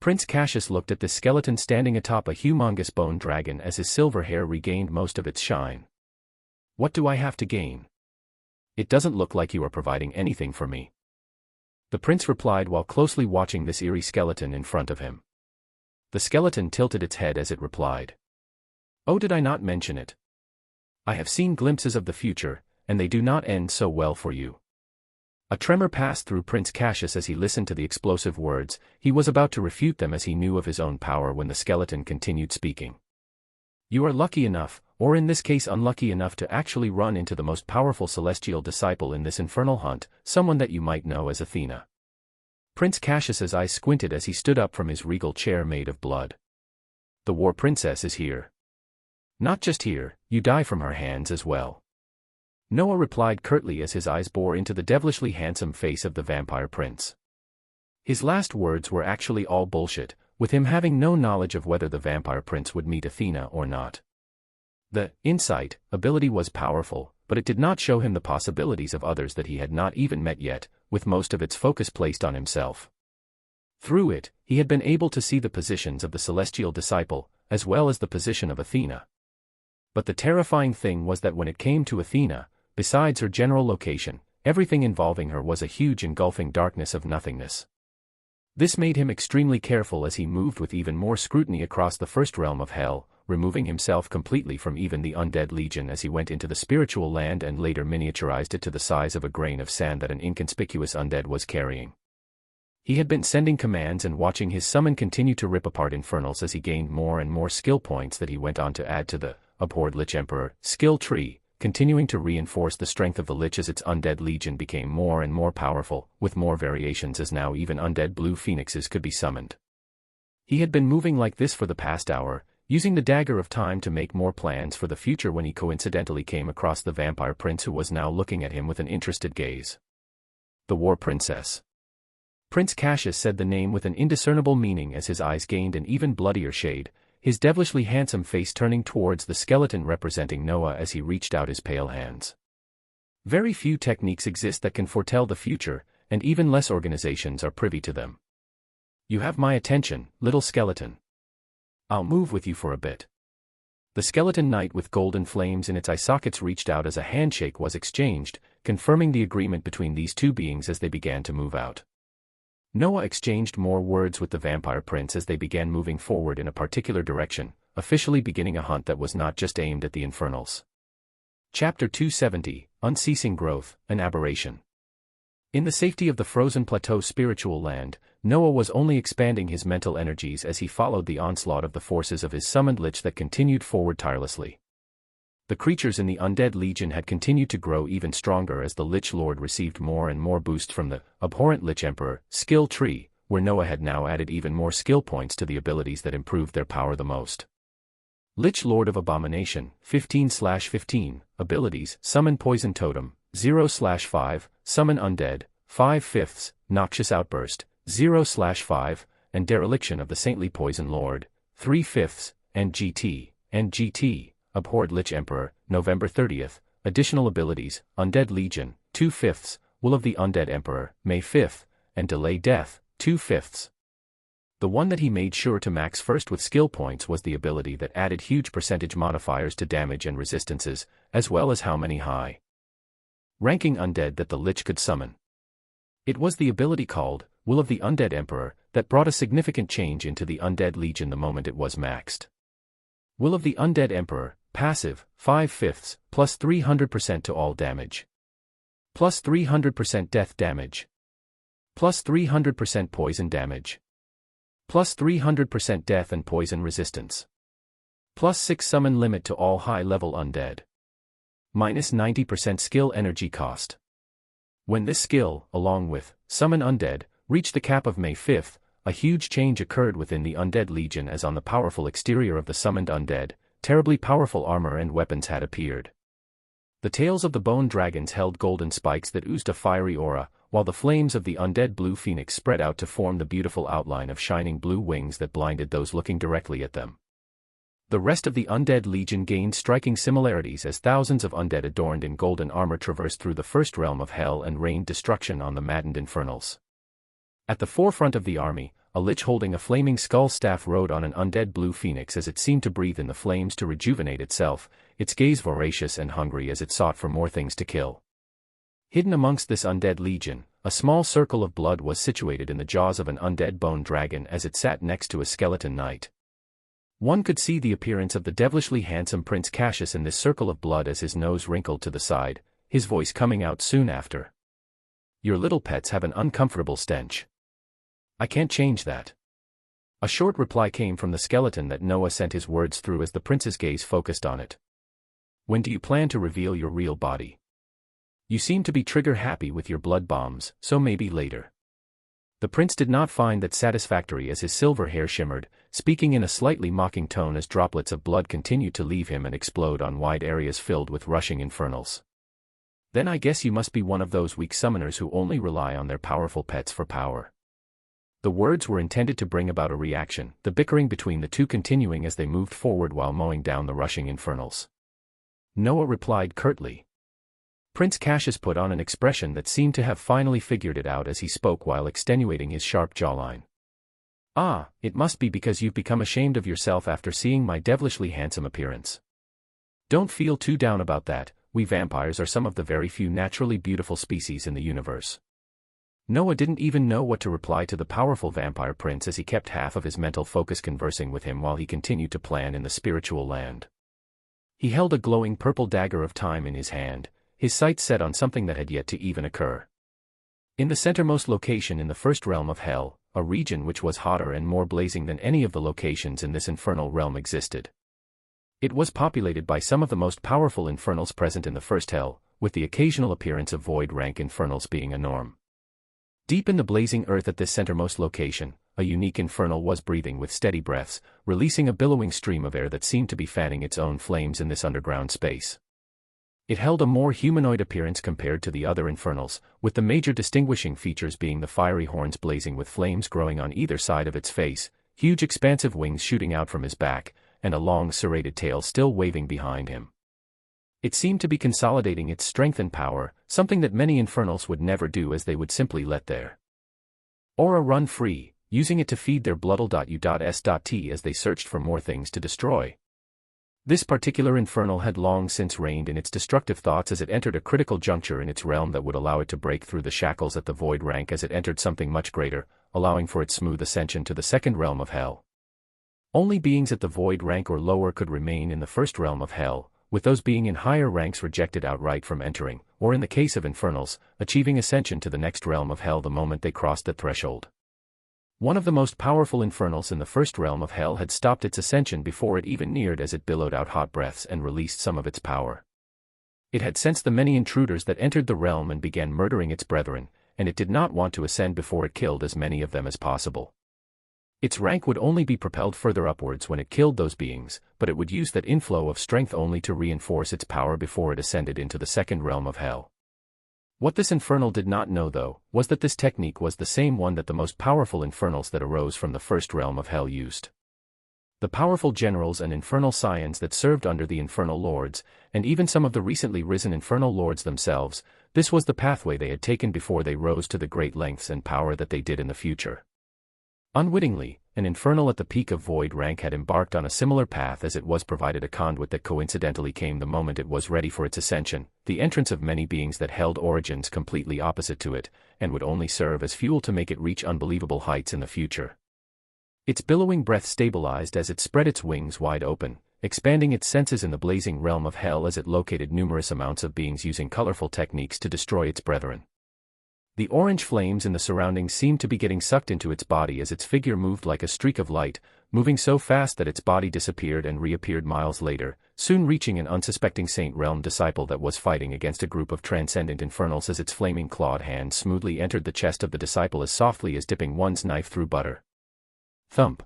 Prince Cassius looked at the skeleton standing atop a humongous bone dragon as his silver hair regained most of its shine. "What do I have to gain? It doesn't look like you are providing anything for me," the prince replied while closely watching this eerie skeleton in front of him. The skeleton tilted its head as it replied. "Oh, did I not mention it? I have seen glimpses of the future, and they do not end so well for you." A tremor passed through Prince Cassius as he listened to the explosive words. He was about to refute them as he knew of his own power when the skeleton continued speaking. "You are lucky enough, or in this case unlucky enough, to actually run into the most powerful celestial disciple in this infernal hunt, someone that you might know as Athena." Prince Cassius's eyes squinted as he stood up from his regal chair made of blood. "The war princess is here. Not just here, you die from her hands as well." Noah replied curtly as his eyes bore into the devilishly handsome face of the vampire prince. His last words were actually all bullshit, with him having no knowledge of whether the vampire prince would meet Athena or not. The insight ability was powerful, but it did not show him the possibilities of others that he had not even met yet, with most of its focus placed on himself. Through it, he had been able to see the positions of the celestial disciple, as well as the position of Athena. But the terrifying thing was that when it came to Athena, besides her general location, everything involving her was a huge engulfing darkness of nothingness. This made him extremely careful as he moved with even more scrutiny across the first realm of hell, removing himself completely from even the undead legion as he went into the spiritual land and later miniaturized it to the size of a grain of sand that an inconspicuous undead was carrying. He had been sending commands and watching his summon continue to rip apart infernals as he gained more and more skill points that he went on to add to the abhorred Lich Emperor skill tree, continuing to reinforce the strength of the Lich as its undead legion became more and more powerful, with more variations as now even undead blue phoenixes could be summoned. He had been moving like this for the past hour, using the dagger of time to make more plans for the future when he coincidentally came across the vampire prince who was now looking at him with an interested gaze. "The war princess." Prince Cassius said the name with an indiscernible meaning as his eyes gained an even bloodier shade, his devilishly handsome face turning towards the skeleton representing Noah as he reached out his pale hands. Very few techniques exist that can foretell the future, and even less organizations are privy to them. "You have my attention, little skeleton. I'll move with you for a bit." The skeleton knight with golden flames in its eye sockets reached out as a handshake was exchanged, confirming the agreement between these two beings as they began to move out. Noah exchanged more words with the vampire prince as they began moving forward in a particular direction, officially beginning a hunt that was not just aimed at the infernals. Chapter 270, Unceasing Growth, an Aberration. In the safety of the frozen plateau spiritual land, Noah was only expanding his mental energies as he followed the onslaught of the forces of his summoned lich that continued forward tirelessly. The creatures in the undead legion had continued to grow even stronger as the Lich Lord received more and more boost from the abhorrent Lich Emperor skill tree, where Noah had now added even more skill points to the abilities that improved their power the most. Lich Lord of Abomination, 15/15, abilities, Summon Poison Totem, 0/5, Summon Undead, 5/5, Noxious Outburst, 0/5, and Dereliction of the Saintly Poison Lord, 3/5, and GT, Abhorred Lich Emperor, November 30th, additional abilities, Undead Legion, 2/5, Will of the Undead Emperor, May 5th, and Delay Death, 2/5. The one that he made sure to max first with skill points was the ability that added huge percentage modifiers to damage and resistances, as well as how many high ranking undead that the Lich could summon. It was the ability called Will of the Undead Emperor that brought a significant change into the Undead Legion the moment it was maxed. Will of the Undead Emperor, passive, 5/5, plus 300% to all damage. Plus 300% death damage. Plus 300% poison damage. Plus 300% death and poison resistance. Plus 6 summon limit to all high-level undead. minus 90% skill energy cost. When this skill, along with Summon Undead, reached the cap of May 5th, a huge change occurred within the Undead Legion as on the powerful exterior of the summoned undead, terribly powerful armor and weapons had appeared. The tails of the bone dragons held golden spikes that oozed a fiery aura, while the flames of the undead blue phoenix spread out to form the beautiful outline of shining blue wings that blinded those looking directly at them. The rest of the Undead Legion gained striking similarities as thousands of undead adorned in golden armor traversed through the first realm of hell and rained destruction on the maddened infernals. At the forefront of the army, a lich holding a flaming skull staff rode on an undead blue phoenix as it seemed to breathe in the flames to rejuvenate itself, its gaze voracious and hungry as it sought for more things to kill. Hidden amongst this undead legion, a small circle of blood was situated in the jaws of an undead bone dragon as it sat next to a skeleton knight. One could see the appearance of the devilishly handsome Prince Cassius in this circle of blood as his nose wrinkled to the side, his voice coming out soon after. "Your little pets have an uncomfortable stench. I can't change that." A short reply came from the skeleton that Noah sent his words through as the prince's gaze focused on it. "When do you plan to reveal your real body? You seem to be trigger happy with your blood bombs, so maybe later." The prince did not find that satisfactory as his silver hair shimmered, speaking in a slightly mocking tone as droplets of blood continued to leave him and explode on wide areas filled with rushing infernals. "Then I guess you must be one of those weak summoners who only rely on their powerful pets for power." The words were intended to bring about a reaction, the bickering between the two continuing as they moved forward while mowing down the rushing infernals. Noah replied curtly. Prince Cassius put on an expression that seemed to have finally figured it out as he spoke while extenuating his sharp jawline. "Ah, it must be because you've become ashamed of yourself after seeing my devilishly handsome appearance. Don't feel too down about that, we vampires are some of the very few naturally beautiful species in the universe." Noah didn't even know what to reply to the powerful vampire prince as he kept half of his mental focus conversing with him while he continued to plan in the spiritual land. He held a glowing purple dagger of time in his hand, his sights set on something that had yet to even occur. In the centermost location in the first realm of hell, a region which was hotter and more blazing than any of the locations in this infernal realm existed. It was populated by some of the most powerful infernals present in the first hell, with the occasional appearance of void rank infernals being a norm. Deep in the blazing earth at this centermost location, a unique infernal was breathing with steady breaths, releasing a billowing stream of air that seemed to be fanning its own flames in this underground space. It held a more humanoid appearance compared to the other infernals, with the major distinguishing features being the fiery horns blazing with flames growing on either side of its face, huge expansive wings shooting out from his back, and a long serrated tail still waving behind him. It seemed to be consolidating its strength and power, something that many infernals would never do as they would simply let their aura run free, using it to feed their bloodle.u.s.t as they searched for more things to destroy. This particular infernal had long since reigned in its destructive thoughts as it entered a critical juncture in its realm that would allow it to break through the shackles at the void rank as it entered something much greater, allowing for its smooth ascension to the second realm of hell. Only beings at the void rank or lower could remain in the first realm of hell, with those being in higher ranks rejected outright from entering, or in the case of infernals, achieving ascension to the next realm of hell the moment they crossed the threshold. One of the most powerful infernals in the first realm of hell had stopped its ascension before it even neared as it billowed out hot breaths and released some of its power. It had sensed the many intruders that entered the realm and began murdering its brethren, and it did not want to ascend before it killed as many of them as possible. Its rank would only be propelled further upwards when it killed those beings, but it would use that inflow of strength only to reinforce its power before it ascended into the second realm of hell. What this infernal did not know though, was that this technique was the same one that the most powerful infernals that arose from the first realm of hell used. The powerful generals and infernal scions that served under the infernal lords, and even some of the recently risen infernal lords themselves, this was the pathway they had taken before they rose to the great lengths and power that they did in the future. Unwittingly, an infernal at the peak of void rank had embarked on a similar path as it was provided a conduit that coincidentally came the moment it was ready for its ascension, the entrance of many beings that held origins completely opposite to it, and would only serve as fuel to make it reach unbelievable heights in the future. Its billowing breath stabilized as it spread its wings wide open, expanding its senses in the blazing realm of hell as it located numerous amounts of beings using colorful techniques to destroy its brethren. The orange flames in the surroundings seemed to be getting sucked into its body as its figure moved like a streak of light, moving so fast that its body disappeared and reappeared miles later, soon reaching an unsuspecting Saint Realm disciple that was fighting against a group of transcendent infernals as its flaming clawed hand smoothly entered the chest of the disciple as softly as dipping one's knife through butter. Thump.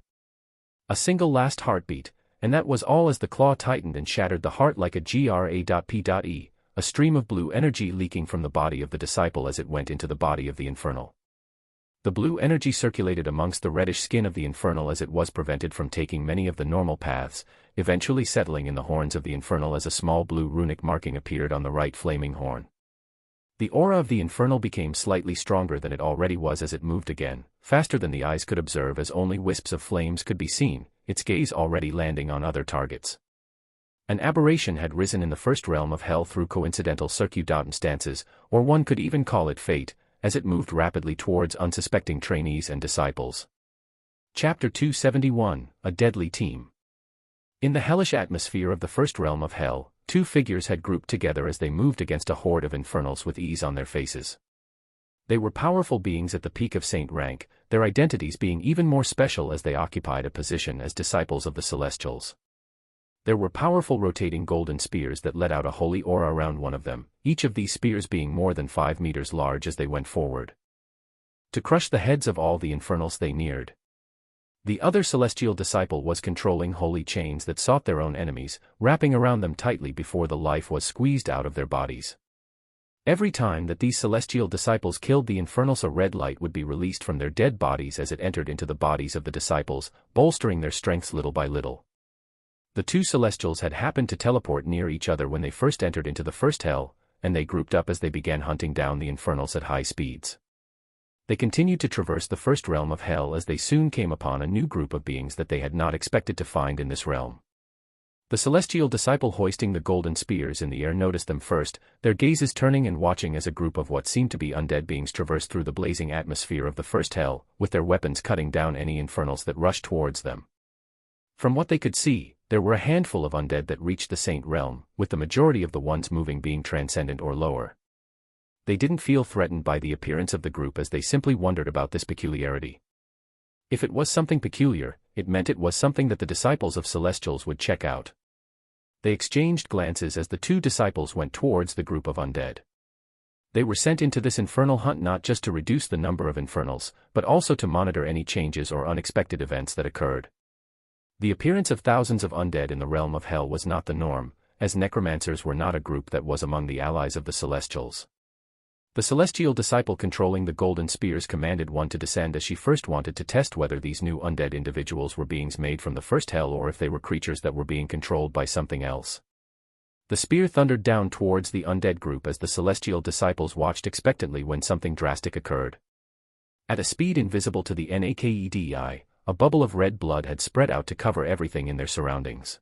A single last heartbeat, and that was all as the claw tightened and shattered the heart like a GRAPE, a stream of blue energy leaking from the body of the disciple as it went into the body of the infernal. The blue energy circulated amongst the reddish skin of the infernal as it was prevented from taking many of the normal paths, eventually settling in the horns of the infernal as a small blue runic marking appeared on the right flaming horn. The aura of the infernal became slightly stronger than it already was as it moved again, faster than the eyes could observe as only wisps of flames could be seen, its gaze already landing on other targets. An aberration had risen in the first realm of hell through coincidental circumstances, or one could even call it fate, as it moved rapidly towards unsuspecting trainees and disciples. Chapter 271, A Deadly Team. In the hellish atmosphere of the first realm of hell, two figures had grouped together as they moved against a horde of infernals with ease on their faces. They were powerful beings at the peak of saint rank, their identities being even more special as they occupied a position as disciples of the Celestials. There were powerful rotating golden spears that let out a holy aura around one of them, each of these spears being more than 5 meters large as they went forward. To crush the heads of all the infernals they neared. The other celestial disciple was controlling holy chains that sought their own enemies, wrapping around them tightly before the life was squeezed out of their bodies. Every time that these celestial disciples killed the infernals, a red light would be released from their dead bodies as it entered into the bodies of the disciples, bolstering their strengths little by little. The two celestials had happened to teleport near each other when they first entered into the first hell, and they grouped up as they began hunting down the infernals at high speeds. They continued to traverse the first realm of hell as they soon came upon a new group of beings that they had not expected to find in this realm. The celestial disciple hoisting the golden spears in the air noticed them first, their gazes turning and watching as a group of what seemed to be undead beings traversed through the blazing atmosphere of the first hell, with their weapons cutting down any infernals that rushed towards them. From what they could see, there were a handful of undead that reached the saint realm, with the majority of the ones moving being transcendent or lower. They didn't feel threatened by the appearance of the group as they simply wondered about this peculiarity. If it was something peculiar, it meant it was something that the disciples of Celestials would check out. They exchanged glances as the two disciples went towards the group of undead. They were sent into this infernal hunt not just to reduce the number of infernals, but also to monitor any changes or unexpected events that occurred. The appearance of thousands of undead in the realm of hell was not the norm, as necromancers were not a group that was among the allies of the Celestials. The celestial disciple controlling the golden spears commanded one to descend as she first wanted to test whether these new undead individuals were beings made from the first hell or if they were creatures that were being controlled by something else. The spear thundered down towards the undead group as the celestial disciples watched expectantly when something drastic occurred. At a speed invisible to the naked eye, a bubble of red blood had spread out to cover everything in their surroundings.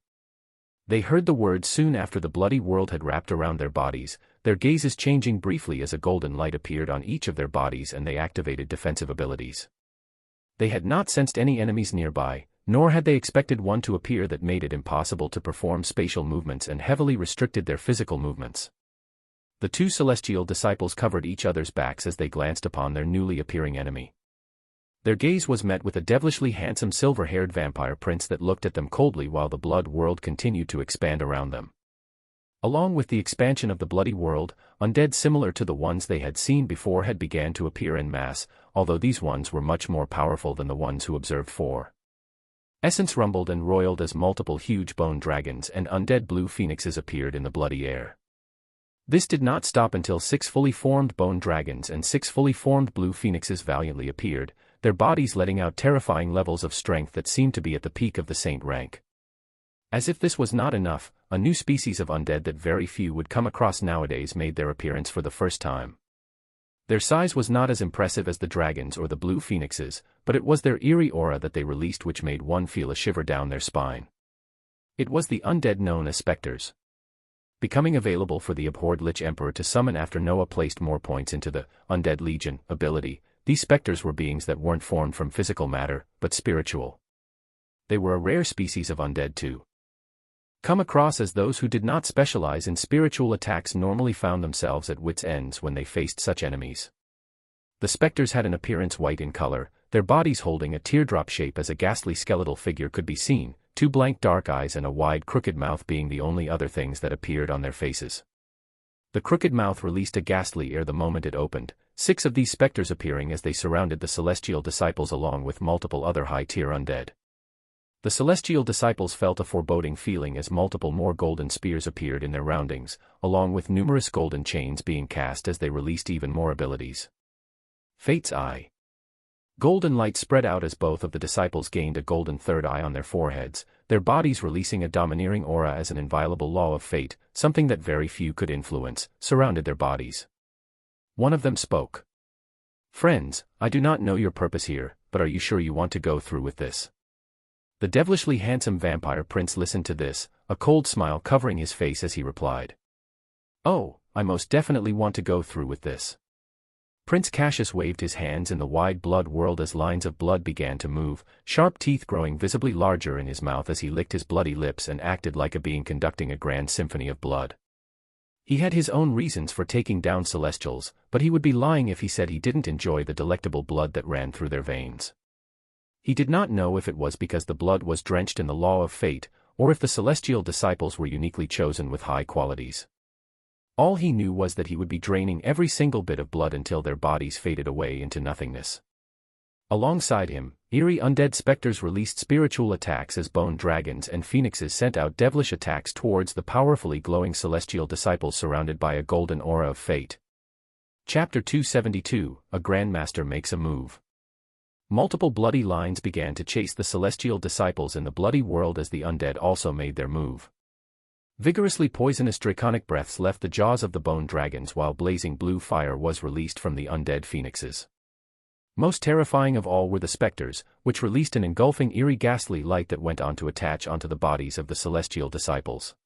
They heard the words soon after the bloody world had wrapped around their bodies, their gazes changing briefly as a golden light appeared on each of their bodies and they activated defensive abilities. They had not sensed any enemies nearby, nor had they expected one to appear that made it impossible to perform spatial movements and heavily restricted their physical movements. The two celestial disciples covered each other's backs as they glanced upon their newly appearing enemy. Their gaze was met with a devilishly handsome silver-haired vampire prince that looked at them coldly while the blood world continued to expand around them. Along with the expansion of the bloody world, undead similar to the ones they had seen before had began to appear en masse, although these ones were much more powerful than the ones who observed for. Essence rumbled and roiled as multiple huge bone dragons and undead blue phoenixes appeared in the bloody air. This did not stop until 6 fully formed bone dragons and 6 fully formed blue phoenixes valiantly appeared, their bodies letting out terrifying levels of strength that seemed to be at the peak of the saint rank. As if this was not enough, a new species of undead that very few would come across nowadays made their appearance for the first time. Their size was not as impressive as the dragons or the blue phoenixes, but it was their eerie aura that they released which made one feel a shiver down their spine. It was the undead known as specters. Becoming available for the abhorred Lich Emperor to summon after Noah placed more points into the Undead Legion ability, these specters were beings that weren't formed from physical matter, but spiritual. They were a rare species of undead too. Come across as those who did not specialize in spiritual attacks normally found themselves at wits' ends when they faced such enemies. The specters had an appearance white in color, their bodies holding a teardrop shape as a ghastly skeletal figure could be seen, two blank dark eyes and a wide crooked mouth being the only other things that appeared on their faces. The crooked mouth released a ghastly air the moment it opened, 6 of these specters appearing as they surrounded the celestial disciples along with multiple other high-tier undead. The celestial disciples felt a foreboding feeling as multiple more golden spears appeared in their roundings, along with numerous golden chains being cast as they released even more abilities. Fate's Eye. Golden light spread out as both of the disciples gained a golden third eye on their foreheads, their bodies releasing a domineering aura as an inviolable law of fate, something that very few could influence, surrounded their bodies. One of them spoke. "Friends, I do not know your purpose here, but are you sure you want to go through with this?" The devilishly handsome vampire prince listened to this, a cold smile covering his face as he replied. "Oh, I most definitely want to go through with this." Prince Cassius waved his hands in the wide blood world as lines of blood began to move, sharp teeth growing visibly larger in his mouth as he licked his bloody lips and acted like a being conducting a grand symphony of blood. He had his own reasons for taking down Celestials, but he would be lying if he said he didn't enjoy the delectable blood that ran through their veins. He did not know if it was because the blood was drenched in the law of fate, or if the celestial disciples were uniquely chosen with high qualities. All he knew was that he would be draining every single bit of blood until their bodies faded away into nothingness. Alongside him, eerie undead specters released spiritual attacks as bone dragons and phoenixes sent out devilish attacks towards the powerfully glowing celestial disciples surrounded by a golden aura of fate. Chapter 272, A Grandmaster Makes a Move. Multiple bloody lines began to chase the celestial disciples in the bloody world as the undead also made their move. Vigorously poisonous draconic breaths left the jaws of the bone dragons while blazing blue fire was released from the undead phoenixes. Most terrifying of all were the specters, which released an engulfing eerie ghastly light that went on to attach onto the bodies of the celestial disciples.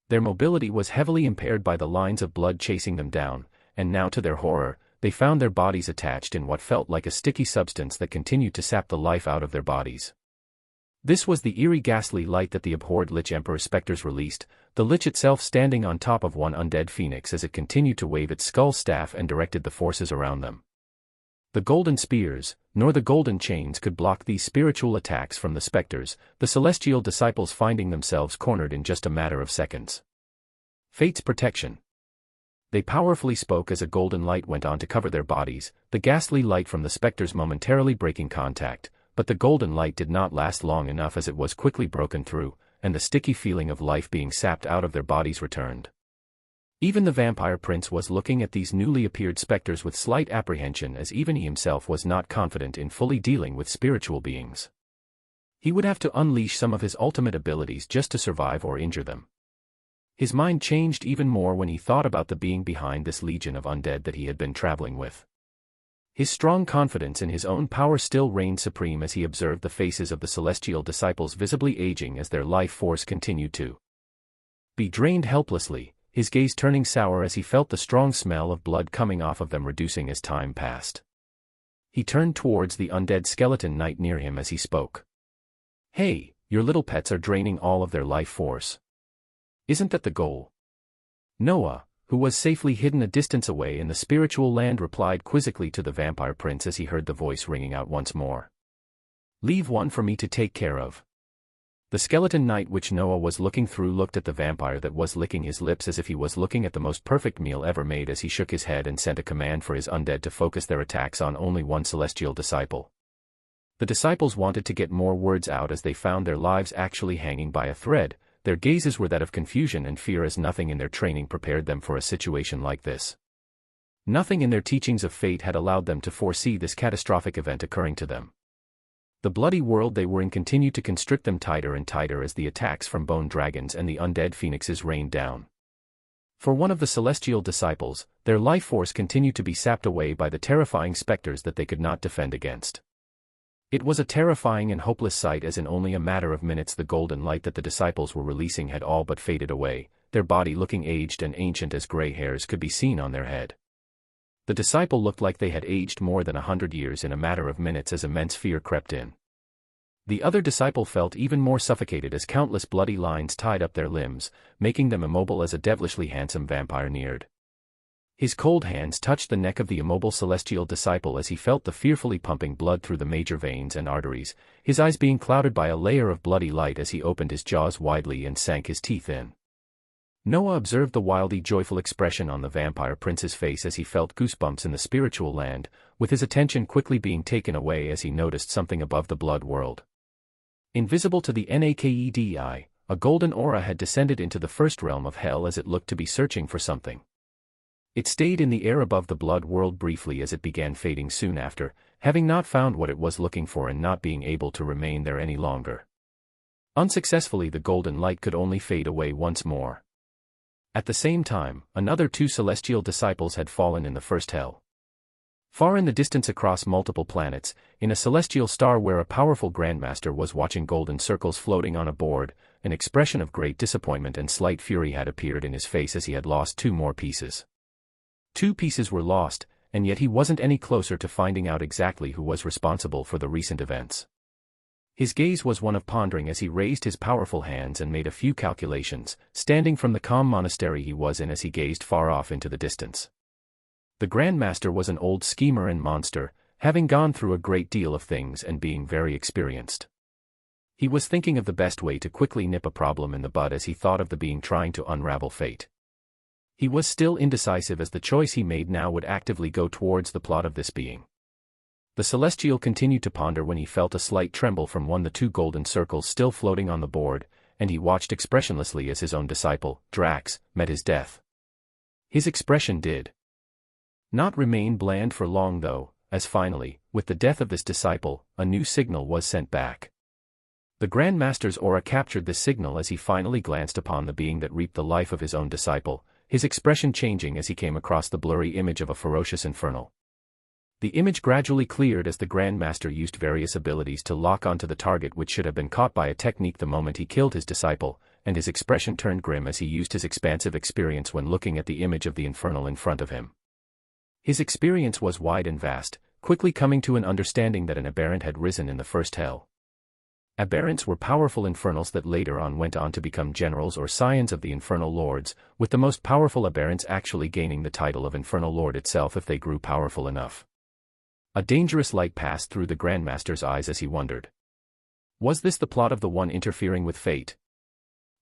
Their mobility was heavily impaired by the lines of blood chasing them down, and now to their horror, they found their bodies attached in what felt like a sticky substance that continued to sap the life out of their bodies. This was the eerie ghastly light that the abhorred Lich Emperor specters released, the Lich itself standing on top of one undead phoenix as it continued to wave its skull staff and directed the forces around them. The golden spears, nor the golden chains could block these spiritual attacks from the specters, the celestial disciples finding themselves cornered in just a matter of seconds. Fate's protection. They powerfully spoke as a golden light went on to cover their bodies, the ghastly light from the specters momentarily breaking contact, but the golden light did not last long enough as it was quickly broken through, and the sticky feeling of life being sapped out of their bodies returned. Even the vampire prince was looking at these newly appeared specters with slight apprehension as even he himself was not confident in fully dealing with spiritual beings. He would have to unleash some of his ultimate abilities just to survive or injure them. His mind changed even more when he thought about the being behind this legion of undead that he had been traveling with. His strong confidence in his own power still reigned supreme as he observed the faces of the celestial disciples visibly aging as their life force continued to be drained helplessly, his gaze turning sour as he felt the strong smell of blood coming off of them reducing as time passed. He turned towards the undead skeleton knight near him as he spoke. "Hey, your little pets are draining all of their life force. Isn't that the goal?" Noah, who was safely hidden a distance away in the spiritual land, replied quizzically to the vampire prince as he heard the voice ringing out once more. "Leave one for me to take care of." The skeleton knight which Noah was looking through looked at the vampire that was licking his lips as if he was looking at the most perfect meal ever made as he shook his head and sent a command for his undead to focus their attacks on only one celestial disciple. The disciples wanted to get more words out as they found their lives actually hanging by a thread. Their gazes were that of confusion and fear as nothing in their training prepared them for a situation like this. Nothing in their teachings of fate had allowed them to foresee this catastrophic event occurring to them. The bloody world they were in continued to constrict them tighter and tighter as the attacks from bone dragons and the undead phoenixes rained down. For one of the celestial disciples, their life force continued to be sapped away by the terrifying specters that they could not defend against. It was a terrifying and hopeless sight as in only a matter of minutes the golden light that the disciples were releasing had all but faded away, their body looking aged and ancient as gray hairs could be seen on their head. The disciple looked like they had aged more than 100 years in a matter of minutes as immense fear crept in. The other disciple felt even more suffocated as countless bloody lines tied up their limbs, making them immobile as a devilishly handsome vampire neared. His cold hands touched the neck of the immobile celestial disciple as he felt the fearfully pumping blood through the major veins and arteries, his eyes being clouded by a layer of bloody light as he opened his jaws widely and sank his teeth in. Noah observed the wildly joyful expression on the vampire prince's face as he felt goosebumps in the spiritual land, with his attention quickly being taken away as he noticed something above the blood world. Invisible to the naked eye, a golden aura had descended into the first realm of hell as it looked to be searching for something. It stayed in the air above the blood world briefly as it began fading soon after, having not found what it was looking for and not being able to remain there any longer. Unsuccessfully, the golden light could only fade away once more. At the same time, another 2 celestial disciples had fallen in the first hell. Far in the distance across multiple planets, in a celestial star where a powerful grandmaster was watching golden circles floating on a board, an expression of great disappointment and slight fury had appeared in his face as he had lost 2 more pieces. 2 pieces were lost, and yet he wasn't any closer to finding out exactly who was responsible for the recent events. His gaze was one of pondering as he raised his powerful hands and made a few calculations, standing from the calm monastery he was in as he gazed far off into the distance. The Grand Master was an old schemer and monster, having gone through a great deal of things and being very experienced. He was thinking of the best way to quickly nip a problem in the bud as he thought of the being trying to unravel fate. He was still indecisive as the choice he made now would actively go towards the plot of this being. The Celestial continued to ponder when he felt a slight tremble from the 2 golden circles still floating on the board, and he watched expressionlessly as his own disciple, Drax, met his death. His expression did not remain bland for long though, as finally, with the death of this disciple, a new signal was sent back. The Grand Master's aura captured this signal as he finally glanced upon the being that reaped the life of his own disciple, his expression changing as he came across the blurry image of a ferocious infernal. The image gradually cleared as the Grand Master used various abilities to lock onto the target, which should have been caught by a technique the moment he killed his disciple, and his expression turned grim as he used his expansive experience when looking at the image of the infernal in front of him. His experience was wide and vast, quickly coming to an understanding that an aberrant had risen in the first hell. Aberrants were powerful infernals that later on went on to become generals or scions of the infernal lords, with the most powerful aberrants actually gaining the title of infernal lord itself if they grew powerful enough. A dangerous light passed through the Grand Master's eyes as he wondered. Was this the plot of the one interfering with fate?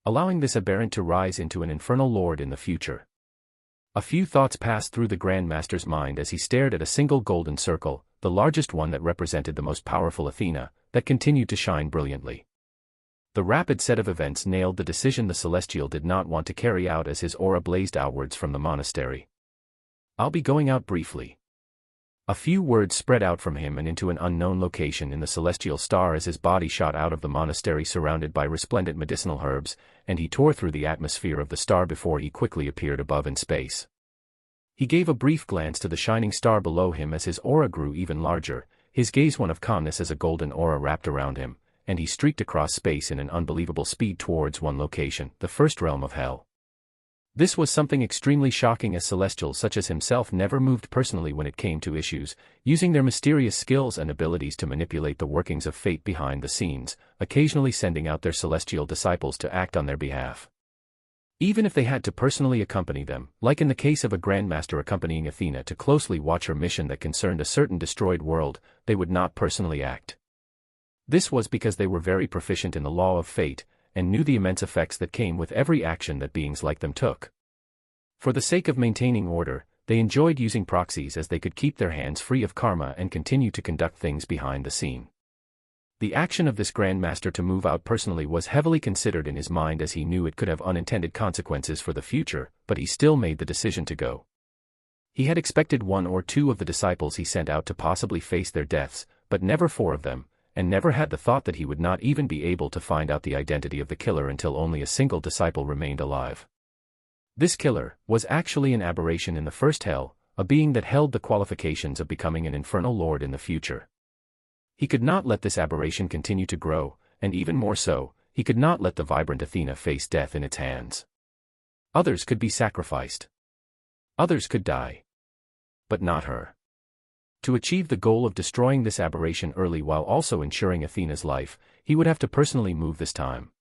Allowing this aberrant to rise into an infernal lord in the future? A few thoughts passed through the Grand Master's mind as he stared at a single golden circle, the largest one that represented the most powerful Athena, that continued to shine brilliantly. The rapid set of events nailed the decision the Celestial did not want to carry out as his aura blazed outwards from the monastery. "I'll be going out briefly." A few words spread out from him and into an unknown location in the celestial star as his body shot out of the monastery surrounded by resplendent medicinal herbs, and he tore through the atmosphere of the star before he quickly appeared above in space. He gave a brief glance to the shining star below him as his aura grew even larger, his gaze one of calmness as a golden aura wrapped around him, and he streaked across space in an unbelievable speed towards one location, the first realm of hell. This was something extremely shocking as Celestials such as himself never moved personally when it came to issues, using their mysterious skills and abilities to manipulate the workings of fate behind the scenes, occasionally sending out their celestial disciples to act on their behalf. Even if they had to personally accompany them, like in the case of a Grandmaster accompanying Athena to closely watch her mission that concerned a certain destroyed world, they would not personally act. This was because they were very proficient in the law of fate, and knew the immense effects that came with every action that beings like them took. For the sake of maintaining order, they enjoyed using proxies as they could keep their hands free of karma and continue to conduct things behind the scene. The action of this Grandmaster to move out personally was heavily considered in his mind as he knew it could have unintended consequences for the future, but he still made the decision to go. He had expected 1 or 2 of the disciples he sent out to possibly face their deaths, but never 4 of them, and never had the thought that he would not even be able to find out the identity of the killer until only a single disciple remained alive. This killer was actually an aberration in the first hell, a being that held the qualifications of becoming an infernal lord in the future. He could not let this aberration continue to grow, and even more so, he could not let the vibrant Athena face death in its hands. Others could be sacrificed. Others could die. But not her. To achieve the goal of destroying this aberration early while also ensuring Athena's life, he would have to personally move this time.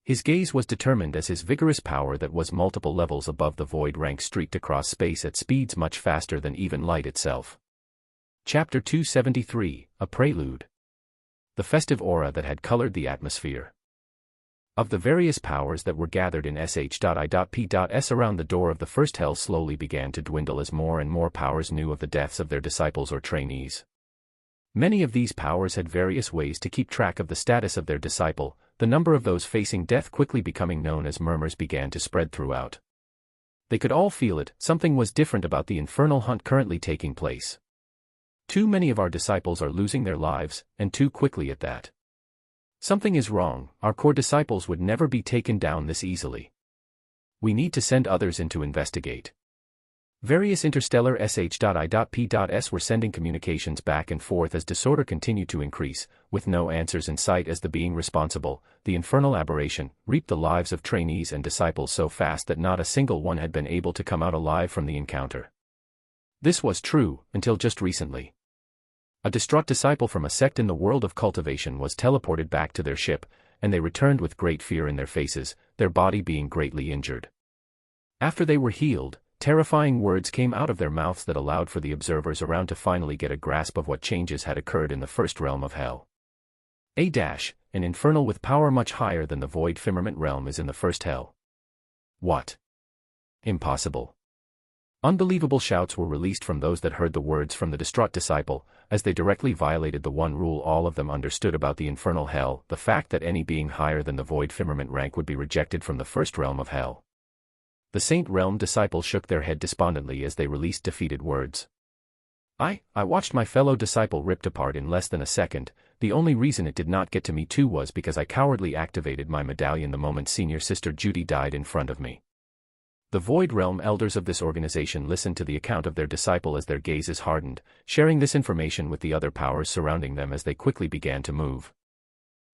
His gaze was determined as his vigorous power that was multiple levels above the void rank streaked across space at speeds much faster than even light itself. Chapter 273, A Prelude. The festive aura that had colored the atmosphere. Of the various powers that were gathered in sh.I.P.S around the door of the first hell slowly began to dwindle as more and more powers knew of the deaths of their disciples or trainees. Many of these powers had various ways to keep track of the status of their disciple, the number of those facing death quickly becoming known as murmurs began to spread throughout. They could all feel it, something was different about the infernal hunt currently taking place. Too many of our disciples are losing their lives, and too quickly at that. Something is wrong, our core disciples would never be taken down this easily. We need to send others in to investigate. Various interstellar sh.I.P.S were sending communications back and forth as disorder continued to increase, with no answers in sight as the being responsible, the infernal aberration, reaped the lives of trainees and disciples so fast that not a single one had been able to come out alive from the encounter. This was true, until just recently. A distraught disciple from a sect in the world of cultivation was teleported back to their ship, and they returned with great fear in their faces, their body being greatly injured. After they were healed, terrifying words came out of their mouths that allowed for the observers around to finally get a grasp of what changes had occurred in the first realm of hell. An infernal with power much higher than the void firmament realm is in the first hell. What? Impossible. Unbelievable shouts were released from those that heard the words from the distraught disciple, as they directly violated the one rule all of them understood about the infernal hell, the fact that any being higher than the void firmament rank would be rejected from the first realm of hell. The Saint Realm disciples shook their head despondently as they released defeated words. I watched my fellow disciple ripped apart in less than a second. The only reason it did not get to me too was because I cowardly activated my medallion the moment Senior Sister Judy died in front of me. The Void Realm elders of this organization listened to the account of their disciple as their gazes hardened, sharing this information with the other powers surrounding them as they quickly began to move.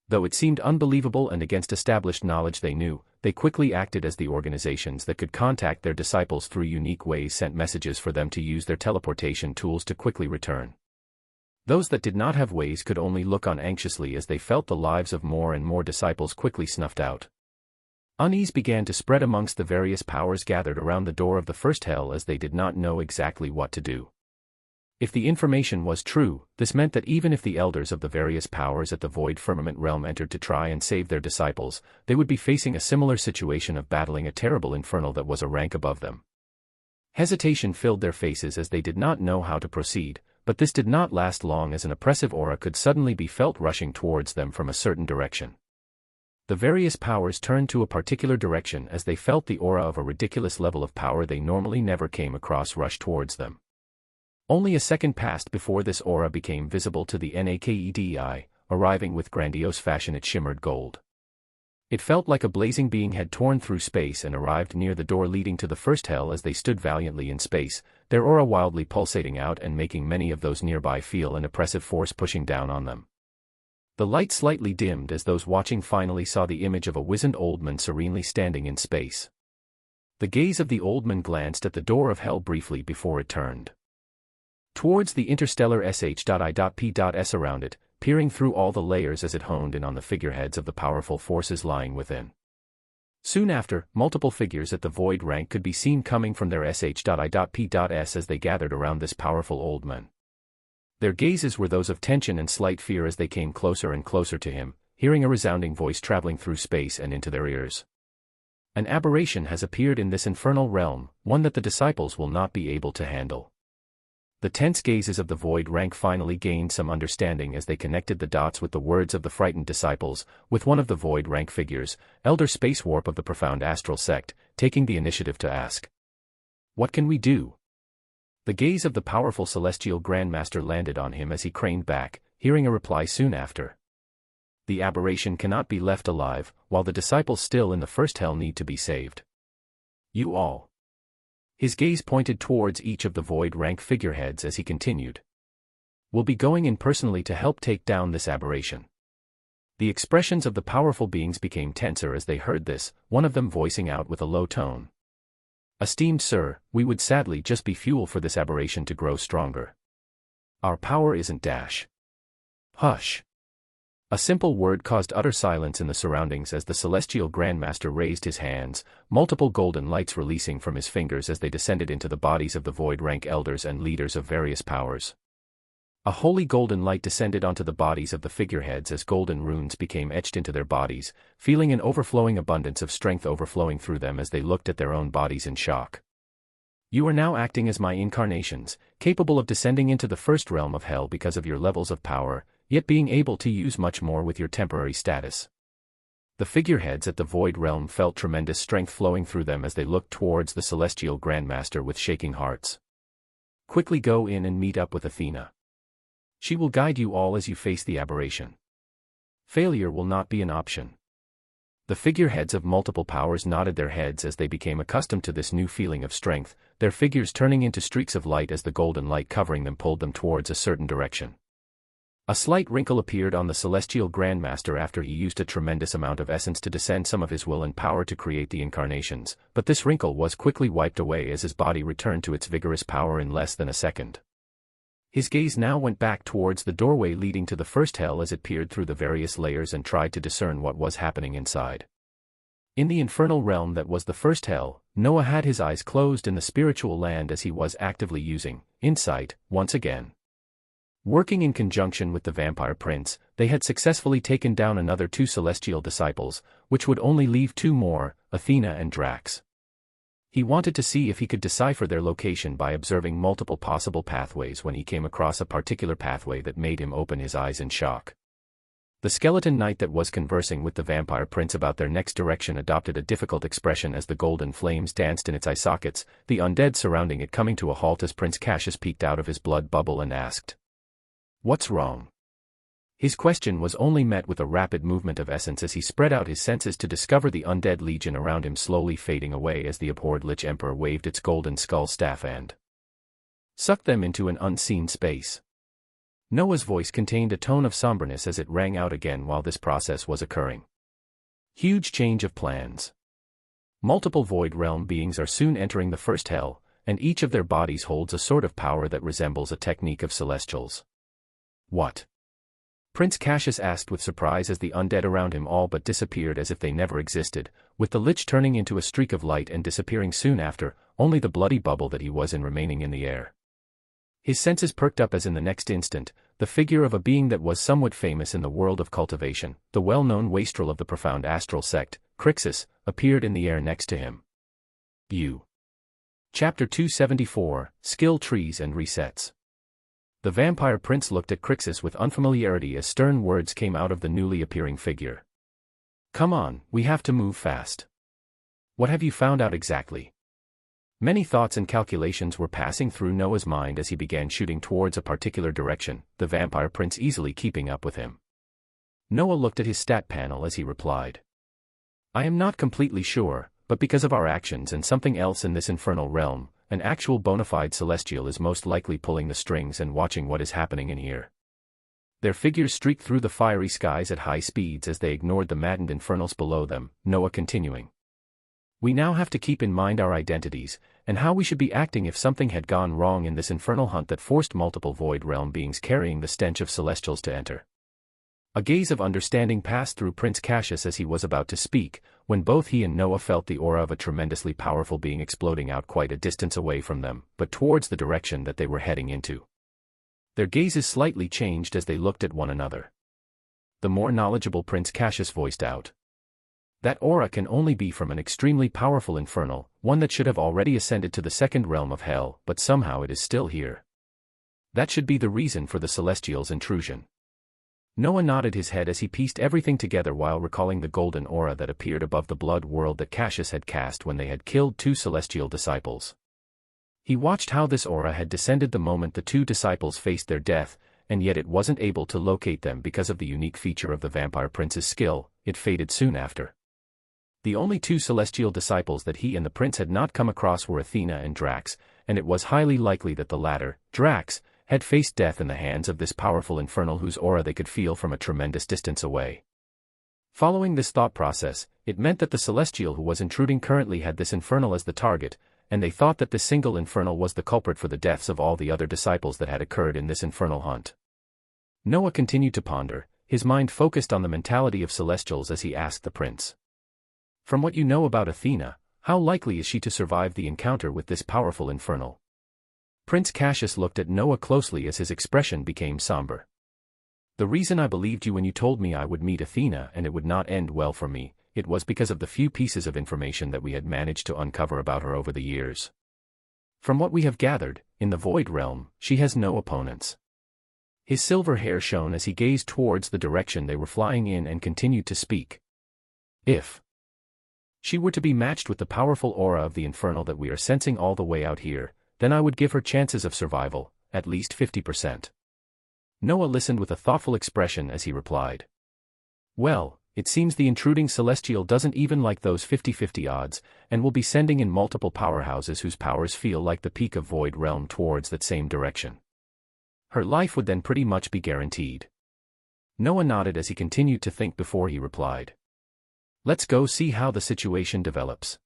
Though it seemed unbelievable and against established knowledge they knew, they quickly acted as the organizations that could contact their disciples through unique ways sent messages for them to use their teleportation tools to quickly return. Those that did not have ways could only look on anxiously as they felt the lives of more and more disciples quickly snuffed out. Unease began to spread amongst the various powers gathered around the door of the first hell as they did not know exactly what to do. If the information was true, this meant that even if the elders of the various powers at the void firmament realm entered to try and save their disciples, they would be facing a similar situation of battling a terrible infernal that was a rank above them. Hesitation filled their faces as they did not know how to proceed, but this did not last long as an oppressive aura could suddenly be felt rushing towards them from a certain direction. The various powers turned to a particular direction as they felt the aura of a ridiculous level of power they normally never came across rush towards them. Only a second passed before this aura became visible to the naked, arriving with grandiose fashion it shimmered gold. It felt like a blazing being had torn through space and arrived near the door leading to the first hell as they stood valiantly in space, their aura wildly pulsating out and making many of those nearby feel an oppressive force pushing down on them. The light slightly dimmed as those watching finally saw the image of a wizened old man serenely standing in space. The gaze of the old man glanced at the door of hell briefly before it turned towards the interstellar sh.I.P.S around it, peering through all the layers as it honed in on the figureheads of the powerful forces lying within. Soon after, multiple figures at the void rank could be seen coming from their sh.I.P.S as they gathered around this powerful old man. Their gazes were those of tension and slight fear as they came closer and closer to him, hearing a resounding voice traveling through space and into their ears. An aberration has appeared in this infernal realm, one that the disciples will not be able to handle. The tense gazes of the void rank finally gained some understanding as they connected the dots with the words of the frightened disciples, with one of the void rank figures, Elder Space Warp of the Profound Astral Sect, taking the initiative to ask, "What can we do?" The gaze of the powerful celestial Grandmaster landed on him as he craned back, hearing a reply soon after. The aberration cannot be left alive, while the disciples still in the first hell need to be saved. You all. His gaze pointed towards each of the void rank figureheads as he continued. Will be going in personally to help take down this aberration. The expressions of the powerful beings became tenser as they heard this, one of them voicing out with a low tone. Esteemed sir, we would sadly just be fuel for this aberration to grow stronger. Our power isn't dash. Hush. A simple word caused utter silence in the surroundings as the celestial grandmaster raised his hands, multiple golden lights releasing from his fingers as they descended into the bodies of the void rank elders and leaders of various powers. A holy golden light descended onto the bodies of the figureheads as golden runes became etched into their bodies, feeling an overflowing abundance of strength overflowing through them as they looked at their own bodies in shock. You are now acting as my incarnations, capable of descending into the first realm of hell because of your levels of power, yet being able to use much more with your temporary status. The figureheads at the void realm felt tremendous strength flowing through them as they looked towards the celestial grandmaster with shaking hearts. Quickly go in and meet up with Athena. She will guide you all as you face the aberration. Failure will not be an option. The figureheads of multiple powers nodded their heads as they became accustomed to this new feeling of strength, their figures turning into streaks of light as the golden light covering them pulled them towards a certain direction. A slight wrinkle appeared on the celestial grandmaster after he used a tremendous amount of essence to descend some of his will and power to create the incarnations, but this wrinkle was quickly wiped away as his body returned to its vigorous power in less than a second. His gaze now went back towards the doorway leading to the first hell as it peered through the various layers and tried to discern what was happening inside. In the infernal realm that was the first hell, Noah had his eyes closed in the spiritual land as he was actively using insight once again. Working in conjunction with the vampire prince, they had successfully taken down another 2 celestial disciples, which would only leave 2 more, Athena and Drax. He wanted to see if he could decipher their location by observing multiple possible pathways when he came across a particular pathway that made him open his eyes in shock. The skeleton knight that was conversing with the vampire prince about their next direction adopted a difficult expression as the golden flames danced in its eye sockets, the undead surrounding it coming to a halt as Prince Cassius peeked out of his blood bubble and asked, "What's wrong?" His question was only met with a rapid movement of essence as he spread out his senses to discover the undead legion around him slowly fading away as the abhorred Lich Emperor waved its golden skull staff and sucked them into an unseen space. Noah's voice contained a tone of somberness as it rang out again while this process was occurring. Huge change of plans. Multiple void realm beings are soon entering the first hell, and each of their bodies holds a sort of power that resembles a technique of celestials. What? Prince Cassius asked with surprise as the undead around him all but disappeared as if they never existed, with the Lich turning into a streak of light and disappearing soon after, only the bloody bubble that he was in remaining in the air. His senses perked up as in the next instant, the figure of a being that was somewhat famous in the world of cultivation, the well-known wastrel of the profound astral sect, Crixus, appeared in the air next to him. Chapter 274, Skill Trees and Resets. The vampire prince looked at Crixus with unfamiliarity as stern words came out of the newly appearing figure. "Come on, we have to move fast. What have you found out exactly?" Many thoughts and calculations were passing through Noah's mind as he began shooting towards a particular direction, the vampire prince easily keeping up with him. Noah looked at his stat panel as he replied, "I am not completely sure, but because of our actions and something else in this infernal realm, an actual bona fide celestial is most likely pulling the strings and watching what is happening in here." Their figures streaked through the fiery skies at high speeds as they ignored the maddened infernals below them, Noah continuing. "We now have to keep in mind our identities, and how we should be acting if something had gone wrong in this infernal hunt that forced multiple void realm beings carrying the stench of celestials to enter." A gaze of understanding passed through Prince Cassius as he was about to speak, when both he and Noah felt the aura of a tremendously powerful being exploding out quite a distance away from them, but towards the direction that they were heading into. Their gazes slightly changed as they looked at one another. The more knowledgeable Prince Cassius voiced out, "That aura can only be from an extremely powerful infernal, one that should have already ascended to the second realm of hell, but somehow it is still here. That should be the reason for the celestials' intrusion." Noah nodded his head as he pieced everything together while recalling the golden aura that appeared above the blood world that Cassius had cast when they had killed 2 celestial disciples. He watched how this aura had descended the moment the 2 disciples faced their death, and yet it wasn't able to locate them because of the unique feature of the vampire prince's skill. It faded soon after. The only 2 celestial disciples that he and the prince had not come across were Athena and Drax, and it was highly likely that the latter, Drax, had faced death in the hands of this powerful infernal whose aura they could feel from a tremendous distance away. Following this thought process, it meant that the celestial who was intruding currently had this infernal as the target, and they thought that this single infernal was the culprit for the deaths of all the other disciples that had occurred in this infernal hunt. Noah continued to ponder, his mind focused on the mentality of Celestials as he asked the prince. From what you know about Athena, how likely is she to survive the encounter with this powerful infernal? Prince Cassius looked at Noah closely as his expression became somber. The reason I believed you when you told me I would meet Athena and it would not end well for me, it was because of the few pieces of information that we had managed to uncover about her over the years. From what we have gathered, in the Void Realm, she has no opponents. His silver hair shone as he gazed towards the direction they were flying in and continued to speak. If she were to be matched with the powerful aura of the infernal that we are sensing all the way out here, then I would give her chances of survival, at least 50%. Noah listened with a thoughtful expression as he replied. Well, it seems the intruding Celestial doesn't even like those 50-50 odds, and will be sending in multiple powerhouses whose powers feel like the peak of Void Realm towards that same direction. Her life would then pretty much be guaranteed. Noah nodded as he continued to think before he replied. Let's go see how the situation develops.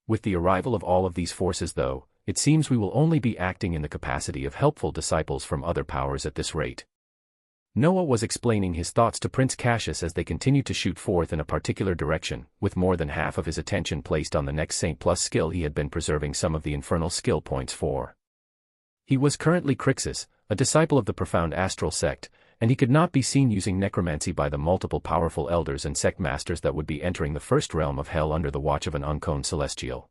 With the arrival of all of these forces though, it seems we will only be acting in the capacity of helpful disciples from other powers at this rate. Noah was explaining his thoughts to Prince Cassius as they continued to shoot forth in a particular direction, with more than half of his attention placed on the next Saint Plus skill he had been preserving some of the infernal skill points for. He was currently Crixus, a disciple of the profound astral sect, and he could not be seen using necromancy by the multiple powerful elders and sect masters that would be entering the first realm of hell under the watch of an unknown celestial.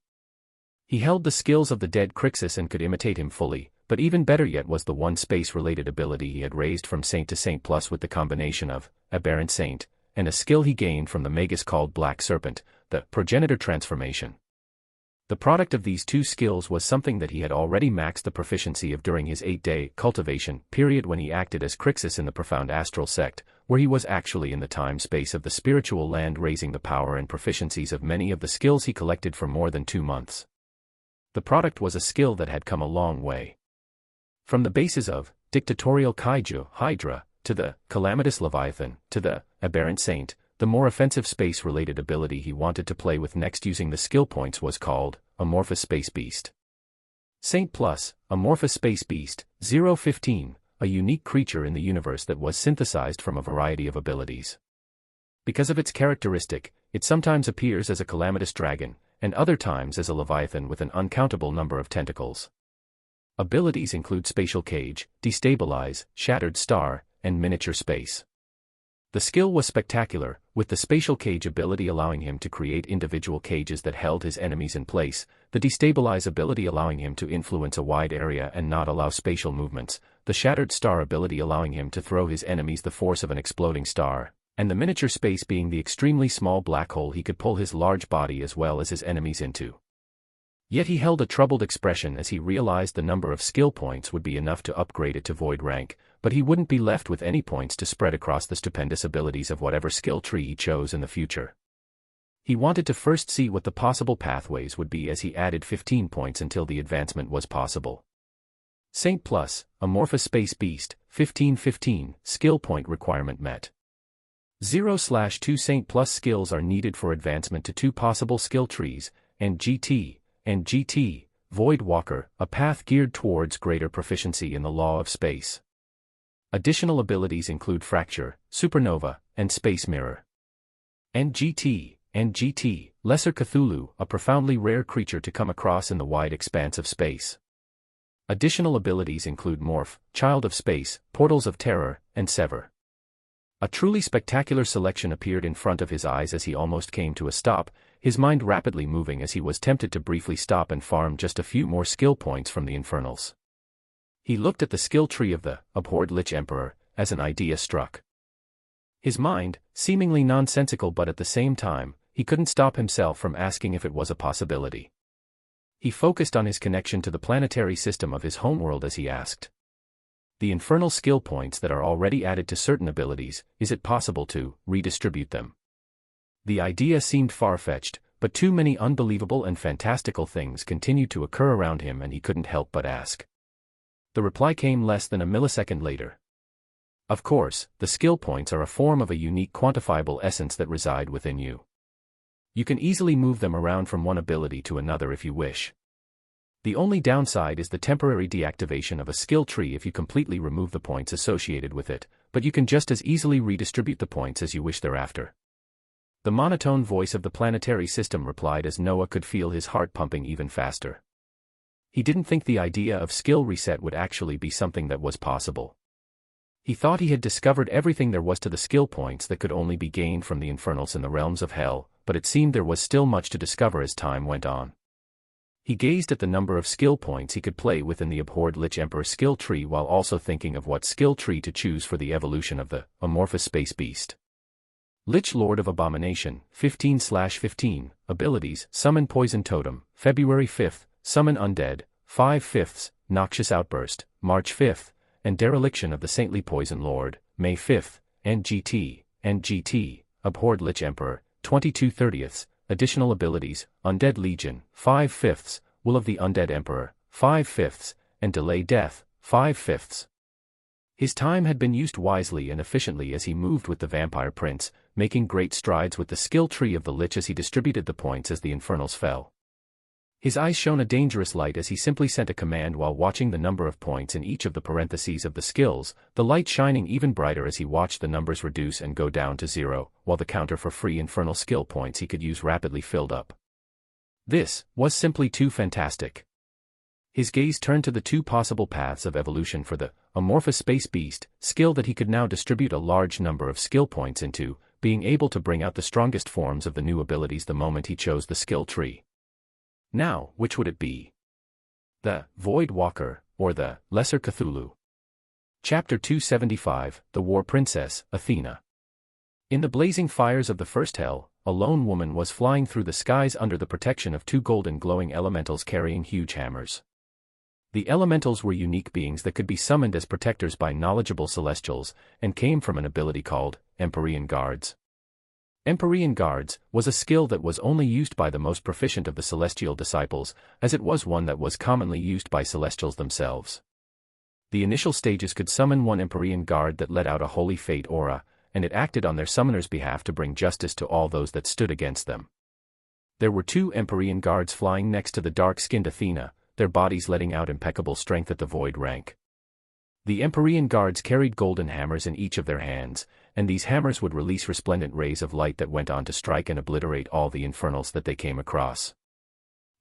He held the skills of the dead Crixus and could imitate him fully, but even better yet was the one space-related ability he had raised from Saint to Saint Plus with the combination of Aberrant Saint, and a skill he gained from the Magus called Black Serpent, the Progenitor Transformation. The product of these two skills was something that he had already maxed the proficiency of during his 8-day cultivation period when he acted as Crixus in the profound astral sect, where he was actually in the time-space of the spiritual land raising the power and proficiencies of many of the skills he collected for more than 2 months. The product was a skill that had come a long way. From the bases of Dictatorial Kaiju Hydra, to the Calamitous Leviathan, to the Aberrant Saint, the more offensive space-related ability he wanted to play with next using the skill points was called Amorphous Space Beast. Saint Plus, Amorphous Space Beast, 015, a unique creature in the universe that was synthesized from a variety of abilities. Because of its characteristic, it sometimes appears as a calamitous dragon, and other times as a leviathan with an uncountable number of tentacles. Abilities include Spatial Cage, Destabilize, Shattered Star, and Miniature Space. The skill was spectacular, with the Spatial Cage ability allowing him to create individual cages that held his enemies in place, the Destabilize ability allowing him to influence a wide area and not allow spatial movements, the Shattered Star ability allowing him to throw his enemies the force of an exploding star, and the Miniature Space being the extremely small black hole he could pull his large body as well as his enemies into. Yet he held a troubled expression as he realized the number of skill points would be enough to upgrade it to Void rank, but he wouldn't be left with any points to spread across the stupendous abilities of whatever skill tree he chose in the future. He wanted to first see what the possible pathways would be as he added 15 points until the advancement was possible. Saint Plus, Amorphous Space Beast, 1515, skill point requirement met. 0/2 Saint Plus skills are needed for advancement to 2 possible skill trees, and GT, Void Walker, a path geared towards greater proficiency in the law of space. Additional abilities include Fracture, Supernova, and Space Mirror. NGT, Lesser Cthulhu, a profoundly rare creature to come across in the wide expanse of space. Additional abilities include Morph, Child of Space, Portals of Terror, and Sever. A truly spectacular selection appeared in front of his eyes as he almost came to a stop, his mind rapidly moving as he was tempted to briefly stop and farm just a few more skill points from the Infernals. He looked at the skill tree of the abhorred Lich Emperor, as an idea struck. His mind, seemingly nonsensical but at the same time, he couldn't stop himself from asking if it was a possibility. He focused on his connection to the planetary system of his homeworld as he asked. The infernal skill points that are already added to certain abilities, is it possible to redistribute them? The idea seemed far-fetched, but too many unbelievable and fantastical things continued to occur around him and he couldn't help but ask. The reply came less than a millisecond later. Of course, the skill points are a form of a unique quantifiable essence that reside within you. You can easily move them around from one ability to another if you wish. The only downside is the temporary deactivation of a skill tree if you completely remove the points associated with it, but you can just as easily redistribute the points as you wish thereafter. The monotone voice of the planetary system replied as Noah could feel his heart pumping even faster. He didn't think the idea of skill reset would actually be something that was possible. He thought he had discovered everything there was to the skill points that could only be gained from the infernals in the realms of hell, but it seemed there was still much to discover as time went on. He gazed at the number of skill points he could play with in the abhorred Lich Emperor skill tree while also thinking of what skill tree to choose for the evolution of the amorphous space beast. Lich Lord of Abomination, 15/15, Abilities, Summon Poison Totem, February 5th, Summon Undead, 5/5, Noxious Outburst, March 5th, and Dereliction of the Saintly Poison Lord, May 5th, NGT, Abhorred Lich Emperor, 22/30, Additional Abilities, Undead Legion, 5/5, Will of the Undead Emperor, 5/5, and Delay Death, 5/5. His time had been used wisely and efficiently as he moved with the Vampire Prince, making great strides with the skill tree of the Lich as he distributed the points as the infernals fell. His eyes shone a dangerous light as he simply sent a command while watching the number of points in each of the parentheses of the skills, the light shining even brighter as he watched the numbers reduce and go down to 0, while the counter for free infernal skill points he could use rapidly filled up. This was simply too fantastic. His gaze turned to the two possible paths of evolution for the amorphous space beast, skill that he could now distribute a large number of skill points into, being able to bring out the strongest forms of the new abilities the moment he chose the skill tree. Now, which would it be? The Void Walker, or the Lesser Cthulhu? Chapter 275, The War Princess, Athena. In the blazing fires of the first hell, a lone woman was flying through the skies under the protection of two golden glowing elementals carrying huge hammers. The elementals were unique beings that could be summoned as protectors by knowledgeable celestials, and came from an ability called Empyrean Guards. Empyrean Guards was a skill that was only used by the most proficient of the celestial disciples, as it was one that was commonly used by celestials themselves. The initial stages could summon one Empyrean Guard that let out a holy fate aura, and it acted on their summoner's behalf to bring justice to all those that stood against them. There were two Empyrean Guards flying next to the dark-skinned Athena, their bodies letting out impeccable strength at the void rank. The Empyrean Guards carried golden hammers in each of their hands, and these hammers would release resplendent rays of light that went on to strike and obliterate all the infernals that they came across.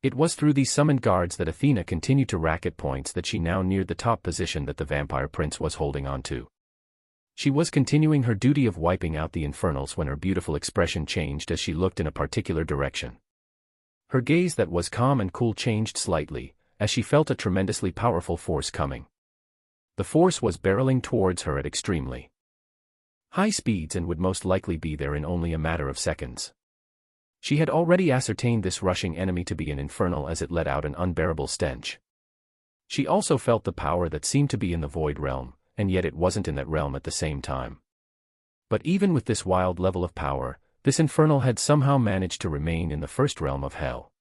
It was through these summoned guards that Athena continued to rack at points that she now neared the top position that the Vampire Prince was holding on to. She was continuing her duty of wiping out the infernals when her beautiful expression changed as she looked in a particular direction. Her gaze that was calm and cool changed slightly, as she felt a tremendously powerful force coming. The force was barreling towards her at extremely high speeds and would most likely be there in only a matter of seconds. She had already ascertained this rushing enemy to be an infernal as it let out an unbearable stench. She also felt the power that seemed to be in the void realm, and yet it wasn't in that realm at the same time. But even with this wild level of power, this infernal had somehow managed to remain in the first realm of hell.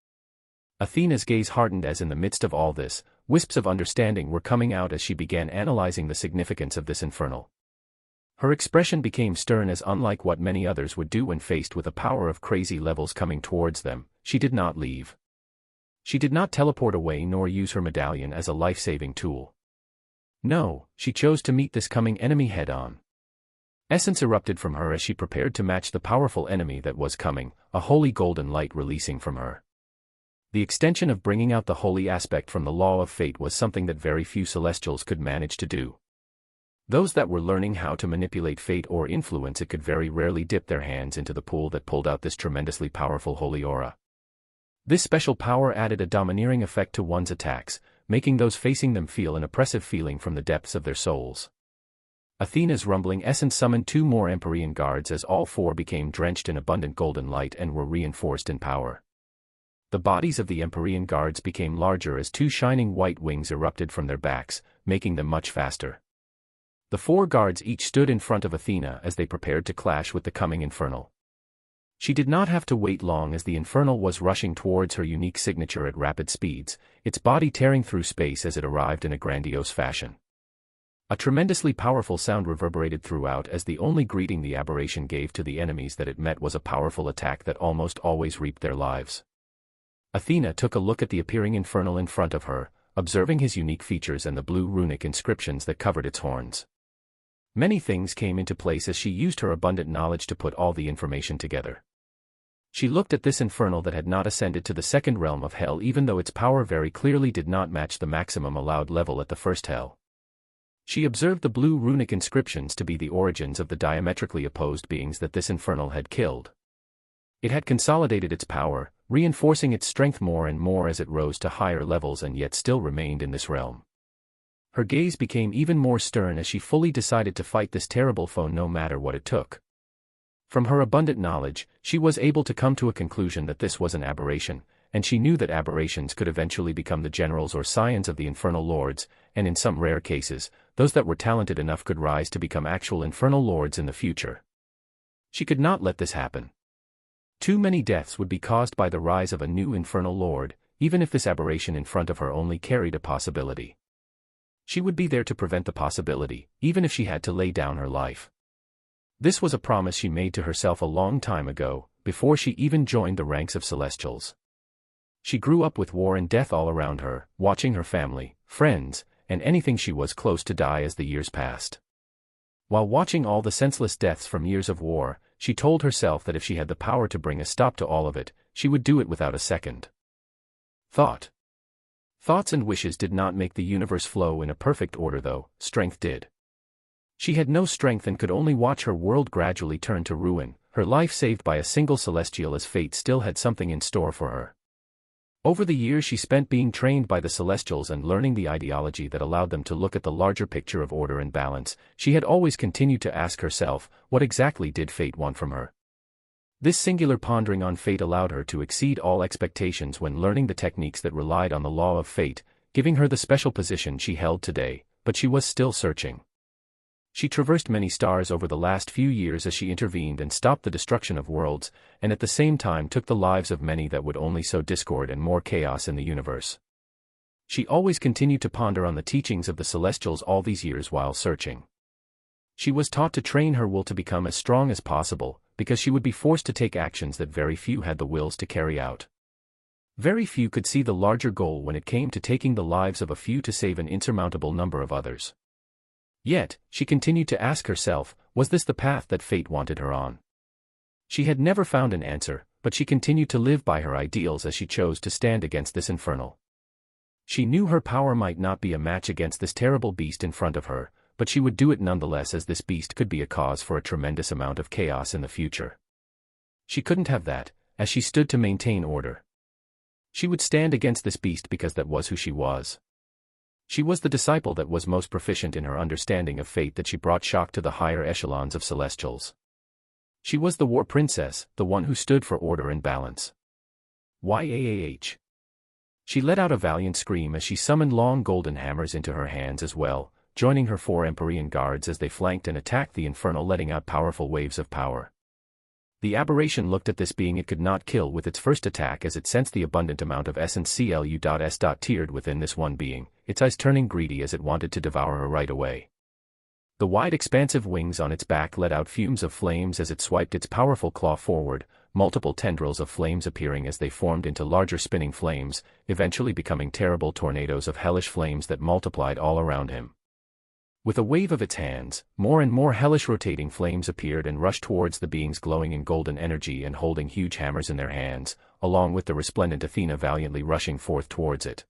Athena's gaze hardened as in the midst of all this, wisps of understanding were coming out as she began analyzing the significance of this infernal. Her expression became stern as unlike what many others would do when faced with a power of crazy levels coming towards them, she did not leave. She did not teleport away nor use her medallion as a life-saving tool. No, she chose to meet this coming enemy head-on. Essence erupted from her as she prepared to match the powerful enemy that was coming, a holy golden light releasing from her. The extension of bringing out the holy aspect from the law of fate was something that very few celestials could manage to do. Those that were learning how to manipulate fate or influence it could very rarely dip their hands into the pool that pulled out this tremendously powerful holy aura. This special power added a domineering effect to one's attacks, making those facing them feel an oppressive feeling from the depths of their souls. Athena's rumbling essence summoned two more Empyrean Guards as all four became drenched in abundant golden light and were reinforced in power. The bodies of the Empyrean Guards became larger as two shining white wings erupted from their backs, making them much faster. The four guards each stood in front of Athena as they prepared to clash with the coming infernal. She did not have to wait long as the infernal was rushing towards her unique signature at rapid speeds, its body tearing through space as it arrived in a grandiose fashion. A tremendously powerful sound reverberated throughout as the only greeting the aberration gave to the enemies that it met was a powerful attack that almost always reaped their lives. Athena took a look at the appearing infernal in front of her, observing his unique features and the blue runic inscriptions that covered its horns. Many things came into place as she used her abundant knowledge to put all the information together. She looked at this infernal that had not ascended to the second realm of hell, even though its power very clearly did not match the maximum allowed level at the first hell. She observed the blue runic inscriptions to be the origins of the diametrically opposed beings that this infernal had killed. It had consolidated its power, reinforcing its strength more and more as it rose to higher levels and yet still remained in this realm. Her gaze became even more stern as she fully decided to fight this terrible foe no matter what it took. From her abundant knowledge, she was able to come to a conclusion that this was an aberration, and she knew that aberrations could eventually become the generals or scions of the infernal lords, and in some rare cases, those that were talented enough could rise to become actual infernal lords in the future. She could not let this happen. Too many deaths would be caused by the rise of a new infernal lord, even if this aberration in front of her only carried a possibility. She would be there to prevent the possibility, even if she had to lay down her life. This was a promise she made to herself a long time ago, before she even joined the ranks of Celestials. She grew up with war and death all around her, watching her family, friends, and anything she was close to die as the years passed. While watching all the senseless deaths from years of war, she told herself that if she had the power to bring a stop to all of it, she would do it without a second thought. Thoughts and wishes did not make the universe flow in a perfect order though, strength did. She had no strength and could only watch her world gradually turn to ruin, her life saved by a single celestial as fate still had something in store for her. Over the years she spent being trained by the Celestials and learning the ideology that allowed them to look at the larger picture of order and balance, she had always continued to ask herself, what exactly did fate want from her? This singular pondering on fate allowed her to exceed all expectations when learning the techniques that relied on the law of fate, giving her the special position she held today, but she was still searching. She traversed many stars over the last few years as she intervened and stopped the destruction of worlds, and at the same time took the lives of many that would only sow discord and more chaos in the universe. She always continued to ponder on the teachings of the Celestials all these years while searching. She was taught to train her will to become as strong as possible, because she would be forced to take actions that very few had the wills to carry out. Very few could see the larger goal when it came to taking the lives of a few to save an insurmountable number of others. Yet, she continued to ask herself, was this the path that fate wanted her on? She had never found an answer, but she continued to live by her ideals as she chose to stand against this infernal. She knew her power might not be a match against this terrible beast in front of her, but she would do it nonetheless as this beast could be a cause for a tremendous amount of chaos in the future. She couldn't have that, as she stood to maintain order. She would stand against this beast because that was who she was. She was the disciple that was most proficient in her understanding of fate, that she brought shock to the higher echelons of Celestials. She was the war princess, the one who stood for order and balance. YAAH. She let out a valiant scream as she summoned long golden hammers into her hands as well, joining her 4 Empyrean guards as they flanked and attacked the infernal, letting out powerful waves of power. The aberration looked at this being it could not kill with its first attack as it sensed the abundant amount of essence CLU.S. tiered within this one being, its eyes turning greedy as it wanted to devour her right away. The wide expansive wings on its back let out fumes of flames as it swiped its powerful claw forward, multiple tendrils of flames appearing as they formed into larger spinning flames, eventually becoming terrible tornadoes of hellish flames that multiplied all around him. With a wave of its hands, more and more hellish rotating flames appeared and rushed towards the beings glowing in golden energy and holding huge hammers in their hands, along with the resplendent Athena valiantly rushing forth towards it.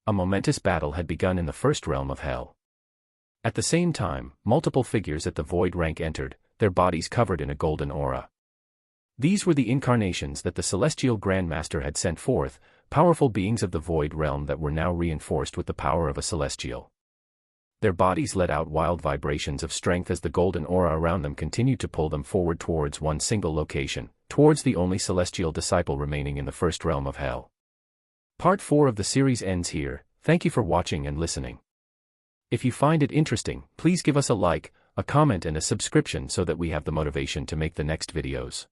A momentous battle had begun in the first realm of hell. At the same time, multiple figures at the void rank entered, their bodies covered in a golden aura. These were the incarnations that the celestial Grandmaster had sent forth, powerful beings of the void realm that were now reinforced with the power of a celestial. Their bodies let out wild vibrations of strength as the golden aura around them continued to pull them forward towards one single location, towards the only celestial disciple remaining in the first realm of hell. Part 4 of the series ends here. Thank you for watching and listening. If you find it interesting, please give us a like, a comment and a subscription so that we have the motivation to make the next videos.